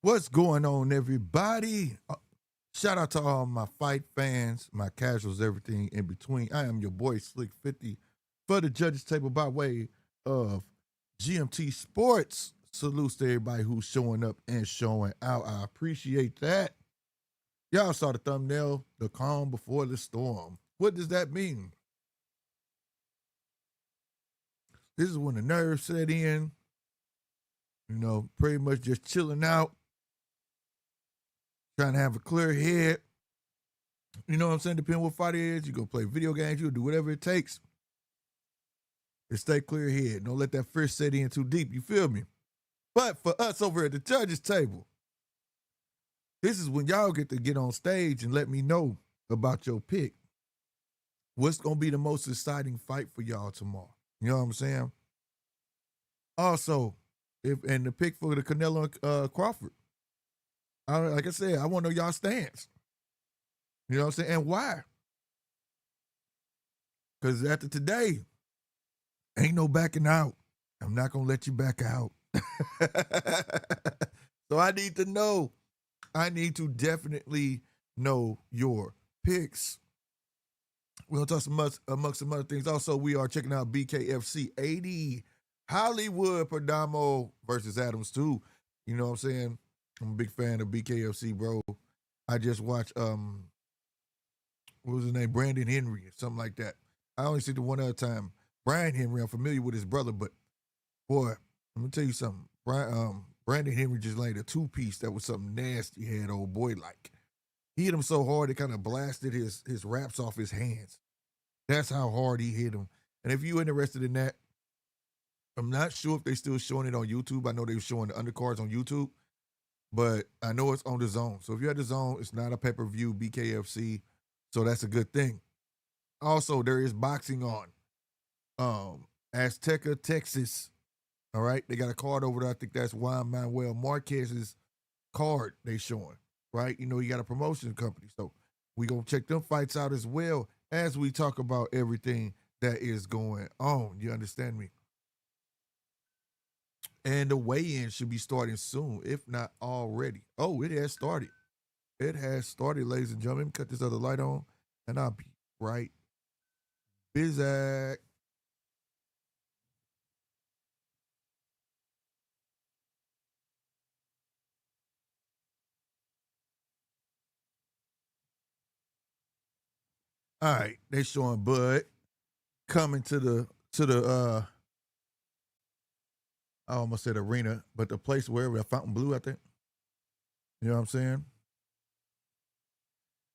What's going on, everybody? Shout out to all my fight fans, my casuals, everything in between. I am your boy Slick 50 for the judges table by way of GMT Sports. Salutes to everybody who's showing up and showing out. I appreciate that. Y'all saw the thumbnail, the calm before the storm. What does that mean? This is when the nerves set in, pretty much just chilling out, trying to have a clear head. You know what I'm saying? Depending what fight it is, you go play video games, you do whatever it takes to stay clear head. Don't let that fear set in too deep. You feel me? But for us over at the judges table, this is when y'all get to get on stage and let me know about your pick. What's going to be the most exciting fight for y'all tomorrow? You know what I'm saying? Also, and the pick for the Canelo and Crawford. Like I said, I want to know y'all stance. You know what I'm saying? And why? Because after today, ain't no backing out. I'm not going to let you back out. So I need to know. I need to definitely know your picks. We'll talk amongst some other things. Also, we are checking out BKFC 80. Hollywood Perdomo versus Adams too. You know what I'm saying? I'm a big fan of BKFC, bro. I just watched what was his name? Brandon Henry or something like that. I only see the one other time. Brian Henry, I'm familiar with his brother, but boy, let me tell you something. Brandon Henry just laid a two-piece that was something nasty had old boy like. He hit him so hard it kind of blasted his wraps off his hands. That's how hard he hit him. And if you're interested in that, I'm not sure if they're still showing it on YouTube. I know they were showing the undercards on YouTube, but I know it's on the Zone. So if you're at the Zone, it's not a pay-per-view BKFC, so that's a good thing. Also, there is boxing on. Azteca, Texas. All right, they got a card over there. I think that's Juan Manuel Marquez's card they showing, right? You know, he got a promotion company. So we going to check them fights out as well as we talk about everything that is going on. You understand me? And the weigh-in should be starting soon, if not already. Oh, it has started. It has started, ladies and gentlemen. Cut this other light on, and I'll be right back. All right, they showing Bud coming to the I almost said arena, but the place wherever Fountain Blue, I think. You know what I'm saying?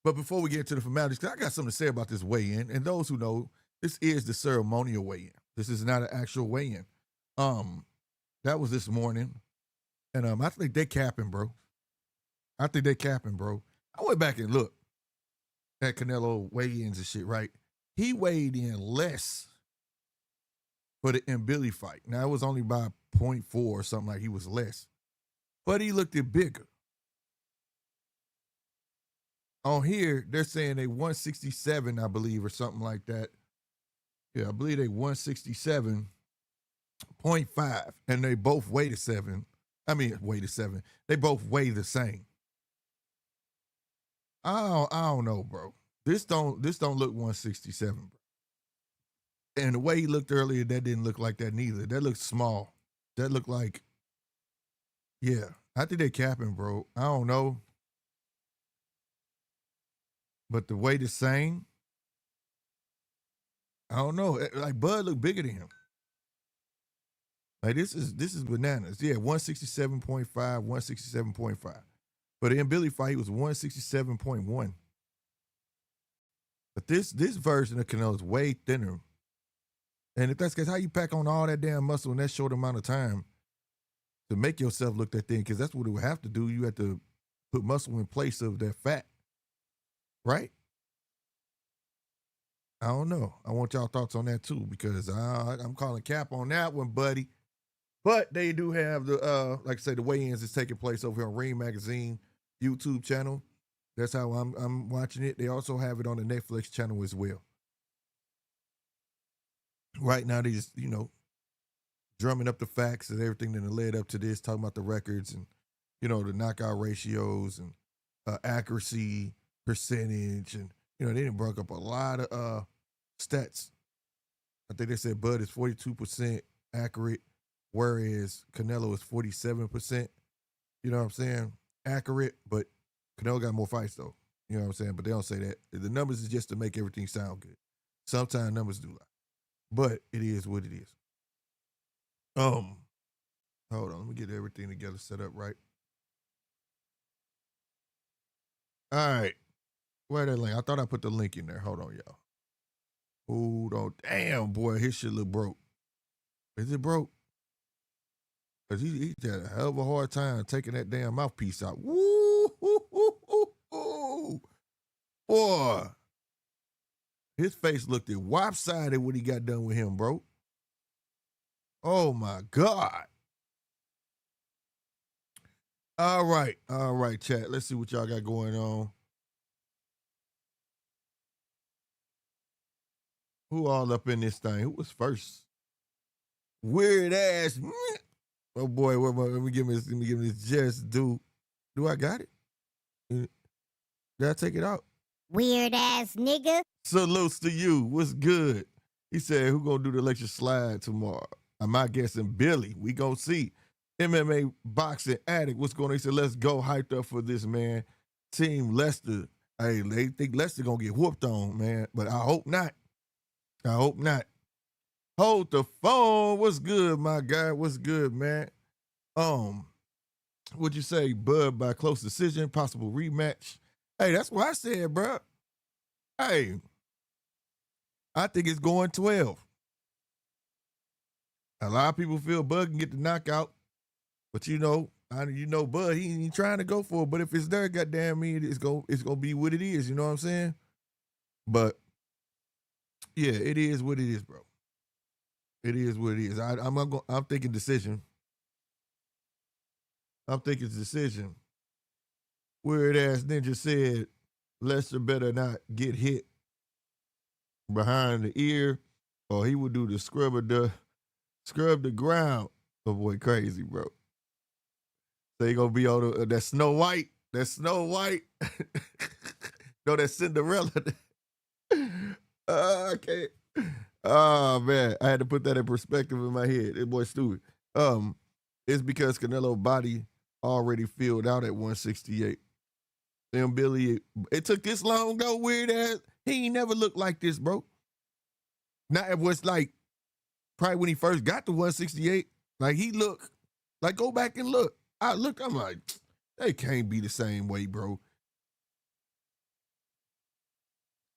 But before we get to the formalities, because I got something to say about this weigh-in, and those who know, this is the ceremonial weigh-in. This is not an actual weigh-in. That was this morning, and I think they capping, bro. I went back and looked at Canelo weigh-ins and shit, right? He weighed in less for the Billy fight. Now, it was only by 0.4 or something, like he was less. But he looked it bigger. On here, they're saying they 167, I believe, or something like that. Yeah, I believe they 167.5, and they both weigh the 7. They both weigh the same. I don't know, bro. This don't look 167, bro. And the way he looked earlier, that didn't look like that neither. That looked small. That looked like, yeah. I think they capping, bro. I don't know. But the way the same, I don't know. Like Bud looked bigger than him. Like this is bananas. Yeah, 167.5, 167.5. But in Billy fight, he was 167.1. But this version of Canelo is way thinner. And if that's because how you pack on all that damn muscle in that short amount of time to make yourself look that thin, because that's what it would have to do. You have to put muscle in place of that fat. Right? I don't know. I want y'all thoughts on that too, because I'm calling cap on that one, buddy. But they do have the like I say, the weigh-ins is taking place over here on Ring Magazine YouTube channel. That's how I'm watching it. They also have it on the Netflix channel as well. Right now, they just drumming up the facts and everything that led up to this, talking about the records and the knockout ratios and accuracy percentage, and they didn't bring up a lot of stats. I think they said Bud is 42% accurate, whereas Canelo is 47%. You know what I'm saying? Accurate, but Canelo got more fights though. You know what I'm saying? But they don't say that. The numbers is just to make everything sound good. Sometimes numbers do lie, but it is what it is. Hold on, let me get everything together, set up right. All right, where that link? I thought I put the link in there. Hold on, y'all. Hold on. Damn, boy, his shit look broke. Is it broke? Because he had a hell of a hard time taking that damn mouthpiece out. Woo, hoo, hoo, hoo, hoo. Boy, his face looked at lopsided when he got done with him, bro. Oh, my God. All right, chat. Let's see what y'all got going on. Who all up in this thing? Who was first? Weird ass. Oh boy, let me give me this. Just do I got it? Did I take it out? Weird ass nigga. Salutes to you. What's good? He said, who gonna do the lecture slide tomorrow? I'm not guessing Billy. We gonna see. MMA boxing addict. What's going on? He said, let's go. Hyped up for this, man. Team Leicester. Hey, they think Leicester gonna get whooped on, man. But I hope not. I hope not. Hold the phone. What's good, my guy? What's good, man? What'd you say, Bud, by close decision, possible rematch? Hey, that's what I said, bro. Hey, I think it's going 12. A lot of people feel Bud can get the knockout, but Bud, he ain't trying to go for it. But if it's there, goddamn me, it's gonna be what it is. You know what I'm saying? But yeah, it is what it is, bro. It is what it is. I'm thinking decision. I'm thinking decision. Weird ass ninja said Lester better not get hit behind the ear, or he would do the scrub the ground. Oh boy, crazy, bro. They gonna be on that Snow White. That Snow White. No, that Cinderella. Okay. Oh man, I had to put that in perspective in my head. That boy stupid. It's because Canelo body already filled out at 168. And Billy, it took this long though, weird ass. He ain't never looked like this, bro. Now it was like probably when he first got to 168, like he looked, like go back and look. I'm like, they can't be the same way, bro.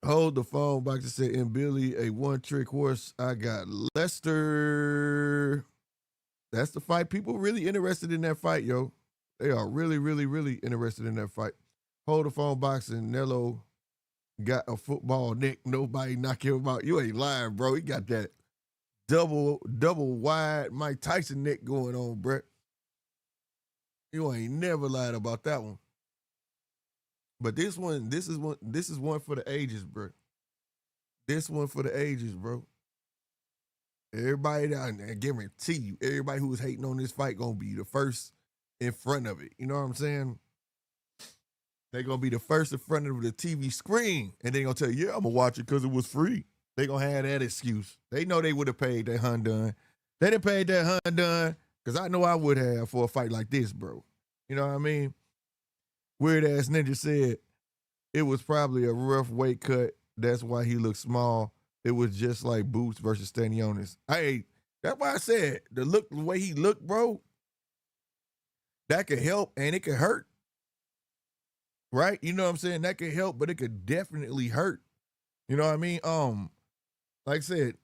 Hold the phone, boxer said, and Billy, a one-trick horse. I got Lester. That's the fight. People really interested in that fight, yo. They are really, really, really interested in that fight. Hold the phone, boxing. Nello got a football neck. Nobody knock him out. You ain't lying, bro. He got that double wide Mike Tyson neck going on, Brett. You ain't never lied about that one. But this is one for the ages, bro. This one for the ages, bro. Everybody down there, guarantee you, everybody who was hating on this fight gonna be the first in front of it. You know what I'm saying? They're gonna be the first in front of the TV screen, and they gonna tell you, yeah, I'm gonna watch it because it was free. They gonna have that excuse. They know they would have paid that $100. They didn't pay that $100 because I know I would have for a fight like this, bro. You know what I mean? Weird ass ninja said it was probably a rough weight cut. That's why he looked small. It was just like Boots versus Stanionis. Hey, that's why I said the way he looked, bro, that could help and it could hurt. Right? You know what I'm saying? That could help, but it could definitely hurt. You know what I mean? Like I said,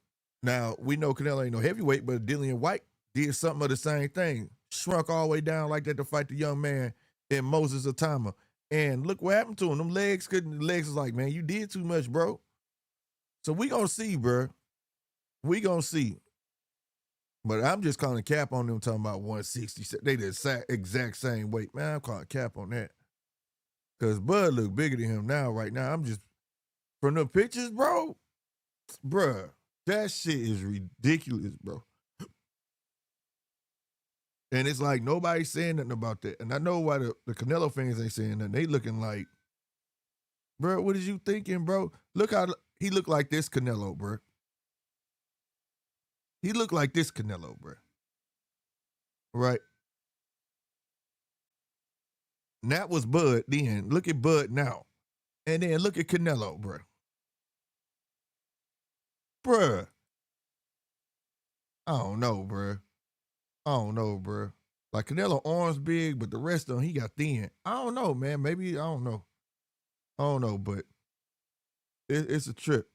now we know Canelo ain't no heavyweight, but Dillian White did something of the same thing. Shrunk all the way down like that to fight the young man in Moses Atama. And look what happened to him. Them legs was like, man, you did too much, bro. So we gonna see, bro. We gonna see. But I'm just calling cap on them talking about 160. They the exact same weight. Man, I'm calling cap on that. Because Bud look bigger than him now, right now. I'm just, from the pictures, bro, bruh, that shit is ridiculous, bro. And it's like nobody's saying nothing about that. And I know why the Canelo fans ain't saying nothing. They looking like, bro, what is you thinking, bro? Look how he looked like this Canelo, bro. He looked like this Canelo, bro. Right? And that was Bud then. Look at Bud now. And then look at Canelo, bro. Bruh. I don't know, bro. I don't know, bro. Like Canelo arms big, but the rest of him, he got thin. I don't know, man. Maybe, I don't know. I don't know, but it's a trip.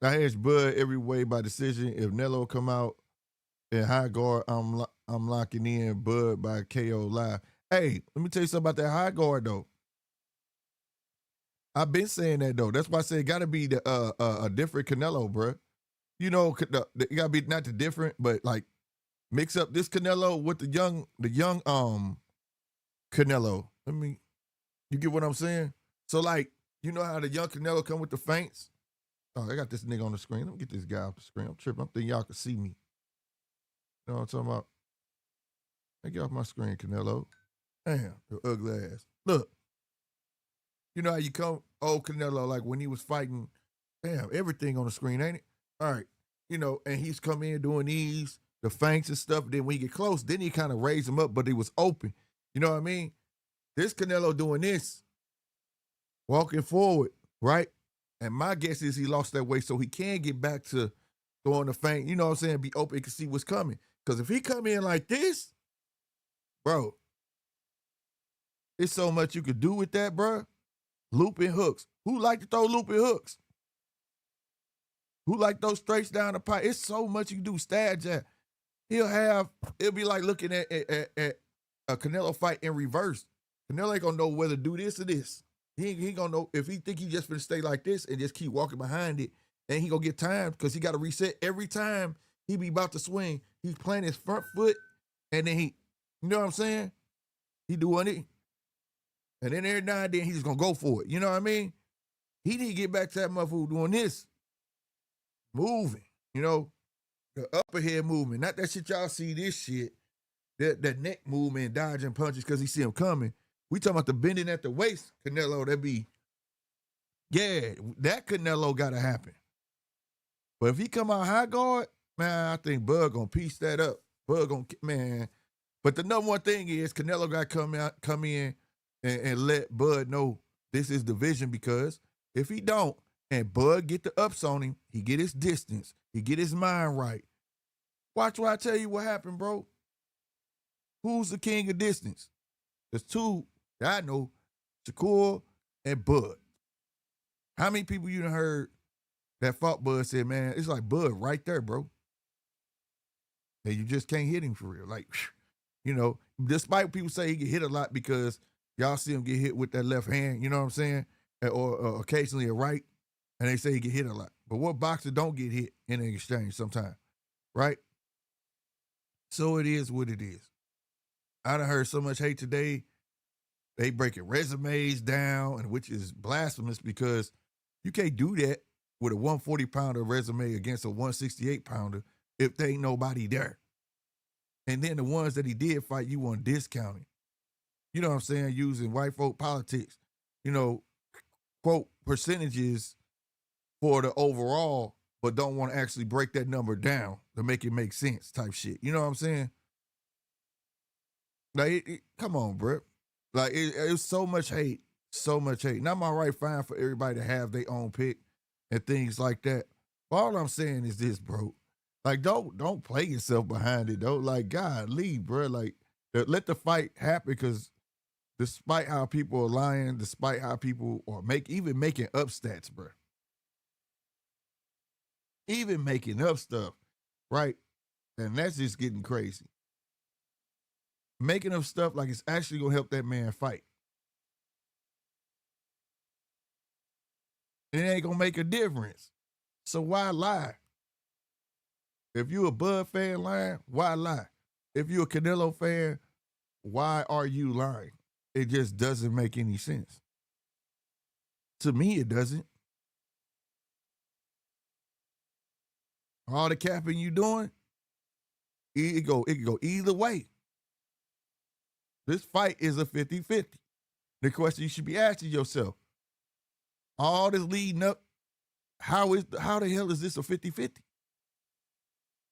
I hedge Bud every way by decision. If Nello come out in high guard, I'm locking in Bud by KO live. Hey, let me tell you something about that high guard though. I've been saying that though. That's why I said it got to be a different Canelo, bro. You know, it got to be not the different, but like mix up this Canelo with the young Canelo. I mean, you get what I'm saying? So like, you know how the young Canelo come with the feints? Oh, I got this nigga on the screen. Let me get this guy off the screen. I'm tripping. I'm thinking y'all can see me. You know what I'm talking about? Hey, get off my screen, Canelo. Damn, your ugly ass. Look, you know how you come, old Canelo, like when he was fighting, damn, everything on the screen, ain't it? All right. You know, and he's come in doing these, the feints and stuff. Then when he get close, then he kind of raised him up, but he was open. You know what I mean? This Canelo doing this, walking forward, right? And my guess is he lost that weight so he can get back to throwing the feint, you know what I'm saying, be open, can see what's coming. Because if he come in like this, bro, it's so much you could do with that, bro. Looping hooks. Who like to throw looping hooks? Who like those straights down the pipe? It's so much you can do. Stab jab. It'll be like looking at a Canelo fight in reverse. Canelo ain't gonna know whether to do this or this. He ain't gonna know if he think he just gonna stay like this and just keep walking behind it, and he gonna get timed because he got to reset every time he be about to swing. He's playing his front foot, and then you know what I'm saying? He doing it, and then every now and then he's just gonna go for it. You know what I mean? He need to get back to that motherfucker doing this, moving. You know, the upper head movement, not that shit y'all see. This shit, that neck movement, dodging punches because he see him coming. We talking about the bending at the waist, Canelo. That be, yeah, that Canelo got to happen. But if he come out high guard, man, I think Bud gonna piece that up. Bud gonna, man. But the number one thing is Canelo got to come in and let Bud know this is division, because if he don't and Bud get the ups on him, he get his distance, he get his mind right. Watch what I tell you what happened, bro. Who's the king of distance? There's two that I know, Shakur and Bud. How many people you done heard that fought Bud said, man, it's like Bud right there, bro. And you just can't hit him for real. Like, you know, despite people say he get hit a lot because y'all see him get hit with that left hand, you know what I'm saying? Or occasionally a right, and they say he get hit a lot. But what boxer don't get hit in an exchange sometimes, right? So it is what it is. I done heard so much hate today. They breaking resumes down, and which is blasphemous because you can't do that with a 140-pounder resume against a 168-pounder if there ain't nobody there. And then the ones that he did fight, you want discounting. You know what I'm saying? Using white folk politics, you know, quote, percentages for the overall, but don't want to actually break that number down to make it make sense type shit. You know what I'm saying? Like, come on, bro. Like, it was so much hate, so much hate. Now, am I right? Fine for everybody to have their own pick and things like that. But all I'm saying is this, bro. Like, don't play yourself behind it, though. Like, God, leave, bro. Like, let the fight happen, because despite how people are lying, despite how people are even making up stats, bro. Even making up stuff, right? And that's just getting crazy. Making up stuff like it's actually gonna help that man fight. It ain't gonna make a difference. So why lie? If you a Bud fan lying, why lie? If you a Canelo fan, why are you lying? It just doesn't make any sense. To me, it doesn't. All the capping you doing, it could go either way. This fight is a 50-50. The question you should be asking yourself, all this leading up, how the hell is this a 50-50?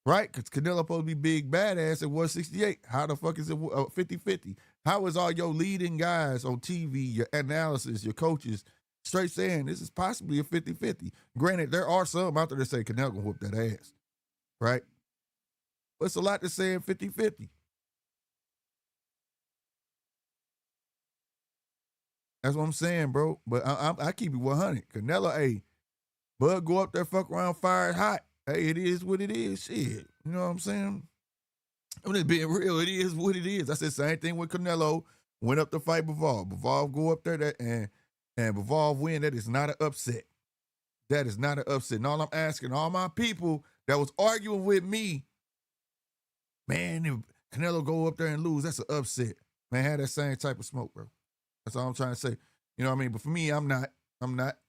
Right? Because Canelo supposed to be big badass at 168. How the fuck is it 50-50? How is all your leading guys on TV, your analysis, your coaches, straight saying this is possibly a 50-50? Granted, there are some out there that say Canelo gonna whoop that ass. Right? But it's a lot to say in 50-50. That's what I'm saying, bro. But I keep it 100. Canelo, hey, Bud go up there, fuck around, fire hot. Hey, it is what it is. Shit. You know what I'm saying? I'm just being real. It is what it is. I said same thing with Canelo. Went up to fight Bivol. Bivol go up there and Bivol win. That is not an upset. That is not an upset. And all I'm asking all my people that was arguing with me, man, if Canelo go up there and lose, that's an upset. Man, have that same type of smoke, bro. That's all I'm trying to say. You know what I mean? But for me, I'm not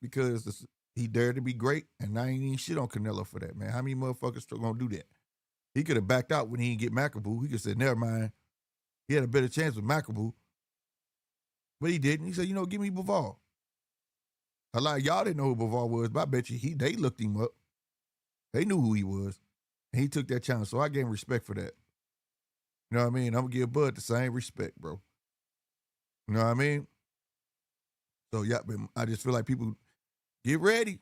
because he dared to be great, and I ain't even shit on Canelo for that, man. How many motherfuckers still gonna do that? He could have backed out when he didn't get McAboo. He could have said, never mind. He had a better chance with McAboo. But he didn't. He said, give me Bivol. A lot of y'all didn't know who Bivol was, but I bet you they looked him up. They knew who he was. And he took that challenge. So I gave him respect for that. You know what I mean? I'm going to give Bud the same respect, bro. You know what I mean? So, yeah, but I just feel like people get ready.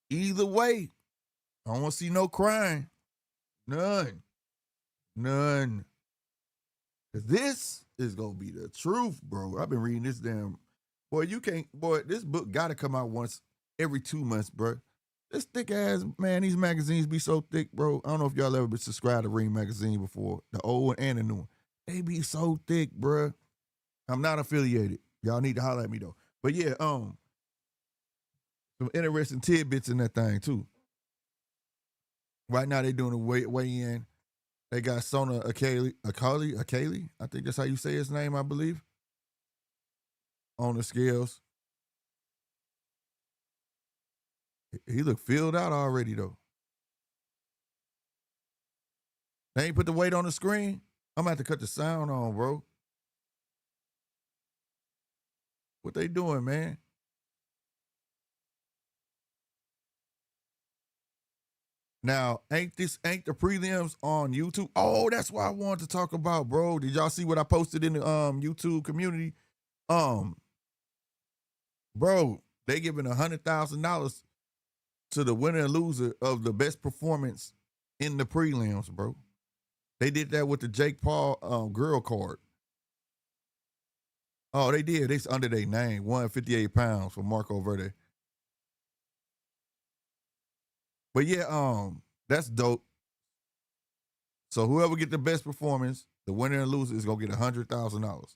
Either way, I don't want to see no crying. None. Because this is going to be the truth, bro. I've been reading this damn. Boy, this book got to come out once every 2 months, bro. This thick ass, man, these magazines be so thick, bro. I don't know if y'all ever been subscribed to Ring magazine before, the old one and the new one. They be so thick, bro. I'm not affiliated. Y'all need to holler at me, though. But yeah, some interesting tidbits in that thing, too. Right now, they doing a weigh-in. They got Sona Akali, I think that's how you say his name, I believe, on the scales. He look filled out already, though. They ain't put the weight on the screen. I'm going to have to cut the sound on, bro. What they doing, man? Now, ain't the prelims on YouTube? Oh, that's what I wanted to talk about, bro. Did y'all see what I posted in the YouTube community? Bro, they giving $100,000 to the winner and loser of the best performance in the prelims, bro. They did that with the Jake Paul girl card. Oh, they did. It's under their name, 158 pounds for Marco Verde. But yeah, that's dope. So whoever get the best performance, the winner and loser is gonna get $100,000.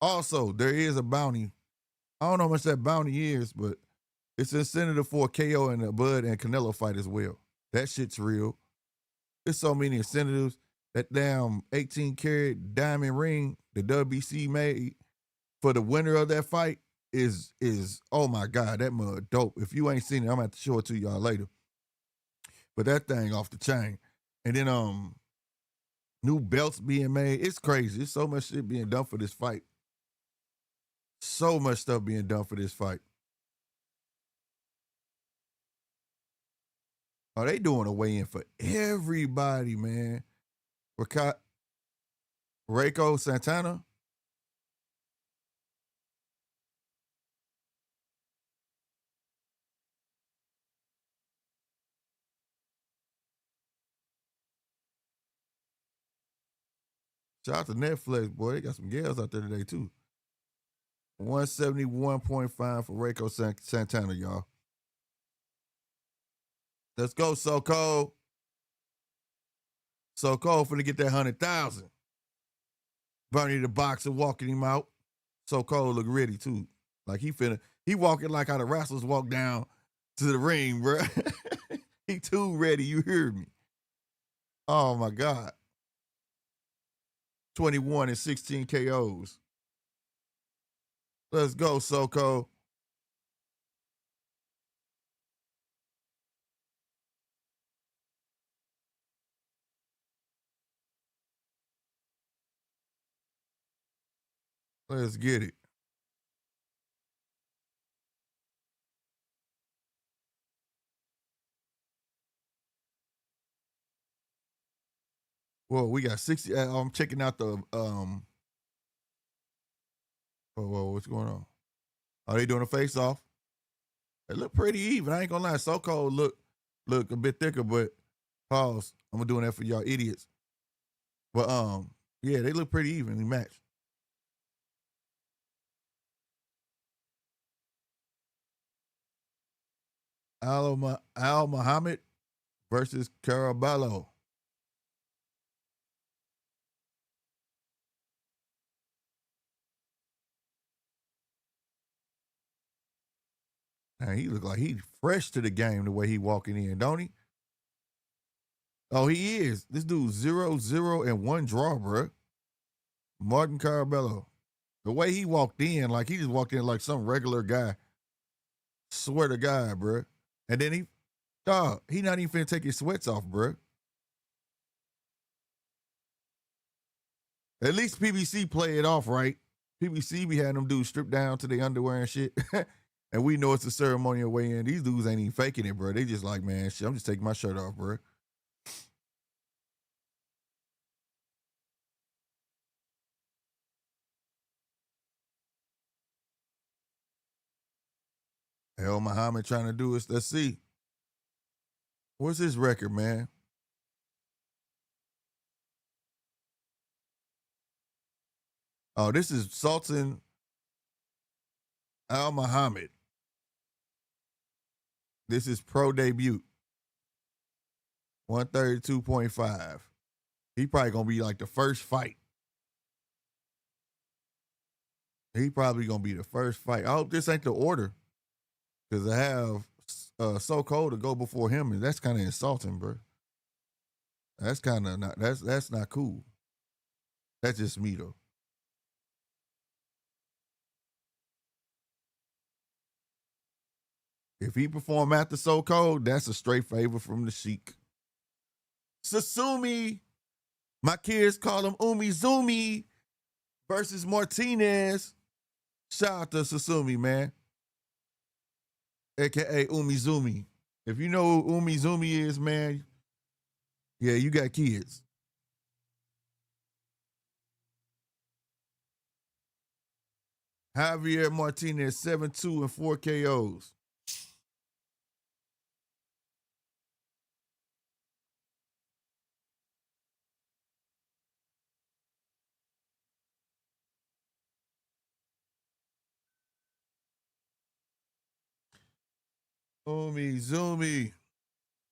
Also, there is a bounty. I don't know how much that bounty is, but it's incentive for a KO and a Bud and Canelo fight as well. That shit's real. There's so many incentives. That damn 18-karat diamond ring the WBC made for the winner of that fight is oh my God, that mud dope. If you ain't seen it, I'm gonna have to show it to y'all later. But that thing off the chain. And then new belts being made. It's crazy. There's so much shit being done for this fight. So much stuff being done for this fight. Oh, they doing a weigh-in for everybody, man. Reiko Santana. Shout out to Netflix, boy. They got some gals out there today, too. 171.5 for Reiko Santana, y'all. Let's go, So Cold. So Cold finna get that 100,000. Bernie the boxer walking him out. So Cold look ready, too. Like he walking like how the wrestlers walk down to the ring, bro. He too ready, you hear me. Oh, my God. 21 and 16 KOs. Let's go, Soko. Let's get it. Well, we got 60. I'm checking out the what's going on? Are they doing a face off? It look pretty even. I ain't gonna lie. So Cold look a bit thicker, but pause. I'm doing that for y'all idiots. But yeah, they look pretty evenly matched. Al Muhammad versus Caraballo. Man, he look like he's fresh to the game the way he walking in, don't he? Oh, he is. This dude 0-0 and 1 draw, bro. Martin Carabello. The way he walked in, like he just walked in like some regular guy. Swear to God, bro. And then he not even finna take his sweats off, bro. At least PBC play it off right. PBC be having them dudes stripped down to their underwear and shit. And we know it's a ceremonial way in. These dudes ain't even faking it, bro. They just like, man, shit, I'm just taking my shirt off, bro. Hell, Muhammad trying to do is, let's see. What's his record, man? Oh, this is Sultan Al Muhammad. This is pro debut. 132.5. He probably gonna be like the first fight. He probably gonna be the first fight. I hope this ain't the order. Because I have So Cold to go before him, and that's kind of insulting, bro. That's kind of not that's not cool. That's just me though. If he perform after So Cold, that's a straight favor from the Sheik. Sasumi, my kids call him Umi Zumi versus Martinez. Shout out to Sasumi, man. AKA Umi Zumi. If you know who Umi Zumi is, man, yeah, you got kids. Javier Martinez, 7-2 and 4 KOs. Umi Zumi.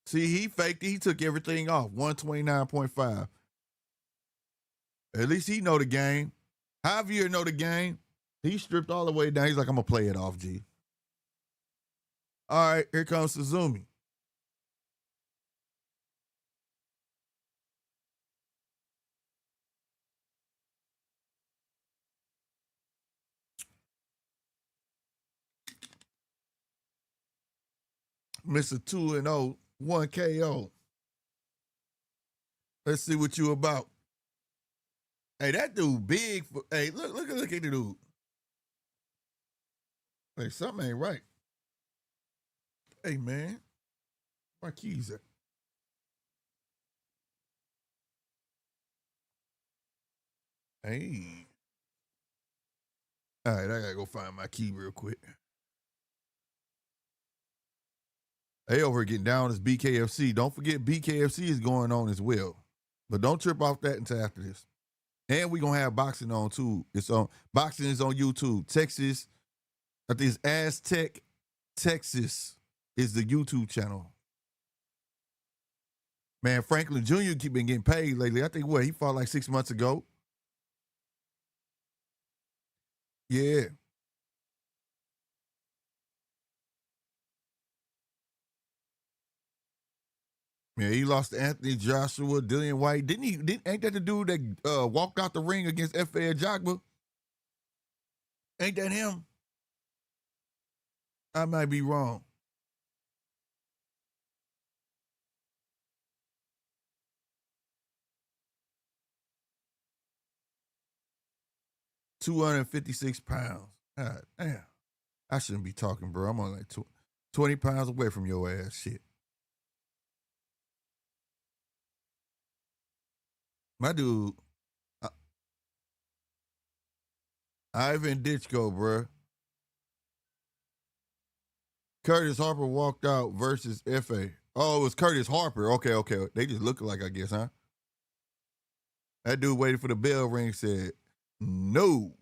See, he faked it. He took everything off. 129.5. At least he know the game. Javier know the game. He stripped all the way down. He's like, I'm going to play it off, G. All right, here comes Suzumi. Mr. 2-0, 1 KO. Let's see what you about. Hey, that dude big. Hey, look at the dude. Hey, something ain't right. Hey, man. My keys at? Hey. All right, I got to go find my key real quick. Hey, over here getting down is BKFC. Don't forget BKFC is going on as well. But don't trip off that until after this. And we're gonna have boxing on too. It's on boxing is on YouTube. Texas, I think it's Aztec, Texas is the YouTube channel. Man, Franklin Jr. been getting paid lately. I think he fought like 6 months ago. Yeah. Yeah, he lost to Anthony Joshua, Dillian White. Ain't that the dude that walked out the ring against F.A. Jogba? Ain't that him? I might be wrong. 256 pounds. God damn. I shouldn't be talking, bro. I'm only like 20 pounds away from your ass. Shit. My dude, Ivan Ditchko, bro. Curtis Harper walked out versus FA. Oh, it was Curtis Harper. Okay. They just look alike, I guess, huh? That dude waited for the bell ring, said, no.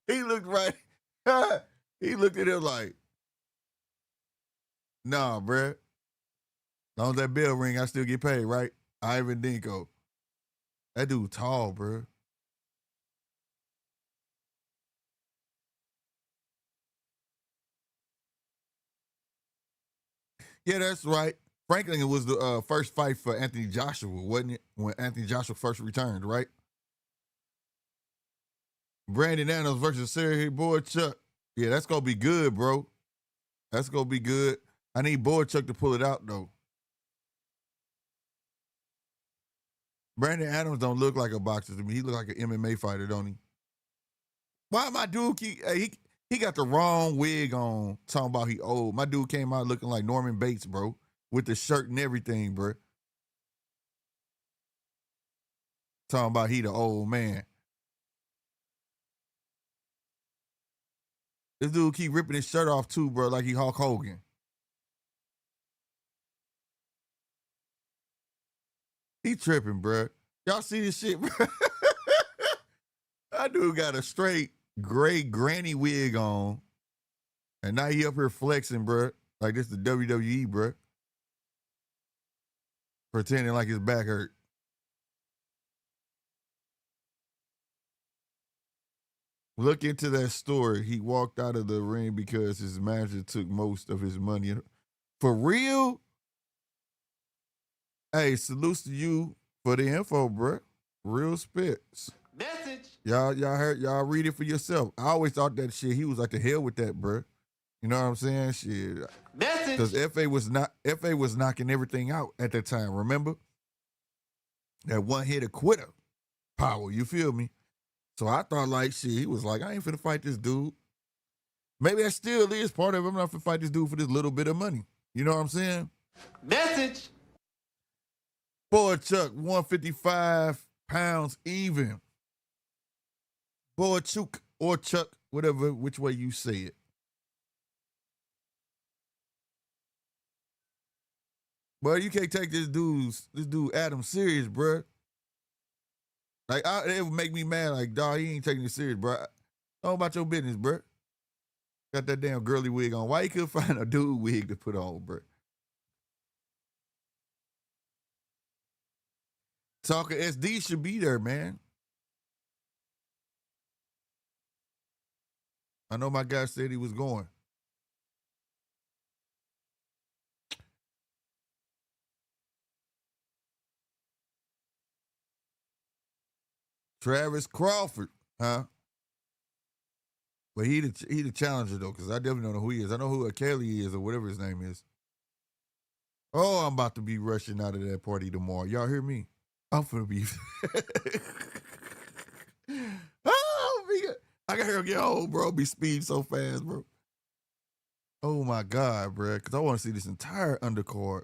He looked right. He looked at him like, nah, bruh. As long as that bell ring, I still get paid, right? Ivan Dinko. That dude tall, bruh. Yeah, that's right. Franklin was the first fight for Anthony Joshua, wasn't it? When Anthony Joshua first returned, right? Brandon Adams versus Sergey Boychuk. Yeah, that's gonna be good, bro. That's gonna be good. I need Boychuk to pull it out though. Brandon Adams don't look like a boxer to me. He look like an MMA fighter, don't he? Why my dude he got the wrong wig on talking about he old. My dude came out looking like Norman Bates, bro, with the shirt and everything, bro. Talking about he the old man. This dude keep ripping his shirt off too, bro, like he Hulk Hogan. He tripping, bro. Y'all see this shit, bro? That dude got a straight gray granny wig on. And now he up here flexing, bro. Like this the WWE, bro. Pretending like his back hurt. Look into that story. He walked out of the ring because his manager took most of his money. For real? Hey, salutes to you for the info, bro. Real spits. Message. Y'all heard, y'all read it for yourself. I always thought that shit, he was like the hell with that, bro. You know what I'm saying? Shit. Message. Because FA was knocking everything out at that time, remember? That one hit a quitter power, you feel me? So I thought like shit, he was like, I ain't finna fight this dude. Maybe that still is part of it. I'm not finna fight this dude for this little bit of money. You know what I'm saying? Message. Boy Chuck, 155 pounds even. Boy Chuk or Chuck, whatever, which way you say it. But you can't take this dude Adam serious, bruh. Like, it would make me mad. Like, dog, he ain't taking it serious, bruh. Know about your business, bruh. Got that damn girly wig on. Why you couldn't find a dude wig to put on, bruh? Talker SD should be there, man. I know my guy said he was going. Travis Crawford, huh? But he the challenger though, because I definitely don't know who he is. I know who Kelly is or whatever his name is. Oh, I'm about to be rushing out of that party tomorrow. Y'all hear me? I'm finna be. Oh, I gotta get home, bro. Be speeding so fast, bro. Oh my God, bro. Because I want to see this entire undercard.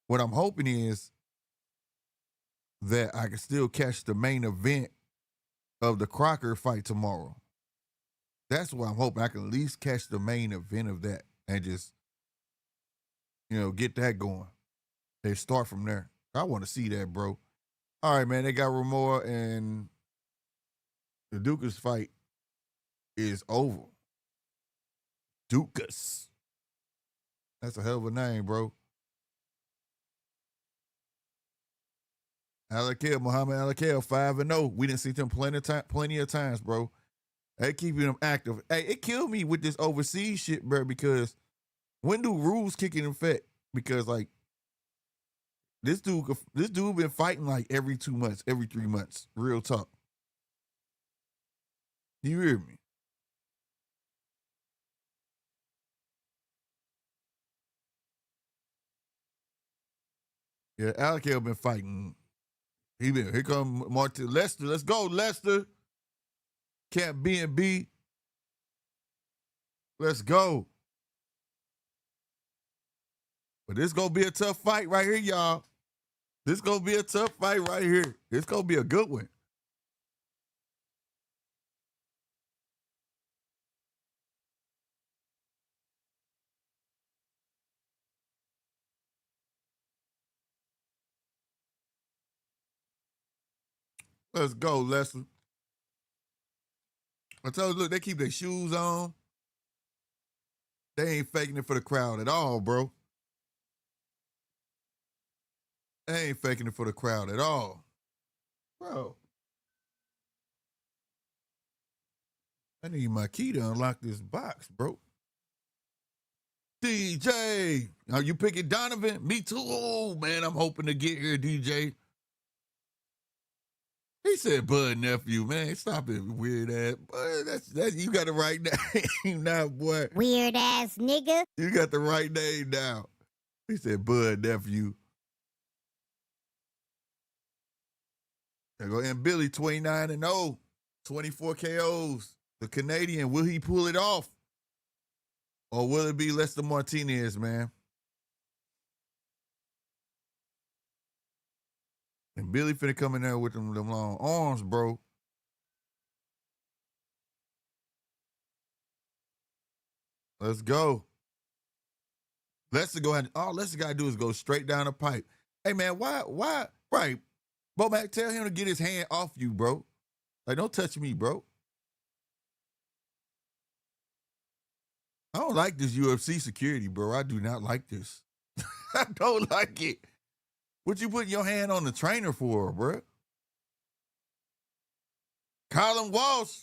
What I'm hoping is that I can still catch the main event of the Crocker fight tomorrow. That's what I'm hoping. I can at least catch the main event of that and just, get that going. They start from there. I want to see that, bro. All right, man. They got Ramora and the Dukas fight is over. Dukas. That's a hell of a name, bro. Alakel, Muhammad Alakel, 5-0. We didn't see them plenty of times, bro. They keeping them active. Hey, it killed me with this overseas shit, bro, because when do rules kick in effect? Because like this dude been fighting like every 2 months, every 3 months. Real talk. You hear me? Yeah, Alakel been fighting Here come Martin Lester. Let's go, Lester. Camp B&B. Let's go. But this gonna be a tough fight right here, y'all. This gonna be a tough fight right here. It's gonna be a good one. Let's go, Lester. I told you, look, they keep their shoes on. They ain't faking it for the crowd at all, bro. They ain't faking it for the crowd at all. Bro. I need my key to unlock this box, bro. DJ. Are you picking Donovan? Me too. Oh, man, I'm hoping to get here, DJ. He said, Bud nephew, man. Stop it, weird ass. Bud, that's you got the right name now, boy. Weird ass nigga. You got the right name now. He said, Bud nephew. There go and Billy, 29-0, 24 KOs. The Canadian, will he pull it off? Or will it be Lester Martinez, man? And Billy finna come in there with them long arms, bro. Let's go. Lester go ahead. All Lester gotta do is go straight down the pipe. Hey man, why? Right. Bomac, tell him to get his hand off you, bro. Like, don't touch me, bro. I don't like this UFC security, bro. I do not like this. I don't like it. What you putting your hand on the trainer for, bro? Colin Walsh.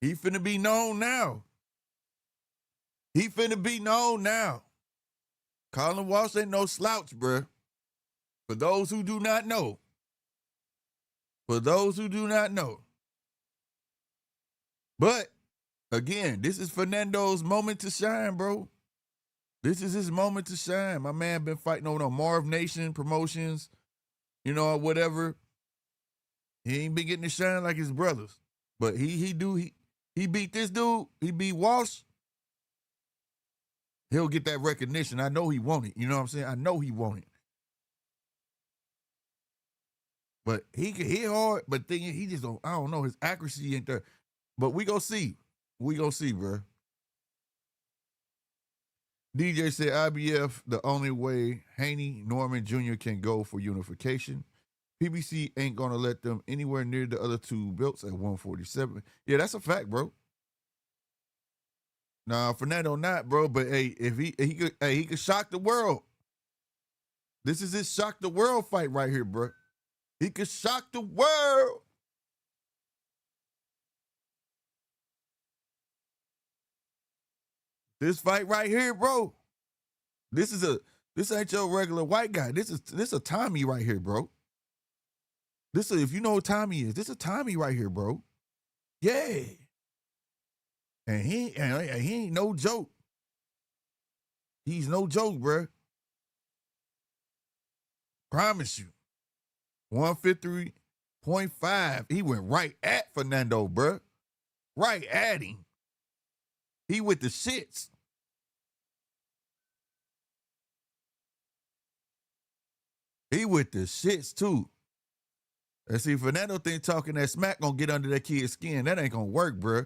He finna be known now. He finna be known now. Colin Walsh ain't no slouch, bro. For those who do not know. For those who do not know. But, again, this is Fernando's moment to shine, bro. This is his moment to shine. My man been fighting over on Marv Nation promotions, you know, whatever. He ain't been getting to shine like his brothers. But he beat this dude. He beat Walsh. He'll get that recognition. I know he want it. You know what I'm saying? I know he want it. But he can hit hard, but he just don't, I don't know, his accuracy ain't there. But we gonna see. We gonna see, bro. DJ said IBF, the only way Haney Norman Jr. can go for unification. PBC ain't gonna let them anywhere near the other two belts at 147. Yeah, that's a fact, bro. Nah, Fernando not, bro. But hey, if he could shock the world. This is his shock the world fight right here, bro. He could shock the world. This fight right here, bro. This ain't your regular white guy. This a Tommy right here, bro. If you know who Tommy is, this a Tommy right here, bro. Yeah. And he ain't no joke. He's no joke, bro. Promise you. 153.5. He went right at Fernando, bro. Right at him. He with the shits. He with the shits, too. And see, Fernando think talking that smack gonna get under that kid's skin. That ain't gonna work, bro.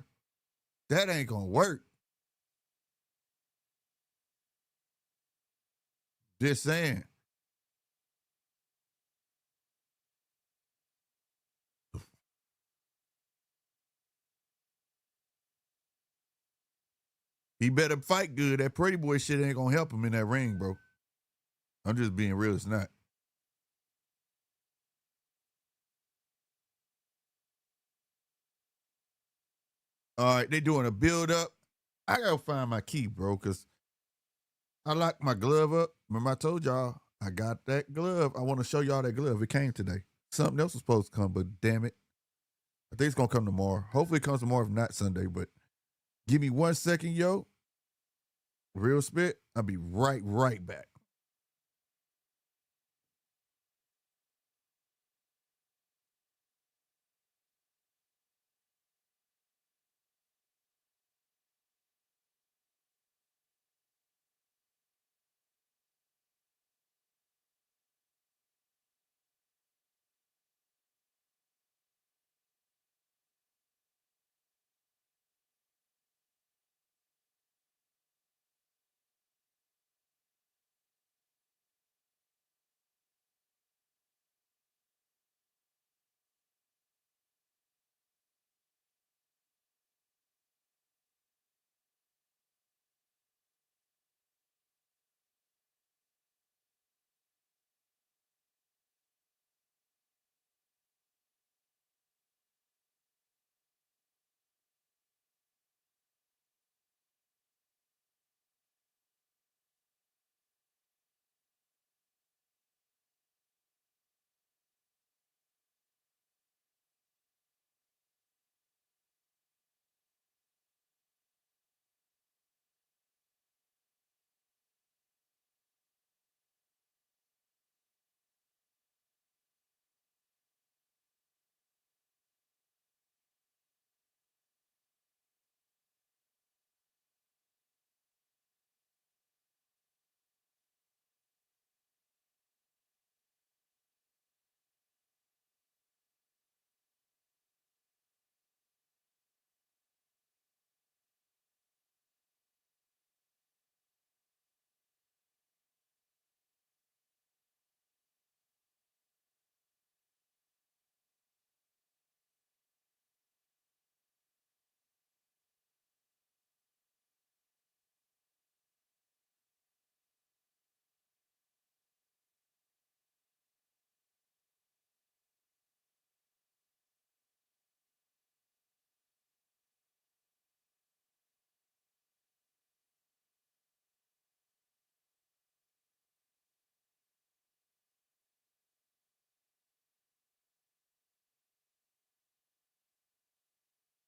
That ain't gonna work. Just saying. He better fight good. That pretty boy shit ain't gonna help him in that ring, bro. I'm just being real. It's not. All right, they doing a build up. I gotta find my key, bro, because I locked my glove up. Remember I told y'all I got that glove. I want to show y'all that glove. It came today. Something else was supposed to come, but damn it. I think it's gonna come tomorrow. Hopefully it comes tomorrow, if not Sunday. But give me 1 second, yo. Real spit. I'll be right back.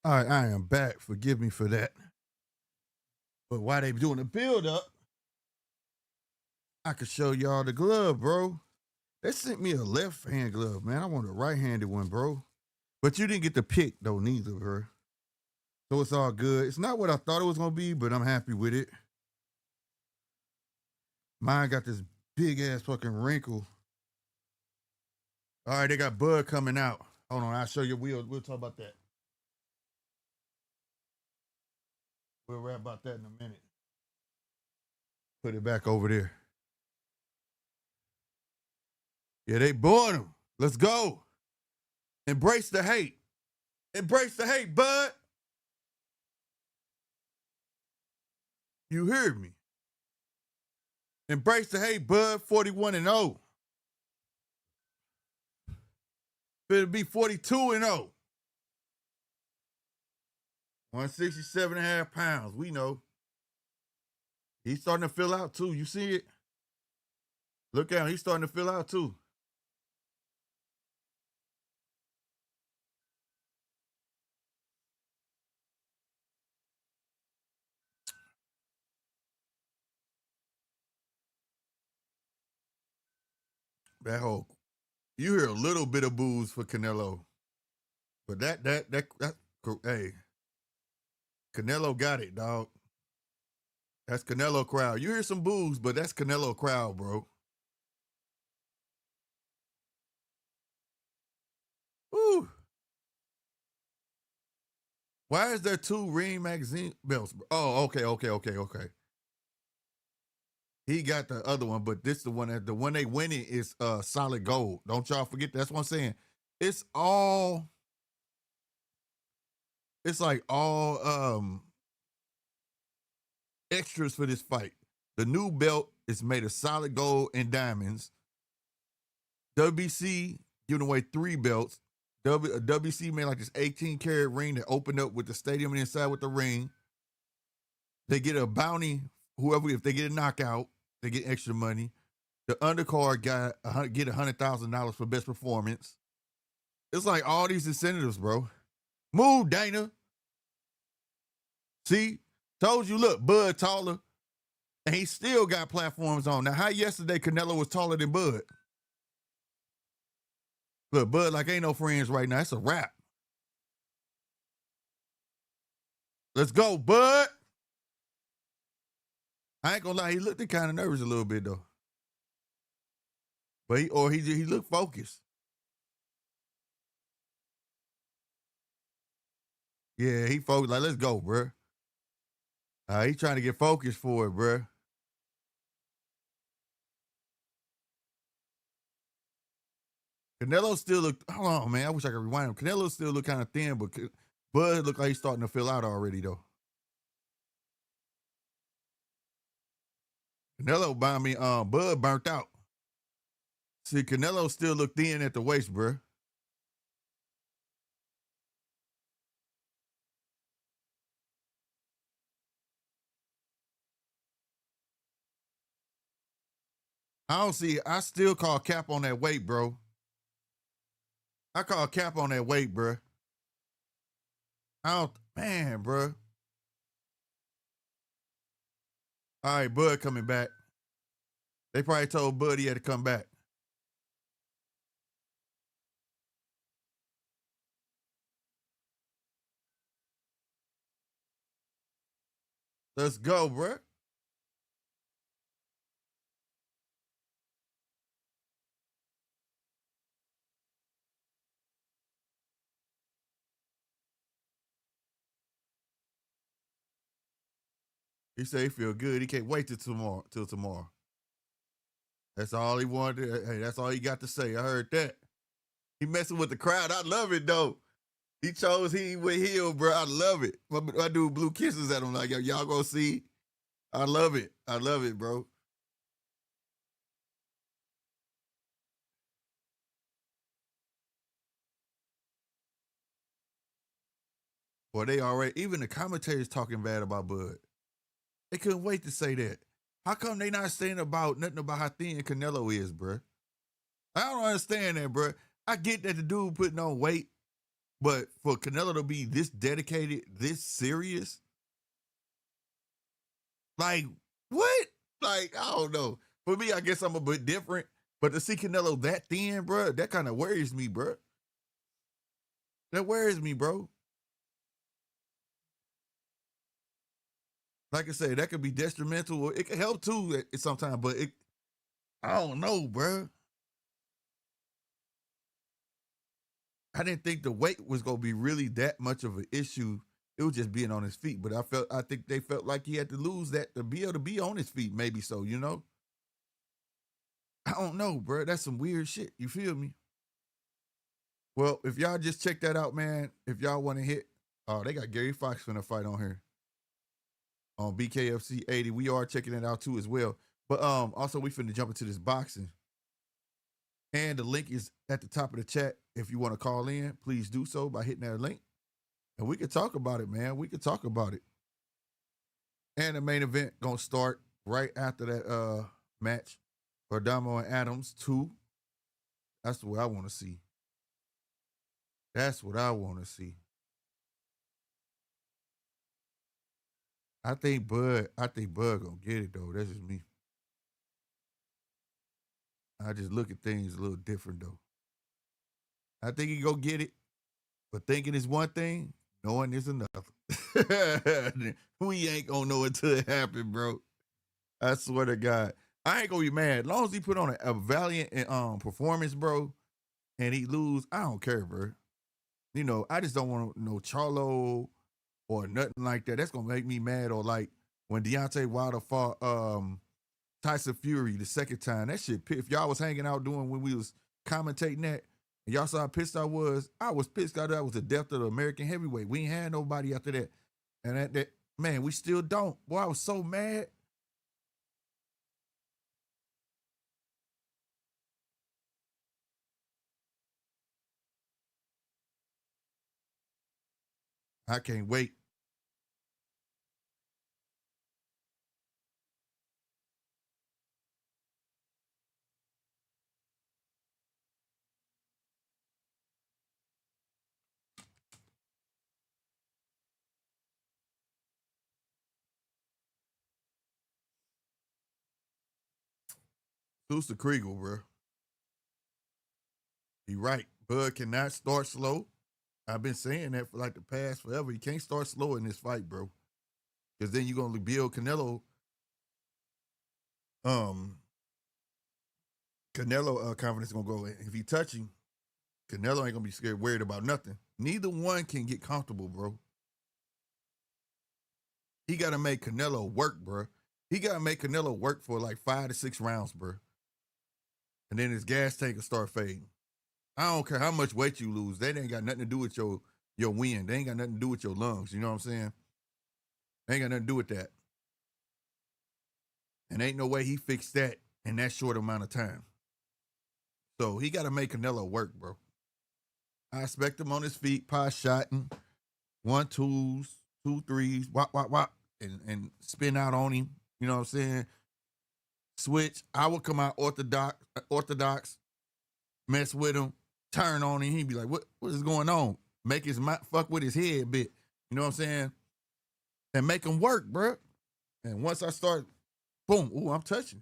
All right, I am back. Forgive me for that. But while they doing the build up, I could show y'all the glove, bro. They sent me a left hand glove, man. I want a right handed one, bro. But you didn't get the pick though, neither, bro. So it's all good. It's not what I thought it was gonna be, but I'm happy with it. Mine got this big ass fucking wrinkle. All right, they got bud coming out. Hold on, I'll show you. We'll talk about that. We'll rap about that in a minute. Put it back over there. Yeah, they bought him. Let's go. Embrace the hate. Embrace the hate, bud. You heard me. Embrace the hate, bud. 41-0. Better be 42-0. 167.5 pounds. We know. He's starting to fill out too. You see it? Look at him. He's starting to fill out too. That whole, you hear a little bit of booze for Canelo, but that hey, Canelo got it, dog. That's Canelo crowd. You hear some booze, but that's Canelo crowd, bro. Woo. Why is there 2 Ring magazine belts? Oh, okay. He got the other one, but this the one they winning is solid gold. Don't y'all forget. That's what I'm saying. It's like all extras for this fight. The new belt is made of solid gold and diamonds. WBC giving away 3 belts. WBC made like this 18-karat ring that opened up with the stadium inside with the ring. They get a bounty. Whoever, if they get a knockout, they get extra money. The undercard get $100,000 for best performance. It's like all these incentives, bro. Move, Dana. See, told you. Look, Bud taller, and he still got platforms on. Now, how yesterday Canelo was taller than Bud? Look, Bud like ain't no friends right now. It's a wrap. Let's go, Bud. I ain't gonna lie, he looked kind of nervous a little bit though. But he looked focused. Yeah, he focused. Like, let's go, bro. He trying to get focused for it, bro. Canelo still look. Hold on, man. I wish I could rewind him. Canelo still look kind of thin, but Bud look like he's starting to fill out already though. Canelo by me, Bud burnt out. See, Canelo still look thin at the waist, bro. I still call cap on that weight, bro. I call cap on that weight, bro. Man, bro. All right, Bud coming back. They probably told Bud he had to come back. Let's go, bro. He said he feel good. He can't wait till tomorrow. That's all he wanted. Hey, that's all he got to say. I heard that. He messing with the crowd. I love it though. He chose he with Hill, bro. I love it. I do blue kisses at him like, yo, y'all gonna see. I love it. I love it, bro. Boy, they already, even the commentators talking bad about Bud. They couldn't wait to say that. How come they not saying about nothing about how thin Canelo is, bro? I don't understand that, bro. I get that the dude putting on weight, But for Canelo to be this dedicated, this serious, like what? Like I don't know. For me, I guess I'm a bit different. But to see Canelo that thin, bro, that kind of worries me, bro. That worries me, bro. Like I said, that could be detrimental. Or it could help too at sometimes, but I don't know, bro. I didn't think the weight was gonna be really that much of an issue. It was just being on his feet. But I think they felt like he had to lose that to be able to be on his feet. Maybe so, you know. I don't know, bro. That's some weird shit. You feel me? Well, if y'all just check that out, man. If y'all want to hit, oh, they got Gary Fox finna fight on here on BKFC 80. We are checking it out too as well. But also we finna jump into this boxing. And the link is at the top of the chat. If you want to call in, please do so by hitting that link. And we could talk about it, man. We could talk about it. And the main event gonna start right after that match. Perdomo and Adams 2. That's what I want to see. That's what I want to see. I think Bud gonna get it though. That's just me. I just look at things a little different though. I think he go get it, but thinking is one thing, knowing is another. We ain't gonna know until it happen, bro. I swear to God. I ain't gonna be mad. As long as he put on a valiant performance, bro, and he lose, I don't care, bro. You know, I just don't want no Charlo or nothing like that. That's gonna make me mad. Or like when Deontay Wilder fought Tyson Fury the second time. That shit, if y'all was hanging out doing when we was commentating that, and y'all saw how pissed I was pissed out that was the death of the American heavyweight. We ain't had nobody after that. And that man, we still don't. Boy, I was so mad. I can't wait. Who's the Kriegel, bro? He right. Bud cannot start slow. I've been saying that for like the past forever. He can't start slow in this fight, bro. Because then you're gonna build Canelo. Canelo confidence gonna go. If he touch him, Canelo ain't gonna be scared, worried about nothing. Neither one can get comfortable, bro. He gotta make Canelo work, bro. He gotta make Canelo work for like 5 to 6 rounds, bro. And then his gas tank will start fading. I don't care how much weight you lose. That ain't got nothing to do with your win. They ain't got nothing to do with your lungs. You know what I'm saying? They ain't got nothing to do with that. And ain't no way he fixed that in that short amount of time. So he got to make Canelo work, bro. I expect him on his feet, pie shotting, 1, 2s, 2, 3s, wop, and spin out on him. You know what I'm saying? Switch. I would come out orthodox, mess with him, turn on him. He'd be like, what is going on? Make his fuck with his head a bit. You know what I'm saying? And make him work, bro. And once I start, boom, ooh, I'm touching.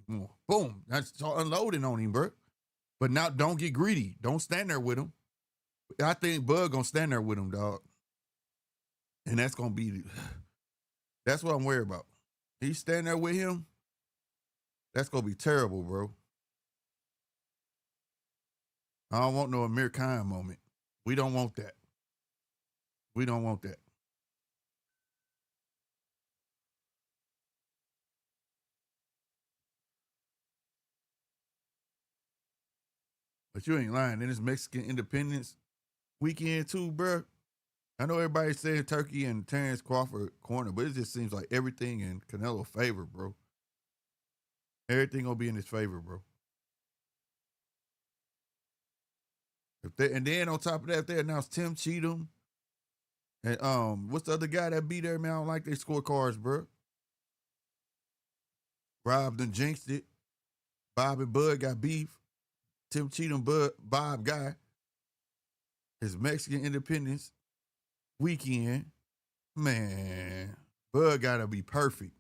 Boom. I start unloading on him, bro. But now don't get greedy. Don't stand there with him. I think Bud gonna stand there with him, dog. And that's gonna be that's what I'm worried about. He's standing there with him. That's gonna be terrible, bro. I don't want no Amir Khan moment. We don't want that. We don't want that. But you ain't lying. In this Mexican Independence weekend too, bro. I know everybody's saying Turkey and Terrence Crawford corner, but it just seems like everything in Canelo's favor, bro. Everything gonna be in his favor, bro. And then on top of that, they announced Tim Cheatham and what's the other guy that be there, man? I don't like their scorecards, bro. Rob done jinxed it. Bob and Bud got beef. Tim Cheatham, Bob guy. It's Mexican Independence weekend. Man, Bud gotta be perfect.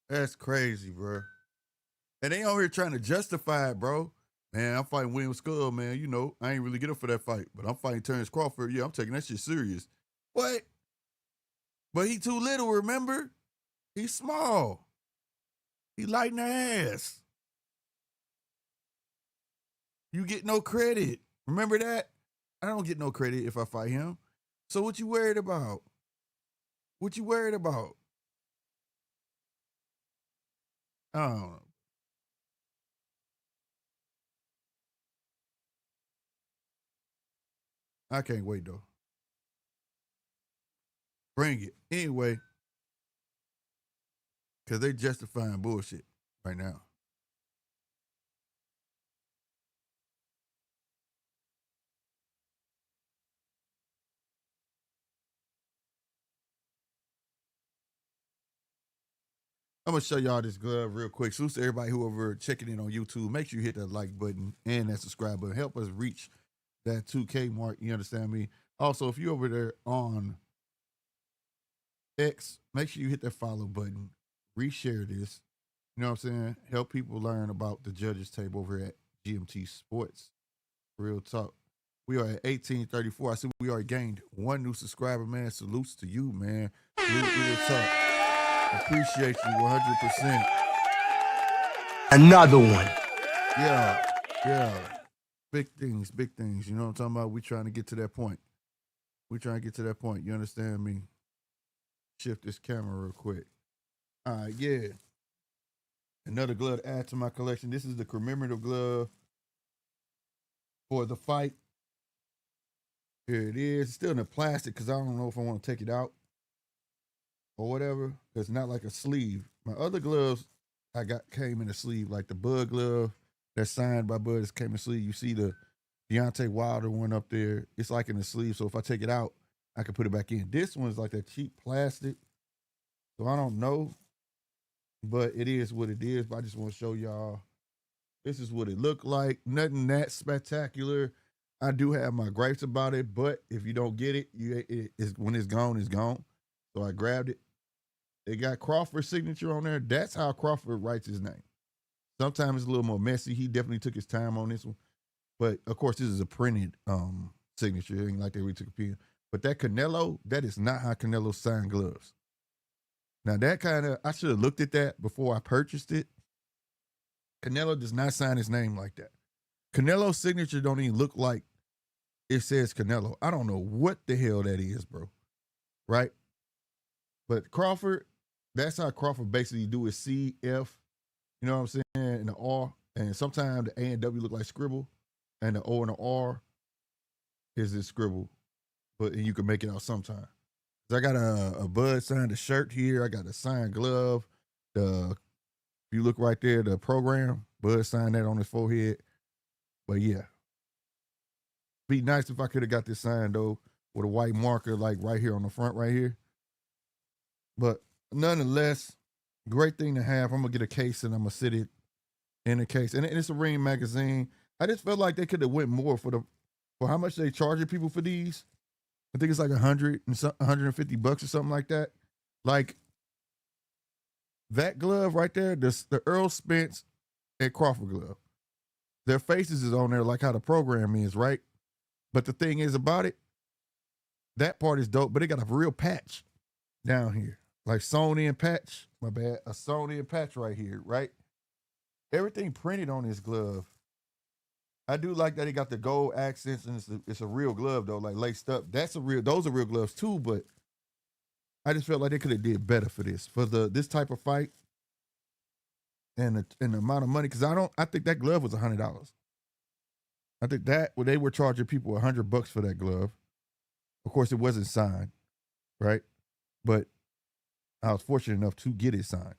That's crazy, bro. And they out here trying to justify it, bro. Man, I'm fighting William Skull, man. You know, I ain't really get up for that fight, but I'm fighting Terrence Crawford. Yeah, I'm taking that shit serious. What? But he too little, remember? He's small. He light in the ass. You get no credit. Remember that? I don't get no credit if I fight him. So what you worried about? What you worried about? I don't know. I can't wait though. Bring it. Anyway, because they justifying bullshit right now. I'm gonna show y'all this glove real quick. Salute to everybody who over checking in on YouTube. Make sure you hit that like button and that subscribe button. Help us reach that 2K mark. You understand me? Also, if you're over there on X, make sure you hit that follow button. Reshare this. You know what I'm saying? Help people learn about the judges table over at GMT Sports. Real talk. We are at 1834. I see we already gained one new subscriber, man. Salutes to you, man. Real talk. Appreciate you 100%. Another one. Yeah. Big things. You know what I'm talking about? We trying to get to that point. You understand me? Shift this camera real quick. All right, yeah. Another glove to add to my collection. This is the commemorative glove for the fight. Here it is. It's still in the plastic because I don't know if I want to take it out or whatever. It's not like a sleeve. My other gloves I got came in a sleeve, like the Bud glove that's signed by Bud came in a sleeve. You see the Deontay Wilder one up there. It's like in the sleeve. So if I take it out, I can put it back in. This one's like that cheap plastic. So I don't know. But it is what it is. But I just want to show y'all. This is what it looked like. Nothing that spectacular. I do have my gripes about it, but if you don't get it, when it's gone, it's gone. So I grabbed it. It got Crawford's signature on there. That's how Crawford writes his name. Sometimes it's a little more messy. He definitely took his time on this one. But of course, this is a printed signature. It ain't like they really took a pen. But that Canelo, that is not how Canelo signed gloves. Now that kind of, I should have looked at that before I purchased it. Canelo does not sign his name like that. Canelo's signature don't even look like it says Canelo. I don't know what the hell that is, bro. Right? But Crawford, that's how Crawford basically do his C, F, you know what I'm saying, and the R. And sometimes the A and W look like scribble, and the O and the R is this scribble. But you can make it out sometimes. So I got a Bud signed a shirt here. I got a signed glove. If you look right there, the program, Bud signed that on his forehead. But yeah, be nice if I could have got this signed though with a white marker like right here on the front right here. But nonetheless, great thing to have. I'm gonna get a case and I'm gonna sit it in a case. And it's a Ring magazine. I just felt like they could have went more for how much they charging people for these. I think it's like $150 or something like that. Like that glove right there, the Earl Spence and Crawford glove. Their faces is on there like how the program is, right? But the thing is about it, that part is dope, but they got a real patch down here. Like sewn in patch, my bad, a sewn in patch right here, right? Everything printed on this glove. I do like that he got the gold accents and it's a real glove though, like laced up. Those are real gloves too, but I just felt like they could have did better for this type of fight and the amount of money. Cause I think that glove was $100. I think they were charging people $100 for that glove. Of course, it wasn't signed, right? But I was fortunate enough to get it signed.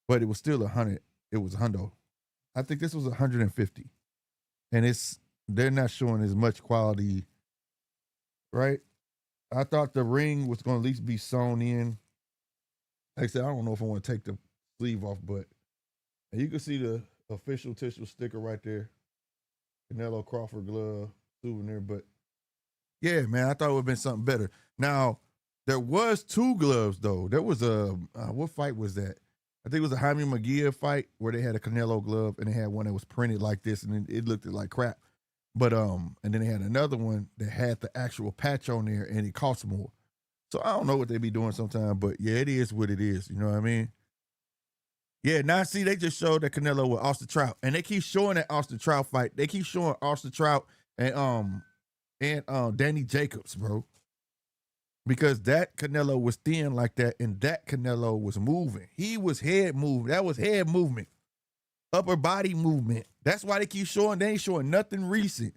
But it was still $100. It was $100. I think this was $150, and they're not showing as much quality, right? I thought the ring was going to at least be sewn in. Like I said, I don't know if I want to take the sleeve off, but and you can see the official tissue sticker right there. Canelo Crawford glove souvenir. But yeah, man, I thought it would have been something better. Now, there was two gloves though. There was a what fight was that? I think it was a Jaime Magia fight where they had a Canelo glove and they had one that was printed like this and it looked like crap. But and then they had another one that had the actual patch on there and it cost more. So I don't know what they be doing sometimes, but yeah, it is what it is. You know what I mean? Yeah, now see, they just showed that Canelo with Austin Trout, and they keep showing that Austin Trout fight. They keep showing Austin Trout and Danny Jacobs, bro, because that Canelo was thin like that, and that Canelo was moving. He was head moving. That was head movement, upper body movement. That's why they keep showing. They ain't showing nothing recent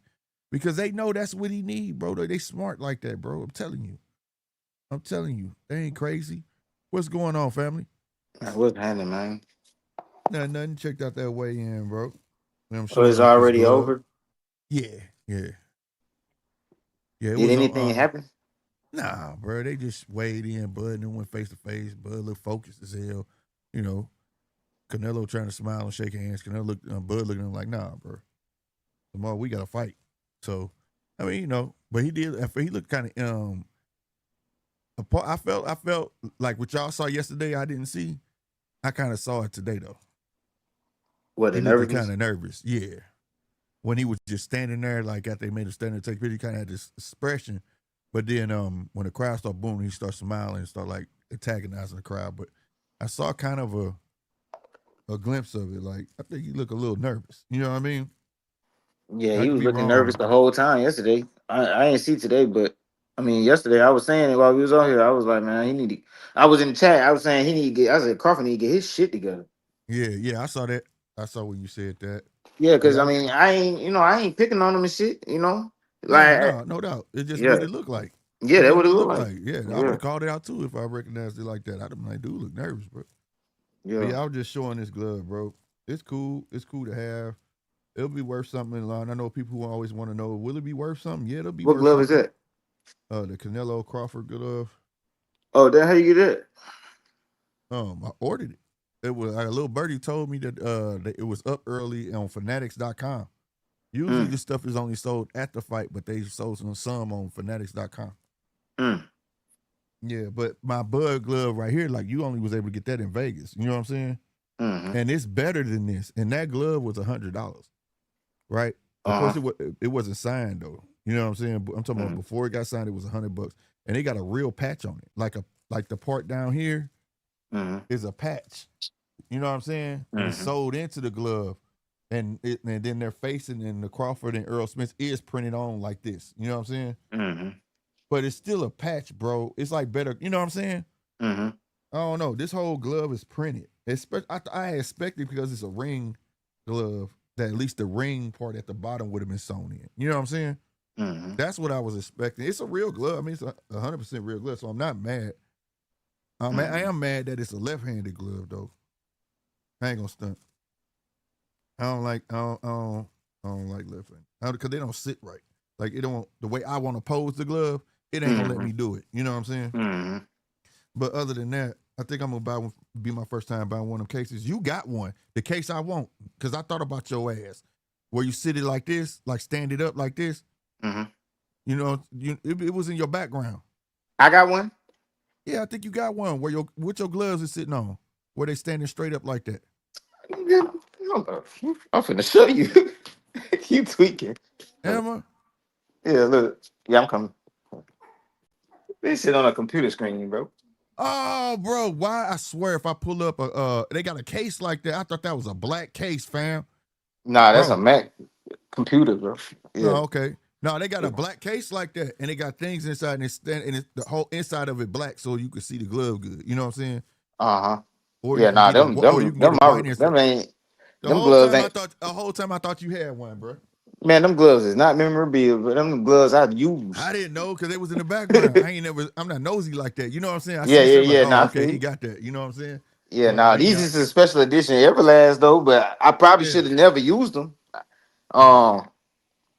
because they know that's what he need, bro. They smart like that, bro. I'm telling you. They ain't crazy. What's going on, family? What's happening, man? Nothing. Checked out that weigh in, bro. I'm Oh, it's showing his already glove. over. Yeah. It Did was anything on. happen? Nah, bro. They just weighed in. Bud and then went face to face. Bud looked focused as hell. You know, Canelo trying to smile and shake hands. Canelo looked, Bud looking at him like, nah, bro. Tomorrow we got to fight. So, I mean, but he did. He looked kind of I felt like what y'all saw yesterday. I didn't see. I kind of saw it today though. What, He the looked kind nervousness? of nervous. Yeah. When he was just standing there, like after they made him stand there, take picture, he kind of had this expression. But then when the crowd started booming, he started smiling and started like antagonizing the crowd. But I saw kind of a glimpse of it. Like I think he looked a little nervous. You know what I mean? Yeah, I he could was be looking nervous wrong. the whole time yesterday. I didn't see today, but I mean, yesterday I was saying it while we was on here. I was like, man, he need to. I was in the chat. I was saying he need to get. I said Crawford need to get his shit together. Yeah, I saw that. I saw when you said that. Yeah, because Yeah, I mean, I ain't picking on him and shit. Like, no doubt. It's just what yeah, it looked like. yeah, It's that just what what it it looked looked like. like. Yeah, I would Yeah, have called it out too if I recognized it like that. I'd have been like, dude, look nervous, bro. But yeah. yeah, I was just showing this glove, bro. It's cool. It's cool to have. It'll be worth something in line. I know people who always want to know, will it be worth something? Yeah, it'll be What worth glove is something. that? The Canelo Crawford glove. Oh, that how you get that? I ordered it. It was a little birdie told me that it was up early on fanatics.com. Usually Mm, this stuff is only sold at the fight, but they sold some on fanatics.com. mm, Yeah, but my Bud glove right here, like you only was able to get that in Vegas. You know what I'm saying? mm-hmm. And it's better than this. And that glove was $100, right? Of Uh course, huh. it wasn't signed though. You know what I'm saying? But I'm talking about Mm-hmm. before it got signed, it was $100, and they got a real patch on it, like the part down here Mm-hmm. is a patch. You know what I'm saying? And it's Mm-hmm. sold into the glove, and then their facing and the Crawford and Earl Smith is printed on like this. You know what I'm saying? Mm-hmm. But it's still a patch, bro. It's like better. You know what I'm saying? Mm-hmm. I don't know. This whole glove is printed. I expected because it's a ring glove that at least the ring part at the bottom would have been sewn in. You know what I'm saying? Mm-hmm. That's what I was expecting. It's a real glove. I mean, it's 100% real glove, so I'm not mad. I Mm-hmm. am mad that it's a left-handed glove though. I ain't gonna stunt. I don't like left-handed because they don't sit right. Like it don't the way I want to pose the glove. It ain't gonna let Mm-hmm. me do it. You know what I'm saying? Mm-hmm. But other than that, I think I'm gonna be my first time buying one of them cases. You got one, the case I want, because I thought about your ass, where you sit it like this, like stand it up like this. Mm-hmm. You know, it was in your background. I got one. Yeah, I think you got one where your gloves is sitting on, where they standing straight up like that. I'm finna show you. You tweaking. Emma, Yeah, look. Yeah, I'm coming. They sit on a computer screen, bro. oh bro, why? I swear, if I pull up they got a case like that. I thought that was a black case, fam, Nah, that's a bro. Mac computer, bro. No, Yeah. okay. No, they got a black case like that, and they got things inside, and it's the whole inside of it black, so you can see the glove good. You know what I'm saying? Uh-huh. Or you Yeah, can nah, get it, them or you them can get them it white are inside. them ain't The them whole gloves time ain't I thought you had one, bro. man, them gloves is not memorabilia, but them gloves I've used. I didn't know because it was in the background. I'm not nosy like that. You know what I'm saying? I Yeah, see yeah, something like, yeah. oh, Nah, I okay, he see. got that. You know what I'm saying? Yeah, But nah, I, these is a special edition Everlast though, but I probably yeah, should have never used them. yeah, Um,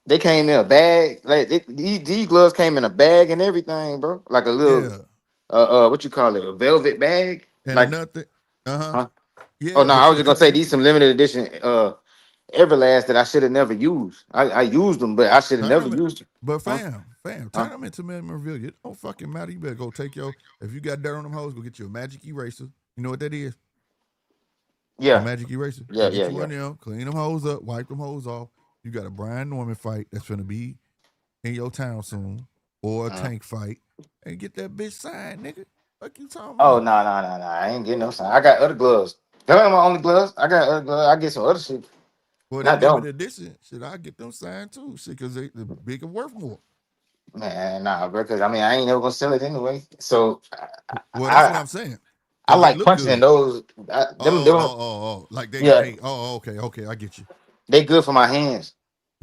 they came in a bag, like these gloves came in a bag and everything, bro. Like a little yeah. what you call it, a velvet bag. And Like, another thing, huh? Oh yeah, no, but I was see, just gonna say these some limited edition Everlast that I should have never used. I used them, but I should have never tournament. used them. But Huh? fam, Huh? tournament to memorabilia. It don't fucking matter. You better go take your. If you got dirt on them hoes, go get you a magic eraser. You know what that is? A Yeah, magic eraser. Go yeah, get yeah, you yeah. one of them. Clean them hoes up. Wipe them hoes off. You got a Brian Norman fight that's gonna be in your town soon, or a tank fight, and get that bitch signed, nigga. Fuck you talking Oh about? no, no, no, no! I ain't getting no sign. I got other gloves. Them ain't my only gloves. I got other gloves. I get some other shit. Well, that Not them. limited edition, shit, I get them signed too, shit, cause they the bigger worth more. Man, nah, bro. Because I mean, I ain't never gonna sell it anyway. So Well, that's what I I'm saying, I cause they like look punching in good. those. Like Yeah, okay, I get you, they good for my hands.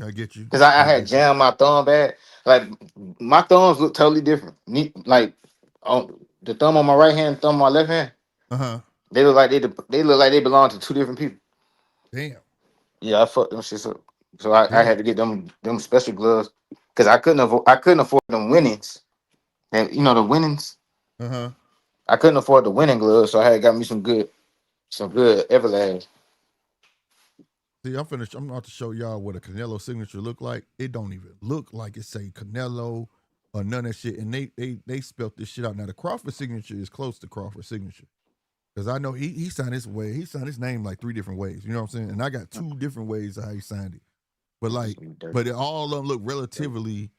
I get you, Cause I I had get you. jammed my thumb bad. Like my thumbs look totally different. Like on the thumb on my right hand, thumb on my left hand. Uh-huh. They look like they belong to two different people. Damn, Yeah, I fucked them shits up. So I damn. had to get them special gloves because I couldn't afford them winnings. And you know the winnings. Uh-huh. I couldn't afford the winning gloves, so I had got me some good Everlast. See, I'm finished. I'm about to show y'all what a Canelo signature look like. It don't even look like it say Canelo or none of that shit. And they spelt this shit out. Now the Crawford signature is close to Crawford signature. Because I know he signed his way. He signed his name like 3 different ways. You know what I'm saying? And I got 2 different ways of how he signed it. But all of them look relatively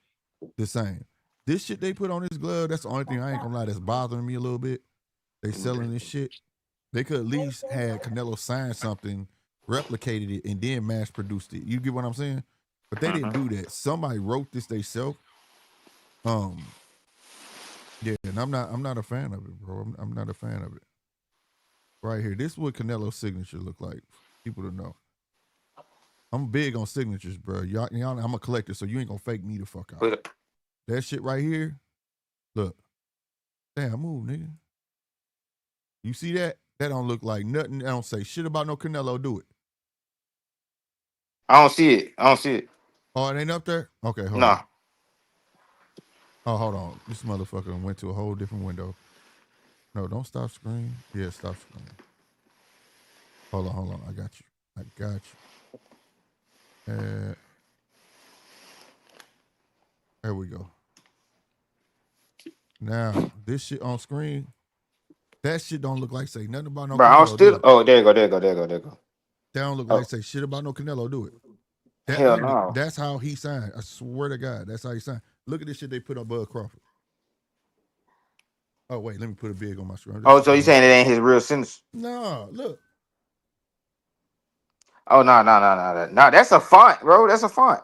the same. This shit they put on his glove, that's the only thing I ain't gonna lie that's bothering me a little bit. They selling this shit. They could at least had Canelo sign something, replicated it, and then mass produced it. You get what I'm saying? But they didn't do that. Somebody wrote this themselves. Yeah, and I'm not a fan of it, bro. I'm not a fan of it. Right here, this is what Canelo's signature look like. People to know. I'm big on signatures, bro. Y'all, I'm a collector, so you ain't gonna fake me the fuck out. But That shit right here, look. Damn, move, nigga. You see that? That don't look like nothing. I don't say shit about no Canelo. Do it. I don't see it. I don't see it. Oh, it ain't up there? Okay, hold on. Nah. Oh, hold on. This motherfucker went to a whole different window. No, don't stop screen. Yeah, stop screen. Hold on. I got you. There we go. Now, this shit on screen, that shit don't look like say nothing about no Bro, I'm Canelo. Do still. it. Oh, there you go. There you go. There you go. There you go. That don't look like Oh, say shit about no Canelo. Do it. hell no. That's how he signed. I swear to God, that's how he signed. Look at this shit they put on Bud Crawford. Oh wait, let me put a big on my screen. This Oh, shit so you don't look. saying it ain't his real sentence? No, look. Oh no, no, no, no, no. No, that's a font, bro. That's a font.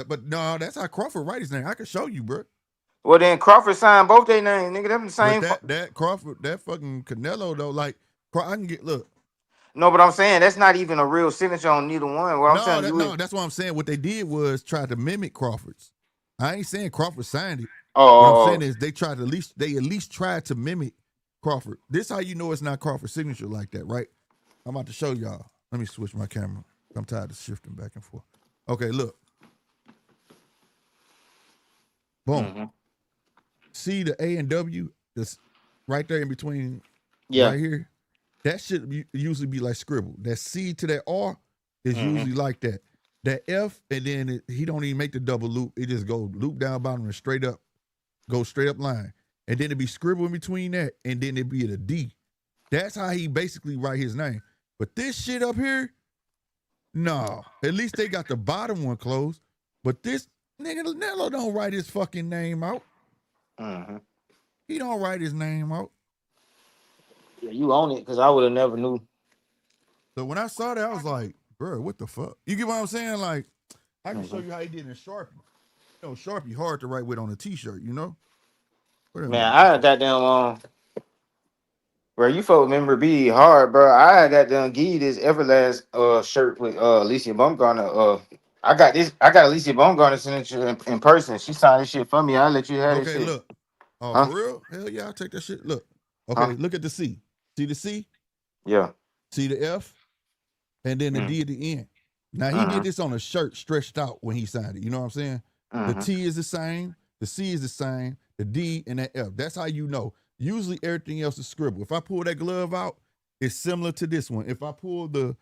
But no, that's how Crawford write his name. I can show you, bro. Well, then Crawford signed both their names, nigga. Them the But same. that Crawford, that fucking Canelo though, like I can get look. No, but I'm saying that's not even a real signature on neither one. What I'm telling you is, That's what I'm saying. What they did was try to mimic Crawford's. I ain't saying Crawford signed it. oh, What I'm oh, saying is they at least tried to mimic Crawford. This how you know it's not Crawford's signature like that, right? I'm about to show y'all. Let me switch my camera. I'm tired of shifting back and forth. Okay, look. Boom. mm-hmm. See the A and W that's right there in between, Yeah. right here. That should usually be like scribble. That C to that R is Mm-hmm. usually like that. That F, and then he don't even make the double loop. It just go loop down bottom and straight up, go straight up line. And then it be scribble in between that, and then it be at a D. That's how he basically write his name. But this shit up here, no. At least they got the bottom one closed. But this nigga Nello don't write his fucking name out. Mm-hmm. He don't write his name out. Yeah, you own it because I would have never knew. So when I saw that, I was like, bro, what the fuck? You get what I'm saying? Like, I can show Mm-hmm. you how he did in Sharpie. You know, Sharpie hard to write with on a t-shirt, you know? Wait a Man, minute. I had that damn bro. You folk remember be hard, bro. I had that damn give you this Everlast shirt with Alicia Baumgartner. I got Alicia Baumgartner signature in person. She signed this shit for me. I'll let you have this Okay, shit. look. Oh, Huh? for real? Hell yeah, I'll take that shit. Look. Okay, Huh? look at the C. See the C? Yeah. See the F? And then the Mm. D at the end. Now he did Mm-hmm. this on a shirt stretched out when he signed it. You know what I'm saying? The Mm-hmm. T is the same, the C is the same, the D and that F. That's how you know. Usually everything else is scribble. If I pull that glove out, it's similar to this one. If I pull the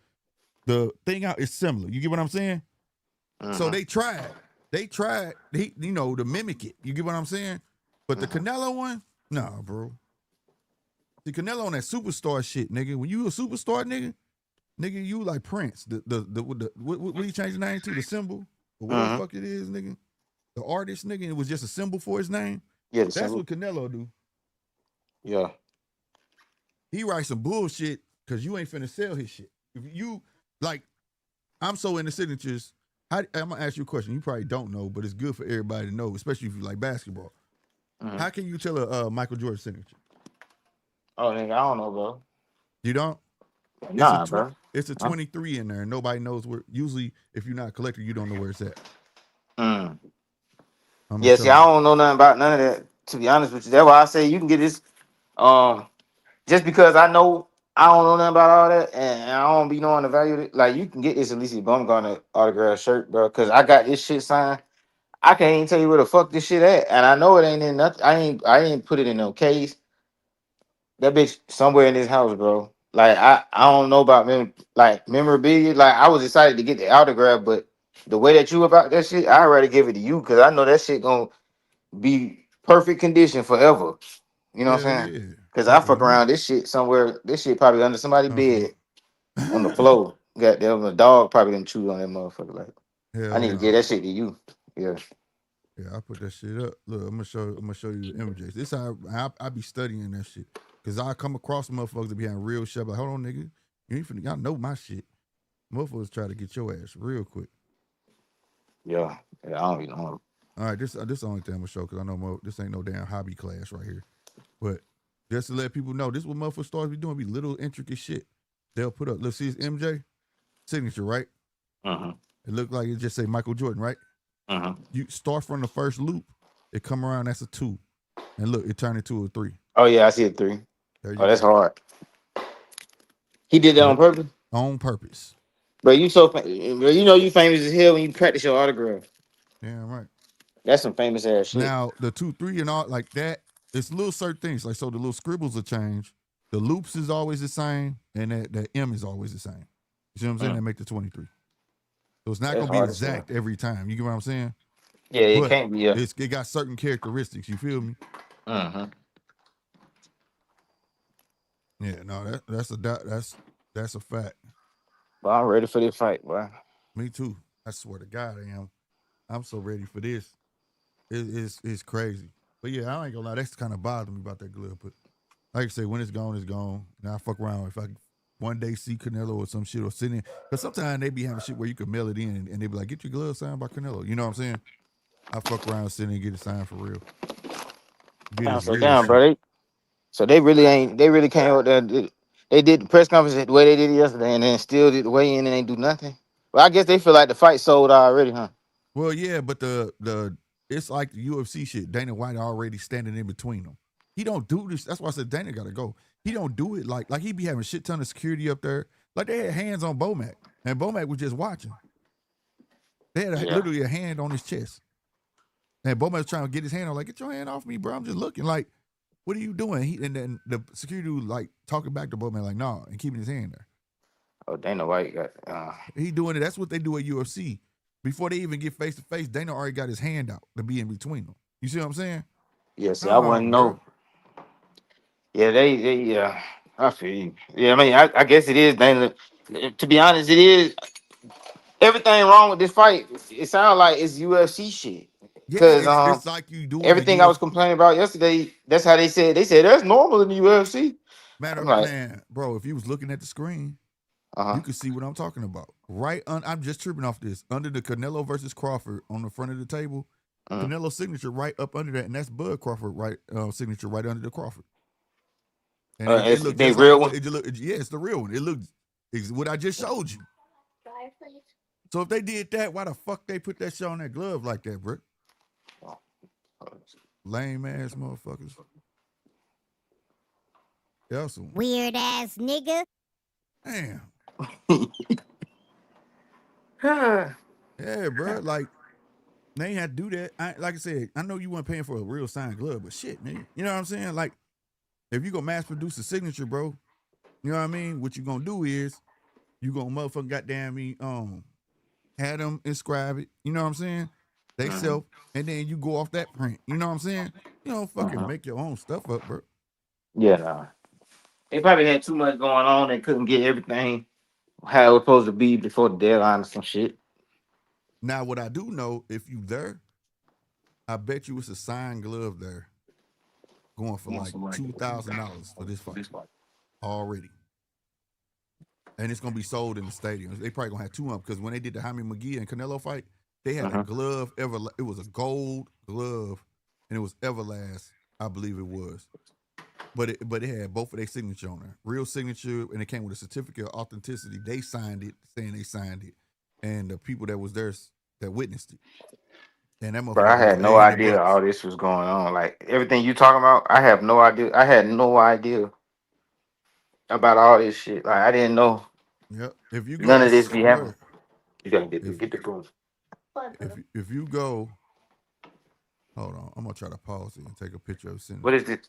thing out, it's similar. You get what I'm saying? So they tried. To mimic it. You get what I'm saying? But the Canelo one, nah, bro. The Canelo on that superstar shit, nigga. When you a superstar, nigga, you like Prince. What he changed the name to? The symbol? Or whatever the fuck it is, nigga. The artist, nigga, it was just a symbol for his name. Yeah, That's what Canelo do. Yeah. He writes some bullshit because you ain't finna sell his shit. If you, like, I'm so into signatures. I'm gonna ask you a question. You probably don't know, but it's good for everybody to know, especially if you like basketball. How can you tell a Michael Jordan signature? Oh, nigga, I don't know, bro. You don't? Nah, bro. It's a 23 in there, and nobody knows where. Usually, if you're not a collector, you don't know where it's at. Yeah, see, I don't know nothing about none of that. To be honest with you, that's why I say you can get this. Just because I know I don't know nothing about all that, and I don't be knowing the value of it. Like, you can get this Alicia Bumgarner autograph shirt, bro. Because I got this shit signed. I can't even tell you where the fuck this shit at, and I know it ain't in nothing. I ain't put it in no case. That bitch somewhere in this house, bro. Like, I don't know about memorabilia. Like, I was excited to get the autograph, but the way that you about that shit, I already give it to you because I know that shit gonna be perfect condition forever. You know what I'm saying? Yeah. Because I fuck around this shit somewhere. This shit probably under somebody's bed on the floor. Goddamn, the dog probably done chewed on that motherfucker. Like, I need to get that shit to you. Yeah. Yeah, I put that shit up. Look, I'm gonna show you the images. This how I be studying that shit. Cause I come across motherfuckers that be having real shit. Like, hold on, nigga. You ain't finna, y'all know my shit. Motherfuckers try to get your ass real quick. Yeah. I don't even know. All right, this the only thing I'm gonna show because I know this ain't no damn hobby class right here. But just to let people know, this is what motherfuckers stars be doing, be little intricate shit. They'll put up, let's see, it's MJ signature, right? It looked like it just say Michael Jordan, right? You start from the first loop, it come around, that's a 2. And look, it turned into a 3. Oh, yeah, I see a 3. Oh, that's hard. He did that on purpose? On purpose. But you you famous as hell when you practice your autograph. Yeah, right. That's some famous ass shit. Now, the 2, 3 and all like that, it's little certain things. Like, so the little scribbles will change. The loops is always the same, and that M is always the same. You see what I'm saying? That make the 23. So it's not going to be exact every time. You get what I'm saying? Yeah, it can't be. Yeah. It got certain characteristics. You feel me? Yeah, no, that's a fact. But I'm ready for this fight, boy. Me too. I swear to God, I am. I'm so ready for this. It's crazy. But yeah, I ain't gonna lie. That's kind of bothering me about that glove. But like I say, when it's gone, it's gone. Now I fuck around. If I one day see Canelo or some shit or sitting in, because sometimes they be having shit where you can mail it in and they be like, get your glove signed by Canelo. You know what I'm saying? I fuck around sitting and get it signed for real. Damn, bro. So they really came out there. They did the press conference the way they did it yesterday, and then still did the weigh in and ain't do nothing. Well, I guess they feel like the fight sold already, huh? Well, yeah, but the it's like the UFC shit. Dana White already standing in between them. He don't do this. That's why I said Dana got to go. He don't do it like he be having shit ton of security up there. Like they had hands on Bomac, and Bomac was just watching. They had literally a hand on his chest, and Bomac was trying to get his hand on. Like, get your hand off me, bro. I'm just looking. Like, what are you doing? And then the security dude like talking back to Bomac like, nah, and keeping his hand there. Oh, Dana White got. He doing it. That's what they do at UFC. Before they even get face to face, Dana already got his hand out to be in between them. You see what I'm saying? Yeah, see, I wouldn't know. Yeah, yeah. I feel you. Yeah, I mean, I guess it is Dana. To be honest, it is everything wrong with this fight. It sounds like it's UFC shit. Because Yeah, it's like you doing everything I was complaining about yesterday. That's how they said. They said that's normal in the UFC. Man, bro, if you was looking at the screen, you could see what I'm talking about. I'm just tripping off this. Under the Canelo versus Crawford on the front of the table, Canelo signature right up under that, and that's Bud Crawford signature right under the Crawford. And it looked just real like one? yeah, it's the real one. It looked what I just showed you. So if they did that, why the fuck they put that shit on that glove like that, bro? Lame ass motherfuckers. That's some weird ass nigga. Damn. Yeah, bro. Like, they ain't had to do that. Like I said, I know you weren't paying for a real signed glove, but shit, nigga. You know what I'm saying? Like, if you go mass produce a signature, bro, you know what I mean? What you gonna do is you gonna motherfucking goddamn me have them inscribe it. You know what I'm saying? They Mm-hmm. self, and then you go off that print. You know what I'm saying? You don't fucking Mm-hmm. make your own stuff up, bro. Yeah, nah. They probably had too much going on. They couldn't get everything how it was supposed to be before the deadline or some shit. Now, what I do know, if you there, I bet you it's a signed glove there going for like $2,000 for this fight already. And it's gonna be sold in the stadium. They probably gonna have two of them because when they did the Jaime McGee and Canelo fight, they had a Mm-hmm. glove it was a gold glove, and it was Everlast, I believe it was. But it had both of their signature on there, real signature, and it came with a certificate of authenticity. They signed it, saying they signed it, and the people that was there that witnessed it, and that But motherfucker I go had for no 800 idea bucks. all this was going on. Like everything you talking about, I have no idea. I had no idea about all this shit. Like I didn't know Yep. If you go, none I of this be happening. swear, You gotta get if the phone. if you go, hold on, I'm gonna try to pause it and take a picture of it. What is this?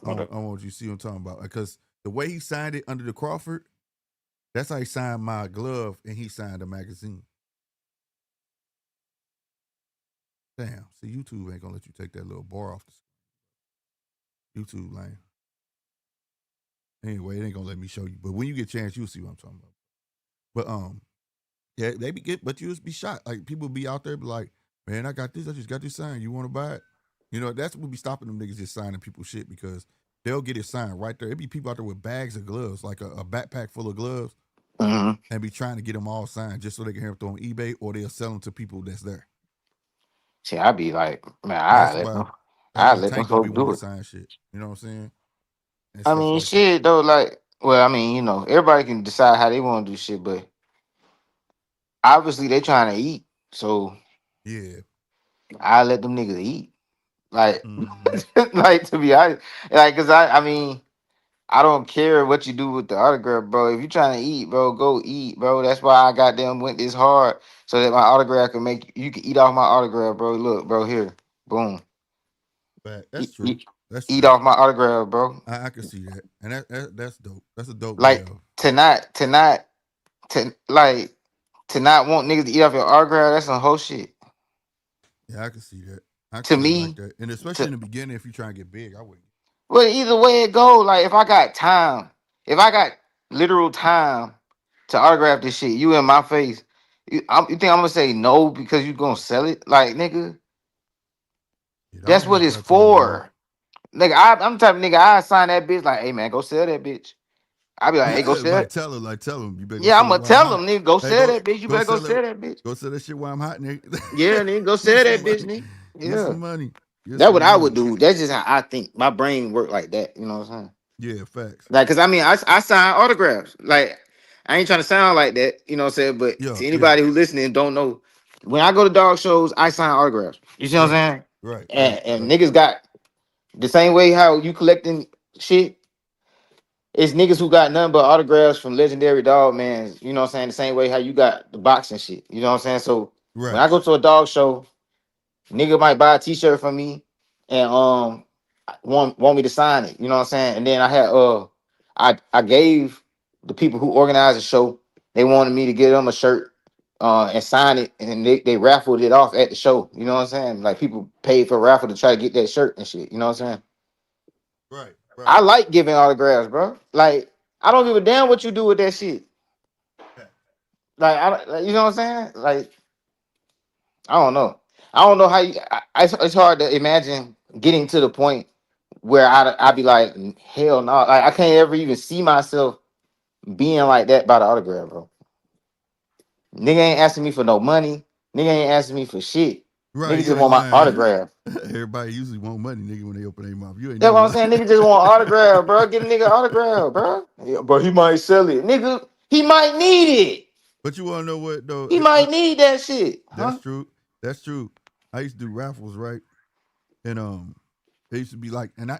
Hold up. I want you to see what I'm talking about because the way he signed it under the Crawford, that's how he signed my glove, and he signed the magazine. Damn. See, YouTube ain't gonna let you take that little bar off the YouTube lane. Anyway, it ain't gonna let me show you. But when you get a chance, you'll see what I'm talking about. But yeah, they be get, but you'll be shocked. Like people be out there, be like, man, I got this. I just got this sign. You want to buy it? You know, that's what be stopping them niggas just signing people shit because they'll get it signed right there. It be people out there with bags of gloves, like a backpack full of gloves, Mm-hmm. and be trying to get them all signed just so they can have them throw on eBay or they'll sell them to people that's there. See, I be like, man, That's why. That's I why let them Tank don't be folks do wanting to it. sign shit. You know what I'm saying? And I stuff mean, like that. shit though, like, well, I mean, everybody can decide how they want to do shit, but obviously they trying to eat, so Yeah. I let them niggas eat. Like, Mm-hmm. like to be honest, like, cause I mean, I don't care what you do with the autograph, bro. If you trying to eat, bro, go eat, bro. That's why I got them went this hard so that my autograph can make you can eat off my autograph, bro. Look, bro, here, boom, But that's eat, true. eat, That's eat true. off my autograph, bro. I can see that, and that's dope. That's a dope Like glove. like to not want niggas to eat off your autograph. That's some whole shit. Yeah, I can see that. I can To see it like me, that, and especially to in the beginning, if you try and get big, I wouldn't. well, either way it go, like if I got time, if I got literal time to autograph this shit, you in my face, you think I'm gonna say no because you gonna sell it? Like nigga, Shit, I that's don't what have it's that type of money. for. Nigga, I'm the type of nigga I sign that bitch like, hey man, go sell that bitch. I be like, hey, go sell it. Like tell him, you better go Yeah, I'm sell it gonna while I'm tell them, hot. nigga, go Hey, sell that bitch. You go better go sell it, sell that bitch. go sell that shit while I'm hot, nigga. Yeah, nigga, go Get sell some that bitch, money, nigga. get Yeah. some money, get That's what some I would money. do. That's just how I think. My brain work like that. You know what I'm saying? Yeah, facts. Like, cause I mean, I sign autographs. Like, I ain't trying to sound like that. You know what I'm saying? But Yeah, to yeah, anybody who listening don't know, when I go to dog shows, I sign autographs. You see what right, I'm saying? right, right, And right, niggas got the same way how you collecting shit. It's niggas who got nothing but autographs from legendary dog man. You know what I'm saying? The same way how you got the boxing shit. You know what I'm saying? So when right, I go to a dog show, nigga might buy a t-shirt from me and want me to sign it. You know what I'm saying? And then I had I gave the people who organized the show, they wanted me to get them a shirt and sign it, and they raffled it off at the show. You know what I'm saying? Like people paid for a raffle to try to get that shirt and shit. You know what I'm saying? right, right. I like giving autographs, bro. Like I don't give a damn what you do with that shit. Like you know what I'm saying? Like I don't know. I don't know how you. It's hard to imagine getting to the point where I be like, hell no. Like I can't ever even see myself being like that by the autograph, bro. Nigga ain't asking me for no money. Nigga ain't asking me for shit. Right, Nigga you just ain't want my lying. autograph. Everybody usually want money, nigga, when they open their mouth. You ain't That's never what I'm lying. saying. Nigga just want autograph, bro. Get a nigga autograph, bro. Yeah, but he might sell it. Nigga, he might need it. But you want to know what though? He might need that shit. That's Huh? true. That's true. I used to do raffles, right? And they used to be like, and I,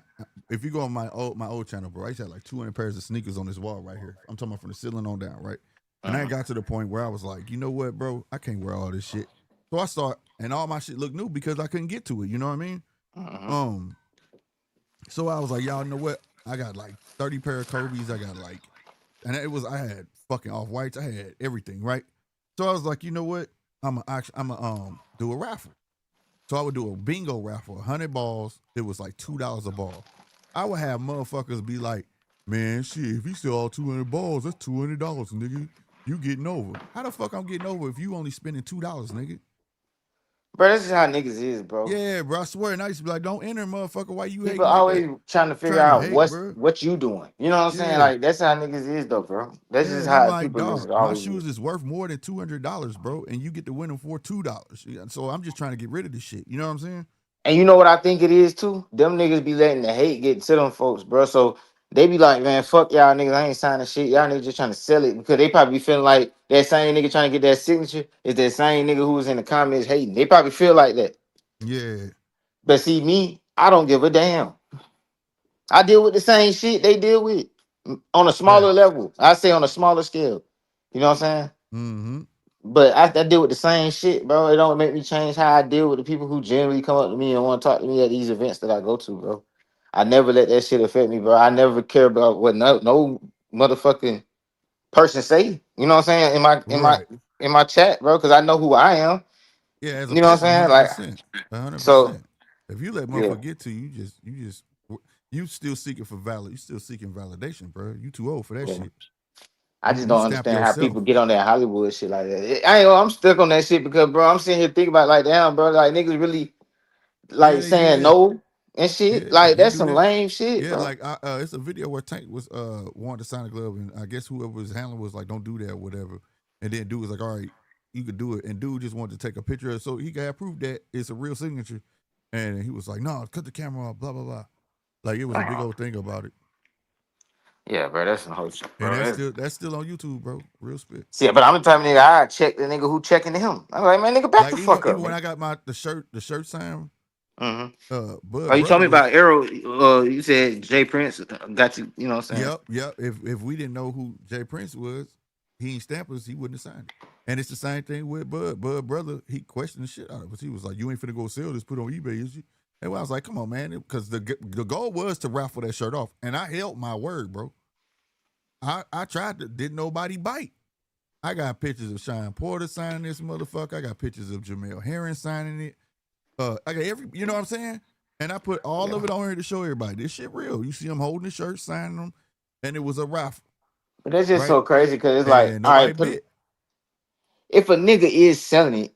if you go on my old channel, bro, I used to have like 200 pairs of sneakers on this wall right here. I'm talking about from the ceiling on down, right? And I Uh-huh. got to the point where I was like, you know what, bro? I can't wear all this shit. So I start, and all my shit looked new because I couldn't get to it. You know what I mean? Uh-huh. Um, so I was like, y'all know what? I got like 30 pair of Kobe's. I got like, and I had fucking off whites. I had everything, right? So I was like, you know what? I'm a do a raffle. So I would do a bingo raffle, 100 balls. It was like $2 a ball. I would have motherfuckers be like, man, shit, if you sell all 200 balls, that's $200, nigga. You getting over. How the fuck I'm getting over if you only spending $2, nigga? Bro, this is how niggas is, bro. Yeah, bro, I swear. And I used to be like, don't enter, motherfucker. Why you People hating like that? always trying to figure Trying to out hate, bro. what you doing. You know what I'm saying? Yeah. Like that's how niggas is though, bro. That's Yeah, just and I'm how like, people is dog, my always. shoes is worth more than $200, bro, and you get to win them for $2. So I'm just trying to get rid of this shit. You know what I'm saying? And you know what I think it is too? Them niggas be letting the hate get to them folks, bro. So they be like, man, fuck y'all niggas. I ain't signing shit. Y'all niggas just trying to sell it because they probably be feeling like that same nigga trying to get that signature is that same nigga who was in the comments hating. They probably feel like that. Yeah. But see, me, I don't give a damn. I deal with the same shit they deal with on a smaller Facts. level. I say on a smaller scale. You know what I'm saying? Mm-hmm. But I deal with the same shit, bro. It don't make me change how I deal with the people who generally come up to me and want to talk to me at these events that I go to, bro. I never let that shit affect me, bro. I never care about what no motherfucking person say. You know what I'm saying? Right. In my chat, bro, because I know who I am. Yeah, as a You know what person, I'm saying? Like 100%. so, 100%. If you let yeah, motherfucker get to you, you still seeking for valid. You still seeking validation, bro. You too old for that yeah. shit. I just You don't stamp understand how yourself. people get on that Hollywood shit like that. I'm stuck on that shit because, bro, I'm sitting here thinking about like, damn, bro, like niggas really Yeah, like they do saying that. no and shit. Yeah, Like they that's do some that. lame shit, Yeah, bro. like it's a video where Tank was wanted to sign a glove, and I guess whoever was handling was like, "Don't do that," or whatever. And then dude was like, "All right, you could do it." And dude just wanted to take a picture of it so he could have proof that it's a real signature. And he was like, "No, cut the camera off." Blah blah blah. Like it was a big old thing about it. Yeah, bro, that's some whole shit, And bro. that's still on YouTube, bro. Real spit. See, but I'm the type of nigga I check the nigga who checking him. I'm like, man, nigga, back Like the fuck up, even when man. I got the shirt signed, Mm-hmm. Oh, Bud you told brother me was about Arrow. You said Jay Prince got you. You know what I'm saying? yep. If we didn't know who Jay Prince was, he ain't stamp us, he wouldn't have signed it. And it's the same thing with Bud. Bud brother, he questioned the shit out of us. He was like, "You ain't finna go sell this, put on eBay, is you?" And I was like, "Come on, man," because the goal was to raffle that shirt off, and I held my word, bro. I tried to, didn't nobody bite. I got pictures of Sean Porter signing this motherfucker. I got pictures of Jamel Herring signing it. I got you know what I'm saying? And I put all Yeah. of it on here to show everybody. This shit real. You see them holding the shirt, signing them, and it was a raffle, But that's just right? so crazy because it's like, And all nobody right, bit. if a nigga is selling it,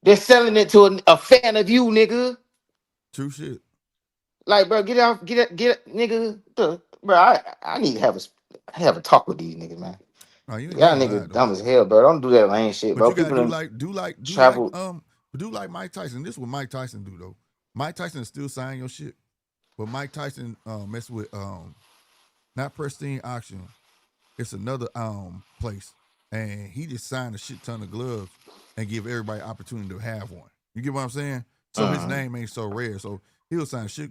they're selling it to a fan of you, nigga. True shit. Like, bro, nigga. Bro, I need to have a talk with these niggas, man. Oh, you ain't Y'all gotta lie niggas though. dumb as hell, bro. Don't do that lame shit, But bro. you gotta People do don't like travel. do like Mike Tyson. This is what Mike Tyson do though. Mike Tyson still sign your shit. But Mike Tyson mess with not Pristine Auction. It's another place. And he just signed a shit ton of gloves and give everybody opportunity to have one. You get what I'm saying? So his Uh, name ain't so rare. So he'll sign shit.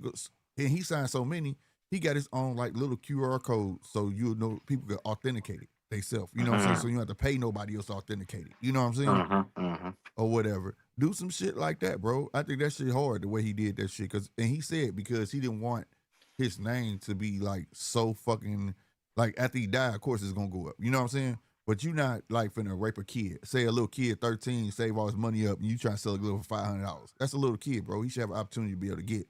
And he signed so many, he got his own like little QR code so you'll know people can authenticate it themselves. You know what I'm saying? uh, So you don't have to pay nobody else to authenticate it. You know what I'm saying? uh. Or whatever. Do some shit like that, bro. I think that shit hard the way he did that shit. And he said because he didn't want his name to be like so fucking like after he died, of course it's gonna go up. You know what I'm saying? But you not like finna rape a kid. Say a little kid, 13, save all his money up, and you try to sell a glove for $500. That's a little kid, bro. He should have an opportunity to be able to get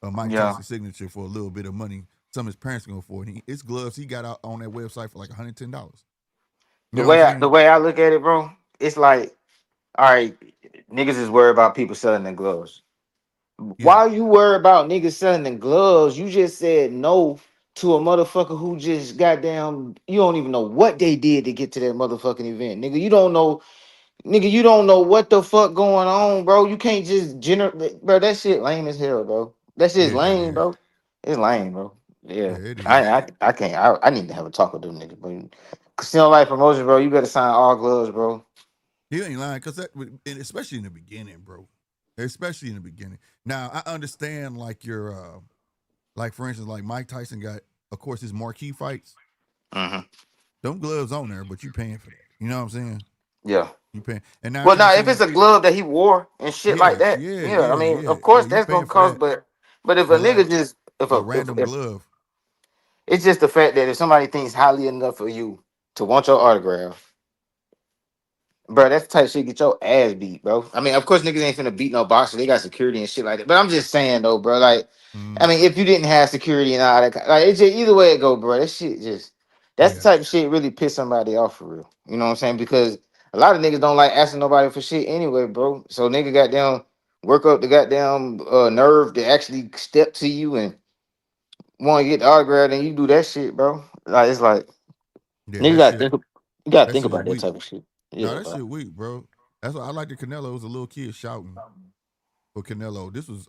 a Mike Yeah. Tyson signature for a little bit of money. Some of his parents can afford. It's gloves he got out on that website for like $110. You know what I'm The saying? way I look at it, bro, it's like, all right, niggas is worried about people selling their gloves. Yeah. Why you worried about niggas selling the gloves? You just said no to a motherfucker who just goddamn. You don't even know what they did to get to that motherfucking event, nigga. You don't know what the fuck going on, bro. You can't just generate, bro. That shit lame as hell, bro. That shit's Yeah, lame, yeah. bro. It's lame, bro. Yeah, Yeah, it is. I can't. I need to have a talk with them niggas, bro. Casino Life Promotion, bro. You gotta sign all gloves, bro. You ain't lying, cause and especially in the beginning, bro. Especially in the beginning. Now I understand, like your, like for instance, like Mike Tyson got, of course, his marquee fights. Uh-huh. Them gloves on there, but you paying for that. You know what I'm saying? Yeah. You paying, and 9 Well, now times if 10, it's a glove that he wore and shit like yeah, that, yeah, yeah, I yeah, mean, yeah, of yeah. course You that's paying gonna for cost. that. But if a But nigga like, just if A a random if glove. it's just the fact that if somebody thinks highly enough of you to want your autograph, bro, that's the type of shit get your ass beat, bro. I mean, of course, niggas ain't finna beat no boxer. They got security and shit like that. But I'm just saying though, bro. Like, I Mm, mean, if you didn't have security and all that, like, it's just either way it go, bro. That shit just that's the yeah, type of shit really piss somebody off for real. You know what I'm saying? Because a lot of niggas don't like asking nobody for shit anyway, bro. So nigga goddamn work up the goddamn nerve to actually step to you and want to get the autograph, and you do that shit, bro. Like it's like yeah. nigga gotta think. You gotta That think shit about that weak. type of shit. No, Yeah, that bro. shit weak, bro. That's why I like the Canelo. It was a little kid shouting for Canelo. This was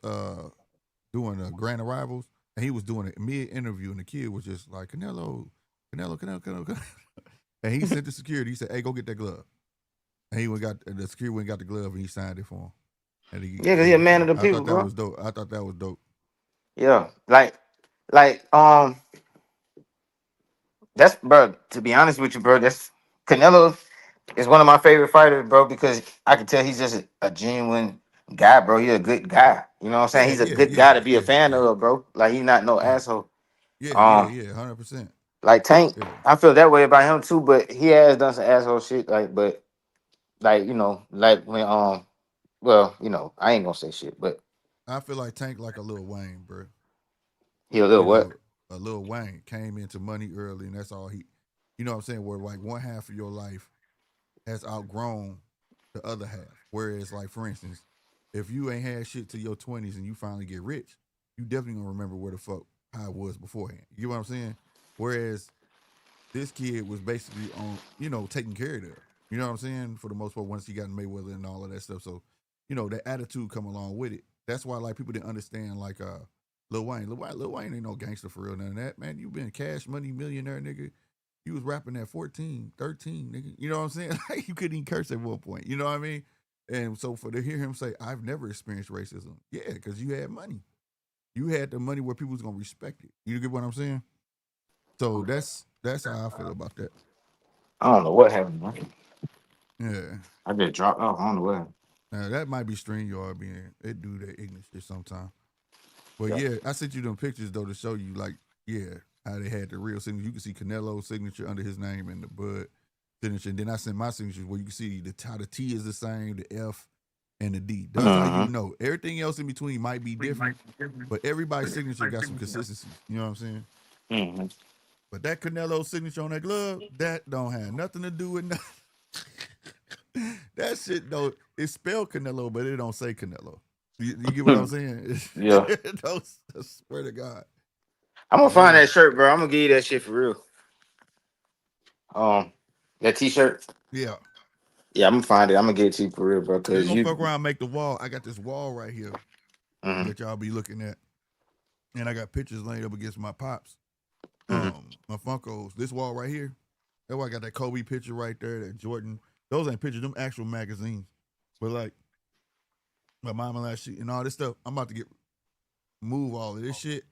doing a grand arrivals, and he was doing a mid interview, and the kid was just like Canelo, Canelo, Canelo, Canelo, Canelo. And he sent the security. He said, "Hey, go get that glove." And he went got the security went and got the glove, and he signed it for him, and he Yeah, cause he gave a it to man of him. the I people, thought that bro. was dope. I thought that was dope. Yeah, like that's bro. To be honest with you, bro, that's Canelo is one of my favorite fighters, bro, because I can tell he's just a genuine guy, bro. He's a good guy. You know what I'm saying? Yeah, He's a yeah, good guy yeah, to be a yeah, fan yeah, of, bro. Like he's not no yeah, asshole. yeah, yeah, Um, yeah. 100%. like Tank, Yeah, I feel that way about him too, but he has done some asshole shit. Like, but like like when well, I ain't gonna say shit, but I feel like Tank like a Lil Wayne, bro. he a little You what? know, a Lil Wayne came into money early, and that's all he. You know what I'm saying? Where like one half of your life has outgrown the other half. Whereas, like for instance, if you ain't had shit to your 20s and you finally get rich, you definitely gonna remember where the fuck how it was beforehand. You get what I'm saying? Whereas this kid was basically on, taking care of them. You know what I'm saying? For the most part, once he got in Mayweather and all of that stuff. So, that attitude come along with it. That's why like people didn't understand like Lil Wayne. Lil Wayne ain't no gangster for real, none of that. Man, you been cash money millionaire, nigga. You was rapping at 14, 13, nigga. You know what I'm saying? Like you couldn't even curse at one point. You know what I mean? And so for to hear him say, I've never experienced racism. Yeah, because you had money. You had the money where people was gonna respect it. You get what I'm saying? So that's how I feel about that. I don't know what happened, man. Yeah. I just dropped off. I don't know what happened. Now that might be StreamYard being it do that ignorant shit sometimes. But Yeah. yeah, I sent you them pictures though to show you like, yeah, how they had the real signature. You can see Canelo's signature under his name and the Bud signature. And then I sent my signature where you can see how the T is the same, the F and the D. That's how you Mm-hmm. know. Everything else in between might be different, but everybody's signature got some consistencies. You know what I'm saying? Mm-hmm. But that Canelo signature on that glove, that don't have nothing to do with nothing. That shit though, it's spelled Canelo, but it don't say Canelo. You get what I'm saying? Yeah. Don't, I swear to God. I'm gonna But find yeah, that shirt, bro. I'm gonna give you that shit for real. Um, that t-shirt. yeah. Yeah, I'm gonna find it. I'm gonna get it to you for real, bro. We Cause gonna you. fuck around, and make the wall. I got this wall right here Mm-hmm. that y'all be looking at, and I got pictures laid up against my pops. Mm-hmm. My Funkos. This wall right here. That's why I got that Kobe picture right there. That Jordan. Those ain't pictures. Them actual magazines. But like my mama last shit and all this stuff. I'm about to get move all of this shit,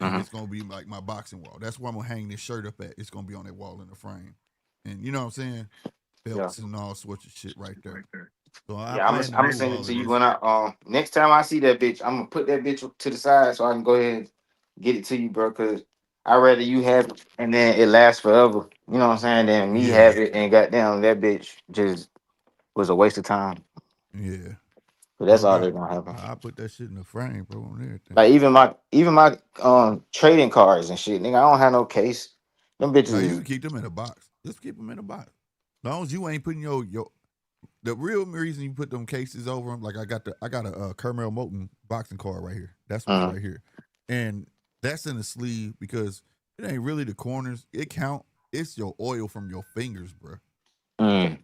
and Mm-hmm. it's gonna be like my boxing wall. That's where I'm gonna hang this shirt up at. It's gonna be on that wall in the frame, and you know what I'm saying, Yeah. belts and all sorts of shit right there. So I Yeah, plan to I'm gonna move send it all to of you this. when I next time I see that bitch, I'm gonna put that bitch to the side so I can go ahead and get it to you, bro. Cause I rather you have it and then it lasts forever. You know what I'm saying? Than me Yeah, have it and goddamn that bitch just was a waste of time. yeah. But that's Oh all that's God, gonna happen. I put that shit in the frame, bro, on everything. Like even my trading cards and shit, nigga. I don't have no case. Them bitches Now you is can keep them in a box. Just keep them in a box. As long as you ain't putting your the real reason you put them cases over them. Like I got a Carmel Moten boxing card right here. That's what's mm, right here, and that's in the sleeve because it ain't really the corners. It count. It's your oil from your fingers, bro, mm,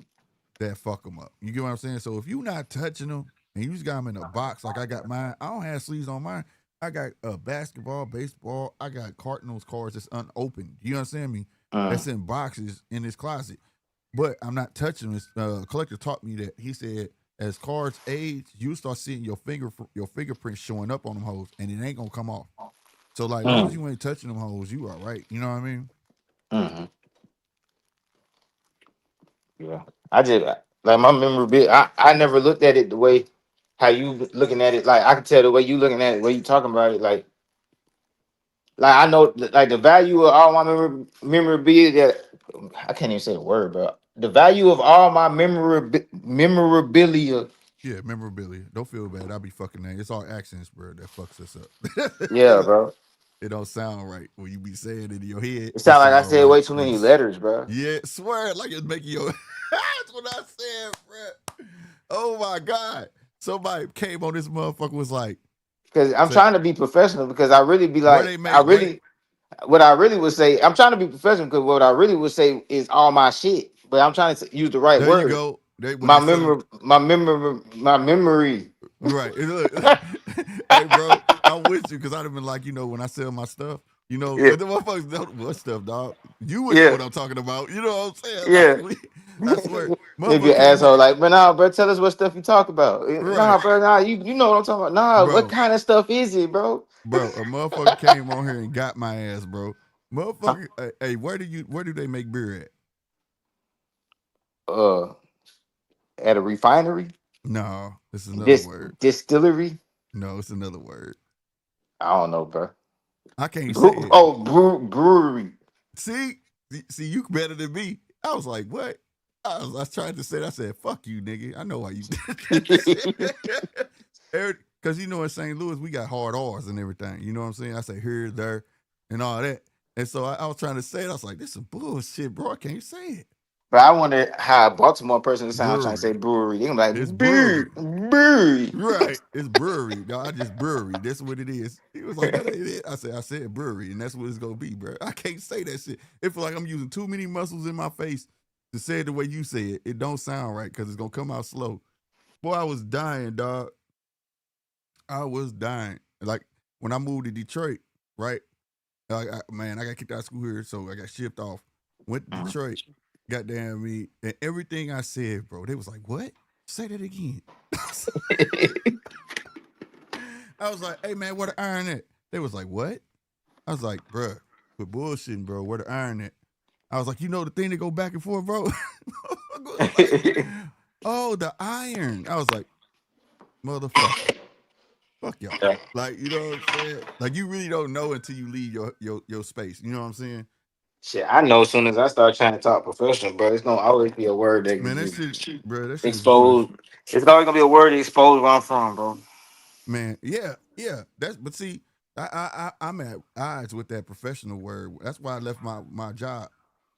that fuck them up. You get what I'm saying? So if you not touching them and you just got them in a box, like I got mine, I don't have sleeves on mine. I got basketball, baseball. I got Cardinals cards that's unopened. You understand me? That's mm, in boxes in this closet. But I'm not touching this. Collector taught me that. He said, as cards age, you start seeing your fingerprints showing up on them hoes, and it ain't gonna come off. So like, long as mm, you ain't touching them hoes, you all right. You know what I mean? mm. Yeah. I just like my memorabilia. I never looked at it the way how you looking at it. Like I can tell the way you looking at it, the way you talking about it. Like Like I know, like the value of all my memorabilia. I can't even say the word, bro. The value of all my memorabilia. Yeah, memorabilia. Don't feel bad. I'll be fucking that. It's all accents, bro, that fucks us up. Yeah, bro. It don't sound right when you be saying it in your head. It It sounds like I sound said right. way too many letters, bro. Yeah, swear like it's making your. That's what I said, bro. Oh my god! Somebody came on this motherfucker was like, Because I'm said, trying to be professional. Because I really be where like, they make where they, what I really would say. I'm trying to be professional because what I really would say is all my shit. But I'm trying to use the right there you word. go. They when they sell them. My memory. Right. And look, hey, bro, I'm with you because I'd have been like, when I sell my stuff, Yeah, the motherfuckers know what stuff, dog. You would know yeah, what I'm talking about. You know what I'm saying? Like, yeah. I swear, Maybe be motherfucker an came asshole back. like, but nah, bro, tell us what stuff you talk about. Nah, Right. bro, nah, you know what I'm talking about. Nah, what Bro, kind of stuff is it, bro? bro, a motherfucker came on here and got my ass, bro. Huh? Motherfucker, hey, where do they make beer at? Uh, at a refinery, No, it's another word. distillery. No, it's another word. I don't know, bro. I can't say it. Brewery. See, you better than me. I was like, what? I was trying to say, I said, fuck you, nigga. I know why you did that shit. Because in St. Louis, we got hard R's and everything. You know what I'm saying? I say here, there, and all that. And so I was trying to say it. I was like, this is bullshit, bro. I can't say it. But I wonder how a Baltimore person sounds trying to say Brewery. brewery. They're It's like, brewery. brewery. Right. It's brewery. No, I just brewery. That's what it is. He was like, that ain't it. I said brewery, and that's what it's gonna be, bro. I can't say that shit. It feel like I'm using too many muscles in my face to say it the way you say it. It don't sound right because it's gonna come out slow. Boy, I was dying, dog. I was dying. Like when I moved to Detroit, right? Man, I got kicked out of school here, so I got shipped off. Went to Detroit, goddamn me, and everything I said, bro, they was like, what? Say that again. I was like, hey man, where the iron at? They was like, what? I was like, bruh, quit bullshitting, bro. Where the iron at? I was like, the thing that go back and forth, bro? I was like, oh, the iron. I was like, motherfucker, fuck y'all. Yeah. Like, you know what I'm saying? Like, you really don't know until you leave your space. You know what I'm saying? Shit, I know as soon as I start trying to talk professional, bro, it's gonna always be a word that can Man, that get shit, bro, that shit is exposed. professional. It's always gonna be a word that expose where I'm from, bro. Man, yeah, yeah. But see, I'm at odds with that professional word. That's why I left my job.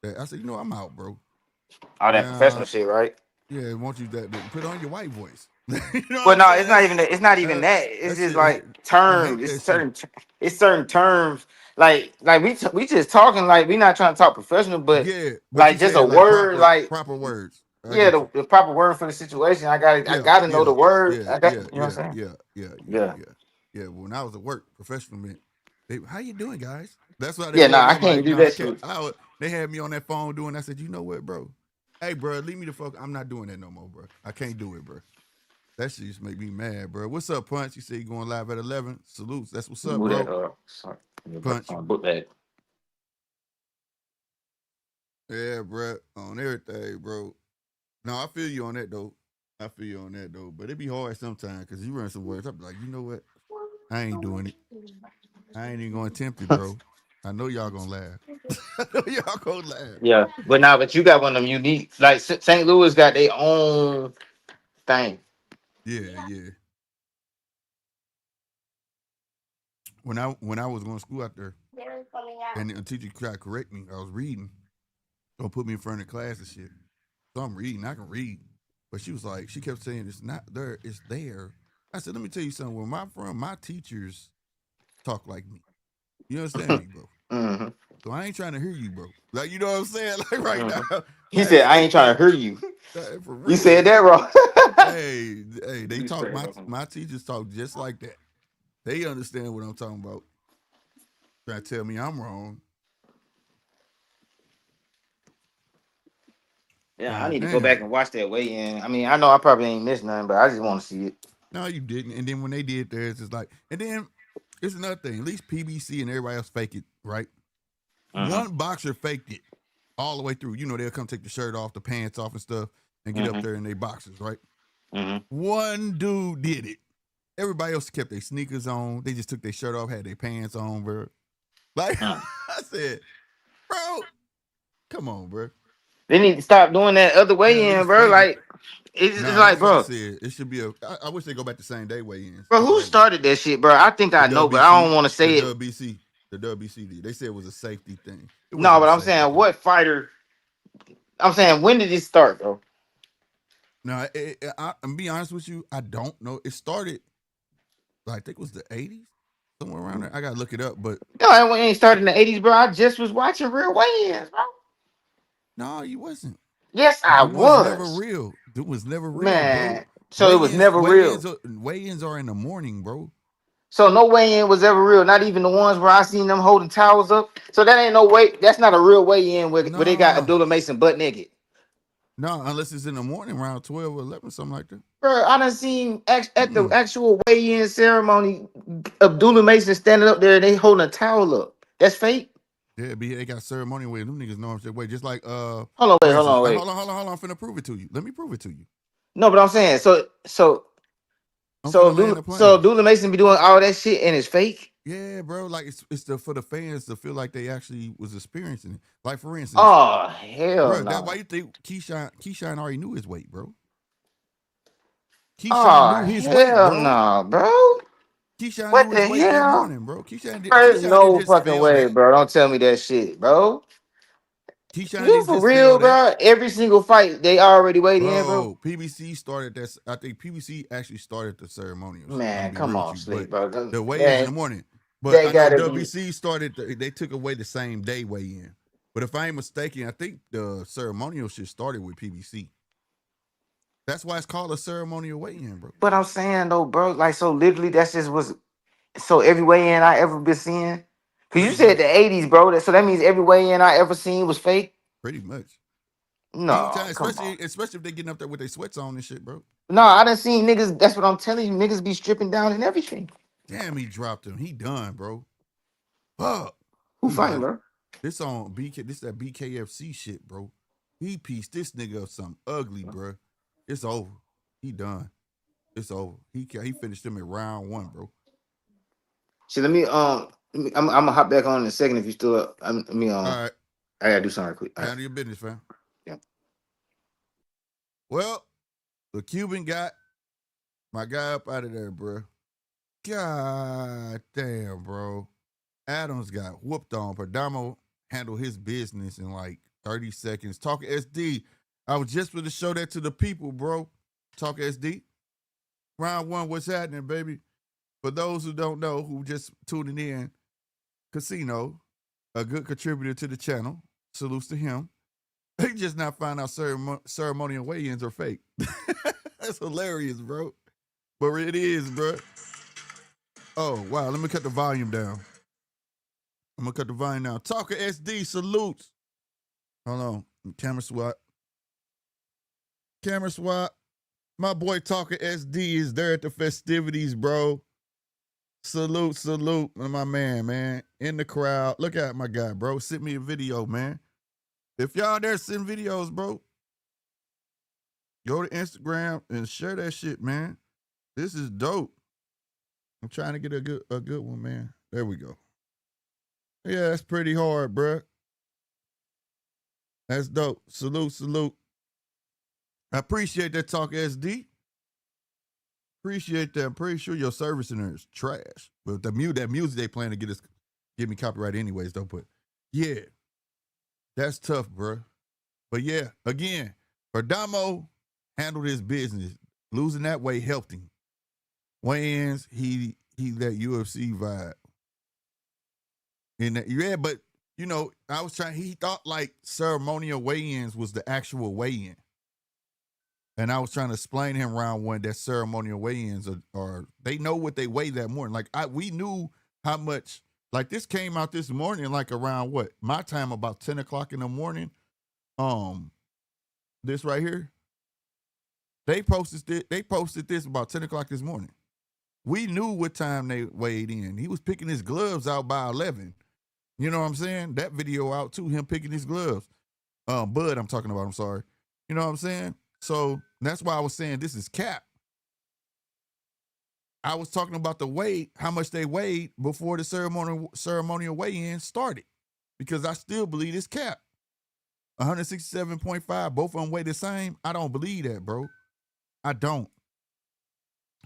I said, I'm out, bro. All that professional Nah, shit, right? yeah, want you that put on your white voice. you know what Well, I'm no, saying? it's not even. It's not even Uh, that. It's that just shit. like I terms. hate It's that shit. certain. It's certain terms. Like we just talking. Like we not trying to talk professional, but Yeah, but you like just a saying like word. Like proper words. I yeah, get you. the proper word for the situation. I Yeah, gotta know yeah, the word. yeah, I got. yeah, You know what I'm yeah, saying? yeah, yeah, yeah, Yeah. yeah, yeah. When I was at work, professional meant, how you doing, guys? That's how they Yeah. No, was. I I'm can't like, do no, I that can't. shit. They had me on that phone doing. I said, you know what, bro? Hey, bro, leave me the fuck. I'm not doing that no more, bro. I can't do it, bro. That shit just make me mad, bro. What's up, Punch? You say you going live at 11. Salutes. That's what's up, Move that. bro. Sorry. Punch. Book that. Yeah, bro. On everything, bro. No, I feel you on that though. I feel you on that though. But it be hard sometimes because you run some words. I'm like, you know what? I ain't doing it. I ain't even gonna attempt it, bro. I know y'all gonna laugh. I know y'all gonna laugh. Yeah, but now, but you got one of them unique. Like St. Louis got their own thing. Yeah, yeah. When I was going to school out there, and the teacher tried to correct me, I was reading. Don't put me in front of the class and shit. So I'm reading. I can read, but she was like, she kept saying it's not there. It's there. I said, let me tell you something. Where I'm from, my teachers talk like me. You understand me, bro? Hmm. So I ain't trying to hear you, bro. Like, you know what I'm saying? Like right Hmm. now, He hey, said, "I straight ain't trying face. to hurt you." For You real. said that wrong. Hey, they You talk. straight, My bro. my teachers talk just like that. They understand what I'm talking about. Trying to tell me I'm wrong. Yeah, I God need to go back damn. and watch that weigh in. I mean, I know I probably ain't missed nothing, but I just want to see it. No, you didn't. And then when they did theirs, it's like, and then it's another thing. At least PBC and everybody else fake it, right? Hmm. One boxer faked it all the way through. They'll come take the shirt off, the pants off, and stuff, and get up Hmm. there in their boxers, right? Hmm. One dude did it. Everybody else kept their sneakers on. They just took their shirt off, had their pants on, bro. Like Yeah. I said, bro, come on, bro. They need to stop doing that other At way in, least bro. make it. Like it's Nah, like, that's what I bro, said. It should be a. I wish they go back to same day weigh-ins. bro, That's what who I wish. started that shit, bro? I think The I know, but I don't WBC, want to the say it. WBC, the WBC did. They said it was a safety thing. It No, wasn't a but I'm safety saying thing. what fighter? I'm saying when did it start, bro? No, I'm be honest with you. I don't know. It started. I think it was the '80s, somewhere around there. I gotta look it up, but No, it ain't started in the '80s, bro. I just was watching real weigh-ins, bro. no, you wasn't. Yes, I It was never was, real. It was never real, bro. man. So it was never real. Weigh-ins are in the morning, bro. So no weigh-in was ever real. Not even the ones where I seen them holding towels up. So that ain't no way. That's not a real weigh-in where they got No, Abdullah Mason butt naked. no, unless it's in the morning, around 12 or 11, something like that. Bro, I done seen at the Mm-mm. actual weigh-in ceremony, Abdullah Mason standing up there and they holding a towel up. That's fake. Yeah, they got ceremonial way. Them niggas know I'm wait. Just like for Hold instance, on, wait. hold on. I'm finna prove it to you. Let me prove it to you. No, but I'm saying I'm finna land the So plane. Abdullah Mason be doing all that shit and it's fake. Yeah, bro. Like it's the for the fans to feel like they actually was experiencing it. Like for instance, Oh hell bro, that why no. you think Keyshawn already knew his weight, bro. Keyshawn Oh knew his weight, hell bro. no, bro. Keyshawn What knew the his weight that hell? morning, bro. There's Keyshawn didn't no just fucking feel way, that. bro. Don't tell me that shit, bro. Keyshawn You didn't for just feel real, that. bro? Every single fight they already weighed in, bro. Bro, PBC started that. I think PBC actually started the ceremonials. I'm gonna Man, be come real with on, you, but sleep, bro. the weigh-ins in the Man, morning. But they I know gotta be. WBC started. They took away the same day weigh-in. But if I ain't mistaken, I think the ceremonial shit started with PBC. That's why it's called a ceremonial weigh-in, bro. But I'm saying though, bro, like so literally that's just was so every weigh in I ever been seeing. Cause you Pretty said much. the '80s, bro. So that means every weigh in I ever seen was fake. Pretty much. No, Anytime, come on. especially if they getting up there with their sweats on and shit, bro. No, I done seen niggas. That's what I'm telling you. Niggas be stripping down and everything. Damn, he dropped him. He done, bro. Fuck. Who He fighting, might. bro? This on BK. This that BKFC shit, bro. He pieced this nigga up something ugly, bro. It's over. He done. It's over. He finished him at round 1, bro. Shit, I'm gonna hop back on in a second if you still up. All right. I gotta do something real quick. All right. Handle your business, fam. Yeah. Well, the Cuban got my guy up out of there, bro. God damn, bro. Adams got whooped on. Perdomo handled his business in like 30 seconds. Talking SD. I was just going to show that to the people, bro. Talk SD. Round 1, what's happening, baby? For those who don't know, who just tuning in, Casino, a good contributor to the channel. Salutes to him. They just not find out ceremonial weigh-ins are fake. That's hilarious, bro. But it is, bro. Oh, wow. Let me cut the volume down. I'm going to cut the volume down. Talker SD, salutes. Hold on. Camera swap. Camera swap. My boy Talker SD is there at the festivities, bro. Salute, salute, my man. In the crowd. Look at my guy, bro. Send me a video, man. If y'all there send videos, bro, go to Instagram and share that shit, man. This is dope. I'm trying to get a good one, man. There we go. Yeah, that's pretty hard, bro. That's dope. Salute, salute. I appreciate that talk, SD. Appreciate that. I'm pretty sure your service in there is trash. But that music they playing to get me copyright anyways, though. But yeah, that's tough, bro. But yeah, again, Perdomo handled his business. Losing that weight helped him. Weigh-ins, he that UFC vibe. And yeah, but you know, he thought like ceremonial weigh-ins was the actual weigh-in. And I was trying to explain to him round 1 that ceremonial weigh-ins are they know what they weigh that morning. Like we knew how much, like this came out this morning, like around what? My time about 10 o'clock in the morning. This right here. They posted this about 10 o'clock this morning. We knew what time they weighed in. He was picking his gloves out by 11. You know what I'm saying? That video out too, him picking his gloves. Bud, I'm talking about, I'm sorry. You know what I'm saying? So that's why I was saying this is cap. I was talking about the weight, how much they weighed before the ceremonial weigh-in started, because I still believe it's cap. 167.5, both of them weigh the same. I don't believe that, bro. I don't.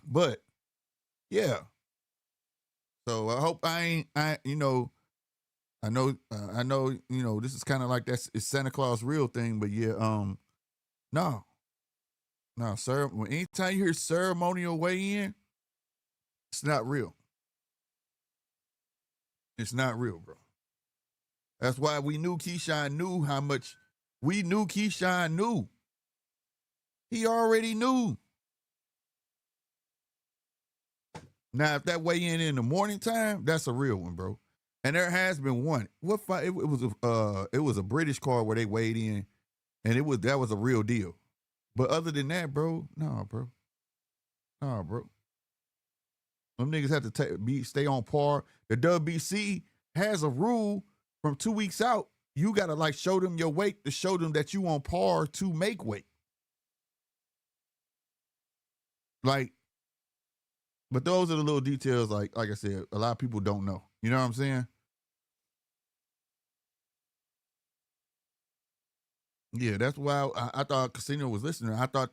But yeah. So I hope I know, this is kind of like it's Santa Claus real thing, but yeah, no, sir. Anytime you hear ceremonial weigh-in, it's not real. It's not real, bro. That's why we knew Keyshawn knew how much. We knew Keyshawn knew. He already knew. Now, if that weigh-in the morning time, that's a real one, bro. And there has been one. What fight? It was a British card where they weighed in, and that was a real deal. But other than that, bro, no, bro. Them niggas have to stay on par. The WBC has a rule from 2 weeks out. You gotta like show them your weight to show them that you on par to make weight. Like, but those are the little details. Like I said, a lot of people don't know. You know what I'm saying? Yeah, that's why I thought Casino was listening. I thought,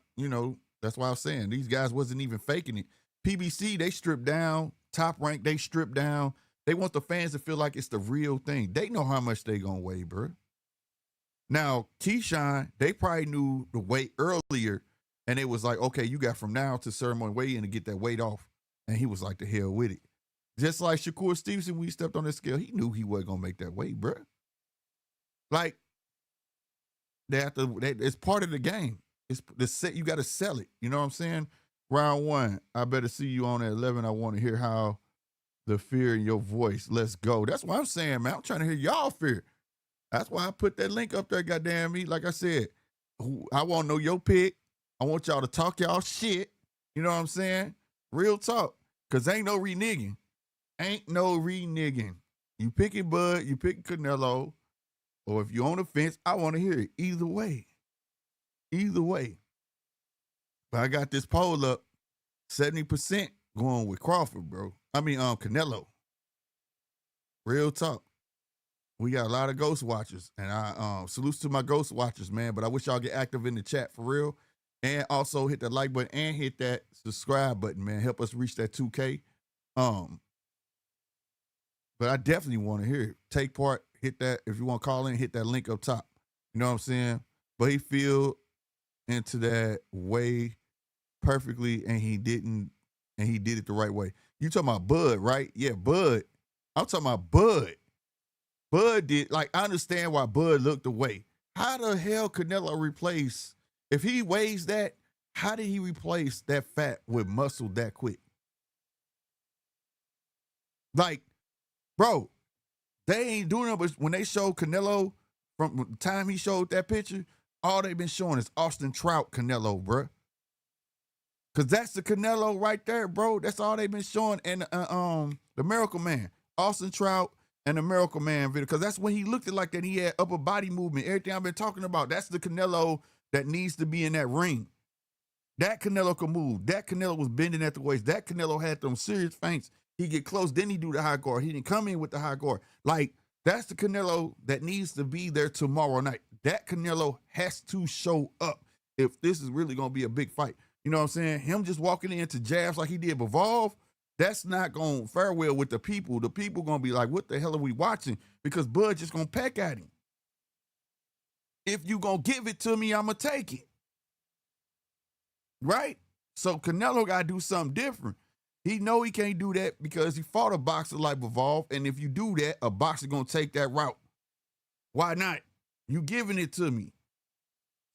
that's why I was saying these guys wasn't even faking it. PBC, they stripped down. Top Rank, they stripped down. They want the fans to feel like it's the real thing. They know how much they gonna weigh, bro. Now, Keyshawn, they probably knew the weight earlier, and it was like, okay, you got from now to ceremony weigh-in to get that weight off. And he was like, the hell with it. Just like Shakur Stevenson, when he stepped on that scale, he knew he wasn't gonna make that weight, bro. Like, it's part of the game. It's the set, you gotta sell it. You know what I'm saying? Round one, I better see you on at 11. I want to hear how the fear in your voice. Let's go. That's what I'm saying, man. I'm trying to hear y'all fear. That's why I put that link up there, goddamn me. Like I said, I want to know your pick. I want y'all to talk y'all shit. You know what I'm saying? Real talk. Because ain't no reneging. Ain't no reneging. You picking Bud, you picking Canelo, or if you're on the fence, I want to hear it. Either way. Either way. But I got this poll up, 70% going with Crawford, bro. I mean, Canelo. Real talk. We got a lot of ghost watchers, and I salutes to my ghost watchers, man. But I wish y'all get active in the chat for real, and also hit that like button and hit that subscribe button, man. Help us reach that 2K. But I definitely want to hear it. Take part. Hit that if you want to call in. Hit that link up top. You know what I'm saying? But he fell into that way perfectly, and he didn't, and he did it the right way. You talking about Bud, right? Yeah, Bud. I'm talking about Bud. Bud did, like, I understand why Bud looked away. How the hell Canelo replace, if he weighs that, how did he replace that fat with muscle that quick? Like, bro, they ain't doing it, but when they showed Canelo, from the time he showed that picture, all they've been showing is Austin Trout Canelo, bro. Because that's the Canelo right there, bro. That's all they've been showing. And the Miracle Man, Austin Trout, and the Miracle Man video, because that's when he looked at like that. He had upper body movement, everything I've been talking about. That's the Canelo that needs to be in that ring. That Canelo can move. That Canelo was bending at the waist. That Canelo had them serious feints. He get close, then he do the high guard. He didn't come in with the high guard. Like, that's the Canelo that needs to be there tomorrow night. That Canelo has to show up if this is really going to be a big fight. You know what I'm saying? Him just walking into jabs like he did Bivol, that's not going to fare well with the people. The people going to be like, what the hell are we watching? Because Bud just going to peck at him. If you going to give it to me, I'm going to take it. Right? So Canelo got to do something different. He know he can't do that because he fought a boxer like Bivol, and if you do that, a boxer going to take that route. Why not? You giving it to me.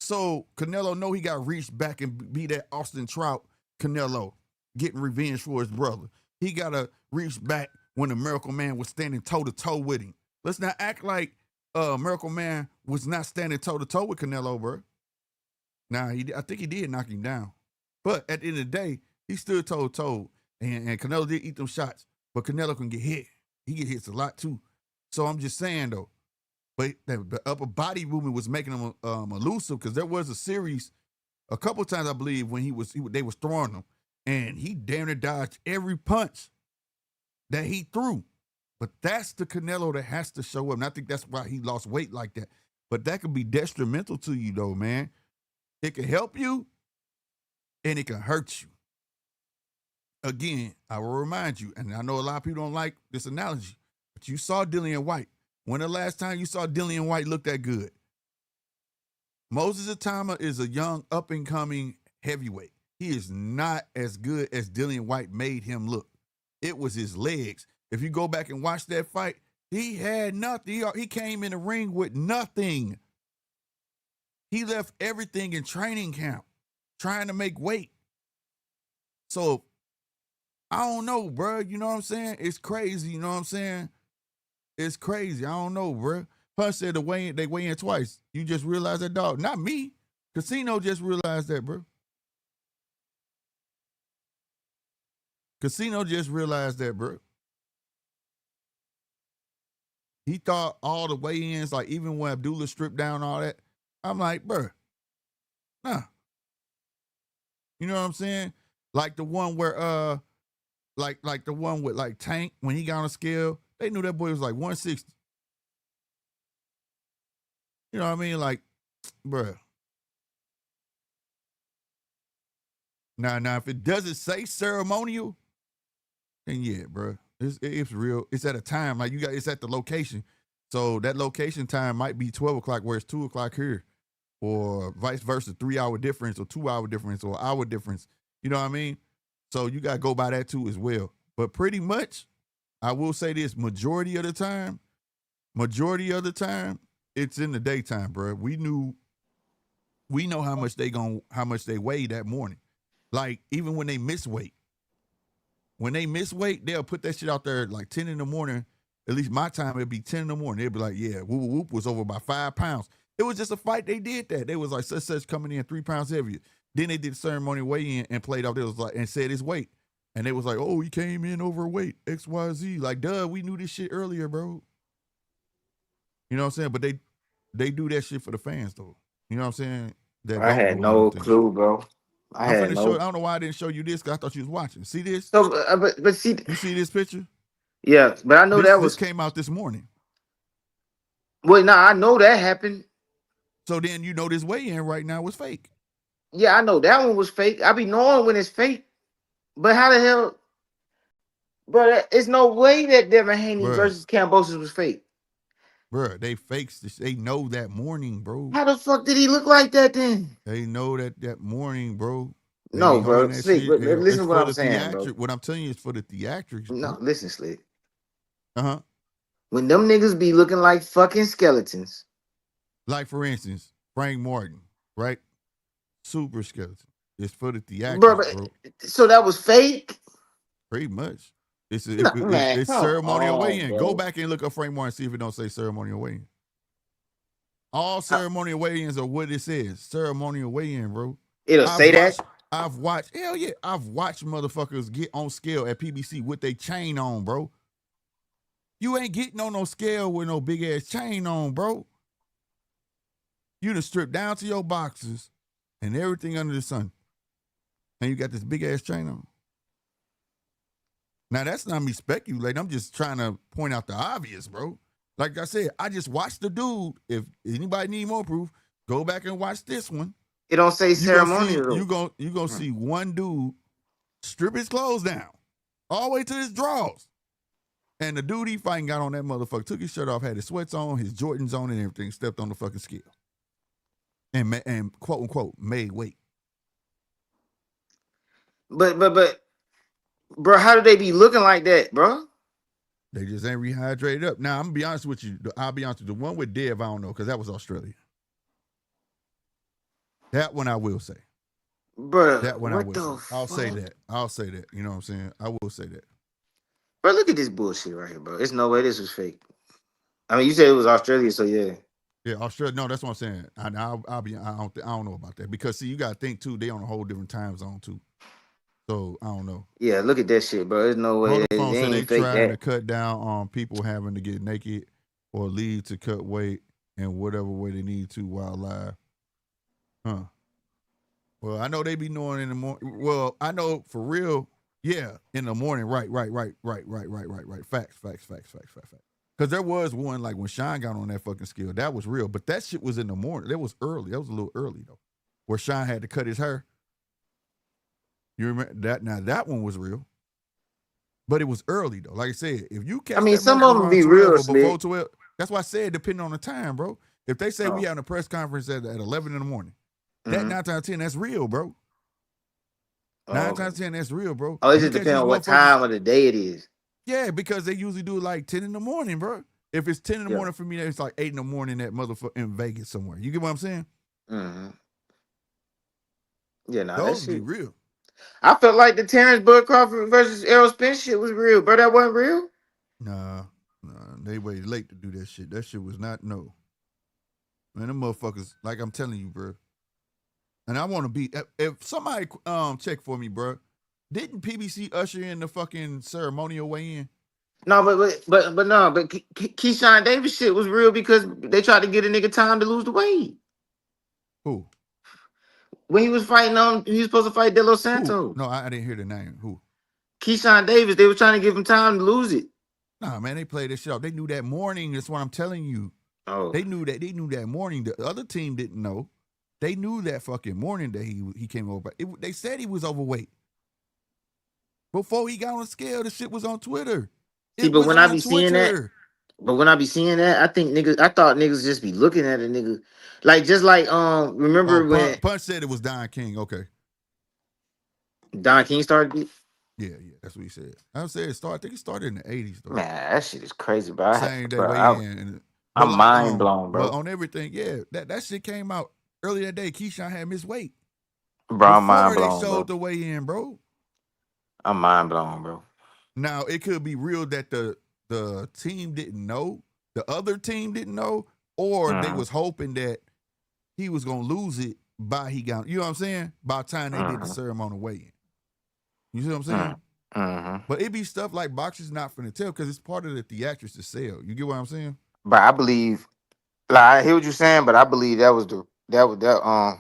So Canelo know he got to reach back and be that Austin Trout Canelo, getting revenge for his brother. He got to reach back when the Miracle Man was standing toe-to-toe with him. Let's not act like Miracle Man was not standing toe-to-toe with Canelo, bro. Nah, I think he did knock him down. But at the end of the day, he stood toe-to-toe, and Canelo did eat them shots. But Canelo can get hit. He get hits a lot, too. So I'm just saying, though, but the upper body movement was making him elusive, because there was a series a couple of times, I believe, when they was throwing him, And he damn near dodged every punch that he threw. But that's the Canelo that has to show up. And I think that's why he lost weight like that. But that could be detrimental to you, though, man. It can help you, and it can hurt you. Again, I will remind you, and I know a lot of people don't like this analogy, but you saw Dillian White. When the last time you saw Dillian White look that good? Moses Atama is a young, up-and-coming heavyweight. He is not as good as Dillian White made him look. It was his legs. If you go back and watch that fight, he had nothing. He came in the ring with nothing. He left everything in training camp, trying to make weight. So, I don't know, bro. You know what I'm saying? It's crazy. You know what I'm saying? It's crazy. I don't know, bro. Punch said they weigh in twice. You just realized that, dog. Not me. Casino just realized that, bro. Casino just realized that, bro. He thought all the weigh-ins, like even when Abdullah stripped down all that, I'm like, bro, nah. You know what I'm saying? Like the one where, like the one with like Tank, when he got on a scale, they knew that boy was like 160. You know what I mean? Like, bruh. Now, if it doesn't say ceremonial, then yeah, bruh. It's real. It's at a time. Like it's at the location. So that location time might be 12 o'clock where it's 2 o'clock here. Or vice versa, 3 hour difference or 2 hour difference or hour difference. You know what I mean? So you gotta go by that too as well. But pretty much, I will say this, majority of the time, it's in the daytime, bro. We know how much they weigh that morning. Like even when they miss weight. When they miss weight, they'll put that shit out there like 10 in the morning. At least my time, it'd be 10 in the morning. They'd be like, yeah, whoop, whoop, whoop was over by 5 pounds. It was just a fight. They did that. They was like, such coming in 3 pounds heavier. Then they did ceremonial weigh-in and played off. It was like, and said his weight. And they was like, oh, he came in overweight, XYZ. Like, duh, we knew this shit earlier, bro. You know what I'm saying? But they do that shit for the fans, though. You know what I'm saying? That I don't had go on no the thing. clue, bro. I'm finna show. I don't know why I didn't show you this, because I thought you was watching. See this? So, but see, You see this picture? yeah, but I know that This was. came out this morning. Well, nah, I know that happened. So then you know this weigh-in right now was fake. Yeah, I know that one was fake. I be knowing when it's fake. But how the hell, bro? It's no way that Devin Haney Bruh, versus Cambosis was fake. they fakes this. They know that morning, bro. How the fuck did he look like that then? They know that morning, bro. They be No, holding bro. that Slick, shit. listen It's to what for I'm the saying, bro. theatrics. What I'm telling you is for the theatrics, No, bro. listen, Slick. Uh-huh. When them niggas be looking like fucking skeletons. Like, for instance, Frank Martin, right? Super skeleton. It's for the Bro, theatrics, bro. so that was fake? Pretty much. No, man, It's come ceremonial on, weigh-in. Go bro. back and look up Frank Martin, see if it don't say ceremonial weigh-in. All ceremonial weigh-ins are what it says. Ceremonial weigh-in, bro. It'll say that? I've watched motherfuckers get on scale at PBC with their chain on, bro. You ain't getting on no scale with no big ass chain on, bro. You done stripped down to your boxes and everything under the sun. And you got this big ass chain on. Now that's not me speculating. I'm just trying to point out the obvious, bro. Like I said, I just watched the dude. If anybody need more proof, go back and watch this one. It don't say ceremonial. You gonna see one dude strip his clothes down all the way to his drawers. And the dude he fighting got on that motherfucker, took his shirt off, had his sweats on, his Jordans on and everything, stepped on the fucking scale. And quote unquote made weight. But bro, how do they be looking like that, bro? They just ain't rehydrated up. Now, I'm gonna be honest with you. I'll be honest with you. The one with Dev, I don't know, because that was Australia. That one I will say. Bro, That one I will say. I'll say that. I'll say that. You know what I'm saying? I will say that. Bro, look at this bullshit right here, bro. There's no way this was fake. I mean, you said it was Australia, so yeah. Yeah, Australia. No, that's what I'm saying. I don't know about that, because see, you gotta think too. They on a whole different time zone too. So I don't know. Yeah, look at that shit, bro. There's no way Vodafone they said they ain't fake trying to that. cut down on people having to get naked or leave to cut weight in whatever way they need to while live. Huh. Well, I know they be knowing in the morning. Well, I know for real. Yeah, in the morning. Right. Facts. Because there was one like when Shine got on that fucking skill, that was real. But that shit was in the morning. That was early. That was a little early though. Where Shine had to cut his hair. You remember that? Now that one was real. But it was early though. Like I said, if you I catch mean, that some of motherfucker them around be 12 real or before slick. 12, that's why I said depending on the time, bro. If they say we having a press conference at 11 in the morning, that 9 times 10, that's real, bro. 9 times 10, that's real, bro. Oh, it You just catch depends these on what motherfuckers. time of the day it is. Yeah, because they usually do it like 10 in the morning, bro. If it's 10 in the morning for me, it's like 8 in the morning at motherfucker in Vegas somewhere. You get what I'm saying? Mm-hmm. Yeah, nah, that Those be shit. real. I felt like the Terrence Bud Crawford versus Errol Spence shit was real, bro. That wasn't real. Nah, they waited late to do that shit. That shit was not no. Man, them motherfuckers, like I'm telling you, bro. And I want to be, if somebody check for me, bro. Didn't PBC usher in the fucking ceremonial weigh-in? No, but Keyshawn Davis shit was real because they tried to get a nigga time to lose the weight. Who? When he was fighting he was supposed to fight De Los Who? Santos. No, I didn't hear the name. Who? Keyshawn Davis, they were trying to give him time to lose it. Nah, man, they played this shit off. They knew that morning. That's what I'm telling you. Oh, They knew that morning. The other team didn't know. They knew that fucking morning that he came over. They said he was overweight. Before he got on the scale, the shit was on Twitter. see, It was when I on be seeing that, Twitter. I think niggas, I thought niggas just be looking at a nigga, like just like Oh, remember when Punch said it was Don King. Okay. Don King started? Yeah, that's what he said. I said I think it started in the 80s though. Man, that shit is crazy, bro. Same day way in. But I'm like mind blown, but bro. on everything, yeah, that shit came out earlier that day. Keyshawn had missed weight Bro, I'm mind before they blown, showed bro. the weigh in, bro. I'm mind blown, bro. Now it could be real that the team didn't know, the other team didn't know, or they was hoping that he was gonna lose it by he got, you know what I'm saying? By the time they did the ceremonial weigh-in. You see what I'm saying? But it be stuff like boxers not finna tell because it's part of the theatrics to sell. You get what I'm saying? But I believe, like, I hear what you're saying, but I believe that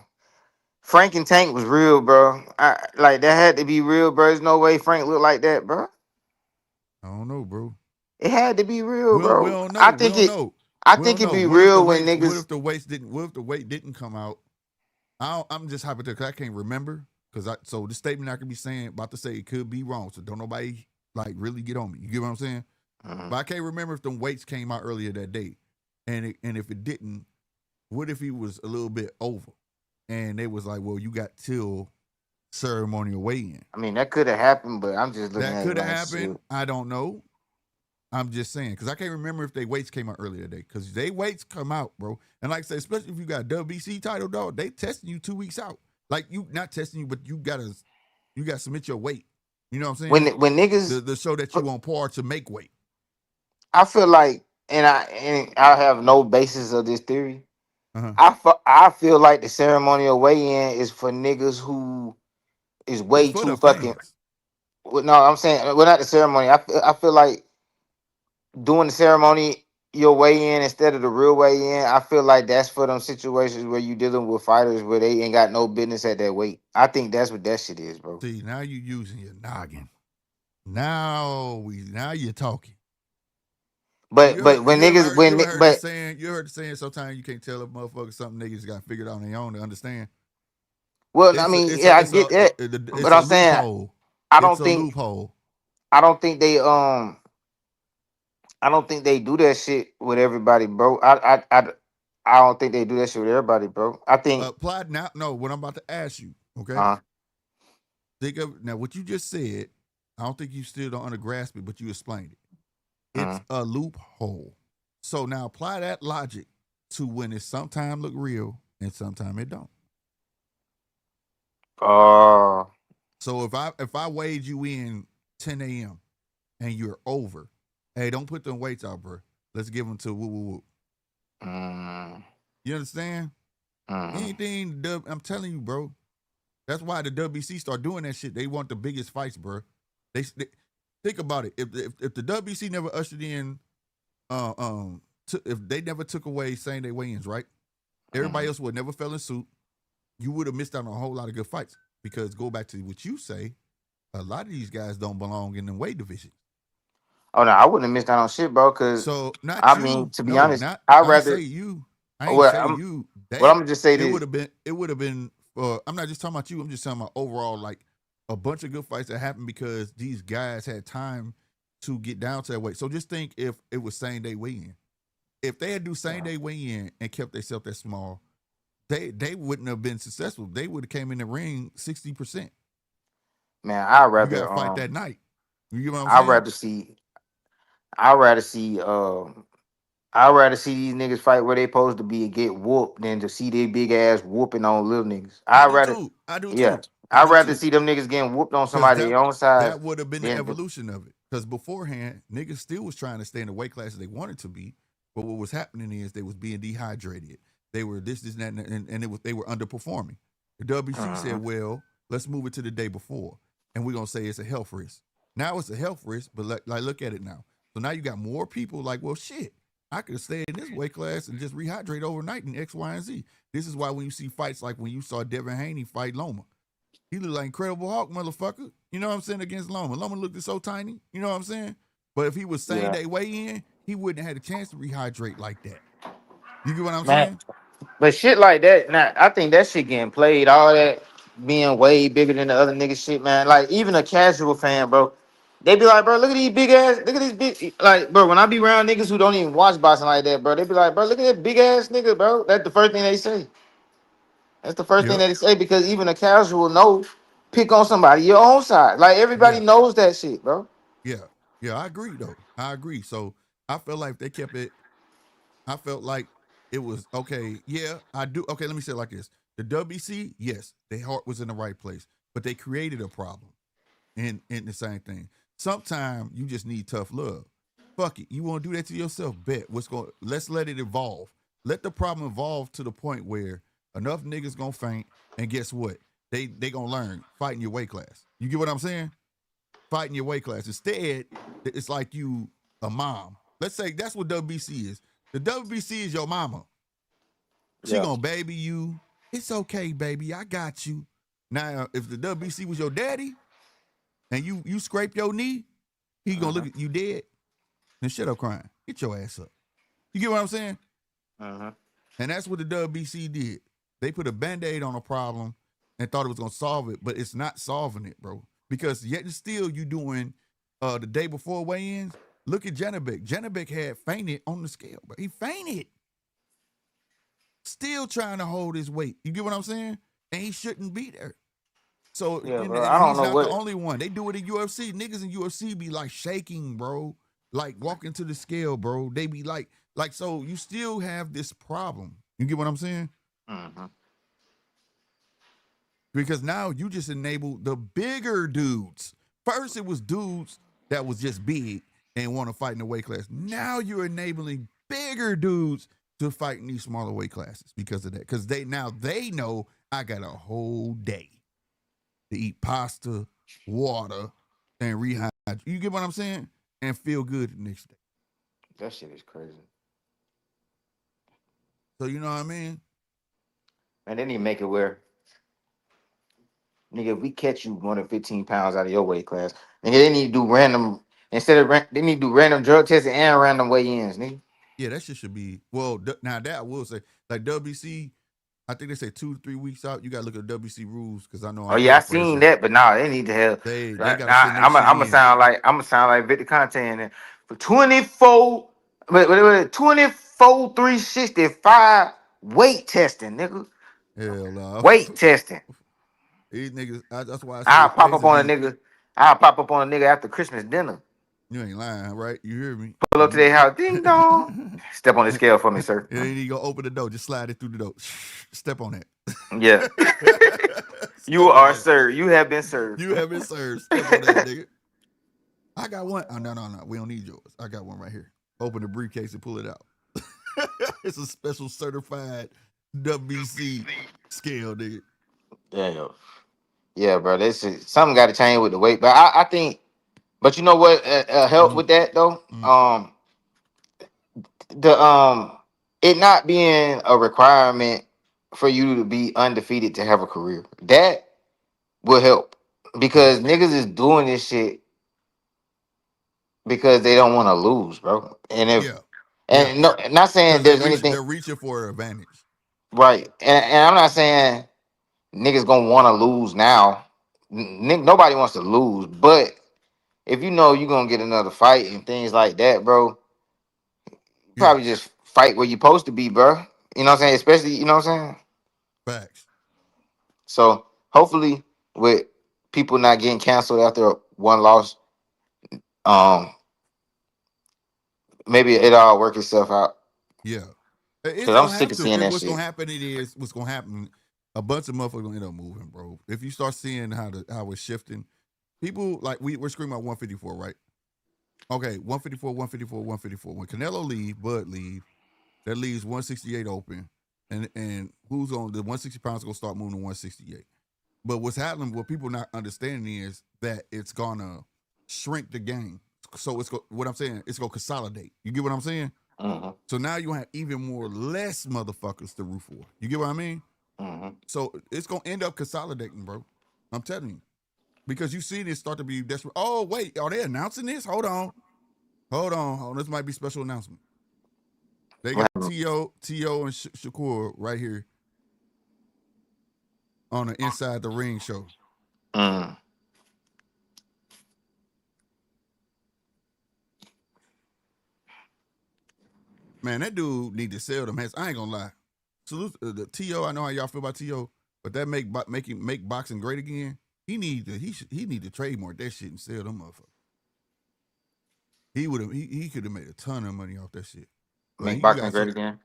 Frank and Tank was real, bro. Like that had to be real, bro. There's no way Frank looked like that, bro. I don't know, bro. It had to be real, We bro. don't know. I We think don't it. know. I We think don't it'd know. be What if the real when weights? What niggas. if the weights didn't? What if the weight didn't come out? I'm just hypothetical. I can't remember because so the statement I could be saying about to say it could be wrong. So don't nobody like really get on me. You get what I'm saying? But I can't remember if the weights came out earlier that day, and if it didn't, what if he was a little bit over, and they was like, well, you got till ceremonial weigh-in. I mean, that could have happened, but I'm just looking That at it could have like happened. shit. I don't know. I'm just saying because I can't remember if they weights came out earlier today because they weights come out, bro. And like I said, especially if you got a WBC title, dog, they testing you 2 weeks out. Like you not testing you, but you gotta submit your weight. You know what I'm saying? When niggas, The show that you on par to make weight. I feel like, and I have no basis of this theory. Uh-huh. I feel like the ceremonial weigh-in is for niggas who is It's way for too the fucking. fans. Well, no, I'm saying, well, not the ceremony. I feel like doing the ceremony your way in instead of the real way in. I feel like that's for them situations where you dealing with fighters where they ain't got no business at that weight. I think that's what that shit is, bro. See, now you using your noggin. Now you're talking. But when niggas You ever heard the saying? You heard the saying. Sometimes you can't tell a motherfucker something niggas got figured out on their own to understand. well, I mean, yeah, I get that, It's but a I'm saying loophole. I It's don't a think loophole. I don't think they I don't think they do that shit with everybody, bro. I don't think they do that shit with everybody, bro. I think Applied now. No, what I'm about to ask you. Okay. uh Think of now what you just said. I don't think you still don't undergrasp it, but you explained it. It's a loophole. So now apply that logic to when it sometimes look real and sometimes it don't. uh So if I weighed you in 10 a.m. and you're over, hey, don't put them weights out, bro. Let's give them to woo woo woo. You understand? Anything I'm telling you, bro. That's why the WBC start doing that shit. They want the biggest fights, bro. They think about it. If the WBC never ushered in, if they never took away same day weigh-ins, right? Everybody else would never fell in suit. you would have missed out on a whole lot of good fights. Because go back to what you say, a lot of these guys don't belong in the weight division. Oh no, I wouldn't have missed out on shit, bro. Cause So not I mean, you. to be No, honest, not I'd I ain't say rather. you. I ain't Well, say I'm. you. Well, I'm They gonna just say it this. would have been I'm not just talking about you. I'm just talking about overall, like a bunch of good fights that happened because these guys had time to get down to that weight. So just think if it was same day weigh in. If they had do same day weigh in and kept themselves that small, they wouldn't have been successful. They would have came in the ring 60%. Man, I'd You got to rather. fight that night. You know what I'm I'd saying? rather see. I'd rather see. I'd rather see these niggas fight where they supposed to be and get whooped than to see their big ass whooping on little niggas. I I'd do rather. too. I do Yeah, too. I I'd do rather too. see them niggas getting whooped on Because somebody their own size that would have been the than. evolution of it. Because beforehand, niggas still was trying to stay in the weight classes they wanted to be, but what was happening is they was being dehydrated. They were this, and that, and it was they were underperforming. The WC said, Mhm. "Well, let's move it to the day before, and we're gonna say it's a health risk." Now it's a health risk, but like look at it now. So now you got more people like, well, shit, I could stay in this weight class and just rehydrate overnight in X, Y, and Z. This is why when you see fights like when you saw Devin Haney fight Loma, he looked like Incredible Hulk, motherfucker. You know what I'm saying? Against Loma. Loma looked so tiny. You know what I'm saying? But if he was same Yeah, day weigh in, he wouldn't have had a chance to rehydrate like that. You get what I'm man. saying? But shit like that, now I think that shit getting played. All that being way bigger than the other nigga shit, man. Like even a casual fan, bro, they be like, bro, look at these big ass, look at these big, like, bro. When I be around niggas who don't even watch boxing like that, bro, they be like, bro, look at that big ass nigga, bro. That's the first thing they say. That's the first thing Yep. that they say because even a casual knows pick on somebody your own side. Like everybody Yeah. knows that shit, bro. Yeah. Yeah. I agree though. I agree. So I felt like they kept it. I felt like it was okay. Yeah, I do. Okay, let me say it like this: the WC, yes, their heart was in the right place, but they created a problem. In the same thing. Sometimes you just need tough love. Fuck it. You want to do that to yourself? Bet. Let's let it evolve. Let the problem evolve to the point where enough niggas gonna faint, and guess what? They gonna learn fighting your weight class. You get what I'm saying? Fighting your weight class. Instead, it's like you a mom. Let's say that's what WBC is. The WBC is your mama. She Yeah. gonna baby you. It's okay, baby. I got you. Now, if the WBC was your daddy and you scrape your knee, he gonna look Uh-huh. at you dead and shut up crying. Get your ass up. You get what I'm saying? Uh-huh. And that's what the WBC did. They put a band-aid on a problem and thought it was gonna solve it, but it's not solving it, bro. Because yet and still you doing the day before weigh-ins. Look at Janabek. Janabek had fainted on the scale, but he fainted. Still trying to hold his weight. You get what I'm saying? And he shouldn't be there. So Yeah, and, bro. and I don't he's know not the what. only one. They do it in UFC. Niggas in UFC be like shaking, bro. Like walking to the scale, bro. They be like so you still have this problem. You get what I'm saying? Uh-huh. Because now you just enable the bigger dudes. First, it was dudes that was just big and want to fight in the weight class. Now you're enabling bigger dudes to fight in these smaller weight classes because of that. Because they know I got a whole day to eat pasta, water, and rehydrate. You get what I'm saying? And feel good the next day. That shit is crazy. So you know what I mean? Man, they need to make it where, nigga, if we catch you more than 15 pounds out of your weight class, nigga, they need to do random they need to do random drug tests and random weigh-ins, nigga. Yeah, that shit should be well. Now that I will say, like WC, I think they say 2 to 3 weeks out. You got to look at the WC rules because I know Oh I'm yeah, I seen paraphrasing. that, but nah, they need to have. They Like, got to send their I'm shit gonna in. sound like Victor Conte in there for 24, wait, 24 365 weight testing, nigga, Hell, weight testing. these niggas. That's why I say I'll it pop pays up to on a be. nigga. I'll pop up on a nigga after Christmas dinner. You ain't lying, right? You hear me? Pull up to their house, ding dong. Step on the scale for me, sir. Yeah, you need to go open the door. Just slide it through the door. Step on Yeah. that. You Step on are that. served. You have been served. You have been served. Step on that, nigga. I got one. Oh, no. We don't need yours. I got one right here. Open the briefcase and pull it out. It's a special certified WBC scale, nigga. Yeah, yeah, bro. This is something got to change with the weight, but I think. But you know what? Help Mm, with that though. mm. The it not being a requirement for you to be undefeated to have a career. That will help Yeah, because niggas is doing this shit because they don't want to lose, bro. And if yeah, yeah. and no, not saying Because there's anything they're reaching for an advantage. right, and I'm not saying niggas gonna want to lose now. Nobody wants to lose, but if you know you're gonna get another fight and things like that, bro, Yeah, probably just fight where you're supposed to be, bro. You know what I'm saying? Especially, you know what I'm saying? facts. So hopefully, with people not getting canceled after one loss, um, maybe it all work itself out. Yeah. Cause It's I'm gonna sick have of to. seeing And that what's gonna shit. happen what's gonna happen, a bunch of motherfuckers gonna end up moving, bro. If you start seeing how it's shifting, people like we're screaming about 154, right? Okay, 154, 154, 154. When Canelo leave, Bud leave, that leaves 168 open. And who's on the 160 pounds gonna start moving to 168. But what's happening, what people not understanding is that it's gonna shrink the game. So what I'm saying, it's gonna consolidate. You get what I'm saying? Hmm. So now you have even more less motherfuckers to root for. You get what I mean? Hmm. So it's gonna end up consolidating, bro. I'm telling you. Because you see this start to be desperate. Oh, wait, are they announcing this? Hold on. This might be special announcement. They got T.O. and Shakur right here on the Inside the Ring show. Mm. Man, that dude need to sell them hats. I ain't gonna lie. Salute the T.O. I know how y'all feel about T.O., but that make boxing great again. He need to trademark that shit and sell them motherfuckers. He could have made a ton of money off that shit. Like Make you boxing got great some, again.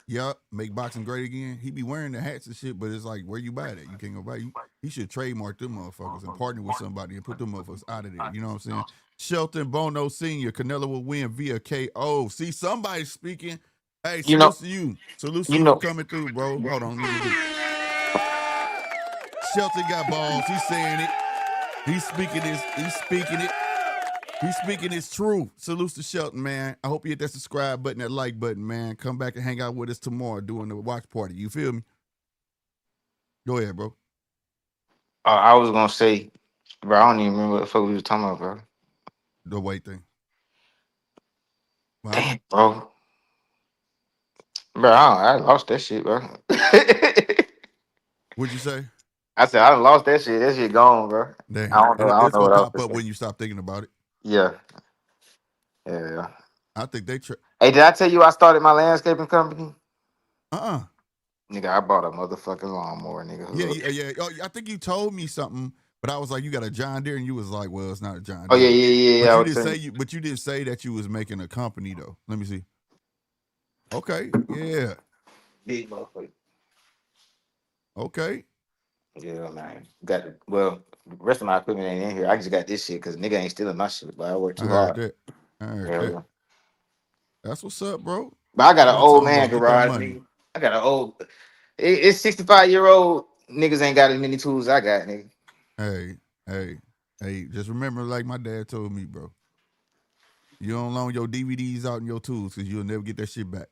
yeah, make boxing great again. He be wearing the hats and shit, but it's like where you buy that? You can't go buy. He should trademark them motherfuckers and partner with somebody and put them motherfuckers out of there. You know what I'm saying? Shelton Bono Senior, Canelo will win via KO. See somebody speaking. Hey, You know, salute to you. Salute to you you for know. coming through, bro. Hold on, let me do. Shelton got balls. He's saying it. He's speaking this. He's speaking it. He's speaking his truth. Salutes to Shelton, man. I hope you hit that subscribe button, that like button, man. Come back and hang out with us tomorrow doing the watch party. You feel me? Go ahead, bro. I was gonna say, bro. I don't even remember what the fuck we was talking about, bro. The weight thing. What happened? Damn, bro. Bro, I lost that shit, bro. I What'd you say? said I done lost that shit. That shit gone, bro. I Damn. don't know. I don't It's know gonna what I was pop gonna up say. when you stop thinking about it. Yeah, yeah. I think they Hey, did I tell you I started my landscaping company? uh-uh. Nigga, I bought a motherfucking lawnmower, nigga. Yeah, Hood. yeah, yeah. Oh, I think you told me something, but I was like, you got a John Deere, and you was like, well, it's not a John Oh yeah, Deere. yeah, yeah, yeah. But I you was didn't telling say that you was making a company though. Let me see. Okay, yeah. big motherfucker. Okay. Yeah, man. Got the, well, the rest of my equipment ain't in here. I just got this shit because nigga ain't stealing my shit, but I work I too heard hard. that. I heard Yeah, that. yeah. That's what's up, bro. But I got That's an what I'm old talking man about. Get that garage, money. nigga. I got an old. It's 65-year-old niggas ain't got as many tools I got, nigga. Hey, hey, hey. Just remember, like my dad told me, bro. You don't loan your DVDs out and your tools because you'll never get that shit back.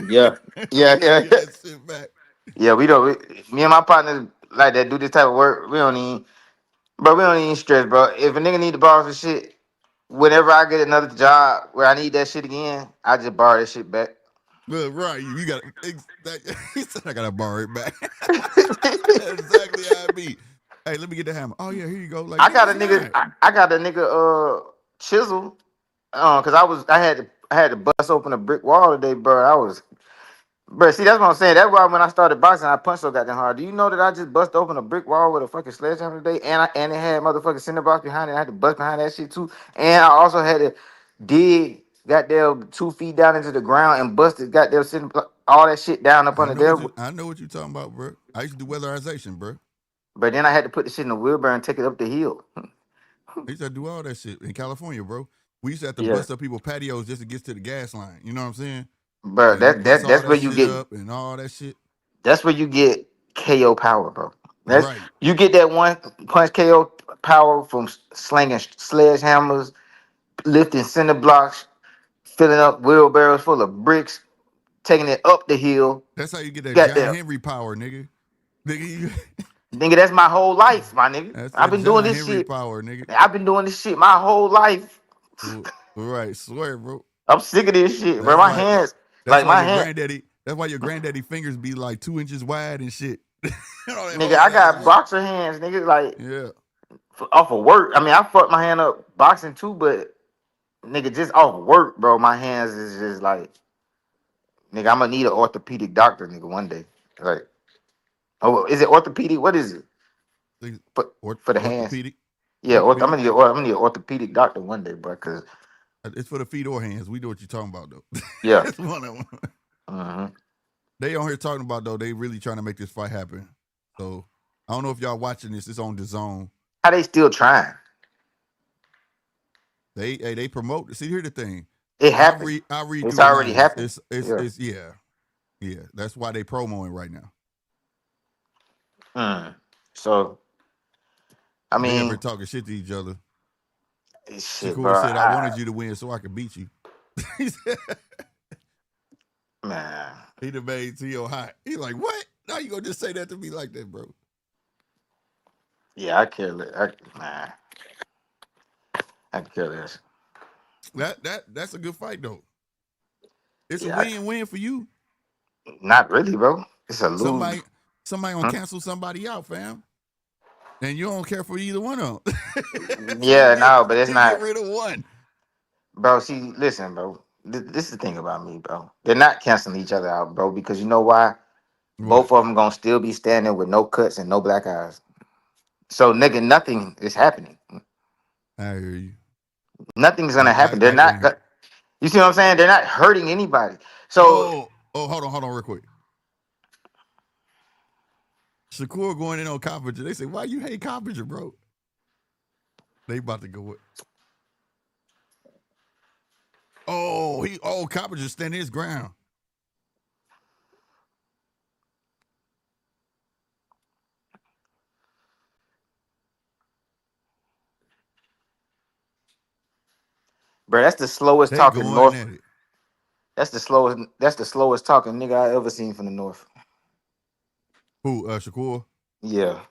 Yeah, You'll yeah, never yeah, get that shit back. yeah. We don't. Me and my partners like that do this type of work. We don't even, bro. We don't even stress, bro. If a nigga need to borrow some shit, whenever I get another job where I need that shit again, I just borrow that shit back. Look, right, you got he said I gotta borrow it back. That's exactly how it be. Hey, let me get the hammer. Oh yeah, here you go. Like I nigga, got a it's nigga. mine. I got a nigga chisel. Cause I had to bust open a brick wall today, bro. I was, bro. See, that's what I'm saying. That's why when I started boxing, I punched so goddamn hard. Do you know that I just bust open a brick wall with a fucking sledgehammer today, and it had motherfucking cinder blocks behind it. I had to bust behind that shit too, and I also had to dig goddamn 2 feet down into the ground and busted goddamn all that shit down up under there. I know what you talking about, bro. I used to do weatherization, bro. But then I had to put the shit in the wheelbarrow and take it up the hill. I used to do all that shit in California, bro. We used to have to Yeah, bust up people's patios just to get to the gas line. You know what I'm saying? bro. And we bust all That's where that you shit get. up and all that shit. That's where you get KO power, bro. That's Right. you get that one punch KO power from slinging sledgehammers, lifting cinder blocks, filling up wheelbarrows full of bricks. taking it up the hill. That's how you get that Got John there. Henry power, nigga. Nigga, Nigga, that's my whole life, my nigga. that's I've that been doing John this Henry shit. power, nigga. I've been doing this shit my whole life. Right, swear, bro. I'm sick of this shit, bro. That's My why. hands, That's like why my your hand, granddaddy. That's why your granddaddy fingers be like 2 inches wide and shit. All that nigga, I hard ass got shit. boxer hands, nigga. Like Yeah. off of work. I mean, I fucked my hand up boxing too, but nigga, just off work, bro. My hands is just like, nigga. I'm gonna need an orthopedic doctor, nigga, one day. Like, oh, is it orthopedic? What is it for the hands? Orthopedic. Yeah, I'm Orthopedic. gonna need an orthopedic doctor one day, bro. Cause It's for the feet or hands. We know what you're talking about though. yeah, It's one of them. uh-huh. They on here talking about though. They really trying to make this fight happen. So I don't know if y'all watching this. It's on the zone. How they still trying? They promote. See, here's the thing. It happened. I read It's through the already lines. happened. It's yeah. That's why they promoting right now. So I They up here mean, talking shit to each other. shit, Shakur bro. said, "I wanted you to win so I could beat you." He said, Man, he done made T.O. hot. He like, what? Now you gonna just say that to me like that, bro? yeah, I care. Man, I care less. That's a good fight though. It's a Yeah, win-win for you. not really, bro. It's a lose. Somebody gonna cancel somebody out, fam. And you don't care for either one of them. So Yeah, no, but it's you get not, rid of one. bro. See, listen, bro. This is the thing about me, bro. They're not canceling each other out, bro, because you know why? What? Both of them gonna still be standing with no cuts and no black eyes. So, nigga, nothing is happening. I hear you. Nothing's gonna happen. They're I not. can. You see what I'm saying? They're not hurting anybody. So, Oh, hold on, real quick. Shakur going in on Coppinger. They say, why you hate Coppinger, bro? They about to go with. Coppinger standing his ground. bro, that's the slowest They talking going North. at it. That's the slowest. That's the slowest talking nigga I ever seen from the North. Who? Shakur? Yeah,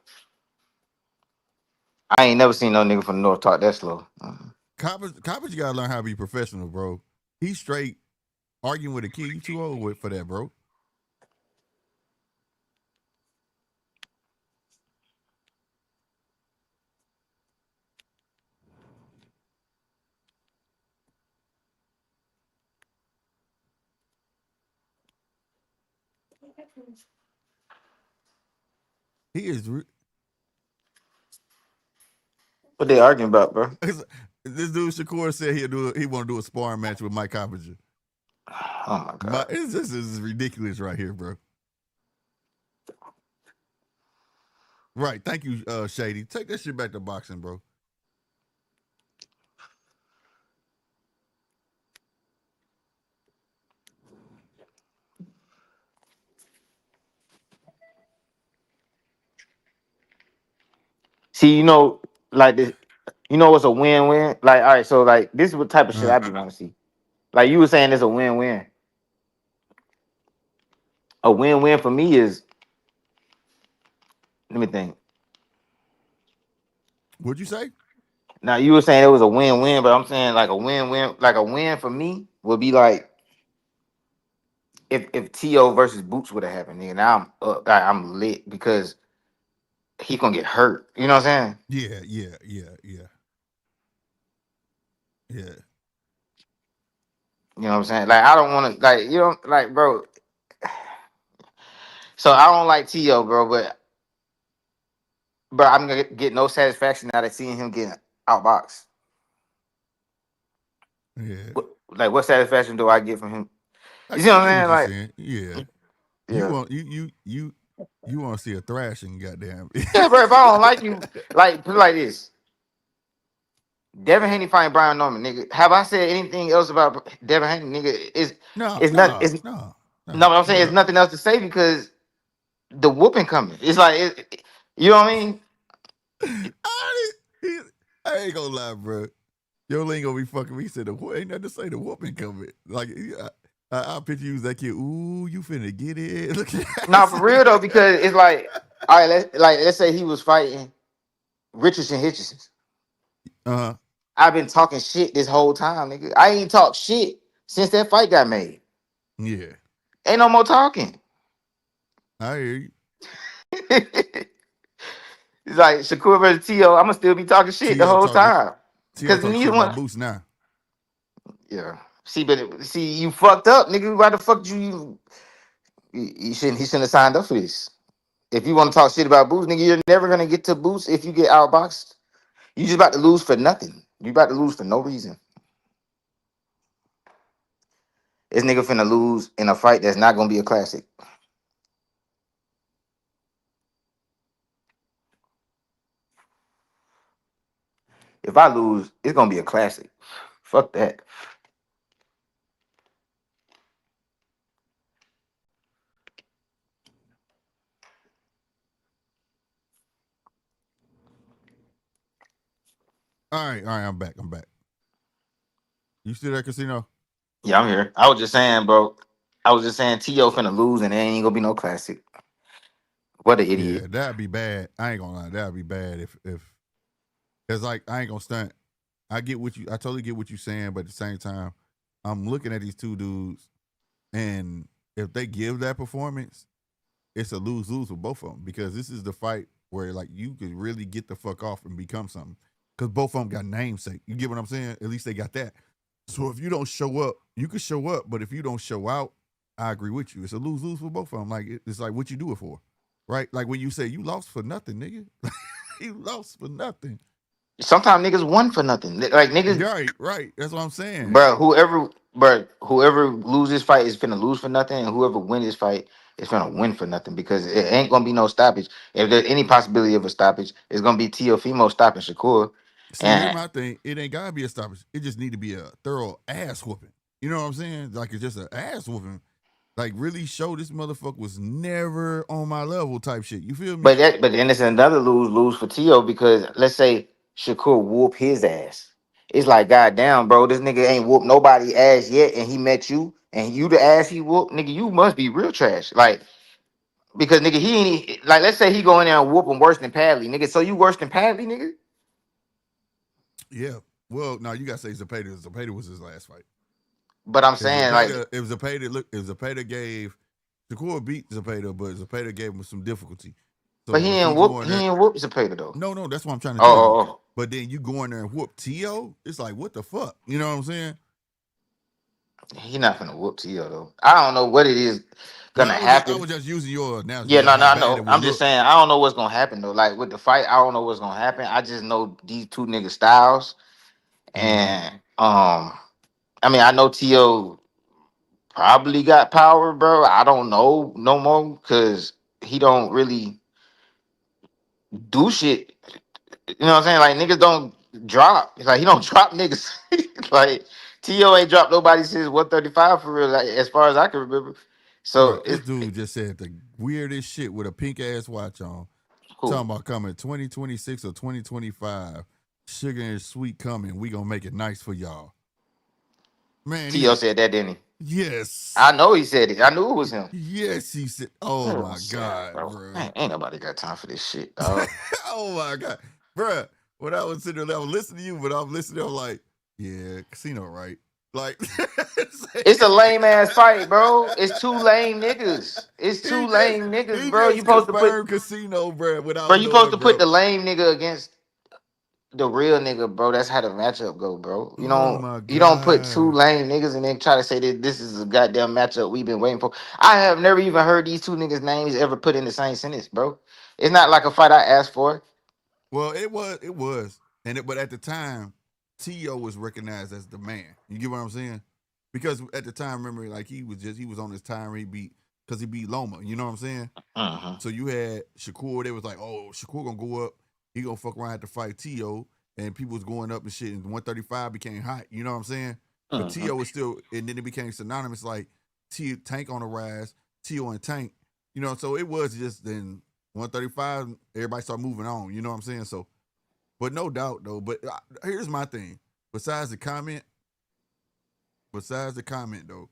I ain't never seen no nigga from the North talk that slow. Coppinger gotta learn how to be professional, bro. He's straight arguing with a kid. You too old for that, bro. He is. What they arguing about, bro? This dude Shakur said he want to do a sparring match with Mike Coppinger. Oh my god. This is ridiculous right here, bro. Right. Thank you, Shady. Take that shit back to boxing, bro. See, like this. What's a win-win? Like, all right, so like this is what type of shit I be want to see. Like you were saying, it's a win-win. A win-win for me is, let me think. What'd you say? Now you were saying it was a win-win, but I'm saying like a win-win, like a win for me would be like if T.O. versus Boots would have happened, nigga. Now I'm lit because he gonna get hurt. You know what I'm saying? Yeah. You know what I'm saying? Like I don't want to, like, like, bro. So I don't like T.O., bro, but I'm gonna get no satisfaction out of seeing him getting outboxed. Yeah. What satisfaction do I get from him? I, You see I what get I'm what you're saying? saying. Yeah. You Yeah, want you want to see a thrashing, goddamn. yeah, bro. If I don't like you, like put it like this: Devin Haney fighting Brian Norman, nigga. Have I said anything else about Devin Haney, nigga? No, It's not. no, It's no, no. no, But I'm saying it's no. nothing else to say because the whooping coming. It's like you know what I mean? I ain't gonna lie, bro. Yo ain't gonna be fucking me. He said, ain't nothing to say. The whooping coming. Like, I picture you as that kid. Ooh, you finna get it. Look at Nah, for real though, because it's like, all right, let's say he was fighting Richardson Hitchison. Uh-huh. I've been talking shit this whole time, nigga. I ain't talked shit since that fight got made. Yeah. Ain't no more talking. I hear you. It's like Shakur versus T.O. I'm gonna still be talking shit the T.O. whole talking time. T.O. Cause talk neither shit about one. Boost now. Yeah. See, you fucked up, nigga. Why the fuck you shouldn't he shouldn't have signed up for this. If you want to talk shit about Boost, nigga, you're never gonna get to Boost if you get outboxed. You just about to lose for nothing. You about to lose for no reason. This nigga finna lose in a fight that's not gonna be a classic. If I lose, it's gonna be a classic. Fuck that. All right, I'm back. You still there, Casino? Yeah, I'm here. I was just saying, bro. I was just saying T.O. finna lose and there ain't gonna be no classic. What an Yeah, idiot. that'd be bad. I ain't gonna lie, that'd be bad if it's like I ain't gonna stunt. I totally get what you're saying, but at the same time, I'm looking at these two dudes, and if they give that performance, it's a lose-lose for both of them because this is the fight where like you could really get the fuck off and become something. Because both of them got namesake. You get what I'm saying? At least they got that. So if you don't show up, you can show up, but if you don't show out, I agree with you. It's a lose-lose for both of them. Like it's like what you do it for, right? Like when you say you lost for nothing, nigga. You lost for nothing. Sometimes niggas won for nothing. Like niggas, Right. That's what I'm saying. whoever lose this fight is finna lose for nothing, and whoever win this fight is finna win for nothing because it ain't gonna be no stoppage. If there's any possibility of a stoppage, it's gonna be Teofimo stopping Shakur. See, here's And my thing. It ain't gotta be a stoppage. It just need to be a thorough ass whooping. You know what I'm saying? Like it's just an ass whooping. Like really show this motherfucker was never on my level type shit. You feel me? but then it's another lose for Tio because let's say Shakur whoop his ass. It's like goddamn, bro, this nigga ain't whooped nobody ass yet, and he met you, and you the ass he whooped, nigga. You must be real trash, like because nigga he ain't like let's say he go in there and whoop him worse than Padley, nigga. So you worse than Padley, nigga. Yeah. Well, no, you gotta say Zapata. Zapata was his last fight. But I'm If saying like, Zapata, if Zapata gave Shakur beat Zapata, but Zapata gave him some difficulty. but So if he go in he there, ain't whoop Zapata though. no, that's what I'm trying to Oh, tell you. oh, oh. But then you go in there and whoop T.O., it's like, what the fuck? You know what I'm saying? He not gonna whoop Tio though. I don't know what it is Well, gonna I happen. was just using your analogy, Yeah, like no, how I bad know. it would I'm just look. saying I don't know what's gonna happen though. Like with the fight, I don't know what's gonna happen. I just know these two niggas styles, Mm-hmm. and I mean I know Tio probably got power, bro. I don't know no more because he don't really do shit. You know what I'm saying? Like niggas don't drop. Like he don't drop niggas. Like Tio ain't dropped nobody since 135 for real. Like, as far as I can remember. Bro, So this it's dude just said the weirdest shit with a pink ass watch on. cool. Talking about coming 2026 or 2025. Sugar and sweet coming. We gonna make it nice for y'all. Man, Tio said that, didn't he? yes. I know he said it. I knew it was him. Yes, he said. Oh Oh, my sad, God, bro. bro. Man, ain't nobody got time for this shit, dog. Oh my God. Bruh, when I was sitting there, I was listening to you, but I'm listening, I'm like, yeah, casino, right? Like, It's a lame ass fight, bro. It's two lame niggas. It's two lame niggas, he bro. You just supposed to put, confirmed casino, bruh, bro. without You supposed knowing, to put bro. the lame nigga against the real nigga, bro. That's how the matchup go, bro. Oh my You don't put two God. lame niggas and then try to say that this is a goddamn matchup we've been waiting for. I have never even heard these two niggas' names ever put in the same sentence, bro. It's not like a fight I asked for. Well, it was. But at the time, T.O. was recognized as the man. You get what I'm saying? Because at the time, remember, like he was on his time he beat because he beat Loma. You know what I'm saying? Uh-huh. So you had Shakur. They was like, oh, Shakur gonna go up. He gonna fuck around have to fight T.O. And people was going up and shit. And 135 became hot. You know what I'm saying? But Uh-huh. T.O. was still, and then it became synonymous like Tank on the rise, T.O. and Tank. You know, so it was just then 135. Everybody started moving on. You know what I'm saying? So, but no doubt though. But here's my thing. Besides the comment though,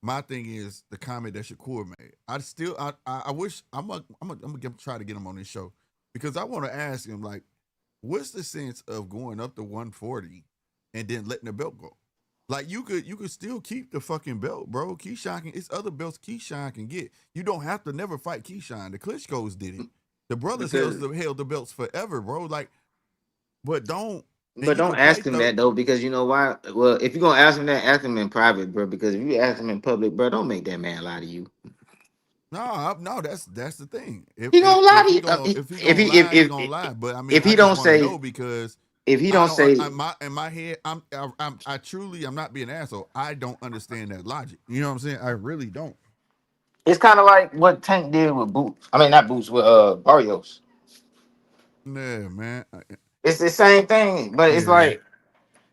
my thing is the comment that Shakur made. I wish I'm gonna try to get him on this show because I want to ask him like, what's the sense of going up to 140 and then letting the belt go? Like you could still keep the fucking belt, bro. Keyshawn it's other belts Keyshawn can get. You don't have to never fight Keyshawn. The Klitschko's did it. The brothers held the belts forever, bro. Like, but don't. But don't ask him that though, because you know why? Well, if you're gonna ask him that, ask him in private, bro. Because if you ask him in public, bro, don't make that man lie to you. No, that's the thing. He gonna lie to you. If he gonna lie, he gonna lie. But I mean, if he I don't just want to say know because if he don't say in my head, I'm not being an asshole. I don't understand that logic. You know what I'm saying? I really don't. it's kind of like what Tank did with Boots. I mean, not Boots with Barrios. Yeah, man. It's the same thing, but it's like,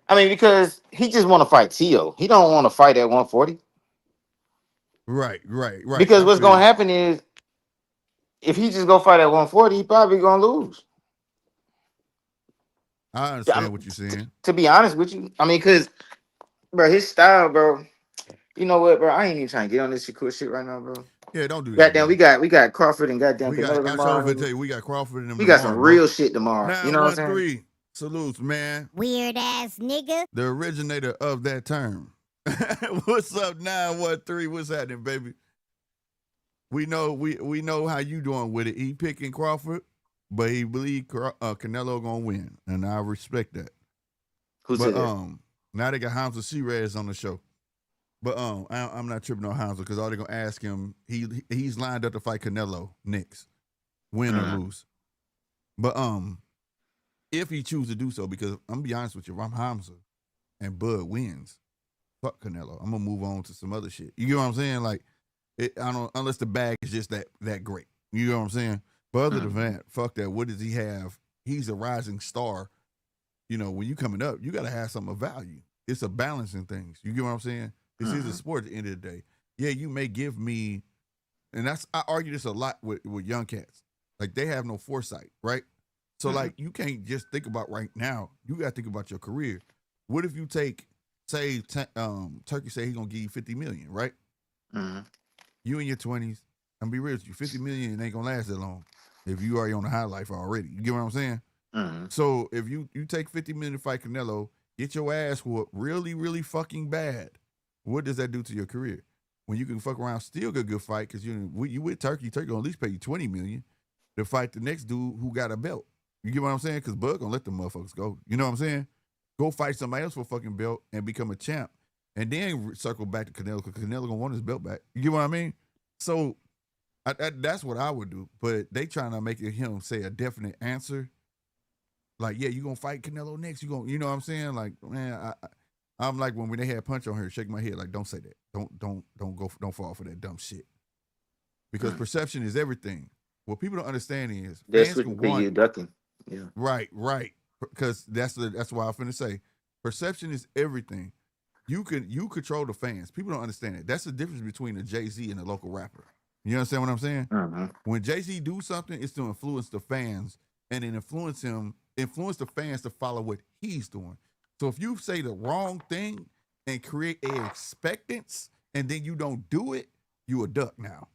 I mean, because he just want to fight Tio. He don't want to fight at 140. Right. Because what's gonna happen is, if he just go fight at 140, he probably gonna lose. I understand what you're saying. To be honest with you, I mean, because, bro, his style, bro. You know what, bro? I ain't even trying to get on this Shakur shit right now, bro. Yeah, don't do that. Goddamn, we got Crawford and goddamn Canelo tomorrow. I tell you, we got Crawford and them. We got some real shit tomorrow. 913 salutes, man. Weird ass nigga. The originator of that term. What's up, 913? What's happening, baby? We know how you doing with it. He picking Crawford, but he believe Canelo gonna win, and I respect that. Who said that? Now they got Hamza Sirez on the show. But I'm not tripping on Hamza because all they're gonna ask him, he's lined up to fight Canelo next, win or lose. But if he chooses to do so, because I'm gonna be honest with you, if I'm Hamza and Bud wins, fuck Canelo. I'm gonna move on to some other shit. You get what I'm saying? Like, I don't, unless the bag is just that great. You know what I'm saying? But other than that, fuck that. What does he have? He's a rising star. You know, when you coming up, you gotta have something of value. It's a balancing things. You get what I'm saying? This is a sport at the end of the day. Yeah, you may give me, and I argue this a lot with young cats. Like, they have no foresight, right? So like, you can't just think about right now. You gotta think about your career. What if you take, say, Turkey say he's gonna give you 50 million, right? You in your 20s, I'm be real with you, 50 million ain't gonna last that long if you already on the high life already. You get what I'm saying? So if you take 50 million to fight Canelo, get your ass whooped really, really fucking bad. What does that do to your career? When you can fuck around, still get a good fight, because you with Turkey gonna at least pay you 20 million to fight the next dude who got a belt. You get what I'm saying? Because Bud gonna let them motherfuckers go. You know what I'm saying? Go fight somebody else for a fucking belt and become a champ, and then circle back to Canelo, because Canelo gonna want his belt back. You get what I mean? So that's what I would do. But they trying to make him say a definite answer. Like, yeah, you gonna fight Canelo next? You know what I'm saying? Like, man, I'm like when they had Punch on her, shake my head like, don't say that. Don't fall for that dumb shit. Because perception is everything. What people don't understand is that's what you ducking. Yeah. Right. Because that's why I'm finna say, perception is everything. You control the fans. People don't understand it. That's the difference between a Jay-Z and a local rapper. You understand what I'm saying? When Jay-Z do something, it's to influence the fans, and then influence the fans to follow what he's doing. So if you say the wrong thing and create a expectance, and then you don't do it, you a duck now.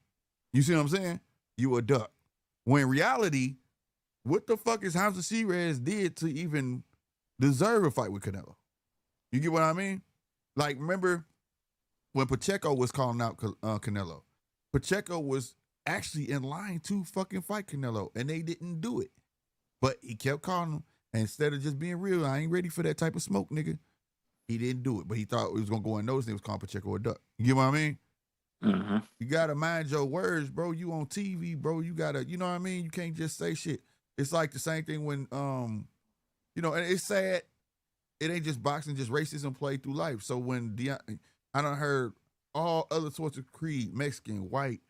You see what I'm saying? You a duck. When in reality, what the fuck is Hamza Sirez did to even deserve a fight with Canelo? You get what I mean? Like, remember when Pacheco was calling out Canelo? Pacheco was actually in line to fucking fight Canelo, and they didn't do it. But he kept calling him. And instead of just being real, I ain't ready for that type of smoke, nigga. He didn't do it, but he thought it was gonna go unnoticed. And he was calling Pacheco a duck. You get what I mean? You gotta mind your words, bro. You on TV, bro. You gotta, you know what I mean? You can't just say shit. It's like the same thing when, you know, and it's sad. It ain't just boxing, just racism played through life. So when I done heard all other sorts of creed, Mexican, white,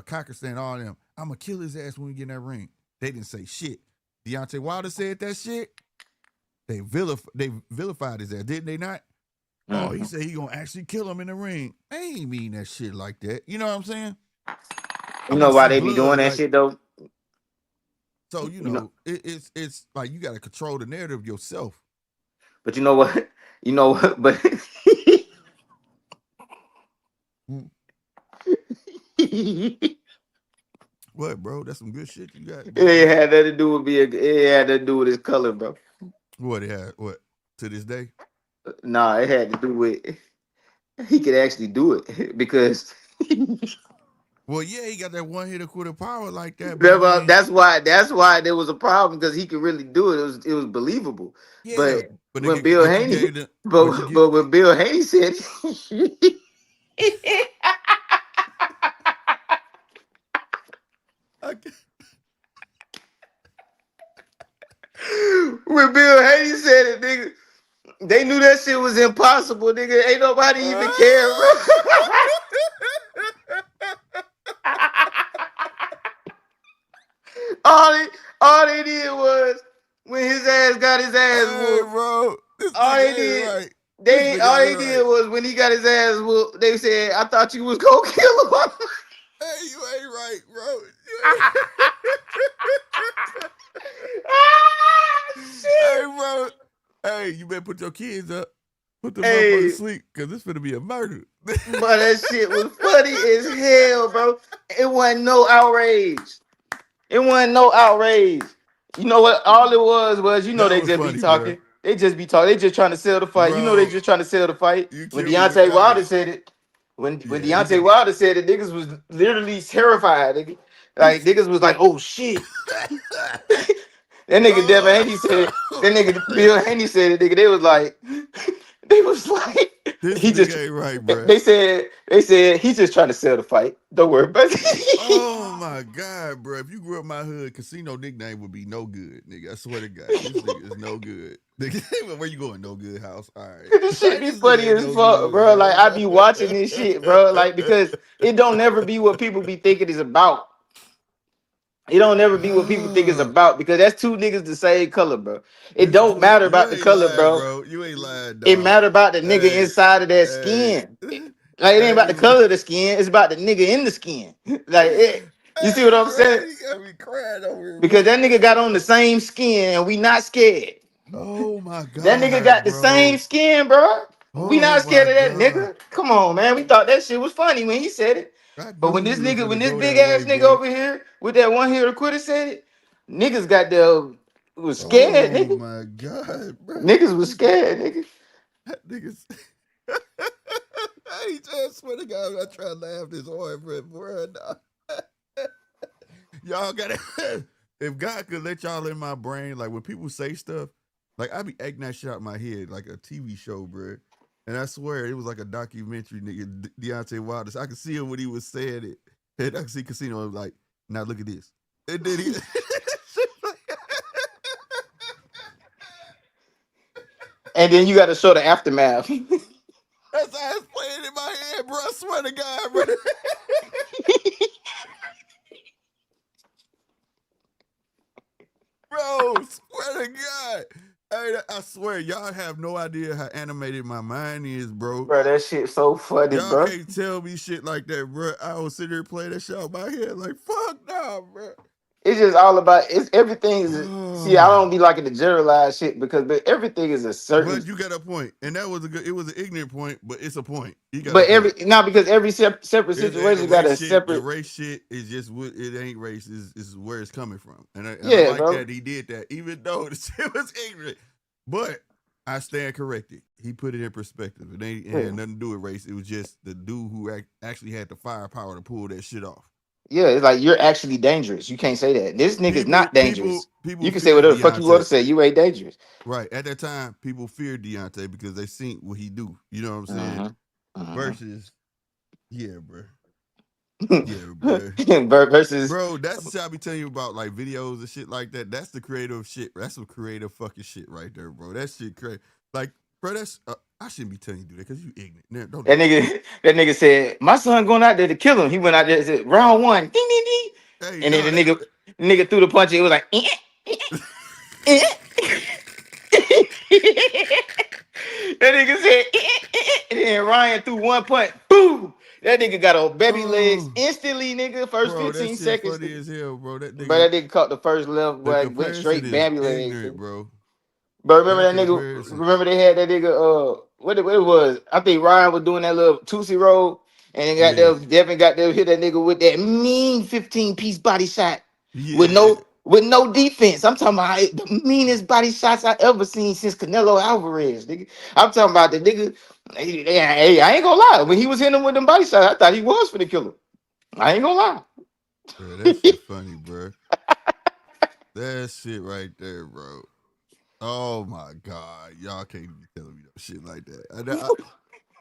Pakistan, all them, I'm gonna kill his ass when we get in that ring. They didn't say shit. Deontay Wilder said that shit. They vilified his ass, didn't they not? Oh, he said he gonna actually kill him in the ring. They ain't mean that shit like that. You know what I'm saying? You know why they be doing that shit though? So you know, it's like you gotta control the narrative yourself. But you know what? But What, bro? That's some good shit you got It going ain't on. had nothing to do with being. It had nothing to do with his color, bro. What it had? What to this day? Nah, it had to do with he could actually do it because Well, yeah, he got that one hitter quarter power like that, but I mean, that's why there was a problem because he could really do it. It was believable. yeah, But but when nigga, Bill what you Haney, gave the what you but get? but when Bill Haney said, Okay. when Bill Haney said it, nigga, they knew that shit was impossible, nigga. Ain't nobody even care, bro. all they all they did was when his ass got his ass Hey, whooped. bro, this All nigga they ain't did, right. This they all nigga they ain't right. did was when he got his ass whooped, they said, "I thought you was gonna kill him." Hey, you ain't right, bro. Ah, Hey, shit. bro. Hey, you better put your kids up. Put the motherfuckers to Hey, sleep, cause this finna be a murder. but that shit was funny as hell, bro. It wasn't no outrage. It wasn't no outrage. You know what? All it was That they was just be funny, bro. talking. They just be talking. They just trying to sell the fight. You know they Bro, just trying to sell the fight. you When killed me with. Deontay Hey, Wilder said it, when yeah, he Deontay got. Wilder said it, niggas was literally terrified. Nigga. He. Like niggas was like, "Oh shit." That nigga Devin Haney said it. Oh, That nigga Bill Haney said it. Nigga, they was like, they was like, this he just. nigga ain't right, bro. They said he's just trying to sell the fight. Don't worry about it. Oh my god, bro! If you grew up my hood, casino nickname would be no good, nigga. I swear to God, this nigga is no good. Nigga, where you going? No good house. All right, This shit like be this nigga funny ain't as no fuck, good, bro. Like I bro. be watching this shit, bro. Like because it don't never be what people be thinking it's about. It don't never be what people think it's about because that's two niggas the same color, bro. It This don't matter you about the ain't color, lying, bro. bro. You ain't lying, It dog. matter about the nigga Hey, inside of that hey, skin. Like it ain't about the hey, color of the skin. It's about the nigga in the skin. Like it. You see what hey, I'm bro, saying? you got me crying over here, Because bro. that nigga got on the same skin and we not scared. Oh my That nigga god, got the same bro. skin, bro. We Oh not my scared of that god. nigga. Come on, man. We thought that shit was funny when he said it. I But knew when you this was nigga, when finna this go big that ass way, nigga boy. over here with that one hitter quitter said it, niggas got the was scared, Oh nigga. my god, bro. Niggas was scared, nigga. That niggas. I just swear to God, I try to laugh this hard, bro. Y'all gotta. If God could let y'all in my brain, like when people say stuff, like I be acting that shit out my head, like a TV show, bro. And I swear it was like a documentary, nigga. Deontay Wilder. So I could see him when he was saying it, and I could see Casino like, now look at this, and then he. And then you got to show the aftermath. That's how it's playing in my head, bro. I swear to God, bro. Bro, swear to God. Hey, I swear, y'all have no idea how animated my mind is, bro. Bro, that shit so funny, Y'all bro. can't tell me shit like that, bro. I was sitting there playing that shit out my head like, fuck nah, bro. It's just all about it's everything is see, I don't be liking the generalized shit because but everything is a certain But you got a point, and that was a good. It was an ignorant point, but it's a point. You got a but every point. now because every separate It's and the situation got race a shit. The separate race shit is just what it ain't race. Is where it's coming from, and I yeah, like bro. that he did that, even though the shit was ignorant. But I stand corrected. He put it in perspective. It Yeah. had nothing to do with race. It was just the dude who actually had the firepower to pull that shit off. Yeah, it's like you're actually dangerous. You can't say that. This nigga's not dangerous. People You can say feared whatever the fuck you want Deontay. to say. You ain't dangerous. Right at that time, people feared Deontay because they seen what he do. You know what I'm saying? Uh-huh. Uh-huh. Versus, yeah, bro. Yeah, bro. Versus Bro, that's the shit I be telling you about, like videos and shit like that. That's the creative shit. That's some creative fucking shit right there, bro. That shit crazy. Like, bro, that's I shouldn't be telling you to do that because you ignorant. Nah, don't do that nigga said, my son going out there to kill him. He went out there and said, round one, ding ding ding. that. Hey, And then no, the nigga threw the punch. It was like, that nigga said, and then Ryan threw one punch. Boom. That nigga got on baby legs oh, instantly, nigga. First bro, that 15 shit seconds. funny as hell, bro. That But nigga, that nigga caught the first left, the boy. Went comparison straight is baby legs. ignorant, bro. But remember That that nigga? comparison. Remember they had that nigga? What it was? I think Ryan was doing that little Tootsie roll, and got Yeah. there, Devin got there, hit that nigga with that mean 15-piece body shot with Yeah. no defense. I'm talking about the meanest body shots I ever seen since Canelo Alvarez, nigga. I'm talking about the nigga. Hey, I ain't gonna lie. When he was hitting him with them body shots, I thought he was for the killer. I ain't gonna lie. Bro, that shit funny, bro. That shit right there, bro. Oh my God. Y'all can't be telling me no shit like that.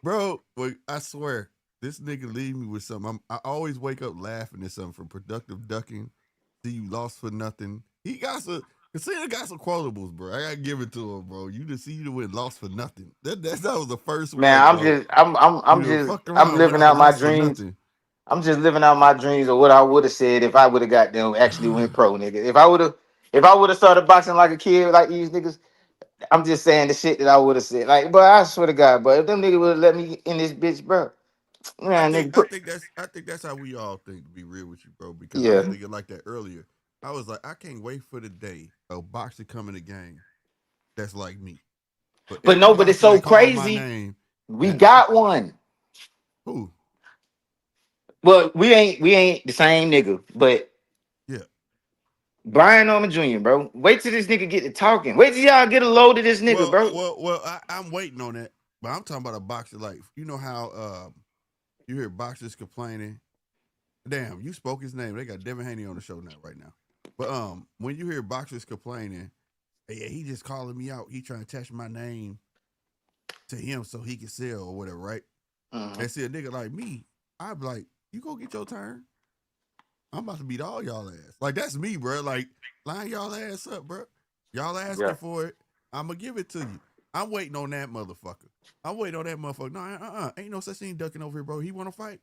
Bro, like, I swear, this nigga leave me with something. I always wake up laughing at something from productive ducking. See you lost for nothing. He got some. Casino got some quotables, bro. I gotta give it to him, bro. You just see you went lost for nothing. That was the first Man, one, bro. You done fucked I'm around and went living out out and my lost for dreams. nothing, I'm just living out my dreams of what I would have said if I would have got them actually went pro, nigga. If I would have started boxing like a kid like these niggas, I'm just saying the shit that I would have said. Like, but I swear to God, but if them niggas would have let me in this bitch, bro, I man, think nigga, I think that's I think that's how we all think. To be real with you, bro, because I was yeah. thinking like that earlier. I was like, I can't wait for the day a boxer come in the game that's like me. But But every no, but it's boxer so that called my crazy. name, We that got one. who, Well, we ain't the same nigga, but yeah. Brian Norman Jr., bro. Wait till this nigga get to talking. Wait till y'all get a load of this nigga, Well, bro. well, well. I'm waiting on that, but I'm talking about a boxer like you know how you hear boxers complaining. Damn, you spoke his name. They got Devin Haney on the show now, right now. But when you hear boxers complaining, hey, yeah, he just calling me out. He trying to attach my name to him so he can sell or whatever, right? Mhm. And see a nigga like me, I'd be like, you go get your turn. I'm about to beat all y'all ass. Like that's me, bro. Like line y'all ass up, bro. Y'all asking Yeah. for it. I'm gonna give it to you. I'm waiting on that motherfucker. I'm waiting on that motherfucker. No, ain't no such thing ducking over here, bro. He want to fight.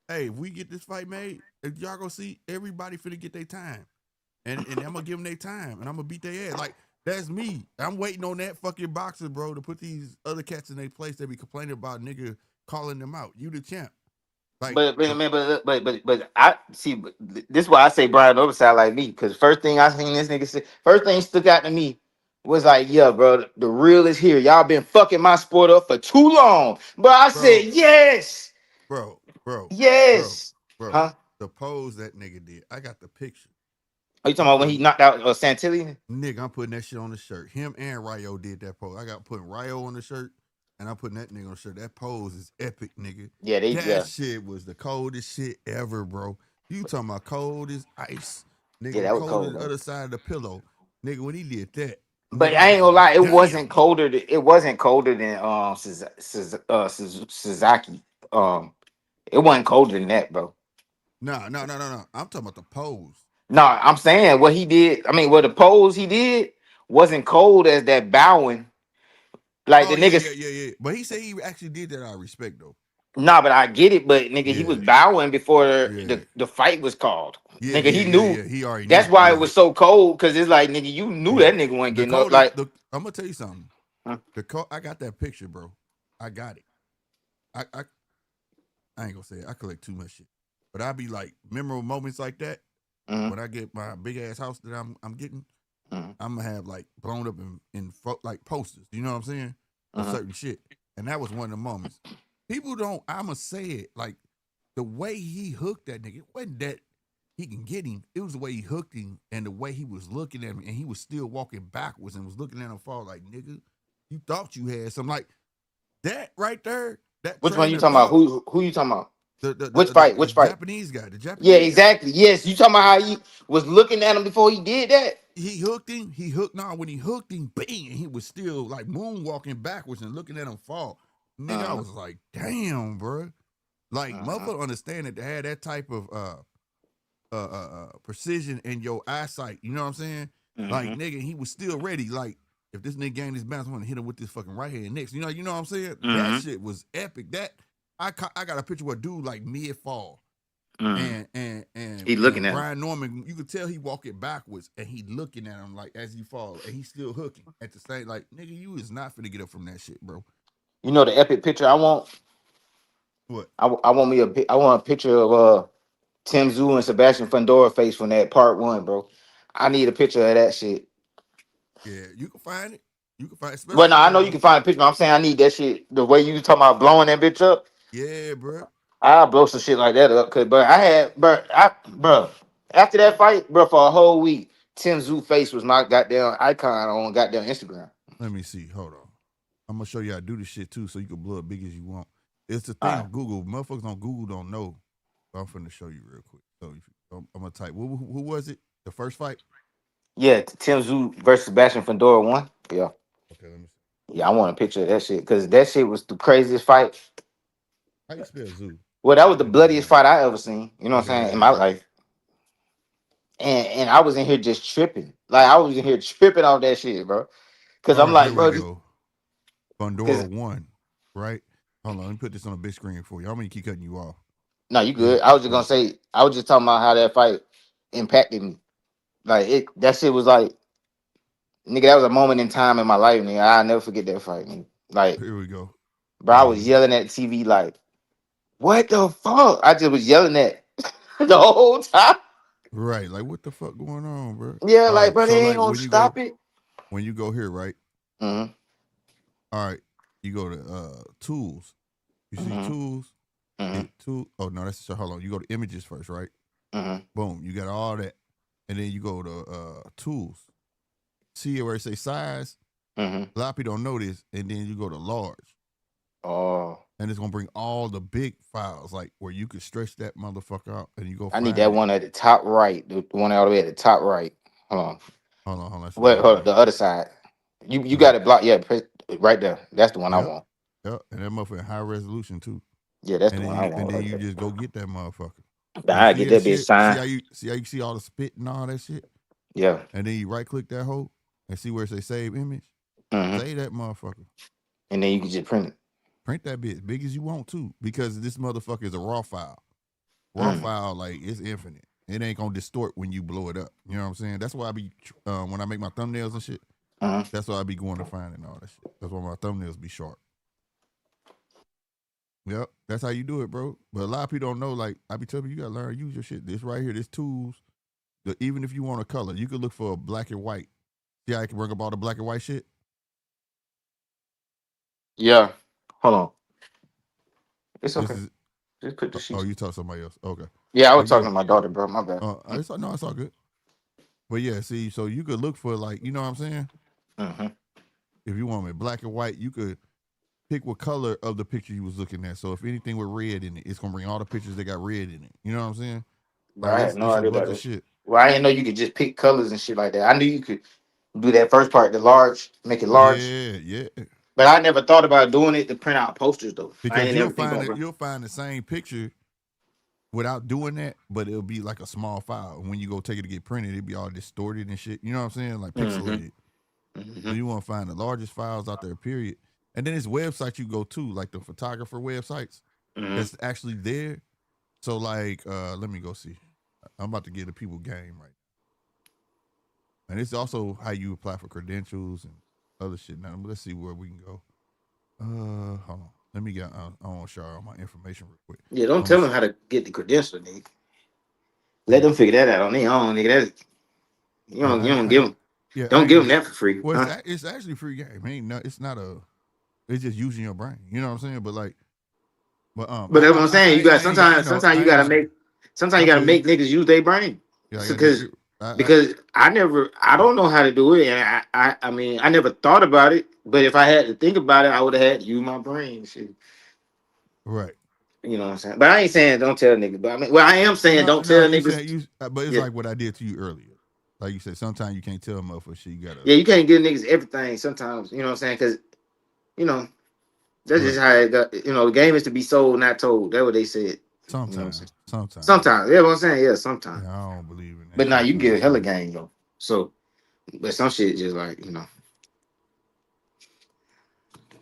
Hey, if we get this fight made, if y'all gonna see everybody finna get their time, and I'm gonna give them their time, and I'm gonna beat their ass. Like that's me. I'm waiting on that fucking boxer, bro, to put these other cats in their place. They be complaining about nigga calling them out. You the champ. Like, But I see. This is why I say Brian Overside like me, because first thing I seen this nigga say, first thing stuck out to me was like, yeah, bro, the real is here. Y'all been fucking my sport up for too long. But I said, bro, yes, bro, bro, bro, yes, bro. huh? The pose that nigga did. I got the picture. Are you talking I'm about when he putting knocked out Santilli? nigga. I'm putting that shit on the shirt. Him and Ryo did that pose. I got putting Ryo on the shirt, and I'm putting that nigga on the shirt. That pose is epic, nigga. That Yeah, shit was the coldest shit ever, bro. You talking about cold as ice, yeah, nigga? that was Cold as cold, the bro. other side of the pillow, nigga. When he did that, But nigga, I I was ain't gonna like, lie, it wasn't damn, colder. It wasn't colder than Suzuki. It wasn't colder than that, bro. nah, no, no, no, no. I'm talking about the pose. No, I'm saying what he did. I mean, what the pose he did wasn't cold as that bowing. Like Oh the yeah, yeah, niggas, yeah, yeah. But he said he actually did that out of respect though. nah, but I get it. But nigga, he was Yeah, bowing before yeah, the fight was called. yeah, Nigga, yeah, he yeah, knew. yeah. He already That's knew. why it Yeah, was so cold. Cause it's like nigga, you knew yeah. that nigga wasn't The getting up. coldest. Like, I'm gonna tell you something. huh? I got that picture, bro. I got it. I I ain't gonna say it. I collect too much shit, but I be like memorable moments like that. Mhm, When I get my big ass house that I'm getting, mhm, I'm gonna have like blown up like posters. You know what I'm saying? Of mhm. certain shit, and that was one of the moments. People don't. I'ma say it like the way he hooked that nigga. It wasn't that he can get him. It was the way he hooked him and the way he was looking at him, and he was still walking backwards and was looking at him fall like nigga. You thought you had something like that right there. That Which one train you of talking about? thought. Who you talking about? The the the, Which the, fight? the Which fight? Japanese guy. The Yeah, Japanese guy. exactly. Yes, you talking about how he was looking at him before he did that? He hooked him. He hooked. Nah, when he hooked him, bang, and he was still like moonwalking backwards and looking at him fall. Nigga, I Uh-huh, was like, damn, bro. Like, uh-huh, motherfucker understand that to have that type of precision in your eyesight. You know what I'm saying? Like, mhm, nigga, he was still ready. Like, if this nigga gained his balance, I want to hit him with this fucking right hand next. You know what I'm saying? That mhm, shit was epic. That I got a picture where dude like mid fall. mhm. And He looking and at him. Brian Norman, you could tell he walking backwards and he looking at him like as he fall, and he's still hooking at the same. Like nigga, you is not finna get up from that shit, bro. You know the epic picture I want. What? I want I want a picture of Tim Zoo and Sebastian Fundora face from that part one, bro. I need a picture of that shit. Yeah, you can find it. You can find, Well, especially no, I know you can find a picture, but I'm saying I need that shit. The way you talking about blowing that bitch up. yeah, bro. I'll blow some shit like that up. But bro, after that fight, bro, for a whole week, Tim Zoo face was my goddamn icon on goddamn Instagram. Let me see. Hold on. I'm gonna show you how to do this shit too, so you can blow it big as you want. It's the All thing right. on Google. Motherfuckers on Google don't know. But I'm finna show you real quick. So if I'm gonna type. Who was it? The first fight? Yeah, Tim Zoo versus Sebastian Fedora one. Yeah. Okay, let me see. Yeah, I want a picture of that shit because that shit was the craziest fight. How you spell zoo? Well, that was the bloodiest Z-O-O. fight I ever seen. You know what I'm Okay, saying in yeah, my yeah. life. And I was in here just tripping. Like I was in here tripping off that shit, bro. Cause All I'm right, here like, we bro, go. Fundora because one, right? Hold on, let me put this on a big screen for you. I'm gonna keep cutting you off. no, you Yeah, good. I was just hold gonna on. say, I was just talking about how that fight impacted me. Like that shit was like, nigga, that was a moment in time in my life, nigga. I'll never forget that fight, nigga. Like, Here we go. bro, I was yelling at the TV like, what the fuck? I just was yelling at the whole time. Right, like what the fuck going on, bro? Yeah, All like, right, bro, so they ain't like gonna stop it. when you go here, right? Mm-hmm. All right, you go to tools. You see Mm-hmm. tools, Mm-hmm. oh no, that's hold on. You go to images first, right? Mm-hmm. Boom, you got all that, and then you go to tools. See where it say size? Mm-hmm. A lot of people don't know this, and then you go to large, Oh, and it's gonna bring all the big files, like where you could stretch that motherfucker out, and you go I need find that it. one at the top right. The one all the way at the top right. Hold on. Hold on, let's see if Wait, I hold can. on. The other side. You Hold got on. it blocked. Yeah, press right there. That's the one I Yep, want. yep, and that motherfucker in high resolution too. Yeah, that's the And then one I and want then right you there. just go get that motherfucker. You I see get that that bitch shit? See signed. how you see all the spit and all that shit? Yeah. And then you right click that hole and see where it say save image. Hmm. Save that motherfucker. And then you can just print it. Print that bitch big as you want to, because this motherfucker is a raw file. Raw Mm. file, like it's infinite. It ain't gonna distort when you blow it up. You know what I'm saying? That's why I be when I make my thumbnails and shit. Uh-huh. That's why I be going to find and all that shit. That's why my thumbnails be sharp. Yep, that's how you do it, bro. But a lot of people don't know. Like I be telling you, you gotta learn to use your shit. This right here, this tools. Even if you want a color, you could look for a black and white. See how I can bring up all the black and white shit? Yeah. Hold on. It's This okay. is Just put the oh, sheets. you talk to somebody else. Okay. Yeah, I But was talking yeah. to my daughter, bro. My bad. It's all good. But yeah, see, so you could look for, like, you know what I'm saying? Mm-hmm. If you want it black and white, you could pick what color of the picture you was looking at. So if anything with red in it, it's gonna bring all the pictures that got red in it. You know what I'm saying? Bro, Like I had no it's a idea bunch about of this. shit. Well, I didn't know you could just pick colors and shit like that. I knew you could do that first part, the large, make it large. Yeah, yeah. But I never thought about doing it to print out posters though. I Because ain't never think about it. you'll find the same picture without doing that, but it'll be like a small file. And when you go take it to get printed, it'll be all distorted and shit. You know what I'm saying? Like Mm-hmm. pixelated. Mm-hmm. So you want to find the largest files out there, period. And then it's websites you go to, like the photographer websites Mm-hmm. that's actually there. So like, let me go see. I'm about to get the people game right. And it's also how you apply for credentials and other shit. Now let's see where we can go. Hold on. Let me get. I want to share all my information real quick. Yeah, don't I'm gonna tell them how to get the credential, nigga. Let see. them figure that out on their own, nigga. That's, Yeah, you don't give them, I don't ain't give them gonna. that for free, Well, huh? it's actually free game. Ain't no, it's not a. It's just using your brain. You know what I'm saying? But like, but But that's what I'm saying. You got sometimes you I ain't gotta got. make sometimes I you gotta feel you. make niggas use their brain. Yeah, I gotta do Because it. I I don't know how to do it, and I mean I never thought about it. But if I had to think about it, I would have had to use my brain. Shit. right. You know what I'm saying? But I ain't saying don't tell niggas. But I mean, well, I am saying No, don't no, tell you niggas. said you, but it's Yeah, like what I did to you earlier. Like you said, sometimes you can't tell a motherfucker shit. You gotta. yeah, you can't give niggas everything. Sometimes you know what I'm saying? Because you know that's just Right. how it got. You know, the game is to be sold, not told. That's what they said. You know what I'm saying? Sometimes. Sometimes, yeah, what I'm saying, yeah, sometimes. Yeah, I don't believe in that But now shit. you But get hella game though. So, but some shit just like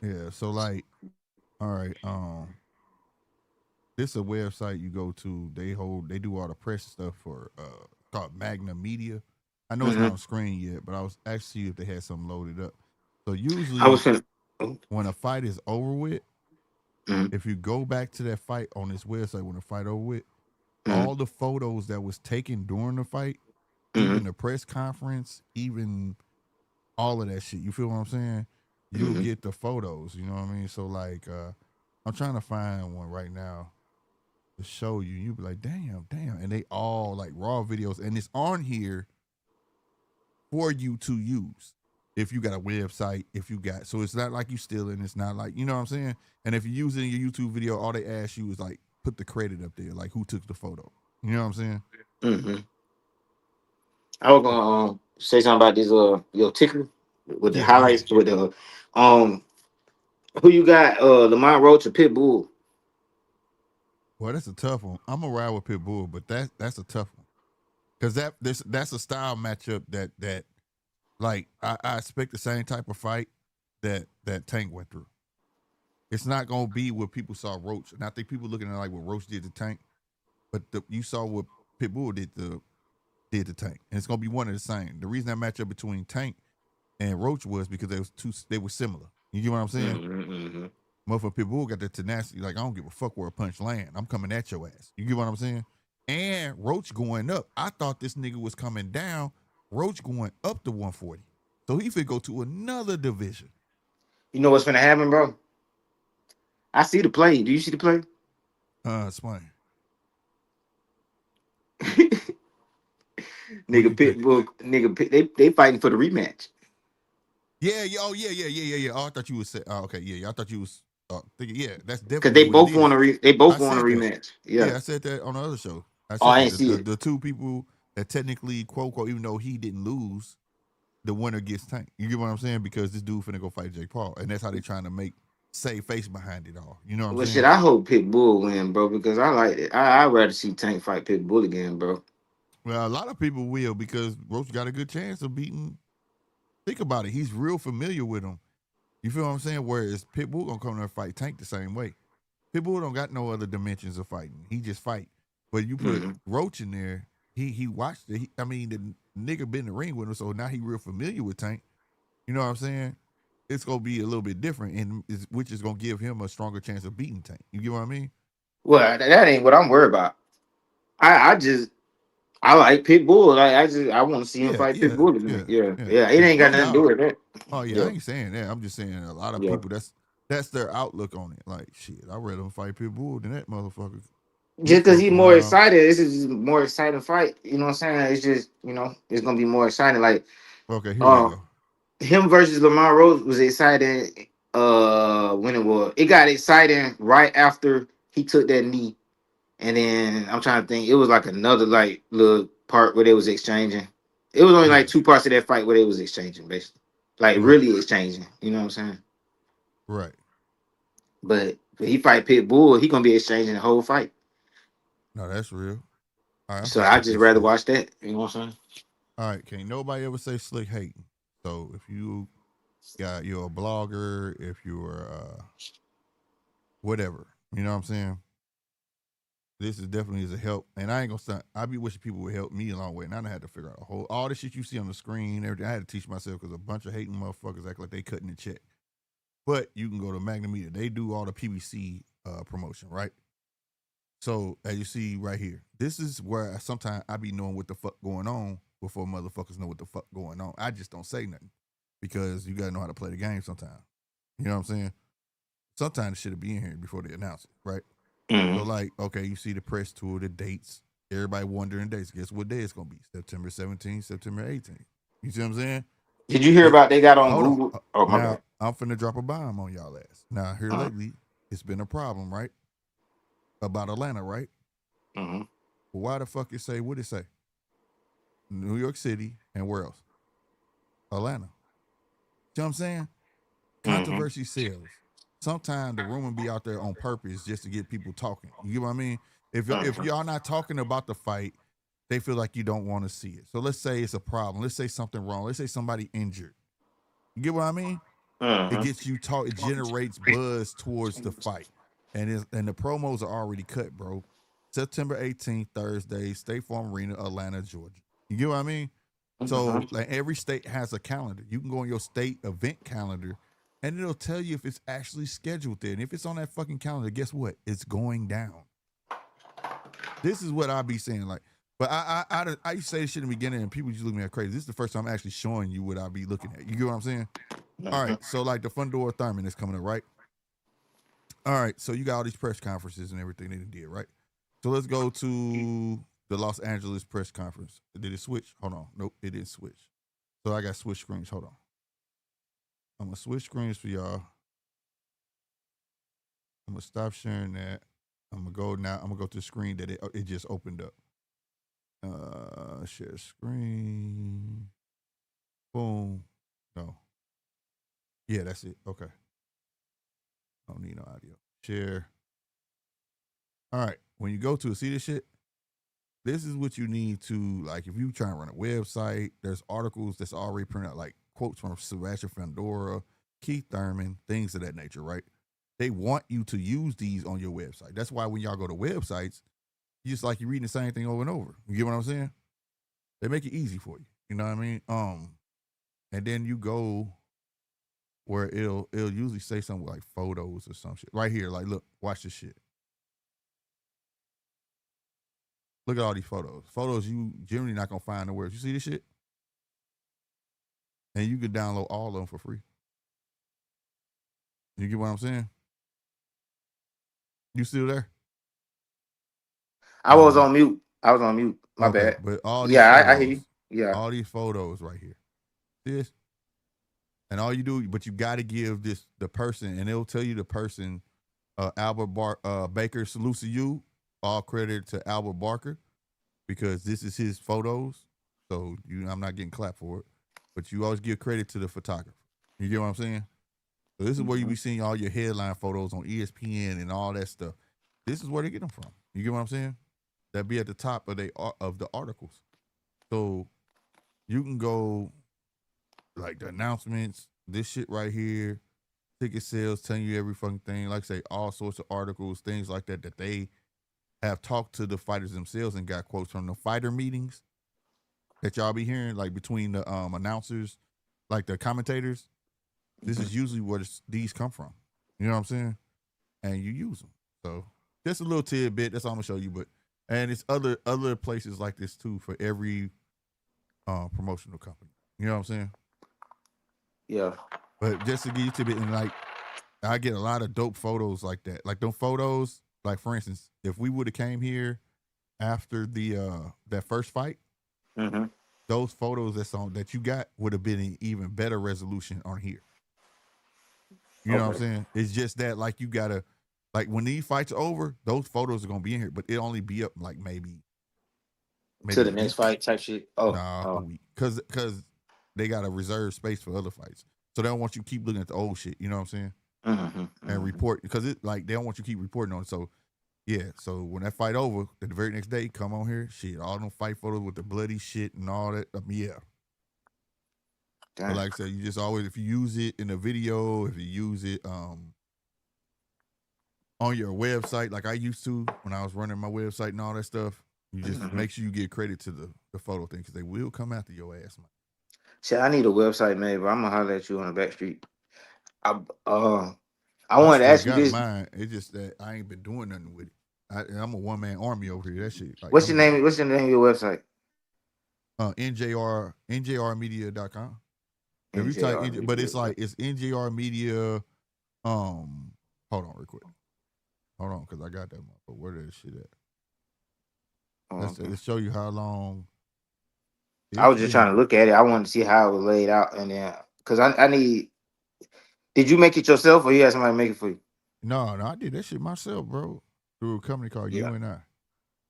yeah, so like, all right, this is a website you go to. They do all the press stuff for called Magna Media. I know it's hmm not on screen yet, but I was actually see if they had something loaded up. So I was usually finna. when a fight is over with, Mm-hmm, if you go back to that fight on this website when the fight over with, mm-hmm, all the photos that was taken during the fight, mm-hmm, even the press conference, even all of that shit. You feel what I'm saying? You'll mm-hmm. get the photos. You know what I mean? So like, I'm trying to find one right now. to show you. You be like, damn, and they all like raw videos, and it's on here for you to use. If you got a website, if you got, so it's not like you stealing. It's not like, you know what I'm saying. And if you use it in your YouTube video, all they ask you is like put the credit up there, like who took the photo. You know what I'm saying? Mm-hmm. I was gonna say something about this your ticker with the Yeah, go ahead. highlights with the who you got Lamont Roach or Pitbull. Well, that's a tough one. I'm gonna ride with Pitbull, but that's a tough one because that's a style matchup that like I expect the same type of fight that Tank went through. It's not gonna be what people saw Roach, and I think people looking at like what Roach did to Tank, but you saw what Pitbull did to Tank, and it's gonna be one of the same. The reason that matchup between Tank and Roach was because they were similar. You get what I'm saying? Mm-hmm, mm-hmm. Motherfucker Pitbull got that tenacity. Like, I don't give a fuck where a punch land. I'm coming at your ass. You get what I'm saying? And Roach going up. I thought this nigga was coming down. Roach going up to 140. So he finna go to another division. You know what's gonna happen, bro? I see the play. Do you see the play? Explain. What Nigga do you think? Pitbull, they fighting for the rematch. Yeah, yeah, oh yeah. Oh, I thought you was say, oh, okay, yeah, I thought you was thinking, yeah, that's Cause definitely they what it both want is. they I both want a said that. rematch. Yeah. Yeah, I said that on the other show. I Oh, said I that ain't see it. the two people that technically quote quote, even though he didn't lose, the winner gets Tank. You get what I'm saying? Because this dude finna go fight Jake Paul, and that's how they trying to make save face behind it all. You know what I'm Well, shit, saying? I hope Pitbull win, bro, because I like it. I'd rather see Tank fight Pitbull again, bro. Well, a lot of people will because Roach got a good chance of beating. Think about it. He's real familiar with him. You feel what I'm saying? Whereas Pitbull gonna come there and fight Tank the same way. Pitbull don't got no other dimensions of fighting. He just fight. But you put Mm-hmm. Roach in there, he watched it. I mean, the nigga been in the ring with him, so now he real familiar with Tank. You know what I'm saying? It's gonna be a little bit different, and which is gonna give him a stronger chance of beating Tank. You get what I mean? Well, that ain't what I'm worried about. I just I like Pitbull. Like I want to see him Yeah, fight yeah, Pitbull again. yeah, Yeah, yeah, yeah. It yeah. ain't got No nothing to do doubt. with that. Oh yeah, I Yeah, ain't saying that. I'm just saying a lot of yeah. people that's their outlook on it. Like shit, I'd rather him fight Pitbull than that motherfucker. He Just because fucked he's more around. excited, this is just more exciting fight. You know what I'm saying? It's just it's gonna be more exciting. Like Okay, here we um, go. him versus Lamar Rose was exciting. When it got exciting right after he took that knee. And then I'm trying to think, it was like another like little part where they was exchanging. It was only Yeah, like two parts of that fight where they was exchanging, basically. Like right, really exchanging. You know what I'm saying? right. But when he fight Pitbull, he gonna be exchanging the whole fight. No, that's real. All right, I'm So finna I put just this rather shit. watch that. You know what I'm saying? All right, can't nobody ever say slick hating. So if you're a blogger, if you're whatever, you know what I'm saying? This is definitely is a help. And I ain't gonna stop. I be wishing people would help me along the way. And I done had to figure out all the shit you see on the screen, everything. I had to teach myself because a bunch of hating motherfuckers act like they cutting the check. But you can go to Magna Media. They do all the PBC promotion, right? So as you see right here, this is where sometimes I be knowing what the fuck going on before motherfuckers know what the fuck going on. I just don't say nothing because you gotta know how to play the game sometimes. You know what I'm saying? Sometimes the shit'll be in here before they announce it, right? So Mm-hmm. like, okay, you see the press tour, the dates. Everybody wondering dates. Guess what day it's gonna be? September 17th, September 18th. You see what I'm saying? Did you hear It, about they got on hold on. Google? Oh my Now bad. I'm finna drop a bomb on y'all ass. Now here Uh, lately, it's been a problem, right? About Atlanta, right? mm-hmm. Well, why the fuck it say what it say? New York City and where else? Atlanta. See what I'm saying? Mm-hmm. Controversy sells. Sometimes the rumor be out there on purpose just to get people talking. You get what I mean? If Mm-hmm. y'all not talking about the fight, they feel like you don't want to see it. So let's say it's a problem. Let's say something wrong. Let's say somebody injured. You get what I mean? It Mm-hmm. gets you talk. It generates buzz towards the fight, and the promos are already cut, bro. September 18th, Thursday, State Farm Arena, Atlanta, Georgia. You get what I mean? So Mm-hmm. like every state has a calendar. You can go on your state event calendar, and it'll tell you if it's actually scheduled there. And if it's on that fucking calendar, guess what? It's going down. This is what I be saying. Like, but I used to say this shit in the beginning, and people just look at me like crazy. This is the first time I'm actually showing you what I be looking at. You get what I'm saying? All right. So like the Fundora Thurman is coming up, right? All right. So you got all these press conferences and everything they did, right? So let's go to the Los Angeles press conference. Did it switch? Hold on. Nope, it didn't switch. So I got switch screens. Hold on. I'm gonna switch screens for y'all. I'm gonna stop sharing that. I'm gonna go now. I'm gonna go to the screen that it just opened up. Share screen. Boom. No. Yeah, that's it. Okay. Don't need no audio. Share. All right. When you go to see this shit, this is what you need to, like, if you try to run a website, there's articles that's already printed out, like quotes from Sebastian Fandora, Keith Thurman, things of that nature, right? They want you to use these on your website. That's why when y'all go to websites, you just like you're reading the same thing over and over. You get what I'm saying? They make it easy for you. You know what I mean? And then you go where it'll usually say something like photos or some shit. Right here, like, look, watch this shit. Look at all these photos. Photos you generally not gonna find nowhere. You see this shit? And you can download all of them for free. You get what I'm saying? You still there? I was on mute. My Okay, bad. but all these Yeah, I hear photos, you. Yeah. all these photos right here. This, and all you do, but you got to give this the person, and it'll tell you the person, Baker salutes to you. All credit to Albert Barker because this is his photos. So I'm not getting clapped for it, but you always give credit to the photographer. You get what I'm saying? So this is where you be seeing all your headline photos on ESPN and all that stuff. This is where they get them from. You get what I'm saying? That be at the top of the articles. So you can go like the announcements, this shit right here, ticket sales, telling you every fucking thing. Like I say, all sorts of articles, things like that they have talked to the fighters themselves and got quotes from the fighter meetings that y'all be hearing, like between the announcers, like the commentators. This is usually where these come from. You know what I'm saying? And you use them. So just a little tidbit. That's all I'm gonna show you. But and it's other places like this too for every promotional company. You know what I'm saying? Yeah. But just to give you a tidbit, and like I get a lot of dope photos like that. Like them photos, like for instance, if we would have came here after the that first fight, those photos that you got would have been an even better resolution on here. You know what I'm saying? It's just that like you gotta like when these fights are over, those photos are gonna be in here, but it only be up like maybe To a the next week. fight type shit. A week. Cause they got to reserve space for other fights. So they don't want you to keep looking at the old shit. You know what I'm saying? And report because it like they don't want you to keep reporting on it. So yeah, so when that fight over, the very next day, come on here, shit, all them fight photos with the bloody shit and all that. Yeah. But like I said, you just always if you use it in a video, if you use it on your website, like I used to when I was running my website and all that stuff, you just make sure you give credit to the photo thing because they will come after your ass, man. Shit, I need a website made, but I'm gonna holler at you on the back street. I wanted to still ask you got this. mine. It's just that I ain't been doing nothing with it. I'm a one man army over here. That shit. Like, What's your name? What's the name of your website? NJRmedia.com. If you type, NJR but it's Media. like it's NJR Media. Hold on, real quick. Hold on, because I got that. But where is shit at? Let's show you how long. I was just trying to look at it. I wanted to see how it was laid out, and then because I need. Did you make it yourself, or you had somebody make it for you? No, I did that shit myself, bro. Through a company called UNI.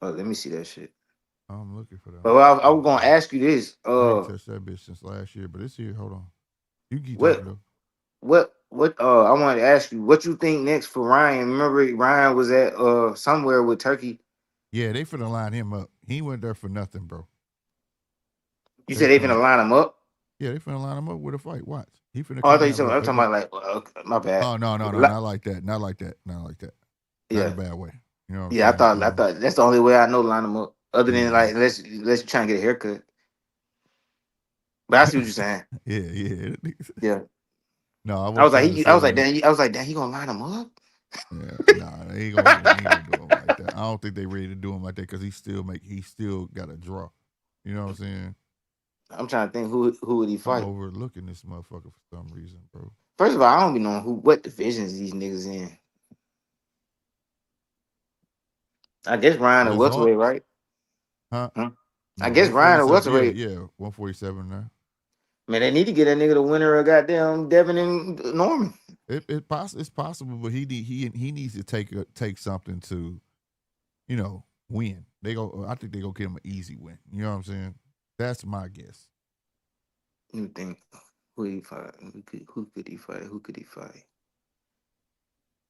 Oh, let me see that shit. I'm looking for that. But I was gonna ask you this. I ain't touched that bitch since last year, but it's here. Hold on. You can keep What talking though. what I wanted to ask you, what you think next for Ryan? Remember Ryan was at somewhere with Turkey. Yeah, they finna line him up. He went there for nothing, bro. You said they finna line him up? Yeah, they finna line him up with a fight. Watch. He finna Oh, I come thought you out said with I'm talking about like my bad. Oh no, not like that. Not like that. Not Yeah. a bad way. You know what I'm Yeah, saying? I thought that's the only way I know to line them up. Other than like let's try and get a haircut. But I see what you're saying. Yeah. Yeah. No, I I was trying like, to say I was like, damn, he gonna line him up? Yeah, nah, they ain't gonna do him like that. I don't think they ready to do him like that because he still got a draw. You know what I'm saying? I'm trying to think who would he I'm fight? overlooking this motherfucker for some reason, bro. First of all, I don't be knowing what divisions these niggas in. I guess Ryan But and it's hard, welterweight, right? huh? Huh? I No, guess Ryan and 147. welterweight. Yeah, 147 now. Man, they need to get that nigga the winner of goddamn Devin and Norman. It's possible, but he needs to take something to, win. I think they go get him an easy win. You know what I'm saying? That's my guess. Let me think. Who he fight? Who could he fight? Who could he fight?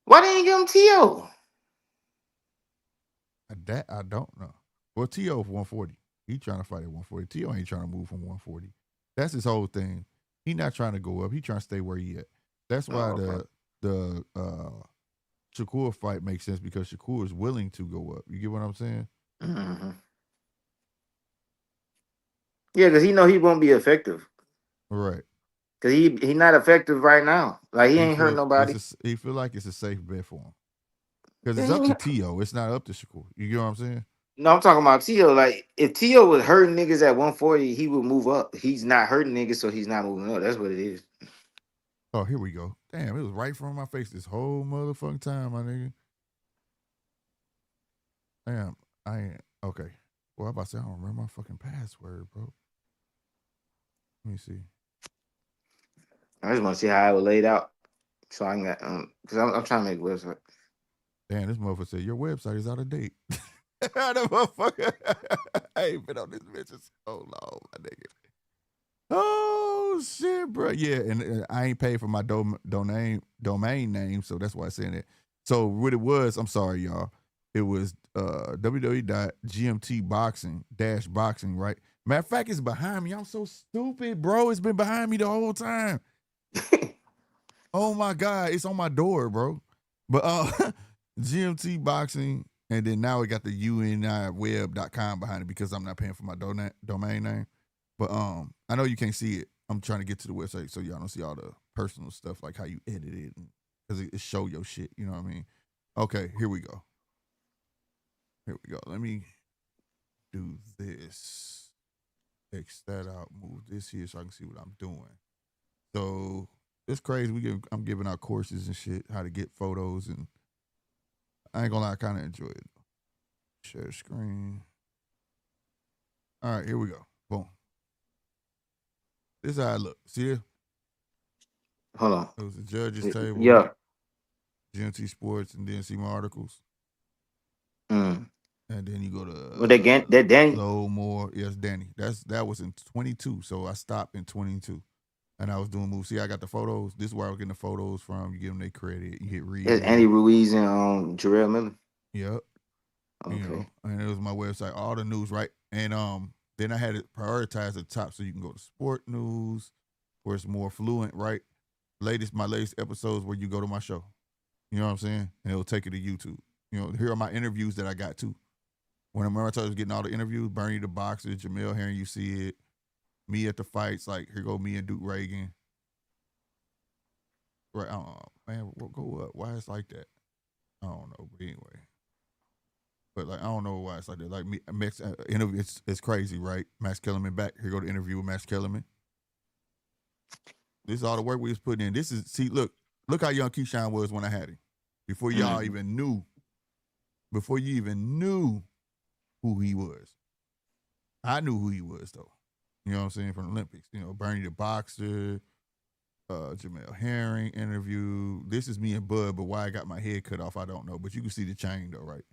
Why they ain't give him T.O.? That I don't know. Well, T.O. 140. He trying to fight at 140. T.O. ain't trying to move from 140. That's his whole thing. He not trying to go up. He trying to stay where he at. That's why Oh, okay. the Shakur fight makes sense, because Shakur is willing to go up. You get what I'm saying? Mm-hmm. Yeah, because he know he won't be effective. Right. Because he not effective right now. Like, he He ain't hurt feel nobody. he feel like it's a safe bet for him, because Yeah, it's up to T.O. It's not up to Shakur. You get what I'm saying? No, I'm talking about T.O. Like, if T.O. was hurting niggas at 140, he would move up. He's not hurting niggas, so he's not moving up. That's what it is. Oh, here we go. Damn, it was right in front of my face this whole motherfucking time, my nigga. Damn, I ain't okay. Well, I'm about to say I don't remember my fucking password, bro. Let me see. I just want to see how it was laid out. So I can get, because I'm trying to make a website. Damn, this motherfucker said your website is out of date. That motherfucker. I ain't been on this bitch in so long, my nigga. Oh shit, bro. Yeah, and I ain't paid for my domain name, so that's why I saying it. So what it was, I'm sorry, y'all. It was www.gmtboxing-boxing, right? Matter of fact, it's behind me. I'm so stupid, bro. It's been behind me the whole time. Oh my God, it's on my door, bro. But GMT Boxing, and then now we got the uniweb.com behind it, because I'm not paying for my domain name. But I know you can't see it. I'm trying to get to the website so y'all don't see all the personal stuff, like how you edit it, because it show your shit. You know what I mean? Okay, here we go. Here we go. Let me do this. X that out. Move this here so I can see what I'm doing. So it's crazy. I'm giving out courses and shit, how to get photos, and I ain't gonna lie, I kind of enjoy it. Share screen. All right, here we go. Boom. This is how I look. See it? Hold on. It was the judges table, Yeah. GMT Sports, and then see my articles. Mm. And then you go Well, that Danny. slow more. Yes, Danny. That was in 22. So I stopped in 22. And I was doing moves. See, I got the photos. This is where I was getting the photos from. You give them their credit. You hit It's Andy read. Ruiz and Jarrell Miller. Yep. Okay. And it was my website, all the news, right? And then I had it prioritized at the top, so you can go to sport news, where it's more fluent, right? My latest episodes where you go to my show. You know what I'm saying? And it'll take you to YouTube. Here are my interviews that I got too. When I was getting all the interviews, Bernie the boxer, Jamel Herring, you see it. Me at the fights, like here go me and Duke Reagan. Right, man, go up. Why it's like that? I don't know, but anyway. But like I don't know why it's like that. Like me, Max interview, it's crazy, right? Max Kellerman back. Here go the interview with Max Kellerman. This is all the work we was putting in. Look how young Keyshawn was when I had him. Before y'all even knew. Before you even knew who he was. I knew who he was though. You know what I'm saying? From the Olympics. Bernie the boxer, Jamel Herring interview. This is me and Bud, but why I got my head cut off, I don't know. But you can see the chain though, right?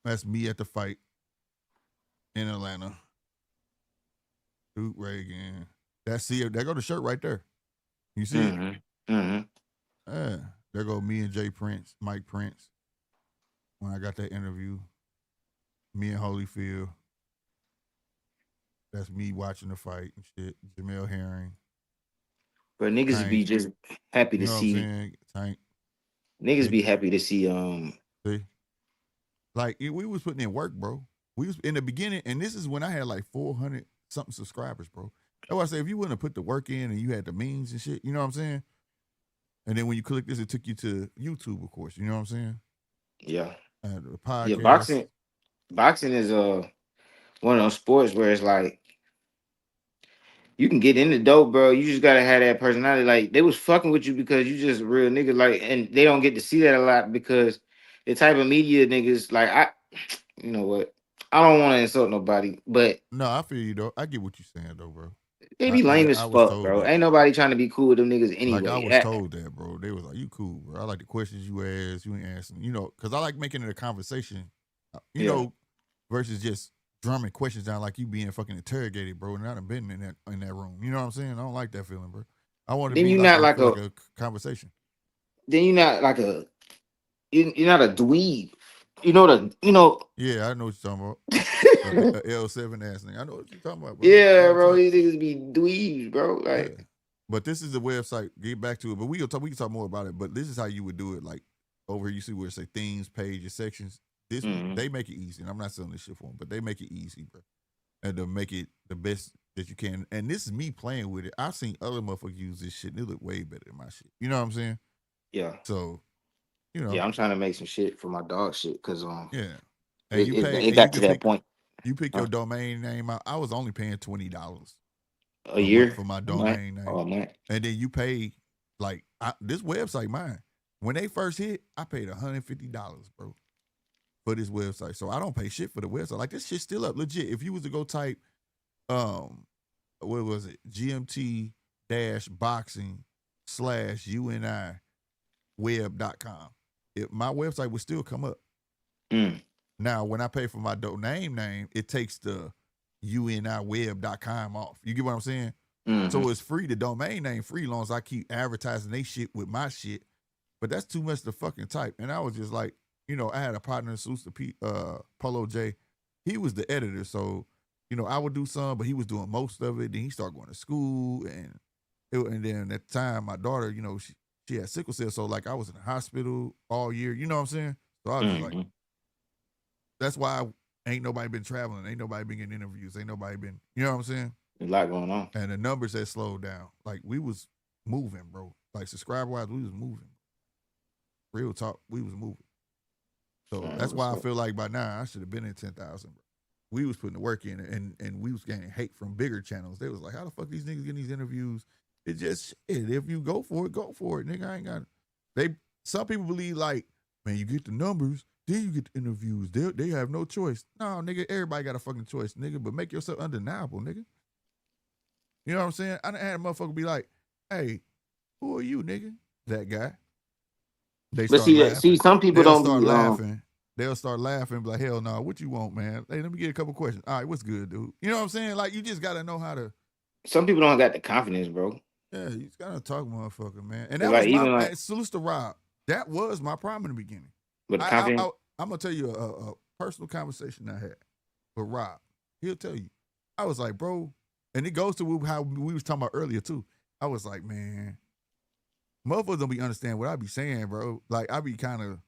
That's me at the fight in Atlanta. Duke Reagan. There go the shirt right there. You see it? Yeah. There go me and Mike Prince. When I got that interview. Me and Holyfield. That's me watching the fight and shit. Jamel Herring. But niggas Tank. be just happy to You know see. what I'm saying? Tank. Niggas be happy to see. See? Like we was putting in work, bro. We was in the beginning, and this is when I had like 400 something subscribers, bro. That's why I say if you wouldn't have put the work in and you had the means and shit, you know what I'm saying? And then when you click this, it took you to YouTube, of course. You know what I'm saying? Yeah. The podcast. Yeah, boxing is one of those sports where it's like you can get in the dope, bro. You just gotta have that personality. Like they was fucking with you because you just a real nigga. Like, and they don't get to see that a lot because the type of media niggas, like you know what? I don't want to insult nobody, but No, I feel you though. I get what you're saying though, bro. they be lame as I was fuck, told bro. that. Ain't nobody trying to be cool with them niggas Like I anyway. was told that, bro. They was like, "You cool, bro. I like the questions you ask. You ain't asking, because I like making it a conversation, Yeah. versus just drumming questions down like you being fucking interrogated, bro. And I done been in that room. You know what I'm saying? I don't like that feeling, bro. I want to Then be you like not I like feel a. like a conversation. Then you not like a. You're not a dweeb. You know the. You know. Yeah, I know what you're talking about. L7 ass thing. I know what you're talking about, bro. Yeah, Real bro. talk. These niggas be dweebs, bro. Yeah. Like. But this is the website. Get back to it. But we can talk more about it. But this is how you would do it. Like over here, you see where it say themes, pages, sections. They make it easy. And I'm not selling this shit for them, but they make it easy, bro. And to make it the best that you can. And this is me playing with it. I've seen other motherfuckers use this shit and it look way better than my shit. You know what I'm saying? Yeah. So, Yeah, I'm trying to make some shit for my dog shit because yeah. And it, you it, pay it and you got to can that pick point. your domain name out. I was only paying $20 A a month year, for my a month, domain or name. a month. And then you pay like this website mine. When they first hit, I paid $150, bro, for this website. So I don't pay shit for the website. Like this shit's still up. Legit. If you was to go type what was it? GMT boxing /UNI web.com. My website would still come up. Mm. Now, when I pay for my domain name, it takes the uniweb.com off. You get what I'm saying? Mm-hmm. So it's free. The domain name free long as I keep advertising they shit with my shit. But that's too much to fucking type. And I was just like, I had a partner, Polo J. He was the editor. So, I would do some, but he was doing most of it. Then he started going to school. And then at the time, my daughter, she had sickle cell. So, like, I was in the hospital all year. You know what I'm saying? So I was just like, that's why ain't nobody been traveling. Ain't nobody been getting interviews. Ain't nobody been, you know what I'm saying? A lot going on. And the numbers had slowed down. Like we was moving, bro. Like subscriber wise, we was moving. Real talk, we was moving. So that's why I feel like by now I should have been in 10,000, bro. We was putting the work in, and we was getting hate from bigger channels. They was like, how the fuck these niggas getting these interviews? It's just shit. If you go for it, nigga. I ain't got it. Some people believe like, man, you get the numbers, then you get the interviews. They have no choice. No, nigga, everybody got a fucking choice, nigga. But make yourself undeniable, nigga. You know what I'm saying? I done had a motherfucker be like, hey, who are you, nigga? That guy. They But start laughing. some people They'll don't start be laughing. They'll start laughing, be like, hell no, what you want, man? Hey, let me get a couple questions. All right, what's good, dude? You know what I'm saying? Like, you just got to know how to. Some people don't got the confidence, bro. Yeah, you just got to talk, motherfucker, man. And that Like was even like, salute to Rob. That was my problem in the beginning. with the confidence. I'm going to tell you a personal conversation I had with Rob. He'll tell you. I was like, bro, and it goes to how we was talking about earlier, too. I was like, man, motherfuckers don't be understand what I be saying, bro. Like, I be kind of,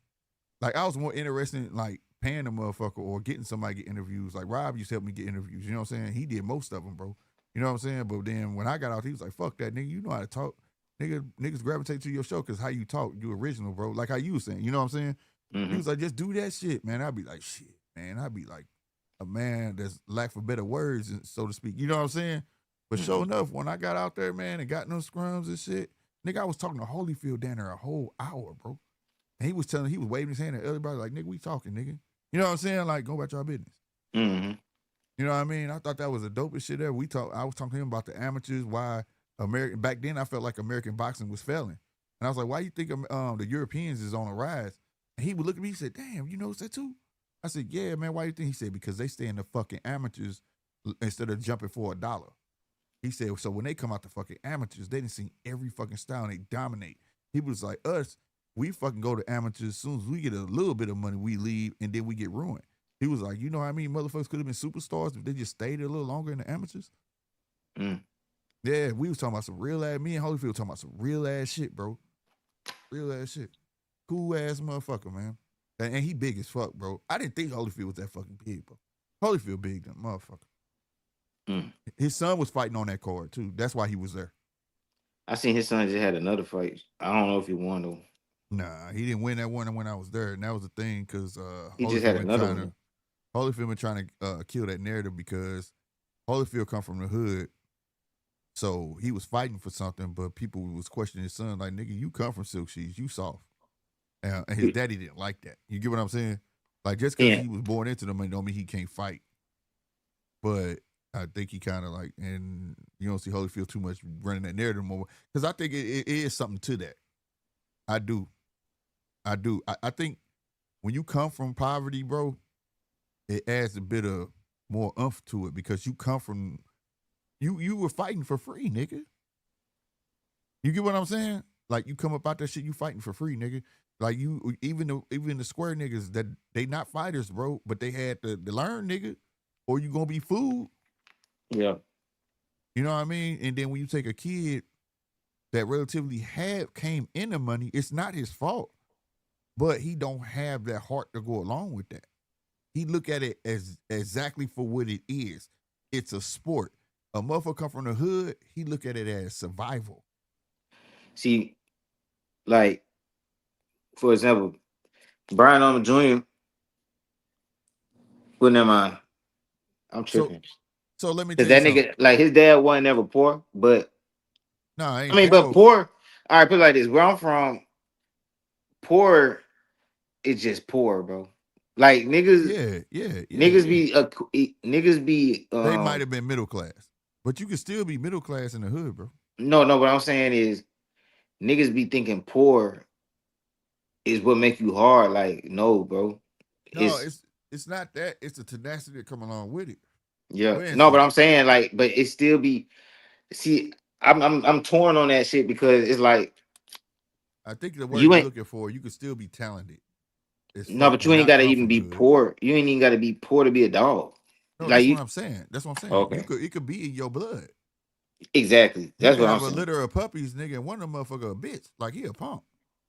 like, I was more interested in, like, paying the motherfucker or getting somebody to get interviews. Like, Rob used to help me get interviews. You know what I'm saying? He did most of them, bro. You know what I'm saying? But then when I got out, he was like, fuck that, nigga. You know how to talk. Niggas gravitate to your show because how you talk, you original, bro. Like how you was saying. You know what I'm saying? Mm-hmm. He was like, just do that shit, man. I'd be like, shit, man. I'd be like a man that's lack for better words, so to speak. You know what I'm saying? But sure enough, when I got out there, man, and got no scrums and shit, nigga, I was talking to Holyfield down there a whole hour, bro. And he was waving his hand at everybody like, nigga, we talking, nigga. You know what I'm saying? Like, go about your business. Mm-hmm. You know what I mean? I thought that was the dopest shit ever. I was talking to him about the amateurs, why back then I felt like American boxing was failing. And I was like, why you think the Europeans is on a rise? And he would look at me, he said, damn, you notice that too? I said, yeah, man, why you think? He said, because they stay in the fucking amateurs instead of jumping for $1. He said, so when they come out the fucking amateurs, they done seen every fucking style and they dominate. He was like, us, we fucking go to amateurs as soon as we get a little bit of money, we leave, and then we get ruined. He was like, you know how many motherfuckers could have been superstars if they just stayed a little longer in the amateurs? Mm. Yeah, we was talking about some real ass, me and Holyfield talking about some real ass shit, bro. Real ass shit. Cool ass motherfucker, man. And he big as fuck, bro. I didn't think Holyfield was that fucking big, bro. Holyfield big, that motherfucker. Mm. His son was fighting on that card, too. That's why he was there. I seen his son just had another fight. I don't know if he won though. Nah, he didn't win that one when I was there. And that was the thing, because he just had another one. Holyfield been trying to kill that narrative because Holyfield come from the hood So he was fighting for something, but people was questioning his son, like, nigga, you come from Silk Shoes, you soft. And his daddy didn't like that. You get what I'm saying? Like, just because Yeah. he was born into them, don't mean he can't fight. But I think he kind of like, and you don't see Holyfield too much running that narrative more, because I think it is something to that. I do. I think when you come from poverty, bro, it adds a bit of more umph to it, because you come from, you were fighting for free, nigga. You get what I'm saying? Like, you come up out that shit, you fighting for free, nigga. Like, you, even the square niggas that they not fighters, bro, but they had to learn, nigga, or you gonna be food. Yeah. You know what I mean? And then when you take a kid that relatively came into money, it's not his fault, but he don't have that heart to go along with that. He look at it as exactly for what it is. It's a sport. A motherfucker come from the hood, he look at it as survival. See, like, for example, Brian Armour Jr. Well, never mind. I'm So tripping. so let me Cause tell you that something. nigga, like his dad wasn't ever poor, but No, I I ain't mean, but poor. poor. All right, put it like this: where I'm from, poor is just poor, bro. Like Yeah. niggas be niggas be They might have been middle class, but you can still be middle class in the hood, bro. no. What I'm saying is niggas be thinking poor is what make you hard. Like no, bro. No, It's it's not that. It's the tenacity that come along with it. yeah. For No, but instance, I'm saying like, but it still be. See, I'm torn on that shit because it's like I think the word you you're ain't looking for, you can still be talented as no, fuck but you and ain't not gotta come even from the be hood. poor. You ain't even gotta be poor to be a dog. No, Like that's what you I'm saying. That's what I'm saying. okay. It could be in your blood. Exactly. You That's can what I'm have a saying. litter of puppies, nigga, and one of them motherfucker a bitch. Like, he a punk.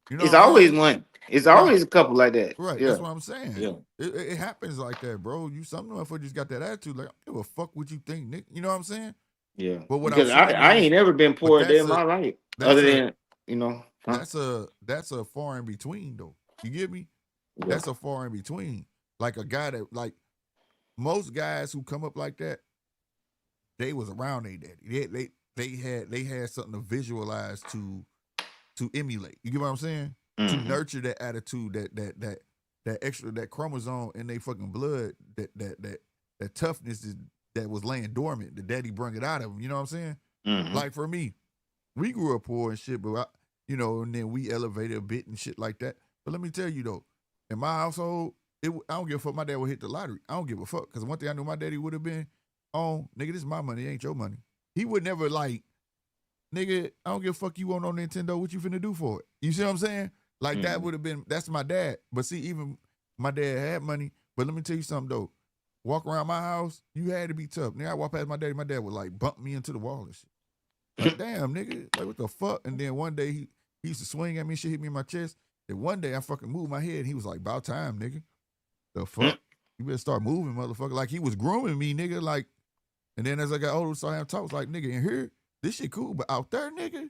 You know what It's I'm always saying? one. It's Right. always a couple like that. Right. Yeah. That's what I'm saying. Yeah. It happens like that, bro. You some motherfucker just got that attitude. Like, I don't give a fuck what you think, nigga. You know what I'm saying? Yeah. But what I'm Because saying I is, ain't never been but poor a day in my life. that's Other a than, you know, huh? that's a far in between though. You get me? Yeah. That's a far in between. Like a guy that, like, most guys who come up like that, they was around their daddy. They had something to visualize to emulate. You get what I'm saying? To Mm-hmm. nurture that attitude, that extra, that chromosome in their fucking blood, that toughness that was laying dormant. The daddy brung it out of him. You know what I'm saying? Mm-hmm. Like, for me, we grew up poor and shit, but and then we elevated a bit and shit like that. But let me tell you though, in my household, I don't give a fuck. My dad would hit the lottery. I don't give a fuck, because one thing I knew my daddy would have been, oh, nigga, this is my money, it ain't your money. He would never, like, nigga, I don't give a fuck, you want on Nintendo, what you finna do for it? You see what I'm saying? Like, that Mm-hmm. would have been, that's my dad. But see, even my dad had money. But let me tell you something though. Walk around my house, you had to be tough. Nigga, I walk past my dad would like bump me into the wall and shit. Like, damn, nigga, like, what the fuck? And then one day he used to swing at me, shit hit me in my chest. And one day I fucking moved my head and he was like, about time, nigga. The fuck? You better start moving, motherfucker. Like, he was grooming me, nigga. Like, and then as I got older, started having talks, like, nigga, in here, this shit cool, but out there, nigga,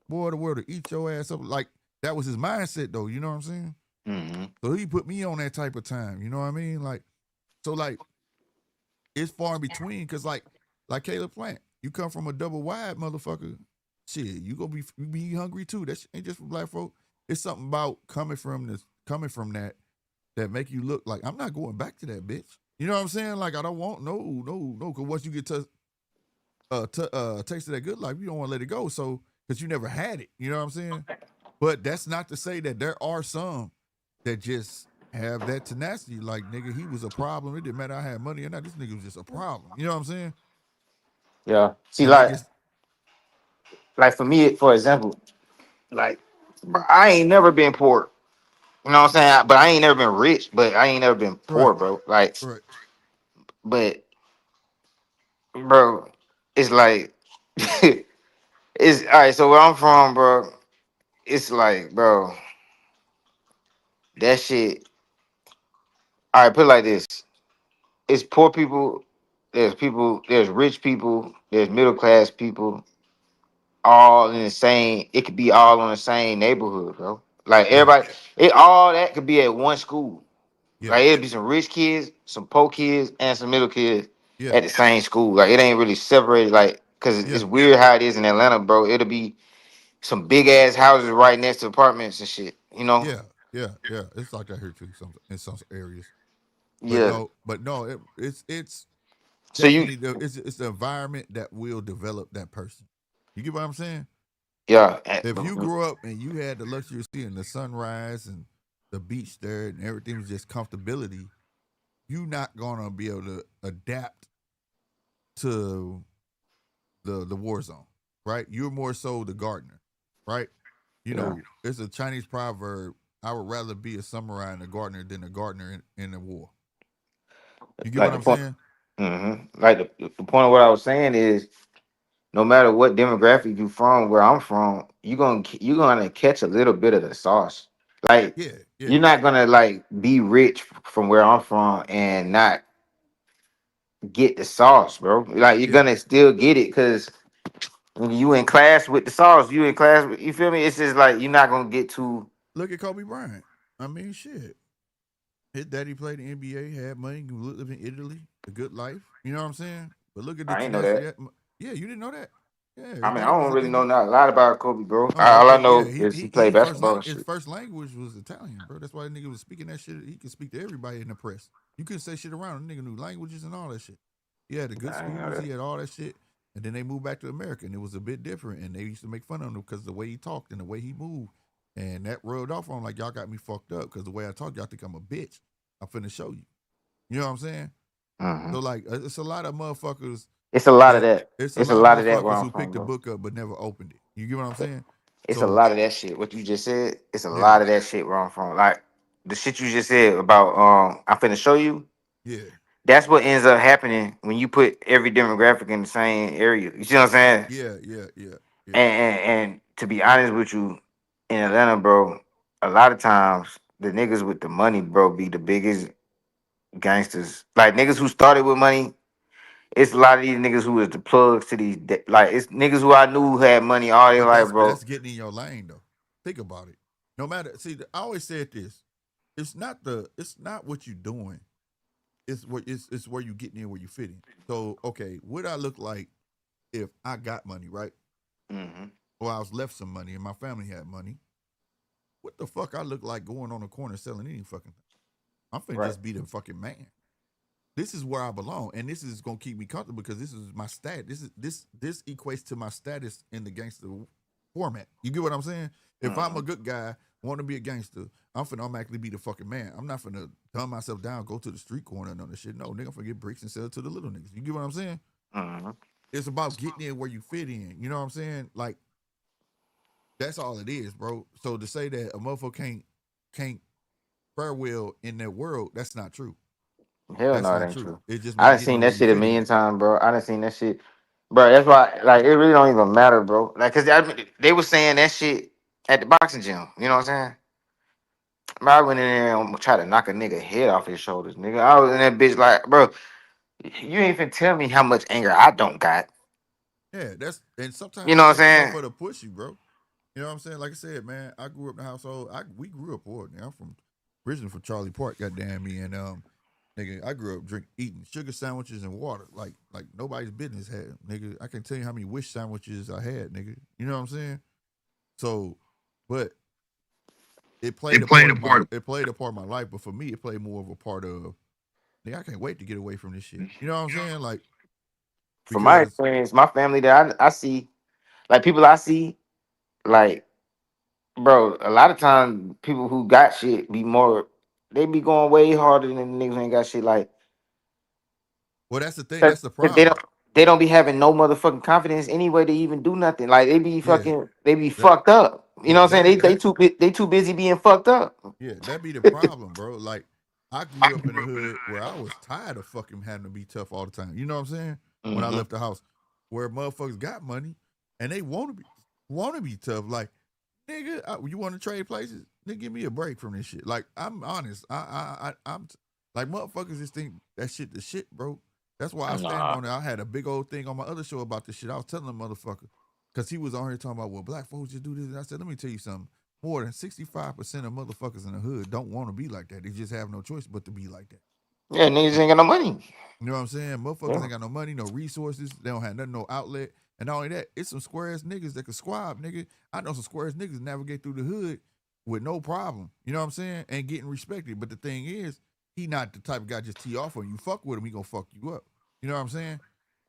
boy, the world will eat your ass up. Like, that was his mindset, though. You know what I'm saying? Mm-hmm. So he put me on that type of time. You know what I mean? Like, so, like, it's far in between, because, like Caleb Plant, you come from a double wide motherfucker. Shit, you gonna be hungry too. That shit ain't just for black folk. It's something about coming from that make you look like, I'm not going back to that bitch. You know what I'm saying? Like, I don't want no. Because once you get taste of that good life, you don't want to let it go. So, because you never had it. You know what I'm saying? But that's not to say that there are some that just have that tenacity. Like, nigga, he was a problem. It didn't matter I had money or not. This nigga was just a problem. You know what I'm saying? Yeah. See, And they just like for me, for example, like bro, I ain't never been poor. You know what I'm saying? But I ain't never been rich, but I ain't never been poor, right, bro. Like, right. but bro, it's like it's all right. So where I'm from, bro, it's like, bro, that shit. All right, put it like this: it's poor people, there's rich people, there's middle class people, all in the same. It could be all on the same neighborhood, bro. Like Yeah, everybody, it all that could be at one school. yeah, Like it'd be some rich kids, some poor kids, and some middle kids yeah. at the same school. Like it ain't really separated. Like Cause Yeah, it's weird how it is in Atlanta, bro. It'll be some big ass houses right next to apartments and shit. You know? yeah. It's like that here too. Some in some areas, Yeah. but no. It's So you, definitely it's the environment that will develop that person. You get what I'm saying? yeah. If you grew up and you had the luxury of seeing the sunrise and the beach there and everything was just comfortability, you're not gonna be able to adapt to the war zone, right? You're more so the gardener, right? You Yeah. know, it's a Chinese proverb. I would rather be a samurai and a gardener than a gardener in a war. You get what Like the I'm point. saying? Like the point of what I was saying is, no matter what demographic you from, where I'm from, you gonna catch a little bit of the sauce. Like Yeah, yeah, you're not gonna like be rich from where I'm from and not get the sauce, bro. Like you're yeah. gonna still get it because when you in class with the sauce, you in class with, you feel me? It's just like you're not gonna get too. Look at Kobe Bryant. I mean, shit. His daddy played in the NBA, had money, lived in Italy, a good life. You know what I'm saying? But look at the I ain't know tenacity. that. Yeah, you didn't know that. Yeah, I his mean, I daddy was don't an really know NBA. not a lot about Kobe, bro. Oh, All I okay, yeah. know is he played He first basketball and his shit. first language was Italian, bro. That's why the nigga was speaking that shit. He could speak to everybody in the press. You couldn't say shit around. The nigga knew languages and all that shit. He had the good I ain't know schools. that. He had all that shit. And then they moved back to America, and it was a bit different. And they used to make fun of him because of the way he talked and the way he moved, and that rubbed off on him like y'all got me fucked up because the way I talk, y'all think I'm a bitch. I'm finna show you. You know what I'm saying? Hmm. So like, it's a lot of motherfuckers It's a lot of that that. it's a It's a lot of lot of that where motherfuckers I'm who from, picked the bro. book up but never opened it. You get what I'm saying? It's a So lot of that shit. What you just said, it's a yeah, lot of that shit where I'm from. Like the shit you just said about I'm finna show you. yeah, That's what ends up happening when you put every demographic in the same area. You see what I'm saying? yeah. And to be honest with you, in Atlanta, bro, a lot of times the niggas with the money, bro, be the biggest gangsters. Like niggas who started with money. It's a lot of these niggas who is the plugs to these. Like it's niggas who I knew who had money all their But life, bro. that's getting in your lane though. Think about it. No matter, see, I always said this. It's not what you're doing. It's where you getting in, where you fit in. So okay, what I look like if I got money, right? Hmm. Or I was left some money and my family had money. What the fuck I look like going on the corner selling any fucking thing? I'm finna Right. just be the fucking man. This is where I belong, and this is gonna keep me comfortable because this is my stat. This equates to my status in the gangster format. You get what I'm saying? If I'm Hmm. a good guy, want to be a gangster, I'm finna automatically be the fucking man. I'm not finna dumb myself down, go to the street corner and all this shit. No, nigga, I'm finna get bricks and sell it to the little niggas. You get what I'm saying? Hmm. It's about getting in where you fit in. You know what I'm saying? Like that's all it is, bro. So to say that a motherfucker can't fare well in that world, that's not true. Hell That's no, it not ain't true. true. It's just I about done getting seen in where that you shit a fit in. million times, bro. I done seen that shit, bro. That's why, like, it really don't even matter, bro. Like, cause they was saying that shit at the boxing gym. You know what I'm saying? Bro, I went in there and tried to knock a nigga head off his shoulders, nigga. I was in that bitch like, bro, you ain't even tell me how much anger I don't got. Yeah, that's and You sometimes know it what I'm takes a saying? motherfucker to push you, bro. You know what I'm saying? Like I said, man, I grew up in the household. We grew up poor. Now I'm from originally from Charlie Park, goddamn me, and nigga, I grew up eating sugar sandwiches and water like nobody's business had, nigga. I can tell you how many wish sandwiches I had, nigga. You know what I'm saying? So, but it played a part of my life, but for me, it played more of a part of. Nigga, I can't wait to get away from this shit. You know what I'm saying? Like From my because experience, my family that I see, like people I see, like, bro, a lot of times people who got shit be more, they be going way harder than the niggas who ain't got shit. Like, well, that's the thing. 'cause That's the they problem. don't be having no motherfucking confidence anyway to even do nothing. Like they be Yeah, fucking, they be that fucked up. You know yeah what I'm saying? They that too they too busy being fucked up. Yeah, that be the problem, bro. Like, I grew up in a hood where I was tired of fucking having to be tough all the time. You know what I'm saying? When I Hmm. left the house, where motherfuckers got money and they want to be tough. Like, nigga, you want to trade places? Nigga, give me a break from this shit. Like, I'm honest. I'm like motherfuckers just think that shit the shit, bro. That's why I stand Nah. on it. I had a big old thing on my other show about this shit. I was telling the motherfucker because he was on here talking about, well, black folks just do this. And I said, let me tell you something. More than 65% of motherfuckers in the hood don't want to be like that. They just have no choice but to be like that. Yeah, niggas ain't got no money. You know what I'm saying? Motherfuckers Yeah. ain't got no money, no resources. They don't have nothing, no outlet. And not only that, it's some square ass niggas that can squab, nigga. I know some square ass niggas navigate through the hood with no problem. You know what I'm saying? And getting respected. But the thing is, he not the type of guy just tee off on you. Fuck with him, he gonna fuck you up. You know what I'm saying?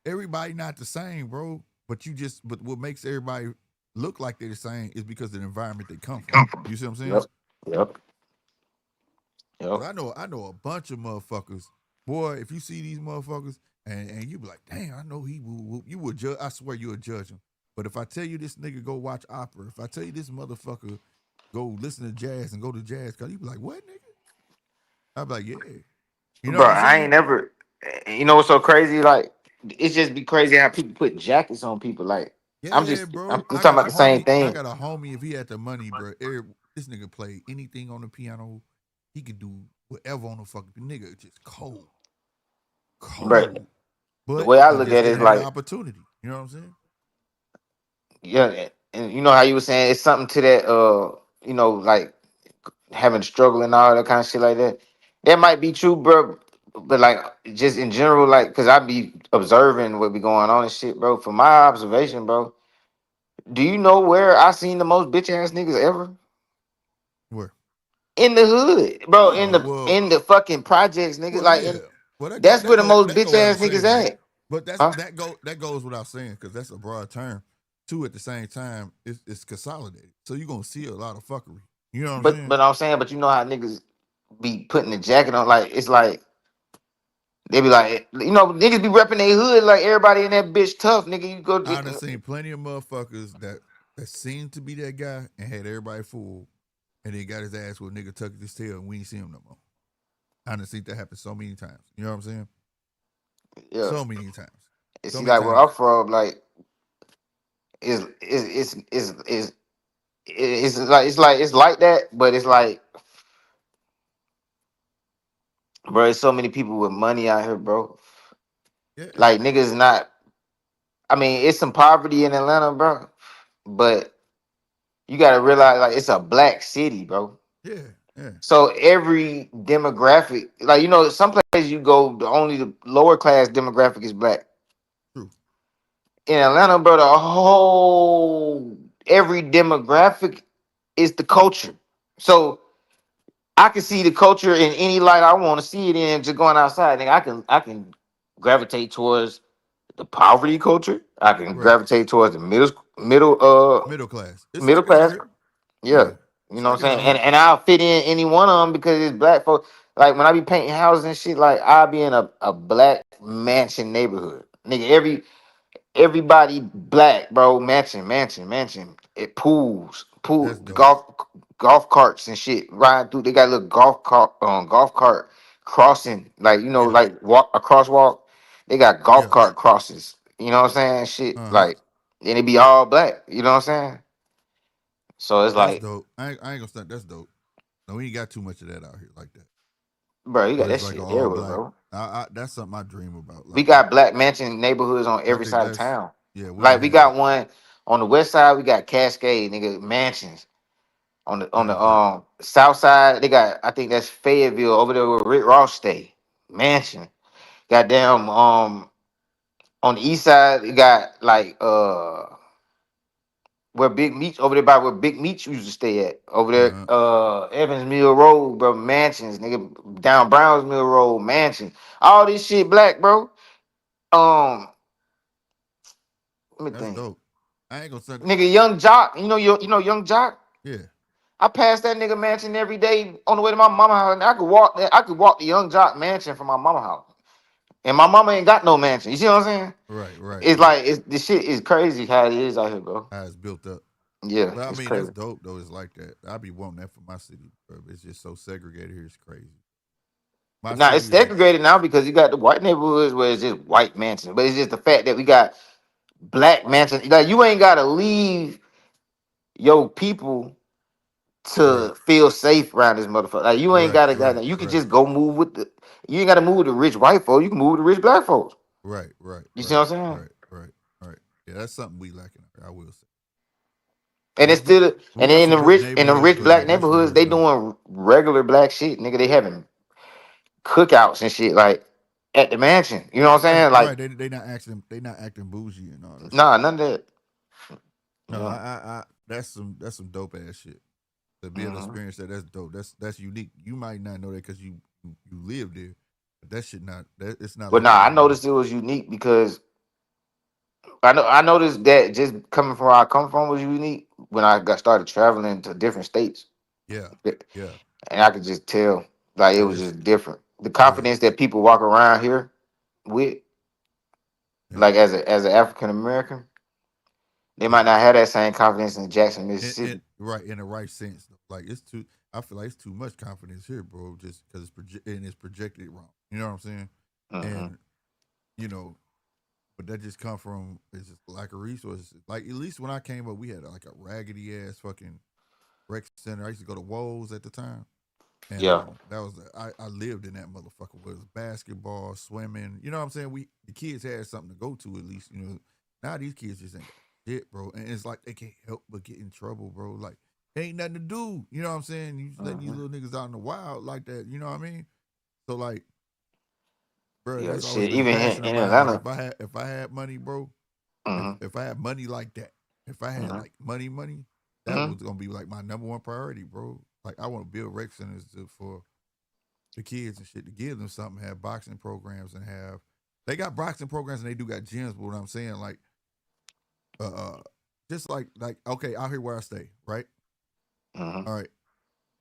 Everybody not the same, bro. But what makes everybody look like they're the same is because of the environment they come from. You see what I'm saying? Yep. Yep. Yep. Cause I know a bunch of motherfuckers. Boy, if you see these motherfuckers and you be like, damn, I know he will. You would judge. I swear you would judge him. But if I tell you this nigga go watch opera, if I tell you this motherfucker go listen to jazz and go to jazz, cause you be like, what nigga? I be like, yeah. You know Bro, what I'm I saying? ain't never. You know what's so crazy? Like, it's just be crazy how people put jackets on people. Like, Yeah, I'm bro. just talking about the same I thing. got a homie. If he had the money, bro, this nigga play anything on the piano. He could do whatever on the fucking nigga. Just cold, But cold. the But way I he look just at it didn't is have the like, opportunity. You know what I'm saying? yeah, and you know how you were saying it's something to that. Like having struggle and all that kind of shit like that. That might be true, bro. But like, just in general, like, cause I be observing what be going on and shit, bro. From my observation, bro, do you know where I seen the most bitch ass niggas ever? Where? In the hood, bro. In Oh the well, in the fucking projects, nigga. well Like, yeah. Well that's where the most that bitch go without ass niggas saying though. at, But huh? that goes without saying because that's a broad term. Too at the same time, it's consolidated. So you're gonna see a lot of fuckery. You know what I'm But saying? but I'm saying, but you know how niggas be putting the jacket on, like it's like they be like, niggas be repping their hood like everybody in that bitch tough, nigga. You go I get done seen plenty of motherfuckers that seemed to be that guy and had everybody fooled, and then got his ass with a nigga tucked his tail, and we ain't see him no more. I done seen that happen so many times. You know what I'm saying? yeah. So many times. And So see, many like where times. I'm from, like is it's like that, but it's like, bro, there's so many people with money out here, bro. Yeah, Like niggas not. I mean, it's some poverty in Atlanta, bro, but you gotta realize, like, it's a black city, bro. yeah, yeah. So every demographic, like, some places you go, only the lower class demographic is black. True. In Atlanta, bro, the whole every demographic is the culture. So I can see the culture in any light I want to see it in. Just going outside, nigga, I can gravitate towards the poverty culture. I can Right. gravitate towards the Middle class. It's middle like that out class. here. Yeah, Yeah. you It's know like what I'm that saying. out And here. and I'll fit in any one of them because it's black folks. Like when I be painting houses and shit, like I'll be in a black mansion neighborhood, nigga. Everybody black, bro. Mansion. It pool, That's dope. golf carts and shit riding through. They got a little golf cart crossing, like Yeah. like walk a crosswalk. They got golf Yeah. cart crosses. You know what I'm saying? Shit, Uh-huh. like, and it be all black. You know what I'm saying? So it's That's like, dope. I ain't gonna stunt. That's dope. No, we ain't got too much of that out here like that. bro, you got Where that it's like shit all everywhere, black. bro. That's something I dream about. We Like got black mansion neighborhoods on I every think side of that's town. yeah, we Like don't we have that. got one on the west side. We got Cascade, nigga, mansions. On the That's dope. south side, they got, I think that's Fayetteville over there where Rick Ross stay. Mansion. Goddamn, on the east side, you got like where Big Meats over there by where Big Meats used to stay at. Over there, Uh-huh. Evans Mill Road, bro, mansions, nigga, down Browns Mill Road, mansions. All this shit black, bro. Um, Let me That's think. dope. I ain't gonna stunt. Nigga, Young Jock, you know Young Jock? Yeah. I pass that nigga mansion every day on the way to my mama house. And I could walk the Young Jock mansion from my mama house. And my mama ain't got no mansion. You see what I'm saying? Right, right, It's right. like this shit is crazy how it is out here, bro. How it's built up. Yeah, But I it's mean, that's crazy. dope though. It's like that. I be wanting that for my city, bro. It's just so segregated here. It's crazy. My Now it's city is segregated now because you got the white neighborhoods where it's just white mansions. But it's just the fact that we got black mansions. Like you ain't gotta leave your people right, to feel safe around this motherfucker. Like you ain't right, gotta right, gotta. You can right, just go move with the. You ain't gotta move with the rich white folks. You can move with the rich black folks. right, right, You see right, what I'm saying? right, right, right. Yeah, that's something we lacking. I will say. And We it's we still, we and got then some good in the neighborhoods, rich but black most of it neighborhoods, is they not. doing regular black shit, nigga. They having cookouts and shit. Like at the mansion. You know what I'm Right, saying? right. Like, They not acting bougie and all that shit. nah, none of that. No, Yeah. that's some dope ass shit. To be able to Hmm. experience that, that's dope. That's unique. You might not know that because you live there, but that shit not that it's not But like nah, that I everywhere. noticed it was unique because I noticed that just coming from where I come from was unique when I got started traveling to different states, Yeah, yeah, and I could just tell like it yeah. was It's just different. The yeah, confidence that people walk around here with, yeah, like as an African American, they yeah. might not have that same confidence in Jackson, And Mississippi. right in the right sense. Like it's too. I feel like it's too much confidence here, bro. Just because it's projected wrong. You know what I'm saying? Hmm. And you know, but that just come from it's just lack of resources. Like at least when I came up, we had like a raggedy ass fucking rec center. I used to go to Woes at the time. And Yeah. that was I lived in that motherfucker. Where it was basketball, swimming. You know what I'm saying? The kids had something to go to at least. You know, now these kids just ain't got shit, bro. And it's like they can't help but get in trouble, bro. Like ain't nothing to do. You know what I'm saying? You just letting these Hmm. little niggas out in the wild like that. You know what I mean? So like, bro, Yeah. that's always Shit. been a Even passion of in mine. Like Atlanta. if I had money, bro. Hmm. If I had money like that, if I had Hmm. like money, that Hmm. was gonna be like my number one priority, bro. Like I want to build rec centers for the kids and shit to give them something, have boxing programs and have they got boxing programs and they do got gyms, but what I'm saying, like uh just like okay, out here where I stay, right? Hmm. All right.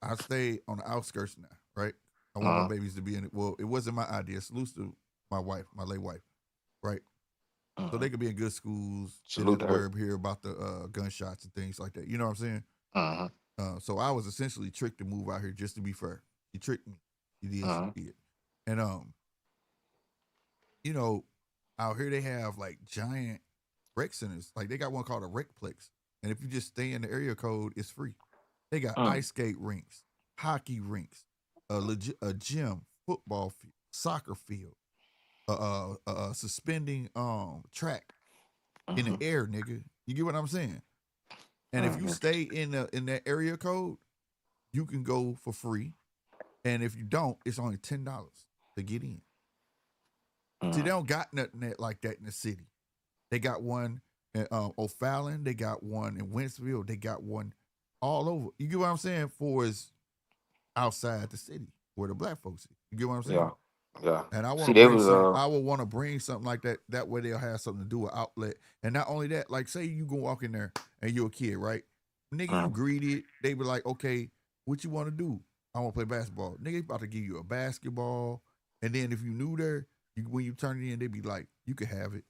I stay on the outskirts now, right? I want my Hmm. babies to be in it. Well, it wasn't my idea. Salute to my wife, my late wife, right? So Hmm. they could be in good schools, didn't Salute have to to her. worry here about the gunshots and things like that. You know what I'm saying? Hmm. So I was essentially tricked to move out here just to be fair. She tricked me. She Hmm. did. And you know, out here they have like giant rec centers. Like they got one called a Recplex. And if you just stay in the area code, it's free. They got Hmm. ice skate rinks, hockey rinks, a gym, football field, soccer field, suspending track in the Hmm. air, nigga. You get what I'm saying? And if you Hmm. stay in that area code, you can go for free. And if you don't, it's only $10 to get in. See, they Hmm. don't got nothing like that in the city. They got one in O'Fallon. They got one in Wentzville. They got one all over. You get what I'm saying? For is outside the city where the black folks is. You get what I'm Yeah. saying? Yeah. And I want See, to they bring was some. I would want to bring something like that. That way they'll have something to do with outlet. And not only that, like say you go walk in there and you're a kid, right? Nigga, you mm, greeted. They be like, okay, what you want to do? I want to play basketball. Nigga, about to give you a basketball. And then if you new there, when you turn it in, they be like, you can have it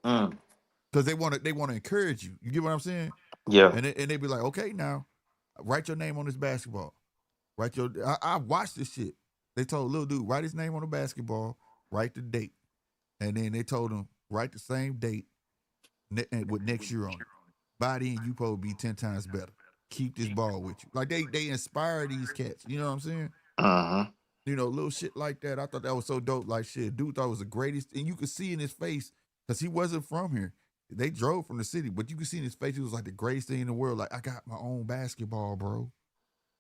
mm, because they want to encourage you. You get what I'm saying? yeah. And they be like, okay, now write your name on this basketball. Write your. I watched this shit. They told little dude write his name on the basketball, write the date, and then they told him write the same date with next year on it. By then you probably be 10 times better. Keep this ball with you. Like they inspire these cats. You know what I'm saying? Hmm. You know, little shit like that. I thought that was so dope. Like shit, dude thought it was the greatest, and you could see in his face because he wasn't from here. They drove from the city, but you could see in his face it was like the greatest thing in the world. Like I got my own basketball, bro.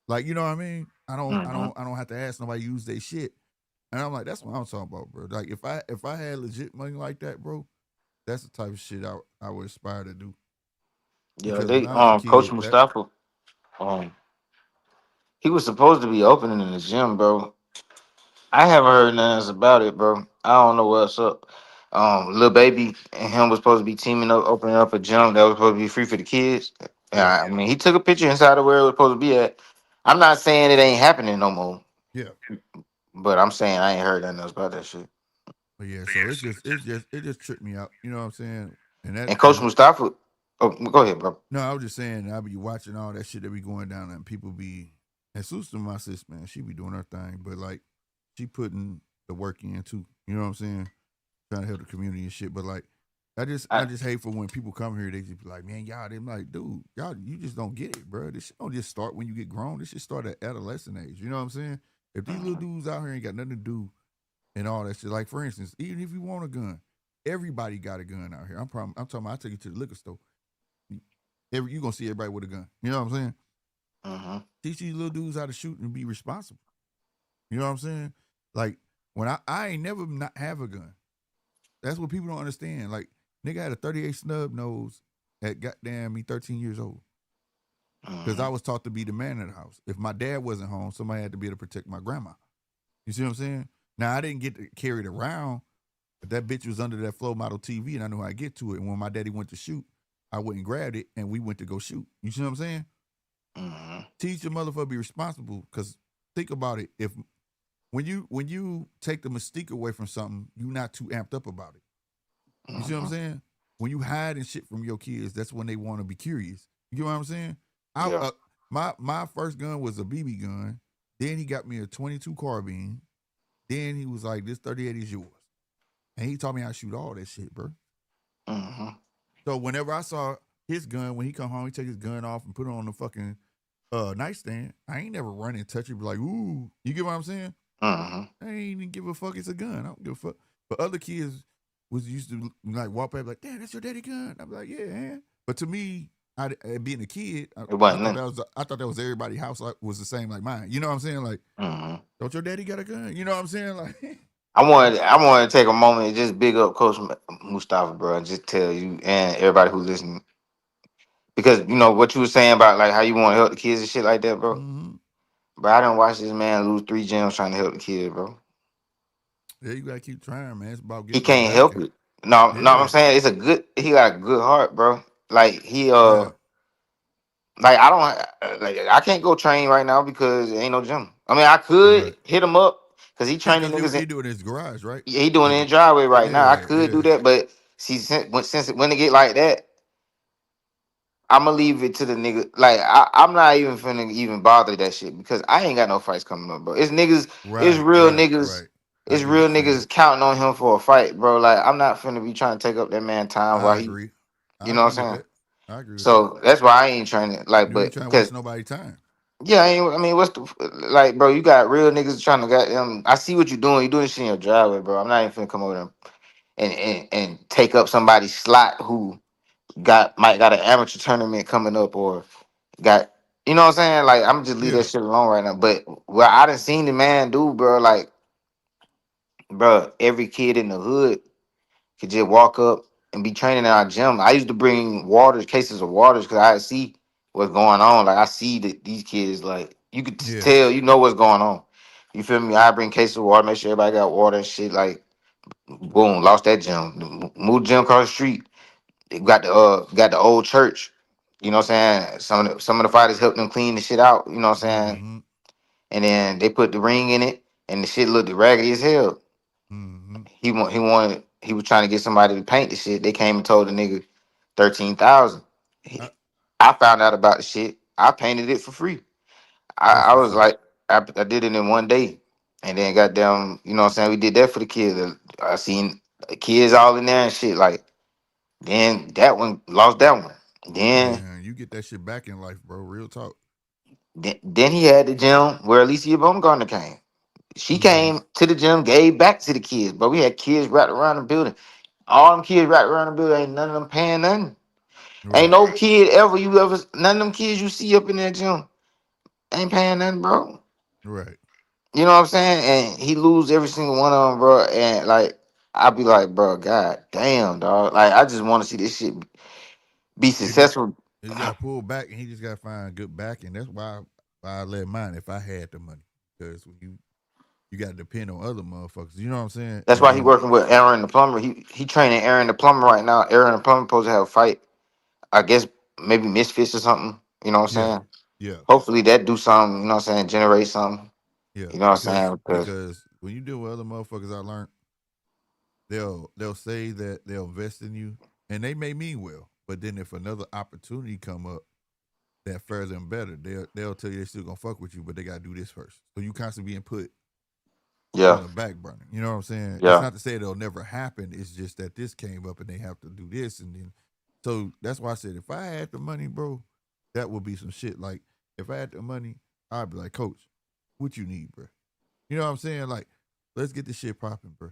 Like you know what I mean? Hmm. I don't have to ask nobody to use their shit. And I'm like, that's what I'm talking about, bro. Like if I had legit money like that, bro, that's the type of shit I would aspire to do. Yeah. Because when They I was a Coach kid, that Mustafa, um, he was supposed to be opening in the gym, bro. I haven't heard nothing else about it, bro. I don't know what's up. Lil Baby and him was supposed to be teaming up, opening up a gym that was supposed to be free for the kids. And yeah, I mean, he took a picture inside of where it was supposed to be at. I'm not saying it ain't happening no more, yeah. but I'm saying I ain't heard nothing else about that shit. But yeah, so it just tripped me out. You know what I'm saying? And that And Coach and Mustafa, oh, go ahead, bro. no, I was just saying I be watching all that shit that be going down and people be and Susan, my sis, man, she be doing her thing, but like she putting the work in too. You know what I'm saying? Trying to help the community and shit. But like, I I, just hate for when people come here, they just be like, man, y'all. They're like, dude, y'all, you just don't get it, bro. This shit don't just start when you get grown. This shit start at adolescent age. You know what I'm saying? If these little Mhm. dudes out here ain't got nothing to do and all that shit, like for instance, even if you want a gun, everybody got a gun out here. I'm talking about. I take you to the liquor store. You gonna see everybody with a gun. You know what I'm saying? Mhm. Teach these little dudes how to shoot and be responsible. You know what I'm saying? Like when I ain't never not have a gun. That's what people don't understand. Like nigga had a 38 snub nose at goddamn me 13 years old. Because I Mhm. was taught to be the man of the house. If my dad wasn't home, somebody had to be able to protect my grandma. You see what I'm saying? Now I didn't get to carry it around, but that bitch was under that flow model TV, and I knew how to get to it. And when my daddy went to shoot, I went and grabbed it, and we went to go shoot. You see what I'm saying? Mhm. Teach your motherfucker be responsible. Because think about it. If when you take the mystique away from something, you're not too amped up about it. You see what I'm Mhm. saying? When you hide and shit from your kids, that's when they want to be curious. You get what I'm saying? I Yeah. my first gun was a BB gun. Then he got me a 22 carbine. Then he was like, "This 38 is yours," and he taught me how to shoot all that shit, bro. Mhm. So whenever I saw his gun, when he come home, he take his gun off and put it on the fucking nightstand. I ain't never run and touch it, be like, "Ooh," you get what I'm saying? Mhm. I ain't even give a fuck. It's a gun. I don't give a fuck. But other kids was used to like walk by like, "Damn, that's your daddy gun." I'm like, "Yeah." Man. But to me, being a kid, It I wasn't thought nothing. that was everybody's house like, was the same like mine. You know what I'm saying? Like, Mhm. don't your daddy got a gun? You know what I'm saying? Like, I wanted to take a moment and just big up Coach Mustafa, bro, and just tell you and everybody who's listening, because you know what you were saying about like how you want to help the kids and shit like that, bro. mm-hmm. But I didn't watch this man lose 3 gems trying to help the kids, bro. Yeah, you gotta keep trying, man. It's about He getting that can't help backing. it. No, no, I'm Yeah, saying it's a good. He got a good heart, bro. Like he yeah, like I don't like I can't go train right now because there ain't no gym. I mean I right. could hit him up because he training Because niggas. he do it in his garage, right? He doing His, it in the driveway right now. I yeah, could do yeah, that, but see, when it get like that, I'm gonna leave it to the nigga. Like I'm not even finna even bother that shit because I ain't got no fights coming up, bro. It's niggas, it's right, real right, niggas, right. I it's get what real you're saying. niggas counting on him for a fight, bro. Like I'm not finna be trying to take up that man time I while he, agree. I you know agree what I'm with saying. that. I agree with that. So that's why I ain't trying to like, You ain't but trying to because waste nobody's time. yeah, I mean, what's the like, bro? You got real niggas trying to get them. I see what you're doing. You're doing this shit in your driveway, bro. I'm not even finna come over there and take up somebody's slot who might got an amateur tournament coming up or got you know what I'm saying? Like I'm just leave that Yeah, shit alone right now. But what I done seen the man do, bro, like bro, every kid in the hood could just walk up and be training in our gym. I used to bring waters, cases of waters, because I see what's going on. Like I see that these kids, like you could yeah. tell, you know what's going on. You feel me? I bring cases of water, make sure everybody got water and shit. Like boom, lost that gym. Moved gym across the street. They got the old church. You know what I'm saying? Some of the fighters helped them clean the shit out. You know what I'm saying? Mm-hmm. And then they put the ring in it, and the shit looked raggedy as hell. Mm-hmm. He was trying to get somebody to paint the shit. They came and told the nigga 13,000. I, I found out about the shit. I painted it for free. that's I what's was up. like, I did it in one day, and then goddamn, you know what I'm saying? We did that for the kids. I seen kids all in there and shit. Like then that one lost that one. Then Man, you get that shit back in life, bro. Real talk. then he had the gym where Alicia Baumgartner came. She Mm-hmm. came to the gym, gave back to the kids, but we had kids wrapped around the building. All them kids wrapped around the building, ain't none of them paying nothing. Ain't Right, no kid none of them kids you see up in that gym ain't paying nothing, bro. right. You know what I'm saying? And he lose every single one of them, bro. And like, I be like, bro, god damn, dog. Like, I just want to see this shit be It just successful. it got pulled back, and he just got to find good backing. That's why I let mine if I had the money, because when you got to depend on other motherfuckers. You know what I'm saying? That's And why he then working with Aaron the plumber. He training Aaron the plumber right now. Aaron the plumber supposed to have a fight. I guess maybe Misfits or something. You know what I'm yeah, saying? yeah, Hopefully that do something. You know what I'm saying? Generate something. yeah. You know what I'm Because saying? Because because when you deal with other motherfuckers, I learned they'll say that they'll invest in you, and they may mean well, but then if another opportunity come up that fares them better, they'll tell you they still gonna fuck with you, but they gotta do this first. So you constantly being put yeah, on the back burner. You know what I'm saying? It's yeah, not to say it'll never happen. It's just that this came up and they have to do this, and then so that's why I said if I had the money, bro, that would be some shit. Like if I had the money, I'd be like, Coach, what you need, bro? You know what I'm saying? Like, let's get this shit popping, bro.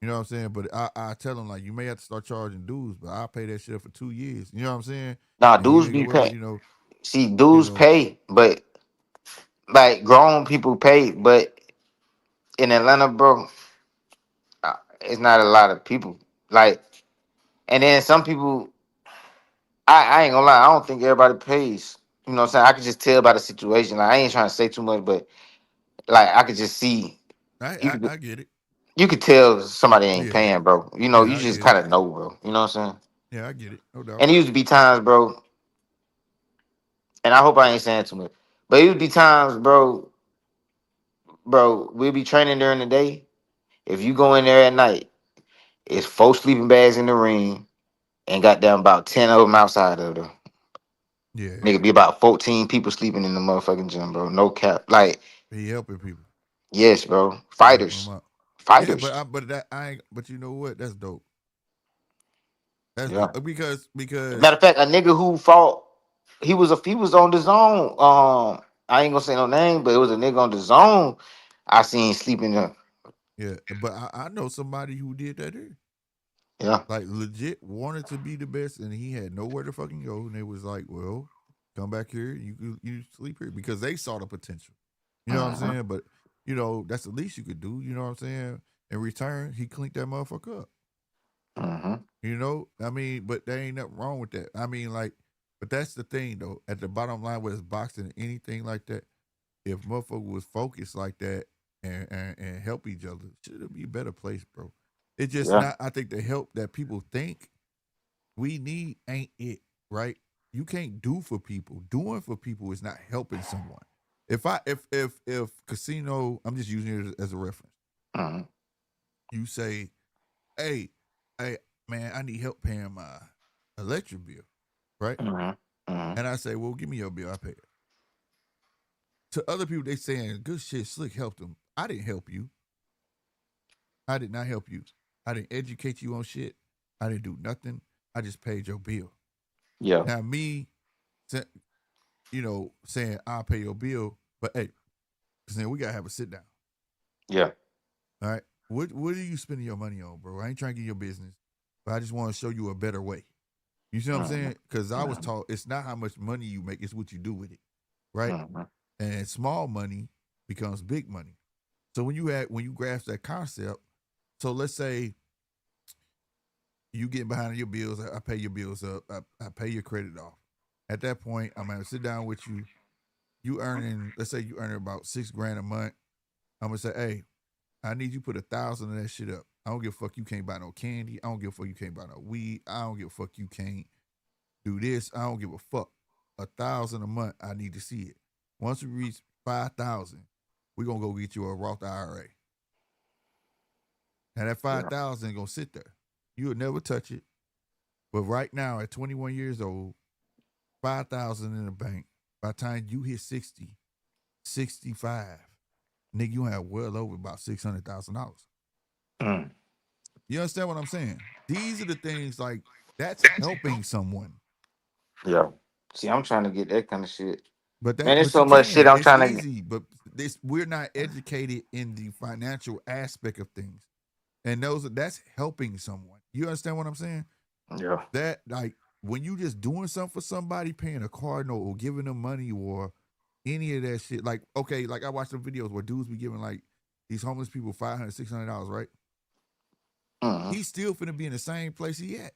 You know what I'm saying? But I tell them like you may have to start charging dues, but I'll pay that shit for 2 years. You know what I'm saying? nah, And you dudes ain't gonna be worry, paying. See, you dudes know, pay, but like grown people pay, but in Atlanta, bro, it's not a lot of people. Like, and then some people, I ain't gonna lie, I don't think everybody pays. You know what I'm saying? I could just tell by the situation. Like, I ain't trying to say too much, but like I could just see you could I get it. you could tell somebody ain't Yeah, paying, bro. You know, yeah, you I just get it. kind of know, bro. You know what I'm saying? Yeah, I get it. No doubt. And it used to be times, bro, and I hope I ain't saying too much, but it used to be times, bro, we'll be training during the day. If you go in there at night, it's 4 sleeping bags in the ring and got down about 10 of them outside of the Yeah, nigga be about 14 people sleeping in the motherfucking gym, bro. No cap. Like, he helping people. yes, bro. He helping them Fighters. out. Yeah, Fighters. but that I ain't. But you know what? That's dope. That's Yeah. dope because Matter of fact, a nigga who fought, he was on the zone. I ain't gonna say no name, but it was a nigga on the zone. I seen sleeping there. yeah. But I know somebody who did that here. Yeah. Like legit wanted to be the best, and he had nowhere to fucking go. And it was like, well, come back here. You sleep here because they saw the potential. You know what I'm Uh-huh. saying? But you know that's the least you could do. You know what I'm saying? In return, he cleaned that motherfucker up. Uh-huh. You know, I mean, but there ain't nothing wrong with that. I mean, like, but that's the thing though. At the bottom line, whether it's boxing, anything like that, if motherfucker was focused like that and help each other, should be a better place, bro. It's just Yeah. not. I think the help that people think we need ain't it, right? You can't do for people. Doing for people is not helping someone. If casino, I'm just using it as a reference. Uh-huh. You say, hey, hey, man, I need help paying my electric bill, right? Uh-huh. Uh-huh. And I say, well, give me your bill, I pay it. To other people, they saying good shit, slick helped them. I didn't help you. I did not help you. I didn't educate you on shit. I didn't do nothing. I just paid your bill. Yeah. Now me, saying I'll pay your bill, but hey, then we gotta have a sit down. Yeah. All right. What are you spending your money on, bro? I ain't trying to get your business, but I just want to show you a better way. You see what I'm Uh-huh. saying? Because I was Uh-huh. taught it's not how much money you make, it's what you do with it. Right? Uh-huh. And small money becomes big money. So when you grasp that concept, so let's say you get behind on your bills, I pay your bills up, I pay your credit off. At that point, I'm gonna sit down with you. You earning, let's say you earning about $6,000 a month. I'm gonna say, hey, I need you to put 1,000 of that shit up. I don't give a fuck you can't buy no candy. I don't give a fuck you can't buy no weed. I don't give a fuck you can't do this. I don't give a fuck. 1,000 a month, I need to see it. Once we reach 5,000, we're gonna go get you a Roth IRA. Now that Yeah. 5,000 gonna sit there. You'll never touch it. But right now, at 21 years old, 5,000 in the bank. By the time you hit 60, 65, nigga, you have well over about $600,000. Mm. You understand what I'm saying? These are the things like that's helping someone. Yeah. See, I'm trying to get that kind of shit. But Man, that there's but so you much shit can. I'm It's trying to get. easy, but this we're not educated in the financial aspect of things. And that's helping someone. You understand what I'm saying? Yeah. That like when you just doing something for somebody, paying a car note or giving them money or any of that shit. Like, okay, like I watched some videos where dudes be giving like these homeless people $500, $600, right? Uh-huh. He's still finna be in the same place he at.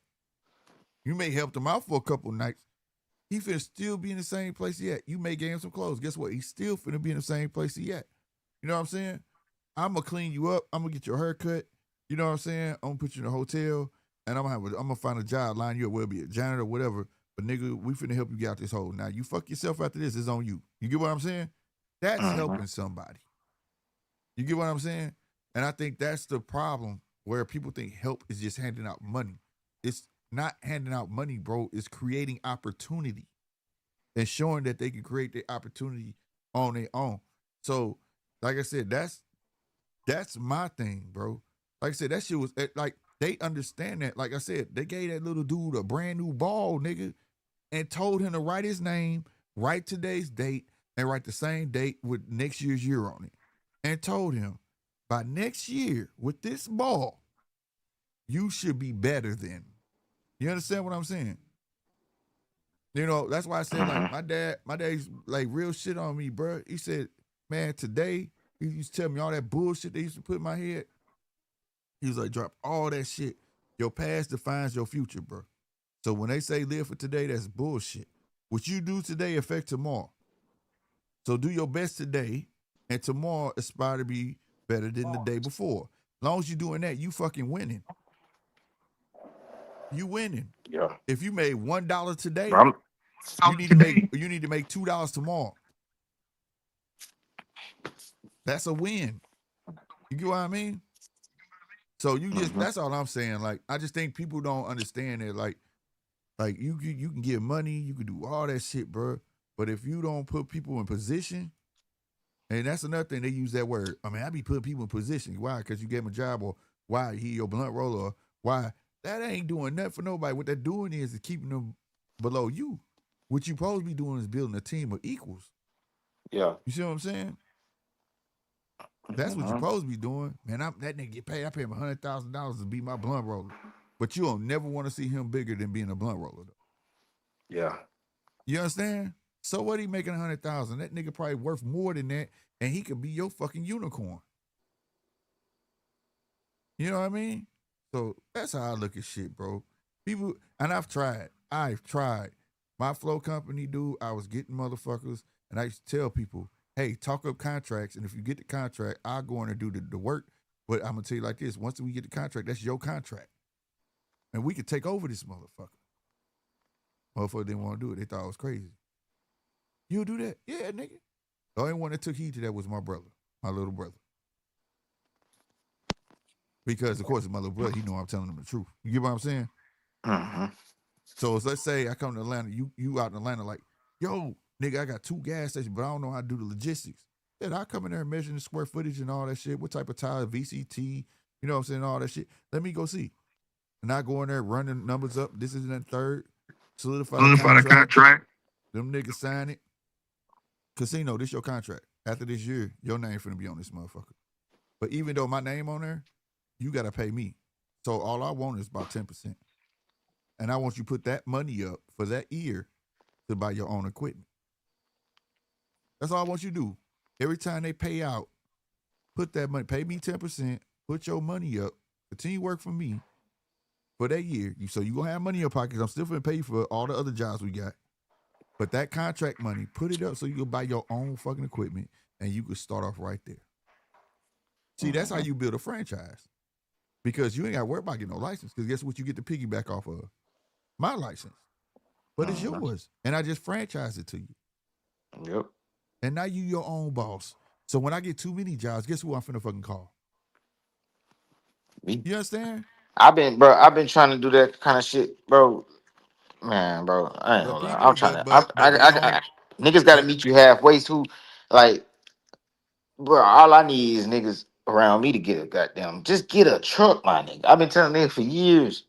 You may help him out for a couple nights. He finna still be in the same place he at. You may get him some clothes. Guess what? He's still finna be in the same place he at. You know what I'm saying? I'm gonna clean you up. I'm gonna get your haircut. You know what I'm saying? I'm gonna put you in a hotel, and I'm gonna find a job, line you up, whether it be a janitor or whatever. But nigga, we finna help you get out this hole. Now you fuck yourself after this. It's on you. You get what I'm saying? That's Uh-huh. helping somebody. You get what I'm saying? And I think that's the problem where people think help is just handing out money. It's not handing out money, bro. It's creating opportunity and showing that they can create the opportunity on their own. So, like I said, that's my thing, bro. Like I said, that shit was like they understand that. Like I said, they gave that little dude a brand new ball, nigga, and told him to write his name, write today's date, and write the same date with next year's year on it. And told him by next year with this ball, you should be better than. You understand what I'm saying? You know, that's why I said like Uh-huh. my dad's like real shit on me, bro. He said, man, today, He used to tell me all that bullshit they used to put in my head. He was like, drop all that shit. Your past defines your future, bro. So when they say live for today, that's bullshit. What you do today affects tomorrow. So do your best today, and tomorrow aspire to be better than the day before. As long as you're doing that, you fucking winning. You winning. Yeah. If you made $1 today, I'm you need to make $2 tomorrow. That's a win. You get what I mean? So that's all I'm saying. Like, I just think people don't understand it. Like you can get money, you can do all that shit, bro. But if you don't put people in position, and that's another thing, they use that word. I mean, I be putting people in position. Why? Because you gave them a job, or why he your blunt roller, or why? That ain't doing nothing for nobody. What they're doing is keeping them below you. What you supposed to be doing is building a team of equals. Yeah. You see what I'm saying? That's what you're supposed to be doing. Man, that nigga get paid. I pay him $100,000 to be my blunt roller. But you don't never want to see him bigger than being a blunt roller, though. Yeah. You understand? So what he making $100,000? That nigga probably worth more than that, and he could be your fucking unicorn. You know what I mean? So that's how I look at shit, bro. People, and I've tried. My flow company, dude, I was getting motherfuckers, and I used to tell people, hey, talk up contracts, and if you get the contract, I'll go in and do the work. But I'm going to tell you like this, once we get the contract, that's your contract. And we could take over this motherfucker. Motherfucker didn't want to do it. They thought I was crazy. You'll do that? Yeah, nigga. The only one that took heed to that was my brother, my little brother. Because, of course, it's my little brother. He know I'm telling him the truth. You get what I'm saying? Mm-hmm. So let's say I come to Atlanta, you out in Atlanta like, yo, nigga, I got 2 gas stations, but I don't know how to do the logistics. Then I come in there and measure the square footage and all that shit. What type of tile, VCT, you know what I'm saying, all that shit. Let me go see. And I go in there, run the numbers up. This is that third. Solidify the contract. Them niggas sign it. Casino, this your contract. After this year, your name finna be on this motherfucker. But even though my name on there, you gotta pay me. So all I want is about 10%. And I want you to put that money up for that year to buy your own equipment. That's all I want you to do. Every time they pay out, put that money, pay me 10%, put your money up, continue work for me for that year. So you gonna have money in your pockets. I'm still gonna pay you for all the other jobs we got. But that contract money, put it up so you can buy your own fucking equipment and you can start off right there. See, that's how you build a franchise. Because you ain't got to worry about getting no license. Because guess what you get to piggyback off of? My license. But it's yours. And I just franchise it to you. Yep. And now you your own boss. So when I get too many jobs, guess who I'm finna fucking call? Me. You understand? I've been trying to do that kind of shit, bro. Man, bro, I ain't But gonna lie. people, I'm trying to. but they don't. Niggas got to meet you halfway too. Like, bro, all I need is niggas around me to get a goddamn. Just get a truck, my nigga. I've been telling niggas for years.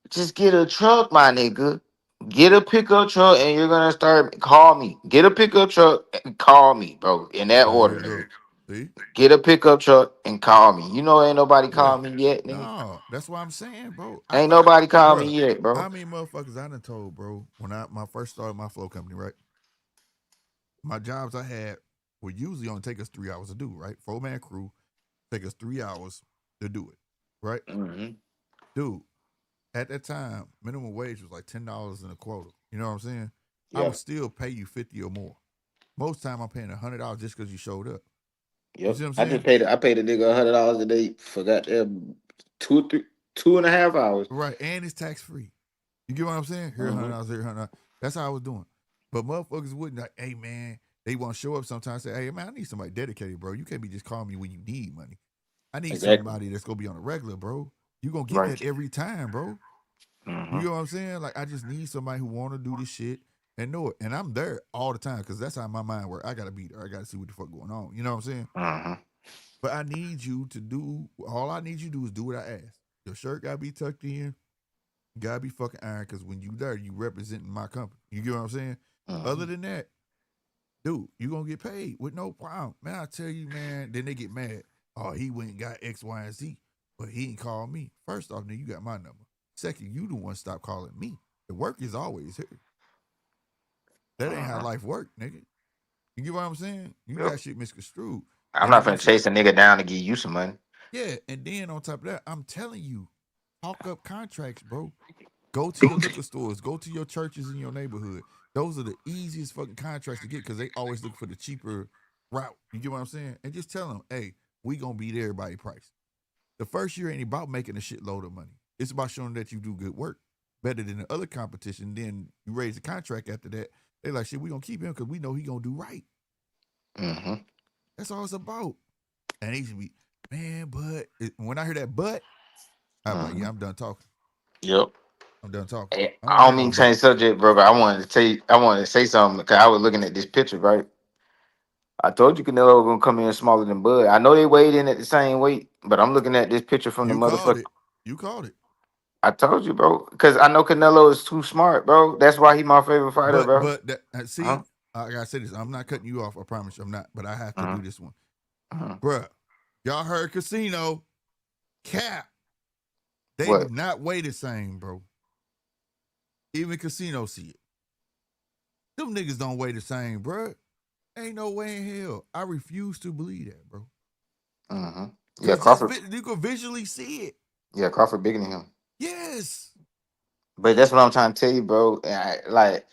Just get a truck, my nigga. Get a pickup truck, and you're gonna start. Call me. Get a pickup truck and call me, bro. In that There order, you go. nigga. See? Get a pickup truck and call me. You know, ain't nobody Yeah. called me yet, nigga. No, that's what I'm saying, bro. Ain't nobody called me Bro, yet, bro. how many motherfuckers I done told, bro, when my first started my flow company, right? My jobs I had would usually only take us 3 hours to do, right? 4-man crew, take us 3 hours to do it, right? Mm-hmm. Dude, at that time, minimum wage was like $10 in a quota. You know what I'm saying? I Yeah. would still pay you 50 or more. Most time I'm paying $100 just because you showed up. You Yep. see what I'm I saying? paid a nigga $100 a day for goddamn 2.5 hours. Right, and it's tax free. You get what I'm saying? Here $100, here $100. That's how I was doing. But motherfuckers wouldn't like, hey man, they want to show up sometimes. Say, hey man, I need somebody dedicated, bro. You can't be just calling me when you need money. I need Exactly. somebody that's gonna be on a regular, bro. You gonna get Right. that every time, bro. Mm-hmm. You know what I'm saying? Like I just need somebody who want to do this shit and know it. And I'm there all the time because that's how my mind works. I gotta be there. I gotta see what the fuck going on. You know what I'm saying? Mm-hmm. But I need you to do all I need you to do is do what I ask. Your shirt gotta be tucked in. Gotta be fucking iron because when you there, you representing my company. You get what I'm saying? Mm-hmm. Other than that, dude, you gonna get paid with no problem. Man, I tell you, man, then they get mad. Oh, he went and got X, Y, and Z, but he ain't called me. First off, nigga, you got my number. Second, you the one stop calling me. The work is always here. That ain't how life work, nigga. You get what I'm saying? You Yep. got shit misconstrued. I'm And not if finna I'm saying, chase a nigga down to give you some money. yeah, and then on top of that, I'm telling you, talk up contracts, bro. Go to your liquor stores, go to your churches in your neighborhood. Those are the easiest fucking contracts to get because they always look for the cheaper route. You get what I'm saying? And just tell them, hey, we gonna beat everybody price. The first year ain't about making a shitload of money. It's about showing that you do good work better than the other competition. Then you raise the contract after that. They like, shit, we gonna keep him because we know he gonna do right. Mm-hmm. That's all it's about. And he should be, man, but when I hear that but, I'm like, Mm-hmm. yeah, I'm done talking. Yep. I'm done talking. Hey, I don't I want to don't hear no mean to but. change subject, bro, but I wanted to say something because I was looking at this picture, right? I told you Canelo was gonna come in smaller than Bud. I know they weighed in at the same weight, but I'm looking at this picture from the You called motherfucker. it. You called it. I told you, bro, because I know Canelo is too smart, bro. That's why he my favorite fighter, bro. But that, Uh-huh. see, I gotta say this. I'm not cutting you off. I promise you, I'm not. But I have to Uh-huh. do this one, Uh-huh. bruh. Y'all heard Casino cap. They do What? not weigh the same, bro. Even Casino see it. Them niggas don't weigh the same, bruh. Ain't no way in hell. I refuse to believe that, bro. Uh-huh. Yeah, Cause just Crawford. you can visually see it. Yeah, Crawford bigger than him. Yes, But that's what I'm trying to tell you, bro. Like,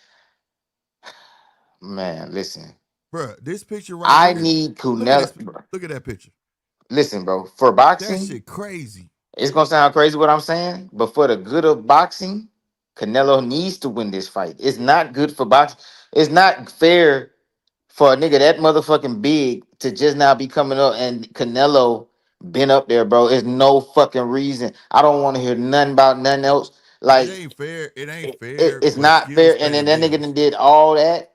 man, listen. bruh. This picture right I here. need Look at Canelo. this. Look at that picture. Listen, bro. For That boxing, shit crazy, it's gonna sound crazy what I'm saying, but for the good of boxing, Canelo needs to win this fight. It's not good for boxing. It's not fair for a nigga that motherfucking big to just now be coming up and Canelo been up there, bro. It's no fucking reason. I don't want to hear nothing about nothing else. It Like ain't fair. It ain't it- fair, it's but not skills fair. pay And the then that nigga done bills. did all that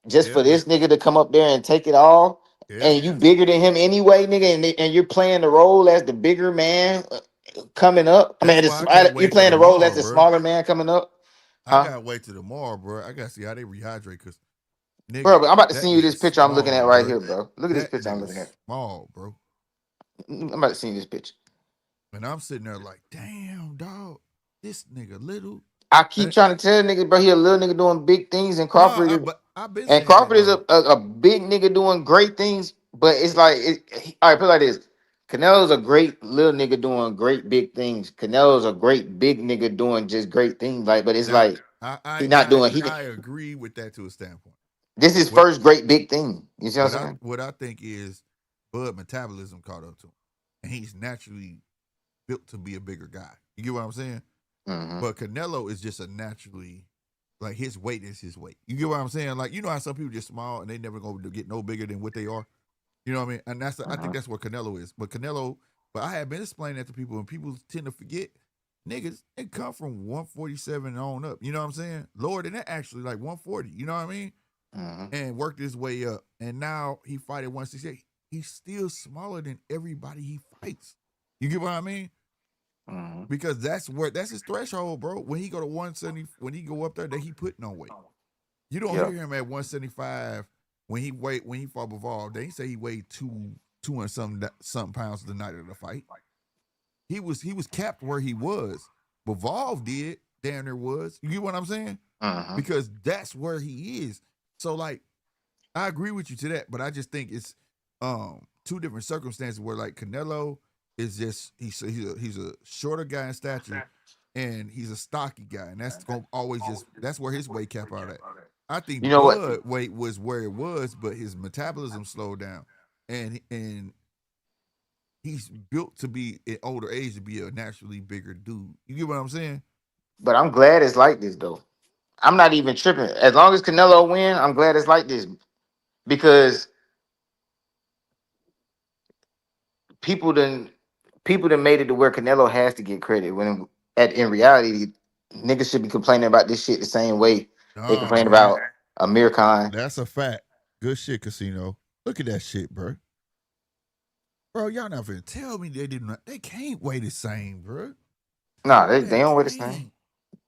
just Yeah, for but this nigga to come up there and take it all. yeah, And you bigger than him anyway, nigga, and you're playing the role as the bigger man coming up. I that's mean, why I can't you're wait till playing the role as tomorrow, the bro. smaller man coming up, I huh? gotta wait till tomorrow, bro. I gotta see how they rehydrate, cause Bro, nigga, but I'm about to that send you this nigga picture I'm looking at small, right bro. here, bro. Look at this That picture I'm nigga looking at. small, bro. I'm about to send you this picture. And I'm sitting there like, damn, dog, this nigga little. I keep And, trying to tell niggas, bro, he a little nigga doing big things, no, but I've been And saying that Crawford is though. a big nigga doing great things, but it's like, all right, put it like this. Canelo's a great little nigga doing great big things. Canelo's a great big nigga doing just great things. Like, but it's Now, like he not doing he. I agree with that to a standpoint. This is What first great big thing. You see what I'm saying? what I think is Bud metabolism caught up to him, and he's naturally built to be a bigger guy. You get what I'm saying? Mm-hmm. But Canelo is just a naturally like his weight is his weight. You get what I'm saying? Like you know how some people just small and they never going to get no bigger than what they are. You know what I mean? And I think Mm-hmm. that's what Canelo is. But I have been explaining that to people, and people tend to forget. Niggas, they come from 147 on up. You know what I'm saying? Lower than that, actually, like 140. You know what I mean? Mm-hmm. And worked his way up. And now he fight at 168. He's still smaller than everybody he fights. You get what I mean? Mm-hmm. Because that's his threshold, bro. When he go to 170, when he go up there, that he putting on weight. You don't Yeah. hear him at 175 when he fought Bivol. They say he weighed two and something pounds the night of the fight. He was capped where he was. Bivol did, damn there was. You get what I'm saying? Mm-hmm. Because that's where he is. So like I agree with you to that, but I just think it's two different circumstances where like Canelo is just he's a shorter guy in stature and he's a stocky guy, and that's gonna always just that's where his weight cap out at. I You think know what? Bud weight was where it was, but his metabolism slowed down, and he's built to be at older age to be a naturally bigger dude. You get what I'm saying? But I'm glad it's like this though. I'm not even tripping. As long as Canelo win, I'm glad it's like this because people done people done made it to where Canelo has to get credit when in reality niggas should be complaining about this shit the same way they Nah, complain bro, about Amir Khan. that's a fact. Good shit, Casino. Look at that shit, bro. Bro, y'all not finna tell me they didn't. They can't weigh the same, bro. Nah, they They don't wear the same. can't.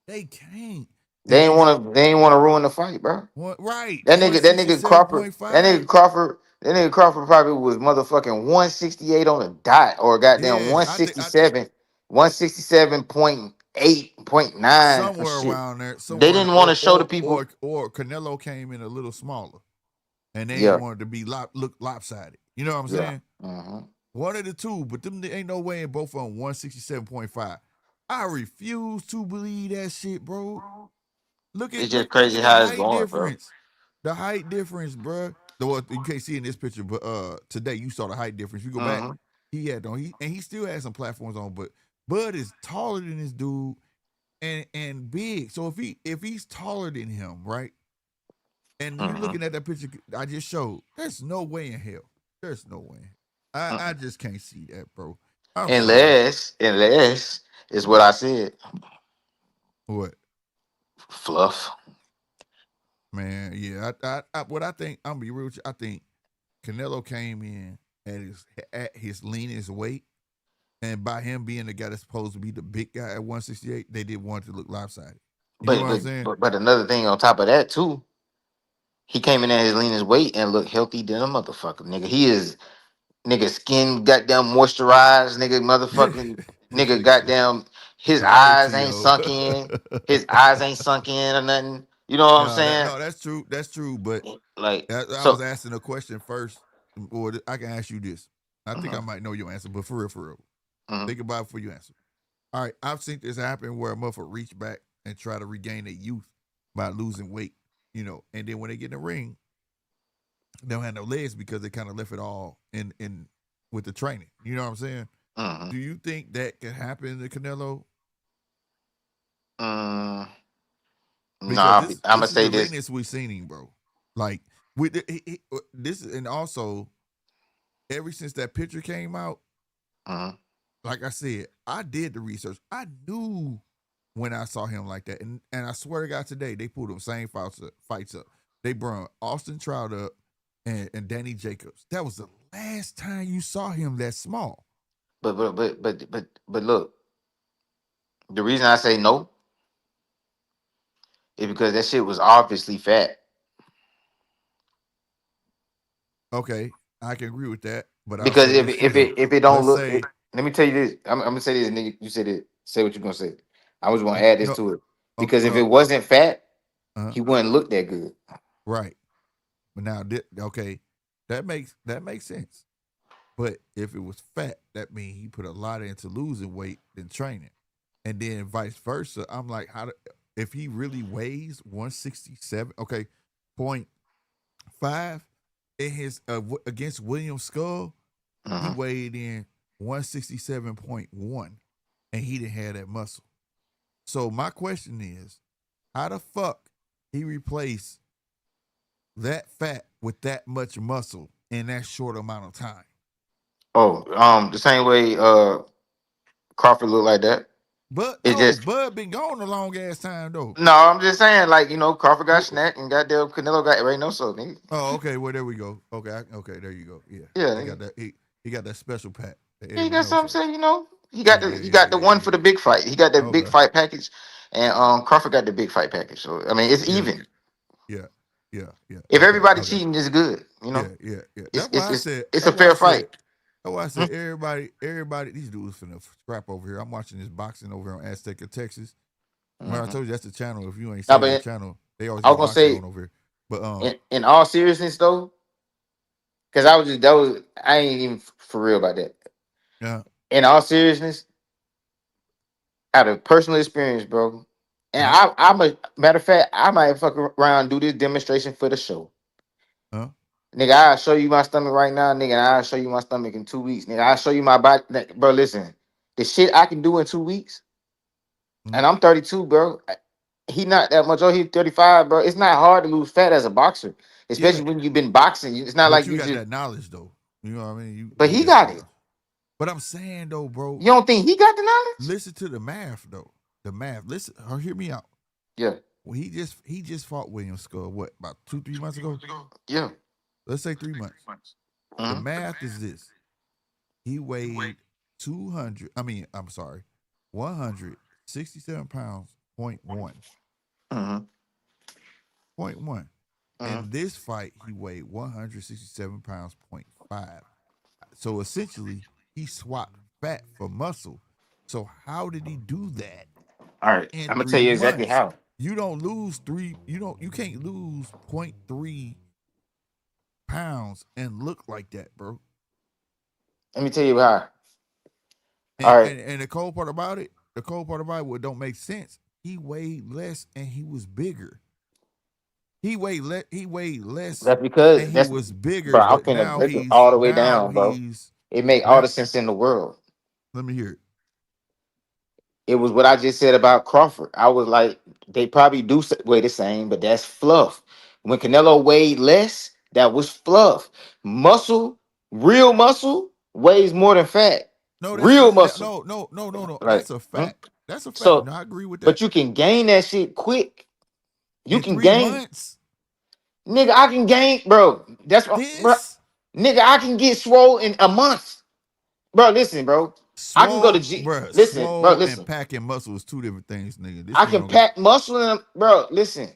They can't. They And ain't and it, wanna ruin the fight, bro. right That nigga Crawford, 167.5. that nigga Crawford probably was motherfucking 168 on a dot or goddamn Yeah, I 167.8.9 or somewhere shit. around there, They somewhere didn't want to show the people. or Canelo came in a little smaller, and they ain't Yeah. wanted to be look lopsided. You know what I'm Yeah. saying? Mm-hmm. One of the two, but them ain't no way in both of them 167.5. I refuse to believe that shit, bro. Look It's at just look crazy at the how it's height going, bro. difference. The height difference, bro. Though you can't see in this picture, but today you saw the height difference. You go back, Mm-hmm. he had on he still had some platforms on, but Bud is taller than this dude and big. So if he's taller than him, right? And you Mm-hmm. looking at that picture I just showed, there's no way in hell. There's no way. I Mm-hmm. just can't see that, bro. I'm sorry. Unless is what I said. What? Fluff. Man, yeah. What I think, I'm gonna be real with you, I think Canelo came in at his leanest weight, and by him being the guy that's supposed to be the big guy at 168, they did want it to look lopsided. You know But what I'm but saying? but, but another thing on top of that too, he came in at his leanest weight and looked healthy than a motherfucker, nigga. He is nigga skin goddamn moisturized, nigga motherfucking This nigga nigga said goddamn his eyes healthy, ain't yo. sunk in. His eyes ain't sunk in or nothing. You know what I'm saying? No, that's true. That's true. But Like I was so. asking a question first, or I can ask you this. I think I Mhm, might know your answer, but for real. mhm. Think about it before you answer. All right, I've seen this happen where a motherfucker reach back and try to regain their youth by losing weight, and then when they get in the ring, they don't have no legs because they kind of left it all in with the training. You know what I'm saying? Mm-hmm. Do you think that can happen to Canelo? Mm, no, Because I'm this gonna this is say the this. leanest we've seen him, bro. Like with this, and also ever since that picture came out, Mhm. like I said, I did the research. I knew when I saw him like that, and I swear to God, today they pulled them same fights up. They brought Austin Trout up and Danny Jacobs. That was the last time you saw him that small. But look, the reason I say no is because that shit was obviously fat. Okay, I can agree with that, but I'll Because say this too though. if it don't Let's look, say let me tell you this. I'm gonna say this, nigga. You said it. Say what you're gonna say. I was gonna add this no, to it uh, because if uh, it wasn't fat, uh, he wouldn't look that good. right. But now, okay, that makes sense. But if it was fat, that means he put a lot into losing weight than training, and then vice versa. I'm like, if he really weighs 167, okay, 0.5 in his against William Skull, he Hmm. weighed in 167.1, and he didn't have that muscle. So my question is, how the fuck he replaced that fat with that much muscle in that short amount of time? Oh, the same way Crawford looked like that. But It no, just Bud been gone a long ass time though. no. I'm just saying, like Crawford got Wh- snack and goddamn Canelo got Reynoso. Nigga. Oh, okay. Well, there we go. Okay, okay, there you go. Yeah, Yeah, he got nigga. that. He got that special pack, the Yeah, Eddie you got something Reynoso. saying, he Yeah, got yeah, he yeah, got the yeah, one for yeah, the big fight. He got yeah. that big Okay. fight package, and Crawford got the big fight package. So I mean, it's Yeah, even. yeah, yeah, yeah. If Okay, everybody okay. cheating is good, Yeah, yeah, yeah. it's That's it's why I it's, said. it's a That's why I fair said. fight. That's why I Hmm. said everybody. These dudes finna scrap over here. I'm watching this boxing over on Azteca, Texas. Remember I Hmm. told you that's the channel. If you ain't Now, saved that but channel, they always I was got gonna boxing say, on over here. But in all seriousness though, because I was just that was I ain't even for real about that. yeah, In all seriousness, out of personal experience, bro. And huh, I'm a matter of fact, I might fuck around and do this demonstration for the show. huh. Nigga, I'll show you my stomach right now, nigga, and I'll show you my stomach in 2 weeks. Nigga, I'll show you my body. Bro, listen, the shit I can do in 2 weeks, Mm. and I'm 32, bro. He not that much. Oh, he's 35, bro. It's not hard to lose fat as a boxer, Yeah, especially when you've been boxing. It's not but like you you got just. that knowledge though. You know what I mean? But You he got that got it. knowledge. But I'm saying though, bro, You don't think he got the knowledge? listen to the math though. The math. Listen, hear me out. Yeah. Well, he just fought William Skull. What, about 2-3 months ago? Yeah. Let's say 3 months. The Mm-hmm. math is this: he weighed 200. I mean, I'm sorry, 167 pounds. Mm-hmm. Point one. Mm-hmm. In this fight, he weighed 167 pounds. Point five. So essentially, he swapped fat for muscle. So how did he do that All right. in I'm gonna tell three you exactly months? how. You don't lose three. You can't lose point 0.3 pounds and look like that, bro. Let me tell you how. And, All right. and the cold part about it, what don't make sense. He weighed less and he was bigger. He weighed less That's because and he that's, was bigger, bro. I'm but finna break it all the way now down, bro. he's It make all now the sense in the world. let me hear it. It was what I just said about Crawford. I was like, they probably do weigh the same, but that's fluff. When Canelo weighed less, that was fluff. Muscle, real muscle, weighs more than fat. No, that's Real not muscle. no. Like, That's a hmm? fact. That's a fact. So, No, I agree with that. but you can gain that shit quick. You In can 3 months, gain, nigga. I can gain, bro. That's what, bro. this Nigga, I can get swole in a month, bro. Listen, bro. I can go to G. Listen, bro. swole and Listen. packing muscle is two different things, nigga. This I nigga can don't got pack muscle in, bro. Listen.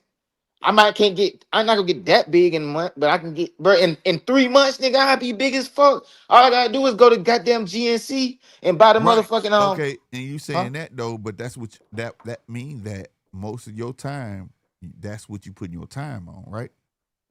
I might can't get. I'm not gonna get that big in a month, but I can get, bro. In 3 months, nigga, I'll be big as fuck. All I gotta do is go to goddamn GNC and buy the right. motherfucking Okay, and you Huh? saying that though, but that's what that means that most of your time, that's what you putting your time on, right?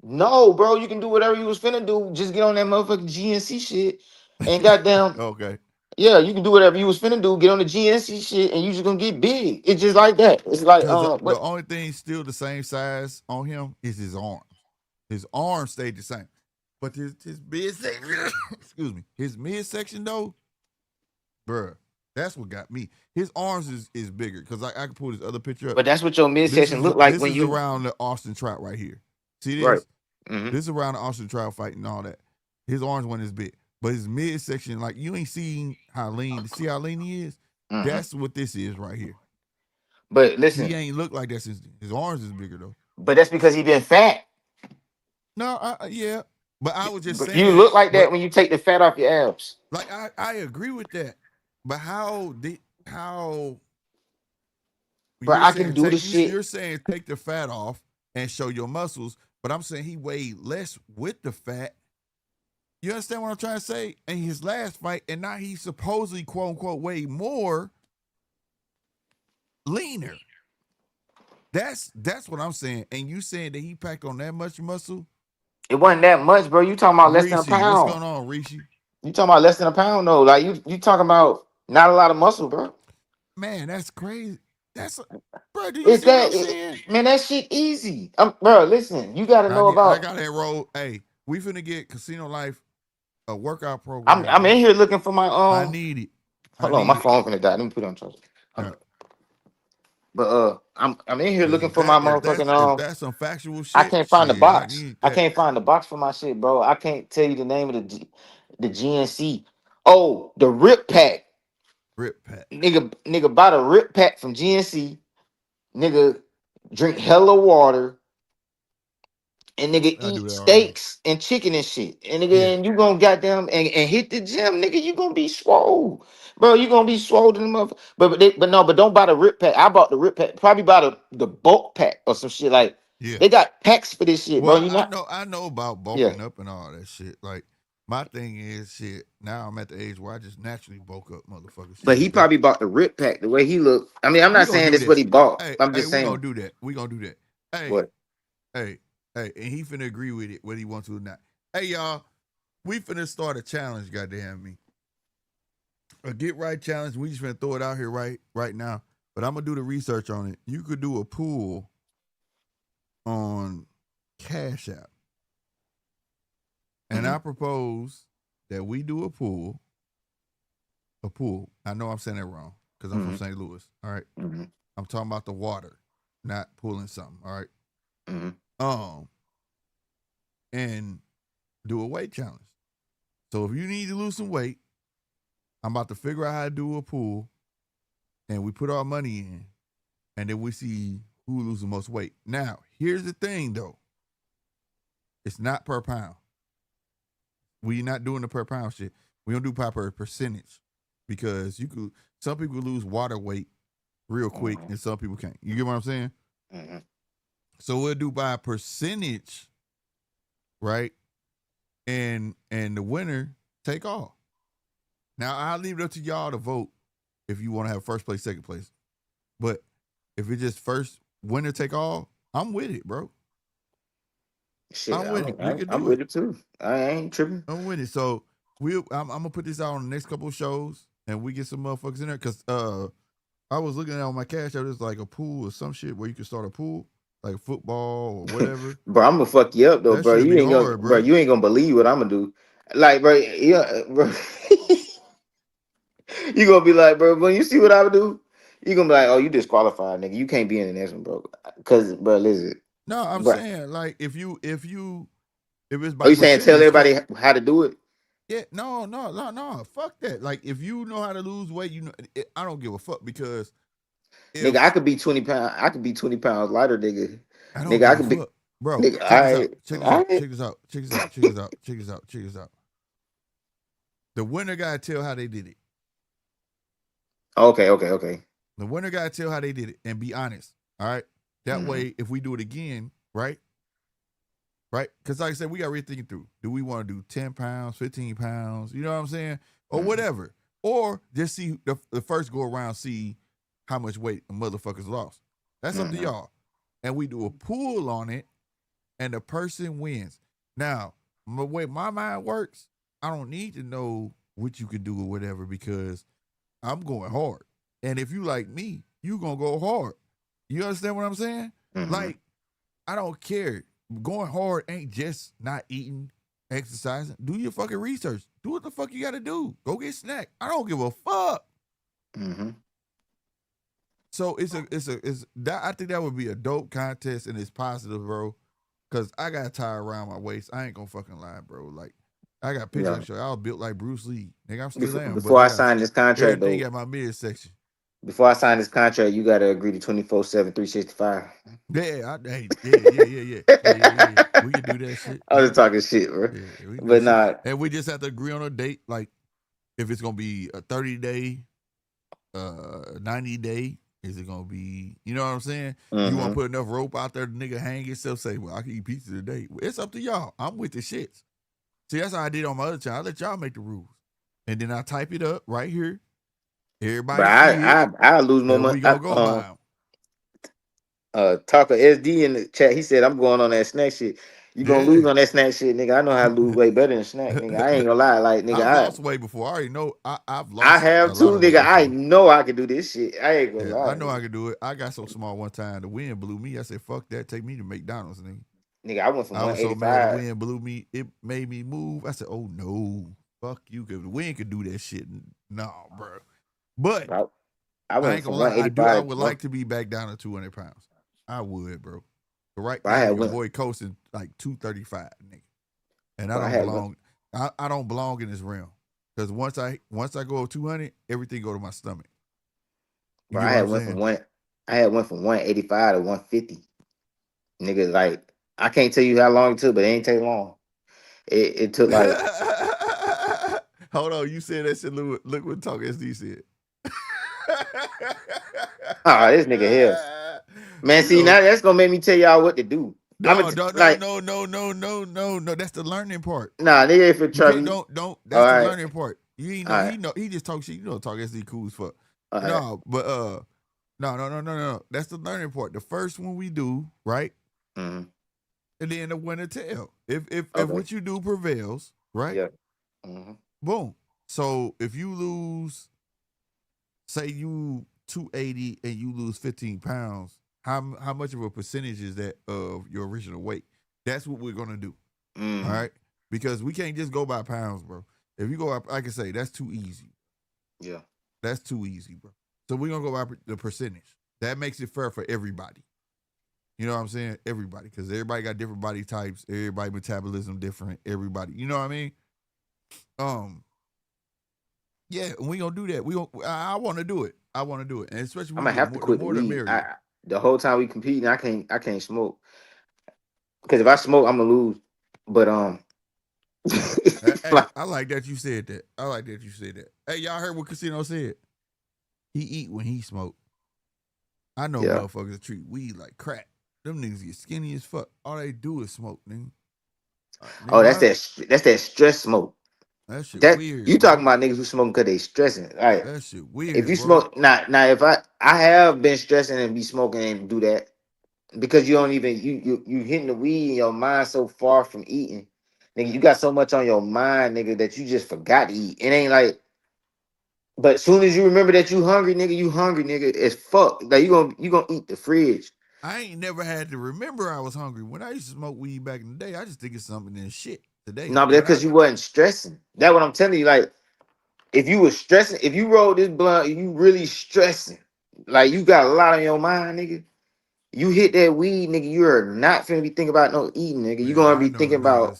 No, bro, you can do whatever you was finna do. Just get on that motherfucking GNC shit and goddamn, Okay. yeah, you can do whatever you was finna do. Get on the GNC shit and you just gonna get big. It's just like that. It's like Because the what? only thing still the same size on him is his arms. His arms stayed the same, but his midsection, excuse me, his midsection though, bruh, that's what got me. His arms is bigger because I can pull this other picture up. But that's what your midsection look like This when is you around the Austin Trout right here. See right. this? Mm-hmm. This is around the Austin Trout fight and all that. His arms wasn't as big, but his midsection, like you ain't seen how lean. See how lean he is? Mm-hmm. That's what this is right here. But He listen, ain't looked like that since his arms is bigger though. but that's because he been fat. No, yeah, but I was just But you saying. look like that But when you take the fat off your abs. like I agree with that. But how But you're I can saying do the take shit. you're saying take the fat off and show your muscles, but I'm saying he weighed less with the fat. You understand what I'm trying to say? In his last fight, and now he's supposedly quote unquote weighed more leaner. That's what I'm saying. And you saying that he packed on that much muscle? It wasn't that much, bro. You talking about less than a Rishi, what's pound. going on, Rishi? You talking about less than a pound though. Like you talking about not a lot of muscle, bro. Man, that's crazy. Bro, do you Is see what that I'm saying? man, that shit easy. Bro, listen, you gotta know I about gotta enroll. Hey, we finna get Casino Life a workout I'm program, I'm bro. in here looking for my I need it. I hold on, my need it. phone finna die. Let me put it on charge. Hold Uh, on. But I'm in here Cause looking for my motherfucking if that's some factual I shit, can't find the shit, I box. need I that can't find the box for my shit, bro. I can't tell you the name of the GNC. Oh, the rip pack. rip pack. Nigga bought a rip pack from GNC. Nigga drink hella water and nigga I do eat that already. steaks and chicken and shit. And Yeah. nigga, and you gonna goddamn and hit the gym, nigga. You gonna be swole, bro. You gonna be swole to the mother. But don't buy the rip pack. I bought the rip pack. Probably buy the bulk pack or some shit like. Yeah. They got packs for this shit, bro. Well, You not, I know about yeah. bulking up and all that shit. Like my thing is shit. Now I'm at the age where I just naturally bulk up, motherfucker. But Shit, he because probably bought the rip pack the way he looked. I mean, I'm we not gonna saying do this what that. he bought. I'm Hey, just we gonna saying do that. We gonna do that. Hey, what. hey, and he finna agree with it whether he wants to or not. Hey, y'all, we finna start a challenge. Goddamn me, a get right challenge. We just finna throw it out here right now. But I'm gonna do the research on it. You could do a pool on Cash App, and Mhm, I propose that we do a pool. A pool. I know I'm saying that wrong because I'm from mhm, St. Louis. All right, mhm, I'm talking about the water, not pulling something. All right. mhm. Um, and do a weight challenge. So if you need to lose some weight, I'm about to figure out how to do a pool, and we put our money in, and then we see who loses the most weight. Now, here's the thing, though. It's not per pound. We not doing the per pound shit. We don't do per percentage because some people lose water weight real quick Mhm, and some people can't. You get what I'm saying? mhm. So we'll do by a percentage, right? And the winner take all. Now I'll leave it up to y'all to vote if you want to have first place, second place. But if it's just first winner take all, I'm with it, bro. Shit, I'm with it. We can I'm do it. with it too. I ain't tripping. I'm with it. So I'm gonna put this out on the next couple of shows, and we get some motherfuckers in there because I was looking at on my cash app. There's like a pool or some shit where you can start a pool, like football or whatever. Bro, I'm gonna fuck you up though, That bro. should You be ain't gonna, hard, bro. bro. You ain't gonna believe what I'm gonna do. Like, bro, yeah, bro. You gonna be like, bro, when you see what I would do, you gonna be like, oh, you disqualified, nigga. You can't be in the next one, bro. Cause, bro, listen, No, I'm bro. saying like if it's Are by you saying tell percentage, everybody how to do it? yeah, no, fuck that. Like if you know how to lose weight, I don't give a fuck because Nigga, if I could be 20 pounds. I could be 20 pounds lighter, nigga. I don't Nigga, I give a could be, fuck, bro. nigga. Check this out. I, Check this out. I. Check this out. Check this out. Check this out. Check this out. Check this out. The winner gotta tell how they did it. Okay. The winner gotta tell how they did it and be honest. All right. That way, if we do it again, right? Because like I said, we got to rethink through. Do we want to do 10 pounds, 15 pounds? You know what I'm saying? Or whatever. Or just see the first go around, see how much weight the motherfuckers lost. That's up to y'all. And we do a pool on it, and the person wins. Now, the way my mind works, I don't need to know what you can do or whatever because I'm going hard. And if you like me, you going to go hard. You understand what I'm saying? Like, I don't care. Going hard ain't just not eating, exercising. Do your fucking research. Do what the fuck you got to do. Go get snack. I don't give a fuck. So it's that I think that would be a dope contest and it's positive, bro. Cause I got a tie around my waist. I ain't gonna fucking lie, bro. Like I got pictures I can show you. I was built like Bruce Lee. Nigga, I'm still am. Before I sign this contract, everything though, at my midsection. before I sign this contract, you gotta agree to 24/7, 365. Yeah, yeah. We can do that shit. I was talking shit, bro. Yeah, we can do But shit. nah, And we just have to agree on a date, like if it's gonna be a 30-day, 90-day. Is it gonna be? You know what I'm saying? You want to put enough rope out there, the nigga hang himself. Say, well, I can eat pizza today. It's up to y'all. I'm with the shits. See, that's how I did on my other channel. I let y'all make the rules, and then I type it up right here. Everybody see it. I lose more money. We gonna go by them. Talker SD in the chat. He said I'm going on that snack shit. You gonna lose on that snack shit, nigga. I know how to lose weight better than snack, nigga. I ain't gonna lie, like nigga. I've lost weight before. I already know. I've lost. I have a too, lot of weight nigga. I before. know I can do this shit. I ain't gonna lie. I know I can do it. I got so small one time the wind blew me. I said, "Fuck that! Take me to McDonald's, nigga." Nigga, I went from 185. I was so mad the wind blew me. It made me move. I said, "Oh no, fuck you! Cause the wind could do that shit." No, bro. But I ain't gonna lie. I would like to be back down to 200 pounds. I would, bro. But right now, your boy coasting like 235, nigga. And I don't belong. I don't belong in this realm. Because once I go over 200, everything go to my stomach. Bro, I had went from 185 to 150. Nigga, like I can't tell you how long it took, but it ain't take long. It took like hold on, you said that shit. Look what Talk SD said. Oh, this nigga here. Man, see, now that's gonna make me tell y'all what to do. No. That's the learning part. Nah, nigga, if it try me, don't. That's the learning part. You ain't know. He know. He just talk shit. You know, Talk SD cool as fuck. No, but no. That's the learning part. The first one we do, right? And then the winner tell. If what you do prevails, right? Yeah. Boom. So if you lose, say you 280 and you lose 15 pounds, how much of a percentage is that of your original weight? That's what we're gonna do. All right, because we can't just go by pounds, bro. If you go up, I can say that's too easy. Yeah, that's too easy, bro. So we're gonna go by the percentage. That makes it fair for everybody. You know what I'm saying? Everybody, because everybody got different body types. Everybody metabolism different. Everybody, you know what I mean? Yeah, we gonna do that. I want to do it. And especially I'm gonna have to quit the weed. The whole time we competing, I can't smoke. Because if I smoke, I'm gonna lose. But hey, I like that you said that. Hey, y'all heard what Casino said? He eat when he smoke. I know motherfuckers that treat weed like crack. Them niggas get skinny as fuck. All they do is smoke, nigga. That's that stress smoke. That shit weird. You talking about niggas who smoking because they stressing? All right. That shit weird. If you smoke, now if I have been stressing and be smoking and do that because you don't even you hitting the weed and your mind so far from eating Nigga, you got so much on your mind, nigga, that you just forgot to eat. It ain't like, but as soon as you remember that you hungry, nigga, as fuck. Like you gonna eat the fridge. I ain't never had to remember I was hungry. When I used to smoke weed back in the day, I just think it's something in shit today. No, but that's When I because you wasn't stressing. That's what I'm telling you. Like, if you was stressing, if you roll this blunt, you really stressing. Like you got a lot on your mind, nigga. You hit that weed, nigga, you are not finna be thinking about no eating, nigga. You man, gonna be thinking about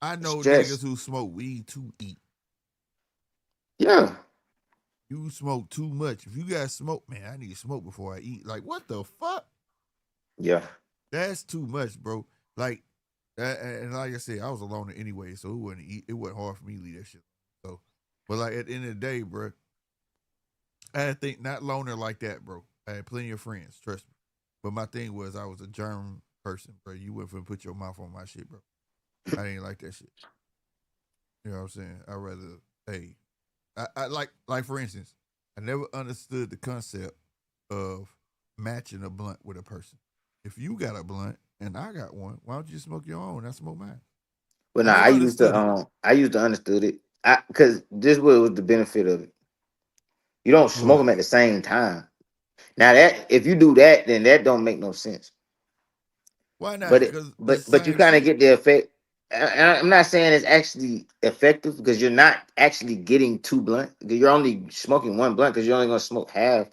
I know stress. niggas who smoke weed to eat. Yeah. You smoke too much. If you got smoke, man, I need to smoke before I eat. Like, what the fuck? Yeah. That's too much, bro. Like, and like I said, I was a loner anyway, so it wasn't hard for me to leave that shit. So, but like at the end of the day, bro, I had to think not loner like that, bro. I had plenty of friends, trust me. But my thing was I was a germ person, bro. You wouldn't finna put your mouth on my shit, bro. I ain't like that shit. You know what I'm saying? I rather, hey, I like for instance, I never understood the concept of matching a blunt with a person. If you got a blunt and I got one, why don't you smoke your own and I smoke mine? But I nah, never understood it. I used to understood it. Cause this was the benefit of it. You don't smoke What? them at the same time. Now that if you do that, then that don't make no sense. Why But not? it, Because it's the but you same kind of shit. get the effect. I'm not saying it's actually effective because you're not actually getting two blunt. You're only smoking one blunt because you're only gonna smoke half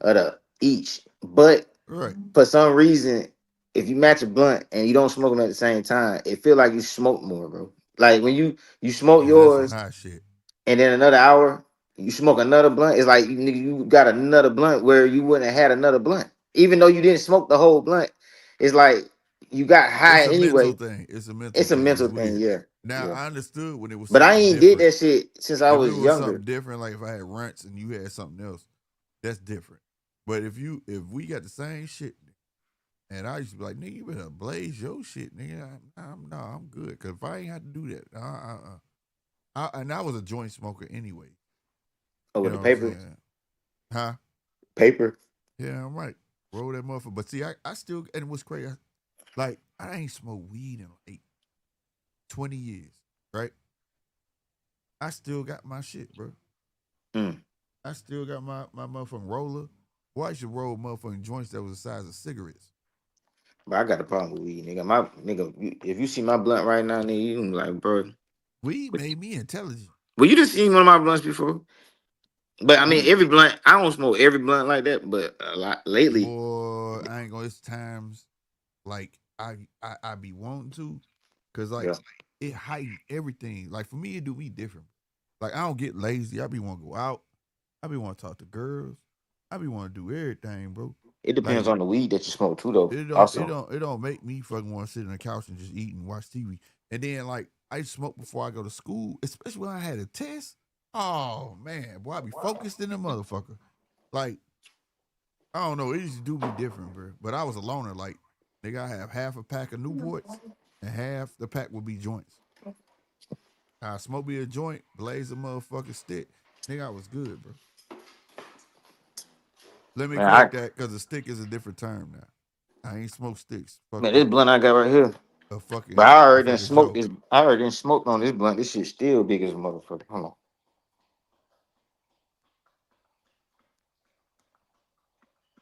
of the each. But Right. for some reason, if you match a blunt and you don't smoke them at the same time, it feel like you smoke more, bro. Like when you smoke Oh, that's some yours high shit. and then another hour you smoke another blunt, it's like you got another blunt where you wouldn't have had another blunt, even though you didn't smoke the whole blunt. It's like you got high It's a mental anyway. thing. It's a mental It's a thing. mental It's thing, weird. yeah, Now yeah. I understood when it was But I something ain't did different. that shit since I If it was was something younger. different, like if I had runts and you had something else, that's different. But if we got the same shit, and I used to be like, nigga, you better blaze your shit, nigga. I'm good. Cause if I ain't had to do that, and I was a joint smoker anyway. Oh, You with know the what I'm paper, saying? Huh? paper. Yeah, I'm right. Roll that motherfucker. But see, I still, and what's crazy, like I ain't smoked weed in like 20 years, right? I still got my shit, bro. Mm. I still got my motherfucking roller. Why I should roll motherfucking joints that was the size of cigarettes? But I got a problem with weed, nigga. My nigga, if you see my blunt right now, nigga, you gonna be like, bro. Weed made me intelligent. Well, you just seen one of my blunts before. But I mean, We every blunt, I don't smoke every blunt like that, but a lot lately. boy, I ain't gonna. It's times like I be wanting to, cause like Yeah. it heighten everything. Like for me, it do me different. Like I don't get lazy. I be want to go out. I be want to talk to girls. I be want to do everything, bro. It Like depends on the weed that you smoke too, though. Also, it don't make me fucking want to sit on the couch and just eat and watch TV. And then like I smoke before I go to school, especially when I had a test. Oh man, boy, I be focused in the motherfucker. Like I don't know, it used to do me different, bro. But I was a loner. Like nigga, I have half a pack of Newports and half the pack would be joints. I smoke me a joint, blaze a motherfucking stick. Nigga, I was good, bro. Let me man, correct that because a stick is a different term now. I ain't smoke sticks. Fuck man, this that. blunt I got right here. A But I a already done fucking smoked joke. this. I already done smoked on this blunt. This shit still big as a motherfucker. Hold on.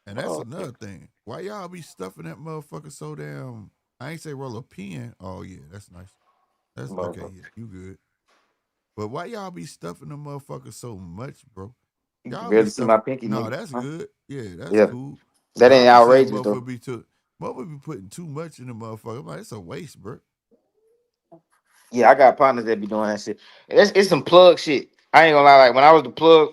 And that's Oh, another thing. Why y'all be stuffing that motherfucker so damn? I ain't say roll a pen. Oh yeah, that's nice. That's okay. motherfucker. Yeah, you good. But why y'all be stuffing the motherfucker so much, bro? You can Y'all be barely see my stuffing. pinky, No, nigga. that's Huh? good. Yeah, that's Yeah, cool. that But I ain't be seeing outrageous though. motherfucker be too. Motherfucker be putting too much in the motherfucker. I'm like, it's a waste, bro. Yeah, I got partners that be doing that shit. It's some plug shit. I ain't gonna lie. Like when I was the plug,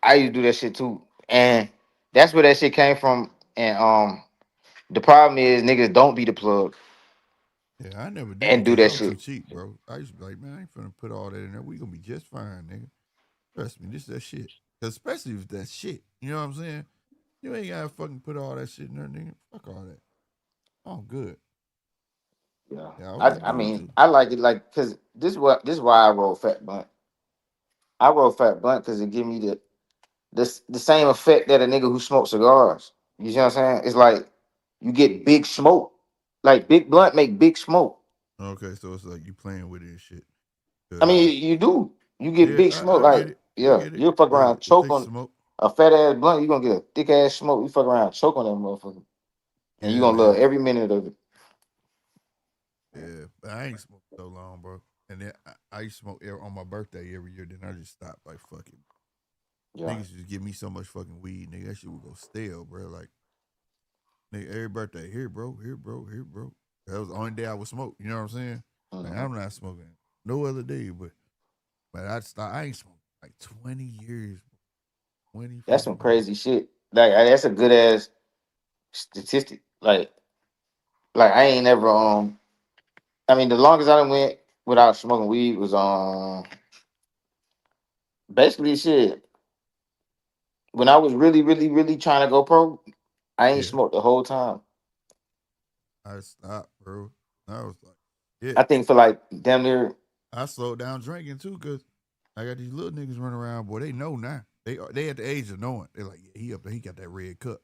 I used to do that shit too, and that's where that shit came from. And the problem is niggas don't be the plug Yeah, I never did it and do because I that was too shit. cheap, bro. I used to be like, man, I ain't finna put all that in there. We gonna be just fine, nigga. Trust me, this that shit. Especially if that shit. You know what I'm saying? You ain't gotta fucking put all that shit in there, nigga. Fuck all that. Oh, good. Yeah, Yeah, I was I that dude mean too. I like it like because this is why I roll fat blunt. I roll fat blunt because it give me the same effect that a nigga who smokes cigars. You see what I'm saying? It's like you get big smoke. Like big blunt make big smoke. Okay, so it's like you playing with it and shit. I 'Cause, mean, you do. You get yeah, big smoke. I get Like, it. I yeah, get it. you'll fuck But around, it choke takes on smoke. a fat ass blunt. You gonna get a thick ass smoke. You fuck around, choke on that motherfucker, and you Yeah, gonna love man. every minute of it. Yeah, but I ain't smoked so long, bro. And then I used to smoke on my birthday every year. Then I just stopped. Like, fuck it. Yeah, Niggas just give me so much fucking weed, nigga. That shit would go stale, bro. Like, nigga, every birthday, here, bro, here, bro, here, bro. That was the only day I would smoke. You know what I'm saying? Like, hmm I'm not smoking no other day, but I stopped. I ain't smoked like 20 years, 20 that's some fucking years. crazy shit. Like, that's a good ass statistic. Like I ain't never I mean, the longest I done went without smoking weed was basically shit. When I was really, really, really trying to go pro, I ain't Yeah, smoked the whole time. I stopped, bro. I was like, yeah. I think for like damn near. I slowed down drinking too, cause I got these little niggas running around. Boy, they know now. They at the age of knowing. They're like, yeah, he up there. He got that red cup.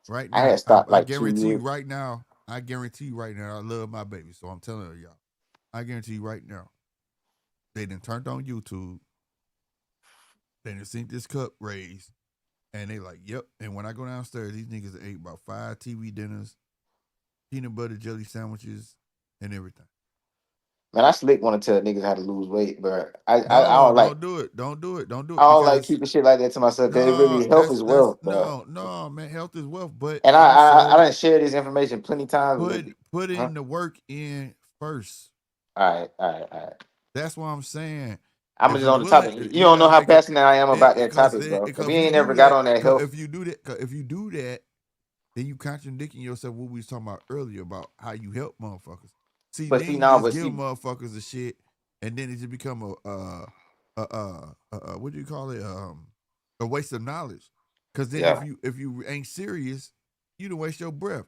Right I now, had stopped I like 2 guarantee you years. right now. I guarantee you right now. I love my baby, so I'm telling her, y'all. I guarantee you right now. They done turned on YouTube. They done seen this cup raised, and they like, yep. And when I go downstairs, these niggas ate about 5 TV dinners, peanut butter jelly sandwiches, and everything. Man, I slick want to tell niggas how to lose weight, but I No, don't like don't do it. Don't do it. Don't do I it don't like because keeping shit like that to myself because it no, really health is that's wealth, bro. no, man. Health is wealth, but And I also done share this information plenty times with. put Huh? in the work in first. All right, all right, all right. That's what I'm saying. I'm If just you on the willing, topic. You don't yeah, know how man, passionate I am about that because topic, bro. If if we you ain't do never got that, on that 'cause health, if you do that, then you contradicting yourself. What we was talking about earlier about how you help motherfuckers. See, but then see you now, just but give see, motherfuckers the shit, and then it just become what do you call it? A waste of knowledge. Because then yeah. if you ain't serious, you don't waste your breath.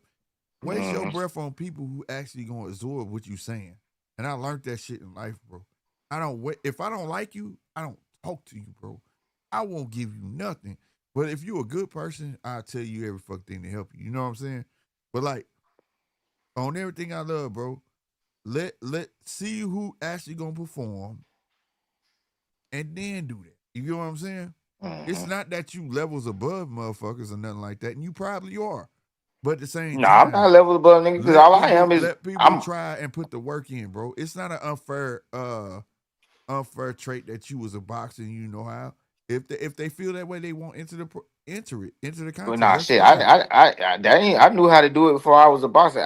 Waste your Mhm. breath on people who actually gonna absorb what you saying. And I learned that shit in life, bro. I don't wait. If I don't like you, I don't talk to you, bro. I won't give you nothing. But if you're a good person, I'll tell you every fucking thing to help you. You know what I'm saying? But like on everything I love, bro, let see who actually gonna perform and then do that. You get what I'm saying? It's Mhm. not that you levels above motherfuckers or nothing like that, and you probably are. But at the same No, I'm not time, level above nigga because all I am is let people I'm. try and put the work in, bro. It's not an unfair trait that you was a boxer and you know how. If they feel that way, they won't enter the Well, contest. nah, That's shit. fine. That ain't. I knew how to do it before I was a boxer.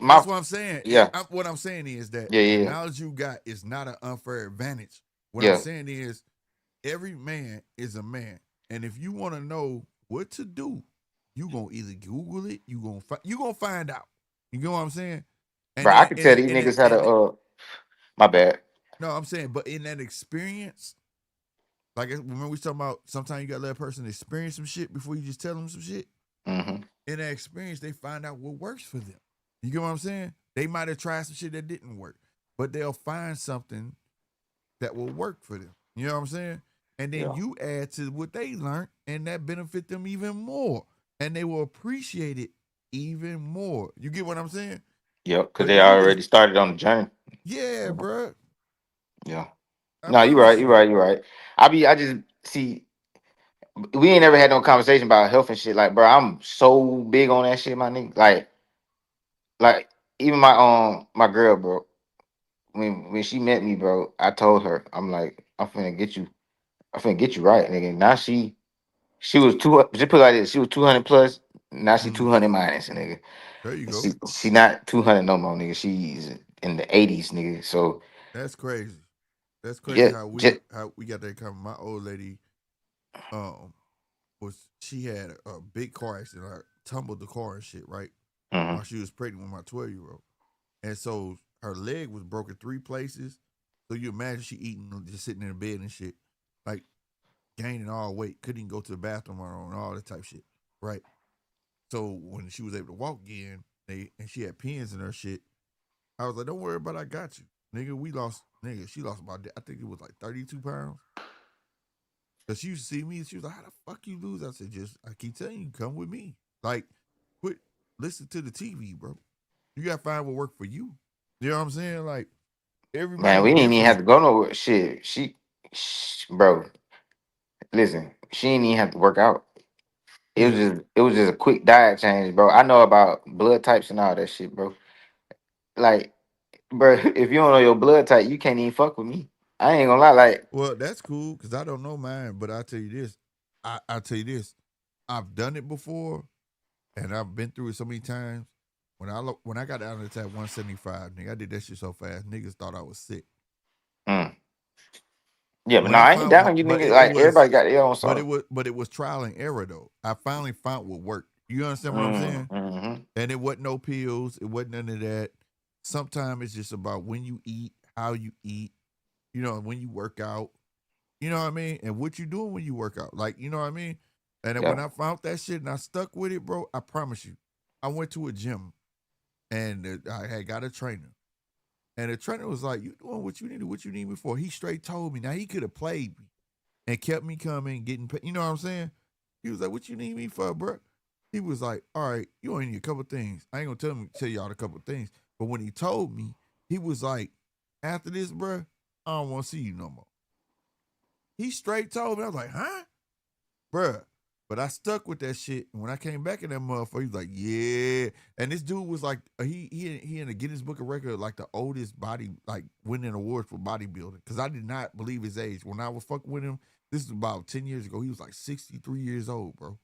That's My, what I'm saying. yeah, What I'm saying is that yeah, the yeah, knowledge you got is not an unfair advantage. What I'm yeah. saying is every man is a man, and if you want to know what to do, you gonna either Google it, you gonna find out. You know what I'm saying? And Bro, I then could tell these niggas how to. My bad. no, I'm saying, but in that experience, like remember we talking about sometimes you gotta let a person experience some shit before you just tell them some shit. Hmm. In that experience, they find out what works for them. You get what I'm saying? They might have tried some shit that didn't work, but they'll find something that will work for them. You know what I'm saying? And then Yeah, you add to what they learned, and that benefit them even more, and they will appreciate it even more. You get what I'm saying? yeah, because But they you just already started on the journey. yeah, bro. Yeah. I No, you right. promise You you. right. You right. I just see. We ain't never had no conversation about health and shit. Like, bro, I'm so big on that shit, my nigga. Like even my girl, bro. When she met me, bro, I told her, I'm like, I'm finna get you right, nigga. Now she was just put it like this, she was 200 plus. Now she Mm, 200 minus, nigga. there you go. She not 200 no more, nigga. She's in the 80s, nigga. So That's crazy. That's crazy yeah, how we got that cover. My old lady, um, she had a big car accident. I tumbled the car and shit, right? hmm While she was pregnant with my 12-year-old. And so her leg was broken 3 places. So you imagine she eating, just sitting in the bed and shit, like gaining all weight, couldn't even go to the bathroom on her own, all that type of shit, right? So when she was able to walk again, and she had pins in her shit, I was like, "Don't worry about it, I got you, nigga." She lost about, I think it was like 32 pounds. Cause she used to see me, and she was like, "How the fuck you lose?" I said, "Just I keep telling you, come with me. Like, quit listen to the TV, bro. You gotta find what work for you." You know what I'm saying? Like Man, everybody we didn't even have different. to go nowhere. Shit, bro, listen, she didn't even have to work out. Yeah. It was just a quick diet change, bro. I know about blood types and all that shit, bro. Like, bro, if you don't know your blood type, you can't even fuck with me. I ain't gonna lie, like, Well, that's cool because I don't know mine, but I tell you this. I tell you this. I've done it before, and I've been through it so many times. When I got down to that 175, nigga, I did that shit so fast. Niggas thought I was sick. mm. Yeah, but When no, I I ain't found, down. You but niggas, it like, was, everybody got their own sauce. but it was trial and error though. I finally found what worked. You understand what I'm saying? Mm-hmm. And it wasn't no pills. It wasn't none of that. Sometimes it's just about when you eat, how you eat. You know, when you work out. You know what I mean? And what you doing when you work out. Like, you know what I mean? And then when Yeah. I found that shit and I stuck with it, bro, I promise you, I went to a gym and I had got a trainer. And the trainer was like, "You doing what you need me for." He straight told me. Now he could have played me and kept me coming, getting paid. You know what I'm saying? He was like, "What you need me for, bro?" He was like, "All right, you only need a couple things. I ain't gonna tell y'all a couple things." But when he told me, he was like, "After this, bro, I don't want to see you no more." He straight told me. I was like, "Huh, bruh?" But I stuck with that shit. And when I came back in that motherfucker, he was like, "Yeah." And this dude was like, he in the Guinness Book of Record, like the oldest body, like winning awards for bodybuilding. Because I did not believe his age when I was fucking with him. This is about 10 years ago. He was like 63 years old, bro.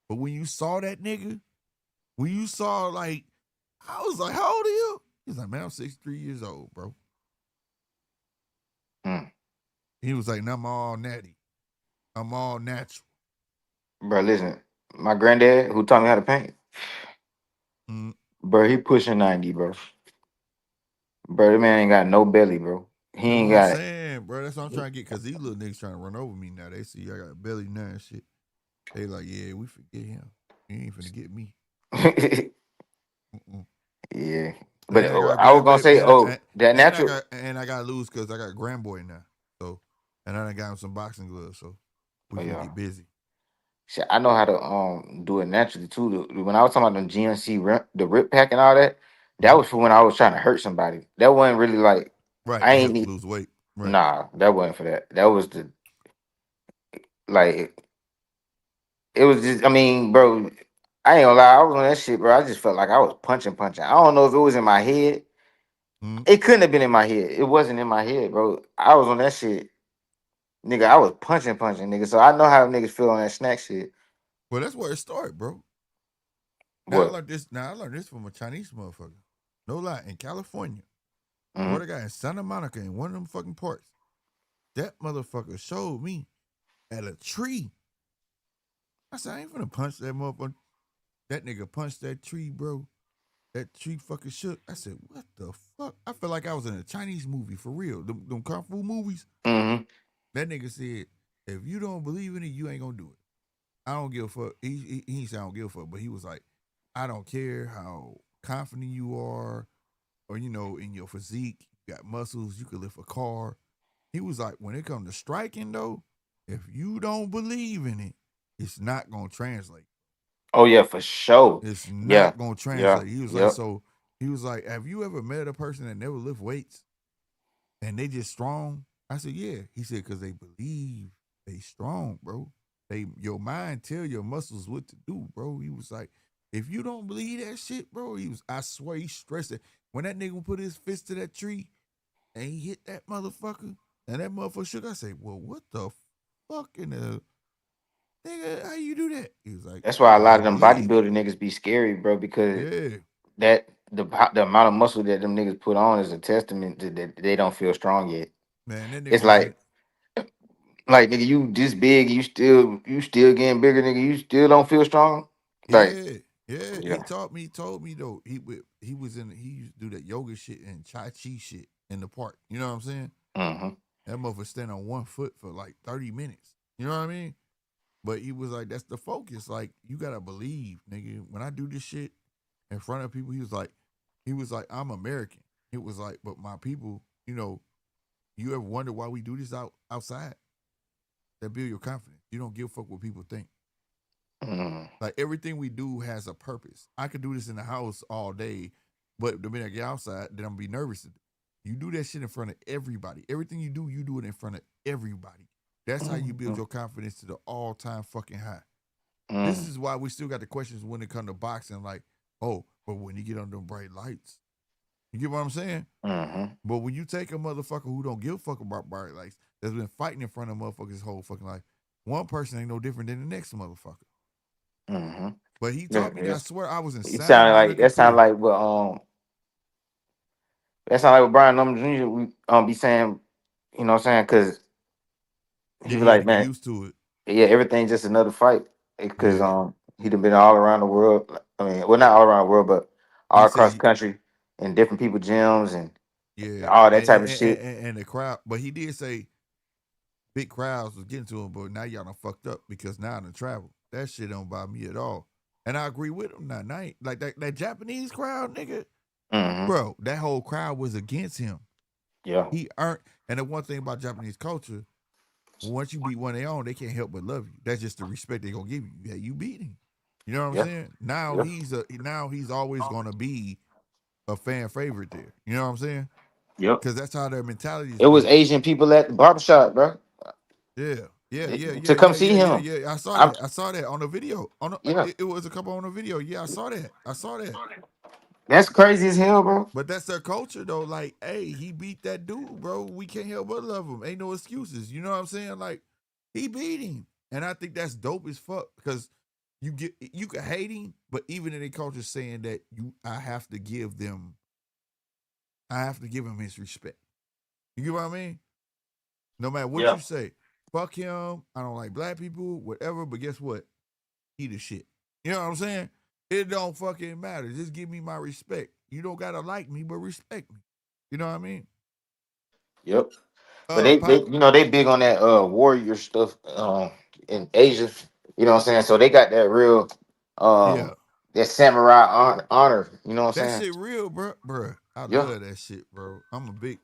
But when you saw that nigga, when you saw like, I was like, "How old are you?" He was like, "Man, I'm 63 years old, bro." Mm. He was like, "Now I'm all natty. I'm all natural." Bro, listen, my granddad who taught me how to paint, Mm. bro, he pushing 90, bro. Bro, the man ain't got no belly, bro. He That's ain't what I'm got saying, bro. That's what I'm trying to get. Cause these little niggas trying to run over me now. They see I got a belly now and shit. They like, yeah, we forget him. He ain't finna get me. Mm-mm. yeah. But And I got a I was gonna grandbaby, say, oh, that natural. and I got to lose because I got a grandboy now. So, and I done got him some boxing gloves. So we Oh finna yeah. get busy. Shit, I know how to do it naturally too. When I was talking about the GNC the rip pack and all that, that Mm-hmm. was for when I was trying to hurt somebody. That wasn't really like Right I to ain't help need. lose weight. Right. Nah, that wasn't for that. That was the like. It was just. I mean, bro. I ain't gonna lie. I was on that shit, bro. I just felt like I was punching. I don't know if it was in my head. Mm-hmm. It couldn't have been in my head. It wasn't in my head, bro. I was on that shit, nigga. I was punching, nigga. So I know how niggas feel on that snack shit. Well, that's where it started, bro. Now I What? learned this. Now I learned this from a Chinese motherfucker. No lie, in California, Mm-hmm. swear to God, in Santa Monica, in one of them fucking parts, that motherfucker showed me at a tree. I said, I ain't finna punch that motherfucker. That nigga punched that tree, bro. That tree fucking shook. I said, what the fuck? I felt like I was in a Chinese movie for real. Them Kung Fu movies. Mm-hmm. That nigga said, if you don't believe in it, you ain't gonna do it. I don't give a fuck. He said, I don't give a fuck, but he was like, I don't care how confident you are or, in your physique, you got muscles, you could lift a car. He was like, when it comes to striking, though, if you don't believe in it, it's not gonna translate. Oh yeah, for sure. It's Yeah. not gonna Yeah. translate. He was like, Yep. so he was like, have you ever met a person that never lift weights and they just strong? I said, yeah. He said, because they believe they strong, bro. Your mind tell your muscles what to do, bro. He was like, if you don't believe that shit, bro, I swear he stressed it. When that nigga put his fist to that tree and he hit that motherfucker, and that motherfucker shook, I said, well, what the fuck in the nigga, how you do that? He was like, That's why a lot I of them believe. bodybuilder niggas be scary, bro, because Yeah. that the amount of muscle that them niggas put on is a testament to that they don't feel strong yet. Man, that nigga It's was in. like nigga, you this big, you still getting bigger, nigga. You still don't feel strong. Like, Yeah, yeah. He yeah. told me though. He was in. He used to do that yoga shit and chai chi shit in the park. You know what I'm saying? Mm-hmm. That motherfucker stand on one foot for like 30 minutes. You know what I mean? But he was like, that's the focus. Like you gotta believe, nigga. When I do this shit in front of people, he was like, I'm American. It was like, but my people, you ever wonder why we do this outside? That build your confidence. You don't give a fuck what people think. Mm-hmm. Like everything we do has a purpose. I could do this in the house all day, But the minute I get outside, then I'm gonna be nervous. You do that shit in front of everybody. Everything you do it in front of everybody. That's how you build your confidence to the all-time fucking high. This is why we still got the questions when it comes to boxing, like, oh, but when you get under them bright lights, you get what I'm saying? But when you take a motherfucker who don't give a fuck about bright lights, that's been fighting in front of motherfuckers his whole fucking life, one person ain't no different than the next motherfucker. But he taught me that. I swear I was in You sound sound like medical that. Sound care. like what that sound like what Brian Number Jr. We be saying. You know what I'm saying? Because he Yeah, be he had like, to get man, used to it. yeah, everything's just another fight. Because Yeah. he done been all around the world. I mean, well, not all around the world, but He all across the said, country in different people gyms and yeah, all that type of shit. and the crowd, but he did say big crowds was getting to him, but now y'all done fucked up because now I done travel. That shit don't bother me at all. And I agree with him now. Now like that Japanese crowd, nigga, bro, that whole crowd was against him. Yeah. He earned, and the one thing about Japanese culture, once you beat one of their own, they can't help but love you. That's just the respect they're gonna give you. Yeah, you beat him. You know what I'm Yeah. saying? Now he's always gonna be a fan favorite there. You know what I'm saying? Yep. Because that's how their mentality is It was built. Asian people at the barbershop, bro. Yeah. To come see him. I saw I, that. I saw that on the video. yeah. It was a couple on the video. Yeah, I saw that. I saw that. That's crazy as hell, bro. But that's their culture though. Like, hey, he beat that dude, bro. We can't help but love him. Ain't no excuses. You know what I'm saying? Like, he beat him. And I think that's dope as fuck. Because you can hate him, but even in their culture saying that I have to give him his respect. You get what I mean? No matter what Yeah. you say. Fuck him. I don't like black people, whatever, but guess what? He the shit. You know what I'm saying? It don't fucking matter. Just give me my respect. You don't gotta like me, but respect me. You know what I mean? Yep. But they Pop. they big on that warrior stuff in Asia. You know what I'm saying? So they got that real Yeah. that samurai honor. You know what I'm That saying? shit real, bro. Bruh. I Yeah. love that shit, bro. I'm a big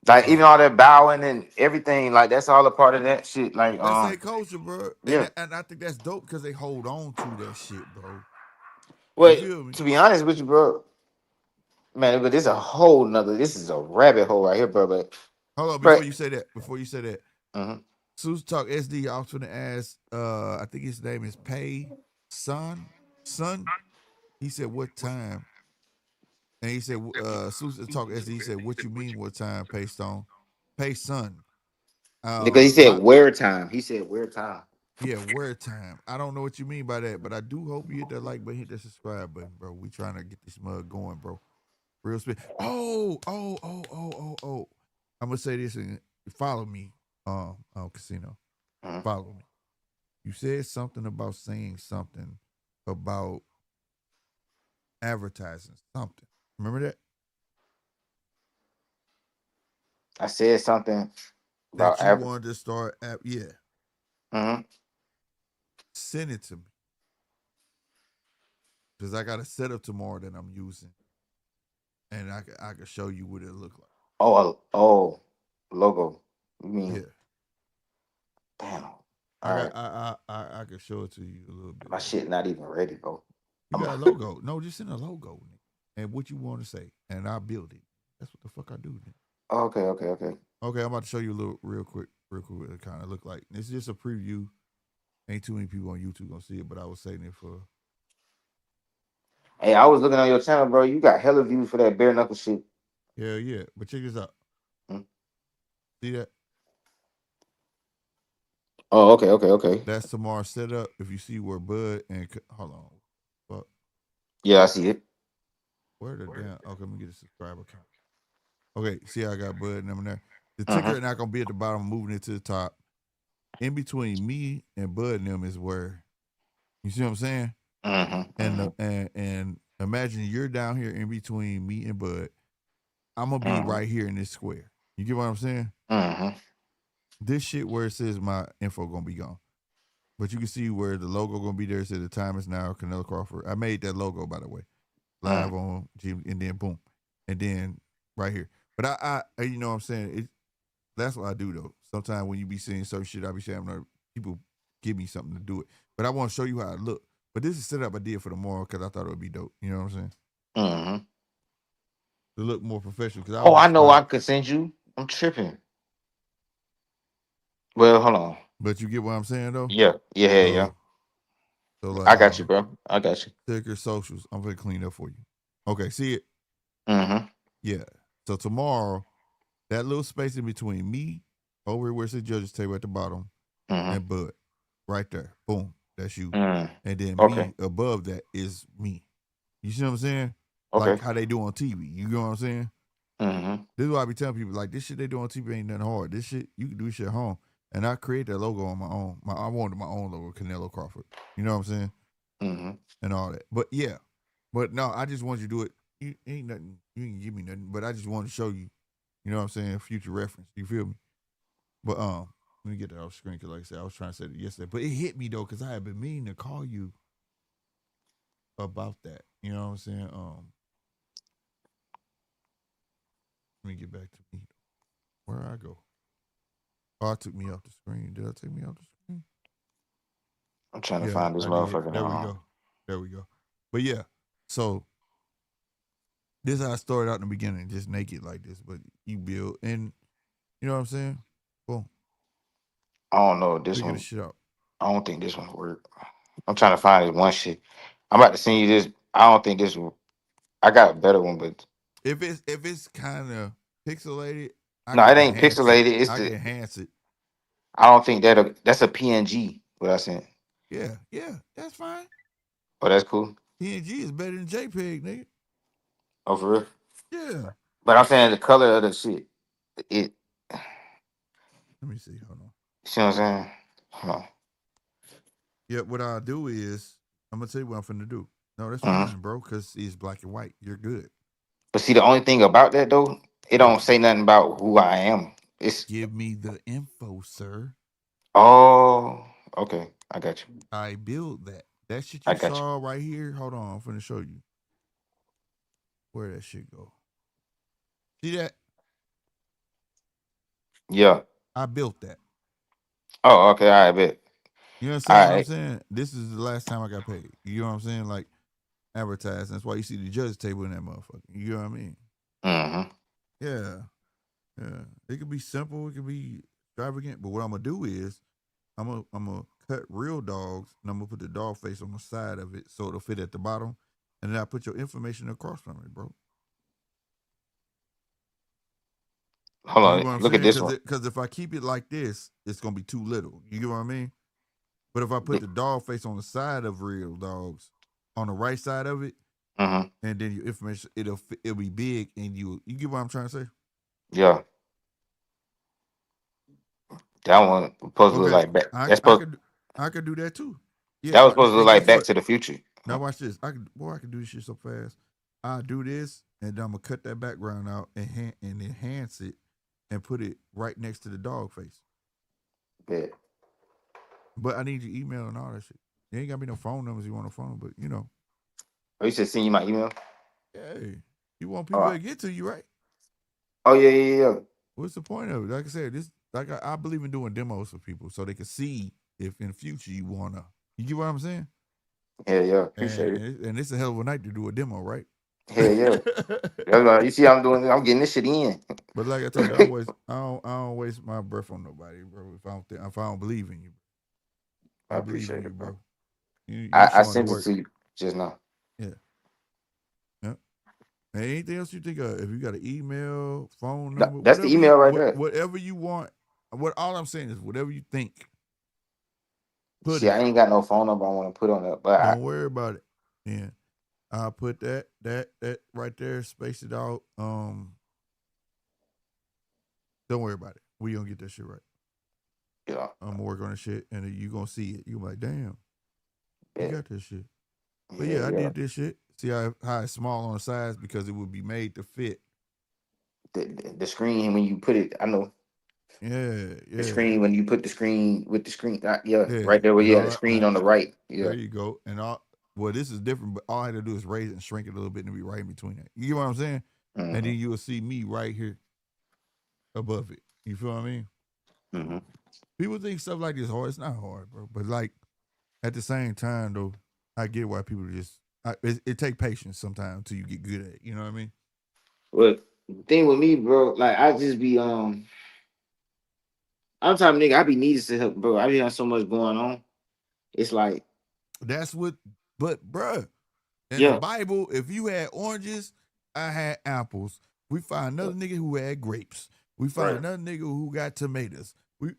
Like even all that bowing and everything, like that's all a part of that shit. Like that's their culture, bro. yeah. And I think that's dope because they hold on to that shit, bro. You Well, feel me? to be honest with you, bro, man, but this is a rabbit hole right here, bro. Hold on, But before you say that, mhm. Susan Talk SD off to the ass. I think his name is Pay Son. He said, what time? And he said, Susan Talk SD, he said, what you mean what time, Pay Stone? Pay Son. Because he said wear time. He said wear time. Yeah, where time. I don't know what you mean by that, but I do hope you hit that like button, hit that subscribe button, bro. We trying to get this mug going, bro. Real spit. Oh. I'm gonna say this and follow me. Casino. Mhm. Follow me. You said something about saying something about advertising something. Remember that? I said something about That you average. wanted to start yeah. Mm-hmm. Send it to me. Because I got a setup tomorrow that I'm using. And I can show you what it look like. Logo. You mean Yeah. damn? All I got right, I can show it to you a little bit, my bro. shit not even ready, bro. You got a logo. No, just send a logo, nigga. And what you want to say. And I'll build it. That's what the fuck I do, nigga. Okay. Okay, I'm about to show you a little real quick what it kind of look like. It's just a preview. Ain't too many people on YouTube gonna see it, but I was saying it for Hey, I was looking on your channel, bro. You got hella views for that bare knuckle shit. hell yeah. But check this out. Hmm? See that? Oh, okay. That's tomorrow's setup. If you see where Bud and hold on, fuck, Yeah, I see it. where the damn? Okay, let me get a subscriber count. Okay, see how I got Bud and them in there. The Mm-hmm. ticker not gonna be at the bottom, moving it to the top. In between me and Bud and them is where you see what I'm saying. And imagine you're down here in between me and Bud. I'm gonna be Mm-hmm. right here in this square. You get what I'm saying? Mm-hmm. This shit where it says my info gonna be gone. But you can see where the logo gonna be there. It says the time is now. Canelo Crawford. I made that logo by the way, live on Jim, and then boom, and then right here. But I you know what I'm saying. That's what I do though. Sometimes when you be seeing certain shit, I be saying people give me something to do it. But I want to show you how I look. But this is setup I did for tomorrow because I thought it would be dope. You know what I'm saying? Mm-hmm. to look more professional. Because I Oh, I was know I like, could send you. I'm tripping. Well, hold on. but you get what I'm saying though. Yeah, yeah, yeah. So so like I got you, bro. I got you. check your socials. I'm gonna clean up for you. Okay, see it? Mm-hmm. Yeah. So tomorrow, that little space in between me, over where it says judges table at the bottom, Mm-hmm. and Bud, right there. Boom. That's you. Mm. And then Okay. me above that is me. You see what I'm saying? Like Okay. how they do on TV. You know what I'm saying? Mm-hmm. This is why I be telling people like this shit they do on TV ain't nothing hard. This shit you can do this shit at home. And I create that logo on my own. I wanted my own logo, Canelo Crawford. You know what I'm saying? Mm-hmm. And all that. But yeah. But no, I just want you to do it. You ain't nothing. You ain't give me nothing. But I just want to show you. You know what I'm saying? Future reference. You feel me? But let me get that off screen because like I said, I was trying to say it yesterday. But it hit me though because I had been meaning to call you about that. You know what I'm saying? Let me get back to me. Where I go? Oh, it took me off the screen. Did I take me off the screen? I'm trying to Yeah, find this I did. motherfucker There we now. go. There we go. But yeah, so this is how I started out in the beginning, just naked like this. But you build, and you know what I'm saying? Boom, I don't know this figure the one. shit out. I don't think this one work. I'm trying to find this one shit. I'm about to send you this. I don't think this one. I got a better one, but If it's kind of pixelated, I no, can it ain't enhance it. pixelated. It's I can the. enhance it. I don't think that's a PNG. What I sent. Yeah, yeah, that's fine. Oh, that's cool. PNG is better than JPEG, nigga. Oh, for real. Yeah. But I'm saying the color of the shit. It. Let me see. Hold on. See what I'm saying? Hold on. Yeah, what I'll do is I'm gonna tell you what I'm finna do. No, that's Mhm. fine, bro, because it's black and white. You're good. But see, the only thing about that though, it What? don't say nothing about who I am. It's Give me the info, sir. oh, okay. I got you. I build that. That shit I you got you. saw right here. Hold on, I'm finna show you where that shit go. See that? Yeah. I built that. Oh, okay. All right, bet. You understand All what I'm right. saying? This is the last time I got paid. You know what I'm saying? Like advertising. That's why you see the judges table in that motherfucker. You know what I mean? Mm-hmm. Yeah. Yeah. It could be simple, it could be extravagant, but what I'm gonna do is I'm gonna cut real dogs and I'm gonna put the dog face on the side of it so it'll fit at the bottom. And then I put your information across from it, bro. Hold You get on. what I'm Look at saying? this one. Because if I keep it like this, it's gonna be too little. You get what I mean? But if I put the dog face on the side of real dogs, on the right side of it, Mm-hmm. and then your information it'll be big, and you get what I'm trying to say? Yeah. That one supposed to look Okay, like back. I That's I supposed. could I could do that too. Yeah, That was supposed to look and like guess Back what? to the Future. Now watch this. I can do this shit so fast. I do this, and then I'm gonna cut that background out and enhance it, and put it right next to the dog face. Bet. But I need your email and all that shit. There ain't gotta be no phone numbers you want a phone, but you know, Oh, you said send you my email. hey, you want people Oh. to get to you, right? Oh yeah, yeah, yeah. What's the point of it? Like I said, this like I believe in doing demos for people so they can see if in the future you wanna. You get what I'm saying? Yeah, yeah. Appreciate it. And it's a hell of a night to do a demo, right? Hell yeah. That's why- you see how I'm doing. I'm getting this shit in. But like I told you, I don't waste my breath on nobody, bro. If I don't believe in you, I I believe in appreciate you, it, bro. bro. You I showing the sent it work. to you just now. Yeah, yeah. And anything else you think of? If you got an email, phone number, That's the email right there. whatever you want. What all I'm saying is whatever you think, put See, it. I ain't got no phone number I want to put on that, but Don't worry about it. Yeah, I'll put that right there, space it out. Don't worry about it. We gonna get that shit right. yeah, I'm gonna work on the shit, and then you gonna see it. You gonna be like, damn, you yeah, got this shit. But yeah, yeah, I yeah. did this shit. See how it's small on the sides because it would be made to fit. The screen when you put it, I know Yeah, the yeah, screen when you put the screen with the screen. Yeah, yeah. right there. Where And yeah, all the that, screen on the right. there Yeah, you go. And all well, this is different, but all I had to do is raise it and shrink it a little bit and be right in between that. You get what I'm saying? And mm-hmm, then you will see me right here above it. You feel what I mean? mm-hmm. People think stuff like this hard. It's not hard, bro. But like at the same time though, I get why people just It take patience sometimes until you get good at it. You know what I mean? But the thing with me, bro, like I just be I'm type of nigga, I be needing to help, bro. I be having so much going on. It's like, That's what. But bruh, in the yeah, Bible, if you had oranges, I had apples. We find another nigga who had grapes. We find right. another nigga who got tomatoes. We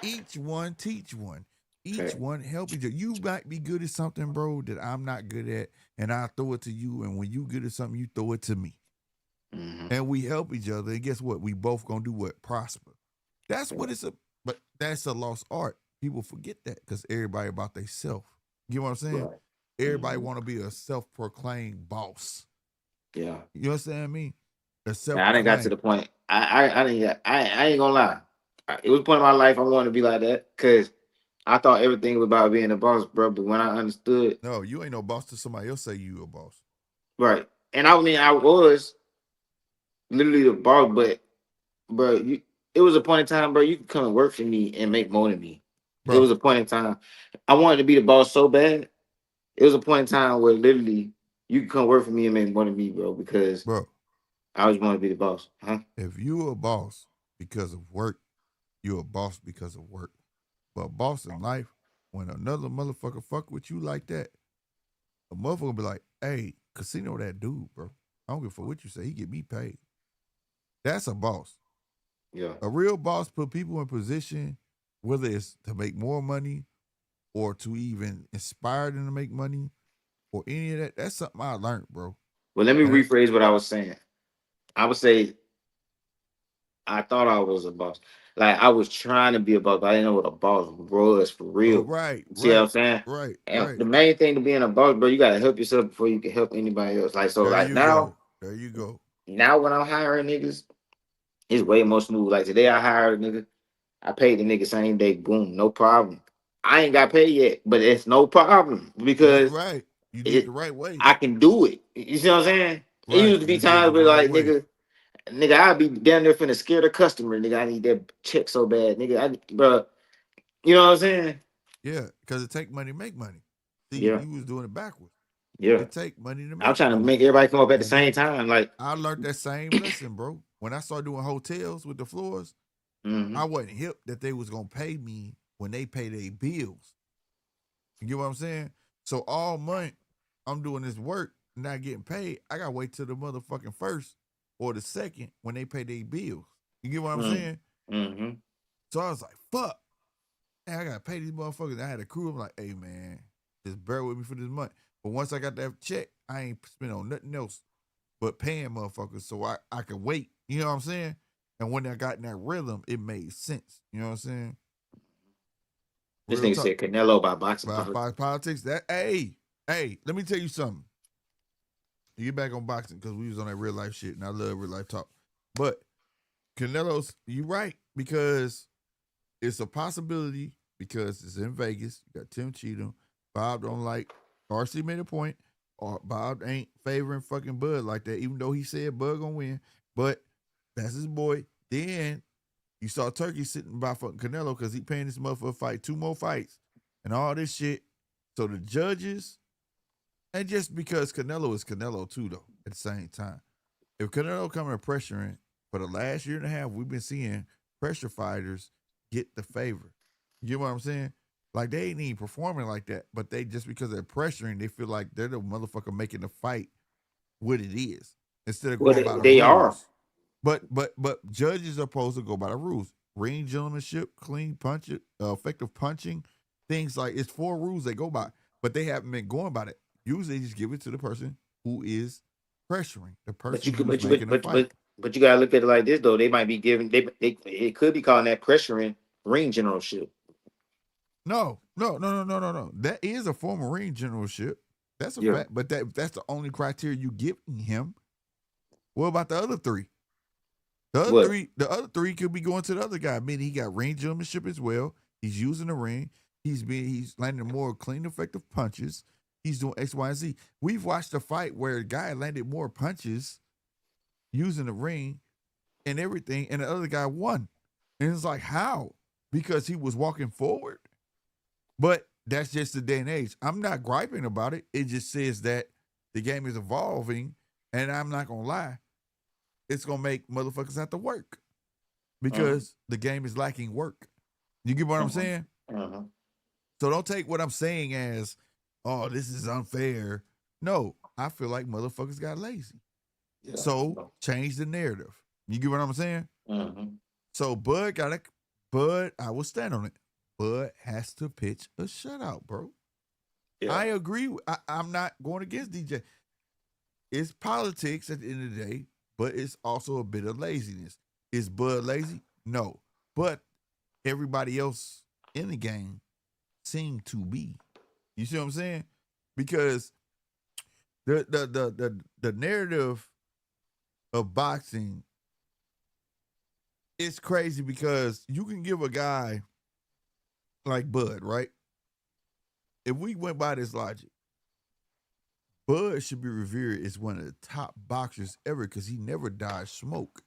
each one teach one. Each Okay. one help each other. You might be good at something, bro, that I'm not good at, and I throw it to you. And when you good at something, you throw it to me. Mm-hmm. And we help each other. And guess what? We both gonna do what? Prosper. That's what it's a. But that's a lost art. People forget that because everybody about they self. You know what I'm saying? Right. Everybody Mm-hmm. want to be a self-proclaimed boss. Yeah. You understand me? A Now, I didn't got to self-proclaimed. the point. I didn't. I ain't gonna lie. It was a point in my life I wanted to be like that because I thought everything was about being a boss, bro. But when I understood, No, you ain't no boss till somebody else say you a boss. right, and I mean I was literally the boss, but bro, it was a point in time, bro. You could come and work for me and make more than me. It Bro, was a point in time. I wanted to be the boss so bad. It was a point in time where literally you could come work for me and make more than me, bro, because bro, I always wanted to be the boss, huh? if you a boss because of work, you a boss because of work. But a boss in life, when another motherfucker fuck with you like that, a motherfucker be like, hey, Casino that dude, bro. I don't give a fuck what you say. He get me paid. That's a boss. Yeah. A real boss put people in position, whether it's to make more money or to even inspire them to make money or any of that. That's something I learned, bro. Well, let me And rephrase what I was saying. I would say I thought I was a boss. Like I was trying to be a boss, but I didn't know what a boss was for oh, real. right, See what I'm right, saying? right, And right. the main thing to being a boss, bro, you gotta help yourself before you can help anybody else. Like so, There like you now, go. There you go. now when I'm hiring niggas, it's way more smooth. Like today, I hired a nigga. I paid the nigga same day. Boom, no problem. I ain't got paid yet, but it's no problem That's because right. You did it the it right way. I can do it. You see what I'm saying? It Right. used to be You did it the times where right like way. nigga, I'd be down there finna scare the customer. Nigga, I need that check so bad. Nigga, bro, you know what I'm saying? Yeah, because it take money to make money. See, Yeah, you was doing it backwards. yeah. It take money to I'm make trying to money. make everybody come up at the And same then time. Like, I learned that same lesson, bro. When I started doing hotels with the floors, mm-hmm. I wasn't hip that they was gonna pay me when they pay their bills. You get what I'm saying? So all month I'm doing this work, not getting paid. I gotta wait till the motherfucking first or the second when they pay their bills. You get what I'm saying? Mm-hmm. So I was like, fuck. Man, I gotta pay these motherfuckers. I had a crew. I'm like, hey man, just bear with me for this month. But once I got that check, I ain't spent on nothing else but paying motherfuckers so I could wait. You know what I'm saying? And when I got in that rhythm, it made sense. You know what I'm saying? This Real nigga talk. said Canelo by boxing By politics. politics, that hey, let me tell you something. You get back on boxing because we was on that real life shit, and I love real life talk. But Canelo's, you right because it's a possibility because it's in Vegas. You got Tim Cheatham. Bob don't like. RC made a point. Or Bob ain't favoring fucking Bud like that, even though he said Bud gonna win. But that's his boy. Then you saw Turkey sitting by fucking Canelo because he paying this motherfucker fight 2 more fights and all this shit. So the judges, and just because Canelo is Canelo too, though, at the same time. If Canelo coming to pressuring for the last year and a half, we've been seeing pressure fighters get the favor. You get what I'm saying? Like they ain't even performing like that, but they just because they're pressuring, they feel like they're the motherfucker making the fight what it is instead of Well, going by the they are. rules. But judges are supposed to go by the rules. Ring gentlemanship, clean punch, effective punching, things like it's 4 rules they go by, but they haven't been going by it. Usually, they just give it to the person who is pressuring, the But person you could, who's making the fight. but you gotta look at it like this though. They might be giving they it could be calling that pressuring ring generalship. No. That is a former ring generalship. That's a Yeah. fact. But that's the only criteria you give him. What about the other three? What? The other three could be going to the other guy. Meaning he got ring gentlemanship as well. He's using the ring. He's landing more clean, effective punches. He's doing X, Y, and Z. We've watched a fight where a guy landed more punches using the ring and everything, and the other guy won. And it's like, how? Because he was walking forward. But that's just the day and age. I'm not griping about it. It just says that the game is evolving, and I'm not gonna lie, it's gonna make motherfuckers have to work because the game is lacking work. You get what I'm saying? So don't take what I'm saying as, oh, this is unfair. No, I feel like motherfuckers got lazy. Yeah. So change the narrative. You get what I'm saying? Mm-hmm. So Bud, I will stand on it. Bud has to pitch a shutout, bro. Yeah. I agree. I'm not going against DJ. It's politics at the end of the day, but it's also a bit of laziness. Is Bud lazy? No. But everybody else in the game seemed to be. You see what I'm saying? Because the narrative of boxing is crazy because you can give a guy like Bud, right? If we went by this logic, Bud should be revered as one of the top boxers ever because he never dodged smoke.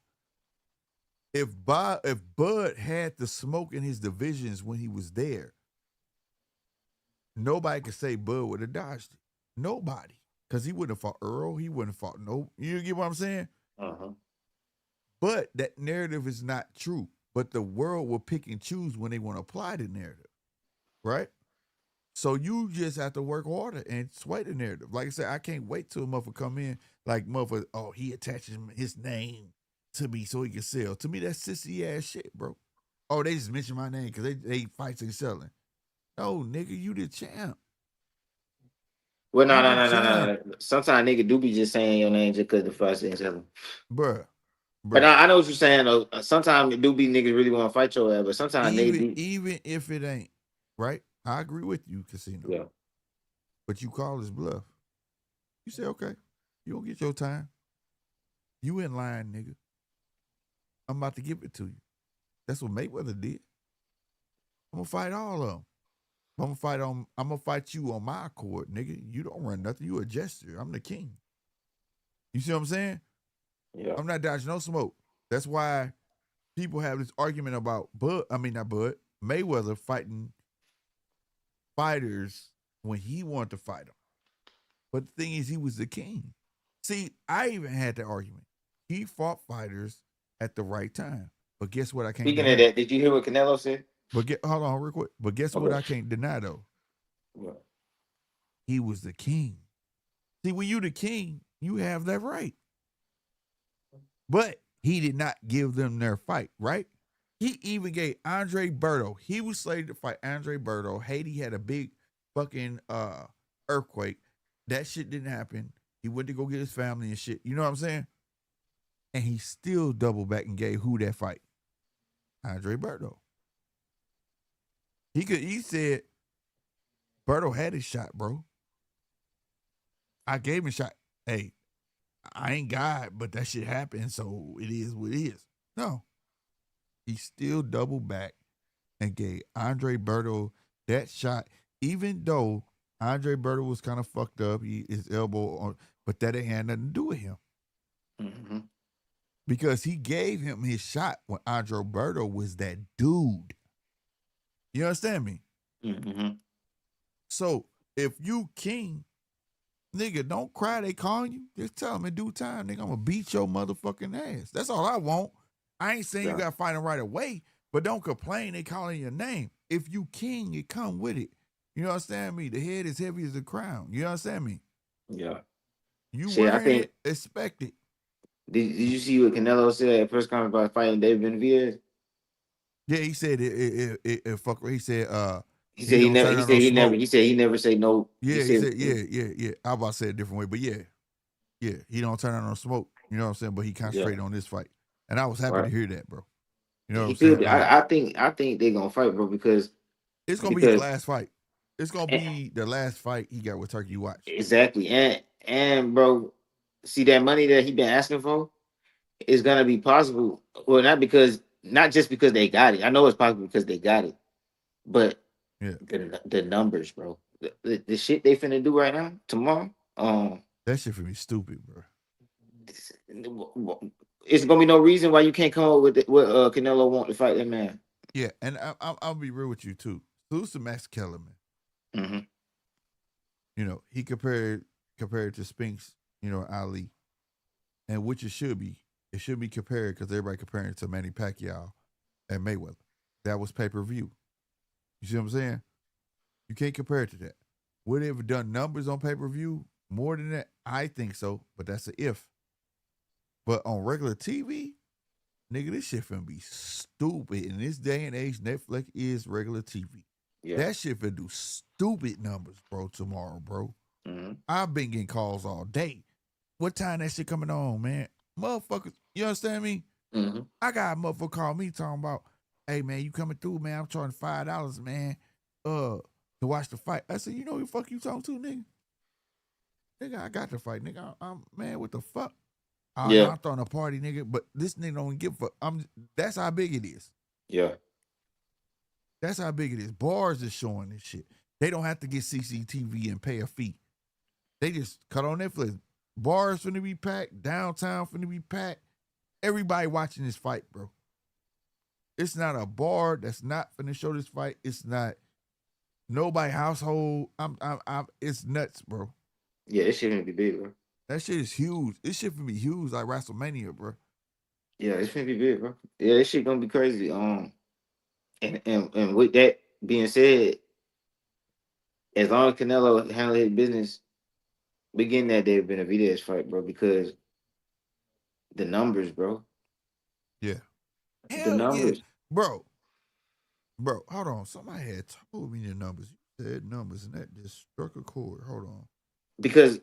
If Bud had the smoke in his divisions when he was there, nobody could say Bud would have dodged it. Nobody. Because he wouldn't have fought Earl. He wouldn't have fought You get what I'm saying? But that narrative is not true. But the world will pick and choose when they want to apply the narrative. Right? So you just have to work harder and sway the narrative. Like I said, I can't wait till a motherfucker come in like motherfucker, oh, he attaches his name to me so he can sell. To me, that's sissy ass shit, bro. Oh, they just mention my name because they fights ain't selling. No, nigga, you the champ. Well, no. Sometimes nigga do be just saying your name just because the fight ain't selling. Bruh. But I know what you're saying though. Sometimes it do be niggas really want to fight your ass, but sometimes even if it ain't, right? I agree with you, Casino. Yeah. But you call his bluff. You say, okay, you don't get your time. You in line, nigga. I'm about to give it to you. That's what Mayweather did. I'm gonna fight all of them. I'm gonna fight you on my accord, nigga. You don't run nothing. You a jester. I'm the king. You see what I'm saying? Yeah. I'm not dodging no smoke. That's why people have this argument about Mayweather fighting fighters when he wanted to fight them. But the thing is, he was the king. See, I even had that argument. He fought fighters at the right time. But guess what? I can't Speaking deny. of that, did you hear what Canelo said? But hold on real quick. But guess what I can't deny though? Yeah. He was the king. See, when you the king, you have that right. But he did not give them their fight, right? He even gave Andre Berto. He was slated to fight Andre Berto. Haiti had a big fucking earthquake. That shit didn't happen. He went to go get his family and shit. You know what I'm saying? And he still doubled back and gave who that fight? Andre Berto. He said Berto had his shot, bro. I gave him a shot. Hey, I ain't God, but that shit happened, so it is what it is. No. He still doubled back and gave Andre Berto that shot, even though Andre Berto was kind of fucked up, his elbow on, but that ain't had nothing to do with him. Mm-hmm. Because he gave him his shot when Andre Berto was that dude. You understand me? Mm-hmm. So if you king, nigga, don't cry. They calling you. Just tell them in due time, nigga, I'm gonna beat your motherfucking ass. That's all I want. I ain't saying you gotta fight them right away, but don't complain. They calling your name. If you king, it come with it. You understand me? The head is heavy as the crown. You understand me? Yeah. You wearing it, expect it. Did you see what Canelo said at press conference about fighting David Benavidez? Yeah, he said it fuck. He said he said he never. He said he never. He said he never say no. Yeah, he said yeah. I about to say it a different way, but yeah. He don't turn on no smoke. You know what I'm saying? But he concentrated on this fight, and I was happy to hear that, bro. You know what I'm saying? I think they're gonna fight, bro, because it's gonna be his last fight. It's gonna be the last fight he got with Turkey. You watch exactly, and bro, see that money that he been asking for is gonna be possible. Well, not just because they got it. I know it's possible because they got it, but the numbers, bro, the shit they finna do right now tomorrow. That shit for me stupid, bro. It's gonna be no reason why you can't come up with what Canelo want to fight that man. Yeah, and I'll be real with you too. Lose to Max Kellerman. Mm-hmm. You know, he compared to Spinks, Ali, and which it should be. It should be compared because everybody comparing it to Manny Pacquiao and Mayweather. That was pay-per-view. You see what I'm saying? You can't compare it to that. Would it have done numbers on pay-per-view more than that? I think so, but that's a if. But on regular TV, nigga, this shit finna be stupid. In this day and age, Netflix is regular TV. Yeah. That shit finna do stupid numbers, bro, tomorrow, bro. Mm-hmm. I've been getting calls all day. What time that shit coming on, man? Motherfuckers, you understand me? Mm-hmm. I got a motherfucker call me talking about, hey man, you coming through, man? I'm charging $5, man, to watch the fight. I said, you know who the fuck you talking to, nigga? Nigga, I got the fight, nigga. I'm man, what the fuck? Oh no, Yeah. I'm throwing a party, nigga. But this nigga don't give a fuck. That's how big it is. Yeah. That's how big it is. Bars is showing this shit. They don't have to get CCTV and pay a fee. They just cut on Netflix. Bars finna be packed. Downtown finna be packed. Everybody watching this fight, bro. It's not a bar that's not finna show this fight. It's not nobody household. It's nuts, bro. Yeah, it shouldn't be big, bro. That shit is huge. This shit finna be huge like WrestleMania, bro. Yeah, it shouldn't be big, bro. Yeah, this shit gonna be crazy. And with that being said, as long as Canelo handle his business, we getting that David Benavidez fight, bro, because the numbers, bro. Yeah. The Hell yeah. numbers. Bro, hold on. Somebody had told me the numbers. You said numbers, and that just struck a chord. Hold on. Because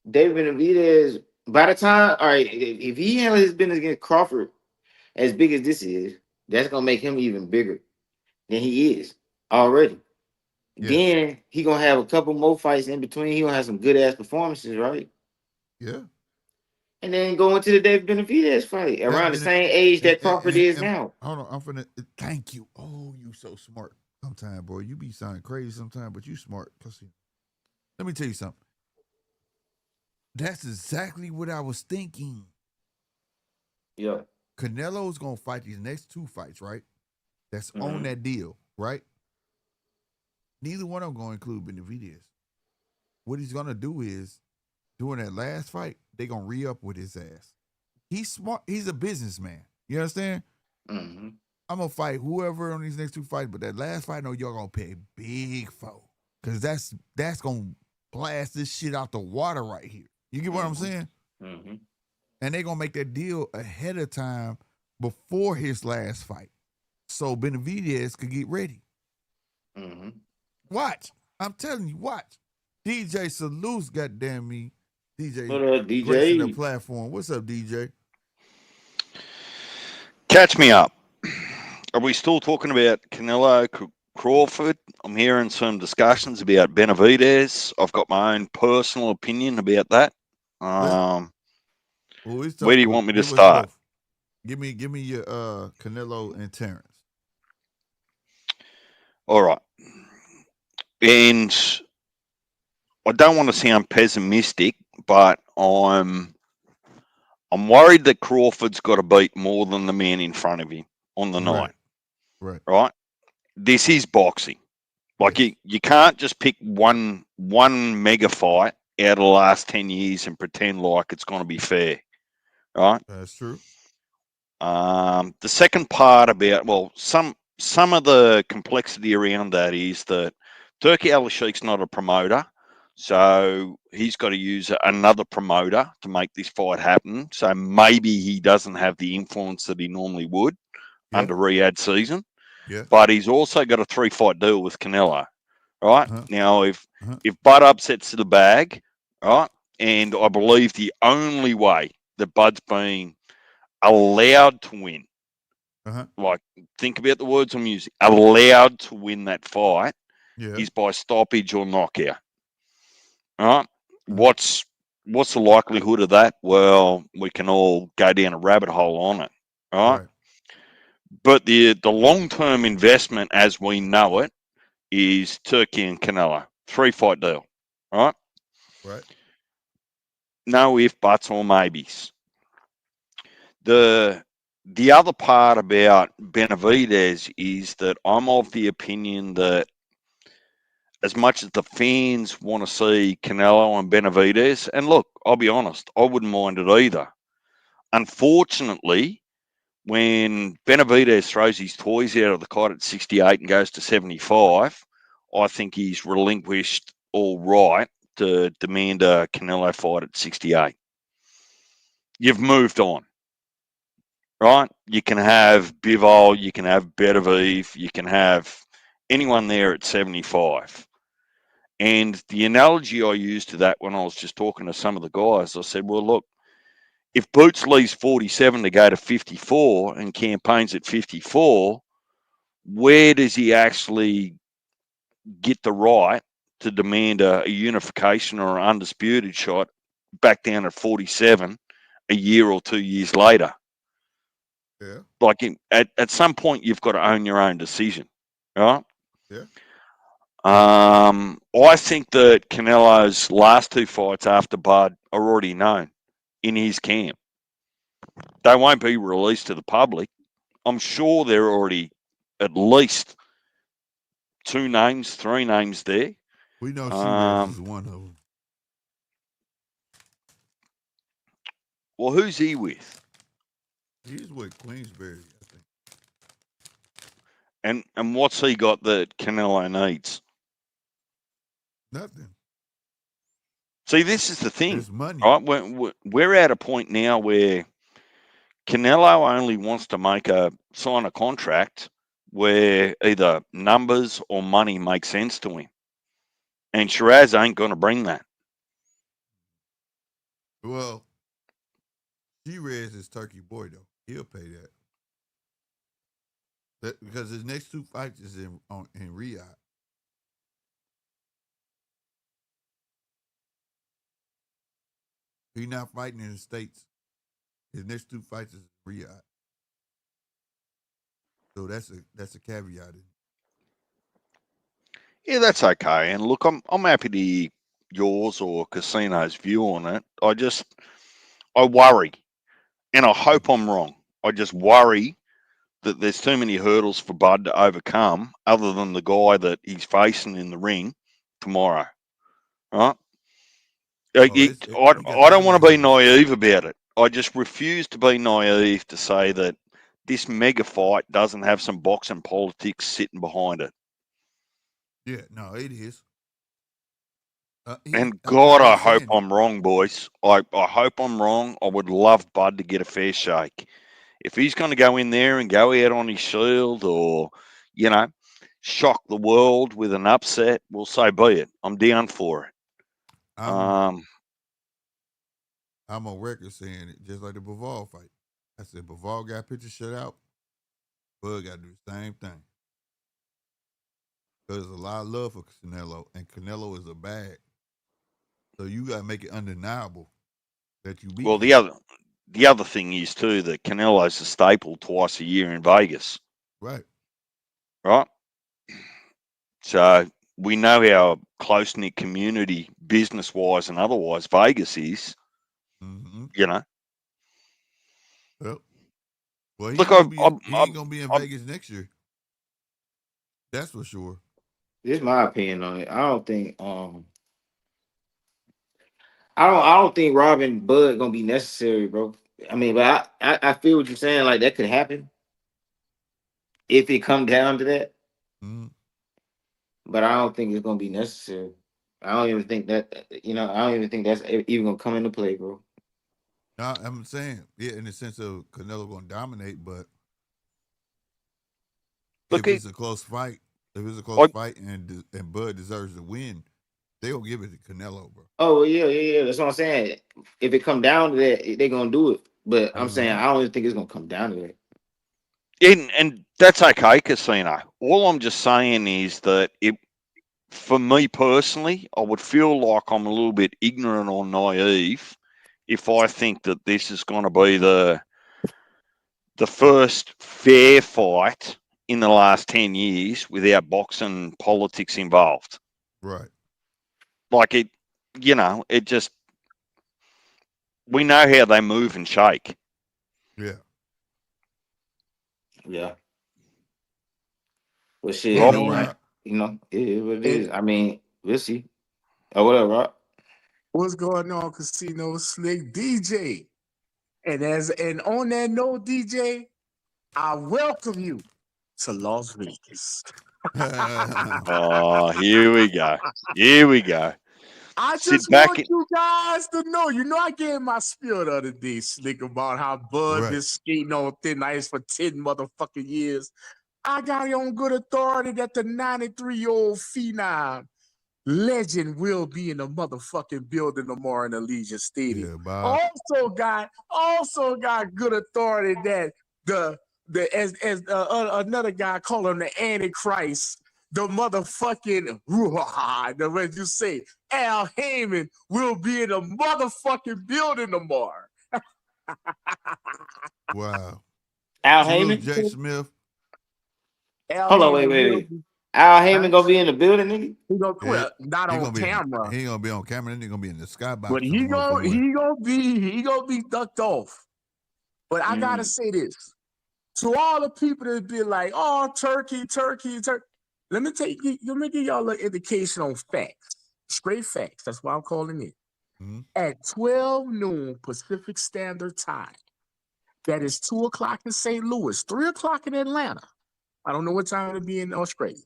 David Benavidez, by the time, all right, if he handles his business against Crawford as big as this is, that's gonna make him even bigger than he is already. Yeah. Then he gonna have a couple more fights in between. He gonna have some good ass performances, right? Yeah. And then go into the David Benavidez fight That around the been same age that Crawford is and now. hold on. I'm finna thank you. Oh, you so smart. Sometimes, boy, you be sounding crazy sometimes, but you smart. Let me tell you something. That's exactly what I was thinking. Yeah. Canelo's gonna fight these next two fights, right? That's on Mm-hmm. that deal, right? Neither one of them gonna include Benavidez. What he's gonna do is, during that last fight, they gonna re-up with his ass. He's smart. He's a businessman. You understand? Mm-hmm. I'm gonna fight whoever on these next two fights, but that last fight, I know y'all gonna pay big for, cause that's gonna blast this shit out the water right here. You get what I'm saying? Mm-hmm. And they gonna make that deal ahead of time before his last fight, so Benavidez could get ready. Mm-hmm. Watch, I'm telling you, watch. DJ salutes, goddamn me. DJ What up, gracing the DJ? platform. What's up, DJ? Catch me up. Are we still talking about Canelo Crawford? I'm hearing some discussions about Benavidez. I've got my own personal opinion about that. Well, Where do you want me to give us start? both. Give me your Canelo and Terrence. All right. And I don't want to sound pessimistic, but I'm worried that Crawford's got to beat more than the man in front of him on the night. Right. Right? This is boxing. Like Yes. you can't just pick one mega fight out of the last 10 years and pretend like it's going to be fair, right? That's true. The second part about some of the complexity around that is that Turkey Al-Sheikh's not a promoter, so he's got to use another promoter to make this fight happen. So maybe he doesn't have the influence that he normally would under Riyadh season. Yeah. But he's also got a 3-fight deal with Canelo, right? Uh-huh. Now, if Bud upsets the bag, right, and I believe the only way that Bud's being allowed to win, like think about the words I'm using, allowed to win that fight is by stoppage or knockout, right? What's the likelihood of that? Well, we can all go down a rabbit hole on it, right? But the long-term investment as we know it is Turkey and Canelo. 3-fight deal, right? Right. No if, buts, or maybes. The other part about Benavidez is that I'm of the opinion that as much as the fans want to see Canelo and Benavidez, and look, I'll be honest, I wouldn't mind it either. Unfortunately, when Benavidez throws his toys out of the cot at 68 and goes to 75, I think he's relinquished all right to demand a Canelo fight at 68. You've moved on, right? You can have Bivol, you can have Beterbiev, you can have anyone there at 75. And the analogy I used to that when I was just talking to some of the guys, I said, well, look, if Boots leaves 47 to go to 54 and campaigns at 54, where does he actually get the right to demand a unification or an undisputed shot back down at 47 a year or 2 years later? Yeah. Like at some point, you've got to own your own decision, right? Yeah. I think that Canelo's last two fights after Bud are already known in his camp. They won't be released to the public. I'm sure there are already at least 2 names, 3 names there. We know She-Rez is one of them. Well, who's he with? He's with Queensberry, I think. And what's he got that Canelo needs? Nothing. See, this is the thing, There's money. right? We're at a point now where Canelo only wants to sign a contract where either numbers or money make sense to him. And Shiraz ain't going to bring that. Well, She-Rez is Turkey boy, though. He'll pay that. Because his next 2 fights is in Riyadh. He's not fighting in the States. His next 2 fights is in Riyadh. So that's a caveat. Yeah, that's okay. And look, I'm happy to hear yours or Casino's view on it. I worry, and I hope I'm wrong. I just worry that there's too many hurdles for Bud to overcome other than the guy that he's facing in the ring tomorrow. Right? I don't want to be naive about it. I just refuse to be naive to say that this mega fight doesn't have some boxing politics sitting behind it. Yeah, no, it is. And God, I hope I'm wrong, boys. I hope I'm wrong. I would love Bud to get a fair shake. If he's going to go in there and go out on his shield or, shock the world with an upset, well, so be it. I'm down for it. I'm on record saying it, just like the Bivol fight. I said Bivol got picture shut out. Bud got to do the same thing. There's a lot of love for Canelo, and Canelo is a bag. So you got to make it undeniable that you beat him. The other thing is too that Canelo's a staple twice a year in Vegas. Right. So we know how close-knit community, business-wise and otherwise, Vegas is. Mm-hmm. Yep. Well, he ain't gonna be in Vegas next year. That's for sure. This is my opinion on it. I don't think I don't think Robin Bud gonna be necessary, bro. I mean, but I feel what you're saying. Like that could happen if it come down to that. Mm-hmm. But I don't think it's gonna be necessary. I don't even think that I don't even think that's even gonna come into play, bro. No, I'm saying, yeah, in the sense of Canelo gonna dominate, but if it's a close fight, and Bud deserves to win, they gonna give it to Canelo, bro. Oh yeah. That's what I'm saying. If it come down to that, they gonna do it. But I'm saying I don't even think it's gonna come down to that. And that's okay, Casino. All I'm just saying is that for me personally, I would feel like I'm a little bit ignorant or naive if I think that this is going to be the first fair fight in the last 10 years without boxing politics involved. Right. Like it just, we know how they move and shake. Yeah. Yeah. Well, shit. You know, you know, it is what it is. I mean, we'll see. Or whatever, right? What's going on, Casino Slick DJ? And on that note, DJ, I welcome you to Las Vegas. Oh, here we go. Here we go. I Sit just back want you guys to know, I gave my spiel the other day, Slick, about how Bud been skating on thin ice for 10 motherfucking years. I got it on good authority that the 93-year-old phenom legend will be in the motherfucking building tomorrow in Allegiant Stadium. Yeah, also got good authority that another guy called him the Antichrist, the motherfucking the way you say Al Heyman will be in the motherfucking building tomorrow. wow. Al Salute, Heyman. Jay Smith. Hold on, wait. Al Heyman gonna be in the building, nigga. He gonna not on camera. He ain't gonna be on camera. He gonna be in the skybox. But he gonna be ducked off. But I gotta say this to all the people that be like, "Oh, turkey." Let me give y'all an indication on facts, straight facts. That's why I'm calling it. Mm-hmm. At 12 noon Pacific Standard Time, that is 2 o'clock in St. Louis, 3 o'clock in Atlanta. I don't know what time it'll be in Australia.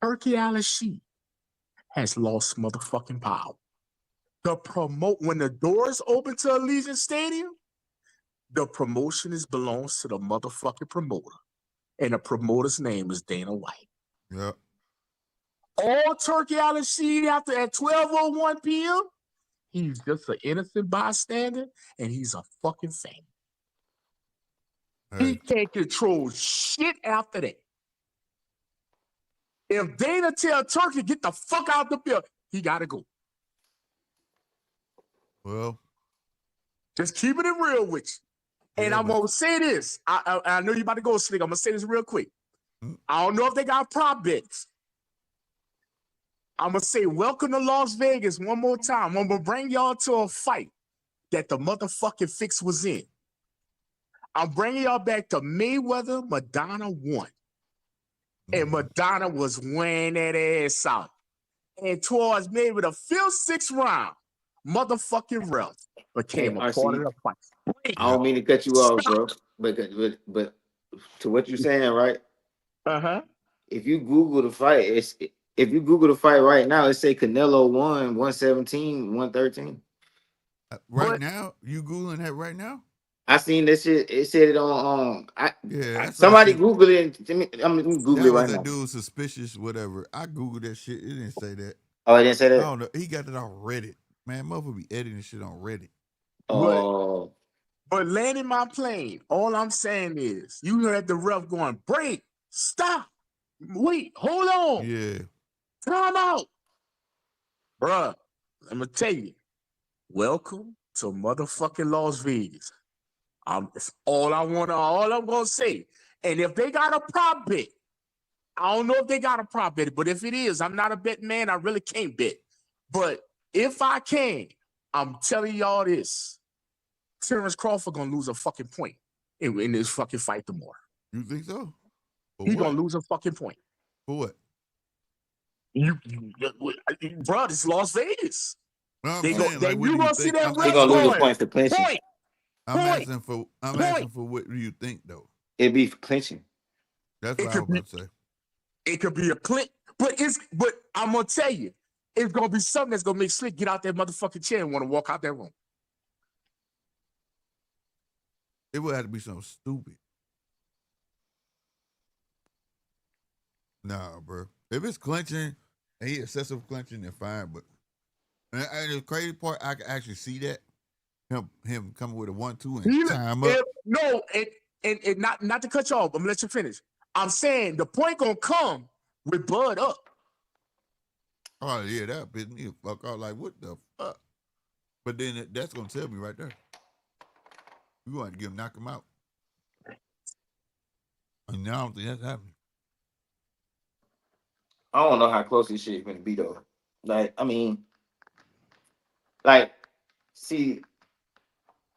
Turkey Al-Rashid has lost motherfucking power. When the doors open to Allegiant Stadium, the promotion belongs to the motherfucking promoter. And the promoter's name is Dana White. Yeah. All Turkey Al-Rashid at 12:01 p.m., he's just an innocent bystander, and he's a fucking fan. Hey. He can't control shit after that. If Dana tell Turkey, get the fuck out the building, he got to go. Well, just keeping it real with you. And I'm going to say this. I know you about to go, Slick. I'm going to say this real quick. I don't know if they got prop bets. I'm going to say welcome to Las Vegas one more time. I'm going to bring y'all to a fight that the motherfucking fix was in. I'm bringing y'all back to Mayweather, Madonna 1. And Madonna was wearing that ass out. And towards maybe the 5th, 6th round, motherfucking ref became a part of the fight. I don't mean to cut you off, bro. But to what you're saying, right? If you Google the fight, if you Google the fight right now, it say Canelo won 117, 113. Right now? You Googling that right now? I seen that shit. It said it on somebody Google it. I'm gonna Google it right now. That dude suspicious, whatever. I Googled that shit. It didn't say that. Oh, it didn't say that? I don't know. He got it on Reddit. Man, motherfucker be editing shit on Reddit. Oh. But landing my plane, all I'm saying is you heard the ref going, break, stop, wait, hold on. Yeah. Time out. Bruh, I'm going to tell you, welcome to motherfucking Las Vegas. It's all I'm going to say. And if they got a prop bet, I don't know if they got a prop bet, but if it is, I'm not a bet man. I really can't bet. But if I can, I'm telling y'all this. Crawford gonna lose a fucking point in this fucking fight tomorrow. You think so? He's gonna lose a fucking point. For what? Bro, it's Las Vegas. No, you gonna see that ref gonna lose a point for clinching. I'm asking for what do you think though? It'd be for clinching. That's what I was about to say. It could be a clinch, but I'm gonna tell you, it's gonna be something that's gonna make Slick get out that motherfucking chair and want to walk out that room. It would have to be something stupid. Nah, bro. If it's clinching and he excessive clinching, then fine. But and the crazy part, I can actually see that him coming with a 1-2 and time up. And not to cut you off, I'm gonna let you finish. I'm saying the point gonna come with Bud up. Oh yeah, that pissed me the fuck off. Like what the fuck? But then that's gonna tell me right there. We want to knock him out. And now I don't think that's happening. I don't know how close this shit is going to be, though. Like, I mean, see,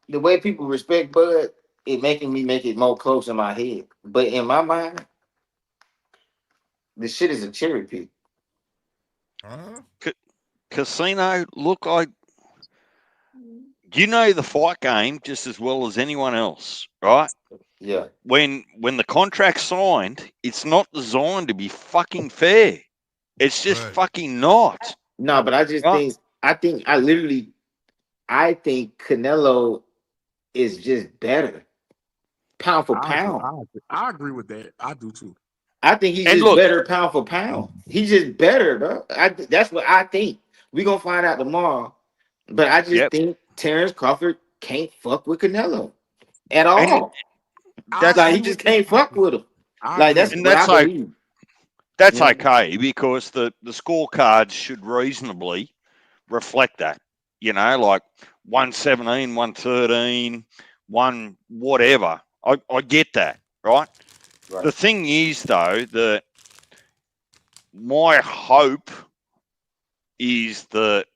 the way people respect Bud, it making me make it more close in my head. But in my mind, This shit is a cherry pick. Casino, look, you know the fight game just as well as anyone else, right? Yeah. When the contract's signed, it's not designed to be fucking fair. It's just fucking not. No, but I just think I think Canelo is just better, pound for pound. I agree with that. I do too. I think he's just better pound for pound. He's just better, bro. That's what I think. We're gonna find out tomorrow. But I just think Terrence Crawford can't fuck with Canelo at all. Like he just can't fuck with him. Like that's what I believe. That's okay because the scorecards should reasonably reflect that. You know, like 117, 113, one whatever. I get that, right? The thing is, though, that my hope is that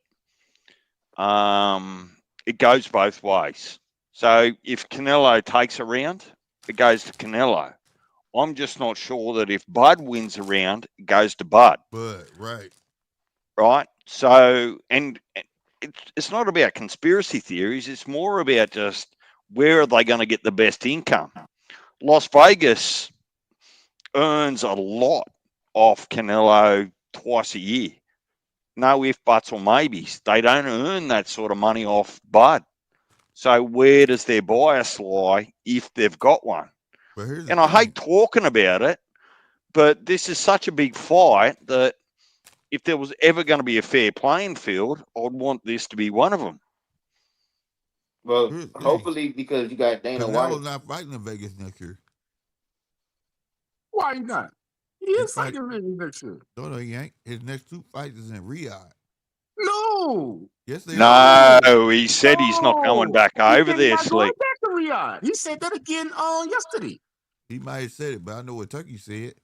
it goes both ways. So if Canelo takes a round, it goes to Canelo. I'm just not sure that if Bud wins a round, it goes to Bud. Right? So, and it's not about conspiracy theories. It's more about just where are they going to get the best income. Las Vegas earns a lot off Canelo twice a year. No ifs, buts, or maybes. They don't earn that sort of money off Bud. So where does their bias lie if they've got one? And I hate talking about it, but this is such a big fight that if there was ever going to be a fair playing field, I'd want this to be one of them. Well, hopefully, because you got Dana White. Canelo's not fighting in Vegas next year. Why not? He is fighting in Vegas next year. No, he ain't. His next 2 fights is in Riyadh. No. Yes, they are. No, he said he's not going back over there, Slick. Back to Riyadh. He said that again yesterday. He might have said it, but I know what Turkey said.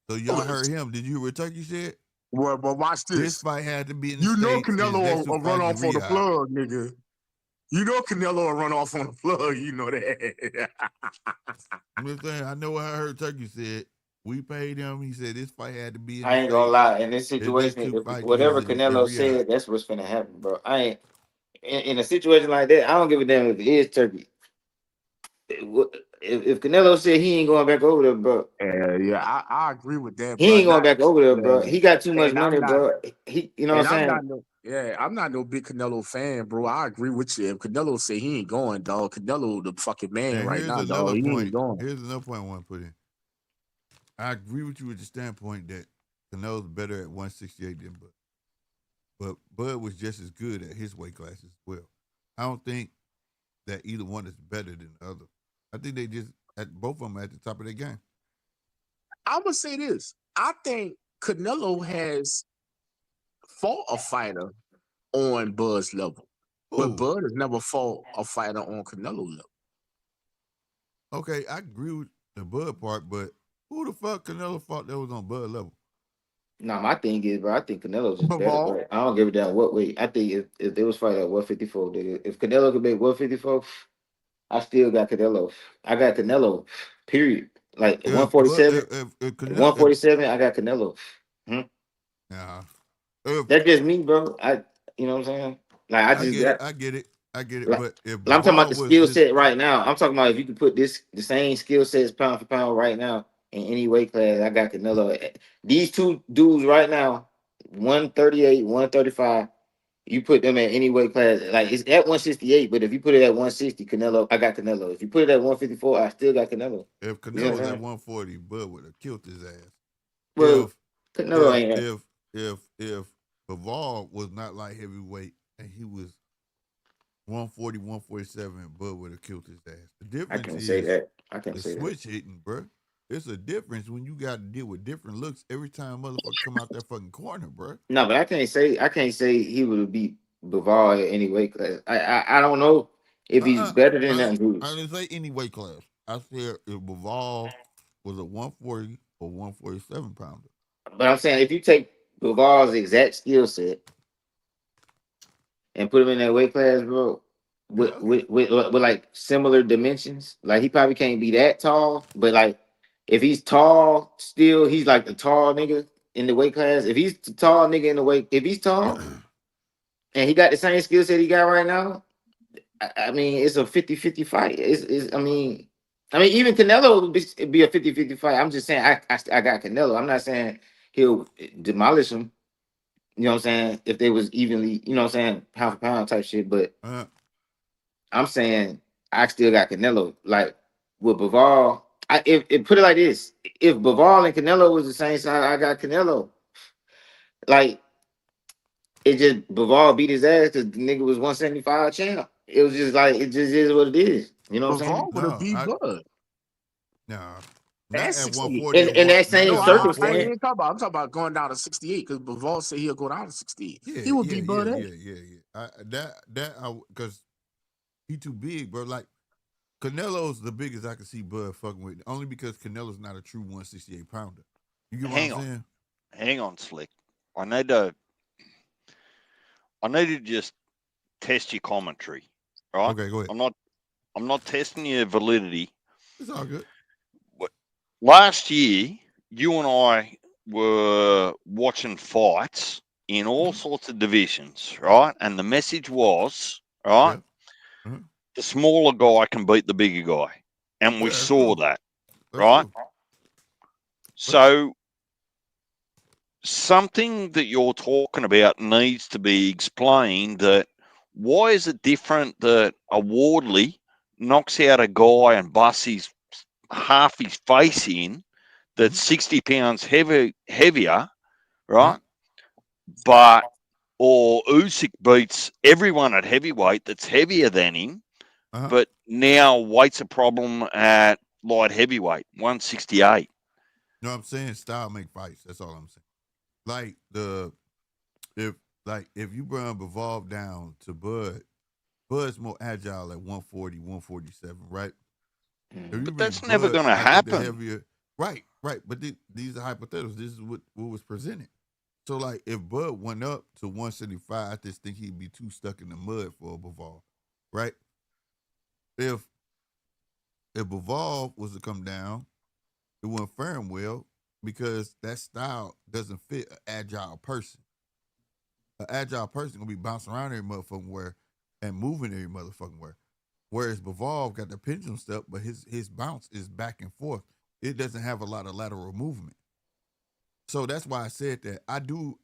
So y'all heard him. Did you hear what Turkey said? Well, but watch this. This fight had to be in the You know States. Canelo will run off on the plug, nigga. You know Canelo will run off on the plug. You know that. I'm just saying, I know what I heard Turkey said. We paid him. He said this fight had to be in I ain't gonna lie. In this situation, whatever Canelo said, that's what's gonna happen, bro. I ain't in a situation like that. I don't give a damn if it is Turkey. If Canelo said he ain't going back over there, bro. Yeah, I agree with that. He ain't going back over there, bro. He got too much money, bro. You know what I'm saying? I'm not no big Canelo fan, bro. I agree with you. If Canelo say he ain't going, dog, Canelo the fucking man right now, dog. He ain't going. Here's another point I want to put in. I agree with you with the standpoint that Canelo's better at 168 than Bud. But Bud was just as good at his weight class as well. I don't think that either one is better than the other. I think they just, both of them at the top of their game. I'm going to say this. I think Canelo has fought a fighter on Bud's level. But Bud has never fought a fighter on Canelo level. Okay, I agree with the Bud part, but who the fuck Canelo fought that was on Bud level? No, my thing is, bro, I think Canelo's just better, bro. I don't give a damn what weight. I think if they was fighting at 154, if Canelo could make 154, I still got Canelo. I got Canelo, period. Like 147, 147, I got Canelo. That's just me, bro. You know what I'm saying? Like I get it. Like, but if I'm talking about the skill set right now, I'm talking about if you can put the same skill sets pound for pound right now in any weight class, I got Canelo. These two dudes right now, 138, 135. You put them at any weight class, like it's at 168, but if you put it at 160, Canelo, I got Canelo. If you put it at 154, I still got Canelo. If Canelo was at 140, Bud would have killed his ass. Well, Canelo ain't. If Bivol was not light heavyweight and he was 140, 147, Bud would have killed his ass. The difference I can't say that. I can't say that. Switch hitting, bro. It's a difference when you got to deal with different looks every time motherfucker come out that fucking corner, bro. No, but I can't say he would beat Bivol at any weight class. I don't know if he's better than that dude. I didn't say any weight class. I said if Bivol was a 140 or 147 pounder. But I'm saying if you take Bivol's exact skill set and put him in that weight class, bro, with like similar dimensions, like he probably can't be that tall, but like if he's tall, still he's like the tall nigga in the weight class. If he's the tall nigga in the weight, if he's tall and he got the same skill set he got right now, I mean, it's a 50-50 fight. I mean, even Canelo would be a 50-50 fight. I'm just saying, I got Canelo. I'm not saying he'll demolish him. You know what I'm saying? If they was evenly, you know what I'm saying, pound for pound type shit. But I'm saying I still got Canelo. Like with Bivol, if put it like this: if Bivol and Canelo was the same size, I got Canelo. Like it just Bivol beat his ass because the nigga was 175 champ. It was just like it just is what it is. You know what I'm saying? Bivol would have beat Bud. Nah. Not At 68. 140. In that same No, I circumstance. ain't talking about. I'm talking about going down to 68 because Bivol said he'll go down to 68. Yeah, He would beat Bud. Because he too big, bro. Like Canelo's the biggest I can see Bud fucking with. Only because Canelo's not a true 168 pounder. You get what I'm saying? Hang on, Slick. I need to just test your commentary. Right? Okay, go ahead. I'm not testing your validity. It's all good. Last year, you and I were watching fights in all sorts of divisions, right? And the message was, right, the smaller guy can beat the bigger guy. And we saw that, right? So something that you're talking about needs to be explained. That why is it different that a Wardley knocks out a guy and busts half his face in that's 60 pounds heavier, right? But or Usyk beats everyone at heavyweight that's heavier than him, but now weight's a problem at light heavyweight, 168. You know what I'm saying? Style make fights. That's all I'm saying. Like if you bring Bivol down to Bud's more agile at 140, 147, right? But that's never going to happen. Right. But these are hypotheticals. This is what was presented. So, like, if Bud went up to 175, I just think he'd be too stuck in the mud for a Bivol, right? If Bivol was to come down, it wouldn't fare him well because that style doesn't fit an agile person. An agile person gonna be bouncing around every motherfucking where and moving every motherfucking where. Whereas Bivol got the pendulum step, but his bounce is back and forth. It doesn't have a lot of lateral movement. So that's why I said that I do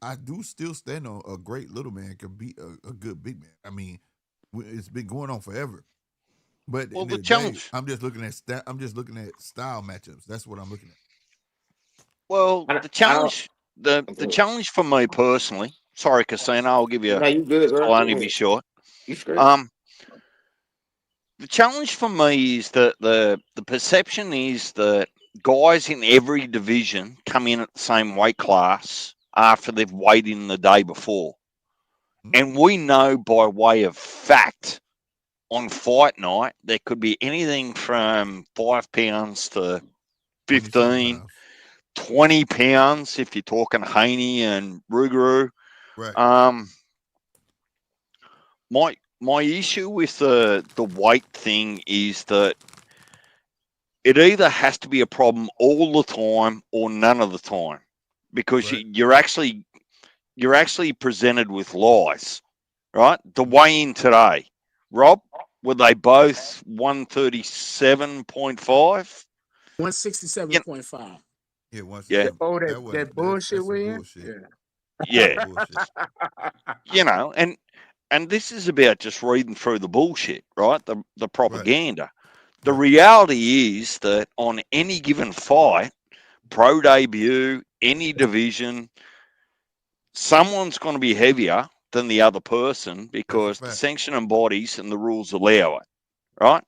still stand on a great little man could beat a good big man. I mean, it's been going on forever. But well, the challenge, I'm just looking at style matchups. That's what I'm looking at. Well, the challenge for me personally. Sorry, Casino. I'll give you. No, you good, bro. I'll only be short. You straight. The challenge for me is that the perception is that guys in every division come in at the same weight class after they've weighed in the day before. And we know by way of fact on fight night, there could be anything from 5 pounds to 15, 20 pounds if you're talking Haney and Rougarou. Right. My issue with the weight thing is that it either has to be a problem all the time or none of the time, because you're actually presented with lies, right? The weigh-in today, Rob, were they both 137.5? 167.5. Yeah, 167. Oh, that bullshit weigh-in? Yeah. You know, and this is about just reading through the bullshit, right? The propaganda. Right. The reality is that on any given fight, pro debut, any division, someone's going to be heavier than the other person because the sanctioning bodies and the rules allow it, right?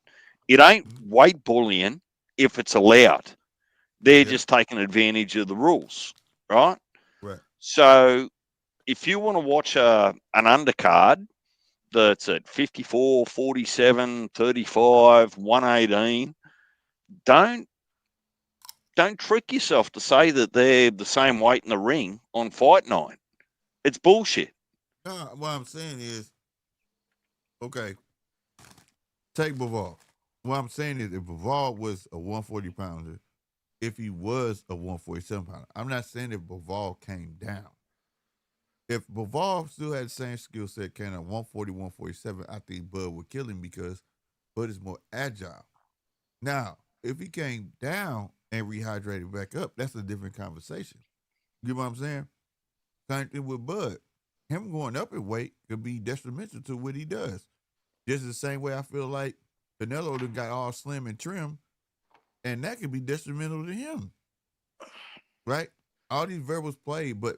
It ain't weight bullying if it's allowed. They're just taking advantage of the rules, right? Right. So if you want to watch an undercard that's at 54, 47, 35, 118, don't trick yourself to say that they're the same weight in the ring on fight night. It's bullshit. No, what I'm saying is, okay, take Bivol. What I'm saying is if Bivol was a 140 pounder if he was a 147 pounder. I'm not saying if Bivol came down. If Bivol still had the same skill set, came at 140, 147, I think Bud would kill him because Bud is more agile. Now, if he came down and rehydrated back up, that's a different conversation. You know what I'm saying? Same thing with Bud. Him going up in weight could be detrimental to what he does. Just the same way I feel like Canelo done got all slim and trim, and that could be detrimental to him. Right? All these variables play, but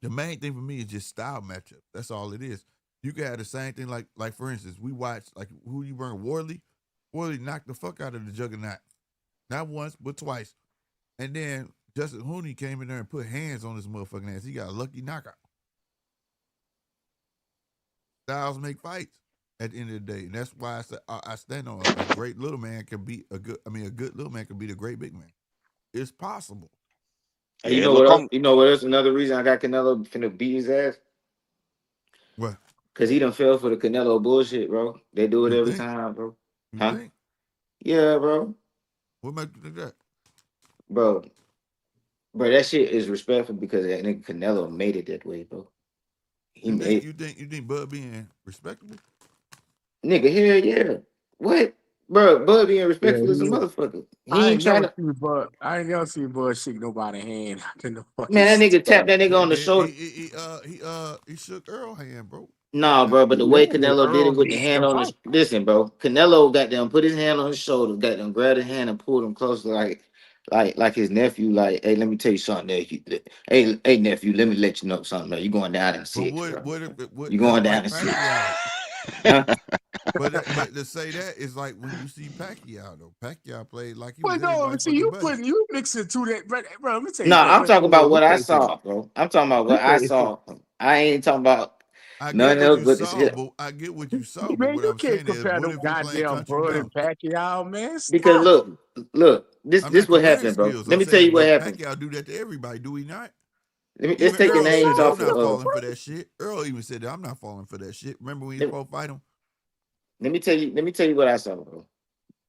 the main thing for me is just style matchup. That's all it is. You can have the same thing like for instance, we watched like who you bring Wardley. Wardley knocked the fuck out of the Juggernaut. Not once, but twice. And then Justin Hooney came in there and put hands on his motherfucking ass. He got a lucky knockout. Styles make fights at the end of the day. And that's why I said I stand on a great little man can beat a good little man can beat a great big man. It's possible. And you know what else? You know what else? Another reason I got Canelo finna beat his ass? What? Because he done fell for the Canelo bullshit, bro. They do it every time, bro. You think? Yeah, bro. What makes you think that? Bro, that shit is respectful because that nigga Canelo made it that way, bro. You think Bud being respectable? Nigga, hell yeah. What? Bro, Bud being respectful is a motherfucker. I ain't never seen Bud shake nobody's hand. Man, that nigga tapped that nigga on the shoulder. He shook Earl's hand, bro. Nah, bro, but the way Canelo did it with the hand on his listen, bro. Canelo got them put his hand on his shoulder, got them grab his hand and pulled him close like his nephew, like, hey, let me tell you something, nephew. Hey, nephew, let me let you know something. You going down in six, bro. You going down in six. Huh? But to say that is like when you see Pacquiao though. Pacquiao played like he was. But no, see you mixing to that, bro. Let me tell you. No, I'm talking about what I saw, bro. I'm talking about what I saw. I ain't talking about nothing else but this here. I get what you saw, man, but what you I'm can't saying is, compare no goddamn Bud and Pacquiao, man. Because look, this what happened, bro. Let me tell you what happened. Pacquiao do that to everybody, do he not? Let's take the names off. I'm not falling for that shit. Earl even said that I'm not falling for that shit. Remember when he was supposed to fight him? Let me tell you what I saw, bro.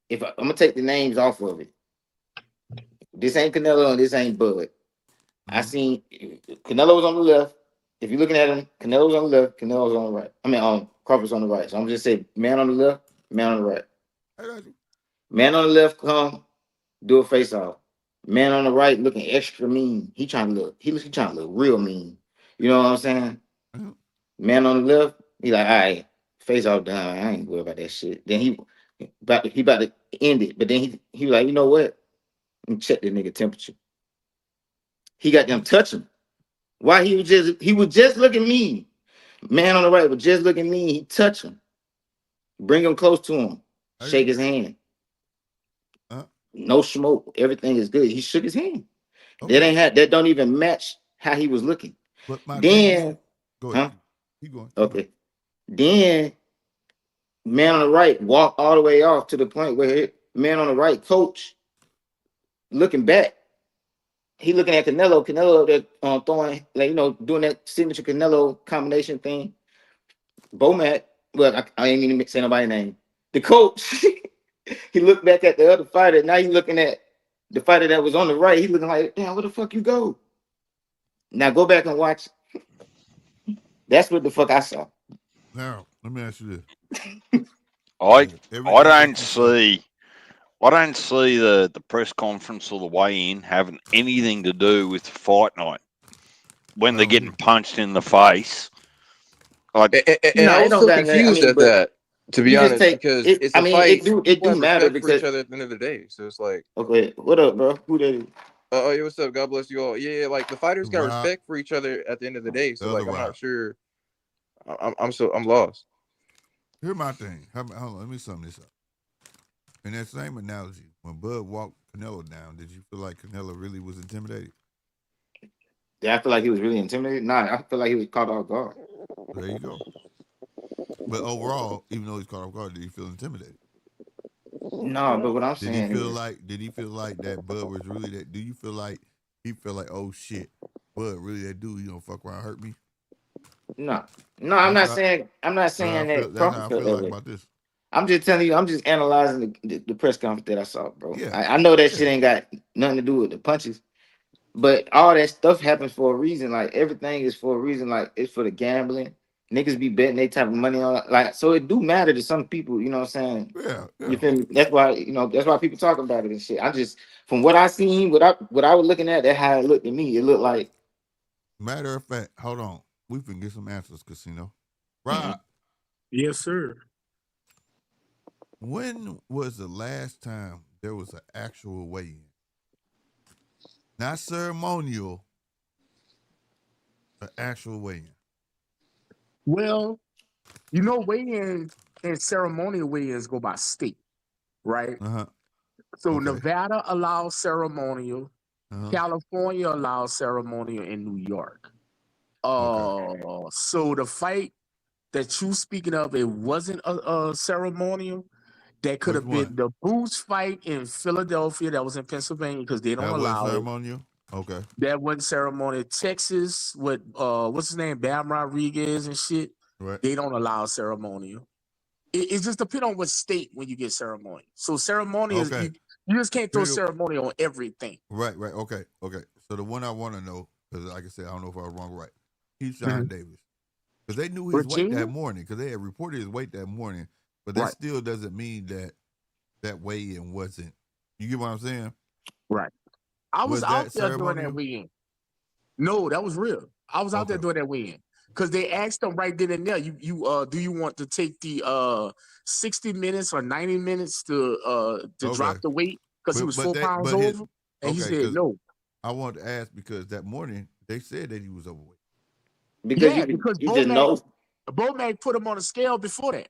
If I'm gonna take the names off of it, this ain't Canelo and this ain't Bud. Mm-hmm. I seen Canelo was on the left. If you're looking at him, Canelo's on the left, Canelo's on the right. I mean, Crawford's on the right. So I'm just saying, man on the left, man on the right. I got you. Man on the left, come do a face off. Man on the right, looking extra mean. He trying to look real mean. You know what I'm saying? Mm-hmm. Man on the left, he like, all right, face off done. I ain't worried about that shit. Then he about to end it, but then he like, you know what? Let me check the nigga temperature. He got them touching. Why he was just looking mean. Man on the right was just looking mean. He touch him. Bring him close to him. Shake his hand. No smoke. Everything is good. He shook his hand. Okay. That don't even match how he was looking. But then go ahead. Keep going. Okay. Then man on the right walked all the way off to the point where man on the right coach looking back. He looking at Canelo. Canelo that throwing, like, doing that signature Canelo combination thing. Bomac, well, I ain't even say nobody's name. The coach, he looked back at the other fighter. Now he's looking at the fighter that was on the right. He looking like, damn, where the fuck you go? Now go back and watch. That's what the fuck I saw. Now, let me ask you this. I don't see the press conference or the weigh-in having anything to do with fight night when they're getting punched in the face. And I was so confused at that, to be honest, because it's a fight. It do matter because each other at the end of the day. So it's like, okay, what up, bro? Who that is? Oh, yeah, what's up? God bless you all. Yeah, like the fighters got respect for each other at the end of the day. So like, I'm not sure. I'm lost. Here's my thing. Hold on, let me sum this up. In that same analogy, when Bud walked Canelo down, did you feel like Canelo really was intimidated? Yeah, I feel like he was really intimidated. Nah, I feel like he was caught off guard. There you go. But overall, even though he's caught off guard, did he feel intimidated? No, but what I'm saying did he feel like that Bud was really that? Do you feel like he felt like, oh shit, Bud really that dude? You don't fuck around, hurt me? No, I'm not saying that. That's how I feel like about this. I'm just telling you. I'm just analyzing the press conference that I saw, bro. Yeah. I know that shit ain't got nothing to do with the punches, but all that stuff happens for a reason. Like everything is for a reason. Like it's for the gambling. Niggas be betting they type of money on it. Like so, it do matter to some people. You know what I'm saying? Yeah. You feel me? That's why that's why people talk about it and shit. I just from what I seen, what I was looking at, that how it looked to me. It looked like. Matter of fact, hold on. We can get some answers, Casino. Rob. Yes, sir. When was the last time there was an actual weigh-in? Not ceremonial, an actual weigh-in. Well, weigh-ins and ceremonial weigh-ins go by state, right? So Okay. Nevada allows ceremonial, California allows ceremonial, in New York. So the fight that you speaking of, it wasn't a ceremonial. That could have been the Boots fight in Philadelphia. That was in Pennsylvania because they don't allow it. Ceremonial? Okay. That wasn't ceremonial. Texas with what's his name, Bam Rodriguez and shit. Right. They don't allow ceremonial. It just depends on what state when you get ceremonial. So ceremonial is you just can't throw ceremonial on everything. Right. Okay. So the one I want to know, because like I said, I don't know if I was wrong or right. Keyshawn Davis. Because they knew his weight that morning, because they had reported his weight that morning, but that still doesn't mean that weigh-in wasn't. You get what I'm saying? Right. I was out there doing that weigh-in. No, that was real. I was out there doing that weigh-in. Because they asked him right then and there, do you want to take the 60 minutes or 90 minutes to drop the weight? Because he was 4 pounds over. And he said no. I wanted to ask because that morning they said that he was overweight. Because Bomac put him on a scale before that.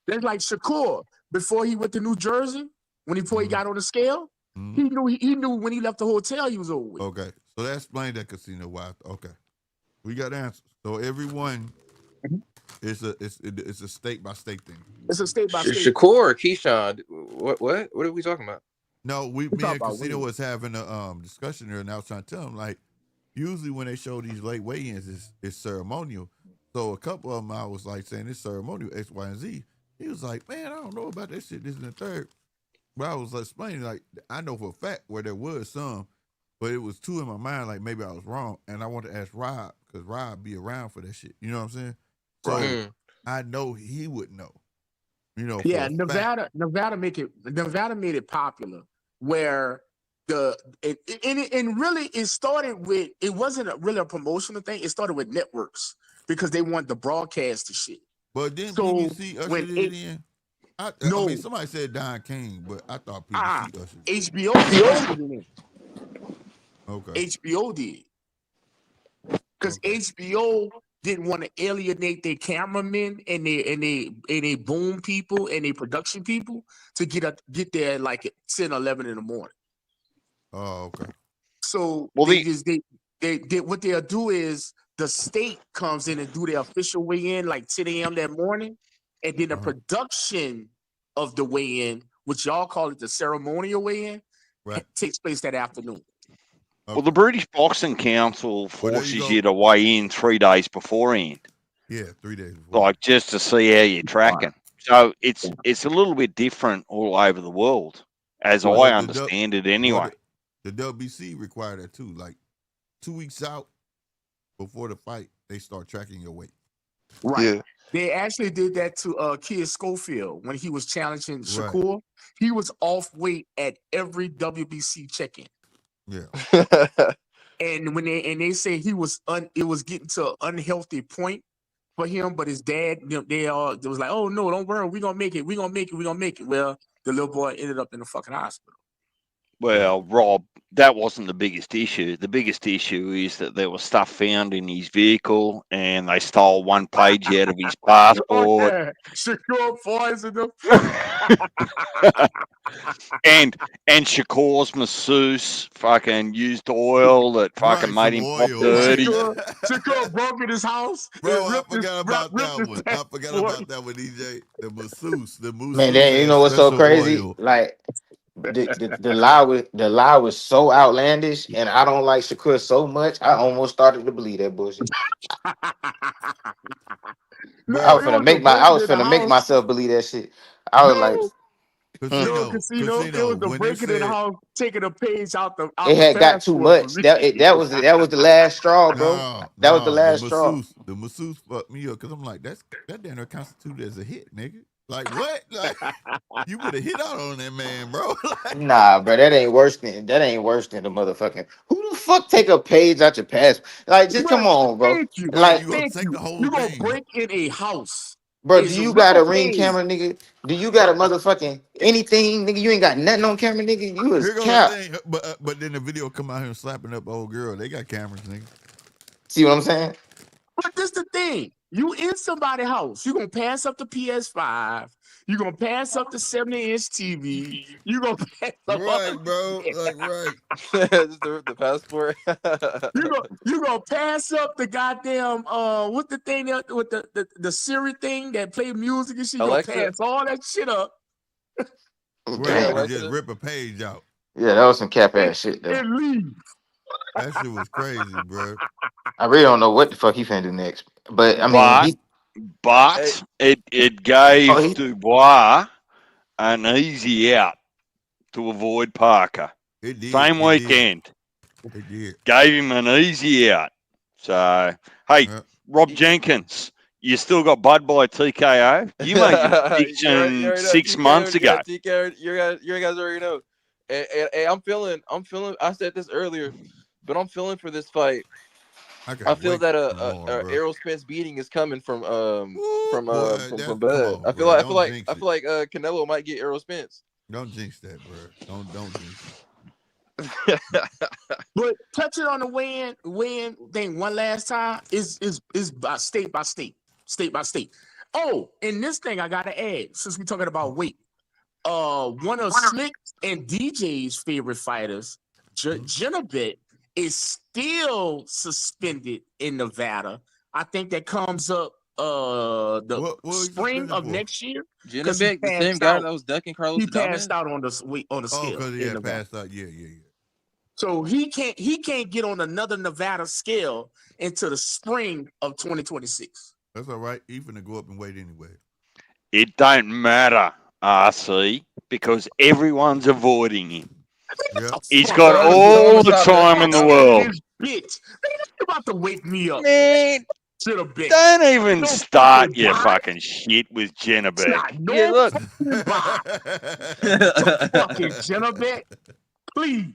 That's like Shakur before he went to New Jersey. Before he got on the scale, he knew when he left the hotel he was overweight. Okay, so that explained that, Casino. Why? Okay, we got answers. So everyone, it's a state by state thing. It's a state by state. Shakur or Keyshawn? What are we talking about? No, me and Casino was having a discussion there, and I was trying to tell him, like, usually when they show these late weigh-ins, it's ceremonial. So a couple of them, I was like saying it's ceremonial X, Y, and Z. He was like, man, I don't know about that shit. This and the third. But I was explaining, like, I know for a fact where there was some, but it was two in my mind, like maybe I was wrong. And I wanted to ask Rob, because Rob be around for that shit. You know what I'm saying? So I know he would know. Yeah, Nevada made it popular where really it started with, it wasn't really a promotional thing. It started with networks because they wanted to broadcast the shit. But then BBC ushered it in. I mean, somebody said Don King, but I thought BBC ushered it. HBO ushered it in. Okay. HBO did. Because HBO didn't want to alienate their cameramen and they boom people and their production people to get there like at 10, 11 in the morning. Oh, okay. So they what they'll do is the state comes in and do their official weigh-in like 10 a.m. that morning, and then the production of the weigh-in, which y'all call it the ceremonial weigh-in, takes place that afternoon. Well, the British Boxing Council forces you to weigh in 3 days beforehand. Yeah, 3 days before. Like just to see how you're tracking. So it's a little bit different all over the world, as I understand it anyway. The WBC required that too. Like 2 weeks out before the fight, they start tracking your weight. Right. Yeah. They actually did that to Kid Schofield when he was challenging Shakur. Right. He was off weight at every WBC check-in. Yeah. And when they say it was getting to an unhealthy point for him, but his dad, they was like, oh no, don't worry, we're gonna make it. Well, the little boy ended up in the fucking hospital. Well, Rob, that wasn't the biggest issue. The biggest issue is that there was stuff found in his vehicle and they stole one page out of his passport. Shakur poisoned him. and Shakur's masseuse fucking used oil that fucking made him pop dirty. Shakur broke in his house. Bro, I forgot about that one. I forgot about that one, DJ. The masseuse. Man, you know what's so crazy? Oil. Like the lie was so outlandish, and I don't like Shakur so much. I almost started to believe that bullshit. I was finna make myself believe that shit. I was like, Casino. It was the breaking in the house, taking a page out the it had got too passport for much. me. That was the last straw, bro. That was the last straw. The masseuse fucked me up because I'm like, that damn near constituted as a hit, nigga. Like what? Like you would have hit out on that man, bro. Like, Nah, bro, that ain't worse than the motherfucking. Who the fuck take a page out your passport? Like, just come on, bro. Thank you. Like, you gonna take the whole You gonna thing. break in a house. bro, It's do you a got a real ring page. camera, nigga? Do you got a motherfucking anything, nigga? You ain't got nothing on camera, nigga. You was Here goes cap. the thing, but then the video come out here and slapping up old girl. They got cameras, nigga. See what I'm saying? But this the thing. You in somebody's house. You gonna pass up the PS5. You gonna pass up the 70-inch TV. You gonna pass up Right, bro. Like right. Just the passport. you gonna pass up the goddamn what's the thing that with the Siri thing that play music and shit. You gonna Alexa. pass all that shit up. Right, Damn. just rip a page out. Yeah, that was some cap ass shit though. And leave. That shit was crazy, bro. I really don't know what the fuck he finna do next. But I mean, it gave Oh, he- Dubois an easy out to avoid Parker. It did. Same weekend. It did. Gave him an easy out. So, hey, Rob Jenkins, you still got Bud by TKO? You made your prediction 6 months ago. You guys already know. And I'm feeling. I said this earlier, but I'm feeling for this fight. I feel that Errol Spence beating is coming from Bud. I feel like Canelo might get Errol Spence. Don't jinx that, bro. Don't jinx it. But touching on the weigh-in thing one last time is by state by state. Oh, and this thing I gotta add, since we're talking about weight. One of Slick and DJ's favorite fighters, Jenabet, is still suspended in Nevada. I think that comes up the spring of next year. Jenabet, the same guy that was ducking Carlos. He passed out on the scale. Oh, because he had passed out. Yeah. So he can't get on another Nevada scale until the spring of 2026. That's all right. He's gonna go up and wait anyway. It don't matter, RC, because everyone's avoiding him. Yep. He's got all the time in the world. Bitch, they're about to wake me up. Man, don't even start your fucking shit with Jenabet. Yeah, look. Fucking Jenabet, please.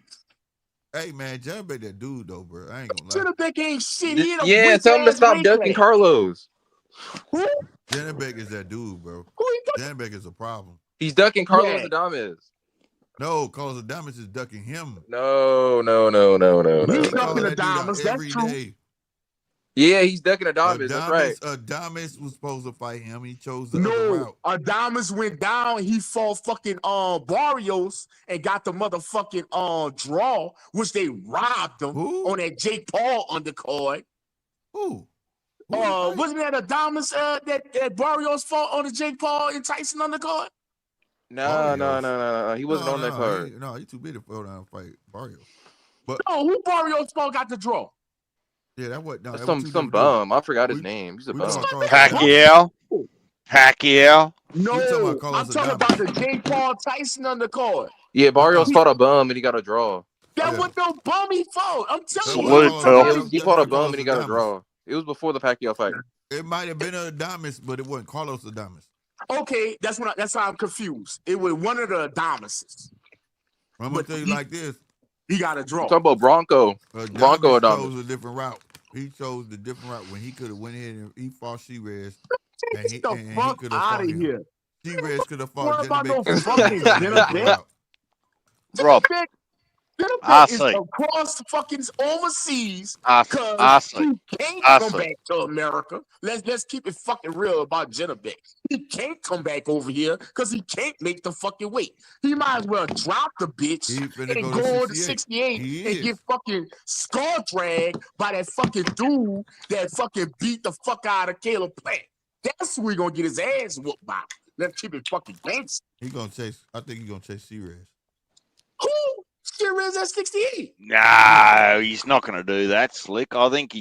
Hey man, Jenabet that dude though, bro. I ain't gonna lie. Jenabet ain't shit. Yeah, tell him to stop ducking Carlos. Who? Jenabet is that dude, bro. Jenabet is a problem. He's ducking Carlos Adames. No, Carlos Adames is ducking him. No. He's ducking Adames. That's true. Day. Yeah, he's ducking Adames. That's right. Adames was supposed to fight him. He chose the other route. Adames went down. He fought fucking Barrios and got the motherfucking draw, which they robbed him on that Jake Paul undercard. Who? Wasn't that Adames that Barrios fought on the Jake Paul and Tyson undercard? No. He wasn't on that card. He too big to go down and fight Barrios. But who Barrios fought got the draw? Yeah, that was some bum. I forgot his name. He's a bum. Pacquiao. No, I'm talking about the Jake Paul Tyson undercard. Yeah, Barrios fought a bum and he got a draw. That was no bum he fought. I'm telling you. He fought a bum and he got a draw. It was before the Pacquiao fight. It might have been Adames, but it wasn't Carlos Adames. Okay, that's how I'm confused. It was one of the Adameses. I'm gonna tell you like this. He got a draw. I'm talking about Bronco. Bronco Adames chose a different route. He chose the different route when he could have went ahead and he fought Shirez. Get the fuck out of here. Shirez could have fought Jenabet. Rob. Jenabet is across fucking overseas because he can't come back to America. Let's keep it fucking real about Jenabet. He can't come back over here because he can't make the fucking weight. He might as well drop the bitch and go to 68 and get fucking skull dragged by that fucking dude that fucking beat the fuck out of Caleb Plant. That's who he gonna get his ass whooped by. Let's keep it fucking gangster. I think he's gonna chase Shirez. Who? Shirez at 68. No, he's not going to do that, Slick. I think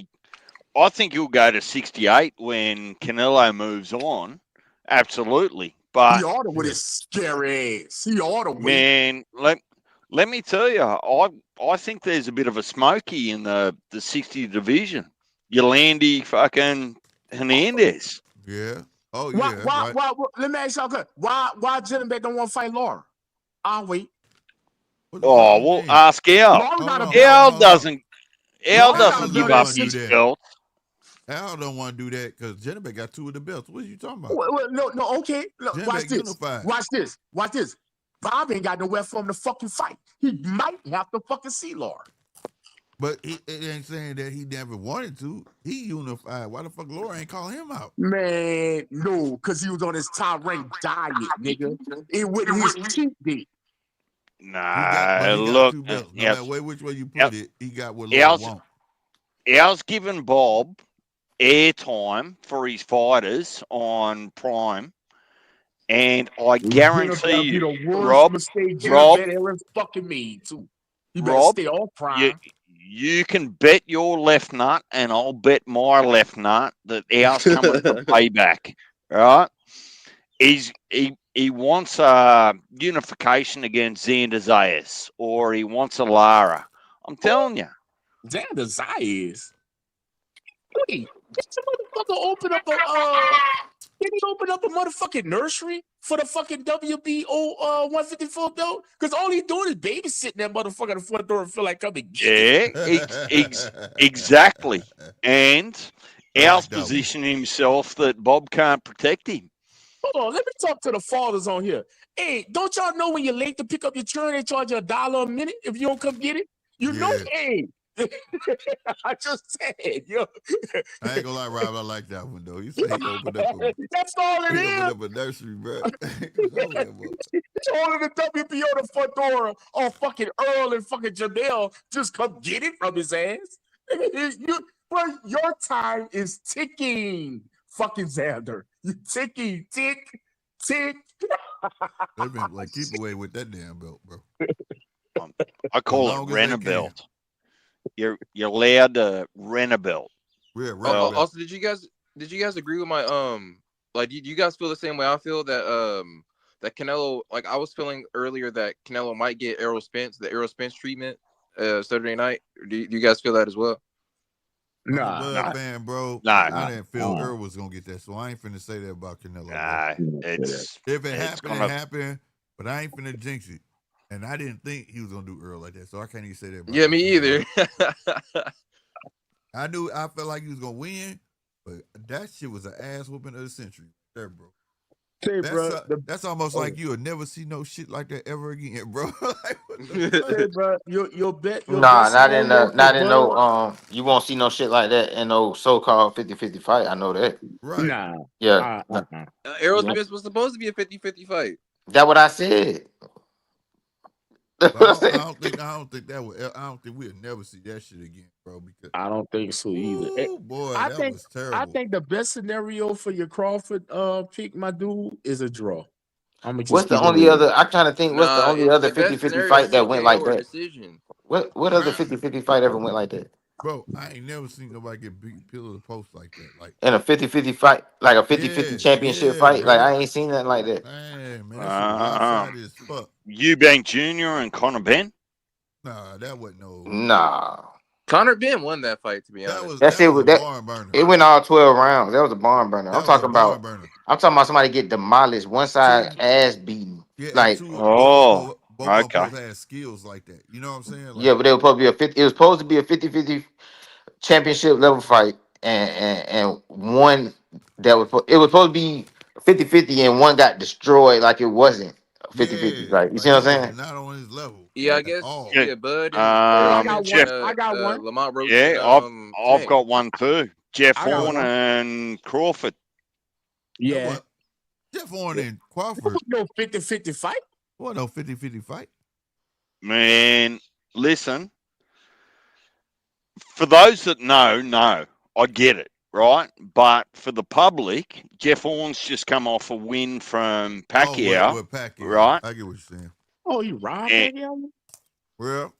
he'll go to 68 when Canelo moves on. Absolutely. But he ordered with his scary ass. He ordered with. Man, let me tell you, I think there's a bit of a smoky in the 60 division. Yolandi fucking Hernandez. Yeah. Oh Why, yeah. why, Right. why, let me ask y'all a question. Why Gentleman don't want to fight Laura? I'll wait. Oh, well, ask Al. Laura got a Hold belt. Al on. doesn't Laura got a give belt up at his 60. belt. Al don't want to do that because Jennifer got 2 of the belts. What are you talking about? No, okay. Look, watch this. Unified. Watch this. Bob ain't got nowhere for him to fucking fight. He might have to fucking see Laura. But it ain't saying that he never wanted to. He unified. Why the fuck Laura ain't call him out? Man, no, because he was on his top ranked diet, nigga. It was his cheat day. He got Look, 2 belts. No matter which way you put it, he got what Laura wants. Al's given Bob airtime for his fighters on Prime, and I guarantee you, the worst Rob, mistake Jennifer ever fucking made too. You better Rob, stay off Prime. you can bet your left nut, and I'll bet my left nut that Al's coming for payback. Right? He wants a unification against Xander Zayas, or he wants a Lara. I'm telling you. Xander Zayas. Wait, did the motherfucker open up a did he open up a motherfucking nursery for the fucking WBO 154 belt? Because all he doing is babysitting that motherfucker at the front door and feel like coming. Yeah, exactly. And Al's positioning himself that Bob can't protect him. Hold on, let me talk to the fathers on here. Hey, don't y'all know when you're late to pick up your children, they charge you $1 a minute if you don't come get it? You know, hey. I just said, yo. I ain't gonna lie, Rob. I like that one though. He said he opened up a. That's all it is. He opened up a nursery, bro. He's holding the WBO on the front door. Oh, fucking Earl and fucking Jamel just come get it from his ass. Bro, your time is ticking, fucking Xander. You ticking, tick. They've been like, keep away with that damn belt, bro. I call it rent a belt. You're allowed to rent a belt. Yeah, also, did you guys agree with my like? Do you guys feel the same way I feel that that Canelo, like I was feeling earlier that Canelo might get the Errol Spence treatment Saturday night? Do you guys feel that as well? Nah, fan, bro. I didn't feel Earl was gonna get that, so I ain't finna say that about Canelo. If it happened, it happened, but I ain't finna jinx it. And I didn't think he was gonna do Earl like that, so I can't even say that. Yeah, me either. I felt like he was gonna win, but that shit was an ass whooping of the century, there, bro. Hey, that's almost like you'll never see no shit like that ever again, bro. Hey, bro, you'll bet. Not in no you won't see no shit like that in no so-called 50-50 fight. I know that. Right. Nah. Yeah. Errol Spence was supposed to be a 50-50 fight. That's what I said. I don't think we'll never see that shit again, bro. Because I don't think so either. Oh boy, that was terrible. I think the best scenario for your Crawford pick, my dude, is a draw. What's the only other? I'm trying to think. What's the only other 50-50 fight that went like that? Decision. What other 50-50 fight ever went like that? Bro, I ain't never seen nobody get beat pillar to post like that. Like in a 50-50 fight, like a 50-50 championship fight. Bro. Like I ain't seen nothing like that. Man, that shit was outside as fuck. Eubank Jr. and Conor Benn? Nah, that wasn't no. Nah. Conor Benn won that fight, to be honest. That was a barn burner. It went all 12 rounds. That was a barn burner. I'm talking about somebody get demolished, one side ass beaten. Yeah, like both of them had skills like that. You know what I'm saying? Like, yeah, but it was supposed to be it was supposed to be a 50-50 championship level fight, and one that was supposed to be 50-50 and one got destroyed like it wasn't 50-50. Like you see what I'm saying? Not on his level. Yeah, I guess. Yeah, Bud. And, Jeff, I got one. Lamont Roach. Yeah, I've got one too. Jeff Horn and Crawford. Yeah. Jeff Horn and Crawford. No 50-50 fight. What, no 50-50 fight? Man, listen. For those that know, I get it, right? But for the public, Jeff Horn's just come off a win from Pacquiao, with Pacquiao, right? I get what you're saying. Oh, you robbed Pacquiao? Well,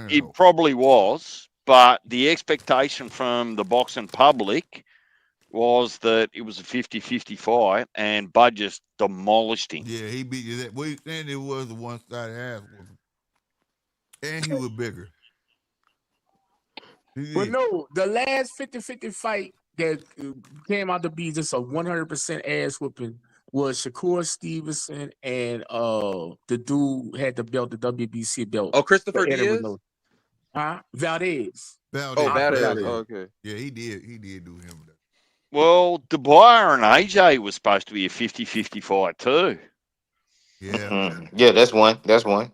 he probably was, but the expectation from the boxing public was that it was a 50-50 fight, and Bud just demolished him. Yeah, he beat you that. Well, and it was a one-sided ass whooping. And he was bigger. But no, the last 50-50 fight that came out to be just a 100% ass whooping was Shakur Stevenson and the dude had the belt, the WBC belt. Oh, Christopher Eddie Diaz? Renault. Huh? Valdez. Oh, badass. Oh, okay. Yeah, he did do him. Well, Dwyer and AJ was supposed to be a 50-50 fight too. Yeah. Yeah, that's one. That's one.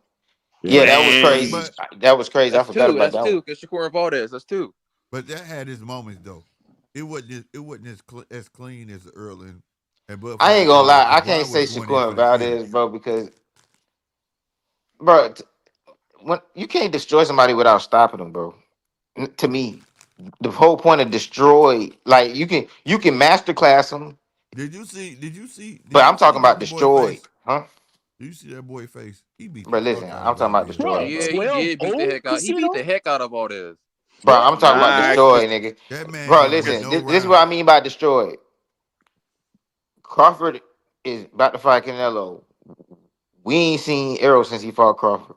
Yeah, that was crazy. That was crazy. I forgot about that. That's two. Because Shakur and Valdez. That's two. But that had its moments though. It wasn't as clean as Earl and Bud. I ain't gonna lie. I can't say Shakur and Valdez, bro, because, bro, when you can't destroy somebody without stopping them, bro. To me, the whole point of destroy, like you can masterclass them. Did you see? But I'm talking about destroy, huh? Do you see that boy face? He beat. But listen, I'm talking about destroy. Yeah, he did beat the heck out. He beat the heck out of Valdez. Bro, I'm talking about destroy, nigga. That man, bro, listen, this is what I mean by destroy. Crawford is about to fight Canelo. We ain't seen Errol since he fought Crawford.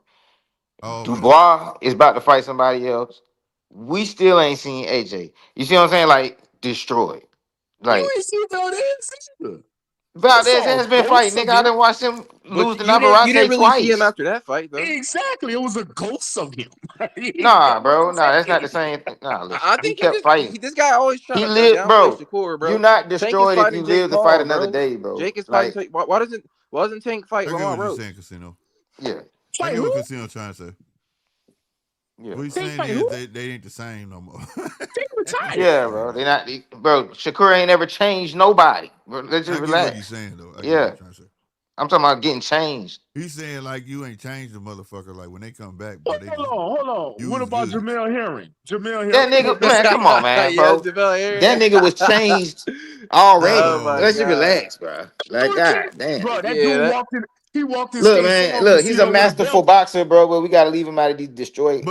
Oh, Dubois is about to fight somebody else. We still ain't seen AJ. You see what I'm saying? Like, destroyed. Like, you ain't seen Valdez either. Valdez has been fighting, nigga. I didn't watch him lose to you didn't really twice. see him after that fight, though. Exactly. It was a ghost of him. Nah, bro. Nah, that's not the same thing. Nah, listen. I think he kept fighting. This guy always trying to lived, downplay Shakur, bro. You're not Tank destroyed if you live to fight another day, bro. Jake is like, fighting. Why doesn't Tank fight Lamar Rose? Rose? Saying, Casino. Yeah. I get what Casino trying to say. Yeah. What he's saying is they ain't the same no more. Yeah, bro. They not, bro. Shakur ain't ever changed nobody. Bro, let's just relax. I get what he's saying though. I get what he's trying to say. I'm talking about getting changed. He's saying like you ain't changed the motherfucker. Like when they come back, hold on. What about Jamel Herring? That nigga, man, come on, man, bro. That nigga was changed already. Let's just relax, bro. Like, god damn. Bro, that dude walked in. He walked in. Look, man. Look, he's a masterful boxer, bro. But we gotta leave him out of these destruction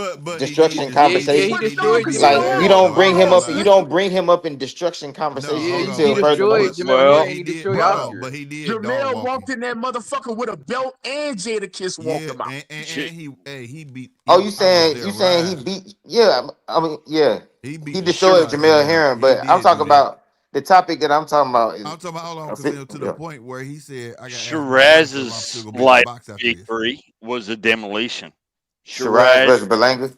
conversations. he destroyed like you don't bring him up. You don't bring him up in destruction conversations until further notice. He destroyed Oscar. But he did. Jamel walked in that motherfucker with a belt and Jada Kiss walked him out. And he beat. Oh, you saying he beat? Yeah, I mean, yeah. He destroyed Jamel Herring, but I'm talking about. The topic that I'm talking about is I'm talking about hold on, to the point where he said I got Shiraz's late victory was a demolition. Shiraz versus Berlanga.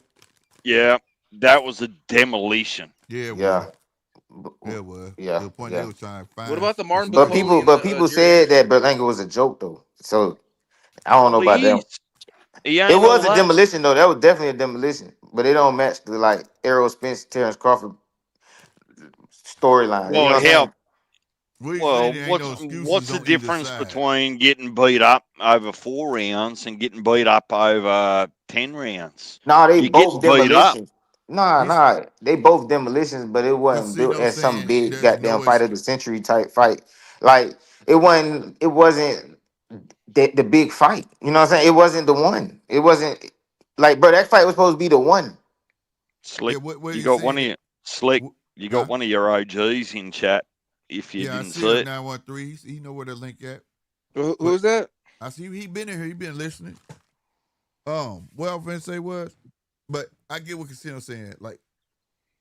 Yeah, that was a demolition. Yeah, it was. Yeah. The point they was trying to find. What about the Martin? But people said that Berlanga was a joke though. So I don't know about that. It was a demolition though. That was definitely a demolition. But it don't match the like Errol Spence, Terrence Crawford storyline. Well, hell. Well, no what's the difference between getting beat up over 4 rounds and getting beat up over 10 rounds? Nah, they both demolitions. Nah, they both demolitions, but it wasn't built as some big goddamn fight of the century type fight. Like it wasn't the big fight. You know what I'm saying? It wasn't the one. It wasn't like, bro, that fight was supposed to be the one. Slick, you got one of your Slick. You got one of your OGs in chat. If you didn't see it, 913. He know where the link at. Who's that? I see he been in here. He been listening. What I was gonna say was, but I get what Casino's saying. Like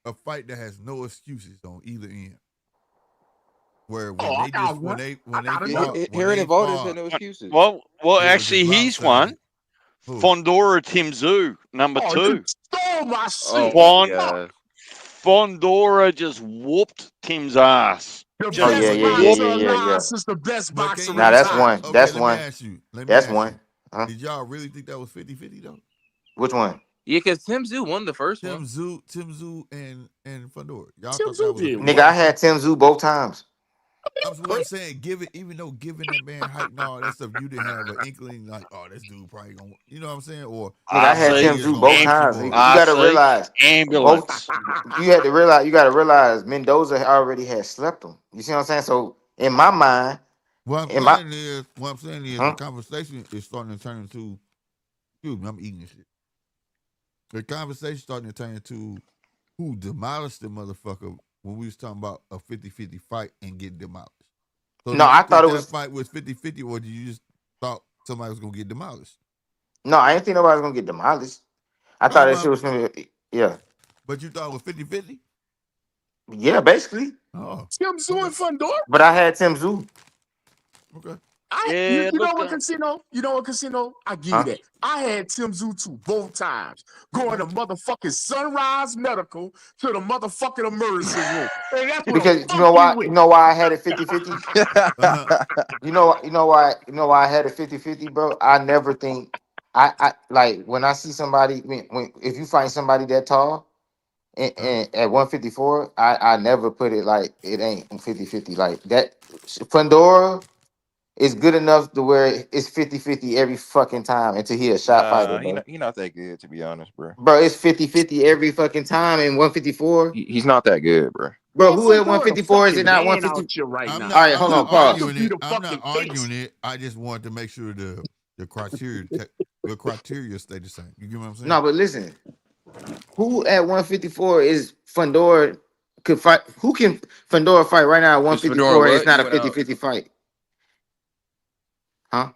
a fight that has no excuses on either end. Where when they Herring and Valdez had no excuses. Well, actually, he's one. Fondora Tim Tszyu, number 2. Stole my shit. Fondora just whooped Tim's ass. Yeah. Is the best boxer. Now that's one. Okay, that's one. That's one. Huh? Did y'all really think that was 50-50 though? Which one? Yeah, because Tim Tszyu won the first one. Tim Tszyu and Fondora. Y'all thought that was nigga, I had Tim Tszyu both times. That's what I'm saying. Giving that man hype and all that stuff, you didn't have an inkling like, oh, this dude probably gonna, you know what I'm saying? Or I had Tim Tszyu both times. You gotta realize ambulance. You gotta realize Mendoza already had slept him. You see what I'm saying? So in my mind, what I'm saying is the conversation is starting to turn into. Excuse me, I'm eating this shit. The conversation starting to turn into who demolished the motherfucker when we was talking about a 50-50 fight and get demolished. So No, I thought it was that fight was 50-50, or did you just thought somebody was gonna get demolished? No, I didn't think nobody was gonna get demolished. I thought that shit was gonna be, yeah. But you thought it was 50-50? Yeah, basically. Oh. Tim Zoo and Fundora? But I had Tim Zoo. Okay. You know what, Casino? You know what, Casino? I give you that. I had Tim Zoo too, both times. Going to motherfucking Sunrise Medical to the motherfucking emergency room. And that's what Because you know why? You know why I had it 50-50? You know why I had it 50-50, bro? I never think I like when I see somebody when if you find somebody that tall and at 154, I never put it like it ain't 50-50 like that. Pandora is good enough to where it's 50-50 every fucking time until he a shot fighter, bro. He's not that good, to be honest, bro. Bro, it's 50-50 every fucking time in 154. He's not that good, bro. Bro, who at 154 is it not 150? Right now. All right, hold on, pause. I'm not arguing it. I just wanted to make sure the criteria stay the same. You get what I'm saying? No, but listen, who at 154 is Fundora could fight? Who can Fundora fight right now at 154? It's not a 50-50 fight. Huh?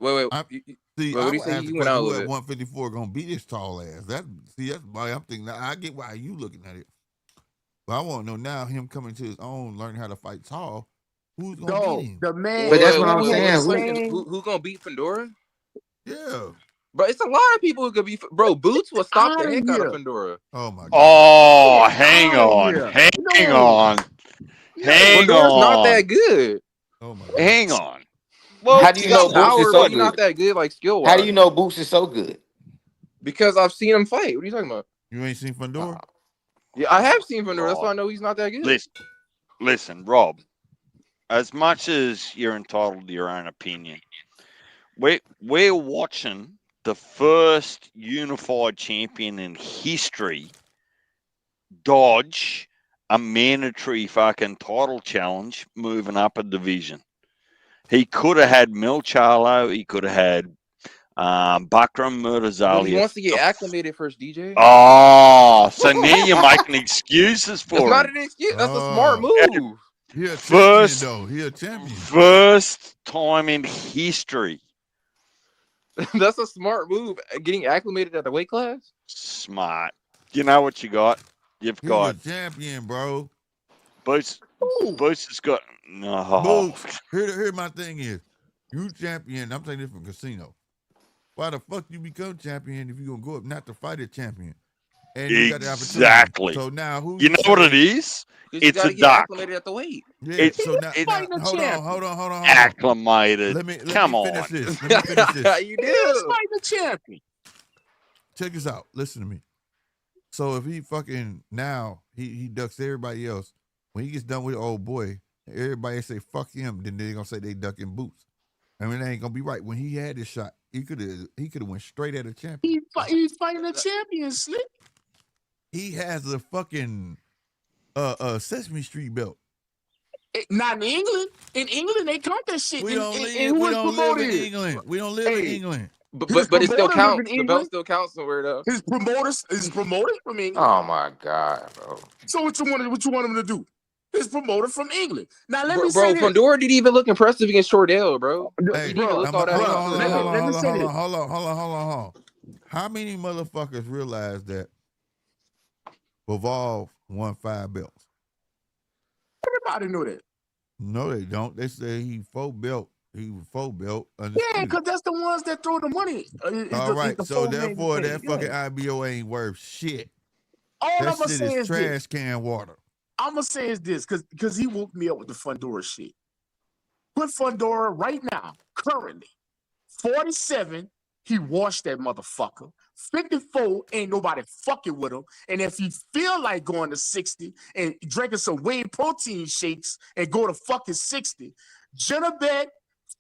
Wait. I what do you say? You went out a little bit. 154 gonna beat this tall ass. That's why I'm thinking. I get why you looking at it, but I want to know now. Him coming to his own, learning how to fight tall. Who's gonna beat him? The man. But that's what I'm saying. Who gonna beat Fundora? Yeah. Bro, it's a lot of people who could be. Bro, Boots will stop the heck out of Fundora. Oh my god. Oh, hang on. Fundora's not that good. Oh my god. Hang on. Well, how do you know Boots is so good? Not that good, like skill wise. How do you know Boots is so good? Because I've seen him fight. What are you talking about? You ain't seen Fundora? Yeah, I have seen Fundora. That's why I know he's not that good. Listen, Rob. As much as you're entitled to your own opinion, we're watching the first unified champion in history dodge a mandatory fucking title challenge moving up a division. He could have had Milcharlo. He could have had Bakram Murtazalia. He wants to get acclimated first, DJ. Oh, so now you're making excuses for him. That's not an excuse. That's a smart move. He a champion, though. He a champion. First time in history. That's a smart move. Getting acclimated at the weight class? Smart. You know what you got? You've got a champion, bro. Boots has got Boots. Here my thing is. You champion. I'm saying this from Casino. Why the fuck you become champion if you gonna go up not to fight a champion? And you got the opportunity. Exactly. So now who you know what it is? It's a duck. Acclimated at the weight. Yeah. So now hold on. Acclimated. Let me finish this. Let me finish this. You do. Fight the champion. Check this out. Listen to me. So if he fucking now he ducks everybody else, when he gets done with the old boy, everybody say fuck him, then they're gonna say they ducking Boots. I mean, that ain't gonna be right. When he had this shot, he could have went straight at a champion. He's fighting a champion, Slick. He has a fucking Sesame Street belt. Not in England. In England, they count that shit. We don't live in England. We don't live in England. But it still counts. The belt still counts somewhere though. His promoters from England. Oh my god, bro. So what you want him to do? His promoter from England. Now let me say this. Fundora didn't even look impressive against Shordell, bro. Hey, hold on. How many motherfuckers realize that Bivol won 5 belts? Everybody know that. No, they don't. They say he was 4 belt. Yeah, because that's the ones that throw the money. All right, so therefore that fucking IBO ain't worth shit. That shit is trash can water. I'm gonna say is this, because he woke me up with the Fundora shit. Put Fundora right now, currently, 47. He washed that motherfucker. 54, ain't nobody fucking with him. And if you feel like going to 60 and drinking some whey protein shakes and go to fucking 60, Jenabet,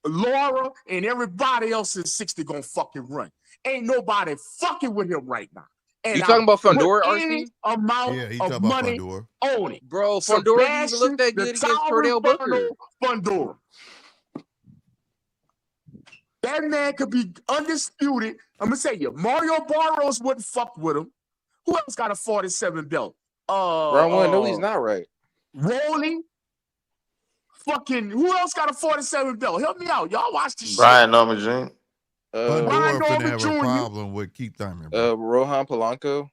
Laura, and everybody else in 60 gonna fucking run. Ain't nobody fucking with him right now. And you talking about Fundora, RC? Amount of money on it. Bro, Fundora didn't even look that good against Cordell Booker. Fundora. That man could be undisputed. I'm going to say you, Mario Barros wouldn't fuck with him. Who else got a 47 belt? Bro, I want to know he's not right. Rolling. Fucking, who else got a 47 belt? Help me out. Y'all watch this Brian shit. Norman Jr. Fundora finna have Jr. a problem with Keith Thurman, bro. Rohan Polanco,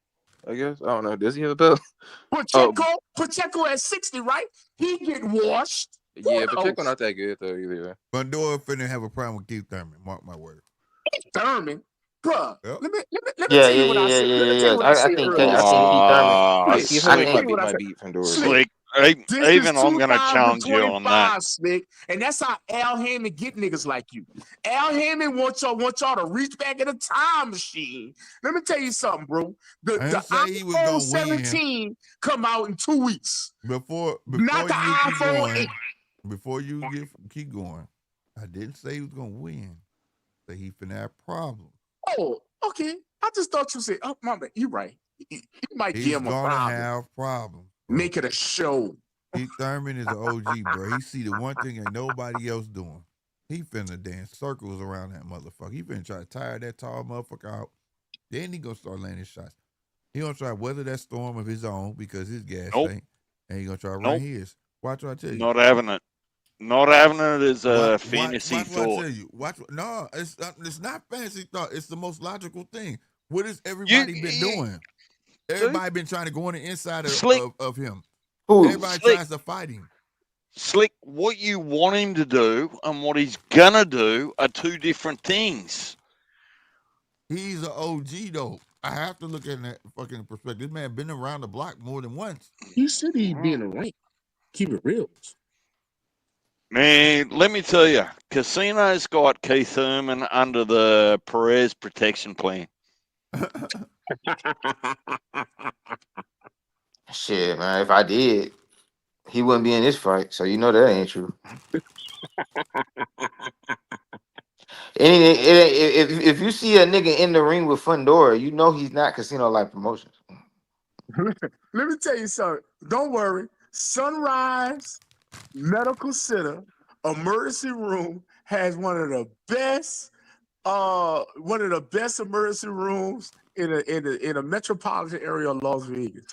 I guess. I don't know. Does he have a belt? Pacheco at 60, right? He get washed. Yeah, Pacheco not that good though either. Fundora finna have a problem with Keith Thurman. Mark my word. Thurman, bruh. Yep. Let me tell you what I said. Let me tell you what I said think earlier. Keith Thurman. Slick might beat Fundora. Slick. This Even is I'm going to challenge you on that. Slick, and that's how Al Hammond get niggas like you. Al Hammond want y'all to reach back in a time machine. Let me tell you something, bro. The iPhone 17 come out in 2 weeks. Before not the iPhone 8. Before you keep going, I didn't say he was gonna win. Say he finna have problems. Oh, okay. I just thought you said, oh, mama, you're right. He might give him a problem. He's gonna have problems. Bro. Make it a show. Keith Thurman is an OG, bro. He see the one thing ain't nobody else doing. He finna dance circles around that motherfucker. He finna try to tire that tall motherfucker out. Then he gonna start landing shots. He gonna try to weather that storm of his own because his gas tank, and he gonna try to run his. Watch what I tell you. Not having it. Not having it is a fantasy watch thought. What I tell you. No, it's not fantasy thought. It's the most logical thing. What has everybody been doing? Everybody been trying to go on the inside of him. Everybody tries to fight him. Slick, what you want him to do and what he's gonna do are two different things. He's an OG though. I have to look at that fucking perspective. This man been around the block more than once. He said he'd be in the ring. Keep it real. Man, let me tell you, Casino's got Keith Thurman under the Perez protection plan. Shit, man. If I did, he wouldn't be in this fight. So you know that ain't true. If you see a nigga in the ring with Fundora, you know he's not Casino Life Promotions. Let me tell you something. Don't worry. Sunrise Medical Center emergency room has one of the best emergency rooms in a metropolitan area of Las Vegas.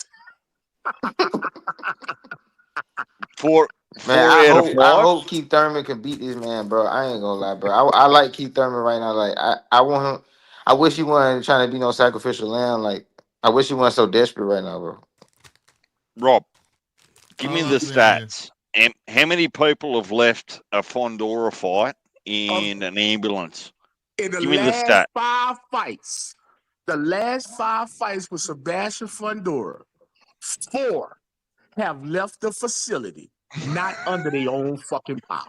I hope Keith Thurman can beat this man, bro. I ain't gonna lie, bro. I like Keith Thurman right now. Like I want him. I wish he wasn't trying to be no sacrificial lamb. Like I wish he wasn't so desperate right now, bro. Rob, give me the stats. And how many people have left a Fundora fight in an ambulance? In the last 5 fights, the last 5 fights with Sebastian Fundora, 4 have left the facility, not under their own fucking power.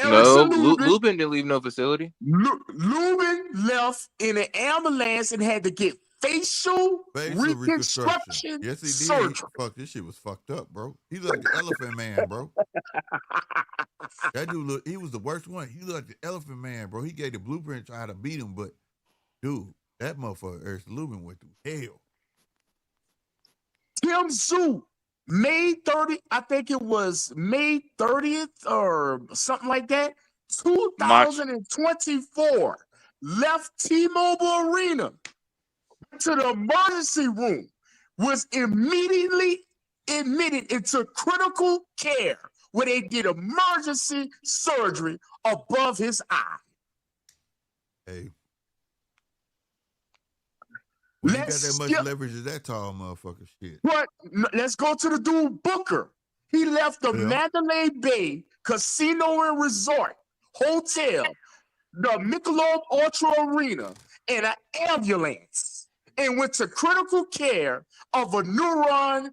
No, Lubin didn't leave no facility. Lubin left in an ambulance and had to get facial reconstruction. Yes, he did. Surgery. Fuck, this shit was fucked up, bro. He looked like the Elephant Man, bro. That dude he was the worst one. He looked like the Elephant Man, bro. He gave the blueprint to try to beat him, but dude, that motherfucker Eric Lubin went through hell. Tim Tszyu, May 30th, I think it was May 30th or something like that, 2024, left T-Mobile Arena to the emergency room, was immediately admitted into critical care where they did emergency surgery above his eye. Hey. You got that much leverage as that tall motherfucker shit. But let's go to the dude Booker. He left the Mandalay Bay Casino and Resort Hotel, the Michelob Ultra Arena, in an ambulance and went to critical care of a neurologist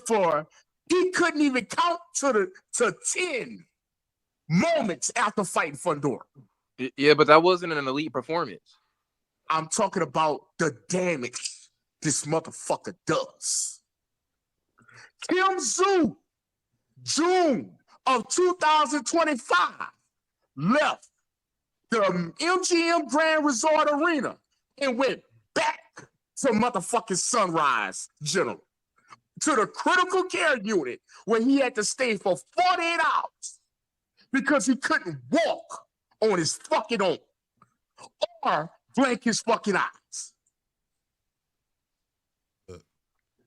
for he couldn't even count to 10 moments after fighting Fundora. Yeah, but that wasn't an elite performance. I'm talking about the damage this motherfucker does. Tim Tszyu, June of 2025, left the MGM Grand Resort Arena and went back to motherfucking Sunrise General, to the critical care unit where he had to stay for 48 hours because he couldn't walk on his fucking own or blink his fucking eyes.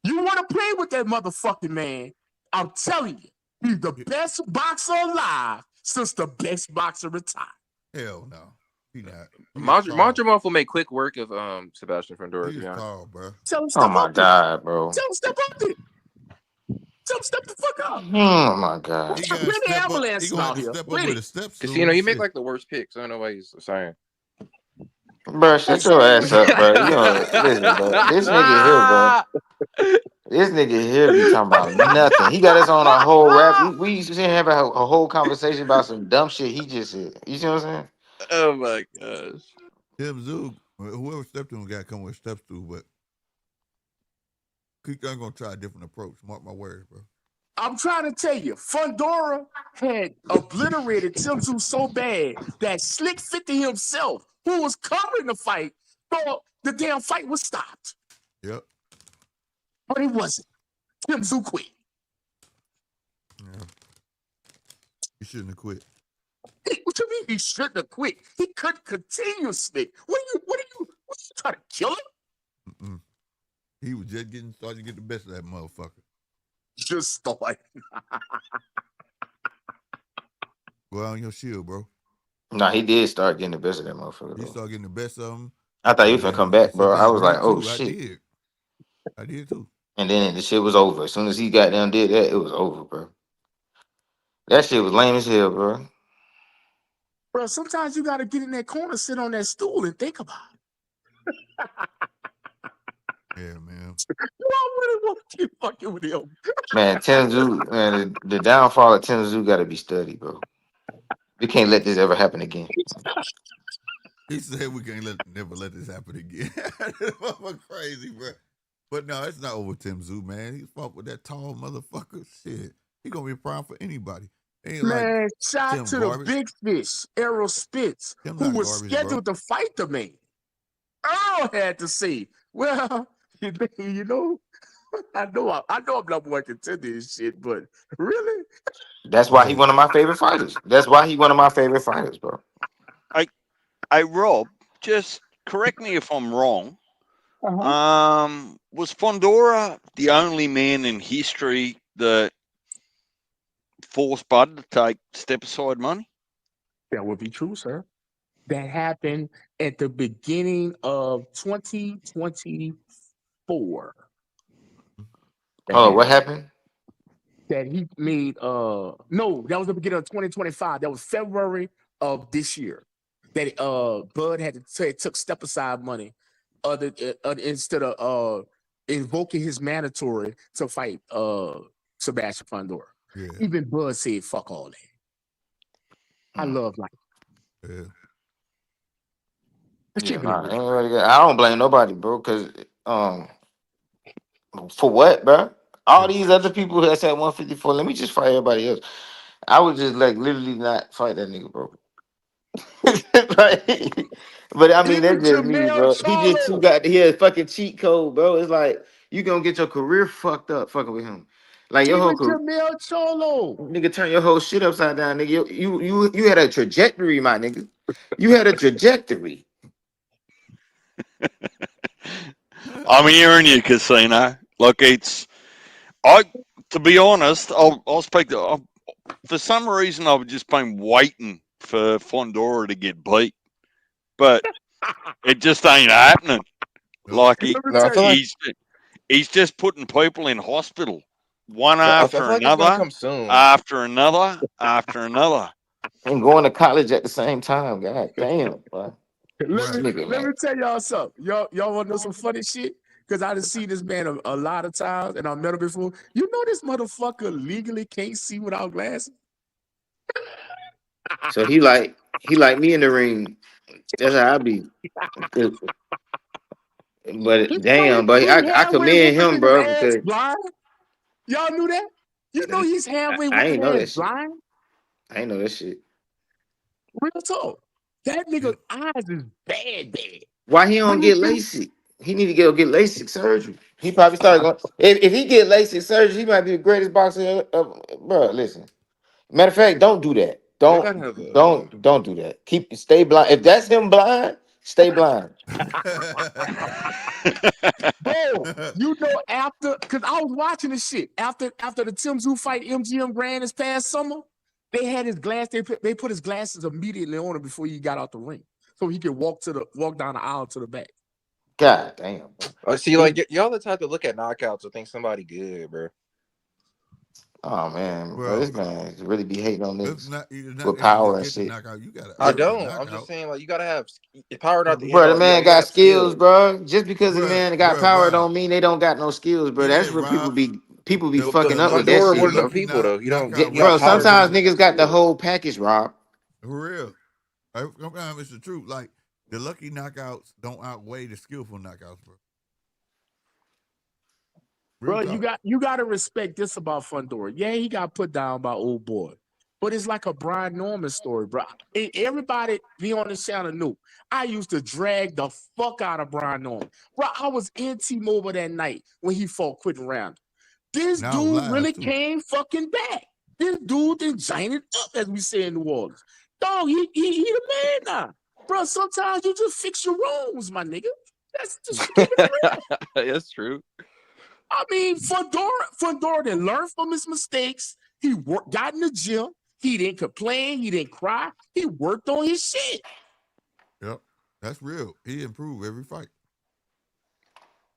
You want to play with that motherfucking man? I'm telling you, he's the best boxer alive since the best boxer retired. Hell no. He not. Mondramov will make quick work of Sebastian Fundora. He's tall, bro. Tell him step Oh my up there. God, bro. Tell him step up there. Tell him step the fuck up. Oh my God. He got to step up. He gonna have to step up with the steps. Casino, you make like the worst picks. I don't know why he's saying. Bro, shut your ass up, bro. You know, listen, bro. This nigga here, bro. This nigga here be talking about nothing. He got us on a whole rap. We used to have a whole conversation about some dumb shit he just said. You see what I'm saying? Oh my gosh. Tim Zug, whoever stepped to him got to come with steps to, but I'm gonna try a different approach. Mark my words, bro. I'm trying to tell you, Fundora had obliterated Tim Zug so bad that Slick 50 himself, who was covering the fight, thought the damn fight was stopped. Yep. But it wasn't. Tim Zug quit. Yeah. He shouldn't have quit. What you mean he shouldn't have quit? He couldn't continue, Slick. What are you trying to kill him? Mm-mm. He was just getting started to get the best of that motherfucker. Just started. Go on your shield, bro. Nah, he did start getting the best of that motherfucker. He started getting the best of him. I thought he was gonna come back, bro. I was like, oh shit. I did too. And then the shit was over. As soon as he got down and did that, it was over, bro. That shit was lame as hell, bro. Bro, sometimes you gotta get in that corner, sit on that stool, and think about it. Yeah, man. I really want to keep fucking with him. Man, Tenzu, man, the downfall of Tenzu got to be studied, bro. We can't let this ever happen again. He said we can't never let this happen again. Crazy, bro. But no, it's not over Tim Zhu, man. He fought with that tall motherfucker. Shit. He gonna be a problem for anybody. Ain't man, like shout to garbage. The big fish, Errol Spitz, who was garbage, scheduled to fight the man. Earl had to say, well, you know, I know I'm not more contender and shit, but really? That's why he one of my favorite fighters. That's why he one of my favorite fighters, bro. Hey, Rob, just correct me if I'm wrong. Was Fundora the only man in history that forced Bud to take step-aside money? That would be true, sir. That happened at the beginning of 2024. Oh, what happened? That he made, no, that was the beginning of 2025. That was February of this year. That Bud had to say took step-aside money instead of invoking his mandatory to fight Sebastian Fundora. Yeah. Even Bud said, fuck all that. I love life. Yeah. I don't blame nobody, bro, because for what, bro? All these other people that's at 154, let me just fight everybody else. I would just like literally not fight that nigga, bro. Like, but I mean, that's just me, bro. He just got a fucking cheat code, bro. It's like you gonna get your career fucked up fucking with him. Like your whole career, nigga, turn your whole shit upside down, nigga. You had a trajectory, my nigga. You had a trajectory. I'm hearing you, Casino. Look, to be honest, I'll speak to. For some reason, I've just been waiting for Fundora to get beat, but it just ain't happening. Like he's just putting people in hospital, one after another, after another, after another, and going to college at the same time. God damn, bro. Let me tell y'all something. Y'all want to know some funny shit? Because I done seen this man a lot of times, and I met him before. You know this motherfucker legally can't see without glasses. So he like me in the ring. That's how I be. But damn, but I commend him, bro. Because y'all knew that? You know he's halfway with his ass blind? I ain't know that shit. Real talk. That nigga eyes is bad. Why he don't get LASIK? He need to get LASIK surgery. He probably started going. If he get LASIK surgery, he might be the greatest boxer of. Bro, listen. Matter of fact, don't do that. Don't do that. Stay blind. If that's him blind, Stay blind. Bro, you know, because I was watching this shit after the Tim Tszyu fight MGM Grand this past summer, they had his glass. They put his glasses immediately on him before he got out the ring, so he could walk down the aisle to the back. God damn. See, like y'all the type to look at knockouts or think somebody good, bro. Oh man, bro, this man really be hating on niggas with if power you and get shit. Knockout, you gotta. I don't. I'm just saying, like, you gotta have power. Not the Bro, end the all. man got skills, bro. Just because the man got power Rob, don't mean they don't got no skills, bro. That's where people be fucking up with that Fundora shit. one of them people though. You don't. Bro, sometimes niggas got the whole package, Rob. For real. Sometimes it's the truth. Like the lucky knockouts don't outweigh the skillful knockouts, bro. Bro, you got to respect this about Fundora. Yeah, he got put down by old boy, but it's like a Brian Norman story, bro. Everybody be on this channel knew I used to drag the fuck out of Brian Norman, bro. I was in T-Mobile that night when he fought Quentin Round. This dude really came fucking back. This dude then giant it up, as we say in New Orleans. Dog, he the man now, bro. Sometimes you just fix your wrongs, my nigga. That's just keep it real. That's true. I mean, Fundora didn't learn from his mistakes. He got in the gym. He didn't complain. He didn't cry. He worked on his shit. Yep, that's real. He improved every fight.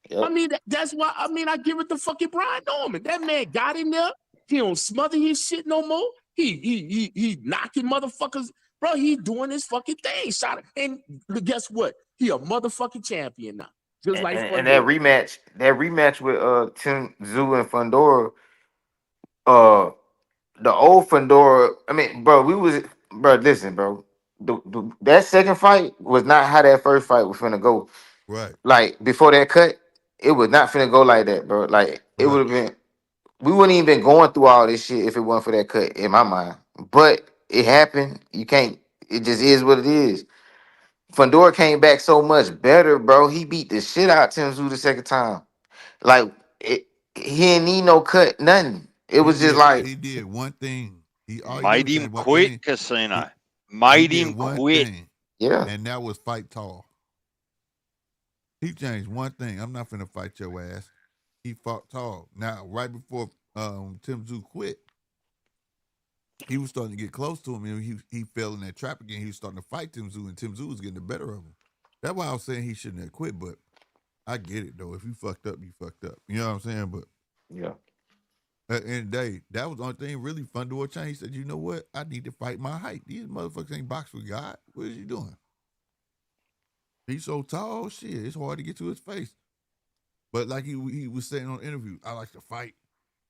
Yep. I mean, that's why. I mean, I give it to fucking Brian Norman. That man got in there. He don't smother his shit no more. He knocking motherfuckers, bro. He doing his fucking thing. Shot it. And guess what? He a motherfucking champion now. Just like and that rematch with Tim Tszyu and Fundora, the old Fundora. I mean, bro, listen, bro. That second fight was not how that first fight was finna go. Right. Like before that cut, it was not finna go like that, bro. Like it would have been. We wouldn't even been going through all this shit if it wasn't for that cut in my mind. But it happened. You can't. It just is what it is. Fundora came back so much better, bro. He beat the shit out of Tim Tszyu the second time. Like he didn't need no cut, nothing. It was just like he did one thing. He made him quit, Casino. Made him quit. Yeah, and that was fight tall. He changed one thing. I'm not finna fight your ass. He fought tall. Now, right before Tim Tszyu quit, he was starting to get close to him, and he fell in that trap again. He was starting to fight Tim Tszyu, and Tim Tszyu was getting the better of him. That's why I was saying he shouldn't have quit, but I get it, though. If you fucked up, you fucked up. You know what I'm saying? But yeah. At the end of the day, that was the only thing really Fundora changed. He said, you know what? I need to fight my height. These motherfuckers ain't box with God. What is he doing? He's so tall, shit. It's hard to get to his face. But like he was saying on the interview, I like to fight.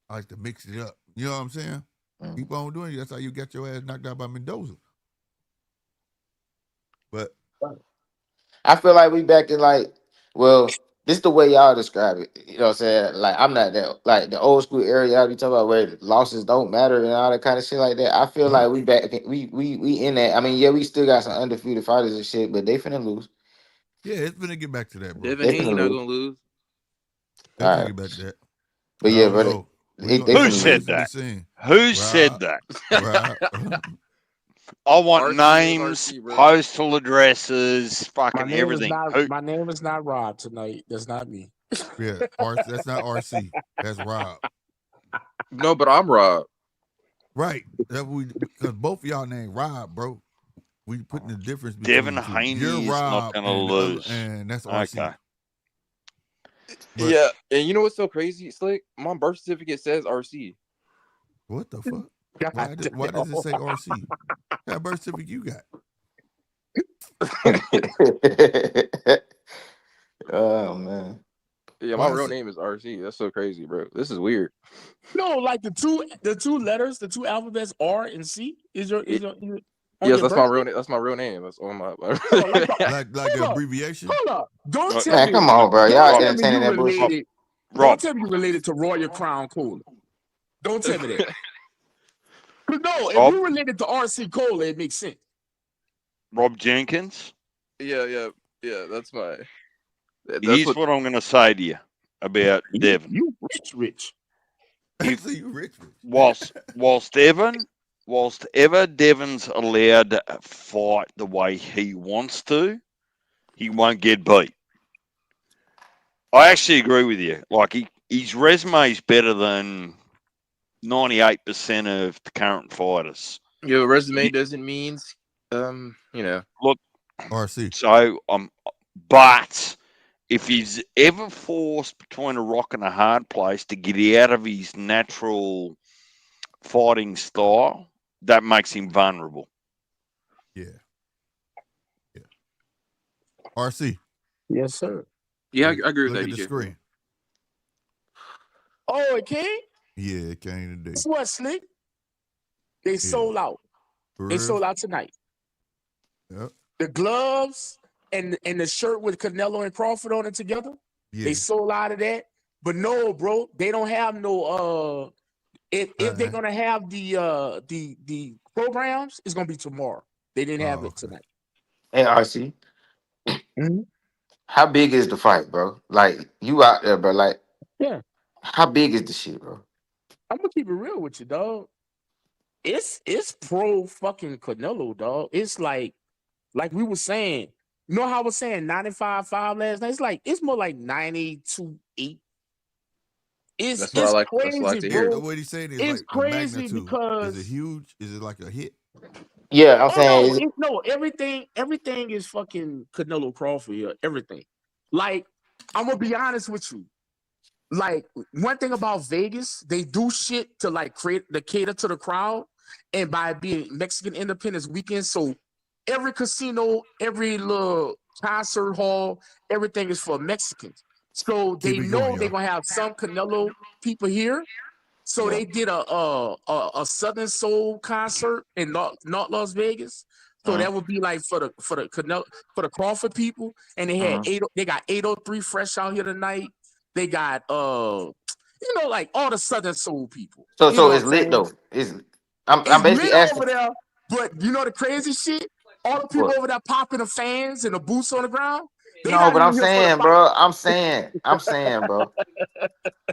I like to mix it up. You know what I'm saying? Mm-hmm. Keep on doing it. That's how you got your ass knocked out by Mendoza. But I feel like we back in like, well, this is the way y'all describe it. You know what I'm saying? Like I'm not that like the old school era y'all be talking about where losses don't matter and all that kind of shit like that. I feel like we back we in that. I mean, yeah, we still got some undefeated fighters and shit, but they finna lose. Yeah, it's finna get back to that, bro. Devin Haney not gonna lose. They're finna get back to that. But yeah, bro. Who said that? Who said that? I want names, postal addresses, fucking everything. My name is not Rob tonight. That's not me. Yeah, that's not RC. That's Rob. No, but I'm Rob. Right. Because both of y'all named Rob, bro. We putting the difference between Devin Haney is not gonna lose, and that's RC. Okay. But, yeah, and you know what's so crazy, Slick? My birth certificate says RC. What the fuck? Why does it say RC? What kind of birth certificate you got? Oh man. Yeah, my real name is RC. That's so crazy, bro. This is weird. No, like the two letters, the two alphabets R and C is your yes, that's my real name. That's my real name. That's on my like the abbreviation. Hold up. Don't tell me. Come on, bro. Y'all entertaining that bullshit. Don't tell me you're related to Royal Crown Cola. Don't tell me that. No, if you're related to RC Cola, it makes sense. Rob Jenkins? Yeah. That's my. Here's what I'm going to say to you about Devin. You rich. You rich. Whilst ever Devin's allowed to fight the way he wants to, he won't get beat. I actually agree with you. Like his resume is better than 98% of the current fighters. Your resume doesn't mean, Look, RC. So but if he's ever forced between a rock and a hard place to get out of his natural fighting style, that makes him vulnerable. Yeah. RC. Yes, sir. Yeah, I agree with Look that. at the DJ. screen. Oh, it came? Yeah, it came today. Guess what, Slick? They sold out. They sold out tonight. Yep. The gloves and the shirt with Canelo and Crawford on it together. Yeah. They sold out of that. But no, bro, they don't have no if they're gonna have the programs, it's gonna be tomorrow. They didn't have it tonight. Hey, RC. How big is the fight, bro? Like, you out there, bro. Like, yeah. How big is the shit, bro? I'm gonna keep it real with you, dog. It's pro fucking Canelo, dog. It's like we were saying. You know how I was saying 95-5 last night? It's more like 92-8. It's crazy, bro. What he's saying is it's like crazy magnitude. because is it huge? Is it like a hit? Yeah, I'm saying no. Everything is fucking Canelo Crawford here. Everything. Like, I'm gonna be honest with you. Like, one thing about Vegas, they do shit to like cater to the crowd, and by being Mexican Independence Weekend, so every casino, every little concert hall, everything is for Mexicans. So they know they're gonna have some Canelo people here. So they did a Southern Soul concert in North Las Vegas. So that would be like for the Canelo, for the Crawford people, and they had they got 803 Fresh out here tonight. They got like all the Southern Soul people. So it's lit though. I'm basically lit asking over there, but you know the crazy shit? All the people over there popping the fans and the boots on the ground. No, but I'm saying, bro. I'm saying, bro.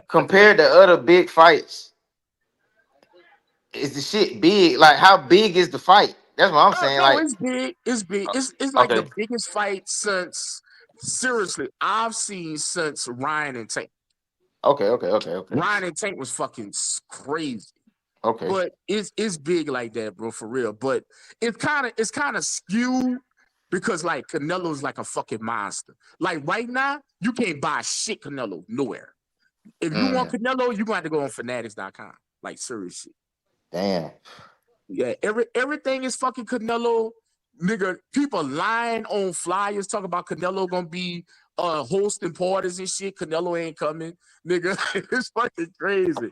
Compared to other big fights, is the shit big? Like, how big is the fight? That's what I'm saying. No, Like, it's big. It's big. It's like the biggest fight since, seriously, I've seen since Ryan and Tank. Okay. Ryan and Tank was fucking crazy. Okay. But it's big like that, bro, for real. But it's kind of skewed because like Canelo's like a fucking monster. Like right now, you can't buy shit Canelo nowhere. If you want Canelo, you're gonna have to go on fanatics.com. Like, seriously. Damn. Yeah, everything is fucking Canelo. Nigga, people lying on flyers talking about Canelo gonna be hosting parties and shit. Canelo ain't coming. Nigga, it's fucking crazy.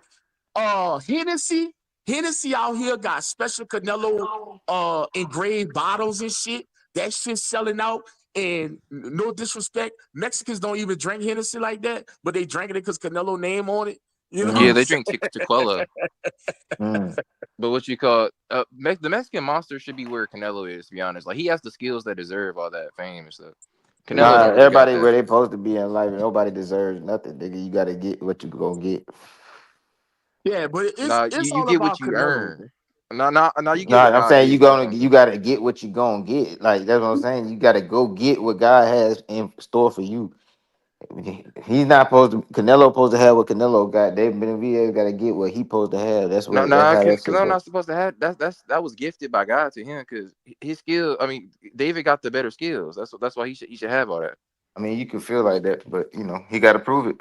Hennessy out here got special Canelo engraved bottles and shit. That shit's selling out. And no disrespect, Mexicans don't even drink Hennessy like that, but they drinking it because Canelo name on it. You know? Yeah, they drink tequila. But what you call the Mexican monster should be where Canelo is, to be honest. Like, he has the skills that deserve all that fame and stuff. Canelo everybody where they supposed to be in life. Nobody deserves nothing, nigga. You gotta get what you gonna get. Yeah, but it's you all get about what you Canelo. earn. No, you get what I'm God saying gives you gotta get what you gonna get. Like, that's what I'm saying. You gotta go get what God has in store for you. He's not supposed to. Canelo supposed to have what Canelo got. David Benavidez got to get what he supposed to have. That's what. Canelo not supposed to have. That was gifted by God to him because his skill. I mean, David got the better skills. That's why he should have all that. I mean, you can feel like that, but he got to prove it.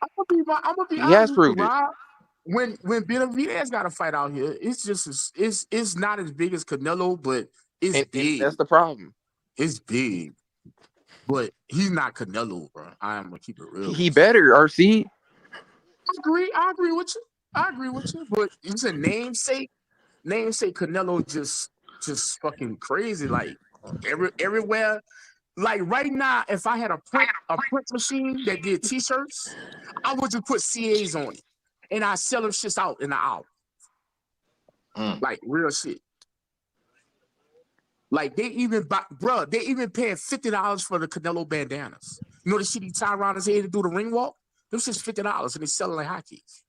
I'm gonna be He honest has with proved you, it. Rob. When Benavidez got a fight out here, it's just it's not as big as Canelo, but it's big. And that's the problem. It's big, but he's not Canelo, bro. I'm gonna keep it real. He better, RC. I agree with you. But it's a namesake. Namesake Canelo just fucking crazy. Like everywhere. Like right now, if I had a print machine that did t-shirts, I would just put CAs on it, and I sell them shits out in an hour. Like real shit. Like they even paying $50 for the Canelo bandanas. You know the shit he tie around his head to do the ring walk? Them shit's $50, and they selling like hotcakes.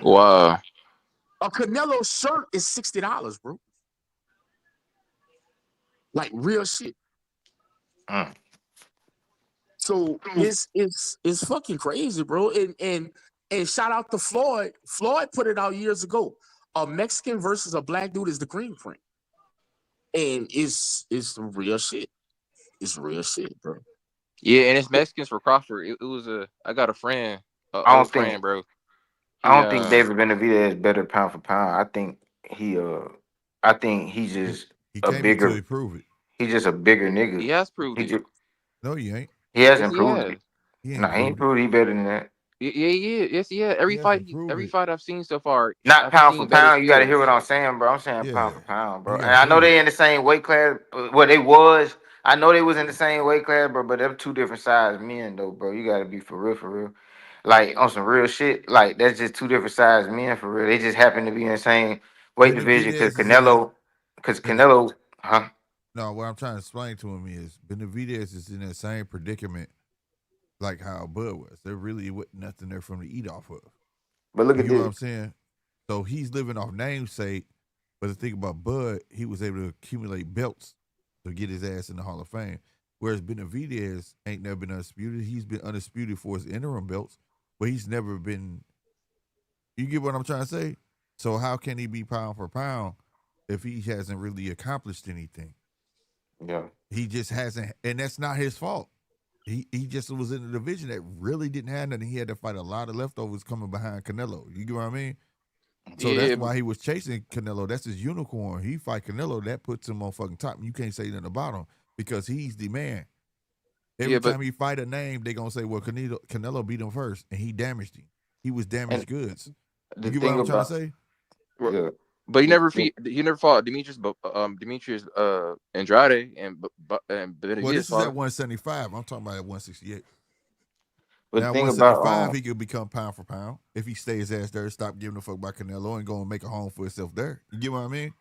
Wow. A Canelo shirt is $60, bro. Like real shit. So it's fucking crazy, bro. And shout out to Floyd. Floyd put it out years ago. A Mexican versus a black dude is the green print. And it's some real shit. It's real shit, bro. Yeah, and it's Mexicans for Crawford. It was I got a friend, I don't friend, think bro. I don't think David Benavidez is better pound for pound. I think he's just he a can't be till he bigger. prove it. He's just a bigger nigga. He has proved it. No, he ain't. He hasn't proved it. He No, he ain't proved he better than that. Yeah. Every fight I've seen so far, not I've pound seen for better pound. You got to skills. hear what I'm saying, bro. I'm saying pound for pound, bro. You And gotta I know prove they in the same weight class. Well, they was. I know they was in the same weight class, bro. But they're two different size men, though, bro. You got to be for real, for real. Like on some real shit. Like that's just two different size men, for real. They just happen to be in the same weight division because Canelo, huh? No, what I'm trying to explain to him is Benavidez is in that same predicament like how Bud was. There really wasn't nothing there for him to eat off of. But look you at get this. what I'm saying? So he's living off namesake, but the thing about Bud, he was able to accumulate belts to get his ass in the Hall of Fame. Whereas Benavidez ain't never been undisputed. He's been undisputed for his interim belts, but he's never been. You get what I'm trying to say? So how can he be pound for pound if he hasn't really accomplished anything? Yeah. He just hasn't, and that's not his fault. He just was in a division that really didn't have nothing. He had to fight a lot of leftovers coming behind Canelo. You get what I mean? So that's why he was chasing Canelo. That's his unicorn. He fight Canelo, that puts him on fucking top. You can't say nothing about him because he's the man. Every time he fight a name, they gonna say, well, Canelo beat him first, and he damaged him. He was damaged goods. You get what I'm trying to say? Yeah. But he never fought Demetrius Andrade and Benavidez. Well, this is at 175. I'm talking about at 168. But now, 175, he could become pound for pound if he stays his ass there, stop giving a fuck about Canelo, and go and make a home for himself there. You get what I mean?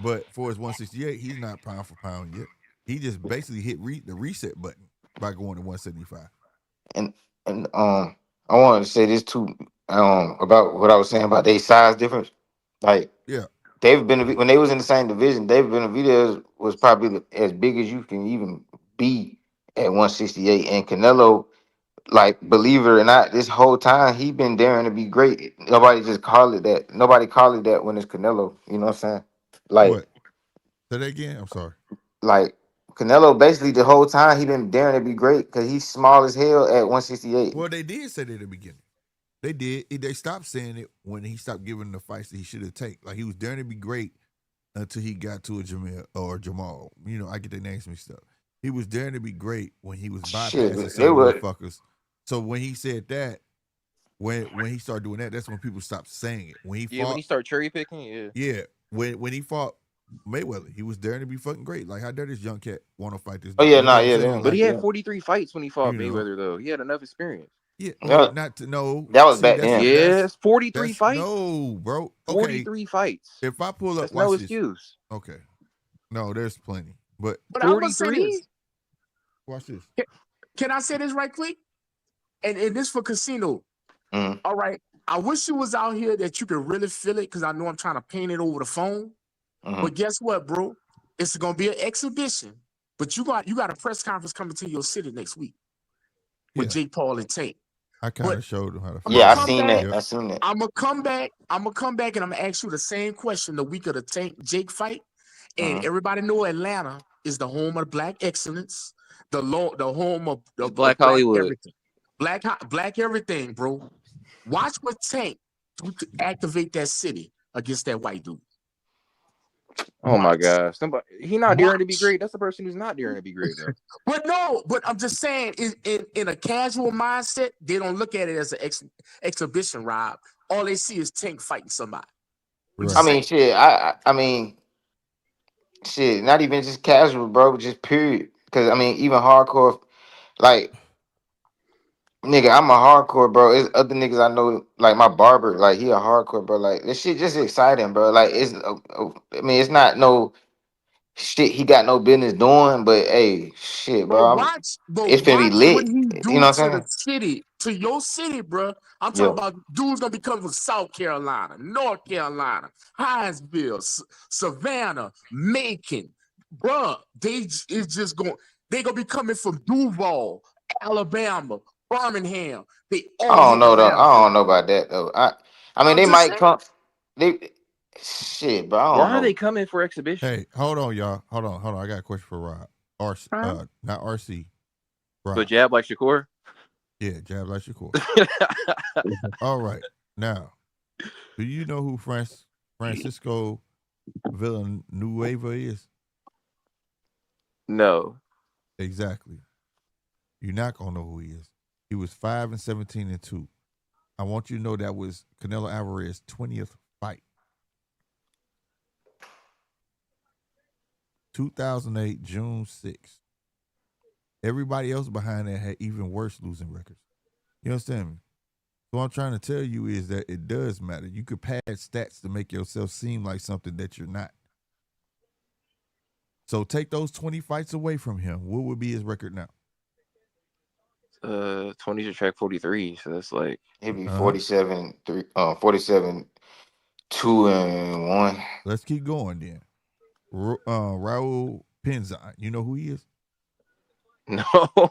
But for his 168, he's not pound for pound yet. He just basically hit the reset button by going to 175. And I wanted to say this too about what I was saying about their size difference. Like, yeah, David Benavidez, when they was in the same division, David Benavidez was probably as big as you can even be at 168, and Canelo, like, believe it or not, this whole time he been daring to be great. Nobody just call it that. Nobody call it that when it's Canelo. You know what I'm saying? Like, what? Say that again. I'm sorry. Like, Canelo basically the whole time he been daring to be great because he's small as hell at 168. Well, they did say that at the beginning. They did. They stopped saying it when he stopped giving the fights that he should have taken. Like, he was daring to be great until he got to a Jamal. You know, I get their names mixed up. He was daring to be great when he was bypassing some motherfuckers. So when he said that, when he started doing that, that's when people stopped saying it. When he fought, when he started cherry picking, yeah. When he fought Mayweather, he was daring to be fucking great. Like, how dare this young cat want to fight this? Oh yeah, but he had 43 fights when he fought Mayweather, though. He had enough experience. Yeah, well, not to know. That was back then. Yes, 43 fights. No, bro. Okay. 43 fights. If I pull up, that's no excuse. Okay. No, there's plenty. But 43. Watch this. Can I say this right quick? And this for Casino. Mm-hmm. All right. I wish you was out here that you could really feel it because I know I'm trying to paint it over the phone. Mm-hmm. But guess what, bro? It's gonna be an exhibition. But you got a press conference coming to your city next week with Jake Paul and Tank. I kind of showed him how to. Yeah, I seen that. I'm gonna come back, and I'm gonna ask you the same question the week of the Tank Jake fight. And everybody know Atlanta is the home of Black excellence, the home of the Black Hollywood, everything. Black everything, bro. Watch what Tank do to activate that city against that white dude. Oh my gosh! He not daring to be great. That's the person who's not daring to be great, though. But I'm just saying, in a casual mindset, they don't look at it as an exhibition, Rob. All they see is Tank fighting somebody. Right. I mean, shit. I mean, shit. Not even just casual, bro. Just period. Because I mean, even hardcore, like, nigga, I'm a hardcore, bro. It's other niggas I know, like my barber, like he a hardcore, bro. Like this shit just exciting, bro. Like it's, I mean, it's not no shit he got no business doing, but hey, shit, bro. It's finna be lit. What he do you know what to I'm the city, to your city, bro. I'm talking about dudes gonna be coming from South Carolina, North Carolina, Hinesville, Savannah, Macon, bro. It's just going. They gonna be coming from Duval, Alabama, Birmingham. They I all don't know though. Atlanta. I don't know about that though. I mean, I'm they just might saying. come. They shit, but I Why don't are they know. coming for exhibition? Hey, hold on, y'all. Hold on. I got a question for Rob. Not RC. Rob. But jab like Shakur? Yeah, jab like Shakur. All right. Now, do you know who Francisco Villanueva is? No. Exactly. You're not gonna know who he is. He was 5-17-2. I want you to know that was Canelo Alvarez's 20th fight. 2008, June 6th. Everybody else behind that had even worse losing records. You understand me? So what I'm trying to tell you is that it does matter. You could pad stats to make yourself seem like something that you're not. So take those 20 fights away from him. What would be his record now? 20 to track 43. So that's like He'd be 47, 47, 2-1. Let's keep going then. Raul Penzon. You know who he is? no.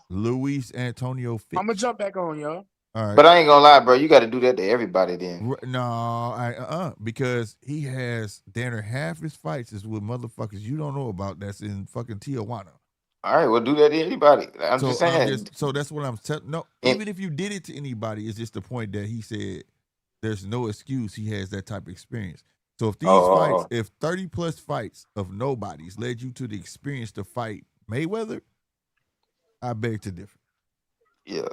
Luis Antonio Fitch. I'm gonna jump back on y'all. All right. But I ain't gonna lie, bro. You got to do that to everybody then. No, because he has damn half his fights is with motherfuckers you don't know about that's in fucking Tijuana. All right, well, do that to anybody. I'm just saying. So that's what I'm telling. No, even if you did it to anybody, it's just the point that he said there's no excuse. He has that type of experience. So if these fights, if 30 plus fights of nobodies led you to the experience to fight Mayweather, I beg to differ. Yeah,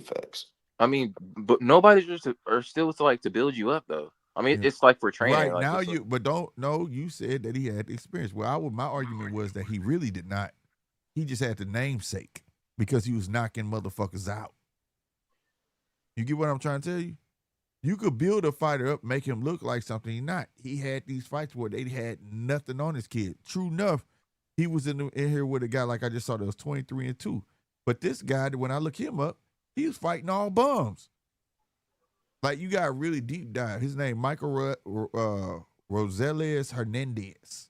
facts. I mean, but nobody's just are still to like to build you up though. I mean, it's like for training. Right like, now, you said that he had the experience. Well, my argument was that he really did not. He just had the namesake because he was knocking motherfuckers out. You get what I'm trying to tell you? You could build a fighter up, make him look like something he's not. He had these fights where they had nothing on his kid. True enough, he was in here with a guy like I just saw that was 23-2. But this guy, when I look him up, he was fighting all bums. Like, you got a really deep dive. His name, Michael Rosales Hernandez.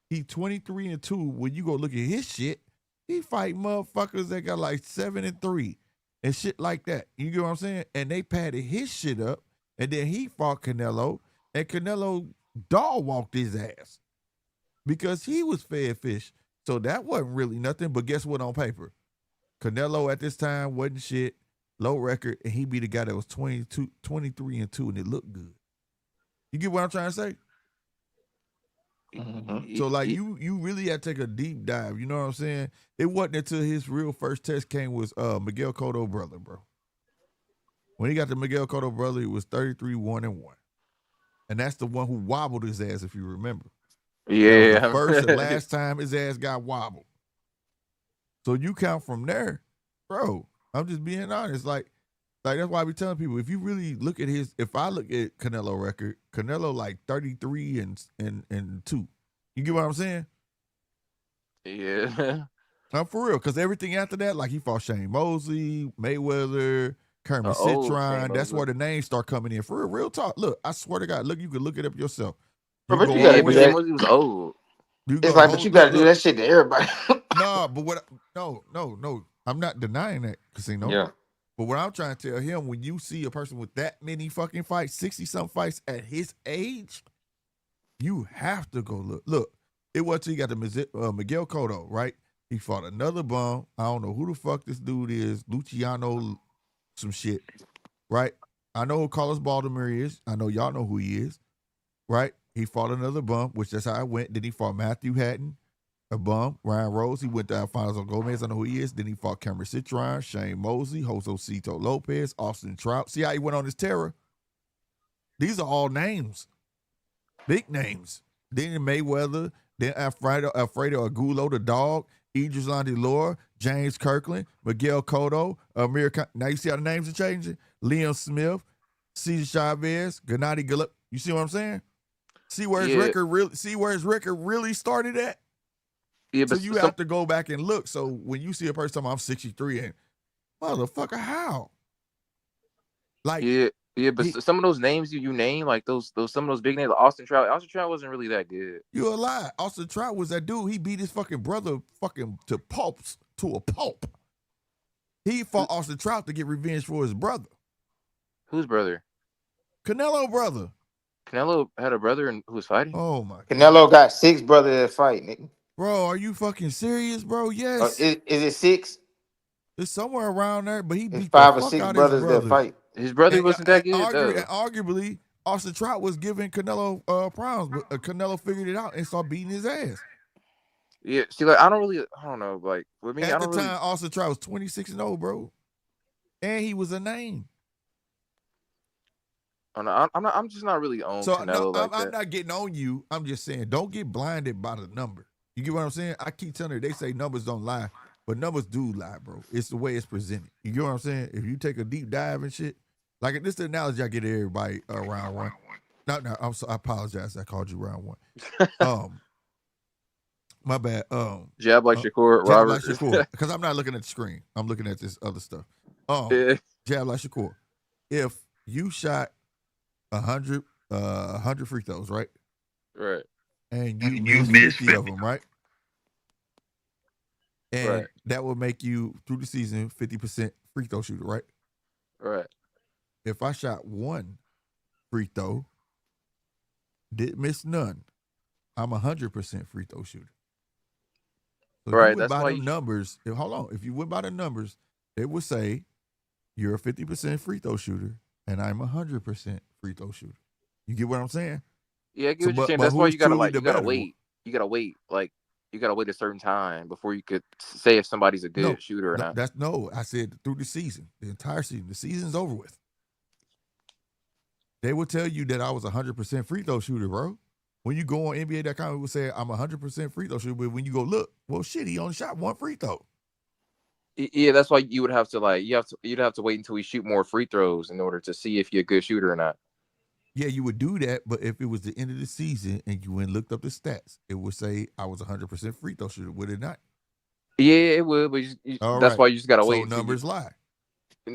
He 23-2. When you go look at his shit, he fight motherfuckers that got like 7-3 and shit like that. You get what I'm saying? And they padded his shit up, and then he fought Canelo, and Canelo dog walked his ass because he was fed fish. So that wasn't really nothing. But guess what on paper? Canelo at this time wasn't shit. Low record, and he beat a guy that was 23-2, and it looked good. You get what I'm trying to say? Mm-hmm. So, like, you really had to take a deep dive. You know what I'm saying? It wasn't until his real first test came was Miguel Cotto brother, bro. When he got the Miguel Cotto brother, it was 33-1-1. And that's the one who wobbled his ass, if you remember. Yeah. That was the first and last time his ass got wobbled. So you count from there, bro. I'm just being honest. Like that's why I be telling people, if you really look at if I look at Canelo record, Canelo like 33-2. You get what I'm saying? Yeah. I'm for real, because everything after that, like he fought Shane Mosley, Mayweather, Kermit Citron. That's where the names start coming in. For real talk. Look, I swear to God, look, you can look it up yourself. But you gotta do that. Mosley was old. It's like, but you gotta do that shit to everybody. No, but no. I'm not denying that, Casino. Yeah. But what I'm trying to tell him, when you see a person with that many fucking fights, 60-something fights at his age, you have to go look. Look, it was till he got the Miguel Cotto, right? He fought another bum. I don't know who the fuck this dude is. Luciano some shit, right? I know who Carlos Baldomir is. I know y'all know who he is, right? He fought another bum, which that's how I went. Then he fought Matthew Hatton, a bum. Ryan Rose, he went to Alfonso Gomez. I know who he is. Then he fought Cameron Citron, Shane Mosley, Josecito Lopez, Austin Trout. See how he went on his terror? These are all names. Big names. Then Mayweather, then Alfredo Agulo, the dog, Idris Landilor, James Kirkland, Miguel Cotto, Amir Khan. Now you see how the names are changing? Liam Smith, Cesar Chavez, Gennady Golovkin. You see what I'm saying? See where his record really started at? Yeah, so you have to go back and look. So when you see a person talking about I'm 63 and motherfucker, how? Like Yeah, but some of those names you name, like those some of those big names, like Austin Trout wasn't really that good. You a lie. Austin Trout was that dude. He beat his fucking brother to a pulp. He fought Austin Trout to get revenge for his brother. Whose brother? Canelo brother. Canelo had a brother who was fighting? Oh my God. Canelo got 6 brothers that fight, nigga. Bro, are you fucking serious, bro? Yes. Is it 6? It's somewhere around there, but he It's beat 5 the or fuck 6 out of brothers his brother. that fight. His brother wasn't that good, and arguably, Austin Trout was giving Canelo problems, but Canelo figured it out and started beating his ass. Yeah, see, like I don't know, like with me, At the time, Austin Trout was 26-0, bro, and he was a name. I'm just not really on Canelo like that. I'm not getting on you. I'm just saying, don't get blinded by the number. You get what I'm saying? I keep telling you, they say numbers don't lie, but numbers do lie, bro. It's the way it's presented. You get what I'm saying? If you take a deep dive and shit, like this is the analogy I get to everybody round one. No, I'm sorry, I apologize. I called you round one. My bad. Jab like Shakur, Robert. Like Shakur, because I'm not looking at the screen. I'm looking at this other stuff. Jab like Shakur. If you shot 100 free throws, right? Right. And you missed 50 of them, right? And that will make you, through the season, 50% free throw shooter, right? Right. If I shot 1 free throw, didn't miss none, I'm 100% free throw shooter. So right. If you went That's by why the numbers. If you went by the numbers, they would say you're a 50% free throw shooter, and I'm 100% free throw shooter. You get what I'm saying? Yeah, I get what you're saying. That's why you gotta wait. You gotta wait. Like you gotta wait a certain time before you could say if somebody's a good shooter or not. I said through the season, the entire season. The season's over with. They will tell you that I was 100% free throw shooter, bro. When you go on NBA.com, it will say I'm 100% free throw shooter. But when you go look, well, shit, he only shot 1 free throw. Yeah, that's why you would have to you'd have to wait until we shoot more free throws in order to see if you're a good shooter or not. Yeah, you would do that, but if it was the end of the season and you went and looked up the stats, it would say I was 100% free throw shooter, would it not? Yeah, it would, but that's why you just gotta wait. So numbers lie.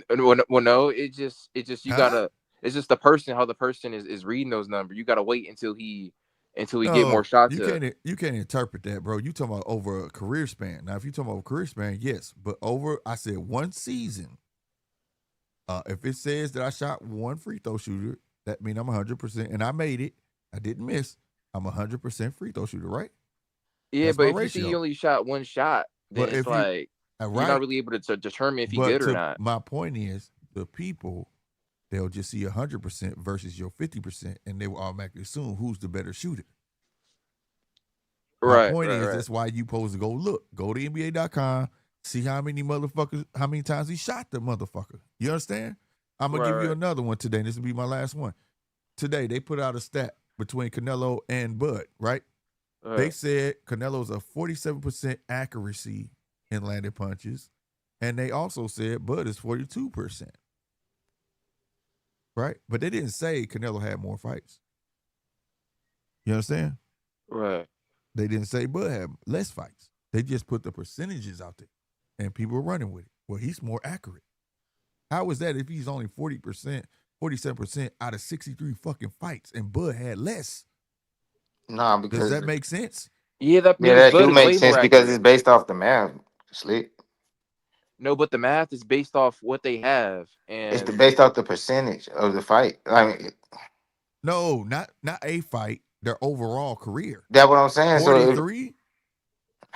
Well, no, it's just gotta. It's just the person, how the person is reading those numbers. You gotta wait until he get more shots. You can't interpret that, bro. You talking about over a career span. Now, if you talking about a career span, yes, but I said 1 season. If it says that I shot 1 free throw shooter, that means I'm 100%, and I made it. I didn't miss. I'm 100% free throw shooter, right? Yeah, that's but if ratio. You see you only shot 1 shot, then it's like you're not really able to determine if you're good or not. My point is, the people, they'll just see 100% versus your 50%, and they will automatically assume who's the better shooter. My point is, that's why you supposed to go to NBA.com, see how many times he shot the motherfucker. You understand? I'm going to give you another one today. This will be my last one. Today, they put out a stat between Canelo and Bud, right? They said Canelo's a 47% accuracy in landed punches, and they also said Bud is 42%. Right? But they didn't say Canelo had more fights. You understand? Right. They didn't say Bud had less fights. They just put the percentages out there, and people were running with it. Well, he's more accurate. How is that if he's only 40%, 47% out of 63 fucking fights, and Bud had less? Nah, because does that make sense? Yeah, that do make sense because it's based off the math. Slick. No, but the math is based off what they have, and it's based off the percentage of the fight. No, not a fight. Their overall career. That's what I'm saying. 43.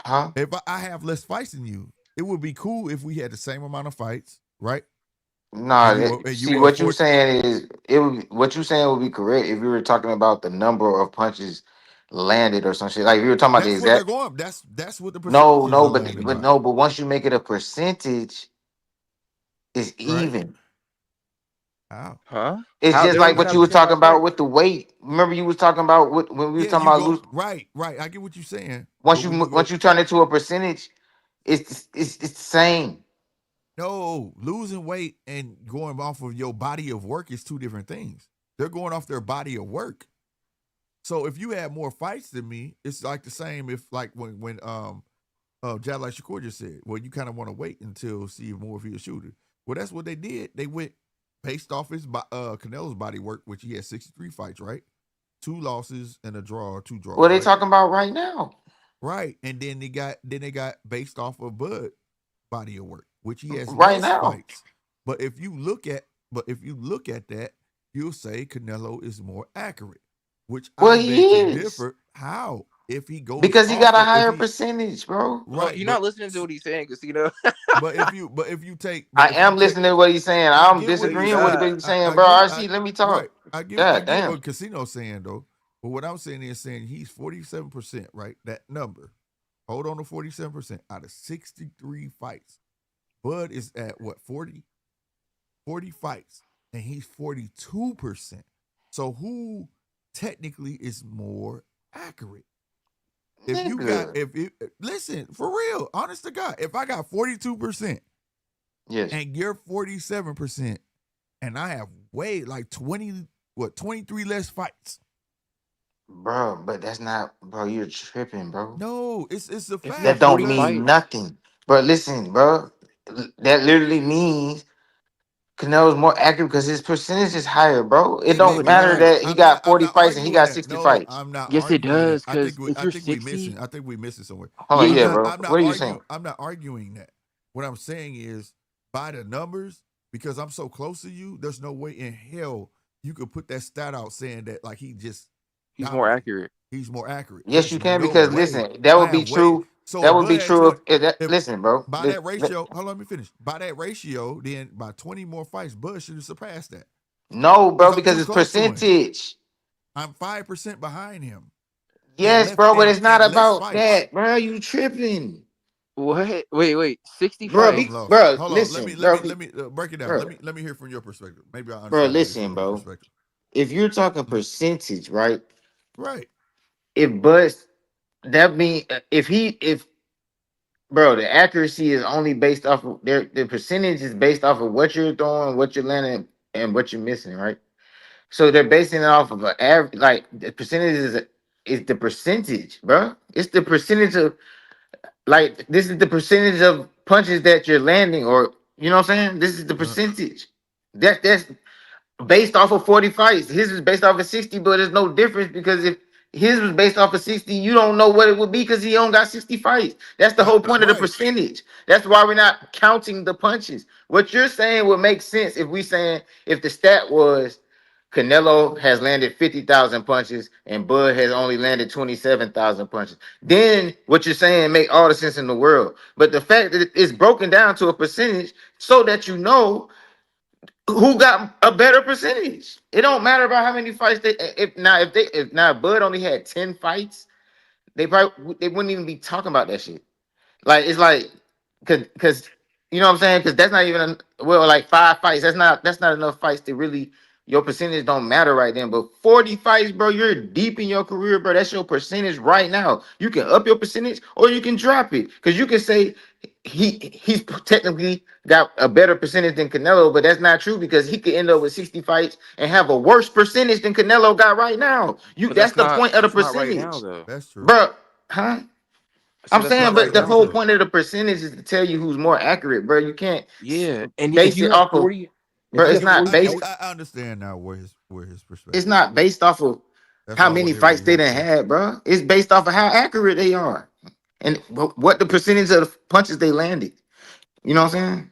Huh? If I have less fights than you, it would be cool if we had the same amount of fights, right? No, what you're saying is what you're saying would be correct if you were talking about the number of punches landed or some shit. Like if you were talking about the exact. That's what the percentage but once you make it a percentage, it's even. How? Huh? It's just like what you were talking about with the weight. Remember you was talking about when we were talking about right. I get what you're saying. Once you turn it to a percentage, it's the same. No, losing weight and going off of your body of work is 2 different things. They're going off their body of work. So if you had more fights than me, it's like the same if like when Jad like Shakur just said, well, you kind of want to wait until see more if you're a shooter. Well, that's what they did. They went based off his Canelo's body work, which he had 63 fights, right? 2 losses and a draw, 2 draws. What they right? talking about right now? Right, and then they got based off of Bud body of work, which he has Right less now. fights. But if you look at that, you'll say Canelo is more accurate, which Well, I he beg to is. differ. How? If he goes Because he got a higher he, percentage, bro. right, you're not listening to what he's saying, Casino. but if you take, I am listening to what he's saying. I I'm get what you're disagreeing with not. what he's saying, I bro. get RC, let me talk. right. I get God damn. what Casino's saying though. But what I'm saying is saying he's 47%, right? That number. Hold on to 47% out of 63 fights. Bud is at what, 40 fights, and he's 42%. So who technically is more accurate? If you got, listen, for real, honest to God, if I got 42%, yes, and you're 47%, and I have way like 23 less fights. bro, but that's not, bro. You're tripping, bro. No, it's a fact. That don't mean nothing, bro. Listen, bro. That literally means Canelo's more accurate because his percentage is higher, bro. It don't matter that he got 40 fights and he got 60 fights. I'm not Yes, it arguing does. that. I think Because if you're we 60, missing. I think we missing somewhere. Hold on, Yeah, yeah, bro. I'm not What are you arguing. saying? I'm not arguing that. What I'm saying is by the numbers, because I'm so close to you, there's no way in hell you could put that stat out saying that like he's more dominated. accurate. He's more accurate. Yes, There's you can, no because way. listen, that would be true. So That if would Bud be had true 20, if listen, bro. by that ratio, hold on, let me finish. By that ratio, then by 20 more fights, Bud should have surpassed that. No, bro, I'm because too it's close to him. percentage. I'm 5% behind him. Yes, bro, but it's not about that, bro. You tripping? What? Wait. 60 Bro, fights. bro, Hold listen, on. bro. Let me break it down. Bro, Let me hear from your perspective. Maybe I understand. bro, better listen, from your bro. perspective. If you're talking percentage, right? Right. If Bud, that mean if bro, the accuracy is only based off of the percentage is based off of what you're throwing, what you're landing, and what you're missing, right? So they're basing it off of an average, like the percentage is the percentage, bro. It's the percentage of, like, this is the percentage of punches that you're landing, or you know what I'm saying? This is the percentage. That's based off of 40 fights. His is based off of 60, but there's no difference because if his was based off of 60, you don't know what it would be because he only got 60 fights. That's the whole point of the percentage. That's why we're not counting the punches. What you're saying would make sense if we saying if the stat was Canelo has landed 50,000 punches and Bud has only landed 27,000 punches. Then what you're saying make all the sense in the world. But the fact that it's broken down to a percentage so that you know who got a better percentage. It don't matter about how many fights if Bud only had 10 fights, they wouldn't even be talking about that shit. Like, it's like, cause you know what I'm saying? Cause that's not even like 5 fights. That's not enough fights to really, your percentage don't matter right then. But 40 fights, bro, you're deep in your career, bro. That's your percentage right now. You can up your percentage or you can drop it. Cause you can say he's technically got a better percentage than Canelo, but that's not true because he could end up with 60 fights and have a worse percentage than Canelo got right now. That's the point of the percentage. Right now, though. That's true. Bro, huh? So I'm saying, but right the now, whole though. point of the percentage is to tell you who's more accurate, bro. You can't And base if you it have off 40, of, bro. It's not based. I understand now where his perspective. It's not based off of how many fights they done had, bro. It's based off of how accurate they are and what the percentage of the punches they landed. You know what I'm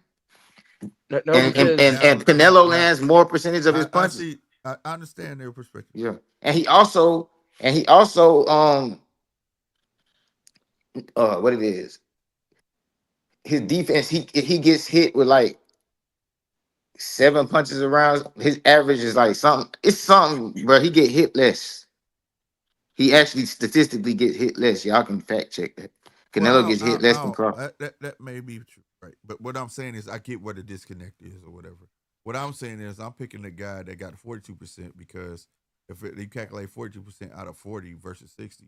saying? And Canelo lands more percentage of his punches. I understand their perspective. Yeah, and he also what it is, his defense, he gets hit with like 7 punches around. His average is like something. It's something, bro. He get hit less. He actually statistically get hit less. Y'all can fact check that. Canelo gets hit less than Crawford. That may be true, right? But what I'm saying is, I get what the disconnect is or whatever. What I'm saying is, I'm picking the guy that got 42% because if you calculate 42% out of 40 versus 60,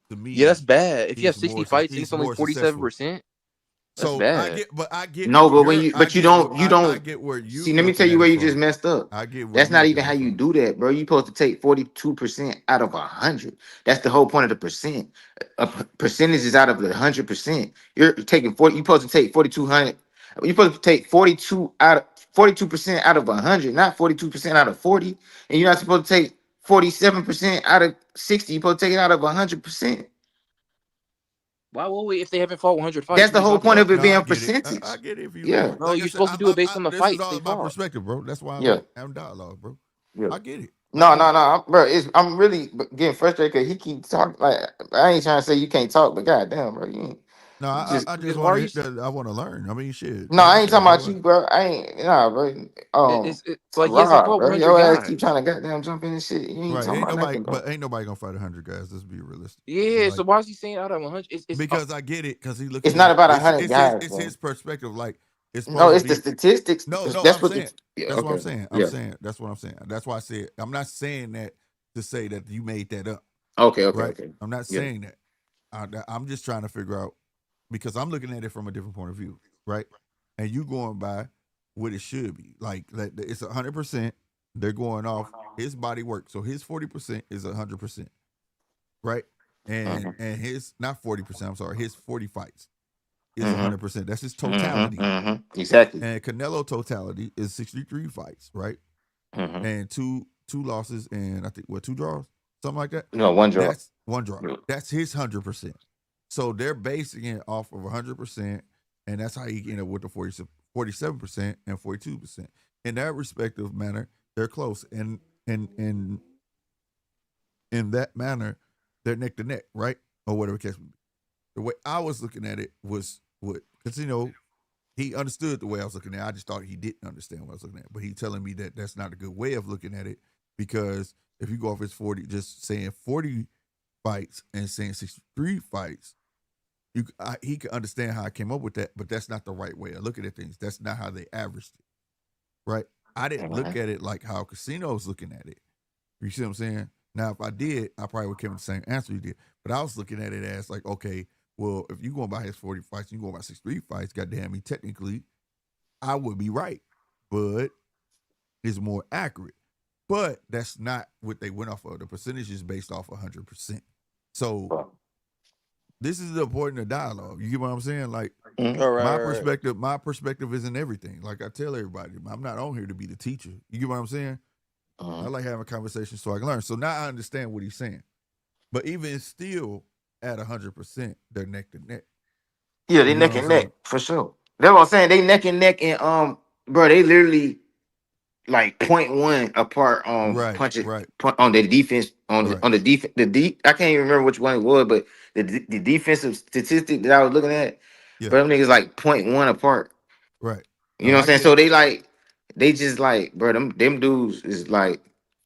to me, that's bad. If you have 60 fights and he's it's only 47%. That's bad. I get. No, but you don't. I get where you see. Let me tell you where you just messed up. I get where that's not even how you do that, bro. You supposed to take 42% out of 100. That's the whole point of the percent. A percentage is out of the 100%. You're taking 40. You supposed to take 4,200. You supposed to take 42 out of 42% out of 100, not 42% out of 40. And you're not supposed to take 47% out of 60. You're supposed to take it out of 100%. Why will we if they haven't fought 100 fights? That's the whole point of it being percentage. percentage. I get it if you Yeah. want. No, you're supposed to do it based on the this fights is all they about fought. perspective, bro. That's why Yeah. I'm dialogue, bro. Yeah. I get it. No, bro. I'm really getting frustrated because he keeps talking. Like, I ain't trying to say you can't talk, but goddamn, bro, you ain't. No, I just want to. I want to learn. I mean, shit. No, I ain't talking about you, bro. I ain't. Nah, bro. It's like he hasn't fought bro. 100 Your ass guys. keep trying to goddamn jump in and shit. You ain't talking Ain't about nobody, nothing, bro. but ain't nobody gonna fight 100 guys. Let's be realistic. Yeah. So why is he saying out of 100? It's because I get it. Because he looks. It's not about 100 guys. It's his perspective. Like it's no, it's the statistics. No, that's I'm what saying. Yeah, that's okay. what I'm saying. Yeah. That's what I'm saying. That's why I said I'm not saying that to say that you made that up. Okay. Right? Okay. I'm not saying that. I'm just trying to figure out because I'm looking at it from a different point of view, right? And you going by what it should be. Like it's 100%. They're going off his body work, so his 40% is 100%, right? And his not 40%. I'm sorry, his 40 fights is 100%. That's his totality. Exactly. And Canelo totality is 63 fights, right? And two losses and I think 2 draws, something like that. No, 1 draw. That's 1 draw. That's his 100%. So they're basing it off of 100%, and that's how you end up with the 47% and 42%. In that respective manner, they're close, and in that manner, they're neck to neck, right? Or whatever case may be. The way I was looking at it was because he understood the way I was looking at it. I just thought he didn't understand what I was looking at. But he's telling me that that's not a good way of looking at it because if you go off his 40, just saying 40 fights and saying 63 fights, he can understand how I came up with that, but that's not the right way of looking at things. That's not how they averaged it, right? I didn't look at it like how Casino's looking at it. You see what I'm saying? Now, if I did, I probably would come with the same answer you did. But I was looking at it as like, okay, well, if you going by his 40 fights, you going by 63 fights, goddamn me, technically, I would be right. But it's more accurate. But that's not what they went off of. The percentage is based off 100%. So this is the important of dialogue. You get what I'm saying? Like my perspective isn't everything. Like I tell everybody, I'm not on here to be the teacher. You get what I'm saying? I like having conversations so I can learn. So now I understand what he's saying. But even still at 100%, they're neck to neck. Yeah, they neck and neck for sure. That's what I'm saying. They neck and neck, and bro, they literally like 0.1 apart on punches on the defense on the defense. I can't even remember which one it was, but the defensive statistic that I was looking at, but them niggas like 0.1 apart. Right. You know what I'm saying? So they just like, bro, them dudes is like,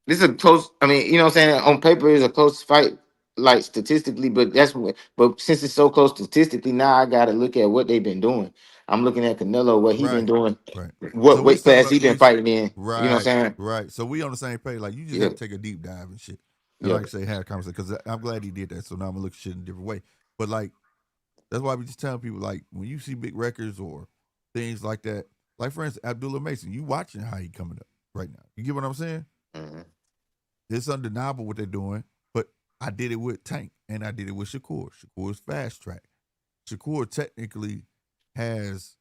this is a close. I mean, you know what I'm saying? On paper, it's a close fight, like statistically, but but since it's so close statistically, now I got to look at what they've been doing. I'm looking at Canelo, what he been doing, what weight class he been fighting in. Right. You know what I'm saying? Right. So we on the same page. Like you just have to take a deep dive and shit. And like I say, have a conversation because I'm glad he did that. So now I'm gonna look at shit in a different way. But like that's why we just telling people like when you see big records or things like that. Like for instance, Abdullah Mason, you watching how he coming up right now. You get what I'm saying? It's undeniable what they're doing. But I did it with Tank and I did it with Shakur. Shakur's fast track. Shakur technically has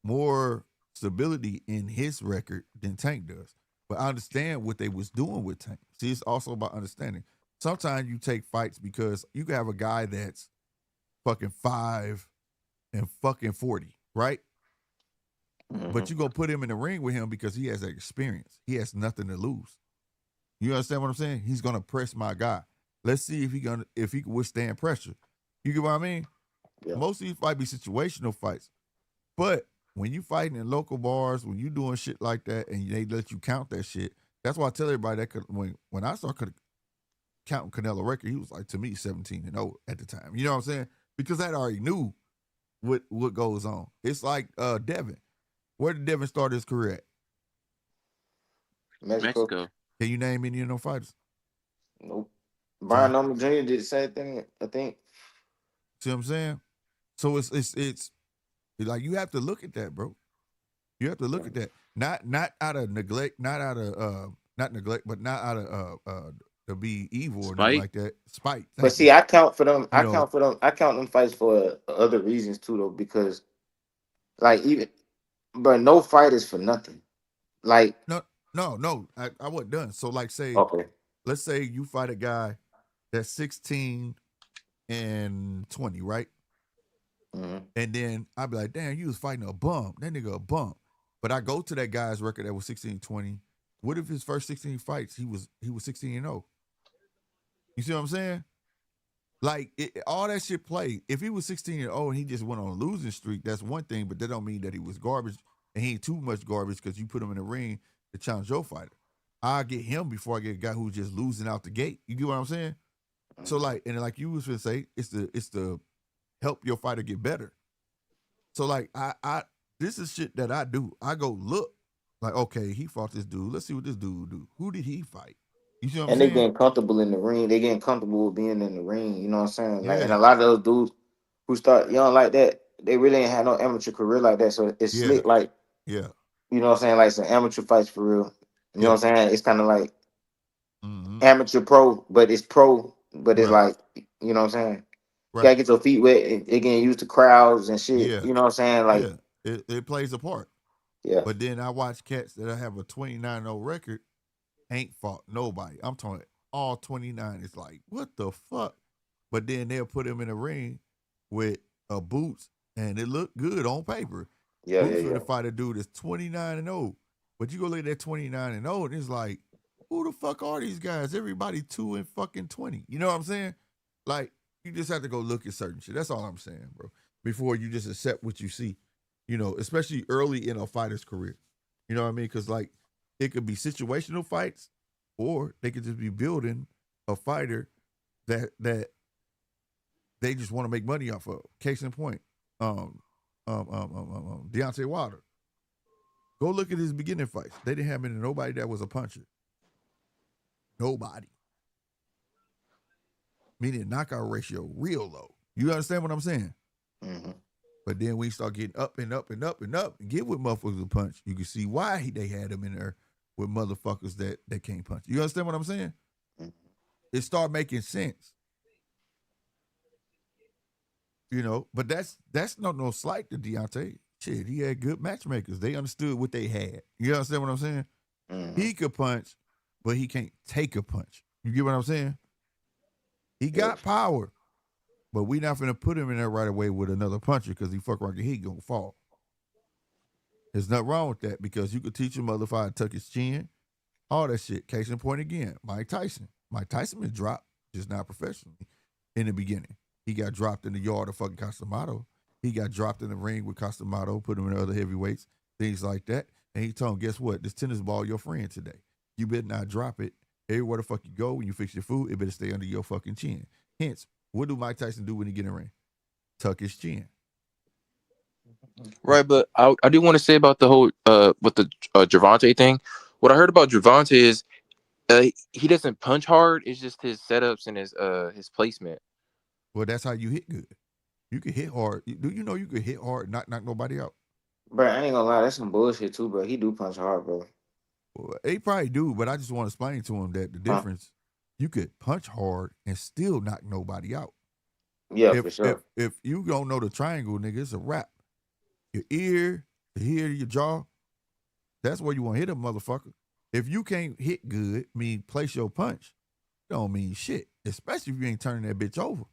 more stability in his record than Tank does. But I understand what they was doing with Tank. See, it's also about understanding. Sometimes you take fights because you can have a guy that's fucking 5 and fucking 40, right? But you're going to put him in the ring with him because he has that experience. He has nothing to lose. You understand what I'm saying? He's going to press my guy. Let's see if he can withstand pressure. You get what I mean? Yeah. Most of these might be situational fights. But when you fighting in local bars, when you doing shit like that and they let you count that shit, that's why I tell everybody that when I started counting Canelo record, he was like, to me, 17-0 at the time. You know what I'm saying? Because I already knew what goes on. It's like Devin. Where did Devin start his career at? Mexico. Can you name any of them fighters? Nope. Brian Norman Jr. did the same thing, I think. See what I'm saying? So it's like you have to look at that, bro. You have to look at that. Not out of neglect, not out of to be evil or anything like that. Spite. But see, I count for them. I count them fights for other reasons too, though, because like even, but no fight is for nothing. Like no, I wasn't done. So like, let's say you fight a guy that's 16 and 20, right? Mm-hmm. And then I'd be like, damn, you was fighting a bum. That nigga a bum. But I go to that guy's record that was 16-20. What if his first 16 fights, he was 16-0? You see what I'm saying? Like, all that shit played. If he was 16-0 and he just went on a losing streak, that's one thing, but that don't mean that he was garbage and he ain't too much garbage because you put him in the ring to challenge your fighter. I get him before I get a guy who's just losing out the gate. You get what I'm saying? So like, and like you was gonna say, it's the help your fighter get better. So like I this is shit that I do. I go look, like, okay, he fought this dude. Let's see what this dude do. Who did he fight? You see what I'm And they saying? getting comfortable in the ring. They getting comfortable with being in the ring. You know what I'm saying? Like, and Yeah. a lot of those dudes who start young like that, they really ain't had no amateur career like that. So it's Yeah. slick, like, Yeah. you know what I'm saying? Like some amateur fights for real. You know Yeah. what I'm saying? It's kind of like Mm-hmm. amateur pro, but it's pro, but it's Right. like, you know what I'm saying? You gotta Right. get your feet wet. It getting used to crowds and shit. Yeah. You know what I'm saying? Like, Yeah. It plays a part. yeah, But then I watch cats that have a 29-0 record ain't fought nobody. I'm talking all 29. It's like, what the fuck? But then they'll put him in a ring with Boots, and it looked good on paper. yeah, Boots yeah, for yeah. the fighter dude is 29-0. But you go look at that 29-0, and it's like, who the fuck are these guys? Everybody 2 and fucking 20. You know what I'm saying? Like, you just have to go look at certain shit. That's all I'm saying, bro. Before you just accept what you see. You know, especially early in a fighter's career. You know what I mean? Because like, it could be situational fights, or they could just be building a fighter that they just want to make money off of. Case in point, Deontay Wilder. Go look at his beginning fights. They didn't have nobody that was a puncher. Nobody. Meaning knockout ratio real low. You understand what I'm saying? Mm-hmm. But then when you start getting up and up and up and up, and get with motherfuckers to punch, you can see why they had him in there with motherfuckers that can't punch. You understand what I'm saying? Mm-hmm. It start making sense. You know, but that's no slight to Deontay. Shit, he had good matchmakers. They understood what they had. You understand what I'm saying? Mm-hmm. He could punch, but he can't take a punch. You get what I'm saying? He Yeah. got power, but we not finna put him in there right away with another puncher because he fuck around and he gonna fall. There's nothing wrong with that because you could teach a motherfucker to tuck his chin, all that shit. Case in point again, Mike Tyson. Mike Tyson been dropped, just not professionally, in the beginning. He got dropped in the yard of fucking Castamato. He got dropped in the ring with Castamato, put him in other heavyweights, things like that. And he told him, guess what? This tennis ball your friend today. You better not drop it. Everywhere the fuck you go, when you fix your food, it better stay under your fucking chin. Hence, what do Mike Tyson do when he get in the ring? Tuck his chin. Right, but I do want to say about the whole with the Gervonta thing. What I heard about Gervonta is he doesn't punch hard. It's just his setups and his placement. Well, that's how you hit good. You can hit hard. Do you know you can hit hard and not knock nobody out? Bro, I ain't gonna lie, that's some bullshit too, bro. He do punch hard, bro. Well, he probably do, but I just want to explain to him that the Huh? difference, you could punch hard and still knock nobody out. Yeah, If for sure. if you don't know the triangle, nigga, it's a wrap. Your ear, the ear, your jaw, that's where you want to hit a motherfucker. If you can't hit good, mean place your punch, don't mean shit. Especially if you ain't turning that bitch over.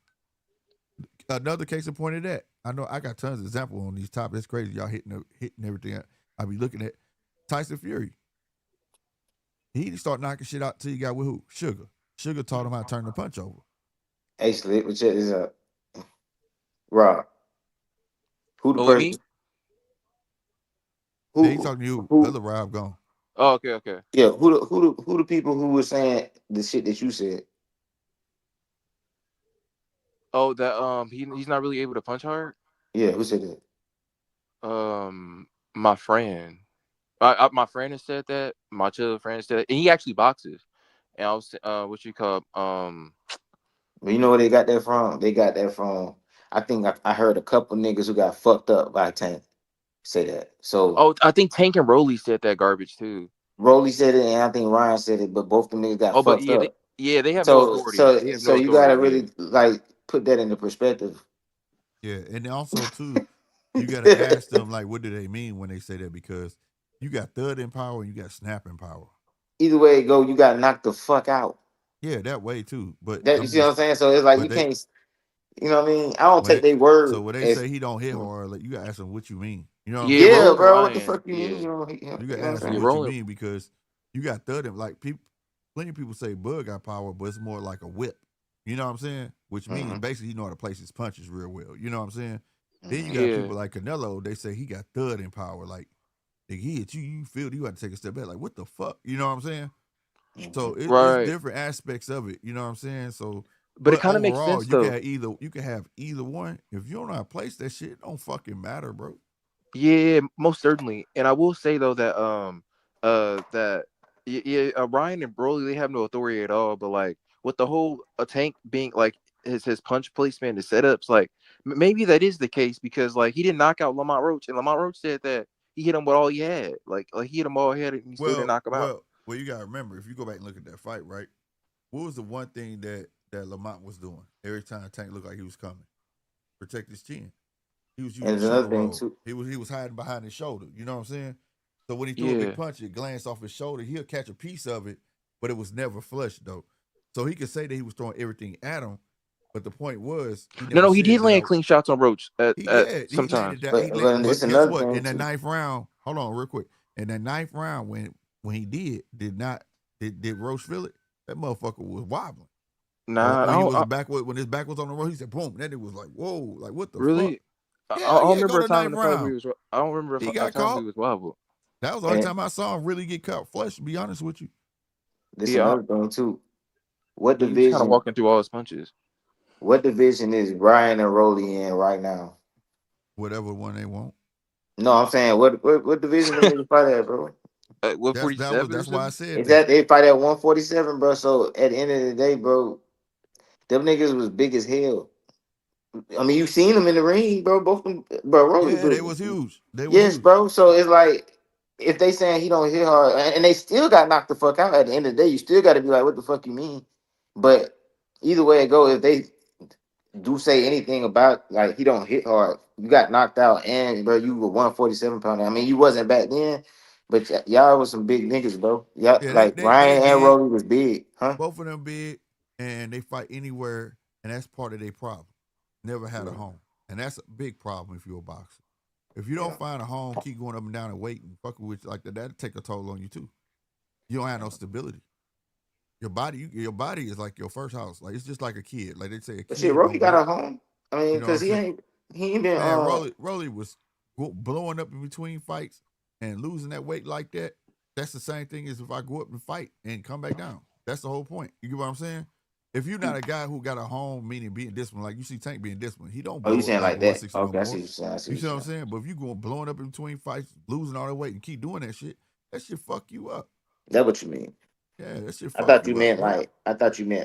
Another case in point of that. I know I got tons of examples on these topics. It's crazy. Y'all hitting everything I be looking at. Tyson Fury. He didn't start knocking shit out till he got with who? Sugar. Sugar taught him how to turn the punch over. Hey, Slick, but check this out. Rob, who the Oh, with me? person He talking to you, who other Rob gone. Oh, okay. yeah, who the people who were saying the shit that you said? Oh, that he's not really able to punch hard. Yeah, who said that? My friend. My friend has said that. My chill friend said that. And he actually boxes. And I was what you call But you know where they got that from? They got that from. I think I heard a couple niggas who got fucked up by Tank say that. So oh, I think Tank and Rolly said that garbage too. Rolly said it, and I think Ryan said it, but both them niggas got Oh, but fucked yeah, up. they have no So authority. so They have so no you authority. gotta really like put that into perspective. Yeah, and also too, you gotta ask them like, what do they mean when they say that? Because You got thudding power and you got snapping power. Either way it go, you got knocked the fuck out. Yeah, that way too. But That, you see what I'm saying? So it's like you can't. You know what I mean? I don't take their word. So when they say he don't hit hard, like you gotta ask him what you mean. You know what I'm saying? Yeah, bro. Ryan, What the fuck you mean? You gotta ask him what you mean because you got thudding. Like people, plenty of people say Bud got power, but it's more like a whip. You know what I'm saying? Which means basically he know how to place his punches real well. You know what I'm saying? Then you got people like Canelo. They say he got thudding power. Like he hit you, you feel you got to take a step back. Like what the fuck? You know what I'm saying? So it's different aspects of it. You know what I'm saying? So. But it kind of makes sense though. You can have either one. If you don't know how to place that shit, it don't fucking matter, bro. Yeah, most certainly. And I will say though that Ryan and Broly, they have no authority at all. But like with the whole Tank being like his punch placement, his setups, like maybe that is the case because like he didn't knock out Lamont Roach, and Lamont Roach said that he hit him with all he had. Like he hit him all he had, and he still didn't knock him out. Well, you gotta remember if you go back and look at that fight, right? What was the one thing that Lamont was doing every time Tank looked like he was coming? Protect his chin. He was using shoulder roll. He was hiding behind his shoulder. You know what I'm saying? So when he threw a big punch, it glanced off his shoulder. He'll catch a piece of it, but it was never flush though. So he could say that he was throwing everything at him, but the point was he did land clean shots on Roach sometimes. But guess what? In that ninth round, hold on real quick. In that ninth round, when he did Roach feel it? That motherfucker was wobbling. Nah, when his back was on the road, he said, "Boom!" Then it was like, "Whoa!" Like what the really? fuck? I don't remember a time in the fight where he was. I don't remember he got caught. He was wobbled. That was the only time I saw him really get caught flush. To be honest with you, this another thing too. What division? He was kind of walking through all his punches. What division is Brian and Rolly in right now? Whatever one they want. No, I'm saying what division they need to fight at, bro? 147. That's why I said that they fight at 147, bro. So at the end of the day, bro, them niggas was big as hell. I mean, you seen them in the ring, bro. Both of them, bro. Rolly, they was huge. Huge. Bro. So it's like if they saying he don't hit hard, and they still got knocked the fuck out. At the end of the day, you still got to be like, what the fuck you mean? But either way it go, if they do say anything about like he don't hit hard, you got knocked out, and bro, you were 147 pounder. I mean, you wasn't back then, but y'all was some big niggas, bro. Y'all Ryan and Rolly was big, huh? Both of them big, and they fight anywhere, and that's part of their problem. Never had a home, and that's a big problem if you're a boxer. If you don't find a home, keep going up and down and waiting, fucking with like that'll take a toll on you too. You don't have no stability. Your body is like your first house. Like it's just like a kid. Like they say, a kid. But shit, Rolly got a home. I mean, because he ain't been. Man, Rolly was blowing up in between fights and losing that weight like that. That's the same thing as if I go up and fight and come back down. That's the whole point. You get what I'm saying? If you're not a guy who got a home, meaning being disciplined, like you see Tank being disciplined, he don't. Oh, you saying like that? Okay, I see what I'm saying. But if you going blowing up in between fights, losing all that weight, and keep doing that shit fuck you up. That's what you mean. Yeah, that shit. I thought you meant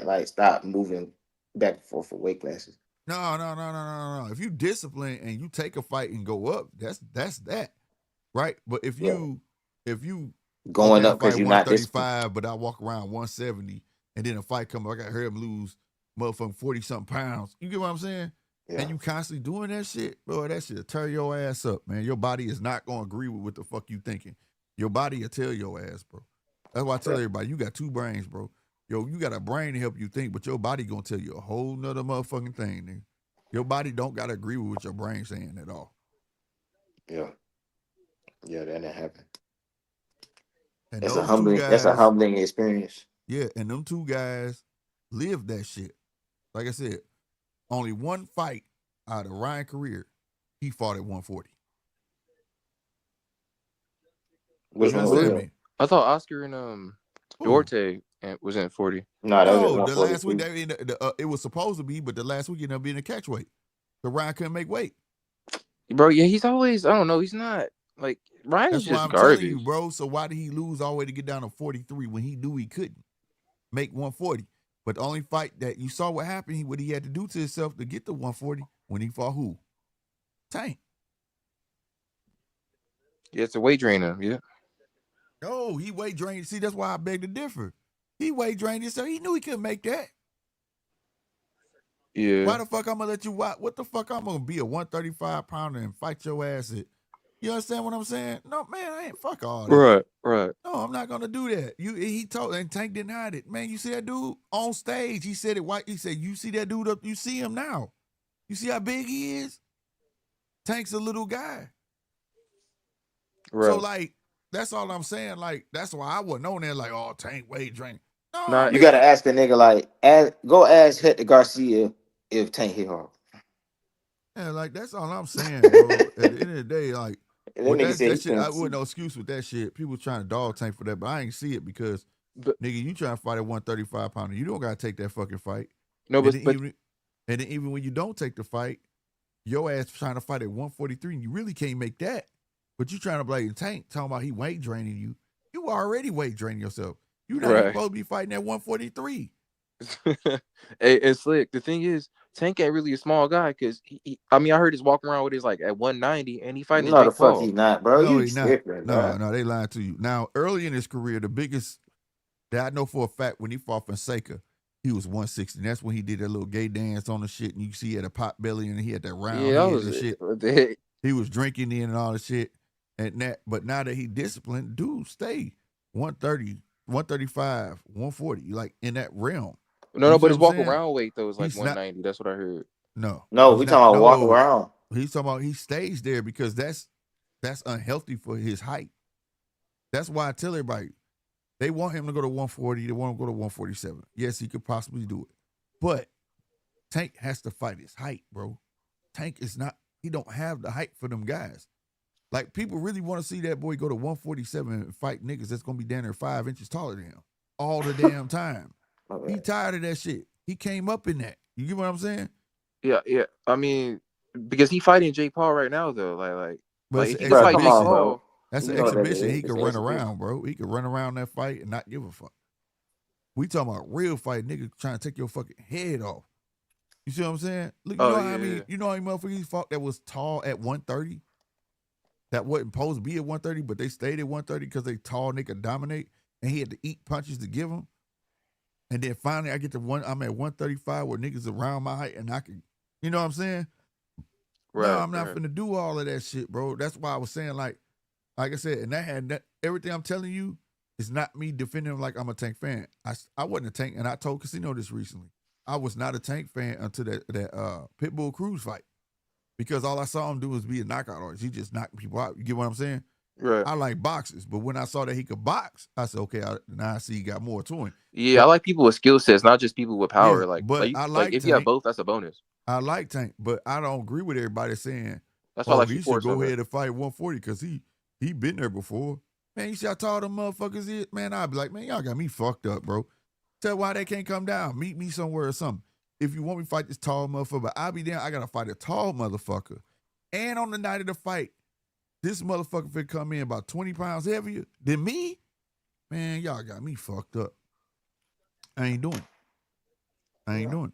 like stop moving back and forth for weight classes. No. If you discipline and you take a fight and go up, that's that, right? But if you going up because you're not 135, but I walk around 170, and then a fight come up, I got heard him lose motherfucking 40-something pounds. You get what I'm saying? Yeah. And you constantly doing that shit, bro. That shit'll tear your ass up, man. Your body is not gonna agree with what the fuck you thinking. Your body will tell your ass, bro. That's why I tell everybody, you got two brains, bro. Yo, you got a brain to help you think, but your body gonna tell you a whole nother motherfucking thing, nigga. Your body don't gotta agree with what your brain's saying at all. Yeah, that didn't happen. And that's a humbling experience. Yeah, and them two guys lived that shit. Like I said, only one fight out of Ryan's career, he fought at 140. Which one was that? I thought Oscar and Duarte was in 40. No, the last week it was supposed to be, but the last week ended up being a catch weight. So Ryan couldn't make weight. Bro, yeah, he's always, I don't know, he's not like Ryan's just garbage. Telling you, bro. So why did he lose all the way to get down to 43 when he knew he couldn't make 140? But the only fight that you saw what happened, what he had to do to himself to get to 140 when he fought who? Tank. Yeah, it's a weight drainer, yeah. No, he weight drained. See, that's why I beg to differ. He weight drained himself. He knew he couldn't make that. Yeah. Why the fuck I'm gonna let you watch? What the fuck I'm gonna be a 135 pounder and fight your ass at, You understand what I'm saying? No, man, I ain't fuck all that. Right. No, I'm not gonna do that. He told, and Tank didn't hide it. Man, you see that dude on stage? He said it white. He said, "You see that dude up? You see him now? You see how big he is? Tank's a little guy." Right. So like, that's all I'm saying. Like, that's why I wasn't on there. Like, oh, Tank weight drink. No, Nah, you gotta ask a nigga like, go ask Hector Garcia if Tank hit hard. Yeah, like that's all I'm saying, bro. At the end of the day, like. That nigga said that shit, I wouldn't no excuse with that shit. People trying to dog Tank for that, but I ain't see it because, nigga, you trying to fight at 135 pounder. You don't gotta take that fucking fight. No, and then even when you don't take the fight, your ass trying to fight at 143, and you really can't make that. But you trying to blame Tank, talking about he weight draining you. You already weight draining yourself. You not even supposed to be fighting at 143. Hey, Slick. The thing is, Tank ain't really a small guy because I heard his walk around with his like at 190, and he fighting No, Jake the fuck Paul. he not, bro. No, You he not. tripping, bro. No, they lying to you. Now, early in his career, the biggest that I know for a fact when he fought Fonseca, he was 160. And that's when he did that little gay dance on the shit, and you see he had a pot belly and he had that round head and shit. He was drinking in and all the shit. But now that he disciplined, dude, stay 130, 135, 140, like in that realm. No, but his walk around weight though is like 190. That's what I heard. No, we talking about walk around. He's talking about he stays there because that's unhealthy for his height. That's why I tell everybody they want him to go to 140. They want him to go to 147. Yes, he could possibly do it, but Tank has to fight his height, bro. Tank is not. He don't have the height for them guys. Like, people really want to see that boy go to 147 and fight niggas that's going to be down there 5 inches taller than him all the damn time. He tired of that shit. He came up in that. You get what I'm saying? Yeah. I mean, because he fighting Jake Paul right now, though. Like if he bro, fight Jake Paul, that's an exhibition. He could run around, bro. He could run around that fight and not give a fuck. We talking about real fight, nigga trying to take your fucking head off. You see what I'm saying? Look, you know how I mean? You know how many motherfuckers he fought that was tall at 130? That wasn't supposed to be at 130, but they stayed at 130 because they tall nigga dominate, and he had to eat punches to give them. And then finally, I get to I'm at 135 where niggas around my height, and I can, you know what I'm saying? Right, no, I'm not finna do all of that shit, bro. That's why I was saying, like I said, and everything I'm telling you is not me defending him like I'm a Tank fan. I wasn't a Tank, and I told Casino this recently. I was not a Tank fan until that Pitbull Cruz fight. Because all I saw him do was be a knockout artist. He just knocked people out. You get what I'm saying? Right. I like boxers, but when I saw that he could box, I said, okay, now I see he got more to him. Yeah, I like people with skill sets, not just people with power. Yeah, but if you have both, that's a bonus. I like Tank, but I don't agree with everybody saying, that's why he should go ahead and fight 140 because he been there before. Man, you see how tall them motherfuckers is? Man, I'd be like, man, y'all got me fucked up, bro. Tell why they can't come down. Meet me somewhere or something. If you want me to fight this tall motherfucker, but I'll be down. I got to fight a tall motherfucker. And on the night of the fight, this motherfucker finna come in about 20 pounds heavier than me. Man, y'all got me fucked up. I ain't doing it.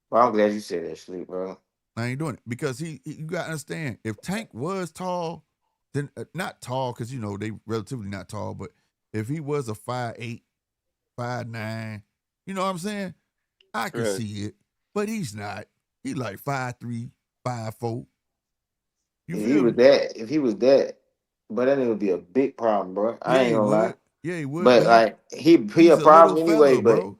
Well, I'm glad you said that shit, bro. I ain't doing it because you got to understand, if Tank was tall, then not tall because, you know, they relatively not tall, but if he was a 5'8", 5'9", you know what I'm saying? I can see it, but he's not. He like 5'3", 5'4". If he was that, but that would be a big problem, bro. I ain't gonna lie. Yeah, he would. But like he a problem anyway, bro.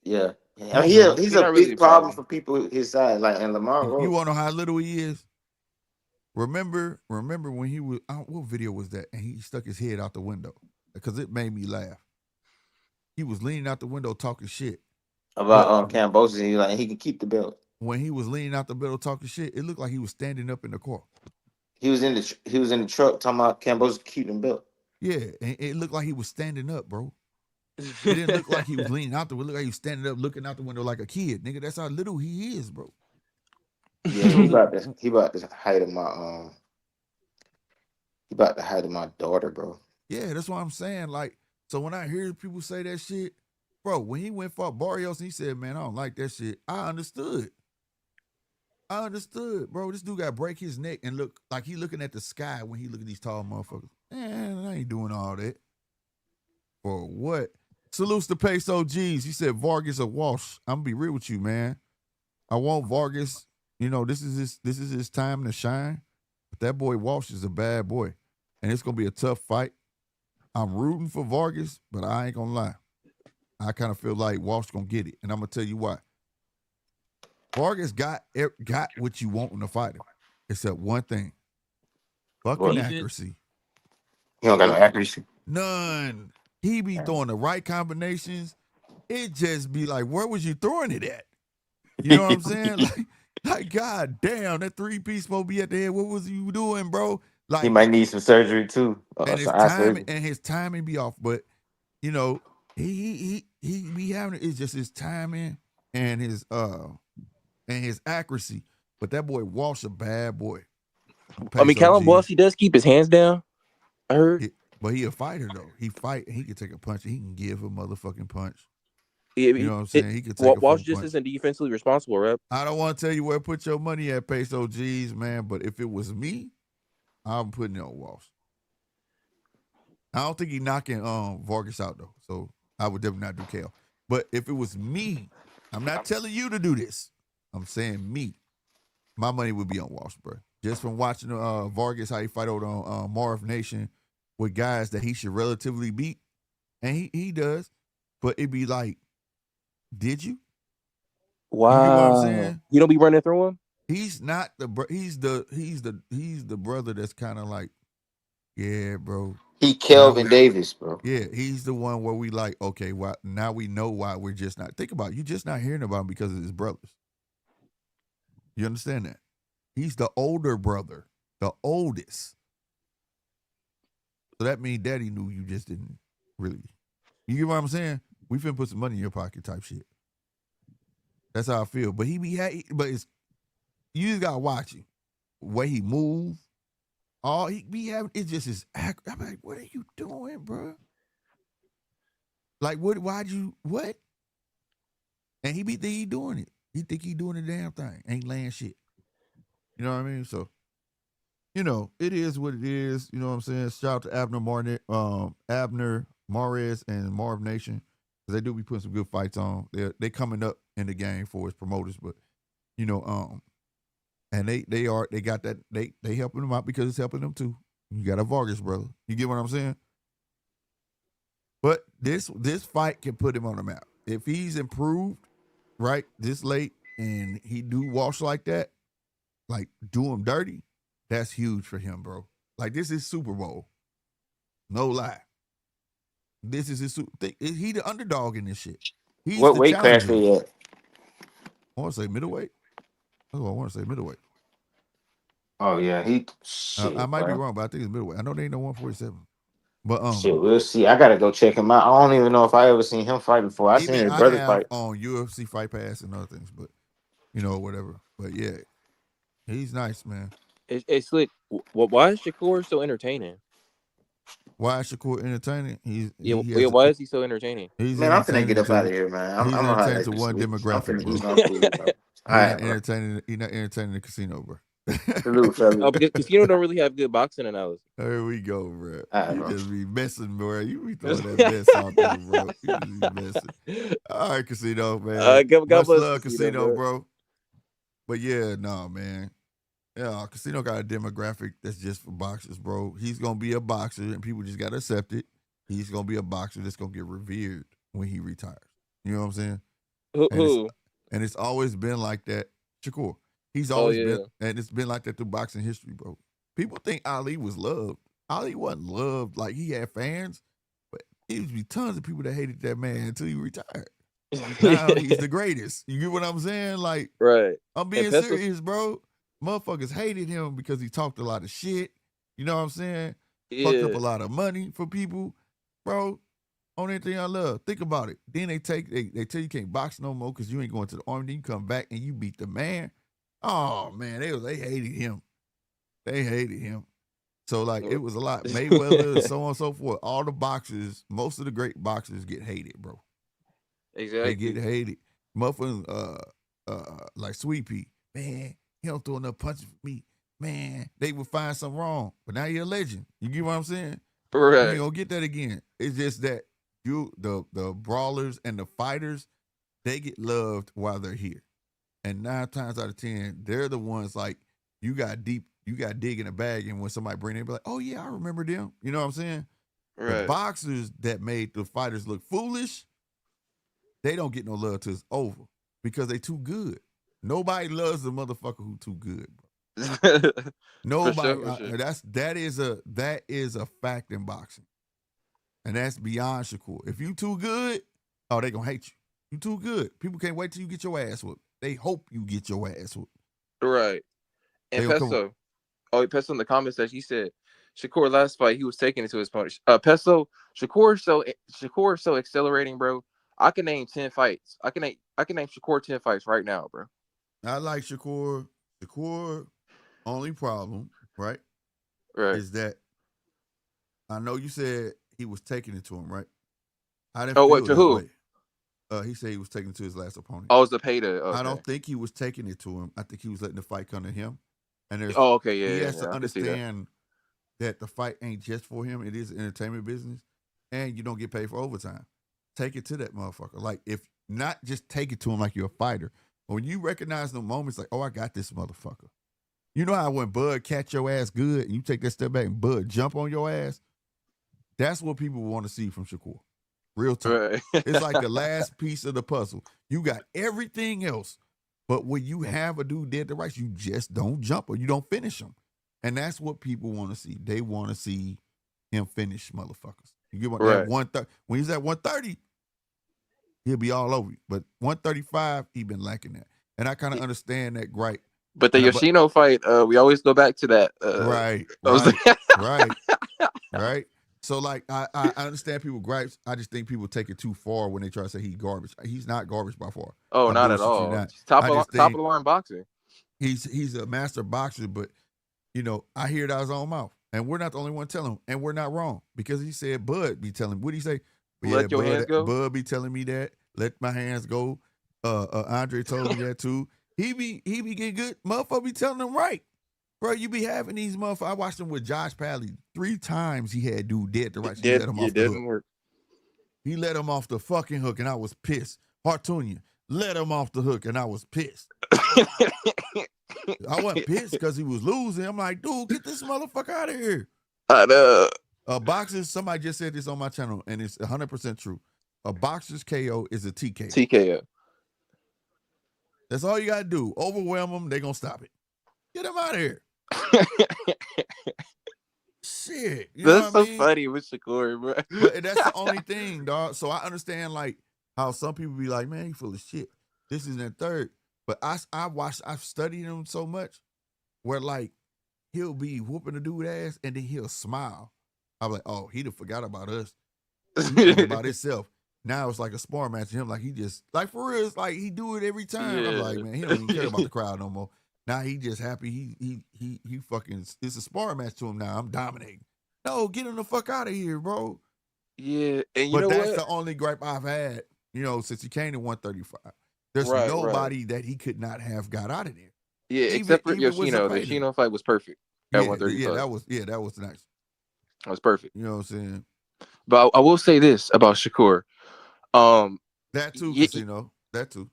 Yeah. I mean, he's a big problem for people his size, like and Lamar Rose. You wanna know how little he is? Remember when he was what video was that? And he stuck his head out the window because it made me laugh. He was leaning out the window talking shit about Cambosis, and he can keep the belt. When he was leaning out the window talking shit, it looked like he was standing up in the car. He was in the truck talking about Cambosis keeping the belt. Yeah, and it looked like he was standing up, bro. It didn't look like he was leaning out the window. It looked like he was standing up, looking out the window like a kid, nigga. That's how little he is, bro. Yeah, he about the height of my he about the height of my daughter, bro. Yeah, that's what I'm saying. Like, so when I hear people say that shit, bro, when he went for Barrios and he said, man, I don't like that shit, I understood, bro. This dude got to break his neck and look like he looking at the sky when he look at these tall motherfuckers. Man, I ain't doing all that. For what? Salutes to Peso G's. He said Vargas or Walsh. I'm gonna be real with you, man. I want Vargas. You know, this is his time to shine. that boy Walsh is a bad boy. And it's going to be a tough fight. I'm rooting for Vargas, but I ain't going to lie. I kind of feel like Walsh going to get it. And I'm going to tell you why. Vargas got what you want in a fighter, except one thing. Fucking accuracy. He don't got no accuracy. None. He be throwing the right combinations. It just be like, where was you throwing it at? You know what I'm saying? Like, god damn, that 3-piece supposed to be at the head. What was you doing, bro? Like, he might need some surgery too. His timing be off. But you know, he be having it's just his timing and his accuracy. But that boy Walsh a bad boy. I mean, Callum Boss, he does keep his hands down. I heard. But he a fighter though. He fight. He can take a punch. He can give a motherfucking punch. Yeah, you know what I'm saying? He can take Walsh just punch. isn't defensively responsible, right? I don't want to tell you where to put your money at, Peso G's, man. But if it was me, I'm putting it on Walsh. I don't think he's knocking Vargas out though. So I would definitely not do KO. But if it was me, I'm not telling you to do this. I'm saying me. My money would be on Walsh, bro. Just from watching Vargas, how he fight over on Marv Nation with guys that he should relatively beat. And he does. But it'd be like, did you? Wow. You get what I'm saying? You don't be running through him? He's not he's the brother that's kind of like, yeah, bro. He Kelvin Davis, bro. Yeah, he's the one where we like, okay, well, now we know why we're just not. Think about it. You're just not hearing about him because of his brothers. You understand that? He's the older brother, the oldest. So that means daddy knew you just didn't really. You get what I'm saying? We finna put some money in your pocket type shit. That's how I feel. But you just gotta watch him. The way he move. All he be having, it's just his act. I'm like, what are you doing, bro? Like, what? What? And he doing it. He think he doing the damn thing. Ain't laying shit. You know what I mean? So, you know, it is what it is. You know what I'm saying? Shout out to Abner Mares and Marv Nation. Because they do be putting some good fights on. They coming up in the game for his promoters, but you know, and they got that they helping them out because it's helping them too. You got a Vargas brother. You get what I'm saying? But this fight can put him on the map. If he's improved, right, this late and he do Walsh like that, like do him dirty, that's huge for him, bro. Like this is Super Bowl. No lie. This is his he the underdog in this shit. He's what the weight class he at? I want to say middleweight. That's what I want to say, middleweight. Oh yeah, I might be wrong, but I think it's middleweight. I know they ain't no 147. But shit, we'll see. I gotta go check him out. I don't even know if I ever seen him fight before. I seen his brother fight on UFC Fight Pass and other things, but you know, whatever. But yeah, he's nice, man. It's Slick. Why is Shakur so entertaining? Why is Shakur entertaining? Why is he so entertaining? Man, I'm finna get up out of here, man. He's entertaining to one demographic, bro. He's not entertaining the casino, bro. Because casino don't really have good boxing analysis. There we go, bro. You just be messing, bro. You be throwing that mess out there, bro. You just be messing. All right, casino, man. Much love, casino, bro. But yeah, no, man. Yeah, casino got a demographic that's just for boxers, bro. He's gonna be a boxer, and people just gotta accept it. He's gonna be a boxer that's gonna get revered when he retires. You know what I'm saying? Who? And it's always been like that. Shakur. He's always been, and it's been like that through boxing history, bro. People think Ali was loved. Ali wasn't loved. Like, he had fans, but there used to be tons of people that hated that man until he retired. Now he's the greatest. You get what I'm saying? Like, right. I'm being serious, bro. Motherfuckers hated him because he talked a lot of shit. You know what I'm saying? Fucked up a lot of money for people. Bro, on anything I love. Think about it. Then they tell you can't box no more because you ain't going to the army. Then you come back and you beat the man. Oh man, they hated him. They hated him. So like it was a lot. Mayweather, so on and so forth. All the boxers, most of the great boxers get hated, bro. Exactly. They get hated. Motherfuckers, like Sweet Pea, man, he don't throw enough punches for me. Man, they would find something wrong. But now you're a legend. You get what I'm saying? Right. You ain't gonna get that again. It's just that the brawlers and the fighters, they get loved while they're here. And 9 times out of 10, they're the ones like, you got deep you got to dig in the bag, and when somebody bring it, be like, oh yeah, I remember them. You know what I'm saying? Right. The boxers that made the fighters look foolish, they don't get no love till it's over because they too good. Nobody loves the motherfucker who too good, bro. Nobody. For sure. That is a fact in boxing, and that's beyond Shakur. If you too good, oh, they gonna hate you. You too good. People can't wait till you get your ass whooped. They hope you get your ass whooped. Right. And Peso. Peso in the comment section, he said Shakur last fight he was taking it to his opponent. Peso, Shakur so accelerating, bro. I can name 10 fights. I can name Shakur 10 fights right now, bro. I like Shakur. Shakur, only problem, right? Right. Is that I know you said he was taking it to him, right? I didn't feel that who? way. He said he was taking it to his last opponent. Oh, it's the payday. Okay. I don't think he was taking it to him. I think he was letting the fight come to him. And there's he has to understand that the fight ain't just for him. It is an entertainment business, and you don't get paid for overtime. Take it to that motherfucker. Like, if not just take it to him like you're a fighter, but when you recognize the moments like, oh, I got this motherfucker. You know how when Bud catch your ass good and you take that step back and Bud jump on your ass? That's what people want to see from Shakur. Real talk. Right. It's like the last piece of the puzzle. You got everything else, but when you have a dude dead to rights, you just don't jump or you don't finish him. And that's what people want to see. They want to see him finish motherfuckers. You get what that 130. When he's at 130, he'll be all over you. But 135, he been lacking that. And I kind of understand that gripe. But the Yoshino fight, we always go back to that. Right. So, like, I understand people gripes. I just think people take it too far when they try to say he's garbage. He's not garbage by far. Oh, not at all. Top of the line boxer. He's a master boxer, but, you know, I hear it out of his own mouth. And we're not the only one telling him. And we're not wrong. Because he said Bud be telling him. What did he say? Let your hands go. Bud be telling me that. Let my hands go. Andre told me that too. He be getting good. Motherfucker be telling him right. Bro, you be having these motherfuckers. I watched him with Josh Pally 3 times. He had dude dead to right. He let him off the hook. Work. He let him off the fucking hook, and I was pissed. Hartunia let him off the hook, and I was pissed. I wasn't pissed because he was losing. I'm like, dude, get this motherfucker out of here. I know. Boxers, somebody just said this on my channel, and it's 100% true. A boxer's KO is a TKO. TKO. That's all you got to do. Overwhelm them, they're going to stop it. Get him out of here. Shit. That's so funny with Shakur, bro. But that's the only thing, dog. So I understand, like, how some people be like, man, he full of shit. This is that third. But I've studied him so much where, like, he'll be whooping the dude ass and then he'll smile. I'm like, oh, he done forgot about us. He thinking about himself. Now it's like a sparring match to him. Like, he just, like, for real, it's like he do it every time. I'm like, man, he don't even care about the crowd no more. Now he just happy. He fucking, it's a sparring match to him now. I'm dominating. No, get him the fuck out of here, bro. Yeah, and you know that's the only gripe I've had, you know, since he came to 135. There's nobody that he could not have got out of there. Yeah, except for Yoshino. The Yoshino fight was perfect at 135. Yeah, that was nice. That was perfect. You know what I'm saying? But I will say this about Shakur. That too, Casino. That too.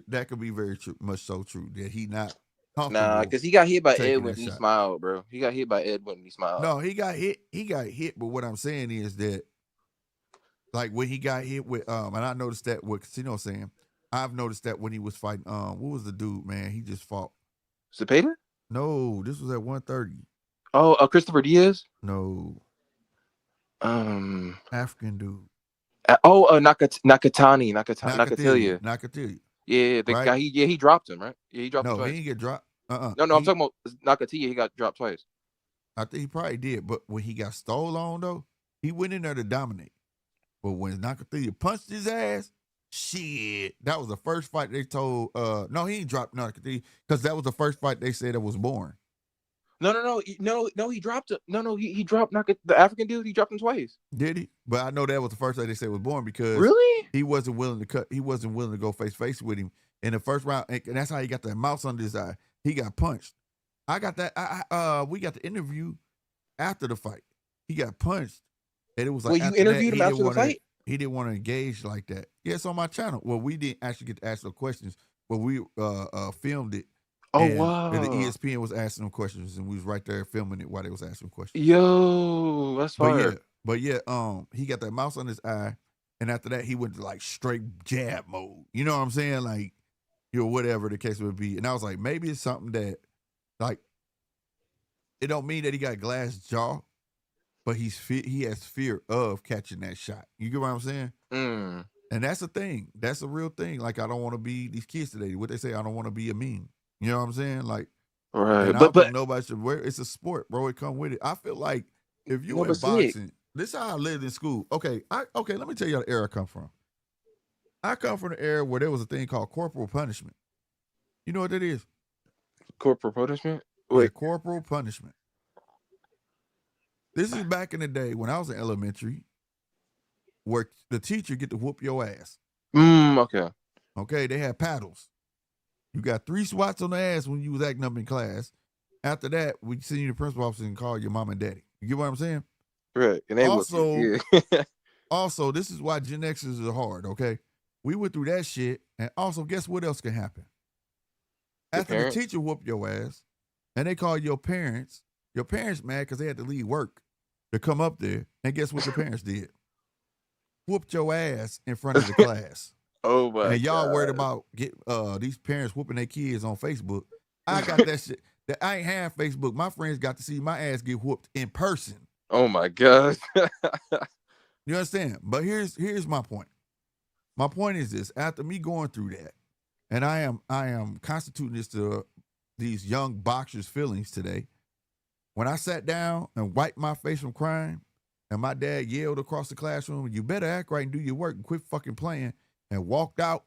That could be very true, much so true that he not. Nah, because he got hit by Ed when he smiled, bro. He got hit by Ed when he smiled. No, he got hit. He got hit. But what I'm saying is that, like, when he got hit with, and I noticed that what Casino saying, I've noticed that when he was fighting, what was the dude, man? He just fought. Cepeda? No, this was at 130. Oh, Christopher Diaz? No. African dude. Nakatani. Nakatilia. Yeah, the guy. He dropped him, right? Yeah, he dropped him twice. He didn't get dropped. No, I'm talking about Nakatilia. He got dropped twice. I think he probably did, but when he got stole on though, he went in there to dominate. But when Nakatilia punched his ass, shit, that was the first fight they told. No, he ain't dropped Nakatilia because that was the first fight they said it was born. No, he dropped it. No, he dropped the African dude. He dropped him twice. Did he? But I know that was the first time they said it was born because really he wasn't willing to cut. He wasn't willing to go face to face with him in the first round, and that's how he got that mouse under his eye. He got punched. I got that. We got the interview after the fight. He got punched, and it was like. Well, you interviewed him after the fight. He didn't want to engage like that. Yes, on my channel. Well, we didn't actually get to ask no questions, but we filmed it. Oh, and wow. the ESPN was asking them questions, and we was right there filming it while they was asking questions. Yo, that's fire. But yeah, he got that mouse on his eye, and after that, he went to like straight jab mode. You know what I'm saying? Like, whatever the case would be. And I was like, maybe it's something that, like, it don't mean that he got glass jaw, but he has fear of catching that shot. You get what I'm saying? Mm. And that's a thing. That's a real thing. Like, I don't want to be these kids today. What they say, I don't want to be a meme. You know what I'm saying? Like, right. And I don't think nobody should wear. It's a sport, bro. It come with it. I feel like if you in boxing, this is how I lived in school. Okay, let me tell you how the era I come from. I come from the era where there was a thing called corporal punishment. You know what that is? Corporal punishment? Wait, yeah, corporal punishment. This is back in the day when I was in elementary, where the teacher get to whoop your ass. Okay. Okay, they had paddles. You got 3 swats on the ass when you was acting up in class. After that, we send you to the principal office and call your mom and daddy. You get what I'm saying? Right. And they also, this is why Gen Xers are hard, okay? We went through that shit, and also, guess what else can happen? After the teacher whooped your ass, and they call your parents mad because they had to leave work to come up there, and guess what your parents did? Whooped your ass in front of the class. Oh my! And y'all worried about these parents whooping their kids on Facebook. I got that shit. That I ain't have Facebook. My friends got to see my ass get whooped in person. Oh my God! You understand? But here's my point. My point is this: after me going through that, and I am constituting this to these young boxers' feelings today. When I sat down and wiped my face from crying, and my dad yelled across the classroom, "You better act right and do your work and quit fucking playing," and walked out,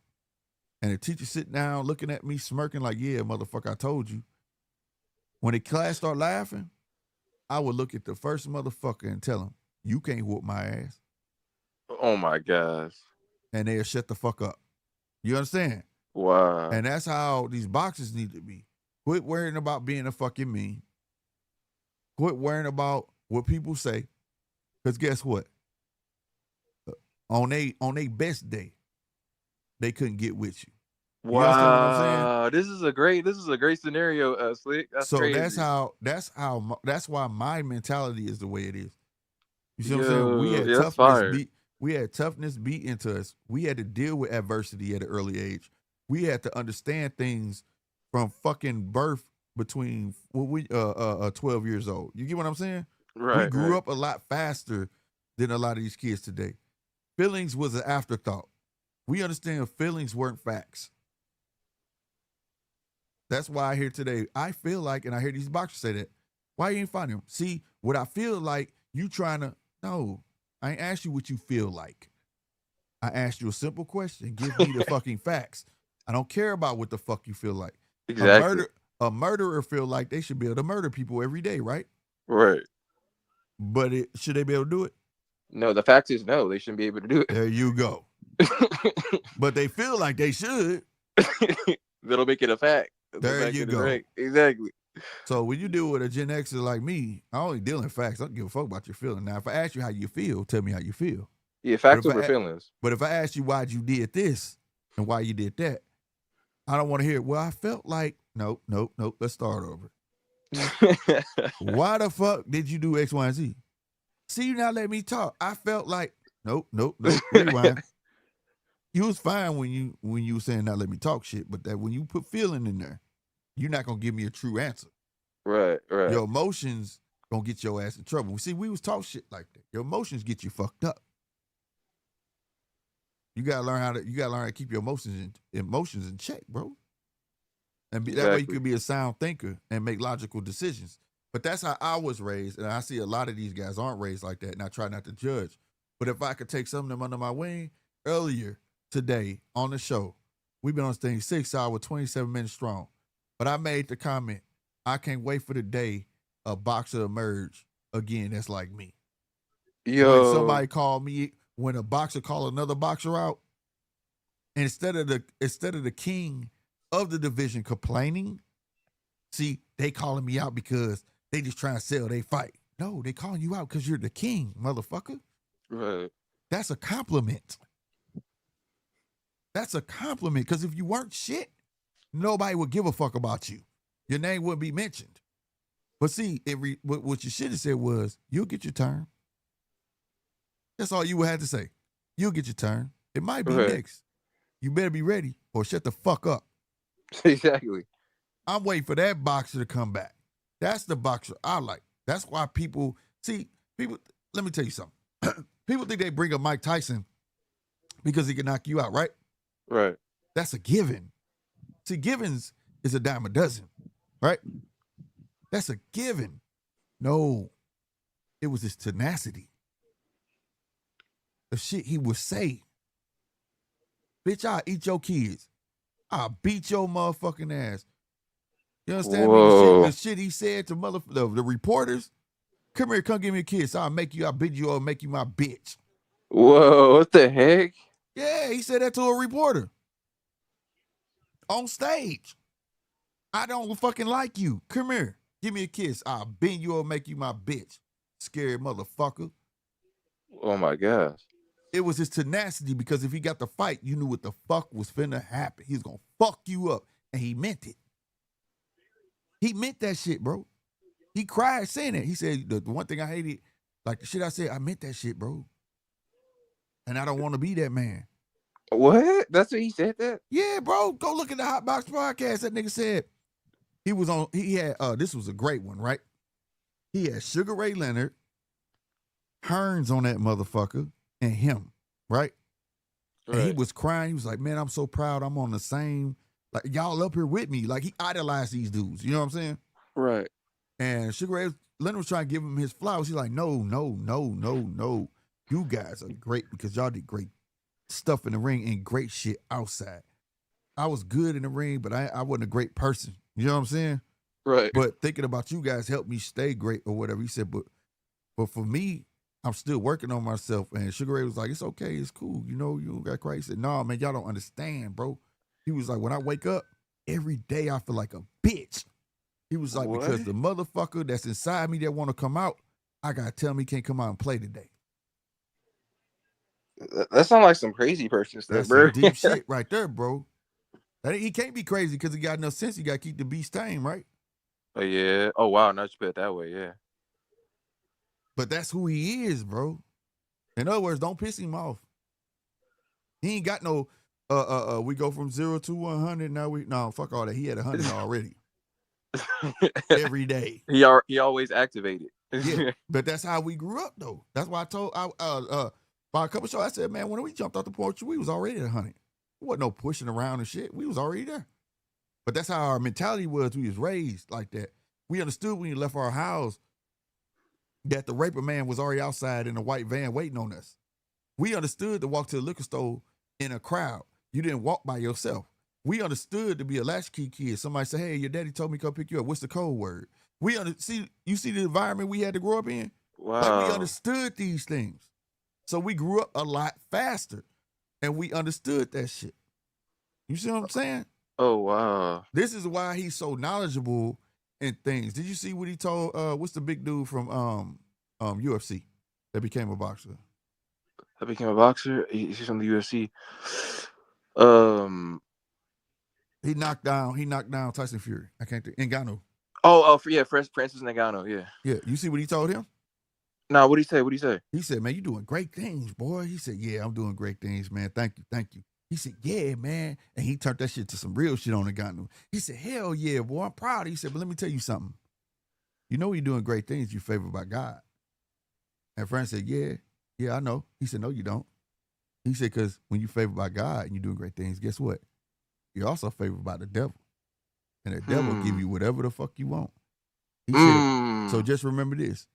and the teacher sitting down looking at me smirking like, "Yeah, motherfucker, I told you." When the class start laughing, I would look at the first motherfucker and tell him, "You can't whoop my ass." Oh my gosh. And they'll shut the fuck up. You understand? Wow. And that's how these boxers need to be. Quit worrying about being a fucking meme. Quit worrying about what people say. Because guess what? On they best day, they couldn't get with you. Wow. You understand what I'm saying? This is a great scenario, Slick. That's so crazy. That's why my mentality is the way it is. You see what I'm saying? We had toughness beat into us. We had to deal with adversity at an early age. We had to understand things from fucking birth between 12 years old. You get what I'm saying? Right. We grew up a lot faster than a lot of these kids today. Feelings was an afterthought. We understand feelings weren't facts. That's why I hear today, I feel like, and I hear these boxers say that, why you ain't finding them? See, what I feel like, you trying to, no, I ain't asked you what you feel like. I asked you a simple question. Give me the fucking facts. I don't care about what the fuck you feel like. Exactly. A murderer feel like they should be able to murder people every day, right? Right. But should they be able to do it? No, the fact is no, they shouldn't be able to do it. There you go. But they feel like they should. That'll make it a fact. There you go. Right. Exactly. So when you deal with a Gen Xer like me, I only deal in facts. I don't give a fuck about your feeling. Now, if I ask you how you feel, tell me how you feel. Yeah, facts over feelings. But if I ask you why'd you did this and why you did that, I don't want to hear it. Well, I felt like, nope. Let's start over. Why the fuck did you do X, Y, and Z? See, you not let me talk. I felt like, nope. Rewind. You was fine when you were saying not let me talk shit, but that when you put feeling in there, you're not gonna give me a true answer. Right. Your emotions gonna get your ass in trouble. See, we was talk shit like that. Your emotions get you fucked up. You gotta learn how to keep your emotions in check, bro. And that way you can be a sound thinker and make logical decisions. But that's how I was raised, and I see a lot of these guys aren't raised like that, and I try not to judge. But if I could take some of them under my wing, earlier today on the show, we've been on stage 6 hours, 27 minutes strong. But I made the comment, I can't wait for the day a boxer emerge again that's like me. Yo. When somebody called me, when a boxer call another boxer out, instead of the king of the division complaining, see, they calling me out because they just trying to sell they fight. No, they calling you out because you're the king, motherfucker. Right. That's a compliment. That's a compliment, because if you weren't shit, nobody would give a fuck about you. Your name wouldn't be mentioned. But see, what you should have said was, you'll get your turn. That's all you would have to say. You'll get your turn. It might be next. You better be ready or shut the fuck up. Exactly. I'm waiting for that boxer to come back. That's the boxer I like. That's why people, let me tell you something. People think they bring up Mike Tyson because he can knock you out, right? Right. That's a given. See, givens is a dime a dozen, right? That's a given. No, it was his tenacity. The shit he would say. Bitch, I'll eat your kids. I'll beat your motherfucking ass. You understand me? The shit he said to the reporters. Come here, come give me a kiss. I'll bid you or make you my bitch. Whoa, what the heck? Yeah, he said that to a reporter. On stage. I don't fucking like you. Come here. Give me a kiss. I'll bend you or make you my bitch. Scary motherfucker. Oh my gosh. It was his tenacity because if he got the fight, you knew what the fuck was finna happen. He was gonna fuck you up. And he meant it. He meant that shit, bro. He cried saying it. He said, the one thing I hated, like the shit I said, I meant that shit, bro. And I don't want to be that man. What? That's what he said that? Yeah, bro. Go look at the Hot Box podcast. That nigga said he had, this was a great one, right? He had Sugar Ray Leonard, Hearns on that motherfucker, and him, right? And he was crying. He was like, man, I'm so proud. I'm on the same, like, y'all up here with me. Like, he idolized these dudes. You know what I'm saying? Right. And Sugar Ray Leonard was trying to give him his flowers. He's like, no. You guys are great because y'all did great stuff in the ring and great shit outside. I was good in the ring, but I wasn't a great person. You know what I'm saying? Right. But thinking about you guys helped me stay great or whatever. He said, but for me, I'm still working on myself. And Sugar Ray was like, it's okay, it's cool. You know, you don't got crazy. He said, no, man, y'all don't understand, bro. He was like, when I wake up, every day I feel like a bitch. He was like, because the motherfucker that's inside me that want to come out, I got to tell him he can't come out and play today. That sounds like some crazy person stuff, That's bro. some deep shit right there, bro. He can't be crazy because he got enough sense. He got to keep the beast tame, right? Oh, yeah. Oh, wow. Now you put it that way, yeah. But that's who he is, bro. In other words, don't piss him off. He ain't got no, we go from 0 to 100. No, fuck all that. He had 100 already. Every day. He always activated. Yeah, but that's how we grew up, though. That's why I told, by a couple shows, I said, man, when we jumped off the porch, we was already at 100. There wasn't no pushing around and shit. We was already there. But that's how our mentality was. We was raised like that. We understood when you left our house that the raper man was already outside in a white van waiting on us. We understood to walk to the liquor store in a crowd. You didn't walk by yourself. We understood to be a latchkey kid. Somebody say, hey, your daddy told me to come pick you up. What's the code word? You see the environment we had to grow up in? Wow. Like, we understood these things. So we grew up a lot faster, and we understood that shit. You see what I'm saying? Oh, wow. This is why he's so knowledgeable in things. Did you see what he told, what's the big dude from UFC that became a boxer? That became a boxer? He's from the UFC. He knocked down Tyson Fury. I can't think. Ngannou. Yeah, Francis Ngannou, yeah. Yeah, you see what he told him? No, what'd he say? He said, man, you doing great things, boy. He said, yeah, I'm doing great things, man. Thank you. He said, yeah, man. And he turned that shit to some real shit on Ngannou. He said, hell yeah, boy, I'm proud. He said, but let me tell you something. You know you're doing great things, you're favored by God. And Francis said, yeah, I know. He said, no, you don't. He said, because when you're favored by God and you're doing great things, guess what? You're also favored by the devil. And the devil will give you whatever the fuck you want. He said, so just remember this.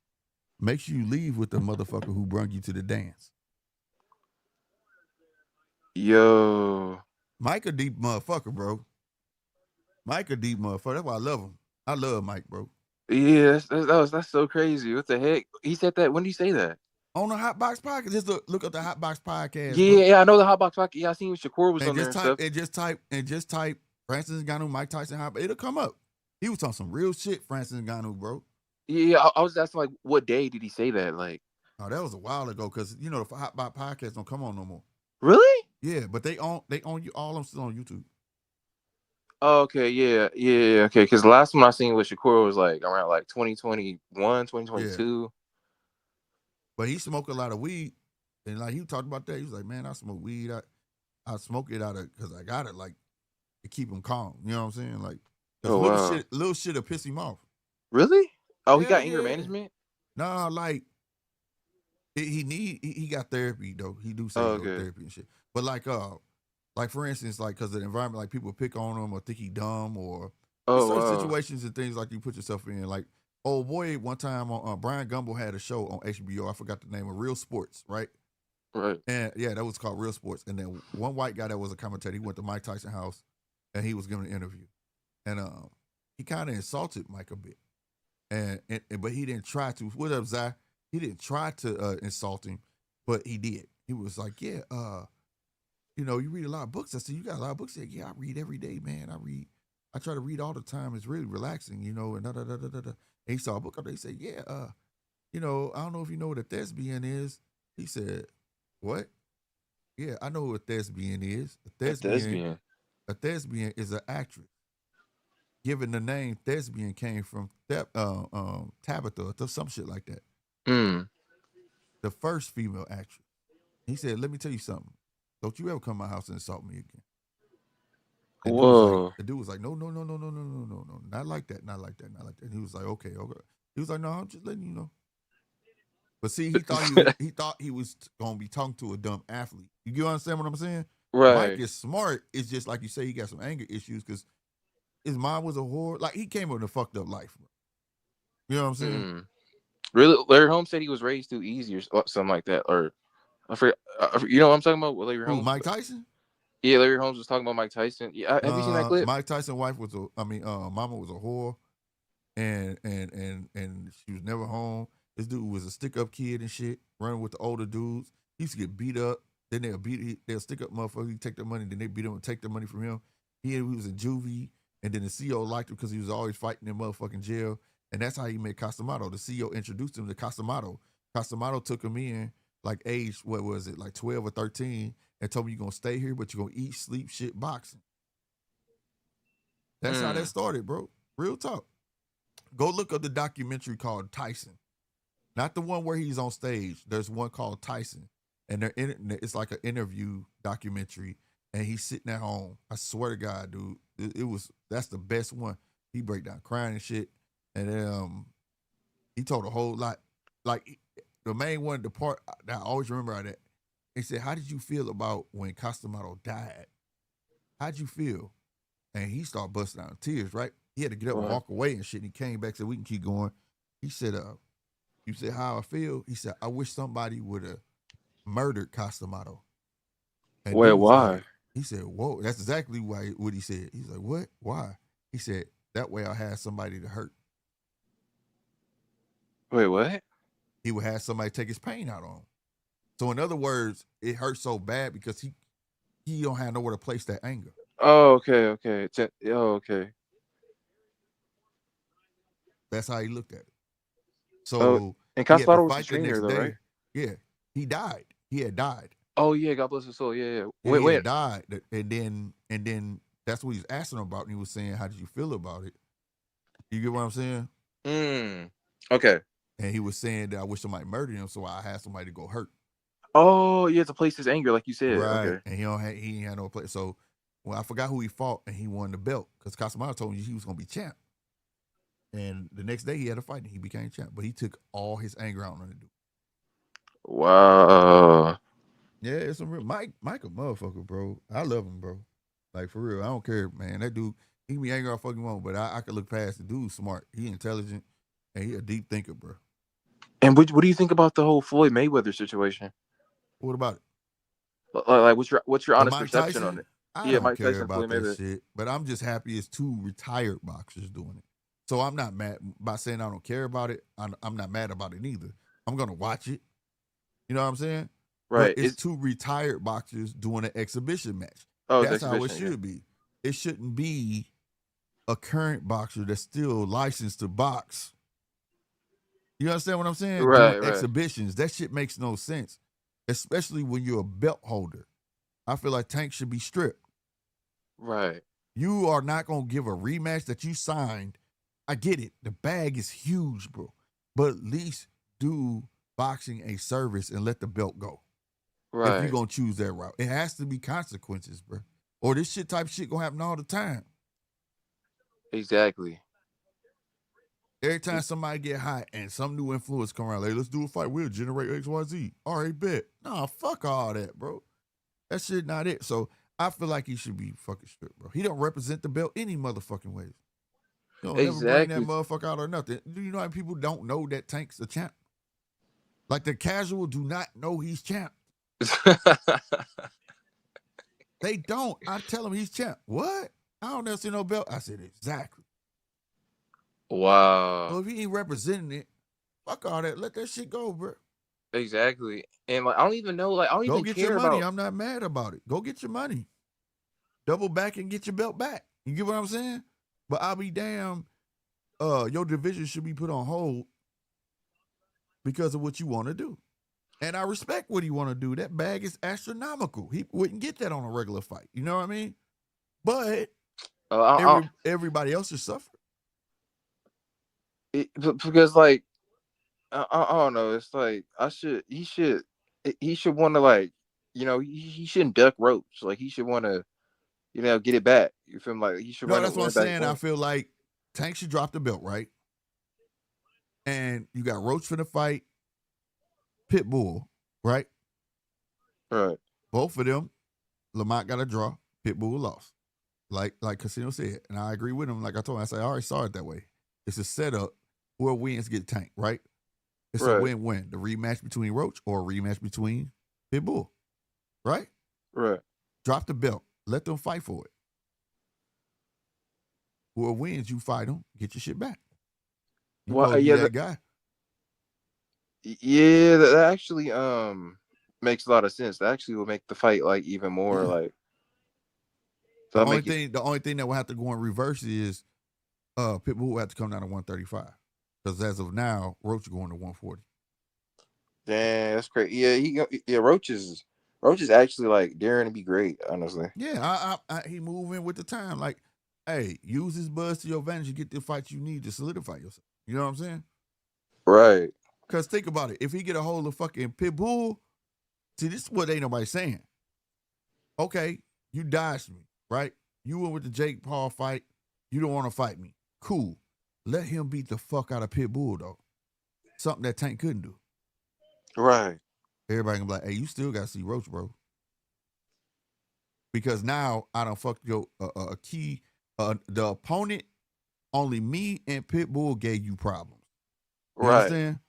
Make sure you leave with the motherfucker who brung you to the dance. Yo. Mike a deep motherfucker, bro. Mike a deep motherfucker. That's why I love him. I love Mike, bro. Yeah, that's so crazy. What the heck? He said that. When did he say that? On the Hot Box Podcast. Just look up the Hot Box Podcast. Yeah, I know the Hot Box Podcast. Yeah, I seen Shakur was on there and stuff. And just type Francis Ngannou, Mike Tyson, Hot. It'll come up. He was talking some real shit, Francis Ngannou, bro. Yeah, I was asking, like, what day did he say that? Like, oh, that was a while ago, because you know the Hot Box Podcast don't come on no more. Really? Yeah, but they own you all. I'm still on YouTube. Oh, okay, yeah, okay. Because the last one I seen with Shakur was like around like 2021, 2022. Yeah. But he smoked a lot of weed, and like he talked about that. He was like, "Man, I smoke weed. I smoke it out of because I got it like to keep him calm. You know what I'm saying? Like, little shit will piss him off. Really? Oh, he got yeah. anger management. Nah, like he got therapy though. He do say he go therapy and shit. But like for instance, like because of the environment, like people pick on him or think he dumb or certain situations and things like you put yourself in. Like old boy, one time on Brian Gumble had a show on HBO. I forgot the name of Real Sports, right? Right. And yeah, that was called Real Sports. And then one white guy that was a commentator, he went to Mike Tyson's house and he was giving an interview, and he kind of insulted Mike a bit, and but he didn't try to. What up, Zai? He didn't try to insult him, but he did. He was like, "Yeah, you know, you read a lot of books." I said, "You got a lot of books." He said, "Yeah, I read every day, man. I try to read all the time. It's really relaxing, you know." And da da da da da. And he saw a book up there. He said, "Yeah, you know, I don't know if you know what a thespian is." He said, "What? Yeah, I know what a thespian is. A thespian is an actress. Given the name thespian came from Tabitha or some shit like that. The first female actress." He said, "Let me tell you something. Don't you ever come to my house and insult me again." And the dude was like, no, not like that, not like that, not like that. And he was like, okay. He was like, no, I'm just letting you know. But see, he thought he was gonna be talking to a dumb athlete. You understand what I'm saying? Right. Mike is smart. It's just like you say, he got some anger issues because his mom was a whore. Like he came with a fucked up life. You know what I'm saying? Really, Larry Holmes said he was raised too easy or something like that. Or I forget. You know what I'm talking about? Larry Holmes. Mike Tyson? Yeah, Larry Holmes was talking about Mike Tyson. Yeah, have you seen that clip? Mike Tyson's wife was mama was a whore, and she was never home. This dude was a stick-up kid and shit, running with the older dudes. He used to get beat up. Then they'll stick up motherfucker. He take their money. Then they beat him and take their money from him. He was in juvie, and then the CEO liked him because he was always fighting in motherfucking jail. And that's how he met Casamado. The CEO introduced him to Casamado. Casamado took him in like age, what was it, like 12 or 13, and told me, "You're gonna stay here, but you're gonna eat, sleep, shit, boxing." That's how that started, bro. Real talk. Go look up the documentary called Tyson. Not the one where he's on stage. There's one called Tyson. And it's like an interview documentary. And he's sitting at home. I swear to God, dude. That's the best one. He break down crying and shit. And then he told a whole lot. Like the main one, the part that I always remember out of that, he said, "How did you feel about when Casamado died? How'd you feel?" And he started busting out in tears, right? He had to get up and walk away and shit. And he came back and said, "We can keep going." He said, "You said how I feel?" He said, "I wish somebody would have murdered Casamado." And wait, why? Like, he said, "Whoa, that's exactly what he said." He's like, "What? Why?" He said, "That way I'll have somebody to hurt." Wait, what? He would have somebody take his pain out on him. So in other words, it hurts so bad because he don't have nowhere to place that anger. Oh, okay. Okay. That's how he looked at it. So and Casamado was his trainer, though, right? Yeah, he died. He had died. Oh yeah, God bless his soul. Yeah. Wait. He had died, and then that's what he's asking about, and he was saying, "How did you feel about it?" You get what I'm saying? Okay. And he was saying that I wish somebody murdered him, so I had somebody to go hurt. Oh, yeah, to place his anger, like you said. Right. Okay. And he ain't had no place. So I forgot who he fought, and he won the belt because Casamado told me he was gonna be champ. And the next day he had a fight and he became champ. But he took all his anger out on the dude. Wow. Yeah, it's a real Mike a motherfucker, bro. I love him, bro. Like for real. I don't care, man. That dude, he can be angry all fucking want, but I can look past the dude smart. He intelligent and he a deep thinker, bro. And what do you think about the whole Floyd Mayweather situation? What about it? Like what's your honest perception Tyson? on it? I don't care about that shit. But I'm just happy it's two retired boxers doing it. So I'm not mad by saying I don't care about it. I'm not mad about it neither. I'm gonna watch it. You know what I'm saying? Right. But it's two retired boxers doing an exhibition match. Oh, that's how it should be. It shouldn't be a current boxer that's still licensed to box. You understand what I'm saying? Right. Exhibitions. That shit makes no sense. Especially when you're a belt holder. I feel like Tank should be stripped. Right. You are not gonna give a rematch that you signed. I get it. The bag is huge, bro. But at least do boxing a service and let the belt go. Right. If you're gonna choose that route. It has to be consequences, bro. Or this type of shit gonna happen all the time. Exactly. Every time somebody get hot and some new influence come around, like, let's do a fight, we'll generate XYZ. All right, bet. Nah, fuck all that, bro. That shit not it. So I feel like he should be fucking stripped, bro. He don't represent the belt any motherfucking ways. You don't never bring that motherfucker out or nothing. Do you know how people don't know that Tank's a champ? Like the casual do not know he's champ. They don't. I tell them he's champ. What? I don't never see no belt. I said exactly. Wow. So if he ain't representing it, fuck all that. Let that shit go, bro. Exactly. And like I don't even know. Like I don't go even get care your money. about... I'm not mad about it. Go get your money. Double back and get your belt back. You get what I'm saying? But I'll be damned. Your division should be put on hold because of what you want to do. And I respect what he want to do. That bag is astronomical. He wouldn't get that on a regular fight. You know what I mean? But everybody else is suffering. Because like I don't know. It's like he should want to, like, you know, he shouldn't duck Roach. Like he should want to, you know, get it back. You feel me? Like he should. No, that's what I'm saying. I feel like Tank should drop the belt, right? And you got Roach for the fight, Pitbull, right? Right. Both of them, Lamont got a draw, Pitbull lost. Like Casino said, and I agree with him. Like I told him, I said I already saw it that way. It's a setup where wins get Tank, right? It's a win-win. The rematch between Roach or a rematch between Pitbull, right? Right. Drop the belt. Let them fight for it. Whoever wins, you fight them. Get your shit back. You that guy. Yeah, that actually makes a lot of sense. That actually will make the fight like even more like. The only thing that will have to go in reverse is Pitbull will have to come down to 135 because as of now, Roach is going to 140. Damn, that's crazy. Yeah, Roach is actually like daring to be great. Honestly. Yeah, he moving with the time. Like, hey, use his buzz to your advantage to get the fight you need to solidify yourself. You know what I'm saying? Right. Because think about it. If he get a hold of fucking Pitbull, see, this is what ain't nobody saying. Okay, you dodged me, right? You went with the Jake Paul fight. You don't want to fight me. Cool. Let him beat the fuck out of Pitbull, though. Something that Tank couldn't do. Right. Everybody can be like, hey, you still got to see Roach, bro. Because now I done fucked your key. The opponent, only me and Pitbull gave you problems. You understand?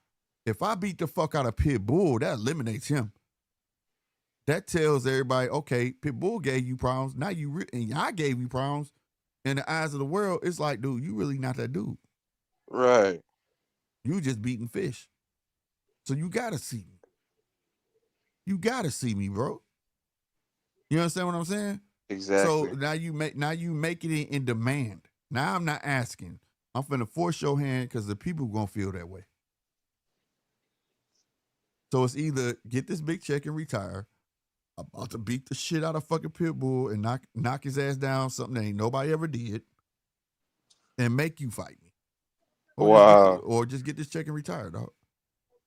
If I beat the fuck out of Pitbull, that eliminates him. That tells everybody, okay, Pitbull gave you problems. Now and I gave you problems. In the eyes of the world, it's like, dude, you really not that dude. Right. You just beating fish. So you gotta see me. You gotta see me, bro. You understand what I'm saying? Exactly. So now you make it in demand. Now I'm not asking. I'm finna force your hand because the people gonna feel that way. So it's either get this big check and retire, about to beat the shit out of fucking Pitbull and knock his ass down, something that ain't nobody ever did, and make you fight me. Or just get this check and retire, dog.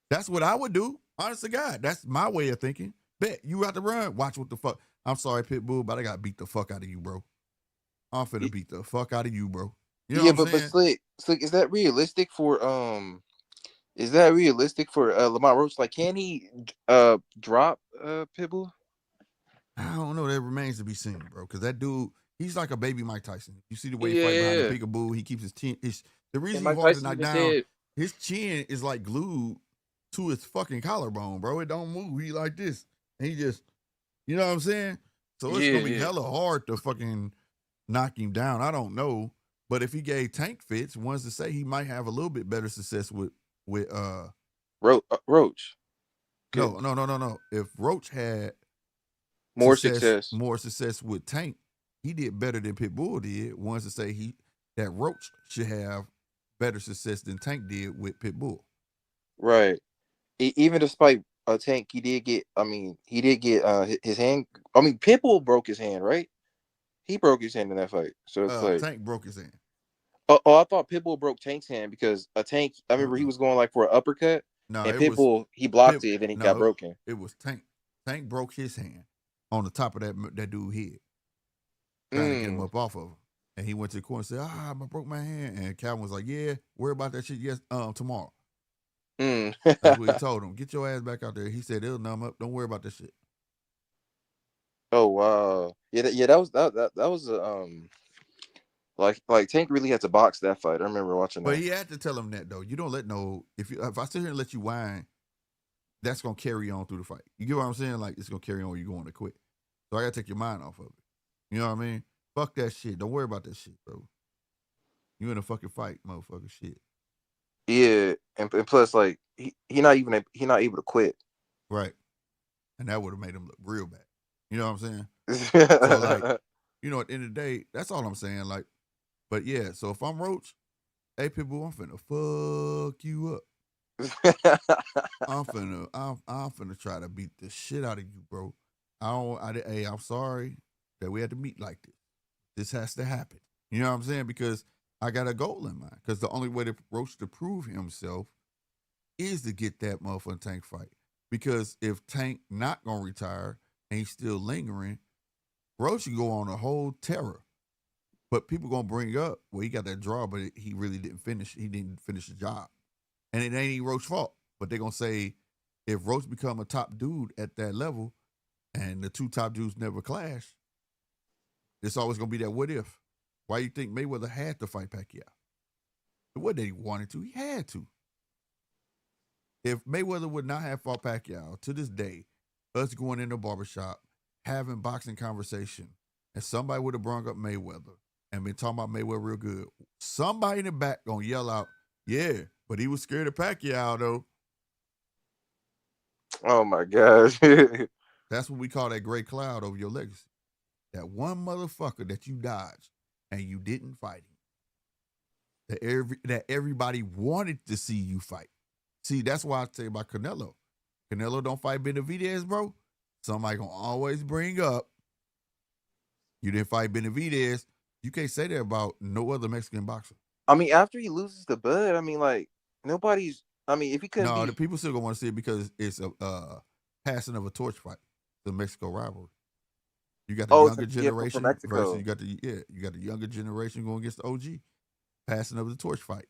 That's what I would do. Honest to God, that's my way of thinking. Bet you out to run. Watch what the fuck. I'm sorry, Pitbull, but I got to beat the fuck out of you, bro. I'm finna beat the fuck out of you, bro. You know what I'm saying? But Slick, is that realistic for Lamont Roach? Like, can he drop Pitbull? I don't know. That remains to be seen, bro. Because that dude, he's like a baby Mike Tyson. You see the way he fight behind the peekaboo. He keeps his chin. The reason he's hard to knock down, his chin is like glued to his fucking collarbone, bro. It don't move. He like this. And he just, you know what I'm saying? So it's going to be hella hard to fucking knock him down. I don't know. But if he gave Tank fits, one's to say he might have a little bit better success with Roach. No. If Roach had more success with Tank, he did better than Pitbull did. One's to say that Roach should have better success than Tank did with Pitbull. Right. Even despite Tank, he did get his hand. I mean, Pitbull broke his hand, right? He broke his hand in that fight. So it's like Tank broke his hand. Oh, I thought Pitbull broke Tank's hand because Tank. I remember he was going like for an uppercut. No, and Pitbull he blocked it and then he got broken. It was Tank. Tank broke his hand on the top of that dude's head, trying to get him up off of him. And he went to the corner and said, I broke my hand. And Calvin was like, yeah, worry about that shit tomorrow. That's what he told him. Get your ass back out there. He said, it'll numb up. Don't worry about that shit. Oh, wow. Yeah, that was like Tank really had to box that fight. I remember watching that. But he had to tell him that, though. You don't let if I sit here and let you whine, that's going to carry on through the fight. You get what I'm saying? Like, it's going to carry on or you're going to quit. So I got to take your mind off of it. You know what I mean? Fuck that shit. Don't worry about that shit, bro. You in a fucking fight, motherfucker. Shit. Yeah, and plus, like he not able to quit. Right. And that would have made him look real bad. You know what I'm saying? So like, you know, at the end of the day, that's all I'm saying. Like, but yeah. So if I'm Roach, hey Pitbull, I'm finna fuck you up. I'm finna try to beat the shit out of you, bro. I'm sorry that we had to meet like this. This has to happen. You know what I'm saying? Because I got a goal in mind. Because the only way to Roach to prove himself is to get that motherfucking Tank fight. Because if Tank not gonna retire and he's still lingering, Roach can go on a whole terror. But people gonna bring up, well, he got that draw, but he really didn't finish. He didn't finish the job, and it ain't Roach's fault. But they gonna say if Roach become a top dude at that level, and the two top dudes never clash, it's always gonna be that what if. Why you think Mayweather had to fight Pacquiao? It wasn't that he wanted to; he had to. If Mayweather would not have fought Pacquiao to this day, us going in the barbershop, having boxing conversation, and somebody would have brought up Mayweather and been talking about Mayweather real good, somebody in the back gonna yell out, yeah, but he was scared of Pacquiao though. Oh my gosh. That's what we call that gray cloud over your legacy. That one motherfucker that you dodged and you didn't fight him. That everybody wanted to see you fight. See, that's why I say about Canelo. Canelo don't fight Benavidez, bro. Somebody gonna always bring up, you didn't fight Benavidez. You can't say that about no other Mexican boxer. I mean, after he loses the Bud, I mean, like, nobody's, I mean, if he couldn't the people still gonna want to see it because it's a passing of a torch fight, the Mexico rivalry. You got the younger generation versus you got the younger generation going against the OG, passing of the torch fight.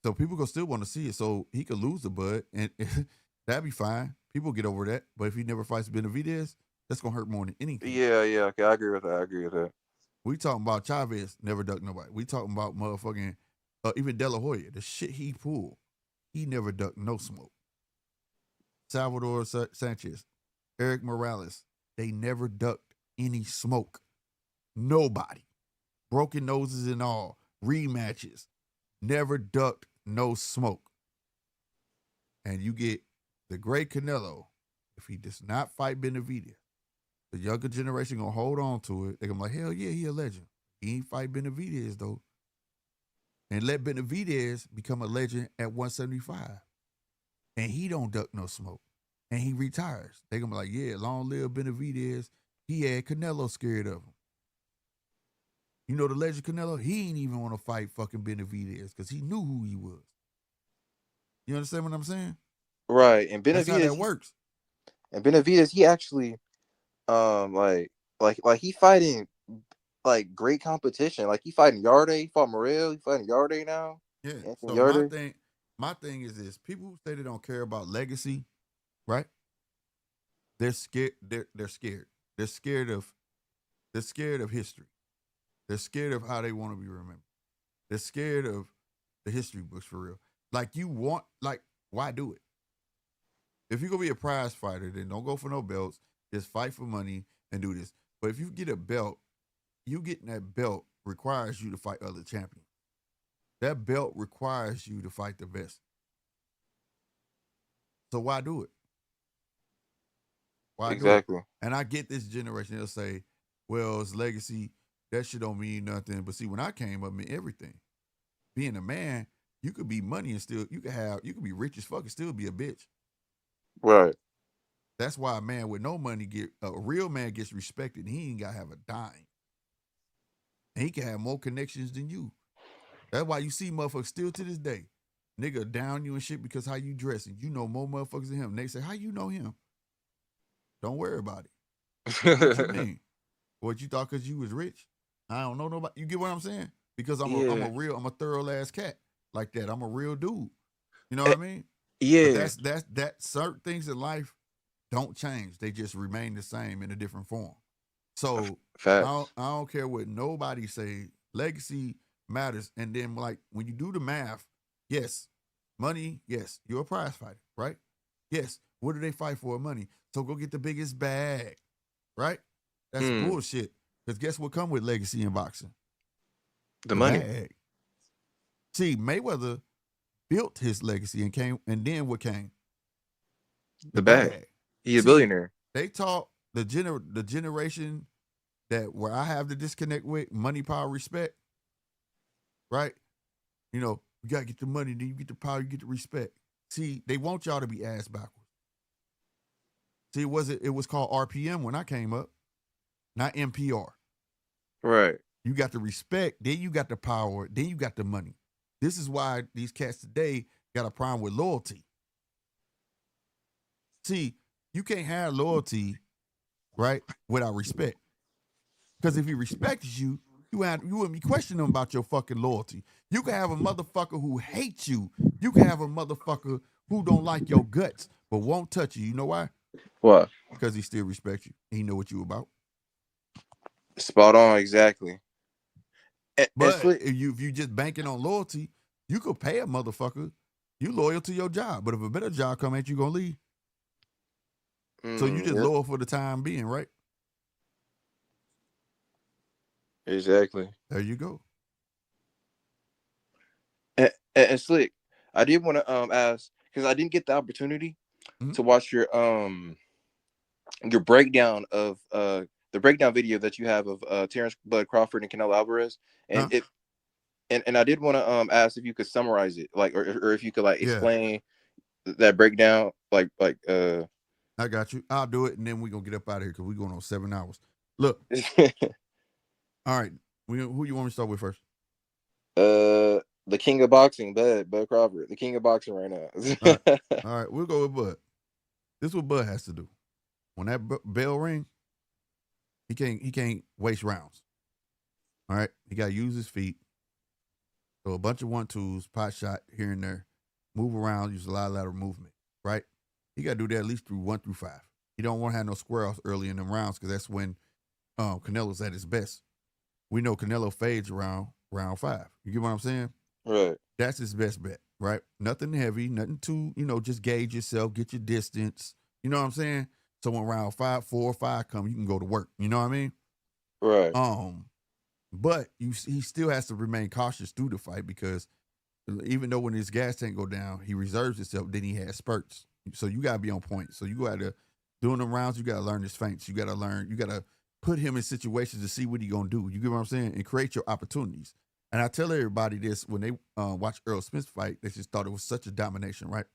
So people gonna still want to see it. So he could lose the Bud, and that'd be fine. People get over that. But if he never fights Benavidez, that's gonna hurt more than anything. Yeah, okay, I agree with that. We talking about Chavez never ducked nobody. We talking about motherfucking even De La Hoya, the shit he pulled, he never ducked no smoke. Salvador Sanchez, Eric Morales, they never ducked any smoke. Nobody. Broken noses and all. Rematches. Never ducked no smoke. And you get the great Canelo, if he does not fight Benavidez, the younger generation gonna hold on to it. They're gonna be like, hell yeah, he a legend. He ain't fight Benavidez though. And let Benavidez become a legend at 175. And he don't duck no smoke. And he retires. They're gonna be like, yeah, long live Benavidez. He had Canelo scared of him. You know the legend Canelo? He ain't even want to fight fucking Benavidez because he knew who he was. You understand what I'm saying? Right. And Benavidez, that's how that works. And Benavidez, he actually like he fighting like great competition. Like he fighting Yarde, he fought Morel, he fighting Yarde now. Yeah. So Yarde. My thing is this: people who say they don't care about legacy, right? They're scared. They're scared. They're scared of history. They're scared of how they want to be remembered. They're scared of the history books for real. Like why do it? If you're gonna be a prize fighter, then don't go for no belts. Just fight for money and do this. But if you get a belt, you getting that belt requires you to fight other champions. That belt requires you to fight the best. So why do it? Why exactly. do it? And I get this generation, they'll say, well, it's legacy. That shit don't mean nothing. But see, when I came up, it meant everything. Being a man, you could be money and still, you could be rich as fuck and still be a bitch. Right. That's why a man with no money a real man gets respected and he ain't got to have a dime. And he can have more connections than you. That's why you see motherfuckers still to this day. Nigga down you and shit because how you dress. And you know more motherfuckers than him. And they say, how you know him? Don't worry about it. What you mean? What you thought because you was rich? I don't know nobody. You get what I'm saying? Because I'm a thorough ass cat like that. I'm a real dude. You know what I mean? Yeah. But that's certain things in life don't change. They just remain the same in a different form. So I don't care what nobody say. Legacy matters. And then like when you do the math, yes, money, yes, you're a prize fighter, right? Yes. What do they fight for? Money. So go get the biggest bag, right? That's bullshit. Because guess what come with legacy in boxing? The money. Bag. See, Mayweather built his legacy and then what came? The bag. He's a billionaire. They taught the generation that where I have the disconnect with money, power, respect, right? You know, you gotta get the money, then you get the power, you get the respect. See, they want y'all to be ass backwards. See, it was called RPM when I came up, not NPR. Right. You got the respect, then you got the power, then you got the money. This is why these cats today got a problem with loyalty. See, you can't have loyalty, right, without respect. Because if he respected you, you wouldn't be questioning him about your fucking loyalty. You can have a motherfucker who hates you. You can have a motherfucker who don't like your guts, but won't touch you. You know why? What? Because he still respects you. He know what you about. Spot on, exactly. But if you just banking on loyalty, you could pay a motherfucker. You loyal to your job. But if a better job come at you, gonna leave. So you just loyal for the time being, right? Exactly. There you go. And Slick, I did want to ask, because I didn't get the opportunity to watch your breakdown of the breakdown video that you have of Terrence Bud Crawford and Canelo Alvarez, and and I did want to ask if you could summarize it, like, or if you could like explain that breakdown, like I got you. I'll do it, and then we're gonna get up out of here because we're going on 7 hours. Look. All right. Who you want me to start with first? The king of boxing, Bud Crawford, the king of boxing right now. All right, we'll go with Bud. This is what Bud has to do. When that bell ring, he can't waste rounds. All right, he got to use his feet. So a bunch of 1-2s, pot shot here and there, move around, use a lot of lateral movement. Right, he got to do that at least through 1 through 5. He don't want to have no square-offs early in them rounds because that's when Canelo's at his best. We know Canelo fades around round 5. You get what I'm saying? Right. That's his best bet, right? Nothing heavy, nothing too, just gauge yourself, get your distance. You know what I'm saying? So when round 4 or 5 come, you can go to work. You know what I mean? Right. But he still has to remain cautious through the fight because even though when his gas tank go down, he reserves himself, then he has spurts. So you gotta be on point. So you gotta doing them rounds, you gotta learn his feints. You gotta put him in situations to see what he gonna do. You get what I'm saying? And create your opportunities. And I tell everybody this when they watch Earl Spence fight, they just thought it was such a domination, right?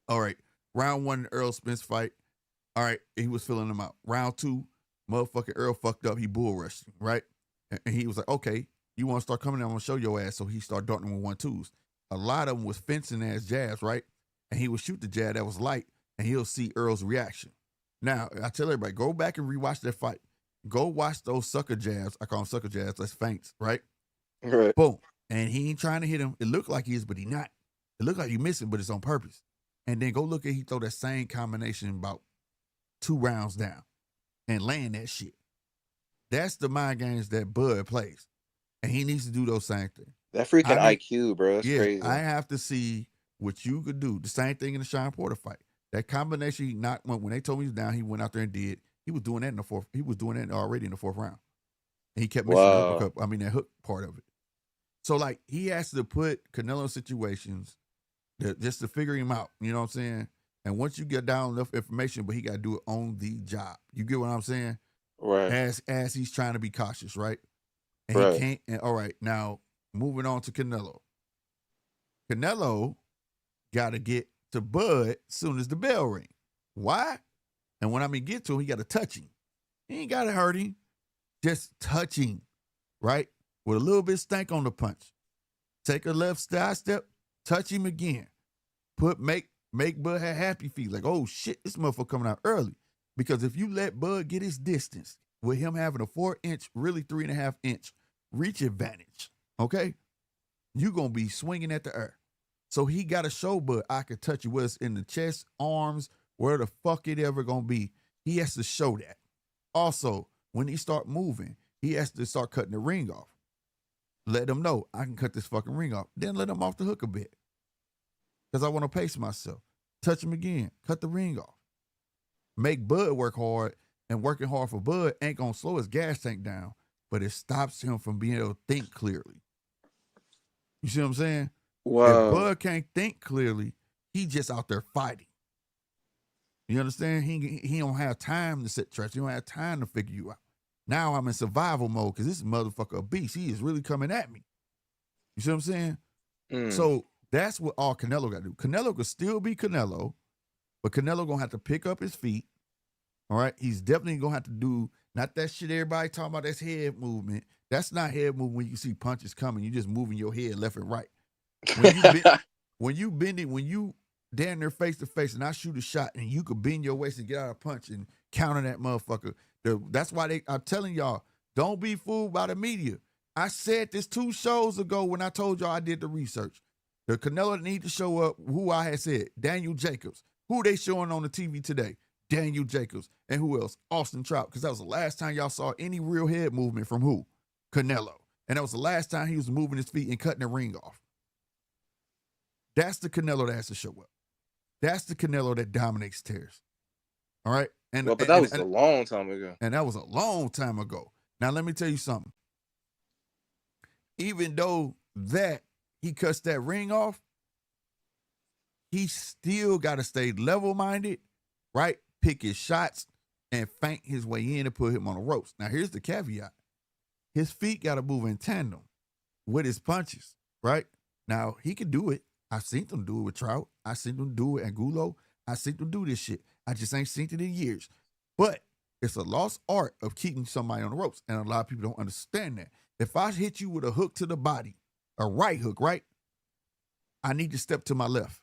All right, round 1, Earl Spence fight. All right, he was filling them out. Round 2, motherfucking Earl fucked up. He bull rushed him, right? And he was like, okay, you want to start coming in, I'm going to show your ass. So he started darting with 1-2s. A lot of them was fencing ass jabs, right? And he would shoot the jab that was light, and he'll see Earl's reaction. Now, I tell everybody, go back and rewatch that fight. Go watch those sucker jabs. I call them sucker jabs. That's feints, right? Right. Boom. And he ain't trying to hit him. It looked like he is, but he not. It looked like he missing, but it's on purpose. And then go look at he throw that same combination about 2 rounds down and land that shit. That's the mind games that Bud plays. And he needs to do those same things. That freaking IQ, bro. That's crazy. I have to see what you could do. The same thing in the Sean Porter fight. That combination he knocked when they told me he was down, he went out there and did. He was doing that in the 4th. He was doing that already in the 4th round. And he kept missing the uppercut. I mean, that hook part of it. So, like, he has to put Canelo in situations just to figure him out. You know what I'm saying? And once you get down enough information, but he got to do it on the job. You get what I'm saying? Right. As he's trying to be cautious, right? And right. He can't. And, all right, now moving on to Canelo. Canelo got to get to Bud as soon as the bell ring. Why? And when I mean get to him, he got to touch him. He ain't got to hurt him. Just touch him. right? With a little bit of stank on the punch. Take a left side step, touch him again. Make Bud have happy feet. Like, oh shit, this motherfucker coming out early. Because if you let Bud get his distance with him having a 4-inch, really 3.5-inch reach advantage, okay, you gonna be swinging at the air. So he got to show Bud, I could touch you, whether it's in the chest, arms, where the fuck it ever gonna be. He has to show that. Also, when he start moving, he has to start cutting the ring off. Let him know, I can cut this fucking ring off. Then let him off the hook a bit. Because I want to pace myself. Touch him again. Cut the ring off. Make Bud work hard, and working hard for Bud ain't going to slow his gas tank down, but it stops him from being able to think clearly. You see what I'm saying? Wow. If Bud can't think clearly, he just out there fighting. You understand? He don't have time to sit trash. He don't have time to figure you out. Now I'm in survival mode because this motherfucker a beast. He is really coming at me. You see what I'm saying? So that's what all Canelo got to do. Canelo could still be Canelo, but Canelo gonna have to pick up his feet. All right, he's definitely gonna have to do not that shit everybody talking about. That's head movement. That's not head movement when you see punches coming. You just moving your head left and right. When you bending, when you down there face to face, and I shoot a shot, and you could bend your waist and get out a punch and counter that motherfucker. That's why I'm telling y'all, don't be fooled by the media. I said this 2 shows ago when I told y'all I did the research. The Canelo need to show up who I had said, Daniel Jacobs. Who they showing on the TV today? Daniel Jacobs. And who else? Austin Trout. Because that was the last time y'all saw any real head movement from who? Canelo. And that was the last time he was moving his feet and cutting the ring off. That's the Canelo that has to show up. That's the Canelo that dominates tears. All right? But that was a long time ago. And that was a long time ago. Now, let me tell you something. Even though that he cuts that ring off, he still got to stay level-minded, right? Pick his shots and feint his way in and put him on the ropes. Now, here's the caveat. His feet got to move in tandem with his punches, right? Now, he can do it. I've seen them do it with Trout. I've seen them do it at Gulo. I've seen them do this shit. I just ain't seen it in years. But it's a lost art of keeping somebody on the ropes, and a lot of people don't understand that. If I hit you with a hook to the body, a right hook, right? I need to step to my left.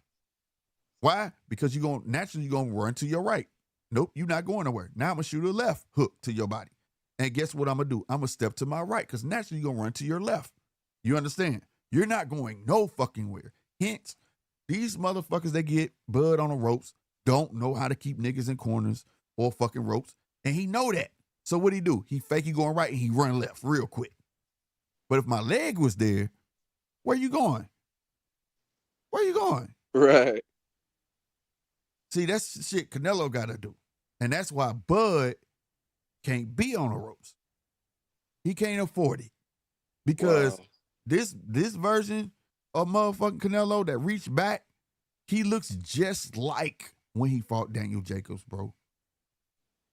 Why? Because naturally you're gonna run to your right. Nope, you're not going nowhere. Now I'm gonna shoot a left hook to your body. And guess what I'm gonna do? I'm gonna step to my right because naturally you're gonna run to your left. You understand? You're not going no fucking where. Hence, these motherfuckers that get Bud on the ropes don't know how to keep niggas in corners or fucking ropes. And he know that. So what he do? He fake he going right and he run left real quick. But if my leg was there, where you going? Where you going? Right. See, that's the shit Canelo got to do. And that's why Bud can't be on the ropes. He can't afford it. Because this version of motherfucking Canelo that reached back, he looks just like when he fought Daniel Jacobs, bro.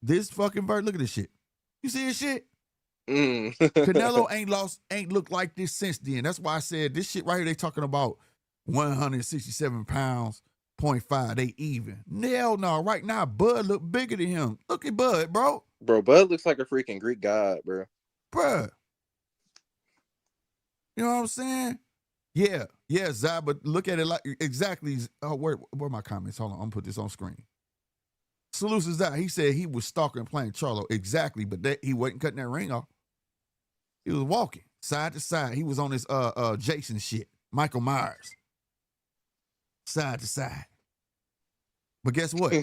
This fucking version, look at this shit. You see this shit? Canelo ain't looked like this since then. That's why I said this shit right here, they talking about 167 pounds, 0.5, they even. Hell no, right now, Bud look bigger than him. Look at Bud, bro. Bro, Bud looks like a freaking Greek god, bro. Bruh. You know what I'm saying? Yeah, Zai, but look at it like exactly. Oh, where are my comments? Hold on, I'm gonna put this on screen. Salute to Zai. He said he was stalking and playing Charlo. Exactly, but he wasn't cutting that ring off. He was walking side to side. He was on his Jason shit. Michael Myers. Side to side. But guess what?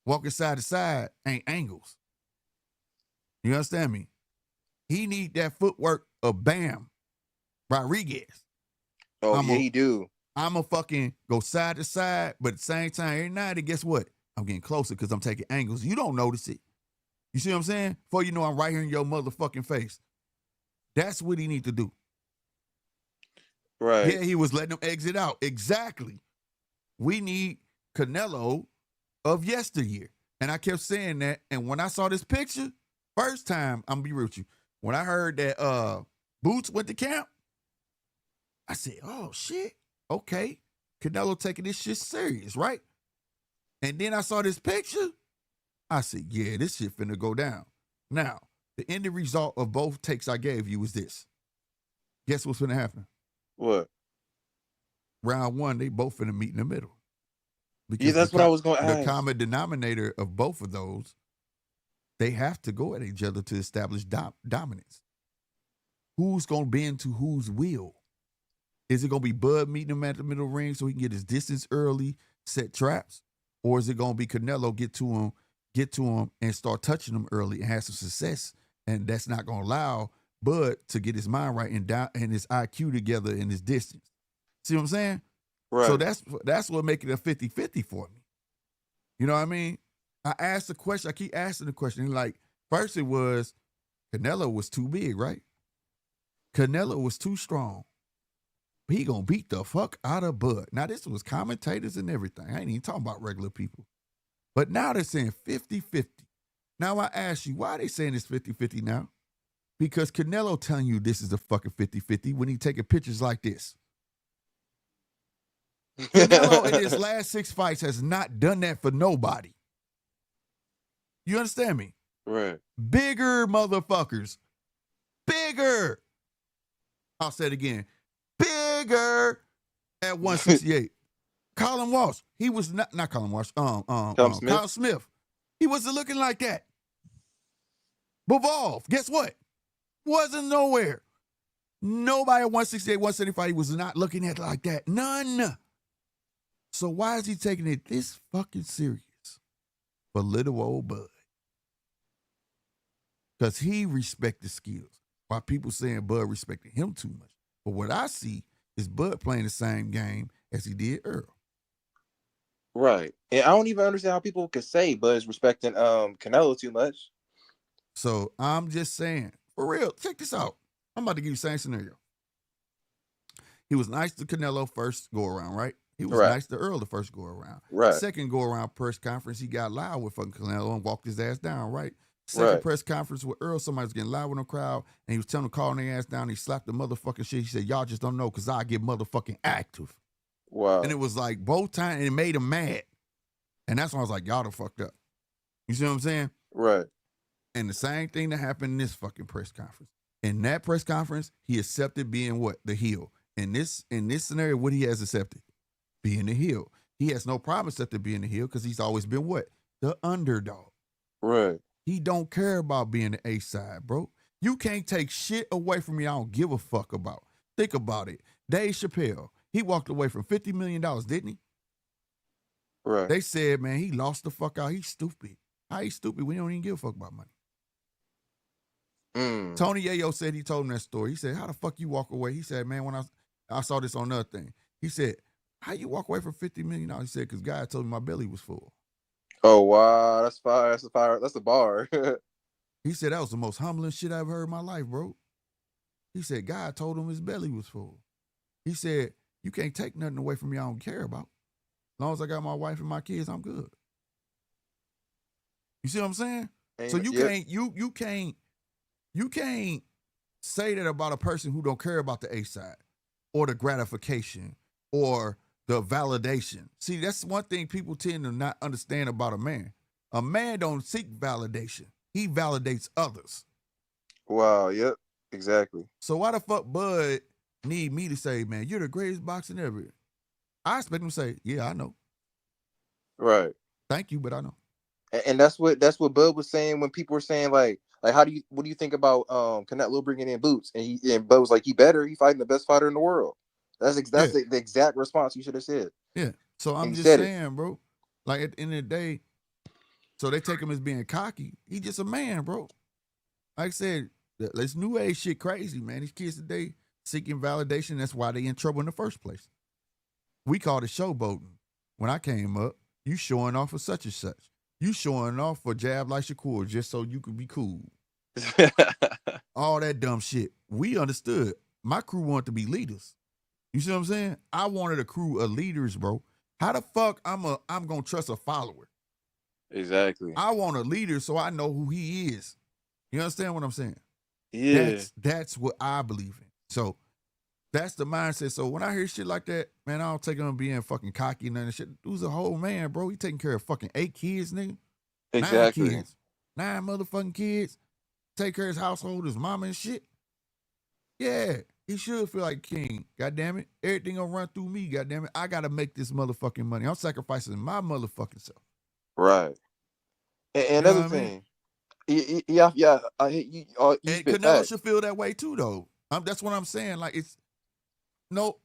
Walking side to side ain't angles. You understand me? He need that footwork of Bam Rodriguez. Oh, yeah, he do. I'm a fucking go side to side, but at the same time, every night, guess what? I'm getting closer because I'm taking angles. You don't notice it. You see what I'm saying? Before you know, I'm right here in your motherfucking face. That's what he need to do. Right. Yeah, he was letting him exit out. Exactly. We need Canelo of yesteryear. And I kept saying that. And when I saw this picture, first time, I'm gonna be real with you. When I heard that Boots went to camp, I said, oh shit, okay. Canelo taking this shit serious, right? And then I saw this picture. I said, yeah, this shit finna go down. Now, the ending result of both takes I gave you was this. Guess what's gonna happen? What? Round 1, they both finna meet in the middle. Because yeah, that's what I was going to ask. The common denominator of both of those, they have to go at each other to establish dominance. Who's gonna bend to whose will? Is it gonna be Bud meeting him at the middle ring so he can get his distance early, set traps, or is it gonna be Canelo get to him and start touching him early and have some success, and that's not gonna allow Bud to get his mind right and his IQ together and his distance. See what I'm saying? Right. So that's what make it a 50-50 for me. You know what I mean? I asked the question. I keep asking the question. Like, first it was Canelo was too big, right? Canelo was too strong. He gonna beat the fuck out of Bud. Now, this was commentators and everything. I ain't even talking about regular people. But now they're saying 50-50. Now I ask you, why are they saying it's 50-50 now? Because Canelo telling you this is a fucking 50-50 when he taking pictures like this. Canelo in his last 6 fights has not done that for nobody. You understand me? Right. Bigger motherfuckers. Bigger. I'll say it again. Bigger at 168. Colin Walsh. He was not Colin Walsh. Kyle Smith. He wasn't looking like that. Bivol, guess what? Wasn't nowhere. Nobody at 168, 175, he was not looking at like that. None. So why is he taking it this fucking serious for little old Bud? Because he respected skills. While people saying Bud respected him too much. But what I see is Bud playing the same game as he did Earl. Right. And I don't even understand how people could say Bud's respecting Canelo too much. So I'm just saying, for real, check this out. I'm about to give you the same scenario. He was nice to Canelo first go around, right? He was nice to Earl the first go around. Right. Second go around press conference, he got loud with fucking Canelo and walked his ass down, right? Second press conference with Earl, somebody was getting loud with the crowd, and he was telling them calling their ass down. He slapped the motherfucking shit. He said, y'all just don't know because I get motherfucking active. Wow. And it was like both times, and it made him mad. And that's when I was like, y'all done fucked up. You see what I'm saying? Right. And the same thing that happened in this fucking press conference. In that press conference, he accepted being what? The heel. In this scenario, what he has accepted? Being the heel. He has no problem accepting being the heel because he's always been what? The underdog. Right. He don't care about being the A side, bro. You can't take shit away from me I don't give a fuck about. Think about it. Dave Chappelle, he walked away from $50 million, didn't he? Right. They said, man, he lost the fuck out. He's stupid. How he stupid when he don't even give a fuck about money? Tony Yayo said he told him that story. He said, how the fuck you walk away? He said, man, when I saw this on another thing. He said, how you walk away from $50 million? He said, because God told me my belly was full. Oh, wow. That's fire. That's a fire. That's a bar. He said, that was the most humbling shit I've heard in my life, bro. He said, God told him his belly was full. He said, you can't take nothing away from me I don't care about. As long as I got my wife and my kids, I'm good. You see what I'm saying? So you can't say that about a person who don't care about the A side or the gratification or the validation. See, that's one thing people tend to not understand about a man. A man don't seek validation. He validates others. Wow, yep, exactly. So why the fuck Bud need me to say, man, you're the greatest boxer ever? I expect him to say, yeah, I know. Right. Thank you, but I know. And that's what Bud was saying when people were saying like what do you think about Canelo bringing in Boots? And Bud was like, he fighting the best fighter in the world. That's the exact response you should have said. Yeah. So I'm just saying, bro, like at the end of the day, so they take him as being cocky. He just a man, bro. Like I said, this new age shit crazy, man. These kids today seeking validation. That's why they in trouble in the first place. We called it showboating. When I came up, you showing off for such and such. You showing off for jab like Shakur just so you could be cool. All that dumb shit. We understood. My crew wanted to be leaders. You see what I'm saying? I wanted a crew of leaders, bro. How the fuck I'm gonna trust a follower? Exactly. I want a leader so I know who he is. You understand what I'm saying? Yeah. That's what I believe in. So that's the mindset. So when I hear shit like that, man, I don't take him being fucking cocky and none of that shit. Dude's a whole man, bro. He taking care of fucking 8 kids, nigga. Exactly. 9 kids. 9 motherfucking kids. Take care of his household, his mama and shit. Yeah. He should feel like king. God damn it. Everything gonna run through me, god damn it. I gotta make this motherfucking money. I'm sacrificing my motherfucking self. Right. And another thing. Yeah. You And spit Canelo facts. should feel that way too, though. That's what I'm saying. Like, it's no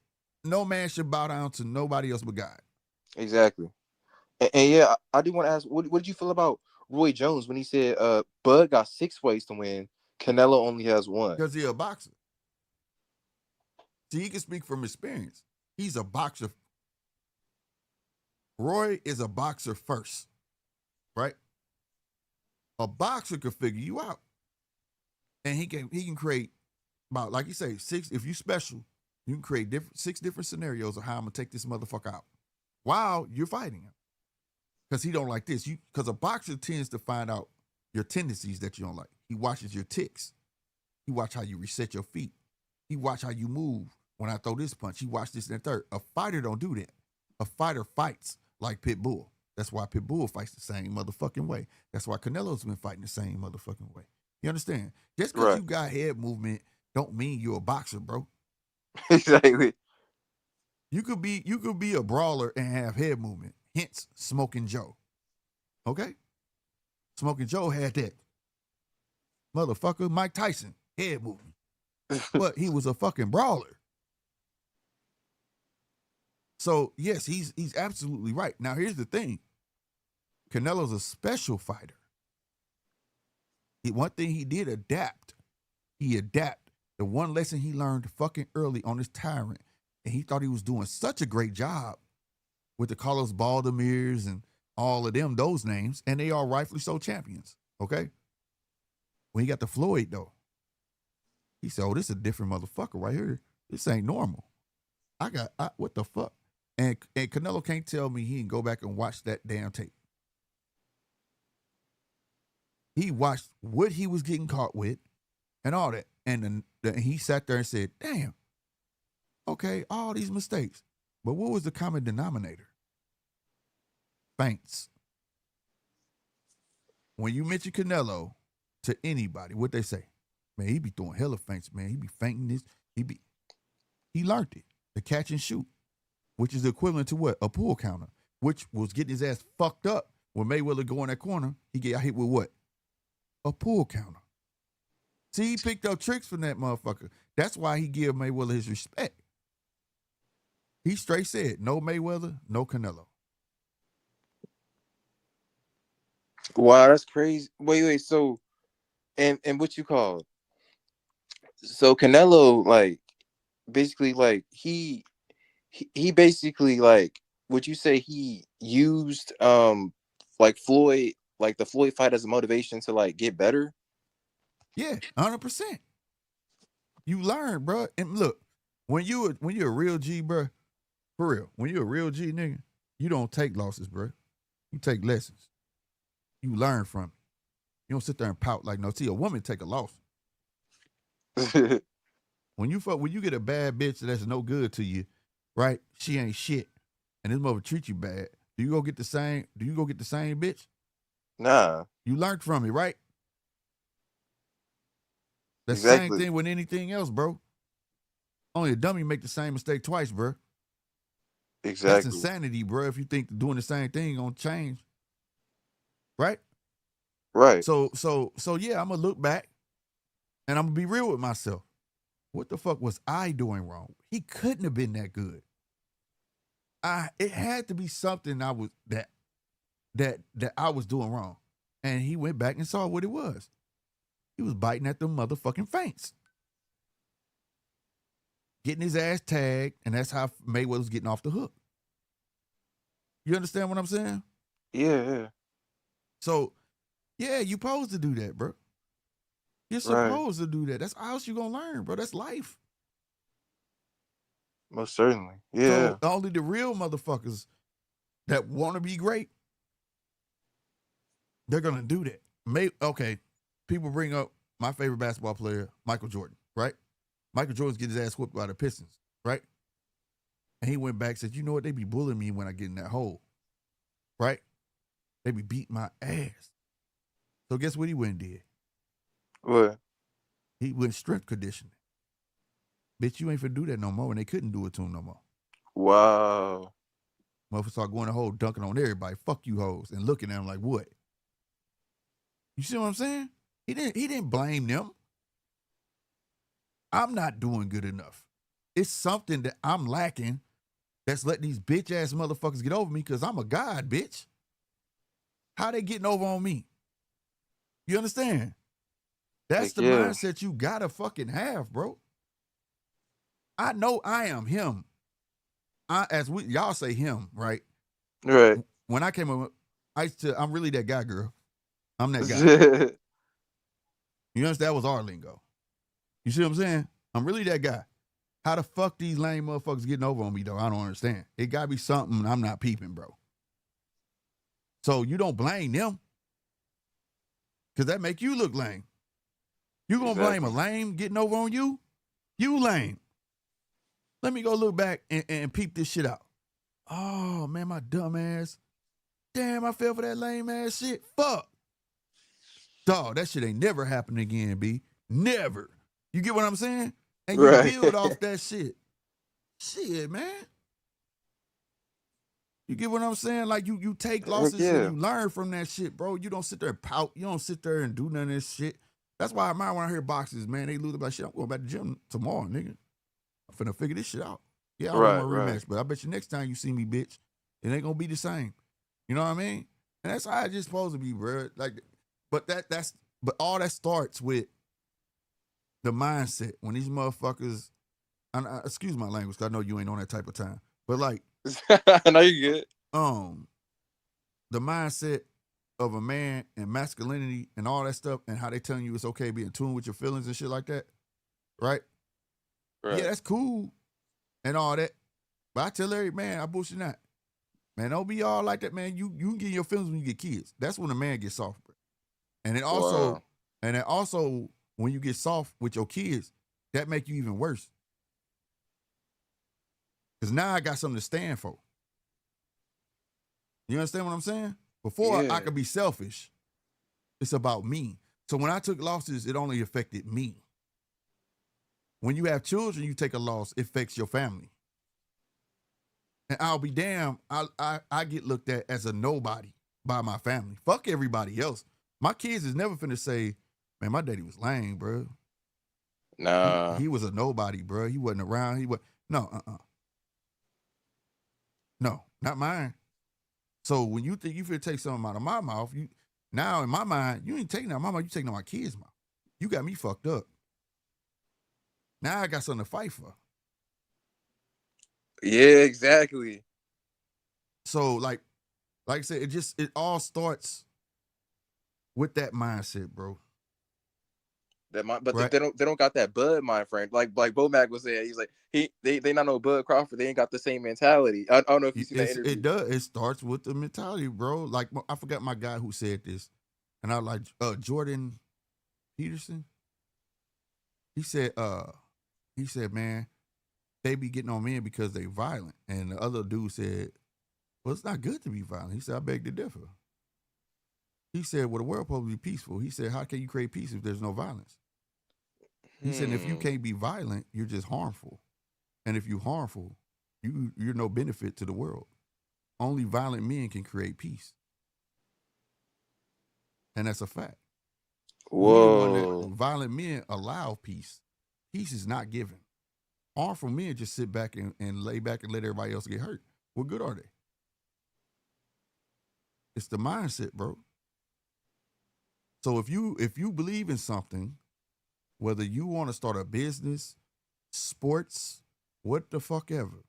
man should bow down to nobody else but God. Exactly. And yeah, I do want to ask, what did you feel about Roy Jones when he said Bud got 6 ways to win, Canelo only has 1? Because he's a boxer. See, he can speak from experience. He's a boxer. Roy is a boxer first, right? A boxer could figure you out. And he can create about, like you say, 6. If you special, you can create 6 different scenarios of how I'm gonna take this motherfucker out while you're fighting him. Because he don't like this. Because a boxer tends to find out your tendencies that you don't like. He watches your ticks. He watch how you reset your feet. He watch how you move when I throw this punch. He watch this and that third. A fighter don't do that. A fighter fights like Pitbull. That's why Pitbull fights the same motherfucking way. That's why Canelo's been fighting the same motherfucking way. You understand? Just because you got head movement don't mean you're a boxer, bro. Exactly. You could be a brawler and have head movement. Hence, Smoking Joe. Okay? Smoking Joe had that. Motherfucker, Mike Tyson, head movement. But he was a fucking brawler. So, yes, he's absolutely right. Now, here's the thing. Canelo's a special fighter. One thing he did adapt. He adapted. The one lesson he learned fucking early on his tyrant, and he thought he was doing such a great job with the Carlos Baldemirs and all of them, those names, and they are rightfully so champions, okay? When he got to Floyd, though, he said, oh, this is a different motherfucker right here. This ain't normal. What the fuck? And Canelo can't tell me he can go back and watch that damn tape. He watched what he was getting caught with and all that. And then he sat there and said, damn, okay, all these mistakes. But what was the common denominator? Feints. When you mention Canelo to anybody, what they say? Man, he be throwing hella feints, man. He be feinting this. He learned it. The catch and shoot, which is equivalent to what? A pull counter, which was getting his ass fucked up when Mayweather go in that corner. He get hit with what? A pull counter. See, he picked up tricks from that motherfucker. That's why he give Mayweather his respect. He straight said, no Mayweather, no Canelo. Wow, that's crazy. Wait. So, and what you call? So Canelo, like, basically, like he basically, like, would you say he used like Floyd, like the Floyd fight as a motivation to like get better? Yeah, 100%. You learn, bro. And look, when you're a real G, bro, for real, when you're a real G nigga, you don't take losses, bro. You take lessons. You learn from it. You don't sit there and pout like no. See, a woman take a loss. When you get a bad bitch that's no good to you, right? She ain't shit, and this mother treat you bad. Do you go get the same bitch? Nah. You learned from it, right? The Exactly. same thing with anything else, bro. Only a dummy make the same mistake twice, bro. Exactly. That's insanity, bro. If you think doing the same thing gonna change, right? Right. So yeah, I'm gonna look back, and I'm gonna be real with myself. What the fuck was I doing wrong? He couldn't have been that good. It had to be something I was that I was doing wrong. And he went back and saw what it was. He was biting at them motherfucking feints. Getting his ass tagged, and that's how Mayweather was getting off the hook. You understand what I'm saying? Yeah. So, yeah, you supposed to do that, bro. You're supposed to do that. That's how else you gonna learn, bro. That's life. Most certainly. Yeah. So only the real motherfuckers that want to be great, they're gonna do that. Okay, people bring up my favorite basketball player, Michael Jordan, right? Michael Jordan's getting his ass whooped by the Pistons, right? And he went back and said, you know what? They be bullying me when I get in that hole, right? They be beating my ass. So guess what he went and did? What? He went strength conditioning. Bitch, you ain't finna do that no more. And they couldn't do it to him no more. Wow. Motherfuckers start going the whole dunking on everybody. Fuck you hoes. And looking at them like, what? You see what I'm saying? He didn't blame them. I'm not doing good enough. It's something that I'm lacking that's letting these bitch ass motherfuckers get over me because I'm a god, bitch. How they getting over on me? You understand? That's the mindset you gotta fucking have, bro. I know I am him. Y'all say him, right? Right. When I came up, I'm really that guy, girl. I'm that guy. You understand? That was our lingo. You see what I'm saying? I'm really that guy. How the fuck these lame motherfuckers getting over on me, though? I don't understand. It gotta be something I'm not peeping, bro. So you don't blame them. Because that make you look lame. You gonna blame a lame getting over on you? You lame. Let me go look back and peep this shit out. Oh, man, my dumb ass. Damn, I fell for that lame ass shit. Fuck. Dog, that shit ain't never happened again, B. Never. You get what I'm saying? And you build off that shit. Shit, man. You get what I'm saying? Like you take losses and you learn from that shit, bro. You don't sit there and pout. You don't sit there and do none of this shit. That's why I admire when I hear boxers, man. They lose about shit. I'm going back to the gym tomorrow, nigga. I'm finna figure this shit out. Yeah, I want my rematch, but I bet you next time you see me, bitch, it ain't gonna be the same. You know what I mean? And that's how it's just supposed to be, bro. Like, but all that starts with the mindset. When these motherfuckers, excuse my language, 'cause I know you ain't on that type of time, but like, I know you good. The mindset of a man and masculinity and all that stuff, and how they telling you it's okay to be in tune with your feelings and shit like that, right? Yeah, that's cool and all that. But I tell every man, I bullshit not. Man, don't be all like that, man. You can get your feelings when you get kids. That's when a man gets soft, bro. And then also, when you get soft with your kids, that make you even worse. Because now I got something to stand for. You understand what I'm saying? Before, I could be selfish. It's about me. So when I took losses, it only affected me. When you have children, you take a loss, it affects your family. And I'll be damned, I get looked at as a nobody by my family. Fuck everybody else. My kids is never finna say, man, my daddy was lame, bro. Nah. He was a nobody, bro. He wasn't around. No, No, not mine. So when you think you finna take something out of my mouth, now in my mind, you ain't taking out my mouth, you taking out my kids' mouth. You got me fucked up. Now I got something to fight for. Yeah, exactly. So like I said, it all starts with that mindset, bro. Right? They don't got that Bud mind frame. Like Bo Mac was saying, he's like they not no Bud Crawford. They ain't got the same mentality. I don't know if you see that interview. It does. It starts with the mentality, bro. Like I forgot my guy who said this, and I was like Jordan Peterson. He said, man, they be getting on men because they violent. And the other dude said, well, it's not good to be violent. He said, I beg to differ. He said, well, the world supposed to be peaceful. He said, how can you create peace if there's no violence? He said, if you can't be violent, you're just harmful. And if you're harmful, you're no benefit to the world. Only violent men can create peace. And that's a fact. Whoa. Violent men allow peace. Peace is not given. Harmful men just sit back and lay back and let everybody else get hurt. What good are they? It's the mindset, bro. So if you believe in something, whether you want to start a business, sports, what the fuck ever,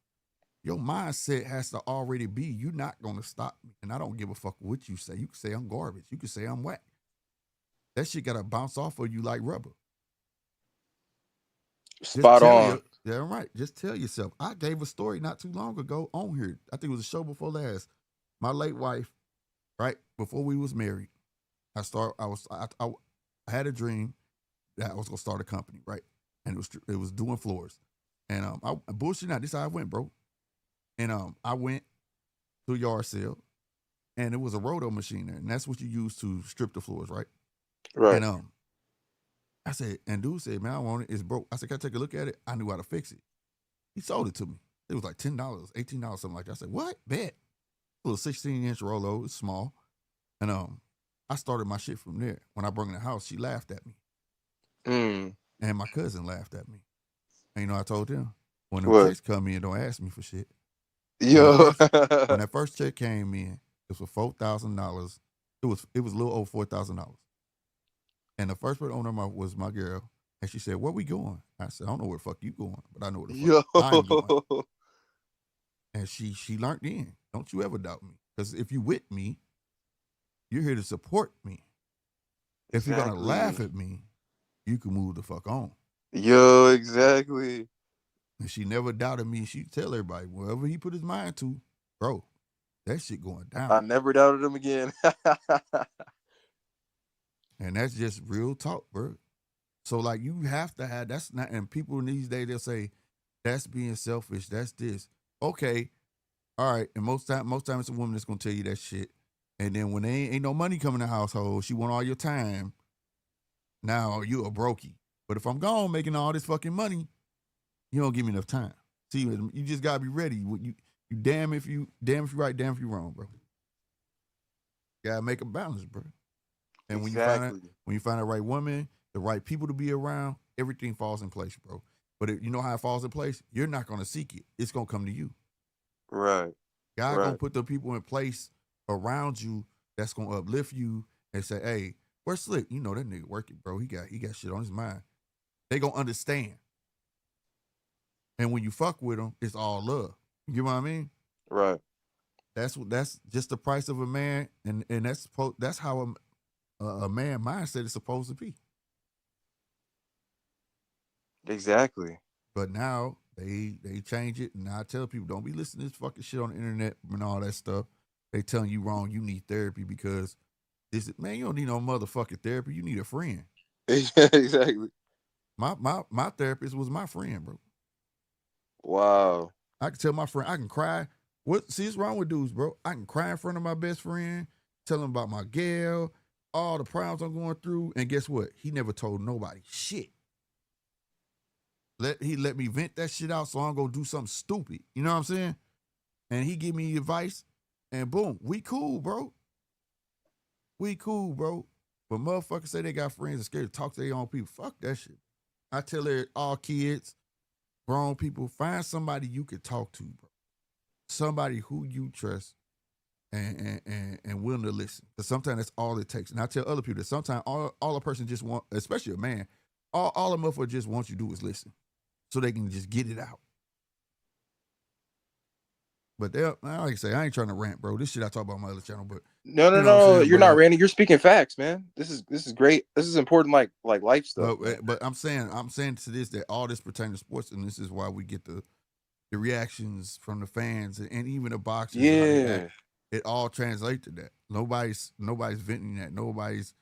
your mindset has to already be, you're not going to stop me. And I don't give a fuck what you say. You can say I'm garbage. You can say I'm whack. That shit got to bounce off of you like rubber. Spot on. Yeah, right. Just tell yourself. I gave a story not too long ago on here. I think it was a show before last. My late wife, right before we was married, I had a dream that I was gonna start a company, right? And it was doing floors. And I bullshit out. This is how I went, bro. And I went to a yard sale, and it was a roto machine there, and that's what you use to strip the floors, right? Right. And I said, and dude said, man, I want it. It's broke. I said, can I take a look at it? I knew how to fix it. He sold it to me. It was like $10, $18, something like that. I said, what? Bet. A little 16-inch Rolo. It's small. And I started my shit from there. When I brought in the house, she laughed at me. And my cousin laughed at me. And you know, I told them, when them checks come in, don't ask me for shit. Yo. When that first check came in, it was for $4,000. It was a little over $4,000. And the first person owner was my girl. And she said, where we going? I said, I don't know where the fuck you going, but I know where the fuck I'm going. And she learned in. Don't you ever doubt me. Because if you with me, you're here to support me. If you're going to laugh at me, you can move the fuck on. Yo, exactly. And she never doubted me. She'd tell everybody, wherever he put his mind to, bro, that shit going down. I never doubted him again. And that's just real talk, bro. So, like, you have to have, that's not, and people these days, they'll say, that's being selfish, that's this. Okay, all right, and most time it's a woman that's going to tell you that shit. And then when there ain't no money coming in the household, she want all your time, now you a brokey. But if I'm gone making all this fucking money, you don't give me enough time. See, you just got to be ready. You damn if you right, damn if you wrong, bro. You got to make a balance, bro. And when you find the right woman, the right people to be around, everything falls in place, bro. But you know how it falls in place? You're not going to seek it. It's going to come to you. Right. God going to put the people in place around you that's going to uplift you and say, hey, where's Slick? You know that nigga working, bro. He got shit on his mind. They going to understand. And when you fuck with them, it's all love. You know what I mean? Right. That's just the price of a man, and that's how a man mindset is supposed to be. Exactly. But now they change it, and I tell people, don't be listening to this fucking shit on the internet and all that stuff. They telling you wrong. You need therapy because man, you don't need no motherfucking therapy. You need a friend. Exactly. My therapist was my friend, bro. Wow. I can tell my friend, I can cry. See, what's wrong with dudes, bro? I can cry in front of my best friend, tell him about my gal, all the problems I'm going through, and guess what? He never told nobody shit. He let me vent that shit out so I'm going to do something stupid. You know what I'm saying? And he give me advice, and boom, we cool, bro. We cool, bro. But motherfuckers say they got friends and scared to talk to their own people. Fuck that shit. I tell all kids, grown people, find somebody you can talk to, bro. Somebody who you trust and willing to listen. Because sometimes that's all it takes. And I tell other people that sometimes all a person just want, especially a man, all a motherfucker just wants you to do is listen. So they can just get it out. But like I say, I ain't trying to rant, bro. This shit I talk about on my other channel, but no, you're not ranting. You're speaking facts, man. This is great. This is important, like life stuff. But I'm saying to this that all this pertains to sports, and this is why we get the reactions from the fans and even the boxers. Yeah, it all translates to that. Nobody's venting that. Nobody's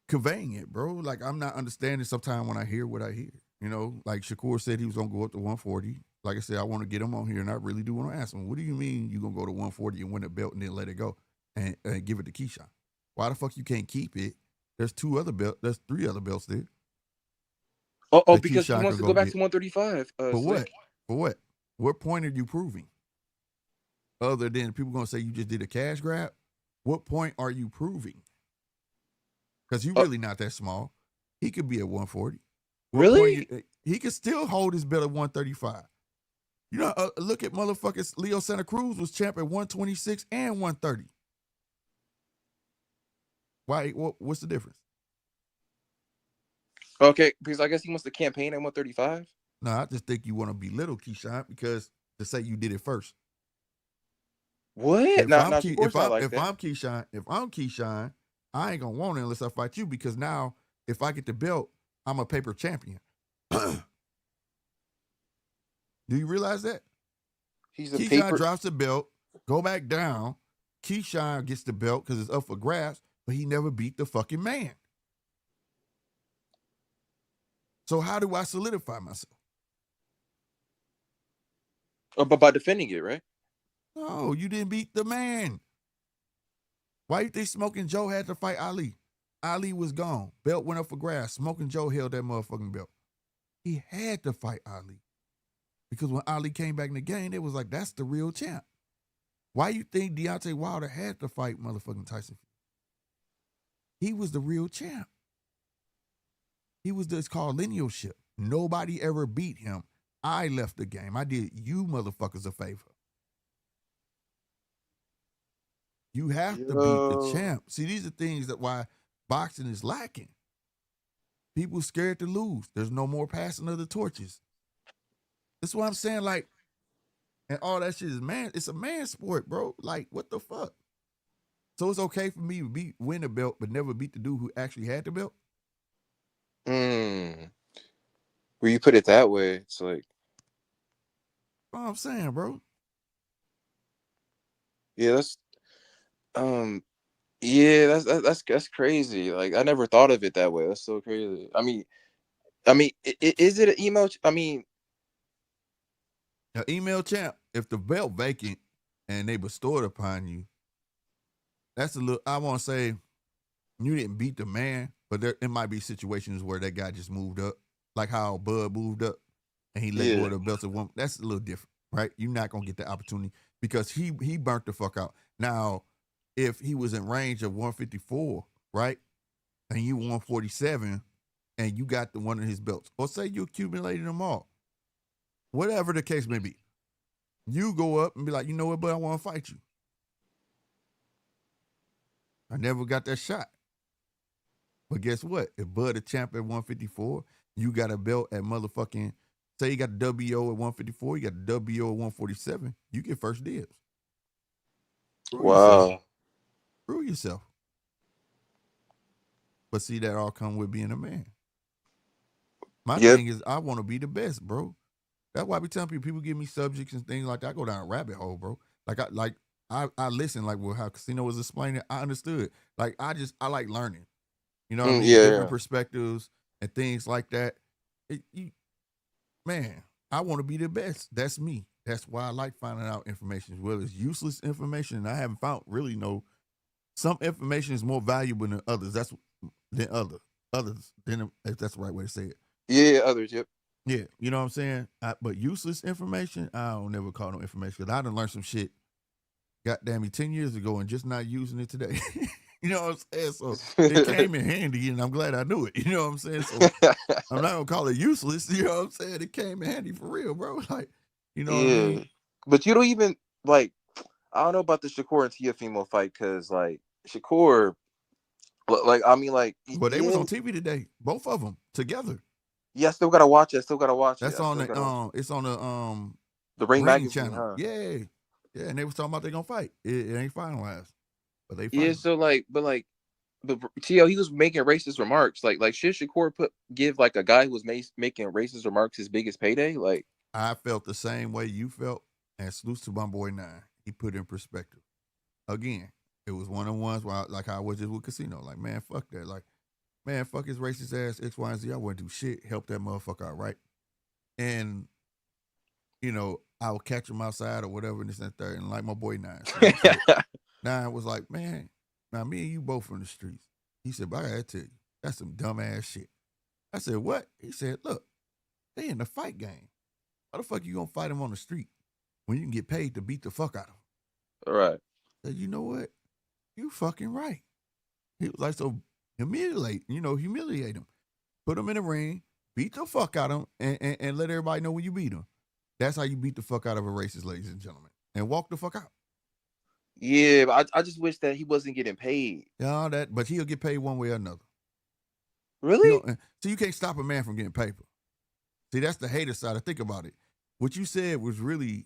conveying it, bro. Like I'm not understanding sometimes when I hear what I hear. You know, like Shakur said he was gonna go up to 140. Like I said, I want to get him on here, and I really do want to ask him, what do you mean you gonna go to 140 and win a belt and then let it go and give it to Keyshawn? Why the fuck you can't keep it? There's 3 other belts there. Oh, because he wants to go back to 135. For what? For what? What point are you proving? Other than people gonna say you just did a cash grab, what point are you proving? Because you really not that small. He could be at 140. Really? He could still hold his belt at 135. You know, look at motherfuckers. Leo Santa Cruz was champ at 126 and 130. Why? What's the difference? Okay, because I guess he wants to campaign at 135. No, I just think you want to belittle Keyshawn because to say you did it first. What? If I'm Keyshawn, I ain't gonna want it unless I fight you because now if I get the belt, I'm a paper champion. Do you realize that? Keyshawn drops the belt, go back down. Keyshawn gets the belt because it's up for grabs, but he never beat the fucking man. So how do I solidify myself? But by defending it, right? No, you didn't beat the man. Why you think Smoking Joe had to fight Ali? Ali was gone. Belt went up for grabs. Smoking Joe held that motherfucking belt. He had to fight Ali. Because when Ali came back in the game, it was like, that's the real champ. Why you think Deontay Wilder had to fight motherfucking Tyson? He was the real champ. It's called linealship. Nobody ever beat him. I left the game. I did you motherfuckers a favor. You have to beat the champ. See, these are things that why boxing is lacking. People scared to lose. There's no more passing of the torches. That's what I'm saying. Like, and all that shit is it's a man sport, bro. Like, what the fuck? So it's okay for me to win a belt, but never beat the dude who actually had the belt? Where you put it that way, it's like. What I'm saying, bro. Yeah, that's crazy. Like, I never thought of it that way. That's so crazy. I mean, is it an email? I mean, an email champ. If the belt vacant and they bestow it upon you, that's a little. I want to say you didn't beat the man, but it might be situations where that guy just moved up, like how Bud moved up and he let go of the belts at one. That's a little different, right? You're not gonna get the opportunity because he burnt the fuck out. Now, if he was in range of 154, right, and you 147, and you got one of his belts, or say you accumulated them all, whatever the case may be, you go up and be like, you know what, but I want to fight you. I never got that shot. But guess what? If Bud a champ at 154, you got a belt at motherfucking, say you got the WO at 154, you got the WO at 147, you get first dibs. Wow. Prove yourself. But see, that all come with being a man. My thing is, I want to be the best, bro. That's why I be telling people give me subjects and things like that. I go down a rabbit hole, bro. I listen, like how Casino was explaining it, I understood. Like, I like learning. You know what I mean? Different perspectives and things like that. Man, I want to be the best. That's me. That's why I like finding out information. Whether it's useless information, and I haven't found really some information is more valuable than others. Others, if that's the right way to say it. Yeah, others, yep. Yeah, you know what I'm saying? But useless information, I don't never call no information because I done learned some shit, goddamn me, 10 years ago and just not using it today. You know what I'm saying? So it came in handy and I'm glad I knew it. You know what I'm saying? So I'm not going to call it useless. You know what I'm saying? It came in handy for real, bro. Like, you know what I mean? But you don't even, like, I don't know about the Shakur and Teofimo fight because, like, Shakur, like, I mean, like. Well, they was on TV today. Both of them together. Yeah, I still got to watch it. That's on it's on the Ring Magazine channel. huh? Yeah. Yeah, and they was talking about they going to fight. It ain't finalized. But they fight. Yeah, so, like, but T.O., he was making racist remarks. Like should Shakur give, like, a guy who was making racist remarks his biggest payday? Like, I felt the same way you felt, and salute to my boy 9. He put in perspective. Again, it was one of the ones where like I was just with Casino. Like, man, fuck that. Like, man, fuck his racist ass X, Y, and Z. I wouldn't do shit. Help that motherfucker out, right? And, you know, I would catch him outside or whatever, and this and that third. And like my boy 9. So 9 was like, man, now me and you both from the streets. He said, but I gotta tell you, that's some dumbass shit. I said, what? He said, look, they in the fight game. How the fuck you gonna fight him on the street when you can get paid to beat the fuck out of him? All right. I said, you know what? You fucking right. He was like, so humiliate him. Put him in the ring, beat the fuck out of him, and let everybody know when you beat him. That's how you beat the fuck out of a racist, ladies and gentlemen. And walk the fuck out. Yeah, but I just wish that he wasn't getting paid. Yeah, but he'll get paid one way or another. Really? So you can't stop a man from getting paper. See, that's the hater side. Think about it. What you said was really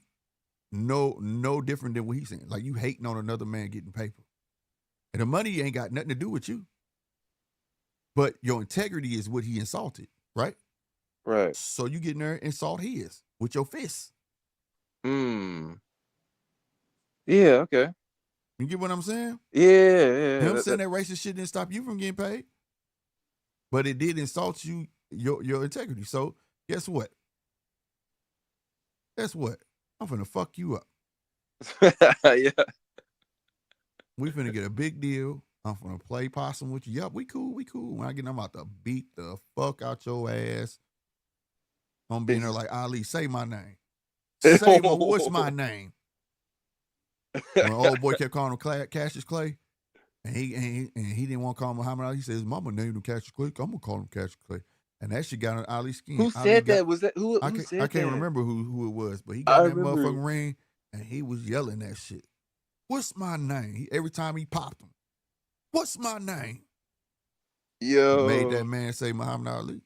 no different than what he's saying. Like, you hating on another man getting paper. And the money ain't got nothing to do with you. But your integrity is what he insulted, right? Right. So you get in there and insult his with your fists. Yeah, okay. You get what I'm saying? Yeah. Him saying that racist shit didn't stop you from getting paid. But it did insult you, your integrity. So guess what? I'm finna fuck you up. Yeah. We finna get a big deal. I'm gonna play possum with you. Yup, we cool. When I get, I'm about to beat the fuck out your ass. I'm being there like Ali. Say my name. Say what's my name? When old boy kept calling him Cassius Clay, and he didn't want to call him Muhammad Ali. He says, "Mama named him Cassius Clay. I'm gonna call him Cassius Clay." And that shit got on Ali's skin. Who said that? Was that who said that? I can't remember who it was, but he got that motherfucking ring, and he was yelling that shit. What's my name? Every time he popped him, what's my name? Yo, He made that man say Muhammad Ali.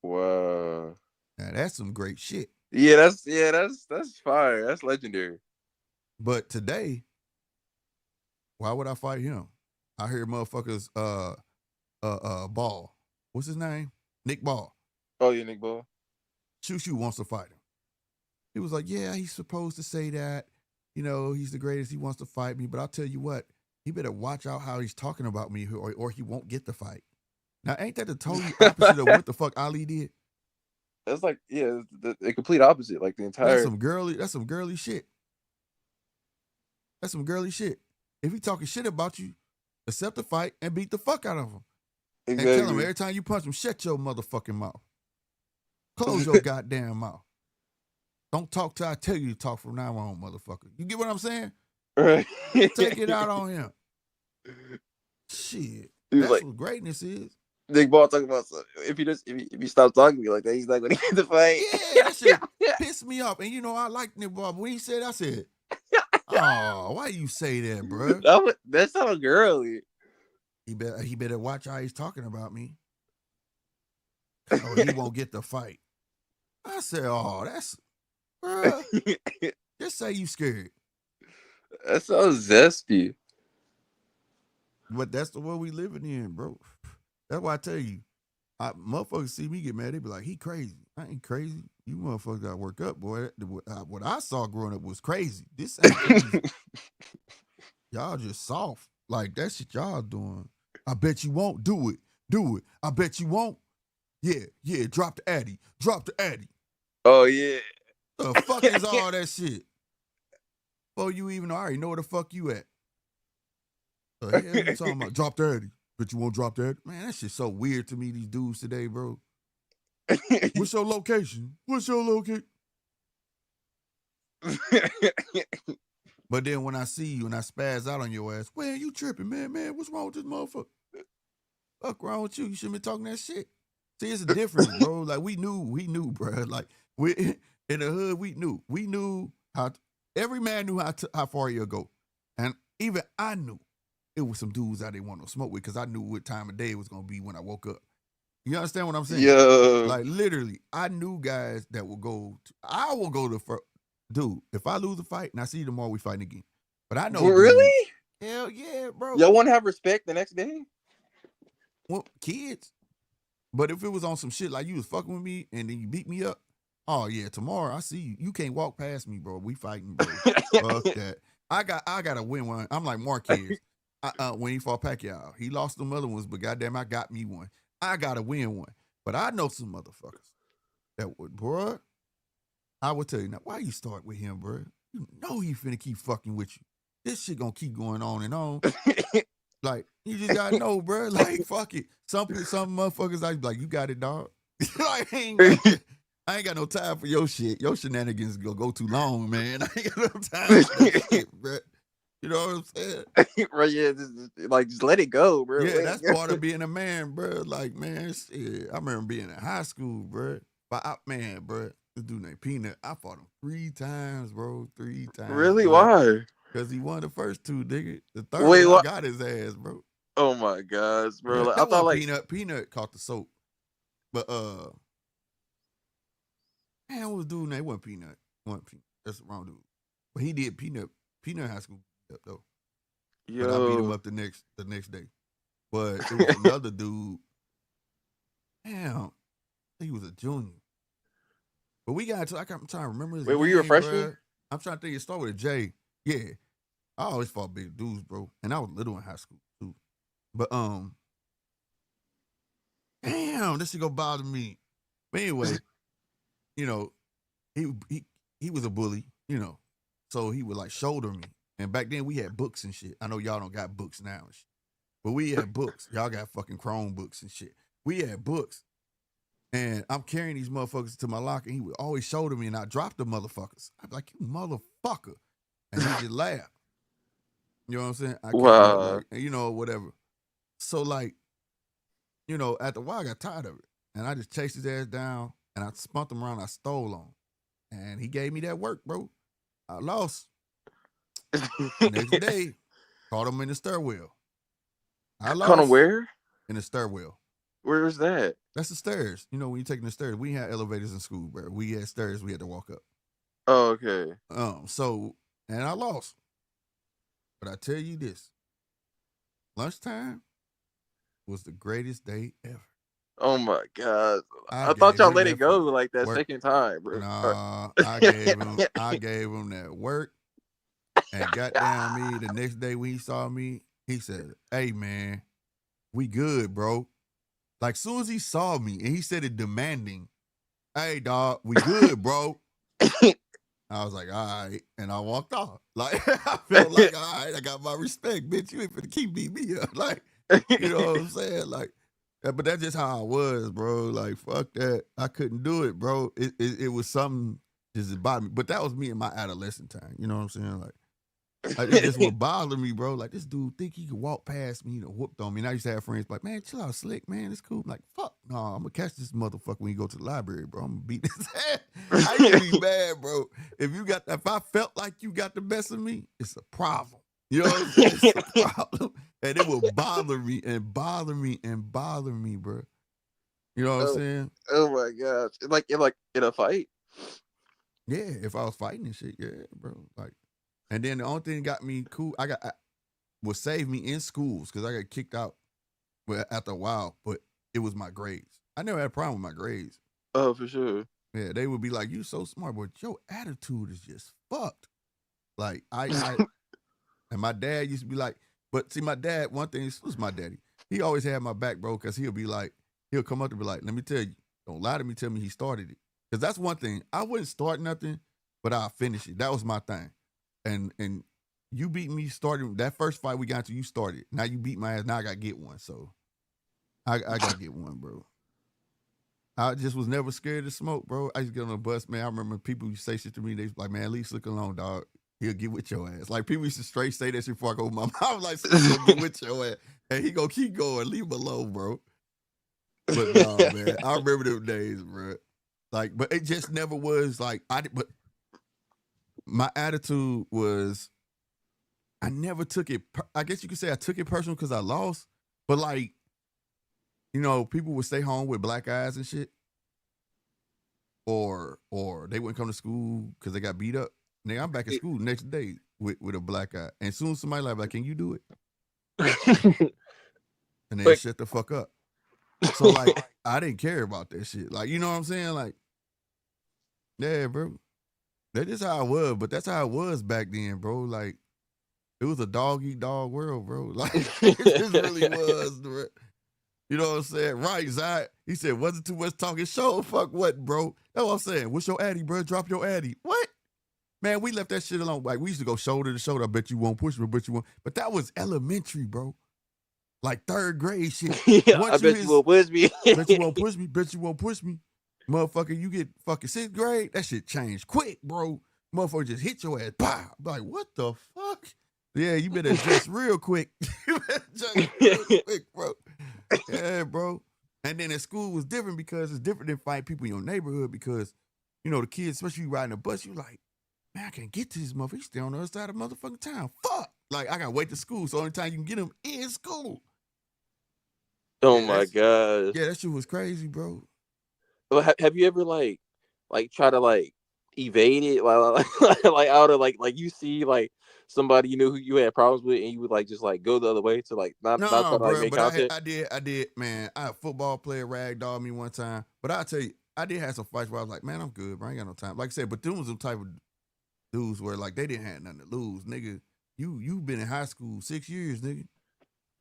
Wow. Now that's some great shit. Yeah, that's fire. That's legendary. But today, why would I fight him? I hear motherfuckers Ball. What's his name? Nick Ball. Oh yeah, Nick Ball. Shoo wants to fight him. He was like, yeah, he's supposed to say that. You know, he's the greatest. He wants to fight me. But I'll tell you what, he better watch out how he's talking about me or he won't get the fight. Now, ain't that the total opposite of what the fuck Ali did? That's like, yeah, the complete opposite. Like the entire. That's some girly shit. That's some girly shit. If he talking shit about you, accept the fight and beat the fuck out of him. Exactly. And tell him every time you punch him, shut your motherfucking mouth. Close your goddamn mouth. Don't talk till I tell you to talk from now on, motherfucker. You get what I'm saying? Right. Take it out on him. Shit. That's like, what greatness is. Nick Ball talking about if he stops talking to me like that, he's not gonna get the fight. Yeah, that shit pissed me off. And you know, I like Nick Ball, but when he said, I said, oh, why you say that, bro? That's so girly. He better watch how he's talking about me. Or he won't get the fight. I said, oh, that's bruh. Just say you scared. That's so zesty. But that's the world we living in, bro. That's why I tell you, motherfuckers see me get mad, they be like, he crazy. I ain't crazy. You motherfuckers got to work up, boy. What I saw growing up was crazy. This ain't crazy. Y'all just soft. Like, that shit y'all doing. I bet you won't. Do it. I bet you won't. Yeah. Drop the Addy. Oh, yeah. The fuck is all that shit? Before you even know, I already know where the fuck you at. The hell you talking about? Drop the Addy. But you won't drop that? Man, that shit's so weird to me, these dudes today, bro. What's your location? But then when I see you and I spaz out on your ass, well, you tripping, man, what's wrong with this motherfucker? Fuck wrong with you? You shouldn't be talking that shit. See, it's a difference, bro. Like, we knew, bro. Like, we in the hood, we knew how, every man knew how far he'll go. And even I knew it was some dudes I didn't want to smoke with because I knew what time of day it was going to be when I woke up. You understand what I'm saying? Yeah. Like, literally, I knew guys that will go, I will go to, dude, if I lose a fight and I see you tomorrow, we fighting again. But I know. Really? Dude, hell yeah, bro. Y'all want to have respect the next day? Well, kids. But if it was on some shit like you was fucking with me and then you beat me up, oh yeah, tomorrow I see you. You can't walk past me, bro. We fighting, bro. Fuck that. I got to win one. I'm like Marquez. When he fought Pacquiao, he lost them other ones, but goddamn, I got me one. I gotta win one. But I know some motherfuckers that would, bro. I would tell you now, why you start with him, bro? You know he finna keep fucking with you. This shit gonna keep going on and on. Like, you just gotta know, bro. Like, fuck it. Some motherfuckers like, you got it, dog. Like, I ain't got no time for your shit. Your shenanigans gonna go too long, man. I ain't got no time for that shit, bro. You know what I'm saying? Right, yeah, just let it go, bro. Yeah, that's part of being a man, bro. Like, man, shit. I remember being in high school, bro. But bro, this dude named Peanut, I fought him 3 times, bro. 3 times. Really? Bro. Why? Because he won the first 2, nigga. The third one, I got his ass, bro. Oh my gosh, bro. Yeah, like, I thought like Peanut caught the soap. But man, what was dude name? It wasn't Peanut. That's the wrong dude. But he did Peanut high school up though. Yo. But I beat him up the next day. But it was another dude. Damn, he was a junior. But we got to. I'm trying to remember his name. Were you a freshman? Bro. I'm trying to think. It started with a J. Yeah, I always fought big dudes, bro. And I was little in high school too. But damn, this shit gonna bother me. But anyway, you know, he was a bully, you know, so he would like shoulder me. And back then we had books and shit. I know y'all don't got books now and shit. But we had books. Y'all got fucking Chromebooks and shit. We had books. And I'm carrying these motherfuckers to my locker, and he would always shoulder me, and I drop the motherfuckers. I'd be like, you motherfucker. And he just laugh. You know what I'm saying? I can't, like, you know, whatever. So, like, you know, after a while, I got tired of it. And I just chased his ass down, and I spunked him around. I stole on him. And he gave me that work, bro. I lost. Next day, caught him in the stairwell. I lost. Caught him where? In the stairwell. Where was that? That's the stairs. You know, when you're taking the stairs, we had elevators in school, bro. We had stairs we had to walk up. Oh, okay. So, and I lost. But I tell you this, lunchtime was the greatest day ever. Oh my God. I thought y'all let it go like that second time, bro. Nah, I gave him that work. And goddamn me, the next day when he saw me, he said, hey man, we good, bro. Like soon as he saw me and he said it demanding, hey dog, we good, bro. I was like, all right. And I walked off. Like, I felt like, all right, I got my respect, bitch. You ain't finna keep beating me up. Like, you know what I'm saying? Like, but that's just how I was, bro. Like, fuck that. I couldn't do it, bro. It was something just about me. But that was me in my adolescent time. You know what I'm saying? Like it just would bother me, bro. Like, this dude think he could walk past me, whooped on me. And I used to have friends like, man, chill out, Slick, man. It's cool. I'm like, fuck, no, I'm going to catch this motherfucker when you go to the library, bro. I'm going to beat his ass. I used to be mad, bro. If I felt like you got the best of me, it's a problem. You know what I'm saying? It's a problem. And it will bother me and bother me and bother me, bro. You know what I'm saying? Oh, my gosh. Like in a fight? Yeah, if I was fighting and shit, yeah, bro. Like, and then the only thing that got me cool, would save me in schools because I got kicked out after a while, but it was my grades. I never had a problem with my grades. Oh, for sure. Yeah, they would be like, you so smart, but your attitude is just fucked. Like, and my dad used to be like, but see, my dad, one thing, this was my daddy. He always had my back, bro, because he'll come up to be like, let me tell you, don't lie to me, tell me he started it. Because that's one thing. I wouldn't start nothing, but I'll finish it. That was my thing. And you beat me starting that first fight we got to, you started. Now you beat my ass. Now I got to get one. So I got to get one, bro. I just was never scared to smoke, bro. I used to get on the bus, man. I remember people used to say shit to me. They was like, man, at least look alone, dog. He'll get with your ass. Like, people used to straight say that shit before I go with my mom. I was like, he'll get with your ass. And he gonna keep going. Leave him alone, bro. But no, man. I remember them days, bro. Like, but it just never was like, but my attitude was, I never took it, I guess you could say I took it personal because I lost. But like, you know, people would stay home with black eyes and shit. Or they wouldn't come to school because they got beat up. Nigga, I'm back at school next day with a black eye. And soon as somebody like, can you do it? And then shut the fuck up. So like, I didn't care about that shit. Like, you know what I'm saying? Like, yeah, bro. That is how it was, but that's how it was back then, bro. Like, it was a dog-eat-dog world, bro. Like, it just really was, bro. You know what I'm saying? Right, Zai. He said, wasn't too much talking. Show fuck what, bro? That's what I'm saying. What's your addy, bro? Drop your addy. What? Man, we left that shit alone. Like, we used to go shoulder to shoulder. I bet you won't push me, but you won't. But that was elementary, bro. Like third grade shit. Yeah, I bet you won't push me. Bet you won't push me. Bet you won't push me. Motherfucker, you get fucking 6th grade. That shit changed quick, bro. Motherfucker just hit your ass. Bah. Like, what the fuck? Yeah, you better adjust real quick. You better adjust real quick, bro. Yeah, bro. And then at school was different because it's different than fighting people in your neighborhood because, you know, the kids, especially you riding a bus, you like, man, I can't get to this motherfucker. He's still on the other side of motherfucking town. Fuck. Like, I got to wait to school. So the only time you can get him is school. Oh, my gosh. Yeah, that shit was crazy, bro. Well, have you ever, like try to, like, evade it? Like out of, like you see, like, somebody you knew who you had problems with and you would, like, just, like, go the other way to, like, not try to, like, make contact? I did, man. I had a football player ragdoll me one time. But I'll tell you, I did have some fights where I was like, man, I'm good, bro. I ain't got no time. Like I said, but them was some type of dudes where, like, they didn't have nothing to lose. Nigga, you been in high school 6 years, nigga.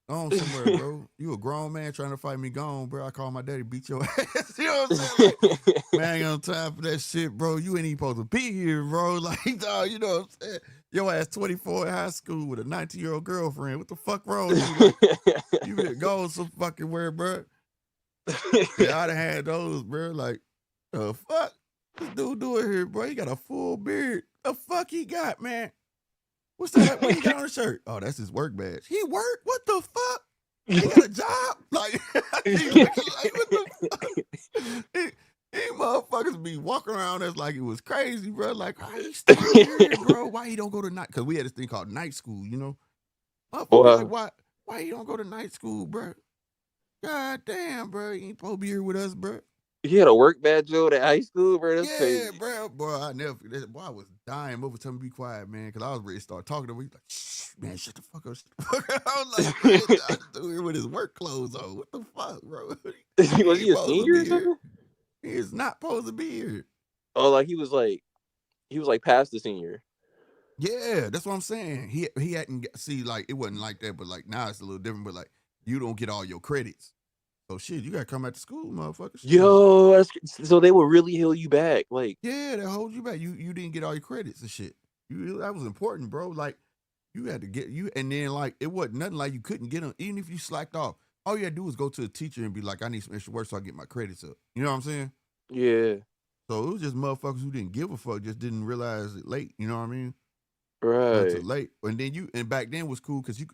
on somewhere, bro. You a grown man trying to fight me, gone, bro. I call my daddy, beat your ass. You know what I'm saying? Like, man, I ain't got no time for that shit, bro. You ain't even supposed to be here, bro. Like, dog, you know what I'm saying? Your ass 24 in high school with a 19-year-old girlfriend. What the fuck wrong with you? Like, you been going some fucking where, bro? Yeah, I'd have had those, bro. Like, the fuck? This dude doing here, bro? He got a full beard. The fuck he got, man? What's that? What he got on his shirt? Oh, that's his work badge. He work? What the fuck? He got a job? Like, he looking like, what the fuck? He motherfuckers be walking around as like it was crazy, bro. Like, why he still here, bro? Why he don't go to night? Because we had this thing called night school, you know? Motherfuckers like, why he don't go to night school, bro? God damn, bro. He ain't supposed to be here with us, bro. He had a work badge at high school, bro. That's crazy. Bro. Boy, I never. Boy, I was dying over telling me be quiet, man, because I was ready to start talking to him. He's like, shh, man, shut the fuck up. Shut the fuck up. I was like, man, I still here with his work clothes on. What the fuck, bro? Was he a senior or something? He is not supposed to be here. Oh, like he was like past the senior. Yeah, that's what I'm saying. He hadn't see, like, it wasn't like that, but like now it's a little different. But like, you don't get all your credits. So shit, you gotta come back to school, motherfuckers. Yo, so they will really heal you back, like. Yeah, they hold you back. You didn't get all your credits and shit. That was important, bro. Like, you had to get you, and then like it wasn't nothing like you couldn't get them, even if you slacked off. All you had to do was go to a teacher and be like, I need some extra work so I get my credits up. You know what I'm saying? Yeah. So it was just motherfuckers who didn't give a fuck, just didn't realize it late. You know what I mean? Right. Too late. And back then was cool because you,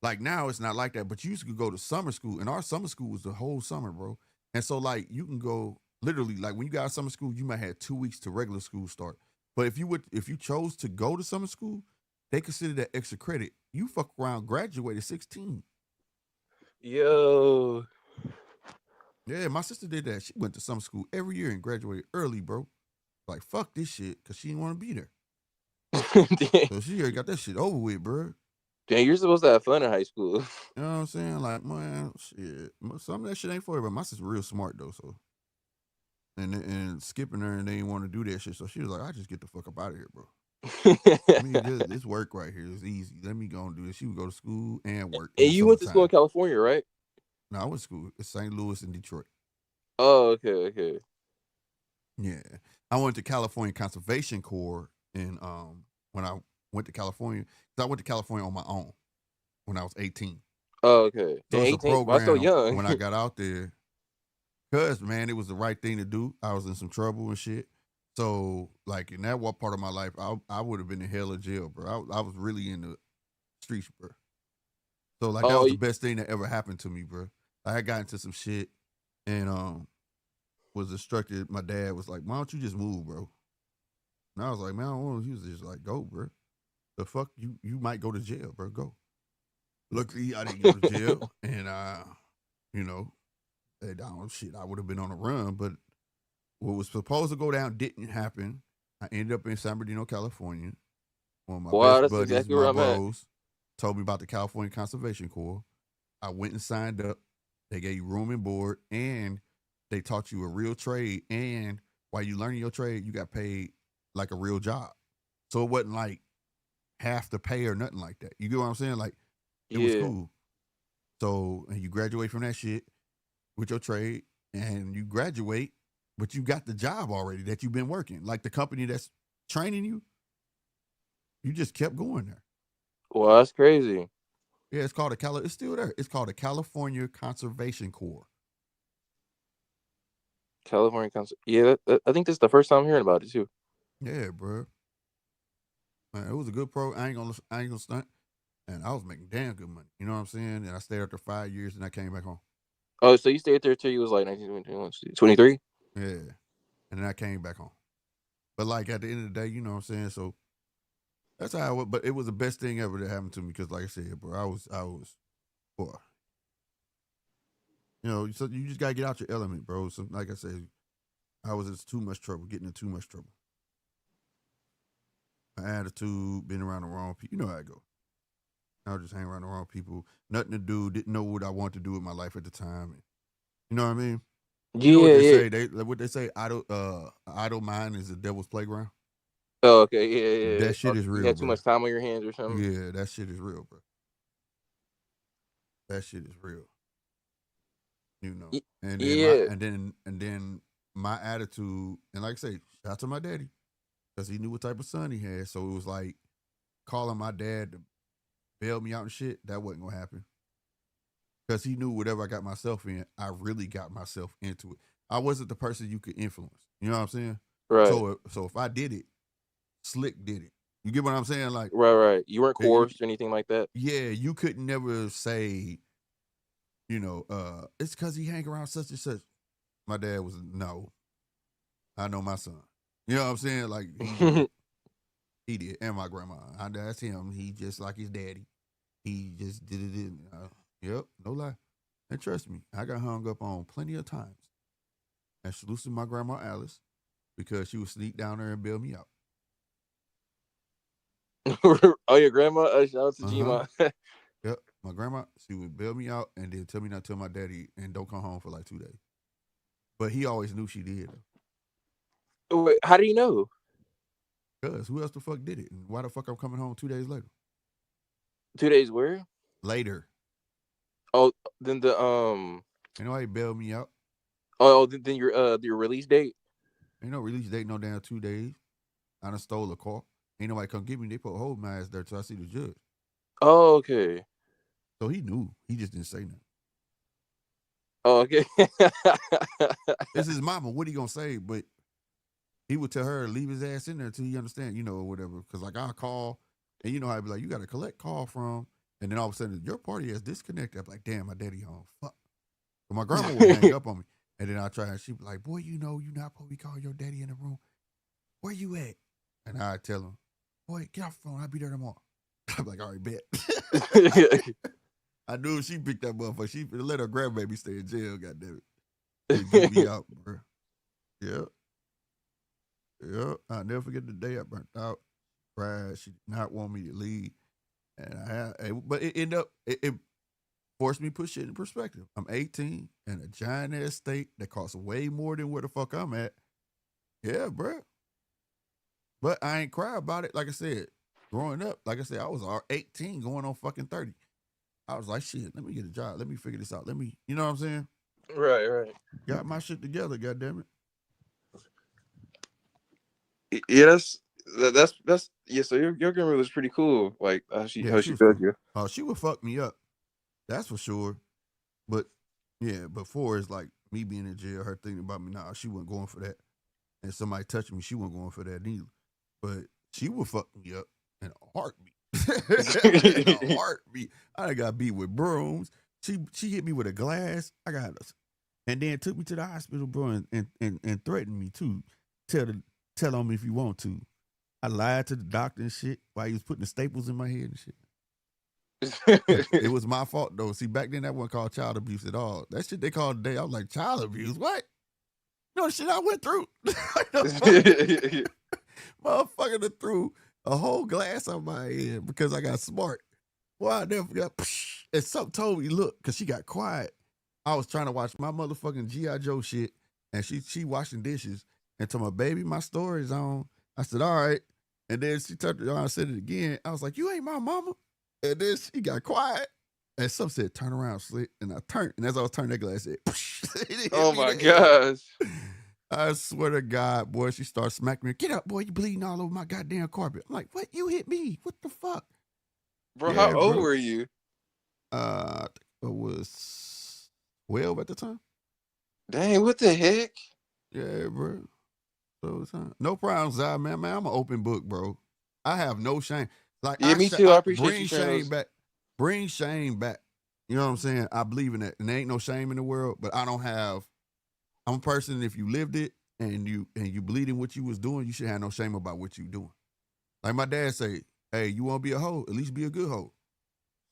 like now it's not like that, but you used to go to summer school, and our summer school was the whole summer, bro. And so like you can go literally, like when you got out of summer school, you might have 2 weeks to regular school start. But if you chose to go to summer school, they consider that extra credit. You fuck around, graduate at 16. Yo. Yeah, my sister did that. She went to summer school every year and graduated early, bro. Like, fuck this shit, because she didn't want to be there. So she already got that shit over with, bro. Dang, you're supposed to have fun in high school. You know what I'm saying? Like, man, shit. Some of that shit ain't for her, but my sister's real smart, though, so. And skipping her, and they didn't want to do that shit, so she was like, I just get the fuck up out of here, bro. I mean, this work right here is easy. Let me go and do this. She would go to school and work. And you went to school in California, right? No, I went to school in St. Louis and Detroit. Oh, okay. Yeah. I went to California Conservation Corps, and when I went to California, because I went to California on my own when I was 18. Oh, okay. So it's a program. Why so young? When I got out there, because, man, it was the right thing to do. I was in some trouble and shit. So, like, in that one part of my life, I would have been in hell or jail, bro. I was really in the streets, bro. So, like, that was the best thing that ever happened to me, bro. I got into some shit and was instructed. My dad was like, why don't you just move, bro? And I was like, man, I don't want to. He was just like, go, bro. The fuck? You might go to jail, bro. Go. Luckily, I didn't go to jail. And, you know, I would have been on a run, but what was supposed to go down didn't happen. I ended up in San Bernardino, California. One of my best buddies, exactly my bros, told me about the California Conservation Corps. I went and signed up. They gave you room and board, and they taught you a real trade. And while you learning your trade, you got paid like a real job. So it wasn't like half the pay or nothing like that. You get what I'm saying? Like, it was cool. So, and you graduate from that shit with your trade, and you graduate, but you got the job already that you've been working. Like the company that's training you, you just kept going there. Well, that's crazy. Yeah, it's called it's still there. It's called the California Conservation Corps. California Yeah, I think this is the first time I'm hearing about it too. Yeah, bro. Man, it was a good pro. I ain't gonna stunt. And I was making damn good money. You know what I'm saying? And I stayed up there 5 years and I came back home. Oh, so you stayed there till you was like 23? Yeah. And then I came back home. But like at the end of the day, you know what I'm saying? So that's how I went. But it was the best thing ever that happened to me because, like I said, bro, I was, boy. You know, so you just gotta get out your element, bro. So, like I said, I was in too much trouble, getting in too much trouble. My attitude, been around the wrong people. You know how I go. I was just hanging around the wrong people. Nothing to do. Didn't know what I wanted to do with my life at the time. And, you know what I mean? You know what they say? What they say? Idle mind is the devil's playground. Oh, okay, yeah. That shit is real. You had too much time on your hands or something. Yeah, that shit is real, bro. that shit is real. You know. And then my attitude, and like I say, shout out to my daddy, because he knew what type of son he had. So it was like calling my dad to bail me out and shit, that wasn't gonna happen. Because he knew whatever I got myself in, I really got myself into it. I wasn't the person you could influence. You know what I'm saying? Right. So if I did it, Slick did it. You get what I'm saying? Like, right. You weren't coerced or anything like that. Yeah, you couldn't never say, you know, it's because he hang around such and such. My dad was, no, I know my son. You know what I'm saying? Like, he did. And my grandma. That's him. He just like his daddy. He just did it. Yep, no lie. And trust me, I got hung up on plenty of times. And salute to my grandma Alice, because she would sneak down there and bail me out. Oh, your grandma? Shout out to G-Ma. Yep, my grandma, she would bail me out and then tell me not to tell my daddy and don't come home for like 2 days. But he always knew she did. Wait, how do you know? Because who else the fuck did it? And why the fuck I'm coming home 2 days later? 2 days where? Later. Oh, then the Ain't nobody bailed me out. Oh, then your release date? Ain't no release date, no damn 2 days. I done stole a car. Ain't nobody come get me. They put a hold my ass there till I see the judge. Oh, okay. So he knew. He just didn't say nothing. Oh, okay. This is mama. What he gonna say? But he would tell her to leave his ass in there until he understand, you know, or whatever. Because like I'll call, and you know I'd be like, you got to collect call from, and then all of a sudden your party has disconnected. I'm like, damn, my daddy home. Fuck. But my grandma would hang up on me, and then I try, and she'd be like, boy, you know, you not supposed to be calling your daddy in the room. Where you at? And I tell him, boy, get off the phone. I'll be there tomorrow. I'm like, all right, bet. I knew if she picked that motherfucker, she let her grandbaby stay in jail, goddamn it. They beat me out, bro. Yep. I'll never forget the day I burnt out. Cried. She did not want me to leave. And but it ended up, it forced me to put shit in perspective. I'm 18 in a giant ass state that costs way more than where the fuck I'm at. Yeah, bro. But I ain't cry about it. Like I said, growing up, like I said, I was 18 going on fucking 30. I was like, shit, let me get a job. Let me figure this out. You know what I'm saying? Right. Got my shit together, goddammit. Yeah, that's yeah. So your grandma was pretty cool. Like how she felt cool. you. Oh, she would fuck me up. That's for sure. But yeah, before it's like me being in jail, her thinking about me. Nah, she wasn't going for that. And somebody touching me, she wasn't going for that neither. But she would fuck me up in a heartbeat. In a heartbeat. I got beat with brooms. She hit me with a glass. I got us. And then took me to the hospital, bro, and threatened me too. Tell on me if you want to. I lied to the doctor and shit while he was putting the staples in my head and shit. It was my fault though. See, back then that wasn't called child abuse at all. That shit they called today, I was like, child abuse? What? You know the shit I went through? Motherfucker that threw a whole glass on my head because I got smart. Well, I never forgot. And something told me, look, because she got quiet. I was trying to watch my motherfucking G.I. Joe shit, and she washing dishes. And told my baby, my story's on. I said, all right. And then she turned it on and said it again. I was like, you ain't my mama. And then she got quiet. And some said, turn around, Slick. And I turned. And as I was turning that glass, it oh my gosh. I swear to God, boy, she started smacking me. Get up, boy, you bleeding all over my goddamn carpet. I'm like, what? You hit me. What the fuck? Bro, yeah, how old were you? I was 12 at the time. Dang, what the heck? Yeah, bro. So no problems, man. I'm an open book, bro. I have no shame. Like, yeah, me too. I appreciate bring shame back. Bring shame back. You know what I'm saying? I believe in that. And there ain't no shame in the world, but I'm a person, if you lived it and you believe in what you was doing, you should have no shame about what you doing. Like my dad say, hey, you want to be a hoe? At least be a good hoe.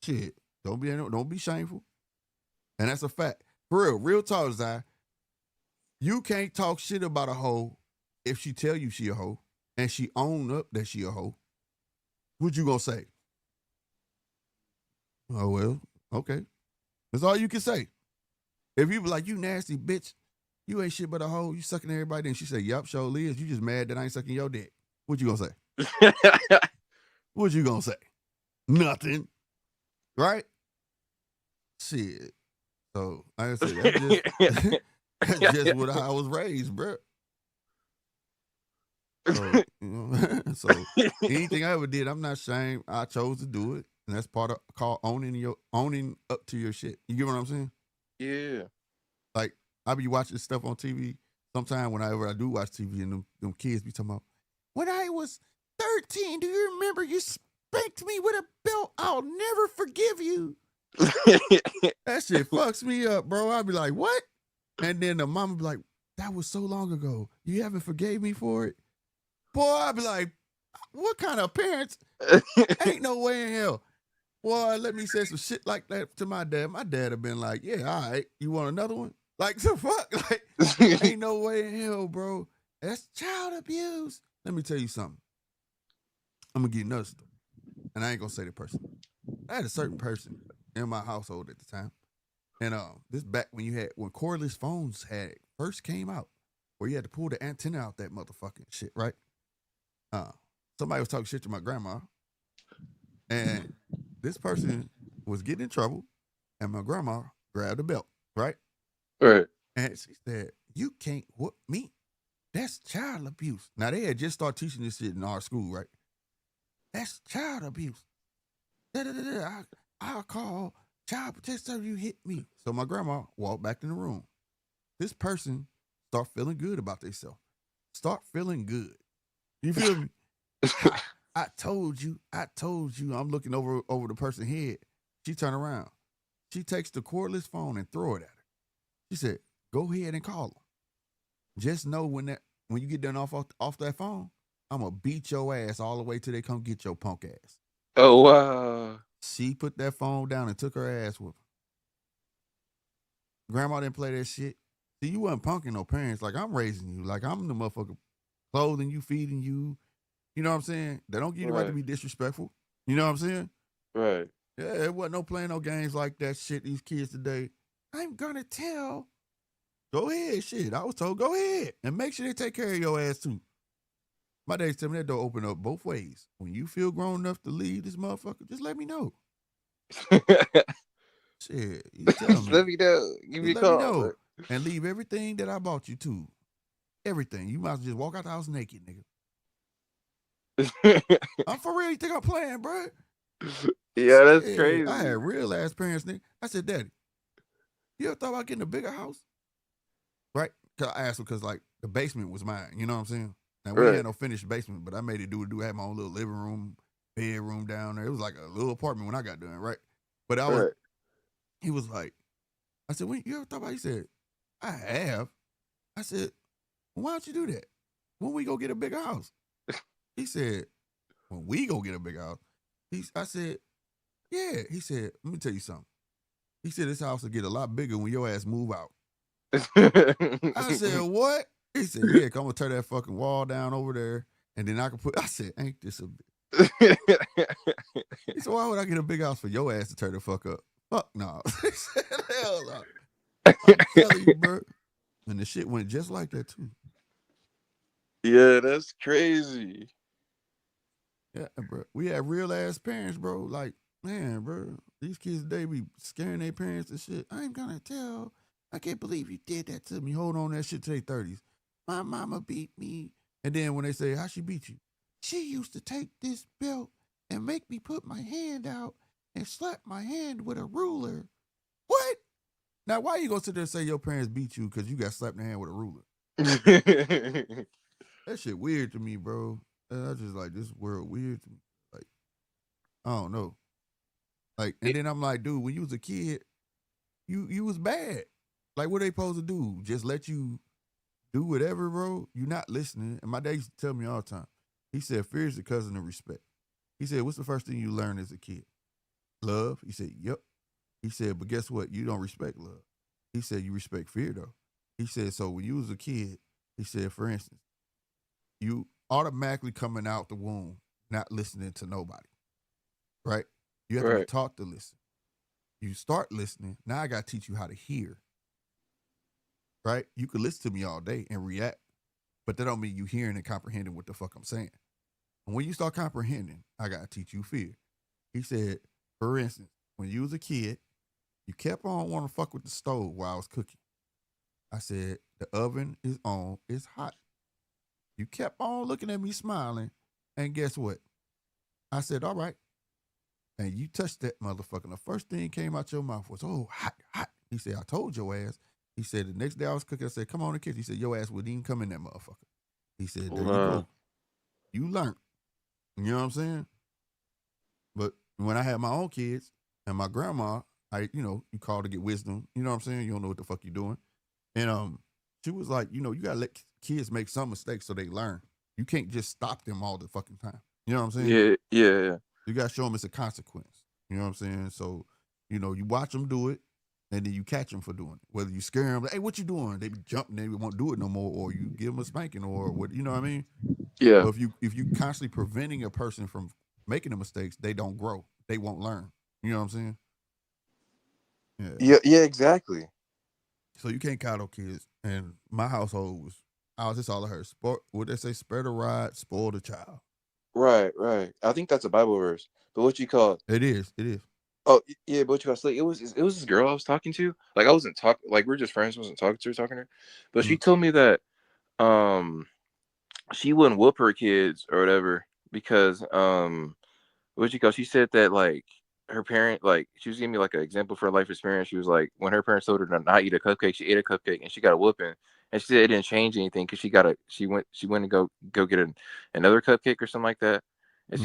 Shit. Don't be shameful. And that's a fact. For real talk, Zai. You can't talk shit about a hoe if she tell you she a hoe and she own up that she a hoe. What you gonna say? Oh, well, okay. That's all you can say. If you be like, you nasty bitch, you ain't shit but a hoe, you sucking everybody, and she say, yup, sure is. You just mad that I ain't sucking your dick. What you gonna say? What you gonna say? Nothing. Right? Shit. So, like I said, that's just, that's just what I was raised, bro. So, so anything I ever did, I'm not ashamed. I chose to do it. And that's part of called owning up to your shit. You get what I'm saying? Yeah. Like, I be watching stuff on TV. Sometimes whenever I do watch TV and them kids be talking about, when I was 13, do you remember you spanked me with a belt? I'll never forgive you. That shit fucks me up, bro. I'll be like, what? And then the mama be like, that was so long ago. You haven't forgave me for it? Boy, I'll be like, what kind of parents? Ain't no way in hell. Boy, let me say some shit like that to my dad. My dad have been like, yeah, all right. You want another one? Like, the fuck? Like, ain't no way in hell, bro. That's child abuse. Let me tell you something. I'm going to get another story. And I ain't going to say the person. I had a certain person in my household at the time. And this back when cordless phones first came out, where you had to pull the antenna out that motherfucking shit, right? Somebody was talking shit to my grandma. And this person was getting in trouble, and my grandma grabbed the belt, right? Right. And she said, you can't whoop me. That's child abuse. Now, they had just started teaching this shit in our school, right? That's child abuse. I'll call child protector if you hit me. So my grandma walked back in the room. This person start feeling good about themselves. Start feeling good. You feel me? I told you. I'm looking over the person's head. She turned around. She takes the cordless phone and throw it at her. She said, go ahead and call them. Just know when you get done off that phone, I'm going to beat your ass all the way till they come get your punk ass. Oh, wow. She put that phone down and took her ass with her. Grandma didn't play that shit. See, you wasn't punking no parents. Like, I'm raising you. Like, I'm the motherfucker clothing you, feeding you. You know what I'm saying? They don't give you the right to be disrespectful. You know what I'm saying? Right. Yeah, it wasn't no playing no games like that shit. These kids today, I'm going to tell. Go ahead, shit. I was told, go ahead. And make sure they take care of your ass, too. My dad's telling me that door open up both ways. When you feel grown enough to leave this motherfucker, just let me know. Shit, you tell me. Let me know. Give me a call. Let me know. And leave everything that I bought you, too. Everything. You might as well just walk out the house naked, nigga. I'm for real. You think I'm playing, bro? Yeah, that's crazy. I had real ass parents, nigga. I said, Daddy, you ever thought about getting a bigger house? Right? Cause I asked him because like the basement was mine. You know what I'm saying? Now we had no finished basement, but I made it do. I had my own little living room, bedroom down there. It was like a little apartment when I got done, right? But he was like, I said, when you ever thought about it? He said, I have. I said, well, why don't you do that? When we go get a bigger house? He said, when we go get a bigger house? I said, yeah. He said, let me tell you something. He said, this house will get a lot bigger when your ass move out. I said, what? He said, yeah, I'm going to tear that fucking wall down over there, and then I can I said, ain't this a bitch? He said, why would I get a big house for your ass to tear the fuck up? Fuck no. He said, hell no. I'm telling you, bro. And the shit went just like that, too. Yeah, that's crazy. Yeah, bro. We had real ass parents, bro. Like, man, bro, these kids, they be scaring their parents and shit. I ain't gonna tell. I can't believe you did that to me. Hold on that shit to their 30s. My mama beat me. And then when they say, how she beat you? She used to take this belt and make me put my hand out and slap my hand with a ruler. What? Now, why you gonna sit there and say your parents beat you because you got slapped in the hand with a ruler? That shit weird to me, bro. And I just like, this world weird to me. Like, I don't know. Like, and then I'm like, dude, when you was a kid, you was bad. Like, what they supposed to do? Just let you do whatever, bro? You not listening. And my dad used to tell me all the time. He said, fear is the cousin of respect. He said, what's the first thing you learn as a kid? Love? He said, yep. He said, but guess what? You don't respect love. He said, you respect fear, though. He said, so when you was a kid, he said, for instance, you automatically coming out the womb, not listening to nobody, right? You have to be taught to listen. You start listening. Now I got to teach you how to hear, right? You could listen to me all day and react, but that don't mean you hearing and comprehending what the fuck I'm saying. And when you start comprehending, I got to teach you fear. He said, for instance, when you was a kid, You kept on wanting to fuck with the stove while I was cooking. I said, the oven is on, it's hot. You kept on looking at me smiling, and guess what? I said, all right. And you touched that motherfucker. And the first thing came out your mouth was, oh, hot, hot. He said, I told your ass. He said, the next day I was cooking, I said, come on in the kitchen. He said, your ass wouldn't even come in that motherfucker. He said, there you go. You learned. You know what I'm saying? But when I had my own kids and my grandma, you call to get wisdom. You know what I'm saying? You don't know what the fuck you're doing. And she was like, you gotta let kids make some mistakes so they learn. You can't just stop them all the fucking time. You know what I'm saying? Yeah. You gotta show them it's a consequence. You know what I'm saying? So, you watch them do it, and then you catch them for doing it. Whether you scare them, like, hey, what you doing? They be jumping, they won't do it no more, or you give them a spanking, or what? You know what I mean? Yeah. But if you constantly preventing a person from making the mistakes, they don't grow. They won't learn. You know what I'm saying? Yeah, exactly. So you can't coddle kids. And my household was all I heard. What they say? Spare the rod, spoil the child. Right. I think that's a Bible verse. But what you call it? It is. Oh yeah, but what you call it was this girl I was talking to. Like I wasn't talking. Like we're just friends. I wasn't talking to her. But she told me that she wouldn't whoop her kids or whatever because she said that like her parent, like she was giving me like an example for a life experience. She was like, when her parents told her to not eat a cupcake, she ate a cupcake and she got a whooping. And she said it didn't change anything because she went and go get another cupcake or something like that. And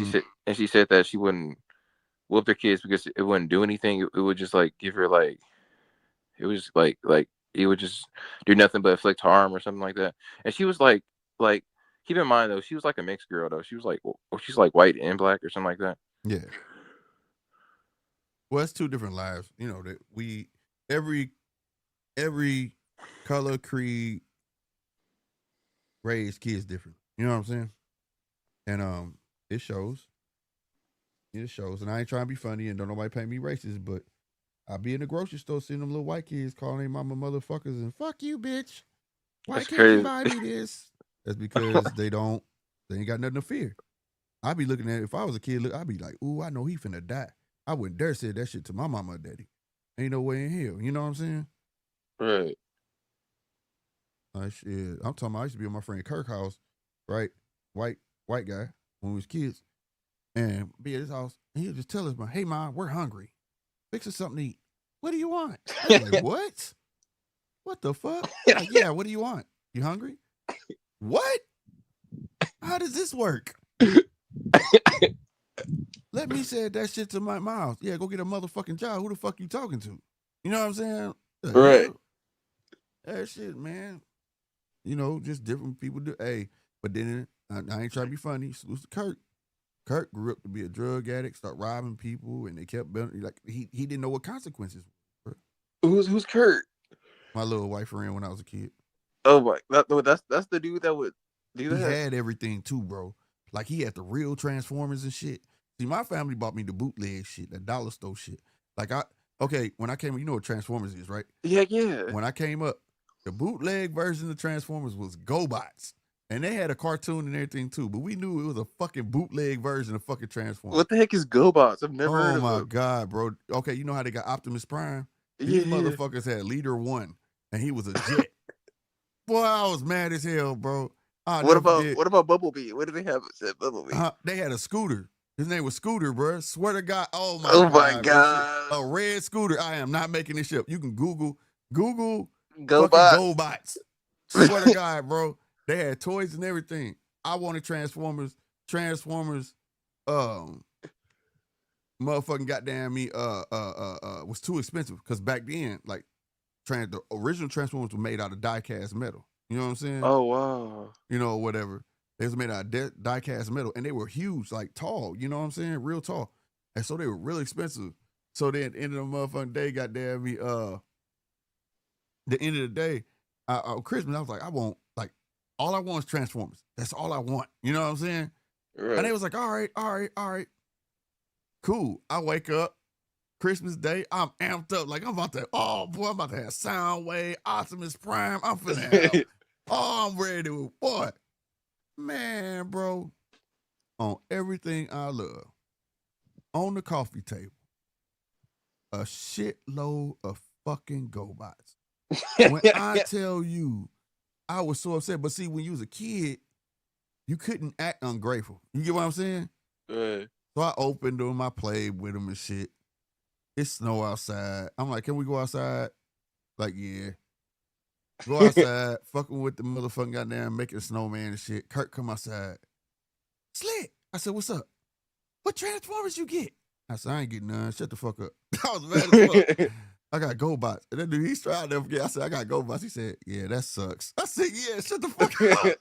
she said that she wouldn't whoop their kids because it wouldn't do anything. It would just like give her like, it was like it would just do nothing but inflict harm or something like that. And she was like keep in mind though, she was like a mixed girl though. She was like, she's like white and black or something like that. Yeah. Well, it's two different lives. That we every color, creed, raise kids different. You know what I'm saying? And it shows. It shows. And I ain't trying to be funny and don't nobody pay me racist, but I be in the grocery store seeing them little white kids calling their mama motherfuckers and fuck you, bitch. Why can't you buy me this? That's because they ain't got nothing to fear. I be looking at it, if I was a kid, I'd be like, ooh, I know he finna die. I wouldn't dare say that shit to my mama or daddy. Ain't no way in hell. You know what I'm saying? Right. Shit. I'm talking about I used to be at my friend Kirk house, right? White guy when we was kids. And be at his house, and he'll just tell us, hey, Mom, we're hungry. Fix us something to eat. What do you want? I was like, what? What the fuck? Like, yeah, what do you want? You hungry? What? How does this work? Let me say that shit to my mouth. Yeah, go get a motherfucking job. Who the fuck you talking to? You know what I'm saying? Right. Hell? That shit, man. Just different people do. Hey, but then I ain't trying to be funny. Salute to Kirk. Kirk grew up to be a drug addict, start robbing people, and they kept like he didn't know what consequences were. Who's Kurt? My little white friend when I was a kid. Oh my, that's the dude that would do that. He had everything too, bro. Like he had the real Transformers and shit. See, my family bought me the bootleg shit, the dollar store shit. Like when I came up, you know what Transformers is, right? Yeah. When I came up, the bootleg version of Transformers was GoBots. And they had a cartoon and everything too, but we knew it was a fucking bootleg version of fucking Transformers. What the heck is GoBots? I've never heard of them. Oh my God, bro. Okay, you know how they got Optimus Prime? These motherfuckers had Leader 1, and he was a jet. Boy, I was mad as hell, bro. What about Bumblebee? What did they have? Bumblebee. They had a scooter. His name was Scooter, bro. Swear to God. Oh my God. A red scooter. I am not making this shit up. You can Google GoBots. Swear to God, bro. They had toys and everything. I wanted Transformers. Motherfucking goddamn me was too expensive because back then, like, the original Transformers were made out of die-cast metal. You know what I'm saying? Oh wow. Whatever. They was made out of die-cast metal, and they were huge, like tall. You know what I'm saying? Real tall. And so they were really expensive. So then, at the end of the motherfucking day, goddamn me, the end of the day, Christmas, I was like, all I want is Transformers. That's all I want. You know what I'm saying? Right. And they was like, all right. Cool. I wake up, Christmas Day, I'm amped up. Like, I'm about to have Soundwave, Optimus Prime. I'm finna have, I'm ready to, boy. Man, bro, on everything I love, on the coffee table, a shitload of fucking GoBots. When I tell you, I was so upset. But see, when you was a kid, you couldn't act ungrateful. You get what I'm saying? Right. So I opened them, I played with them and shit. It's snow outside. I'm like, can we go outside? Like, yeah. Go outside, fucking with the motherfucking goddamn making a snowman and shit. Kurt come outside. Slick. I said, what's up? What Transformers you get? I said, I ain't getting none. Shut the fuck up. I was mad as fuck. I got GoBots. And that dude, he's trying to never forget. I said, I got GoBots. He said, yeah, that sucks. I said, yeah, shut the fuck up.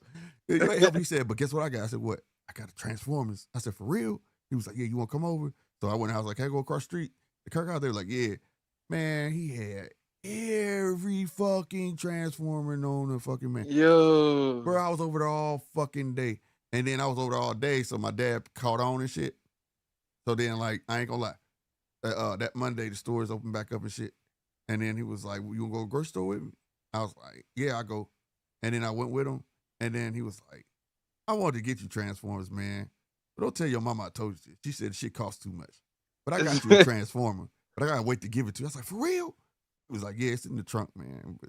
You ain't help me. He said, but guess what I got? I said, what? I got the Transformers. I said, for real? He was like, yeah, you want to come over? So I went and I was like, can I go across the street? The Kirk out there like, yeah. Man, he had every fucking Transformer known to fucking man. Yo. Bro, I was over there all fucking day. And then I was over there all day, so my dad caught on and shit. So then, like, I ain't gonna lie. That Monday, the stores opened back up and shit. And then he was like, well, you wanna go to the grocery store with me? I was like, yeah, I go. And then I went with him. And then he was like, I wanted to get you Transformers, man. But don't tell your mama I told you this. She said the shit costs too much. But I got you a Transformer. But I gotta wait to give it to you. I was like, for real? He was like, yeah, it's in the trunk, man. But,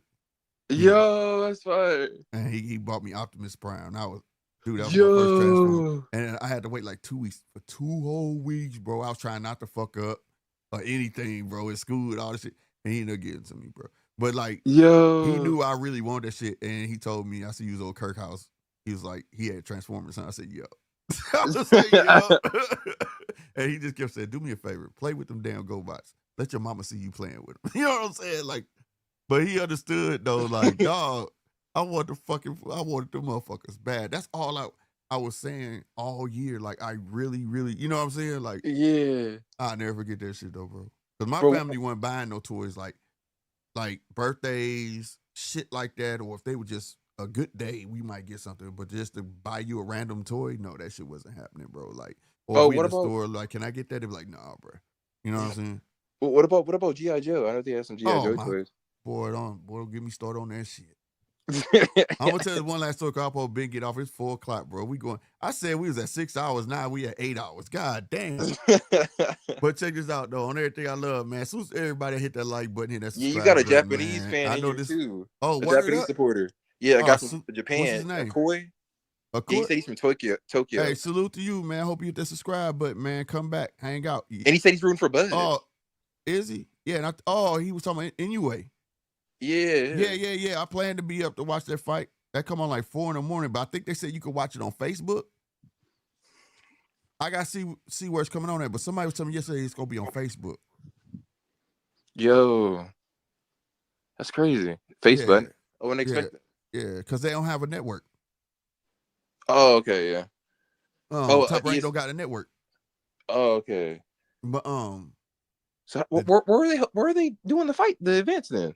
yo, that's fire. And he bought me Optimus Prime. I was, dude, that was my first Transformer. And I had to wait like 2 weeks. For 2 whole weeks, bro. I was trying not to fuck up or anything, bro, in school and all this shit. And he ended up getting to me, bro. But like, yo, he knew I really wanted that shit. And he told me, I said, you was over Kirk house. He was like, he had Transformers. And I said, yo. I was like, yo. And he just kept saying, do me a favor. Play with them damn GoBots. Let your mama see you playing with them. You know what I'm saying? Like, but he understood, though, like, dog, I wanted them motherfuckers bad. That's all I was saying all year. Like, I really, really, you know what I'm saying? Like, yeah. I'll never forget that shit, though, bro. Because my family wasn't buying no toys like birthdays, shit like that, or if they were just a good day, we might get something. But just to buy you a random toy, no, that shit wasn't happening, bro. Like, or we in the store, like, can I get that? They'd be like, nah, bro. You know what I'm saying? What about G.I. Joe? I know they have some G.I. Joe toys. Boy, don't get me started on that shit. I'm gonna tell you one last story. I'll big get off. It's 4:00, bro. We going. I said we was at 6 hours. Now we at 8 hours. God damn. But check this out though. On everything I love, man. As soon as everybody hit that like button, hit that subscribe you got a button, Japanese man. fan I in know here this too. Oh, a Japanese supporter. Yeah, I got from Japan. What's his name? Akoi. Yeah, he said he's from Tokyo. Hey, salute to you, man. Hope you hit that subscribe button, man. Come back, hang out. And he said he's rooting for Bud. Oh, is he? Yeah. He was talking about anyway. Yeah. I plan to be up to watch that fight. That come on like 4 a.m, but I think they said you could watch it on Facebook. I gotta see where it's coming on at, but somebody was telling me yesterday it's gonna be on Facebook. Yo, that's crazy. Facebook. Yeah. I wouldn't expect that. Yeah, because they don't have a network. Oh, okay, yeah. Top Rank don't got a network. Oh, okay. But so where are they doing the events then?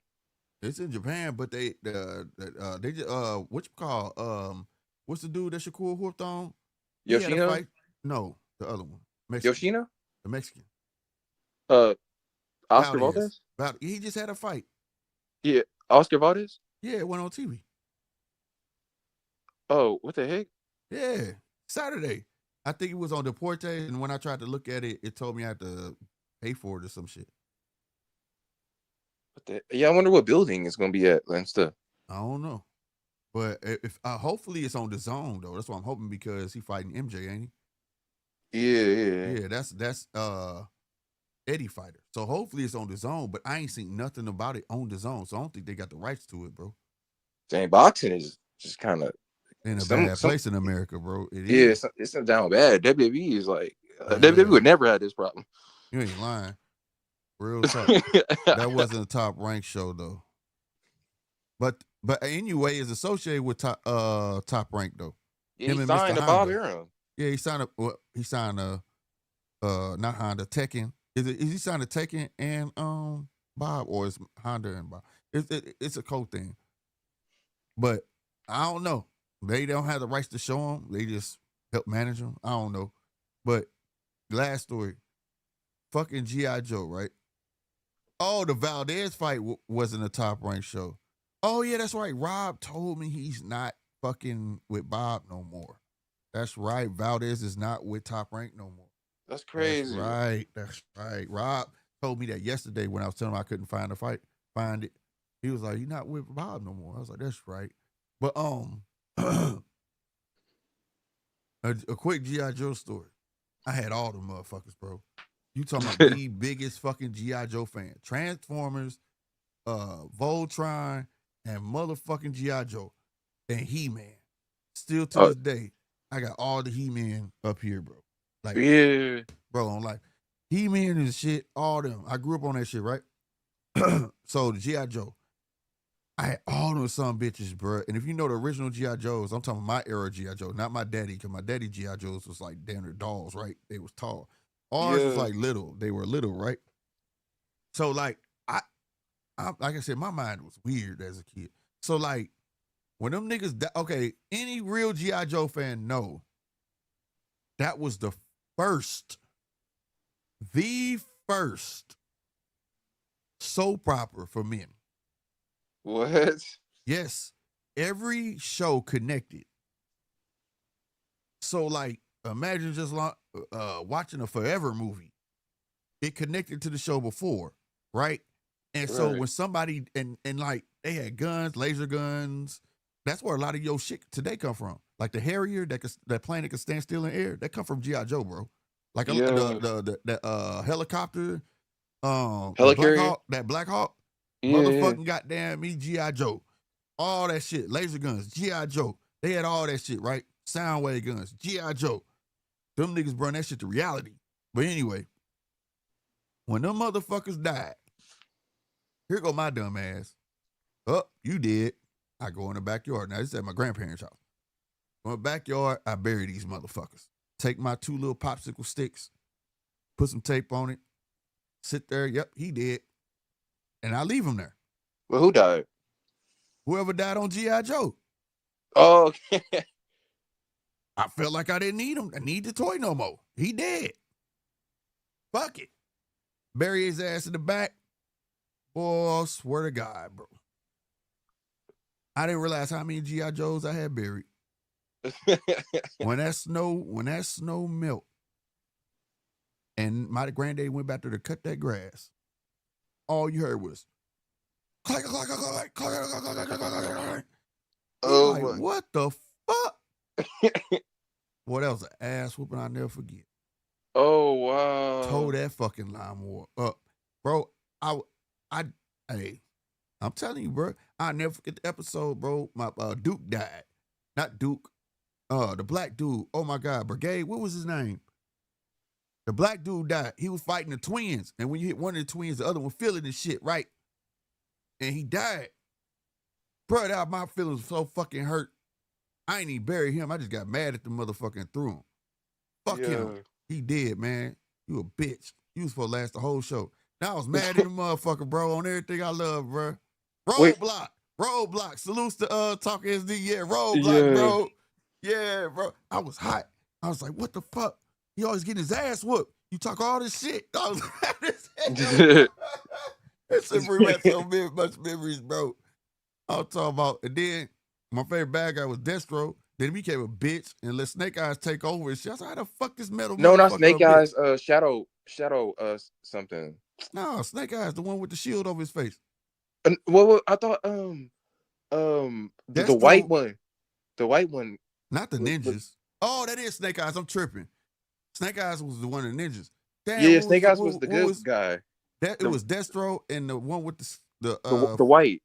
It's in Japan, but they just what you call what's the dude that Shakur whooped on? Yoshino? No, the other one. Mexican. Yoshino? The Mexican. Oscar Valdez? He just had a fight. Yeah, Oscar Valdez? Yeah, it went on TV. Oh, what the heck? Yeah, Saturday. I think it was on Deporte, and when I tried to look at it, it told me I had to pay for it or some shit. Yeah, I wonder what building it's gonna be at and stuff. I don't know, but if hopefully it's on the Zone though. That's what I'm hoping because he fighting MJ, ain't he? Yeah. That's Eddie fighter. So hopefully it's on the Zone. But I ain't seen nothing about it on the Zone, so I don't think they got the rights to it, bro. Dang, boxing is just kind of in a bad place in America, bro. It is. It's down bad. WWE is like WWE would never have this problem. You ain't lying. Real talk. That wasn't a Top Rank show though. But anyway, is associated with Top Rank though. Yeah, he signed to Bob Arum. Yeah, he signed not Honda, Tekken. Is he signed to Tekken and Bob, or is Honda and Bob? It's a co-thing. But I don't know. They don't have the rights to show them. They just help manage them. I don't know. But last story, fucking G.I. Joe, right? Oh, the Valdez fight wasn't a Top Rank show. Oh, yeah, that's right. Rob told me he's not fucking with Bob no more. That's right. Valdez is not with Top Rank no more. That's crazy. That's right. Rob told me that yesterday when I was telling him I couldn't find it. He was like, "You're not with Bob no more." I was like, "That's right." But a quick G.I. Joe story. I had all the motherfuckers, bro. You talking about the biggest fucking G.I. Joe fan. Transformers, Voltron, and motherfucking G.I. Joe. And He-Man. Still to this day, I got all the He-Man up here, bro. Like, yeah. Bro, I'm like, He-Man and shit, all them. I grew up on that shit, right? So the G.I. Joe. I had all them some bitches, bro. And if you know the original G.I. Joes, I'm talking my era G.I. Joe, not my daddy, because my daddy G.I. Joes was like damn near dolls, right? They was tall. Ours was like little. They were little, right? So like I like I said, my mind was weird as a kid. So like when them niggas any real G.I. Joe fan know that was the first soap opera for men. What? Yes. Every show connected. So like imagine just watching a Forever movie. It connected to the show before, right? And so when somebody and like they had guns, laser guns, that's where a lot of your shit today come from. Like the Harrier that plane that can stand still in air, that come from G.I. Joe, bro. Like the helicopter, that Black Hawk, motherfucking goddamn me, G.I. Joe. All that shit, laser guns, G.I. Joe. They had all that shit, right? Soundwave guns, G.I. Joe. Them niggas brought that shit to reality. But anyway, when them motherfuckers died, here go my dumb ass. Oh, you did. I go in the backyard. Now, this is at my grandparents' house. In the backyard, I bury these motherfuckers. Take my 2 little popsicle sticks, put some tape on it, sit there. Yep, he did. And I leave him there. Well, who died? Whoever died on G.I. Joe. Oh, okay. I felt like I didn't need him. I need the toy no more. He dead. Fuck it. Bury his ass in the back. Boy, I swear to God, bro. I didn't realize how many G.I. Joes I had buried. When that snow melt, and my granddaddy went back there to cut that grass, all you heard was clack, clack, clack, clack, clack, clack, clack, clack, clack. Oh, like, what the fuck? Boy, that was an ass whooping I'll never forget. Oh, wow. Tore that fucking lawnmower up. Bro, hey, I'm telling you, bro, I'll never forget the episode, bro. My Duke died. Not Duke. The black dude. Oh my God, Brigade. What was his name? The black dude died. He was fighting the twins. And when you hit one of the twins, the other one feeling this shit, right? And he died. Bro, that my feelings were so fucking hurt. I ain't even bury him. I just got mad at the motherfucker and threw him. Fuck him. He dead, man. You a bitch. You was supposed to last the whole show. Now I was mad at the motherfucker, bro, on everything I love, bro. Roadblock. Salutes to Talk SD. Yeah, Roadblock, bro. Yeah, bro. I was hot. I was like, what the fuck? He always getting his ass whooped. You talk all this shit. I was mad as hell. We had so much memories, bro. I was talking about, and then my favorite bad guy was Destro. Then he became a bitch and let Snake Eyes take over and shit. I was like, how the fuck this metal No, not motherfucker Snake a Eyes, bitch? Shadow something. No, Snake Eyes, the one with the shield over his face. Well, I thought the white one. The white one. Not the ninjas. Oh, that is Snake Eyes. I'm tripping. Snake Eyes was the one of the ninjas. Damn, yeah, Snake Eyes was the good guy. It was Destro and the one with the white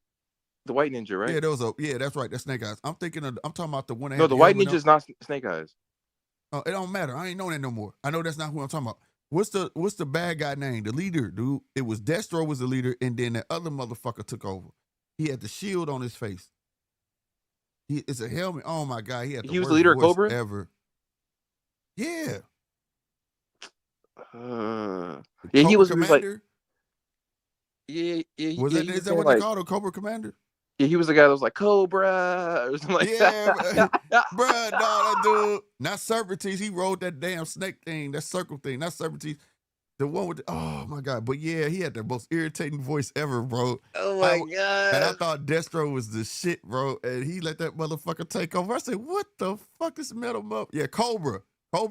ninja, right? Yeah, that's right. That's Snake Eyes. I'm talking about the one that had the white ninja's not Snake Eyes. Oh, it don't matter. I ain't know that no more. I know that's not who I'm talking about. What's the bad guy name? The leader, dude. It was Destro was the leader, and then that other motherfucker took over. He had the shield on his face. It's a helmet. Oh my God, he had the worst leader of voice Cobra ever. Yeah. He was Commander. Is that what they called him? Cobra Commander? Yeah, he was the guy that was like Cobra or something like that. Bruh, no, that dude. Not Serpentine. He rode that damn snake thing, that circle thing. Not Serpentine. The one with oh my God. But yeah, he had the most irritating voice ever, bro. Oh my God. And I thought Destro was the shit, bro. And he let that motherfucker take over. I said, what the fuck is metal up? Yeah, Cobra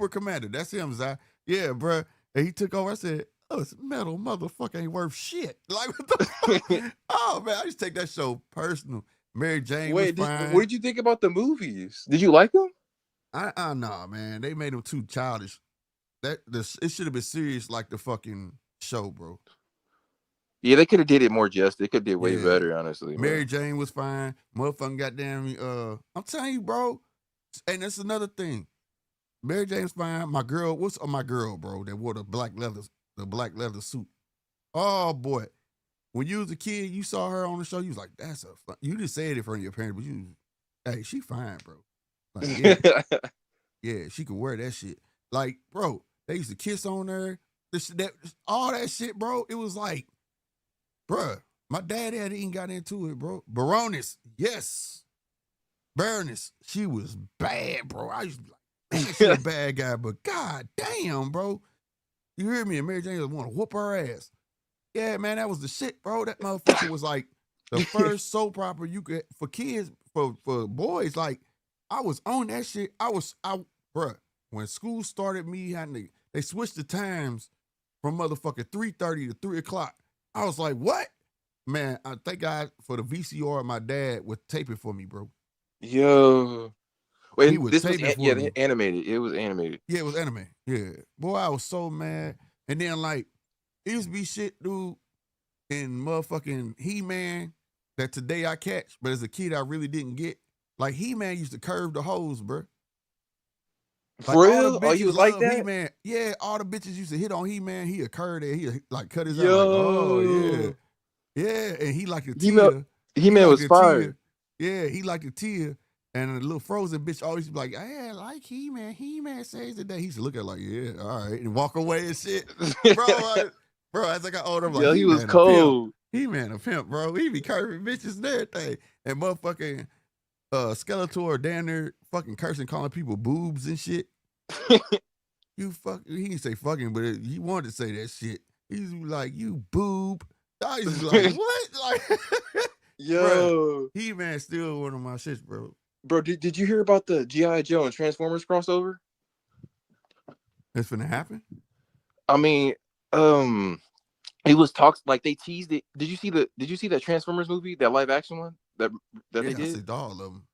Commander. That's him, Zai. Yeah, bro. And he took over. I said, Oh, it's metal motherfucker ain't worth shit. Like, what the fuck? Oh, man, I used to take that show personal. Mary Jane was fine. What did you think about the movies? Did you like them? Nah, man. They made them too childish. It should have been serious like the fucking show, bro. Yeah, they could have did it more just. They could have did way better, honestly. Mary Jane was fine. Motherfucking goddamn I'm telling you, bro. And that's another thing. Mary Jane's fine. My girl, what's my girl, bro, that wore the black leather suit. Oh boy. When you was a kid, you saw her on the show, you was like, that's a fun. You just said it in front of your parents, but hey, she fine, bro. Like, yeah, she could wear that shit. Like, bro, they used to kiss on her. All that shit, bro. It was like, bruh, my dad hadn't even got into it, bro. Baroness, yes. Baroness, she was bad, bro. I used to be like, she a bad guy, but god damn, bro. You hear me? And Mary Jane want to whoop her ass. Yeah, man, that was the shit, bro. That motherfucker was like the first soap opera you could for kids, for boys. Like, I was on that shit. Bruh, when school started, they switched the times from motherfucking 3:30 to 3 o'clock. I was like, what? Man, I thank God for the VCR my dad would tape it for me, bro. Yo. Wait, he would tape it for me. Animated. It was animated. Yeah, it was anime. Yeah. Boy, I was so mad. And then, like, it used to be shit, dude, in motherfucking He-Man that today I catch, but as a kid, I really didn't get. Like, He-Man used to curve the hose, bro. Like, for real? Oh, you was like that? He-Man. Yeah, all the bitches used to hit on He-Man. He'd curve it. He'd, like, cut his out. Like, oh, yeah. Yeah, and he liked the tear. He-Man was fire. Yeah, he liked the tear. And the little frozen bitch always be like, hey, I like He-Man. He-Man says today. He used to look at it like, yeah, all right. And walk away and shit. Bro, as I got older, I'm like, he was cold. He-Man a pimp, bro. He be curving bitches and everything. And motherfucking Skeletor down there fucking cursing, calling people boobs and shit. He didn't say fucking, but he wanted to say that shit. He's like, you boob. I used to be like, what? Like, yo. He-Man still one of my shits, bro. Bro, did you hear about the G.I. Joe and Transformers crossover? It's finna happen? I mean, it was talks like they teased it. Did you see that Transformers movie, that live action one that they did? I said all of them.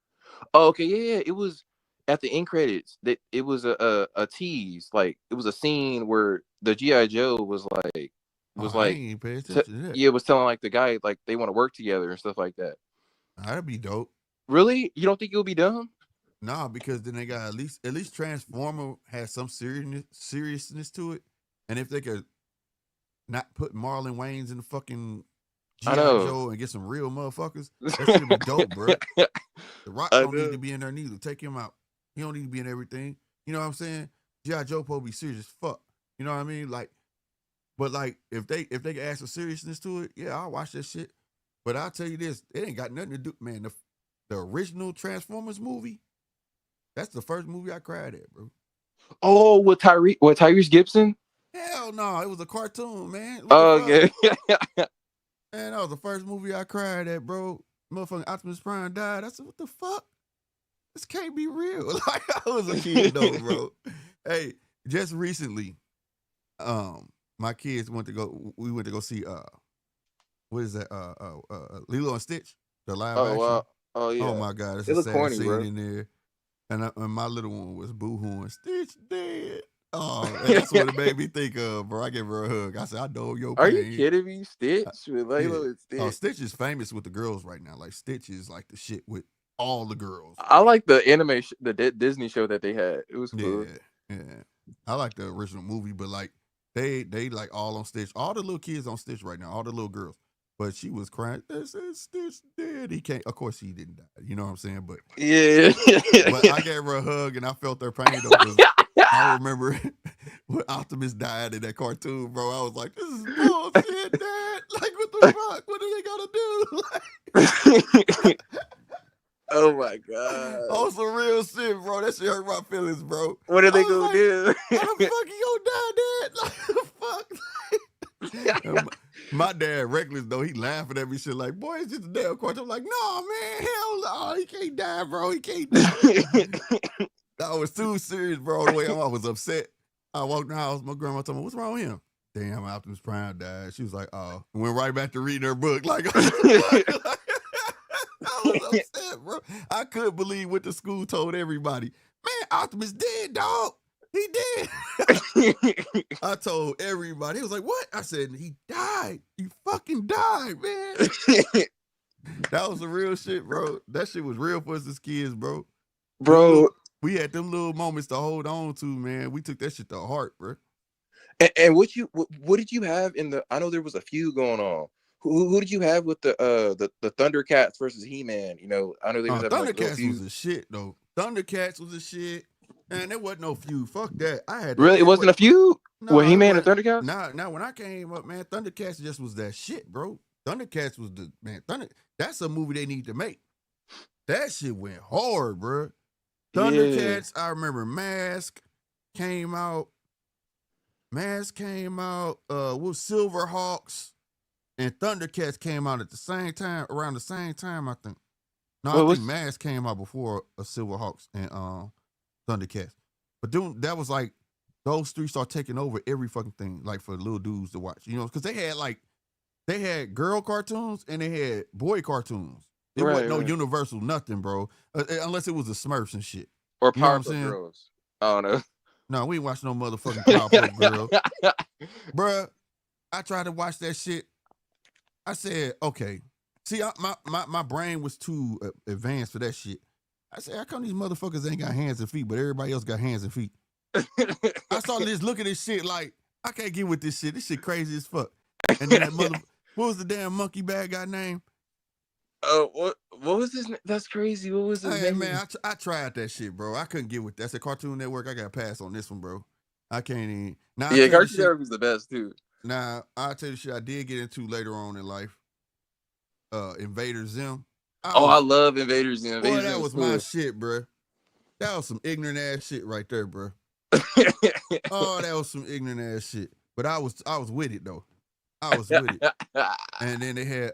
Oh, okay, yeah. It was at the end credits that it was a tease. Like, it was a scene where the G.I. Joe was like I ain't pay attention to that. Yeah, it was telling like the guy like they want to work together and stuff like that. That'd be dope. Really? You don't think it'll be dumb? Nah, because then they got at least Transformer has some seriousness to it. And if they could not put Marlon Wayans in the fucking G.I. Joe and get some real motherfuckers, that should be dope, bro. The Rock don't need to be in there neither. Take him out. He don't need to be in everything. You know what I'm saying? G.I. Joe supposed to be serious as fuck. You know what I mean? Like, but like if they can add some seriousness to it, yeah, I'll watch that shit. But I'll tell you this, it ain't got nothing to do, man. The original Transformers movie, that's the first movie I cried at, bro. Oh, with Tyrese Gibson? Hell no, it was a cartoon, man. Okay. Man, that was the first movie I cried at, bro. Motherfucking Optimus Prime died. I said, what the fuck? This can't be real. Like, I was a kid though, bro. Hey, just recently, my kids we went to go see what is that? Lilo and Stitch, the live action. Wow. Oh yeah. Oh my God, it's a sad corny, scene bro. In there. And my little one was boo-hooing, Stitch dead. Oh, and that's what it made me think of, bro. I gave her a hug. I said, I know your pain. Are you kidding me? Stitch with Lilo and Stitch. Oh, Stitch is famous with the girls right now. Like, Stitch is like the shit with all the girls. I like the animation, the Disney show that they had. It was cool. Yeah. I like the original movie, but like they like all on Stitch. All the little kids on Stitch right now, all the little girls. But she was crying. They said Stitch dead. He can't. Of course, he didn't die. You know what I'm saying? But yeah. But I gave her a hug and I felt her pain though. I remember when Optimus died in that cartoon, bro. I was like, "This is bullshit, Dad. Like, what the fuck? What are they gonna do?" Oh my God. Oh, some real shit, bro. That shit hurt my feelings, bro. What are they gonna do? How the fuck you gonna die, Dad? Like, the fuck? My dad, reckless though, he laughing at me shit like, boy, it's just a damn cartoon. I'm like, no, man, hell no, he can't die, bro. He can't die. I was too serious, bro. The way I was upset. I walked in the house, my grandma told me, what's wrong with him? damn, Optimus Prime died. She was like, oh, went right back to reading her book. Like, I was upset, bro. I couldn't believe what the school told everybody. Man, Optimus dead, dog. He dead. I told everybody. He was like, what? I said, he died. He fucking died, man. That was the real shit, bro. That shit was real for us as kids, bro. Bro. We had them little moments to hold on to, man. We took that shit to heart, bro. And what did you have in the? I know there was a feud going on. Who did you have with the Thundercats versus He-Man? You know, I know there was Thundercats was a shit though. Thundercats was a shit, and there wasn't no feud. Fuck that. I had really. It wasn't a feud. No, with He-Man and Thundercats. Nah. When I came up, man, Thundercats just was that shit, bro. Thundercats was the man. That's a movie they need to make. That shit went hard, bro. Thundercats. Yeah. I remember Mask came out. With Silverhawks and Thundercats came out at the same time, around the same time, I think. No, I think Mask came out before Silverhawks and Thundercats. But then that was like those three start taking over every fucking thing, like for little dudes to watch, you know, because they had girl cartoons and they had boy cartoons. It wasn't no universal nothing, bro, unless it was the Smurfs and shit. Or Powerpuff Girls. I don't know. No, we ain't watching no motherfucking Crawford, girl. Bruh, I tried to watch that shit. I said, okay. See, my brain was too advanced for that shit. I said, how come these motherfuckers ain't got hands and feet, but everybody else got hands and feet? I started just looking at this shit like, I can't get with this shit. This shit crazy as fuck. And then that what was the damn monkey bad guy name? What was his name? That's crazy. What was his name? Man, I tried that shit, bro. I couldn't get with that. That's a Cartoon Network. I got to pass on this one, bro. I can't even. Now, yeah, Cartoon Network was the best, too. Now, I'll tell you the shit I did get into later on in life. Invader Zim. I love Invader Zim. Boy, that was my shit, bro. That was some ignorant ass shit right there, bro. Oh, that was some ignorant ass shit. But I was with it, though. I was with it. And then they had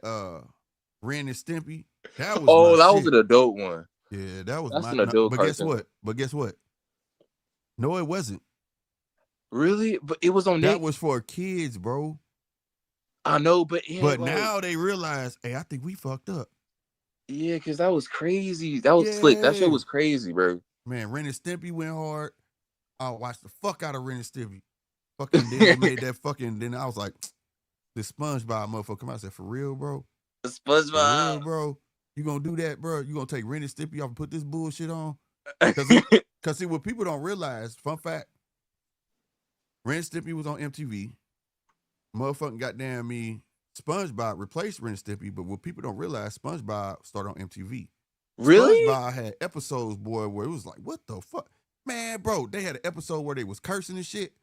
Ren and Stimpy. That was that was an adult one. Yeah, that was an adult cartoon. But guess what? No, it wasn't. Really? But it was on that was for kids, bro. I know, but now they realize, hey, I think we fucked up. Yeah, because that was crazy. That was slick. That shit was crazy, bro. Man, Ren and Stimpy went hard. I watched the fuck out of Ren and Stimpy. Fucking then they made that fucking. Then I was like, this SpongeBob motherfucker come out. I said, for real, bro. SpongeBob, for real, bro. You gonna do that, bro? You gonna take Ren and Stimpy off and put this bullshit on? Because see, what people don't realize, fun fact, Ren and Stimpy was on MTV. Motherfucking goddamn me, SpongeBob replaced Ren and Stimpy, but what people don't realize, SpongeBob started on MTV. Really? SpongeBob had episodes, boy, where it was like, what the fuck? Man, bro, they had an episode where they was cursing and shit.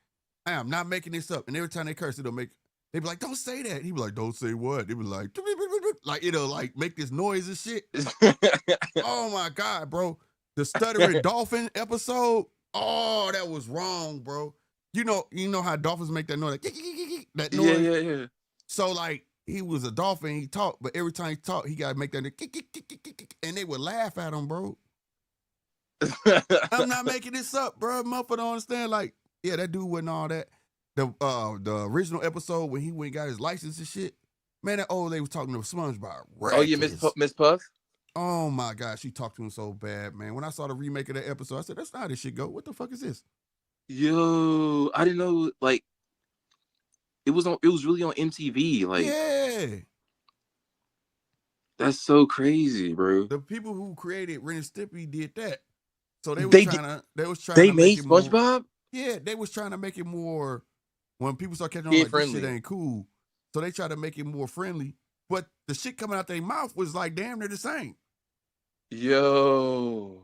I am not making this up. And every time they curse, they'd be like, don't say that. He'd be like, don't say what? They be like, it'll like make this noise and shit. Oh my God, bro. The stuttering dolphin episode. Oh, that was wrong, bro. You know how dolphins make that noise? Like, that noise? Yeah. So like, he was a dolphin, he talked, but every time he talked, he got to make that, and they would laugh at him, bro. I'm not making this up, bro. Motherfucker don't understand. Like, yeah, that dude wasn't all that. The original episode when he went and got his license and shit, man, that old lady was talking to SpongeBob. Oh yeah, Miss Puff. Oh my God, she talked to him so bad, man. When I saw the remake of that episode, I said, that's not how this shit go. What the fuck is this? Yo, I didn't know. Like, it was really on MTV. Like, yeah, that's so crazy, bro. The people who created Ren and Stimpy did that. So they made SpongeBob. Yeah, they was trying to make it more. When people start catching on, like, this shit ain't cool, so they try to make it more friendly. But the shit coming out their mouth was like damn near the same. Yo,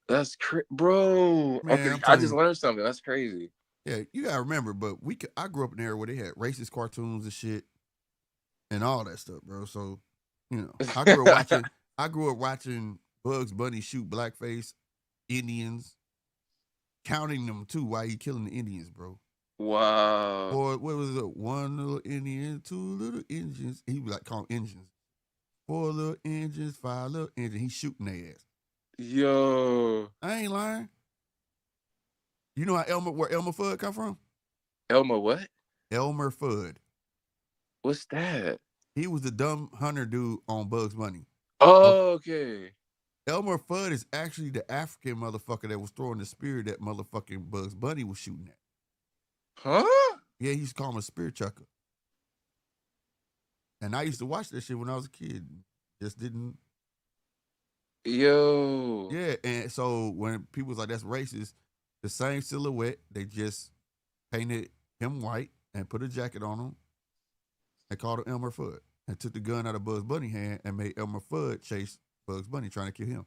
that's bro. Man, okay, I just learned something. That's crazy. Yeah, you gotta remember, but I grew up in an era where they had racist cartoons and shit and all that stuff, bro. So, you know, I grew up watching Bugs Bunny shoot blackface Indians, counting them too while he killing the Indians, bro. Wow. Or what was it? One little Indian, two little engines. He was like calling engines. 4 little engines, 5 little engines. He's shooting their ass. Yo, I ain't lying. You know where Elmer Fudd come from? Elmer what? Elmer Fudd. What's that? He was the dumb hunter dude on Bugs Bunny. Oh, okay. Elmer Fudd is actually the African motherfucker that was throwing the spear that motherfucking Bugs Bunny was shooting at. Huh? Yeah, he used to call him a spear chucker. And I used to watch that shit when I was a kid. Just didn't. Yo. Yeah, and so when people was like, that's racist, the same silhouette, they just painted him white and put a jacket on him and called him Elmer Fudd and took the gun out of Bugs Bunny's hand and made Elmer Fudd chase Bugs Bunny trying to kill him.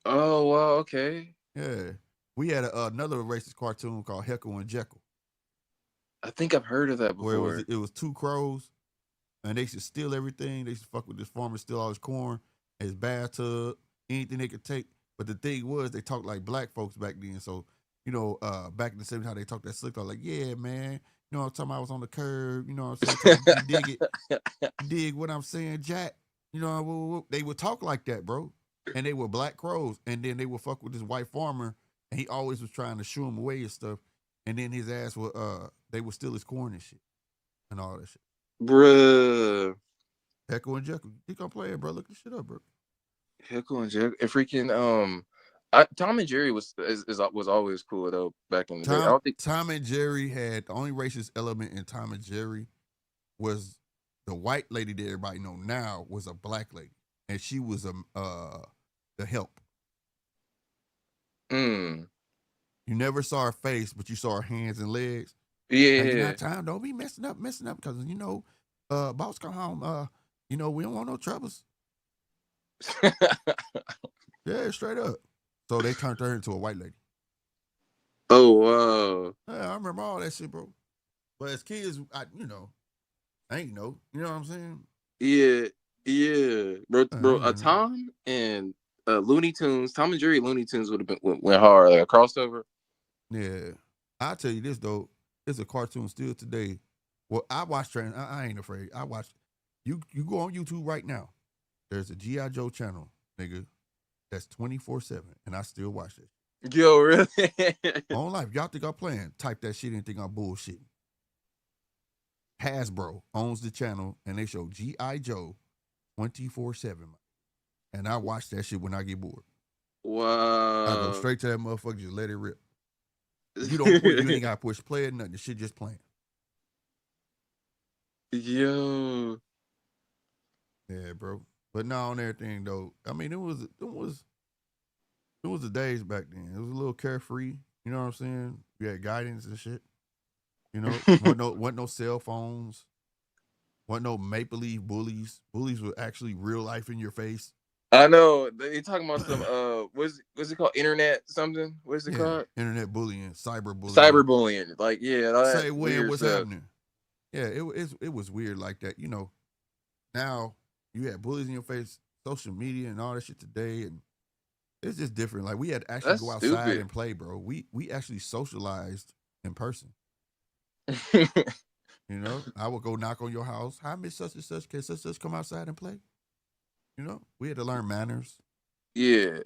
Oh, wow, okay. Yeah. We had another racist cartoon called Heckle and Jekyll. I think I've heard of that before. Where it was two crows and they should steal everything. They should fuck with this farmer, steal all his corn, his bathtub, anything they could take. But the thing was, they talked like black folks back then. So, you know, back in the 70s, how they talked that slick talk, like, yeah, man, you know what I'm talking about? I was on the curb, you know what I'm saying? You dig it? You dig what I'm saying, Jack? You know, they would talk like that, bro. And they were black crows. And then they would fuck with this white farmer. And he always was trying to shoo him away and stuff. And then his ass would, they would steal his corn and shit. And all that shit. Bruh. Heckle and Jekyll. You think I'm playing, bro? Look this shit up, bro. Heckle and Jekyll. And freaking, Tom and Jerry was always cool, though, back in the day. I don't think Tom and Jerry had, the only racist element in Tom and Jerry was the white lady that everybody know now was a black lady. And she was the help. You never saw her face, but you saw her hands and legs. Yeah. And you know, Tom, don't be messing up, because you know, boss come home, you know, we don't want no troubles. Yeah, straight up. So they turned her into a white lady. Oh wow. Yeah, I remember all that shit, bro. But as kids, I ain't know. You know what I'm saying? Yeah. Bro, Tom and Looney Tunes, Tom and Jerry Looney Tunes would have went hard, like a crossover. Yeah. I'll tell you this though, it's a cartoon still today. Well, I watch I ain't afraid. I watch you go on YouTube right now. There's a G.I. Joe channel, nigga, that's 24/7, and I still watch it. Yo, really? On life. Y'all think I'm playing? Type that shit and think I'm bullshitting. Hasbro owns the channel, and they show G.I. Joe 24/7. And I watch that shit when I get bored. Wow. I go straight to that motherfucker, just let it rip. You don't you ain't got to push play or nothing. The shit just playing. Yo. Yeah, bro. But now on everything though, I mean, it was the days back then. It was a little carefree. You know what I'm saying? You had guidance and shit. You know, wasn't no cell phones. Wasn't no Maple Leaf bullies. Bullies were actually real life in your face. I know. They talking about some what's it called? Internet something? What's it called? Internet bullying, cyberbullying. Cyberbullying. Like, yeah. Say when what's happening. Yeah, it was weird like that. You know, now you had bullies in your face, social media and all that shit today, and it's just different. Like we had to actually go outside and play, bro. We actually socialized in person. You know, I would go knock on your house. Hi, Miss such and such. Can such and such come outside and play? You know, we had to learn manners. Yeah.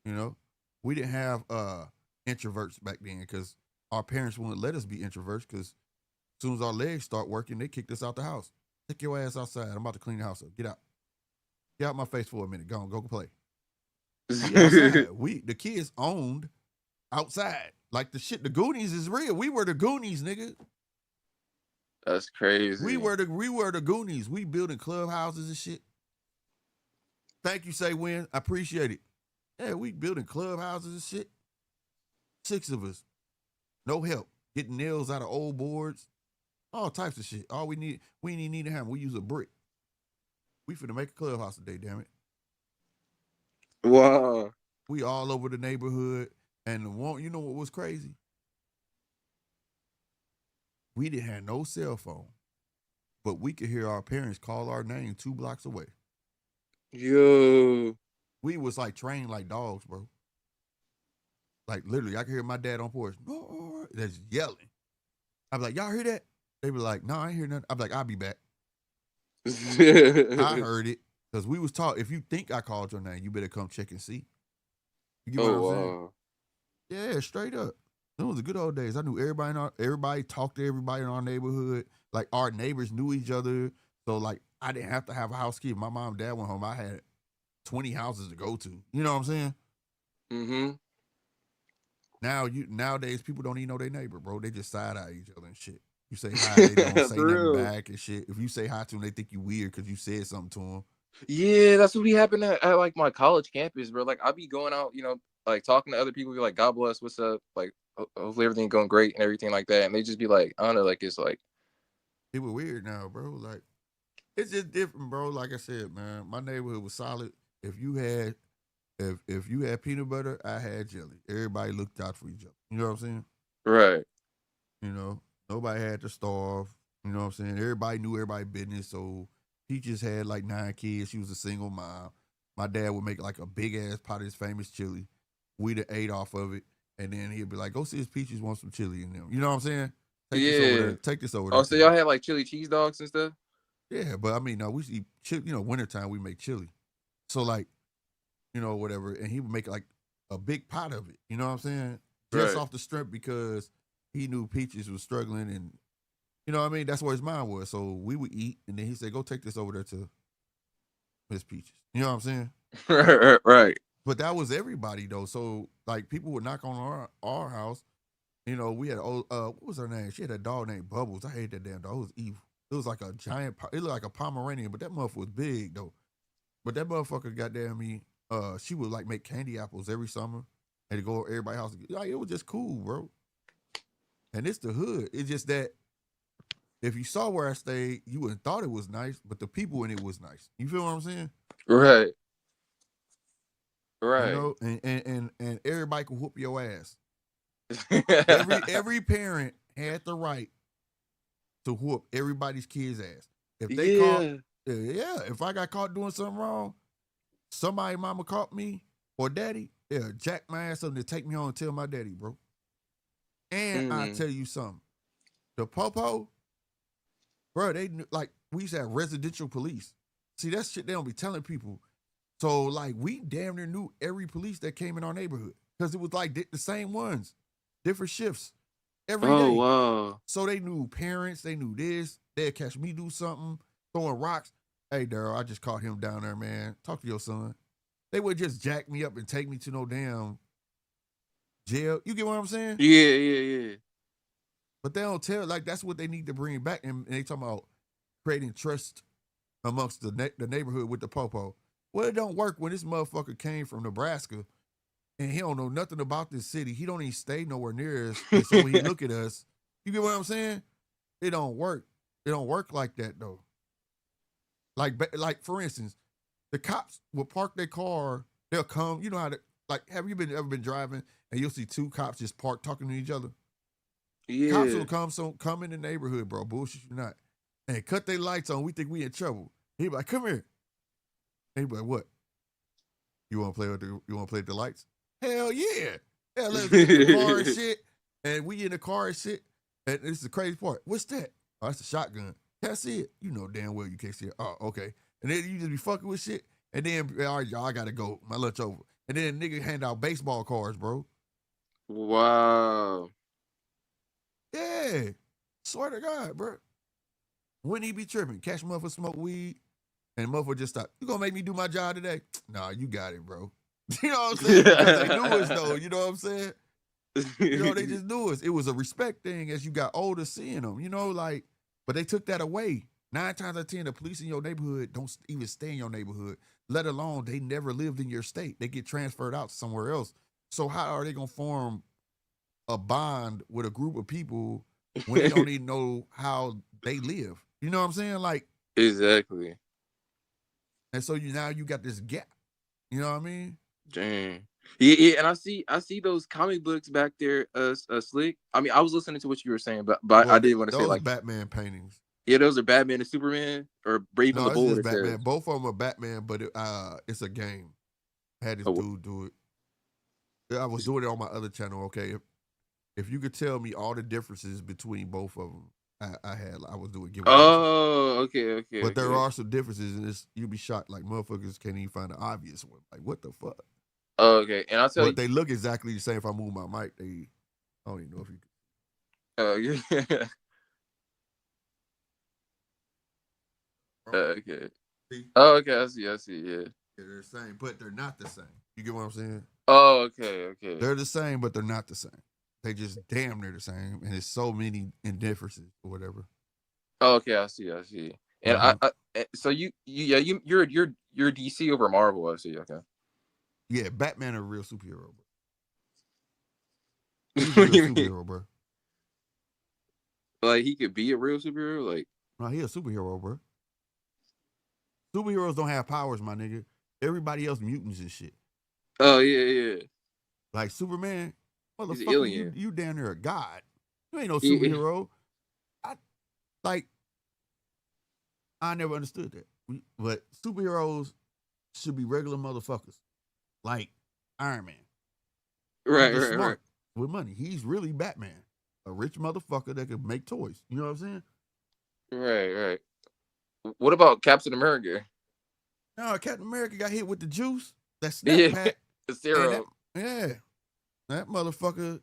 You know, we didn't have introverts back then because our parents wouldn't let us be introverts because as soon as our legs start working, they kicked us out the house. Take your ass outside. I'm about to clean the house up. Get out. Get out my face for a minute. Go play. The kids owned outside. Like the shit, the Goonies is real. We were the Goonies, nigga. That's crazy. We were the Goonies. We building clubhouses and shit. Thank you, Say When. I appreciate it. Yeah, we building clubhouses and shit. 6 of us. No help. Getting nails out of old boards. All types of shit. All we ain't need a hammer. We use a brick. We finna make a clubhouse today, damn it. Wow. We all over the neighborhood. And you know what was crazy? We didn't have no cell phone. But we could hear our parents call our name 2 blocks away. Yo. We was like trained like dogs, bro. Like literally, I could hear my dad on porch. That's yelling. I'm like, y'all hear that? They were like, no, I ain't hear nothing. I'm like, I'll be back. I heard it. Because we was taught, if you think I called your name, you better come check and see. You get what I'm saying? Yeah, straight up. It was the good old days. I knew everybody talked to everybody in our neighborhood. Like our neighbors knew each other. So like I didn't have to have a housekeeper. My mom and dad went home. I had 20 houses to go to. You know what I'm saying? Mm-hmm. Nowadays people don't even know their neighbor, bro. They just side eye each other and shit. You say hi, they don't say nothing back and shit. If you say hi to them, they think you weird because you said something to them. Yeah, that's what be happening at like my college campus, bro. Like I be going out, like talking to other people, be like, God bless, what's up? Like hopefully everything going great and everything like that. And they just be like, I don't know, like it's like People weird now, bro. Like it's just different, bro. Like I said, man, my neighborhood was solid. If you had peanut butter, I had jelly. Everybody looked out for each other. You know what I'm saying? right. You know, nobody had to starve. You know what I'm saying? Everybody knew everybody's business. So Peaches had like 9 kids. She was a single mom. My dad would make like a big ass pot of his famous chili. We'd have ate off of it. And then he'd be like, go see if Peaches wants some chili in them. You know what I'm saying? Take this over there. Oh, so y'all had like chili cheese dogs and stuff? Yeah, but I mean, no, we eat chili. You know, wintertime we make chili. So like, you know, whatever. And he would make like a big pot of it. You know what I'm saying? Just off the strength because he knew Peaches was struggling and, you know what I mean? That's where his mind was. So we would eat and then he said, go take this over there to Miss Peaches. You know what I'm saying? Right. But that was everybody though. So like people would knock on our house. You know, we had what was her name? She had a dog named Bubbles. I hate that damn dog. It was evil. It was like a giant, it looked like a Pomeranian, but that motherfucker was big though. But that motherfucker, goddamn me, she would like make candy apples every summer and to go to everybody's house. Like it was just cool, bro. And it's the hood. It's just that if you saw where I stayed, you wouldn't thought it was nice, but the people in it was nice. You feel what I'm saying? Right. Right. You know, and everybody could whoop your ass. every parent had the right to whoop everybody's kid's ass. If they if I got caught doing something wrong, somebody mama caught me or daddy, they'll jack my ass up and take me home and tell my daddy, bro. And I tell you something, the popo, bro, they like we used to have residential police. See, that shit they don't be telling people. So like we damn near knew every police that came in our neighborhood because it was like the same ones, different shifts every day. Oh wow! So they knew parents, they knew this. They'd catch me do something, throwing rocks. Hey, Daryl, I just caught him down there, man. Talk to your son. They would just jack me up and take me to no damn jail. You get what I'm saying? Yeah. But they don't tell, like, that's what they need to bring back. And they talking about creating trust amongst the neighborhood with the popo. Well, it don't work when this motherfucker came from Nebraska and he don't know nothing about this city. He don't even stay nowhere near us. And so when he look at us, you get what I'm saying? It don't work. It don't work like that, though. Like for instance, the cops will park their car. They'll come. You know how to, like, have you ever been driving and you'll see 2 cops just parked talking to each other? Yeah. Cops will come in the neighborhood, bro. Bullshit you not. And cut their lights on. We think we in trouble. He be like, come here. And he be like, what? You want to play with the lights? Hell yeah. Hell, let's get in the car and shit. And we in the car and shit. And this is the crazy part. What's that? Oh, that's a shotgun. Can't see it. You know damn well you can't see it. Oh, okay. And then you just be fucking with shit. And then, all right, y'all, I gotta go. My lunch over. And then nigga hand out baseball cards, bro. Wow. Yeah. Swear to God, bro. When he be tripping, catch motherfucker smoke weed, and motherfucker just stop. You gonna make me do my job today? Nah, you got it, bro. You know what I'm saying? Because they knew us though. You know what I'm saying? You know, they just knew us. It was a respect thing as you got older seeing them, you know, like, but they took that away. 9 times out of 10, the police in your neighborhood don't even stay in your neighborhood, let alone they never lived in your state. They get transferred out somewhere else. So how are they going to form a bond with a group of people when they don't even know how they live? You know what I'm saying? Like, exactly. And so now you got this gap. You know what I mean? Dang. Yeah, and I see those comic books back there, Slick. I mean, I was listening to what you were saying, but well, I didn't want to say like Batman paintings. Yeah, those are Batman and Superman or Brave and the Bold. It's Batman. Both of them are Batman, but it's a game. I had this dude do it. I was doing it on my other channel. Okay, if you could tell me all the differences between both of them, I was doing giveaways. Oh, okay. But there are some differences, and you'd be shocked. Like motherfuckers can't even find the obvious one. Like what the fuck? Oh, okay, and I'll tell you, they look exactly the same. If I move my mic, they I don't even know if you. Oh yeah. Okay. See? Oh, okay. I see. Yeah. Yeah, they're the same, but they're not the same. You get what I'm saying? Oh, okay. They're the same, but they're not the same. They just damn near the same, and there's so many indifferences or whatever. Oh, okay, I see. And so you're DC over Marvel. I see. Okay. Yeah, Batman a real superhero, bro. He's a real superhero, bro. Like he could be a real superhero, like. No, he a superhero, bro. Superheroes don't have powers, my nigga. Everybody else mutants and shit. Oh yeah. Like Superman, He's an motherfucker, alien. you damn near a god. You ain't no superhero. I never understood that. But superheroes should be regular motherfuckers, like Iron Man. Right. Smart with money. He's really Batman, a rich motherfucker that could make toys. You know what I'm saying? Right. What about Captain America? No, Captain America got hit with the juice. That snap pack. The serum. That motherfucker.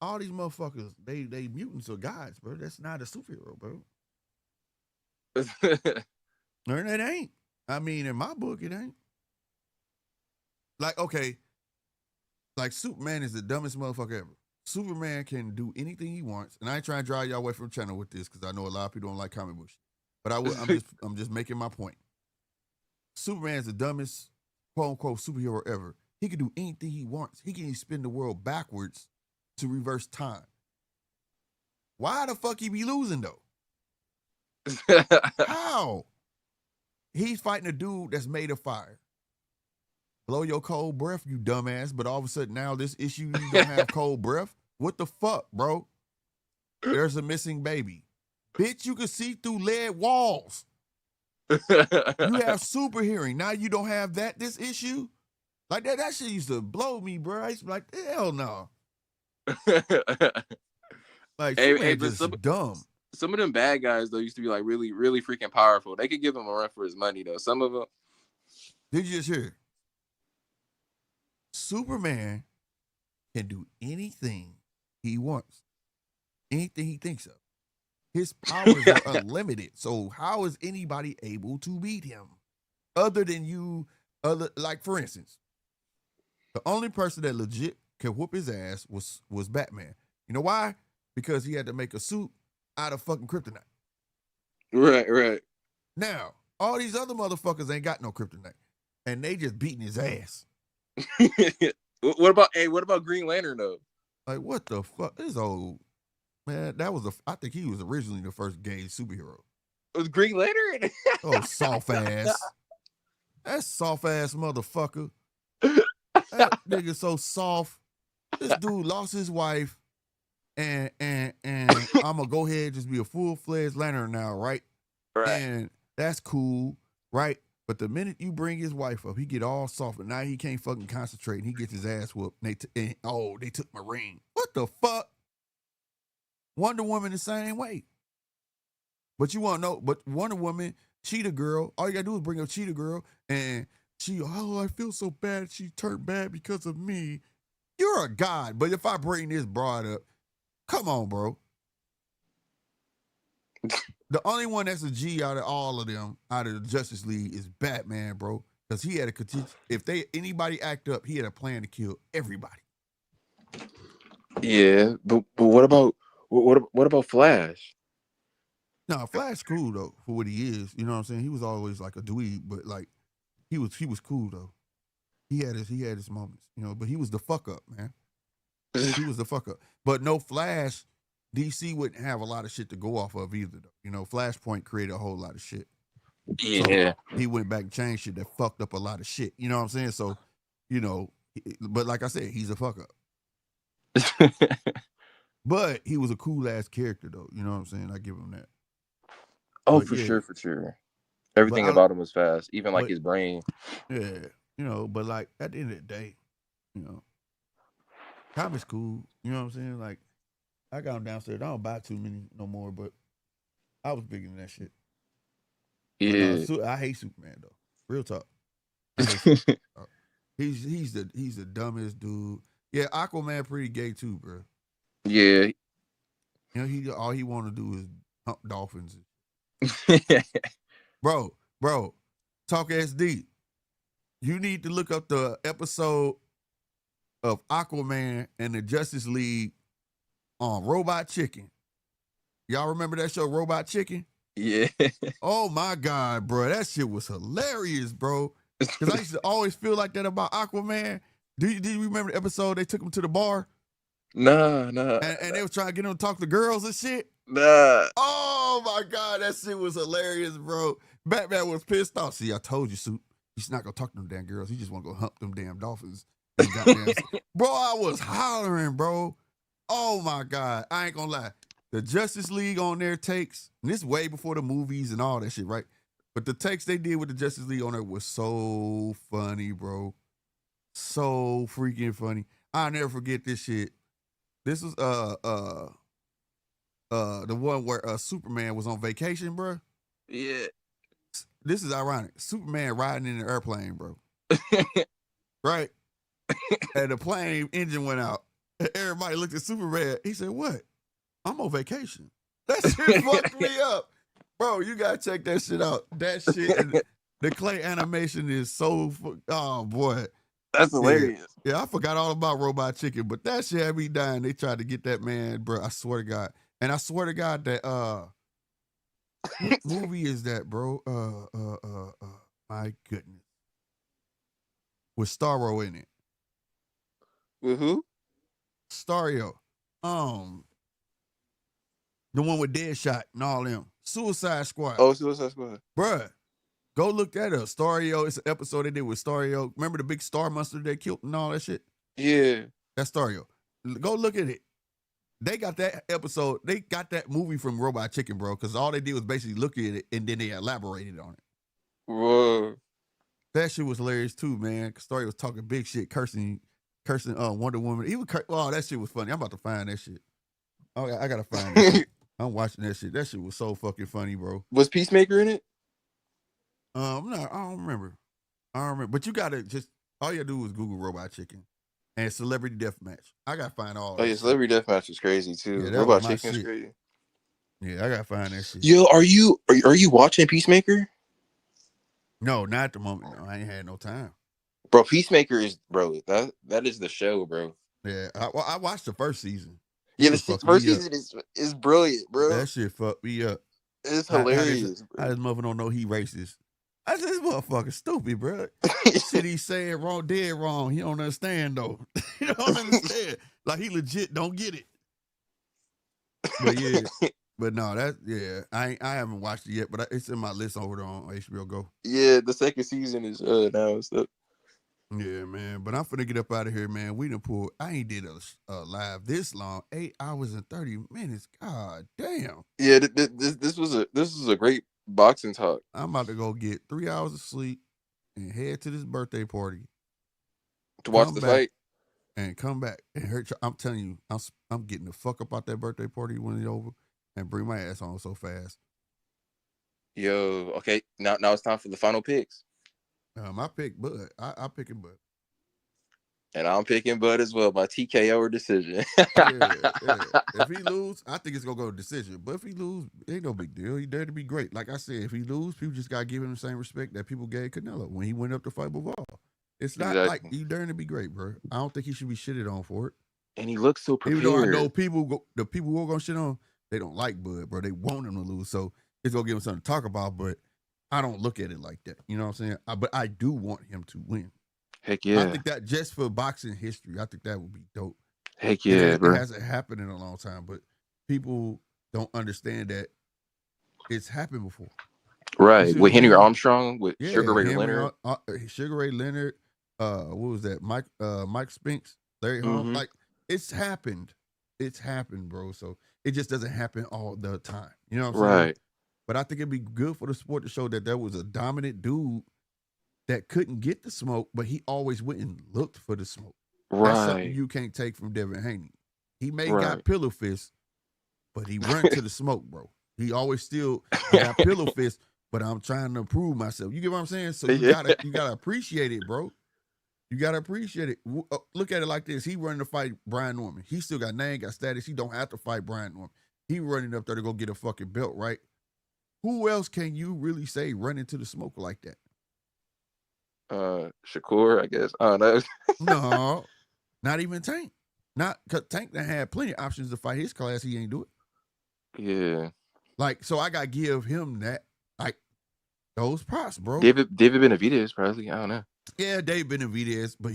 All these motherfuckers, they mutants or gods, bro. That's not a superhero, bro. No, it ain't. I mean, in my book, it ain't. Like, okay, like Superman is the dumbest motherfucker ever. Superman can do anything he wants, and I ain't trying to drive y'all away from the channel with this because I know a lot of people don't like comic books. But I'm just making my point. Superman is the dumbest quote unquote superhero ever. He can do anything he wants. He can even spin the world backwards to reverse time. Why the fuck he be losing though? How? He's fighting a dude that's made of fire. Blow your cold breath, you dumbass. But all of a sudden now this issue you don't have cold breath. What the fuck, bro? There's a missing baby. Bitch, you can see through lead walls. You have super hearing. Now you don't have this issue? Like that shit used to blow me, bro. I used to be like, hell no. Like, Superman just dumb. Some of them bad guys, though, used to be like really, really freaking powerful. They could give him a run for his money, though. Some of them. Did you just hear? Superman can do anything he wants, anything he thinks of. His powers are unlimited. So how is anybody able to beat him? Other than you, like for instance, the only person that legit could whoop his ass was Batman. You know why? Because he had to make a suit out of fucking kryptonite. Right. Now, all these other motherfuckers ain't got no kryptonite. And they just beating his ass. What about Green Lantern though? Like, what the fuck? This old man, I think he was originally the first gay superhero. It was Green Lantern? Oh, soft ass. That soft ass motherfucker. That nigga so soft. This dude lost his wife. And I'm gonna go ahead and just be a full-fledged lantern now, right? Right. And that's cool, right? But the minute you bring his wife up, he get all soft, and now he can't fucking concentrate, and he gets his ass whooped. They took my ring. What the fuck? Wonder Woman the same way. But you want to know? But Wonder Woman, Cheetah Girl, all you gotta do is bring up Cheetah Girl, and I feel so bad. She turned bad because of me. You're a god, but if I bring this broad up. Come on, bro. The only one that's a G out of all of them, out of the Justice League, is Batman, bro. Because he had if anybody act up, he had a plan to kill everybody. Yeah, but what about Flash? No, Flash cool though for what he is. You know what I'm saying? He was always like a dweeb, but like he was cool though. He had his moments, you know. But he was the fuck up, man. He was the fuck up. But no Flash, DC wouldn't have a lot of shit to go off of either, though. You know, Flashpoint created a whole lot of shit. Yeah. So he went back and changed shit that fucked up a lot of shit. You know what I'm saying? So, you know, but like I said, he's a fuck up. But he was a cool ass character, though. You know what I'm saying? I give him that. Oh, but for sure. Everything about him was fast, even like his brain. Yeah. You know, but like at the end of the day, you know, comics cool. You know what I'm saying? Like, I got them downstairs. I don't buy too many no more, but I was big in that shit. Yeah. I hate Superman though. Real talk. He's the dumbest dude. Yeah, Aquaman pretty gay too, bro. Yeah. All he want to do is hump dolphins. Bro, Talk SD. You need to look up the episode of Aquaman and the Justice League on Robot Chicken. Y'all remember that show, Robot Chicken? Yeah. Oh my God, bro. That shit was hilarious, bro. Because I used to always feel like that about Aquaman. Do you remember the episode they took him to the bar? Nah. And they was trying to get him to talk to girls and shit? Nah. Oh my God, that shit was hilarious, bro. Batman was pissed off. See, I told you, Suit. He's not gonna talk to them damn girls. He just wanna go hump them damn dolphins. Bro, I was hollering, bro. Oh my God. I ain't gonna lie. The Justice League on their takes, and this way before the movies and all that shit, right? But the takes they did with the Justice League on there was so funny, bro. So freaking funny. I'll never forget this shit. This was the one where Superman was on vacation, bro. Yeah. This is ironic. Superman riding in an airplane, bro. Right? And the plane engine went out. And everybody looked at Superman. He said, "What? I'm on vacation." That shit fucked me up. Bro, you gotta check that shit out. That shit, and the clay animation is so, oh boy. That's hilarious. Yeah, I forgot all about Robot Chicken, but that shit had me dying. They tried to get that man, bro. I swear to God. And I swear to God that, what movie is that, bro? My goodness. With Starro in it. With who? Starro. The one with Deadshot and all them. Suicide Squad. Oh, Suicide Squad. Bruh, go look that up. Starro, it's an episode they did with Starro. Remember the big star monster they killed and all that shit? Yeah. That's Starro. Go look at it. They got that episode. They got that movie from Robot Chicken, bro, because all they did was basically look at it and then they elaborated on it. Whoa. That shit was hilarious too, man. Starro was talking big shit, cursing Wonder Woman. He was that shit was funny. I'm about to find that shit. Oh, I gotta find that shit. I'm watching that shit. That shit was so fucking funny, bro. Was Peacemaker in it? I don't remember. But you gotta all you gotta do is Google Robot Chicken and Celebrity Deathmatch. I gotta find all. Oh yeah, Celebrity Deathmatch is crazy too. Yeah, Robot Chicken is crazy. Yeah, I gotta find that shit. Yo, are you watching Peacemaker? No, not at the moment. No, I ain't had no time. Bro, Peacemaker is that is the show, bro. Yeah, I watched the first season. Yeah, the first season is brilliant, bro. That shit fucked me up. It's hilarious. How this motherfucker don't know he racist. I said, this motherfucker stupid, bro. Shit he saying wrong, dead wrong. He don't understand, though. He don't understand. Like, he legit don't get it. But, yeah. But, no, I haven't watched it yet, but it's in my list over there on HBO Go. Yeah, the second season is now and stuff. Yeah, man. But I'm finna get up out of here, man. We done pulled. I ain't did a live this long. 8 hours and 30 minutes. God damn. Yeah, this was a great boxing talk. I'm about to go get 3 hours of sleep and head to this birthday party to watch the fight and come back and hurt. I'm telling you, I'm getting the fuck up out that birthday party when it's over and bring my ass on so fast. Yo, okay. Now it's time for the final picks. I pick Bud. I pick Bud. And I'm picking Bud as well by TKO or decision. yeah. If he lose, I think it's gonna go to decision. But if he lose, ain't no big deal. He there to be great. Like I said, if he lose, people just gotta give him the same respect that people gave Canelo when he went up to fight Bivol. It's not like you daring to be great, bro. I don't think he should be shitted on for it. And he looks so prepared. Even though I know the people who are gonna shit on, they don't like Bud, bro. They want him to lose, so it's gonna give him something to talk about. But I don't look at it like that. You know what I'm saying? But I do want him to win. Heck yeah. I think that just for boxing history, I think that would be dope. Heck yeah, bro. It hasn't happened in a long time, but people don't understand that it's happened before. Right. With Henry Armstrong, with Sugar Ray Leonard. Sugar Ray Leonard, what was that? Mike Spinks, Larry Holmes. Like, it's happened. It's happened, bro. So it just doesn't happen all the time. You know what I'm saying? But I think it'd be good for the sport to show that there was a dominant dude that couldn't get the smoke, but he always went and looked for the smoke. Right. That's something you can't take from Devin Haney. He got pillow fist, but he run to the smoke, bro. He always still got pillow fist, but I'm trying to prove myself. You get what I'm saying? So you gotta appreciate it, bro. You got to appreciate it. Look at it like this. He running to fight Brian Norman. He still got name, got status. He don't have to fight Brian Norman. He running up there to go get a fucking belt, right? Who else can you really say run into the smoke like that? Shakur, I guess. I don't know. No, not even Tank. Not because Tank done had plenty of options to fight his class. He ain't do it. Yeah. Like, so I got to give him that. Like, those props, bro. David Benavidez, probably. I don't know. Yeah, Dave Benavidez, but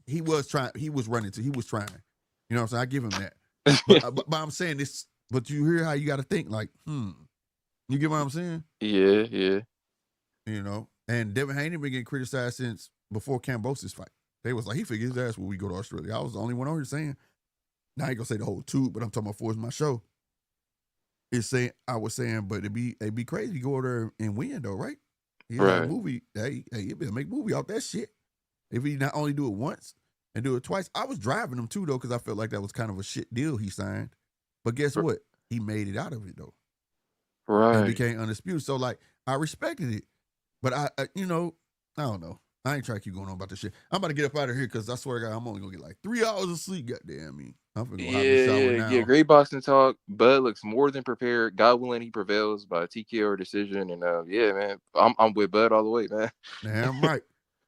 he was trying. He was running to. He was trying. You know what I'm saying? I give him that. But I'm saying this. But you hear how you got to think. Like, you get what I'm saying? Yeah, yeah. You know, and Devin Haney been getting criticized since before Cambosis fight. They was like, he figured his ass when we go to Australia. I was the only one on here saying. Now I ain't gonna say the whole tube, but I'm talking about for my show. I was saying, but it'd be crazy to go over there and win though, right? He had a movie. Hey, he better make a movie off that shit. If he not only do it once and do it twice. I was driving him too though, because I felt like that was kind of a shit deal he signed. But guess what? He made it out of it though. Right. And became undisputed. So like I respected it. But I I don't know. I ain't trying to keep going on about this shit. I'm about to get up out of here because I swear to God, I'm only gonna get like 3 hours of sleep. Goddamn me. I'm finna go hop in the shower now. Yeah. Great boxing talk. Bud looks more than prepared. God willing, he prevails by TKO decision. And yeah, man, I'm with Bud all the way, man. Damn right.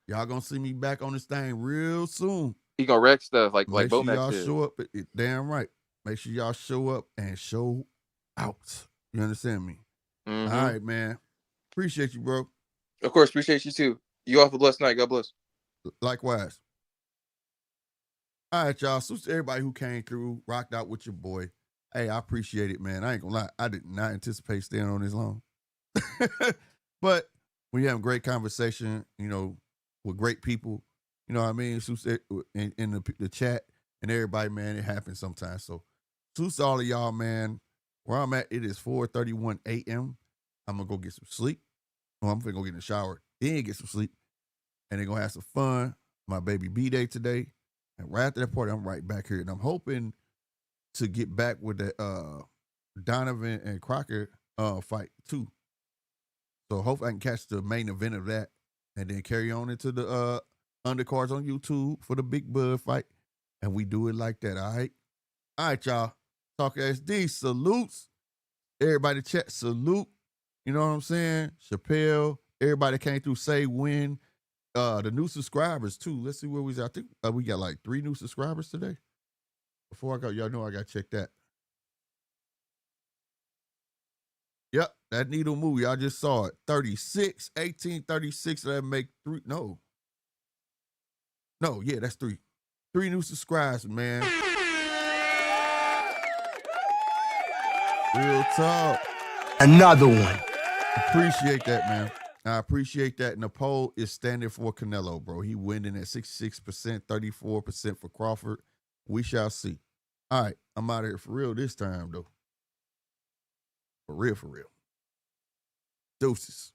Y'all gonna see me back on this thing real soon. He gonna wreck stuff like Make sure Bomax y'all did. show up. Damn right. Make sure y'all show up and show out. You understand me? Mm-hmm. All right, man. Appreciate you, bro. Of course, appreciate you too. You off a blessed night. God bless. Likewise. All right, y'all. So to everybody who came through, rocked out with your boy. Hey, I appreciate it, man. I ain't gonna lie. I did not anticipate staying on this long. But we have a great conversation, with great people. You know what I mean? In the chat and everybody, man, it happens sometimes. So, to all of y'all, man, where I'm at, it is 4:31 a.m. I'm going to go get some sleep. I'm going to go get in the shower, then get some sleep. And they're going to have some fun. My baby B-Day today. And right after that party, I'm right back here. And I'm hoping to get back with the Donovan and Crocker fight, too. So hopefully I can catch the main event of that and then carry on into the undercards on YouTube for the Big Bud fight. And we do it like that, all right? All right, y'all. Talk SD, salutes. Everybody chat, salute. You know what I'm saying? Chappelle, everybody came through, say when. The new subscribers, too. Let's see where we at. I think we got like 3 new subscribers today. Before I go, y'all know I got to check that. Yep, that needle movie. I just saw it. 36, 18, 36. That make 3. No, yeah, that's 3. 3 new subscribers, man. Real talk. Another one. Appreciate that, man. I appreciate that. And the poll is standing for Canelo, bro. He winning at 66%, 34% for Crawford. We shall see. All right, I'm out of here for real this time, though. For real. Deuces.